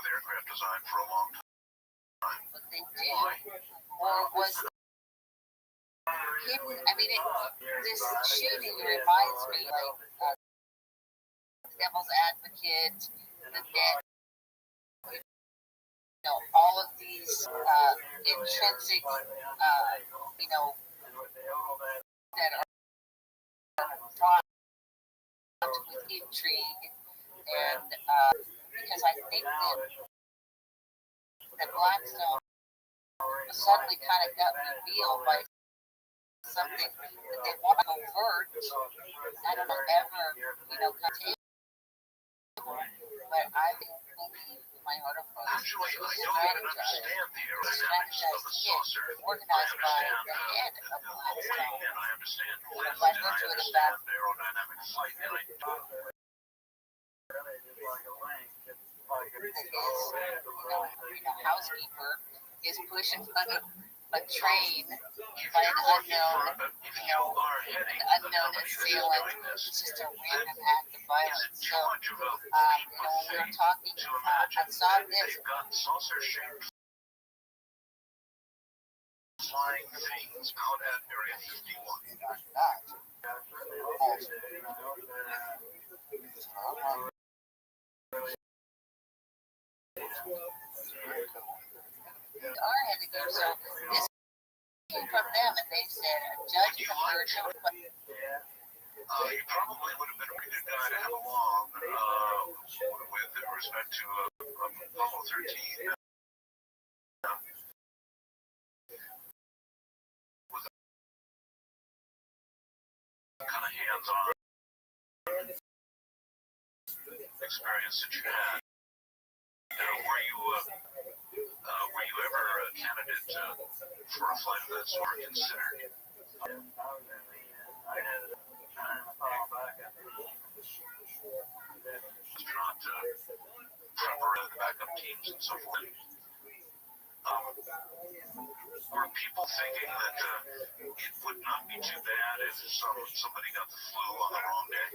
aircraft design for a long time? But they did. Or was hidden? I mean, this shooting reminds me like Devil's Advocate, The Dead. All of these intrinsic, that are fraught with intrigue, and because I think that Blackstone suddenly kind of got revealed by something that they want to avert. I don't know ever, contain. But I believe in my heart of hearts, actually, I don't even understand the aerodynamics of the saucer. Organized by the head of Blackstone. And I understand lift, By and I virtue of the understand fact aerodynamic flight, and I do. Housekeeper is pushed in front of a train by an unknown, assailant. It's just a random act of violence. So, when we were talking, I saw this. Flying things out at Area 51. Our had to go. So this came from them, and they said a judge preferred to. You probably would have been a pretty good guy to have along with respect to Apollo 13. With the kind of hands-on experience that you had. Were you ever a candidate for a flight of that sort considered? Not proper backup teams and so forth. Were people thinking that it would not be too bad if somebody got the flu on the wrong day?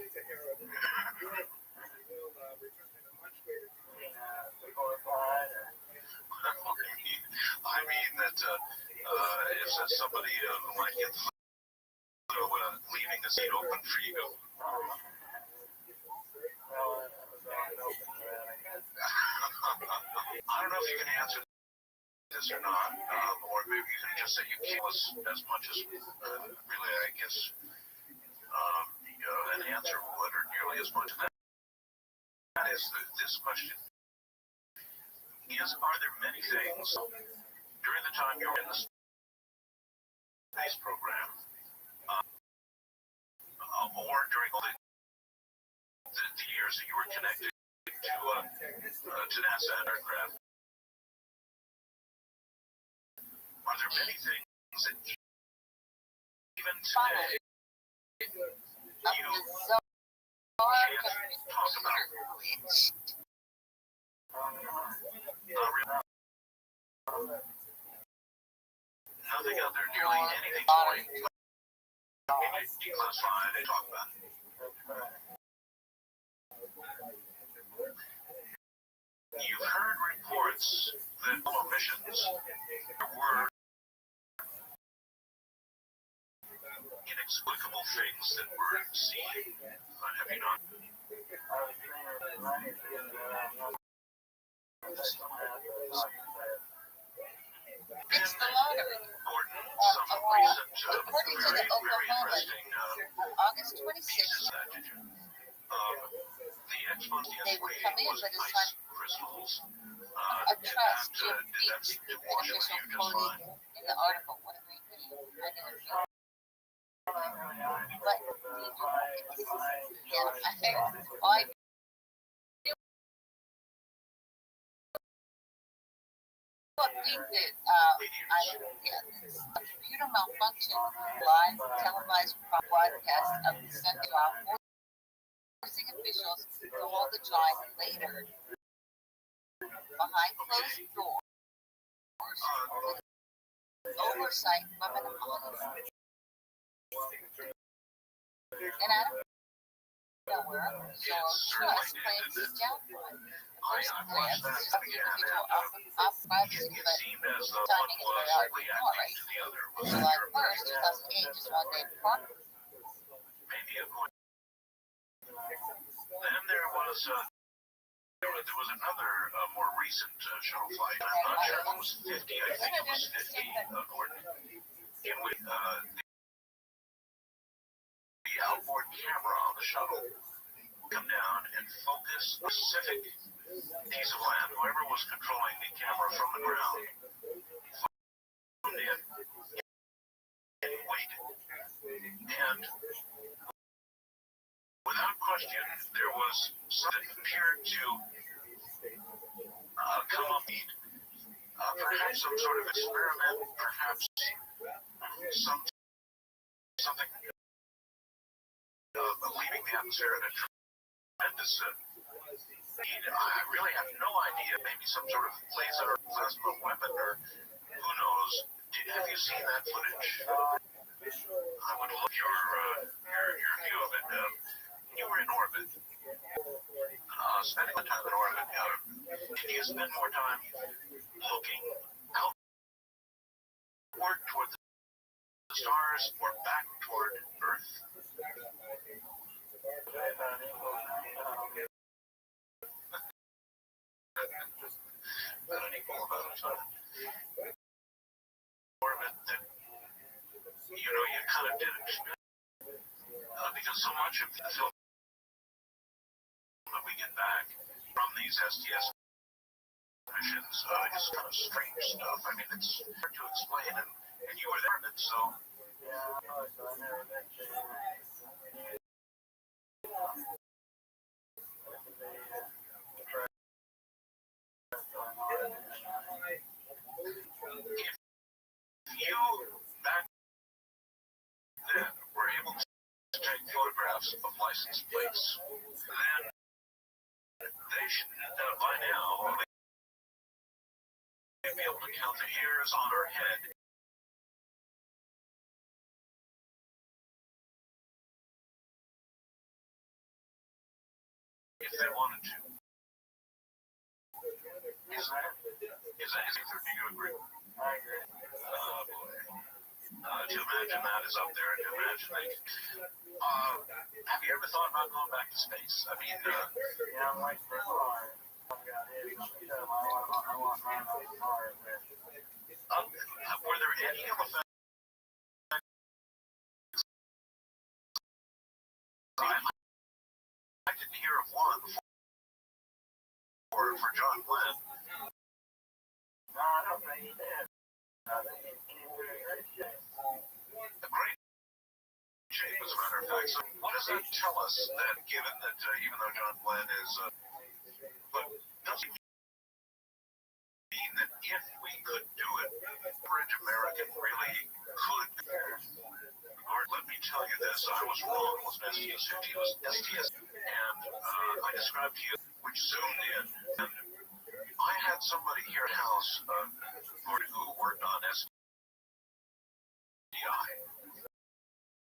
I mean that if somebody might get the flu leaving the seat open for you. I don't know if you can answer this or not, or maybe you can just say you gave us as much as really, I guess, an answer would, or nearly as much. That is this question: are there many things during the time you were in the space program, or during all the years that you were connected to NASA aircraft? Are there many things that even today you can't talk about? Not really. Nothing out there, nearly anything going declassified and talk about. You've heard reports that all missions were inexplicable things that were seen. Have you not? It's the lottery. According to the Oklahoma, August 26th, they would come in, but it's like a trust. Jim Beach, an official quoted in the article. What do we mean? I didn't know. But I think that a computer malfunction, live televised broadcast of the Sunday law, forcing officials to hold the trial later behind closed doors with oversight from an anonymous. And I don't know where your trust claims is downfall. First glance, it's just individual privacy, but timing is very hard to ignore, right? July 1st, 2008, just one day before. Then there was another more recent shuttle flight. I'm not sure if it was 50. I think it was 50, Gordon. In which the outboard camera on the shuttle come down and focus a specific piece of land. Whoever was controlling the camera from the ground phoned in and waited. And without question, there was something that appeared to come up, perhaps some sort of experiment, perhaps something leaving the atmosphere at a tremendous speed. I really have no idea. Maybe some sort of laser or plasma weapon, or who knows. Have you seen that footage? I would love your view of it. You were in orbit, spending the time in orbit. Can you spend more time looking outward toward the stars or back toward Earth? on it. More of it that, you kind of didn't. Because so much of the film that we get back from these STS missions is kind of strange stuff. I mean, it's hard to explain, and you were there, so. If you back then were able to take photographs of license plates, then they should, by now, they'd be able to count the hairs on our head. If they wanted to. Is that do you agree? I agree. Boy. To imagine that is up there, and to imagine they have you ever thought about going back to space? I mean, yeah, I'm like, were there any of the I didn't hear of one for John Glenn. No, I don't think he did. I think he came to a great shape. A great shape, as a matter of fact. So what does that tell us that, given that even though John Glenn is, but does it mean that if we could do it, average American really could? Or let me tell you this, I was wrong. It wasn't STS 50, it was STS. And I described to you which zoomed in. And I had somebody here at house who worked on SDI.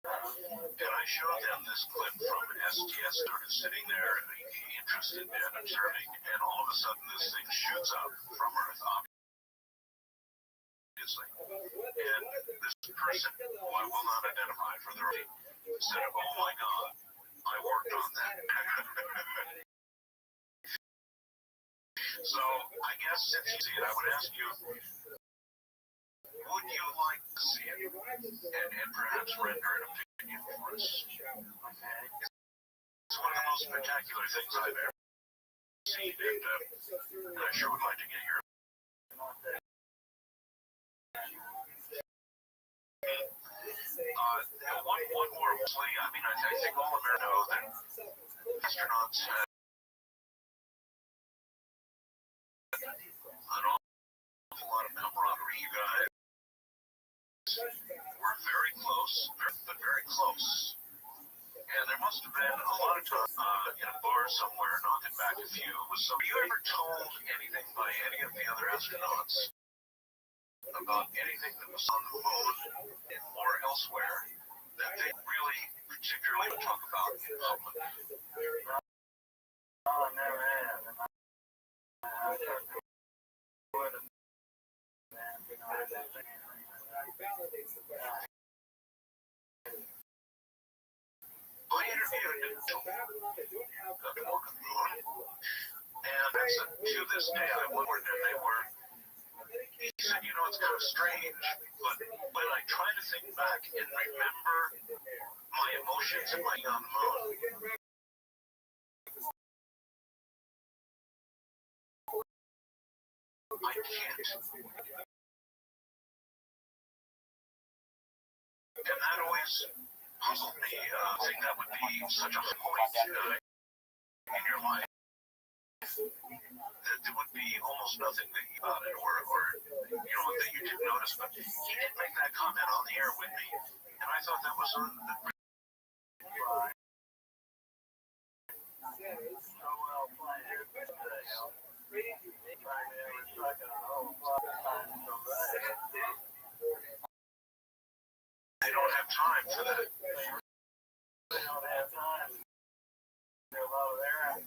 And I showed them this clip from STS, started sitting there interested in observing, and all of a sudden this thing shoots up from Earth, obviously. And this person, who I will not identify for the right, said, oh my God, I worked on that. So I guess since you see it, I would ask you, would you like to see it and perhaps render an opinion for us? It's one of the most spectacular things I've ever seen, and I sure would like to get your one more play. I mean, I think all of us know that astronauts had an awful lot of camaraderie. You guys were very close, but very close. And there must have been a lot of time in a bar somewhere, knocking back a few. Were you ever told anything by any of the other astronauts about anything that was on the moon or elsewhere that they really particularly talk about in public? No, I never have. I interviewed Dr. Morgan Moon, and to this day I wondered if they were. He said, it's kind of strange, but when I try to think back and remember my emotions in my young moon, I can't. And that always puzzled me. I think that would be such a point in your life that there would be almost nothing that you about it, or that you didn't notice. But he did make that comment on the air with me, and I thought that was They don't have time for that. They don't have time. A lot of their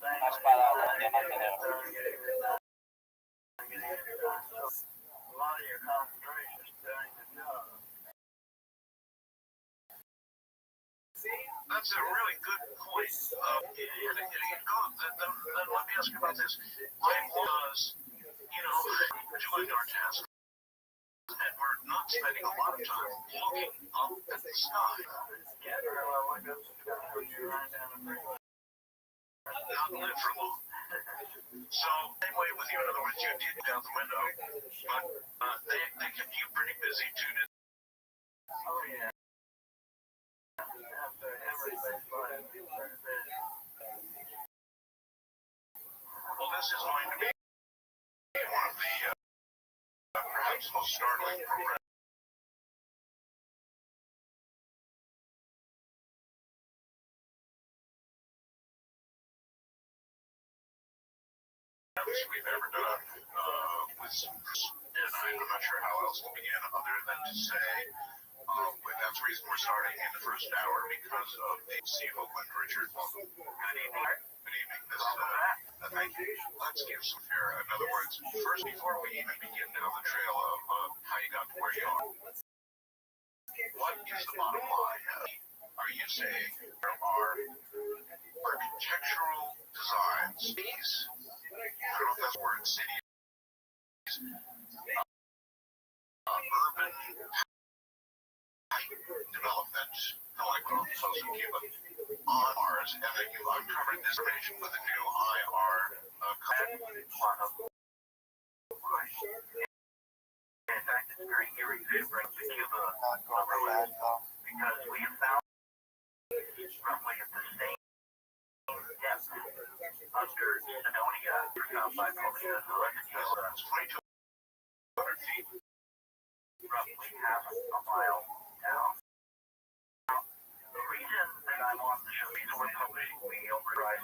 That's why I love them. A lot of your concentration is doing the job. That's a really good point. And it goes, then let me ask you about this. Mine was, doing our task, and we're not spending a lot of time looking up at the sky. Not live for long. So, same way with you, in other words, you did out the window, but they kept you pretty busy too. Oh, yeah. Well, this is going to be one of the perhaps most startling programs. We've ever done and I'm not sure how else to begin other than to say that's the reason we're starting in the first hour because of the Steve Oakland. Richard, welcome. Good evening. Good evening. Thank you. Let's give some fair. In other words, first, before we even begin down the trail of how you got to where you are, what is the bottom line? Are you saying there are architectural designs, cities, I don't know if that's a word, cities, urban development, like what I'm supposed to give on Mars, and then you uncovered this information with a new IR In fact, it's very eerie to bring to Cuba because we have found roughly at the same depth under Sedonia, found by Columbia, it's 2,200 feet, roughly half a mile down. The reason that I want to show these we're publishing, we override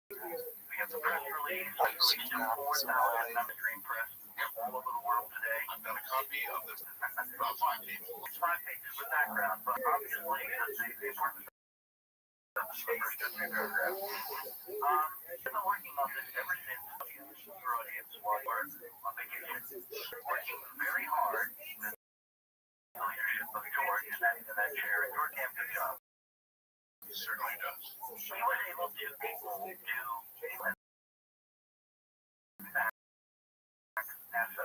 we have the press release, released to 4,000 Dream Press all over the world today. I've got a copy of this, about 5 pages. It's 5 pages with background, but obviously they weren't the first 2 paragraphs. I've been working on this ever since your audience was on vacation. Working very hard with the leadership of George in that chair, and George did a good job. He certainly does. He was able to NASA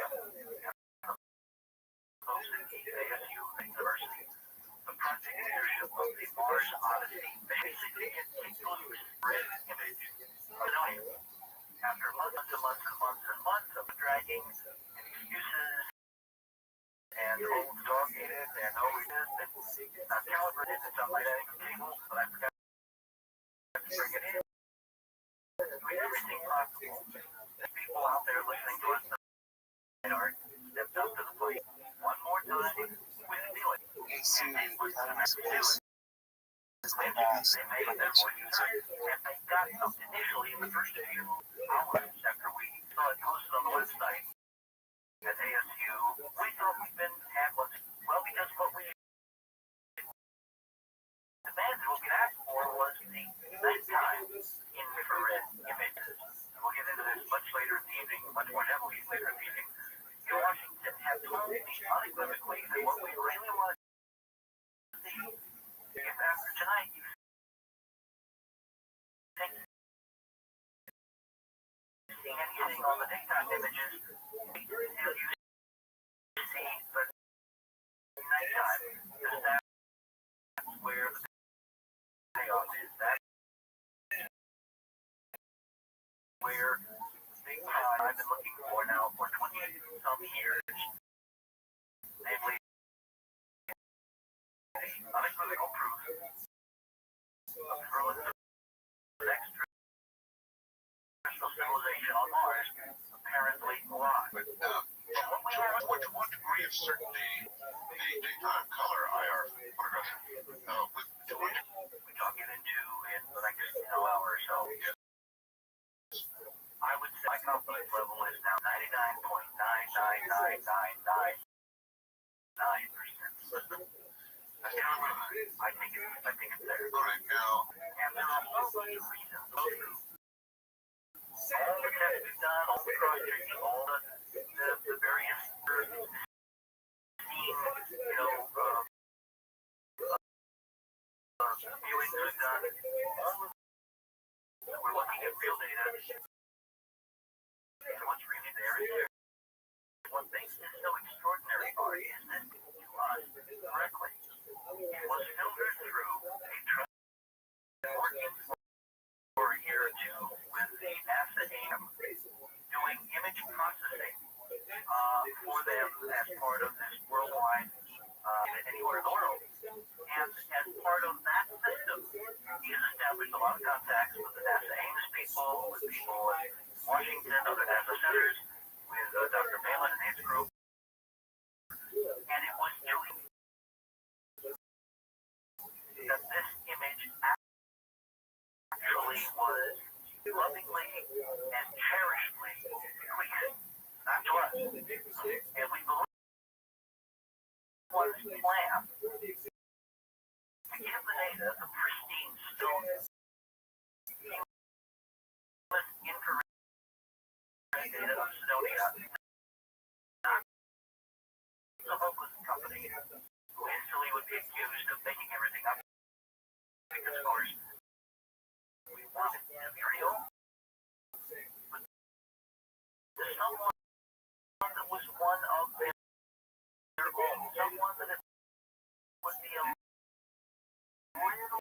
folks at ASU University. The project leadership of the Mars Odyssey basically includes red image. After months and months and months and months of dragging and excuses and old dog eated and overdid and not calibrated and some light adding tables, but I forgot to bring it in. We everything possible. The people out there listening to us stepped up to the plate one more time with feeling. And they put them to do it. They made their voices heard, and they got up initially in the first few hours after we saw it posted on the website at ASU. We thought we'd been handless. Well, because what we demanded, what we asked for was the nighttime infrared images. We'll get into this much later in the evening, much more heavily later in the evening. Washington have told me unequivocally that what we really want to see is after tonight you see anything on the daytime images, you see, but nighttime, because that's where the payoff is. That's where I've been looking for now for 20-some years, namely unequivocal proof of the relative extraterrestrial civilization on Mars apparently alive. To what degree of certainty the daytime color IR photograph we talk it into in the next hour or so. I would say my confidence level is now 99.99999%. I think it's there. Right now, and there are also reasons to do. All the tests we've done, all the cross-checking, all the various so extraordinary, Ari, is that to us, correctly, it was filtered through a trusted working for a year or two with the NASA AM doing image processing for them as part of this worldwide, anywhere in the world. And as part of that system, he has established a lot of contacts with the NASA Ames people, with people in Washington, other NASA centers, with Dr. Malin and his group. And it was doing that this image actually was lovingly and cherishedly bequeathed, not to us. And we believe was planned to give the data the pristine stone infrared data of Sidonia, not the hopeless company who instantly would be accused of making everything up. Because, of course, we want it to be real. But there's someone that was one of their own, someone that would be a little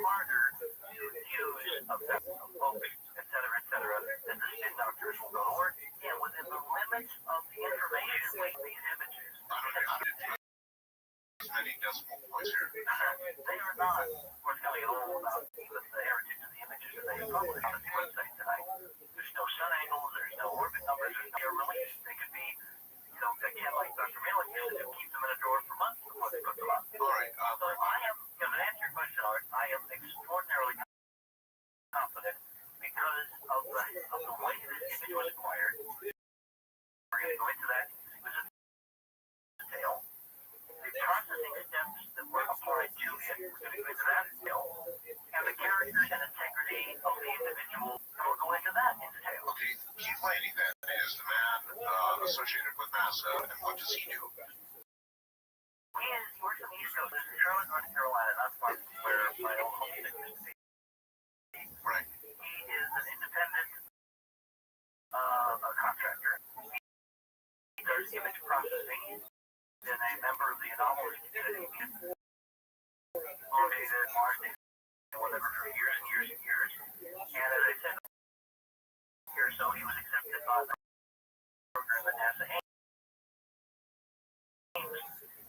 harder to accuse of that, etc., that the spin doctors will go to work. Yeah, within the limits of the information with these images. Many decimal points here. They are not forthcoming at all about even the heritage of the images that they published on the website tonight. There's no sun angles, there's no orbit numbers, there's no release. They could be, again, like Dr. Malin used to keep them in a drawer for months before they put them up. All right. So I am, to answer your question, Art, I am extraordinarily confident because of the way this image was acquired. We're going to go into that in detail. The processing steps that were applied to it, we're going to go into that in detail. And the character and integrity of the individual, we'll go into that in detail. Okay, Keith Laney then is the man associated with NASA, and what does he do? He works on the East Coast. This is Charlotte, North Carolina, not far from where my own homestead used to be. Right. He is an independent contractor. He does image processing. He's been a member of the anomalous community. Located in Mars, whatever, for years and years and years. And as I said here, so he was accepted by the program at NASA Ames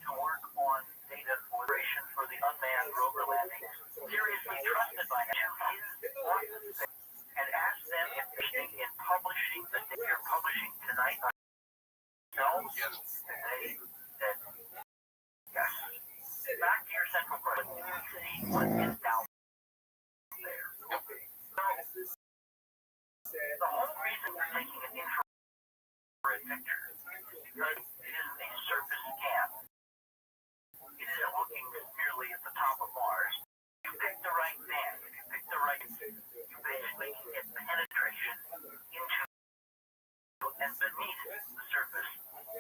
to work on data collaboration for the unmanned rover landing. Seriously trusted by NASA to his office and asked them if they're in publishing the data you're publishing tonight themselves. Yes. And they said, yes. Back to your central question. You see what is down there. So, the whole reason we're taking an infrared picture is because it is a surface scan. It isn't looking merely at the top of Mars. You pick the right band. If you pick the right, you basically can get penetration into and beneath the surface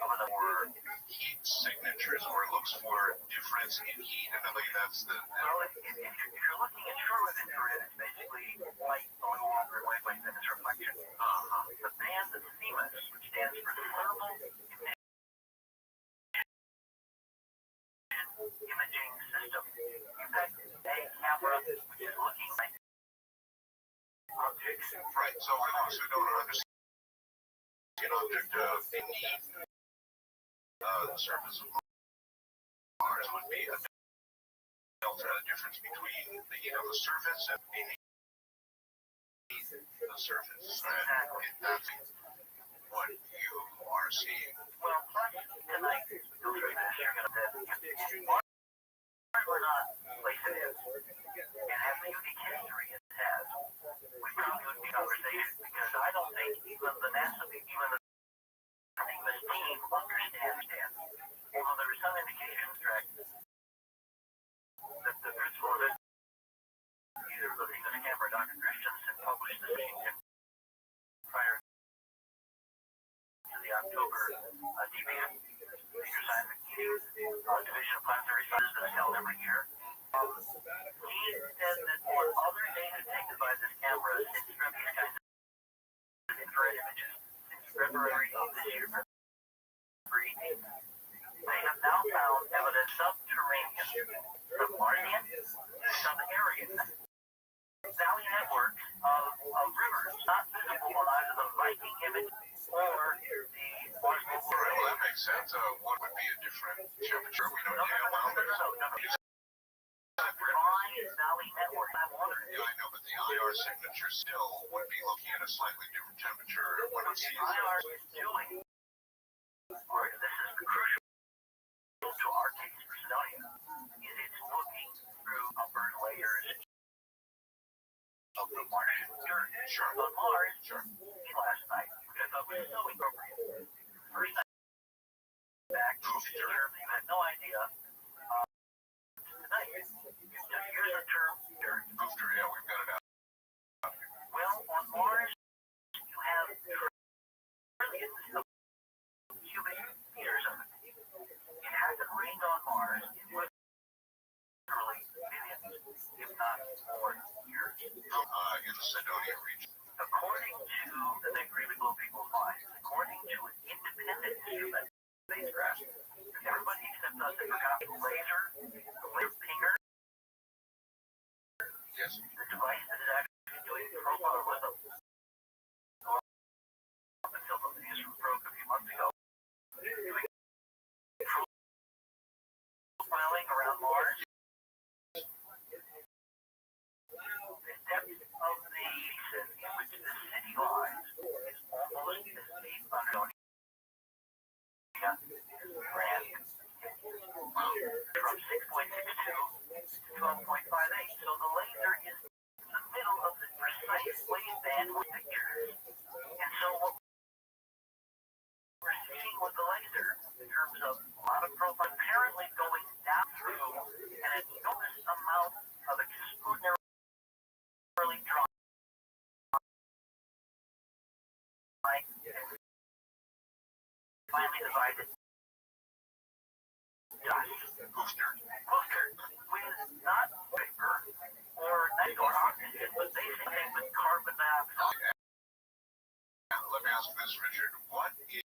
of another Heat signatures, or looks for difference in heat, and I believe that's the. Well, if you're looking at short infrared, it's basically light going longer wavelength than its reflection. The band of CMOS, which stands for thermal emission imaging system. You have a camera which is looking like objects. Right. So for those who don't understand, an object beneath the surface of Mars would be a delta difference between the heat of the surface and beneath the surface. Exactly. And that's what you are seeing. Well, plus tonight, you'll see this. You're going to Mars were not place it is. It has a unique history. It has. We probably would be conversation because I don't think even the NASA, even the famous team understands that. Although there is some indication, correct, that the principal of it, either looking at the camera, Dr. Christensen published this thing prior to the October DBM, Major Scientific Meeting, Division of Planetary Sciences that is held every year. He said that for other data taken by this camera since from these kinds of infrared images since February of this year, network of rivers not visible on either the Viking image or the Mars Global Well, Radar. that makes sense. One would be a different temperature. We don't have boundaries. Valley network. Yeah, I know, but the IR signature still would be looking at a slightly different temperature when it sees IR is doing. Or this is crucial to our case for Sidonia. Is it's looking through upper layers of the Martian dirt. Sure. On Mars, Sure. last night, which I thought was so appropriate. First night back, you had no idea. Tonight, here's the term dirt. Booster, yeah, we've got it out. Well, on Mars, you have trillions of cubic meters of it. It hasn't rained on Mars in literally millions, if not more, years. In the Sidonia region. According to, and they agree with low people's minds, according to an independent instrument spacecraft, everybody except us that forgot the laser pinger, Yes. the device that is actually doing profiler with them. Up until the news broke a few months ago, doing profiling around Mars. The depth of the basin in which the city lies is almost as deep under from 6.62 to 12.58. So the laser is in the middle of the precise waveband with pictures. And so what we're seeing with the laser, in terms of a lot of profile, apparently going down through an enormous amount of extraordinarily dry finally divided Booster. with not vapor or oxygen, but basically with carbon dioxide. Let me ask this, Richard. What is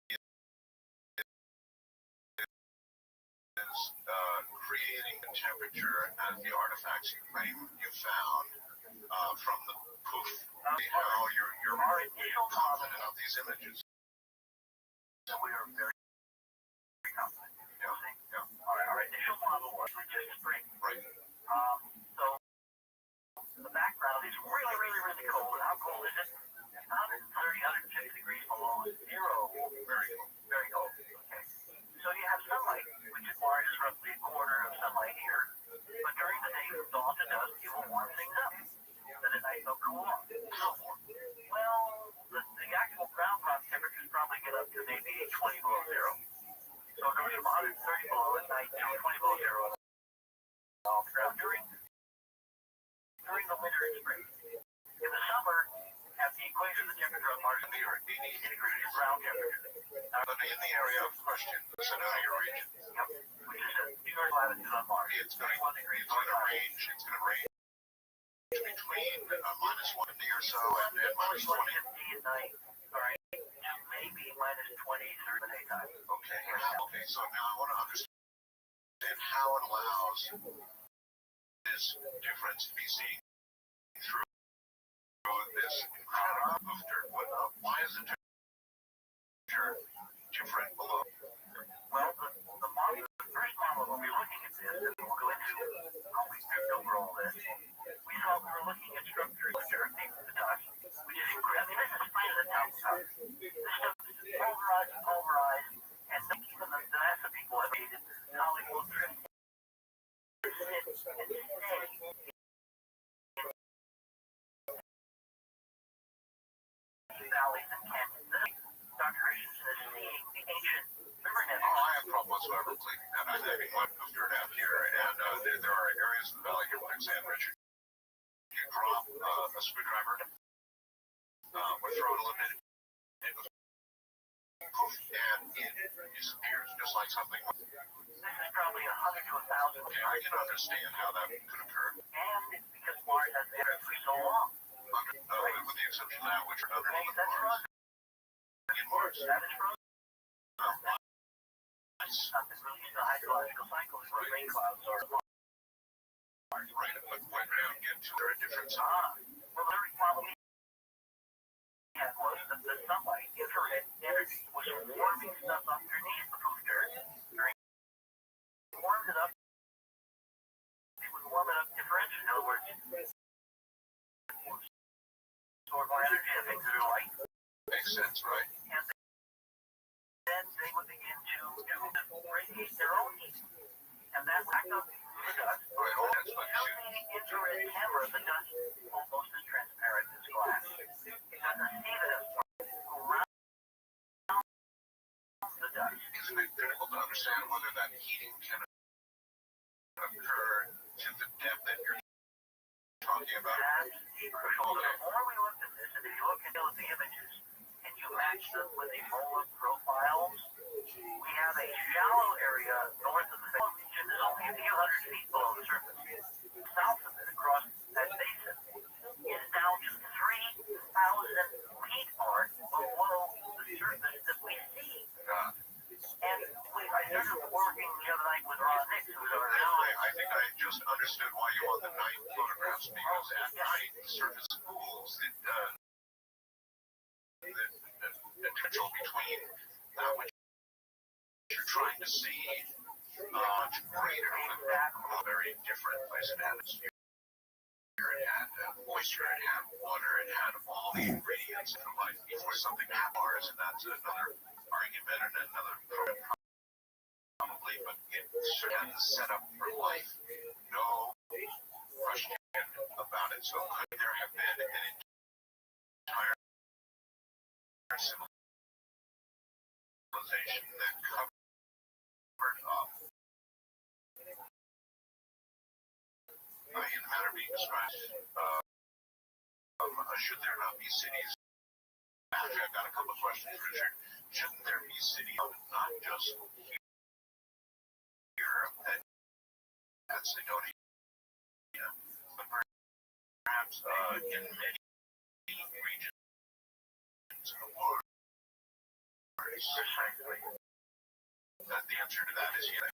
creating the temperature as the artifacts you claim you found from the poof? How you're confident of these images? So we are very confident. Our initial model was just spring. Right. So the background is really, really, really cold. How cold is it? 130, 150 degrees below zero. Very cold. Very cold. Okay. So you have sunlight, which is Mars is roughly a quarter of sunlight here. But during the day, from dawn to dusk, you will warm things up. Then at night, they'll cool off. How warm? Well, the actual ground temperatures probably get up to maybe 20 below zero. So it goes from 130 below at night to 20 below zero off the ground during the winter and spring. In the summer, at the equator, the temperature on Mars is 80 degrees ground temperature. But in the area of question, the Sidonia region, Which is a New York latitude on Mars. it's going to range between -1 or so and -20 -20. at night. Sorry, maybe -20 through the daytime. Okay. So now I want to understand how it allows this difference to be seen through this incredible booster. Why is the temperature different below? Well, the model, the first model, when we were looking at this, and we'll go into how we picked over all this, we saw we were looking at structures which are deep to the dust, which is incredible. I mean, this is plain as a telltale. This stuff is pulverized, and even the NASA people have made it how it will drift and stay valleys and canyons. Dr. Richardson is seeing the ancient river network. I have no problem whatsoever believing that. I'm having one booster down here, and there are areas in the valley here, like San Richard. You drop a screwdriver, or throw it a little bit, and it goes poof, and it disappears, just like something. This is probably 100 to 1,000. Okay, I can understand how that could occur. And it's because Mars has been there for so long. With the exception of that, which are underneath That's Mars. frozen. In Mars. That is frozen. Nice. Something released in the hydrological cycle is where rain clouds are. Right, but when you get to a different Well, they're was warming stuff underneath the poof dirt. Warmed it up. It would warm it up differentially. In other words, store more energy and things that are light. Makes sense, right? And then they would begin to radiate their own heat. And that lack of the dust. Right, all that's what Tell the infrared camera the dust almost as transparent as glass. It doesn't see that it's around the dust. Isn't it critical to understand whether that heating can occur to the depth that you're talking about? That's crucial. The more we looked at this, and if you look at the images, and you match them with the MOLA profiles, we have a shallow area north of the region that's only a few hundred feet below the surface. South of it, across that basin, is now just 3,000 feet mark below the surface that we see. And I started working the other night with Ron Nix, who's our I think I just understood why you want the night photographs, because at night the surface cools. The differential between that which you're trying to see much greater, a very different place. It had atmosphere, it had moisture, it had water, it had all the ingredients of life before something happens, and that's another argument and another program probably, but it had the setup for life. No question about it. So could there have been an entire civilization that covered up in the manner being described? Should there not be cities? Actually, I've got a couple of questions, Richard. Shouldn't there be cities, not just here at Sidonia, but perhaps in many regions of the world? Precisely. That the answer to that is yes.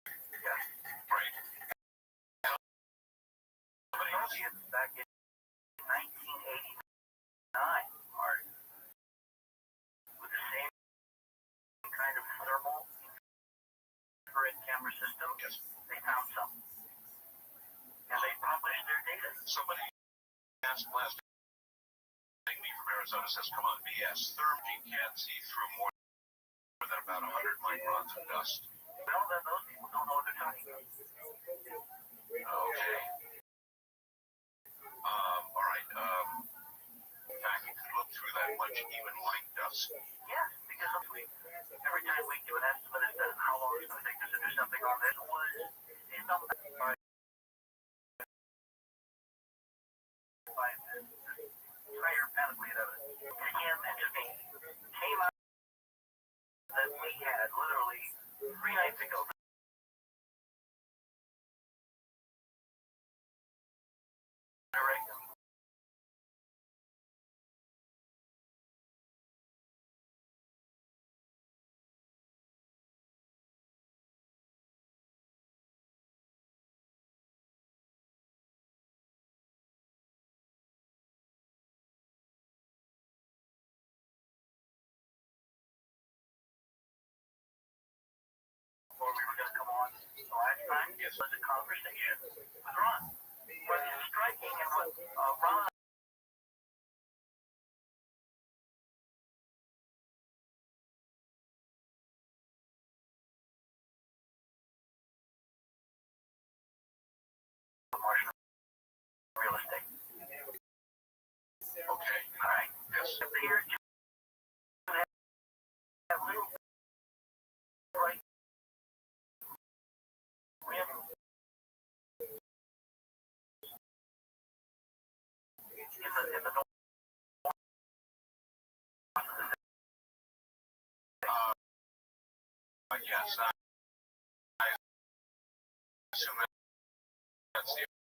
Yeah, right. Back in 1989, Art, with the same kind of thermal infrared camera system, yes, they found some. And they published their data. Somebody asked last me from Arizona says, come on, BS. Thermal can't see through more than about 100 microns of dust. Well, then those people don't know what they're talking about. Okay. All right. In fact, you could look through that much, even like dust. Yes, because every time we do an estimate as to how long it's going to take us to do something on this, it's not by entire panoply of evidence. To him and to me, came out that we had literally 3 nights ago. Before we were going to come on the last time, it was a conversation with Ron. What is striking and what Ron Martian real estate. Okay, all right. Yes. Appears to have little bright rim in the north. Yes, I assume that's the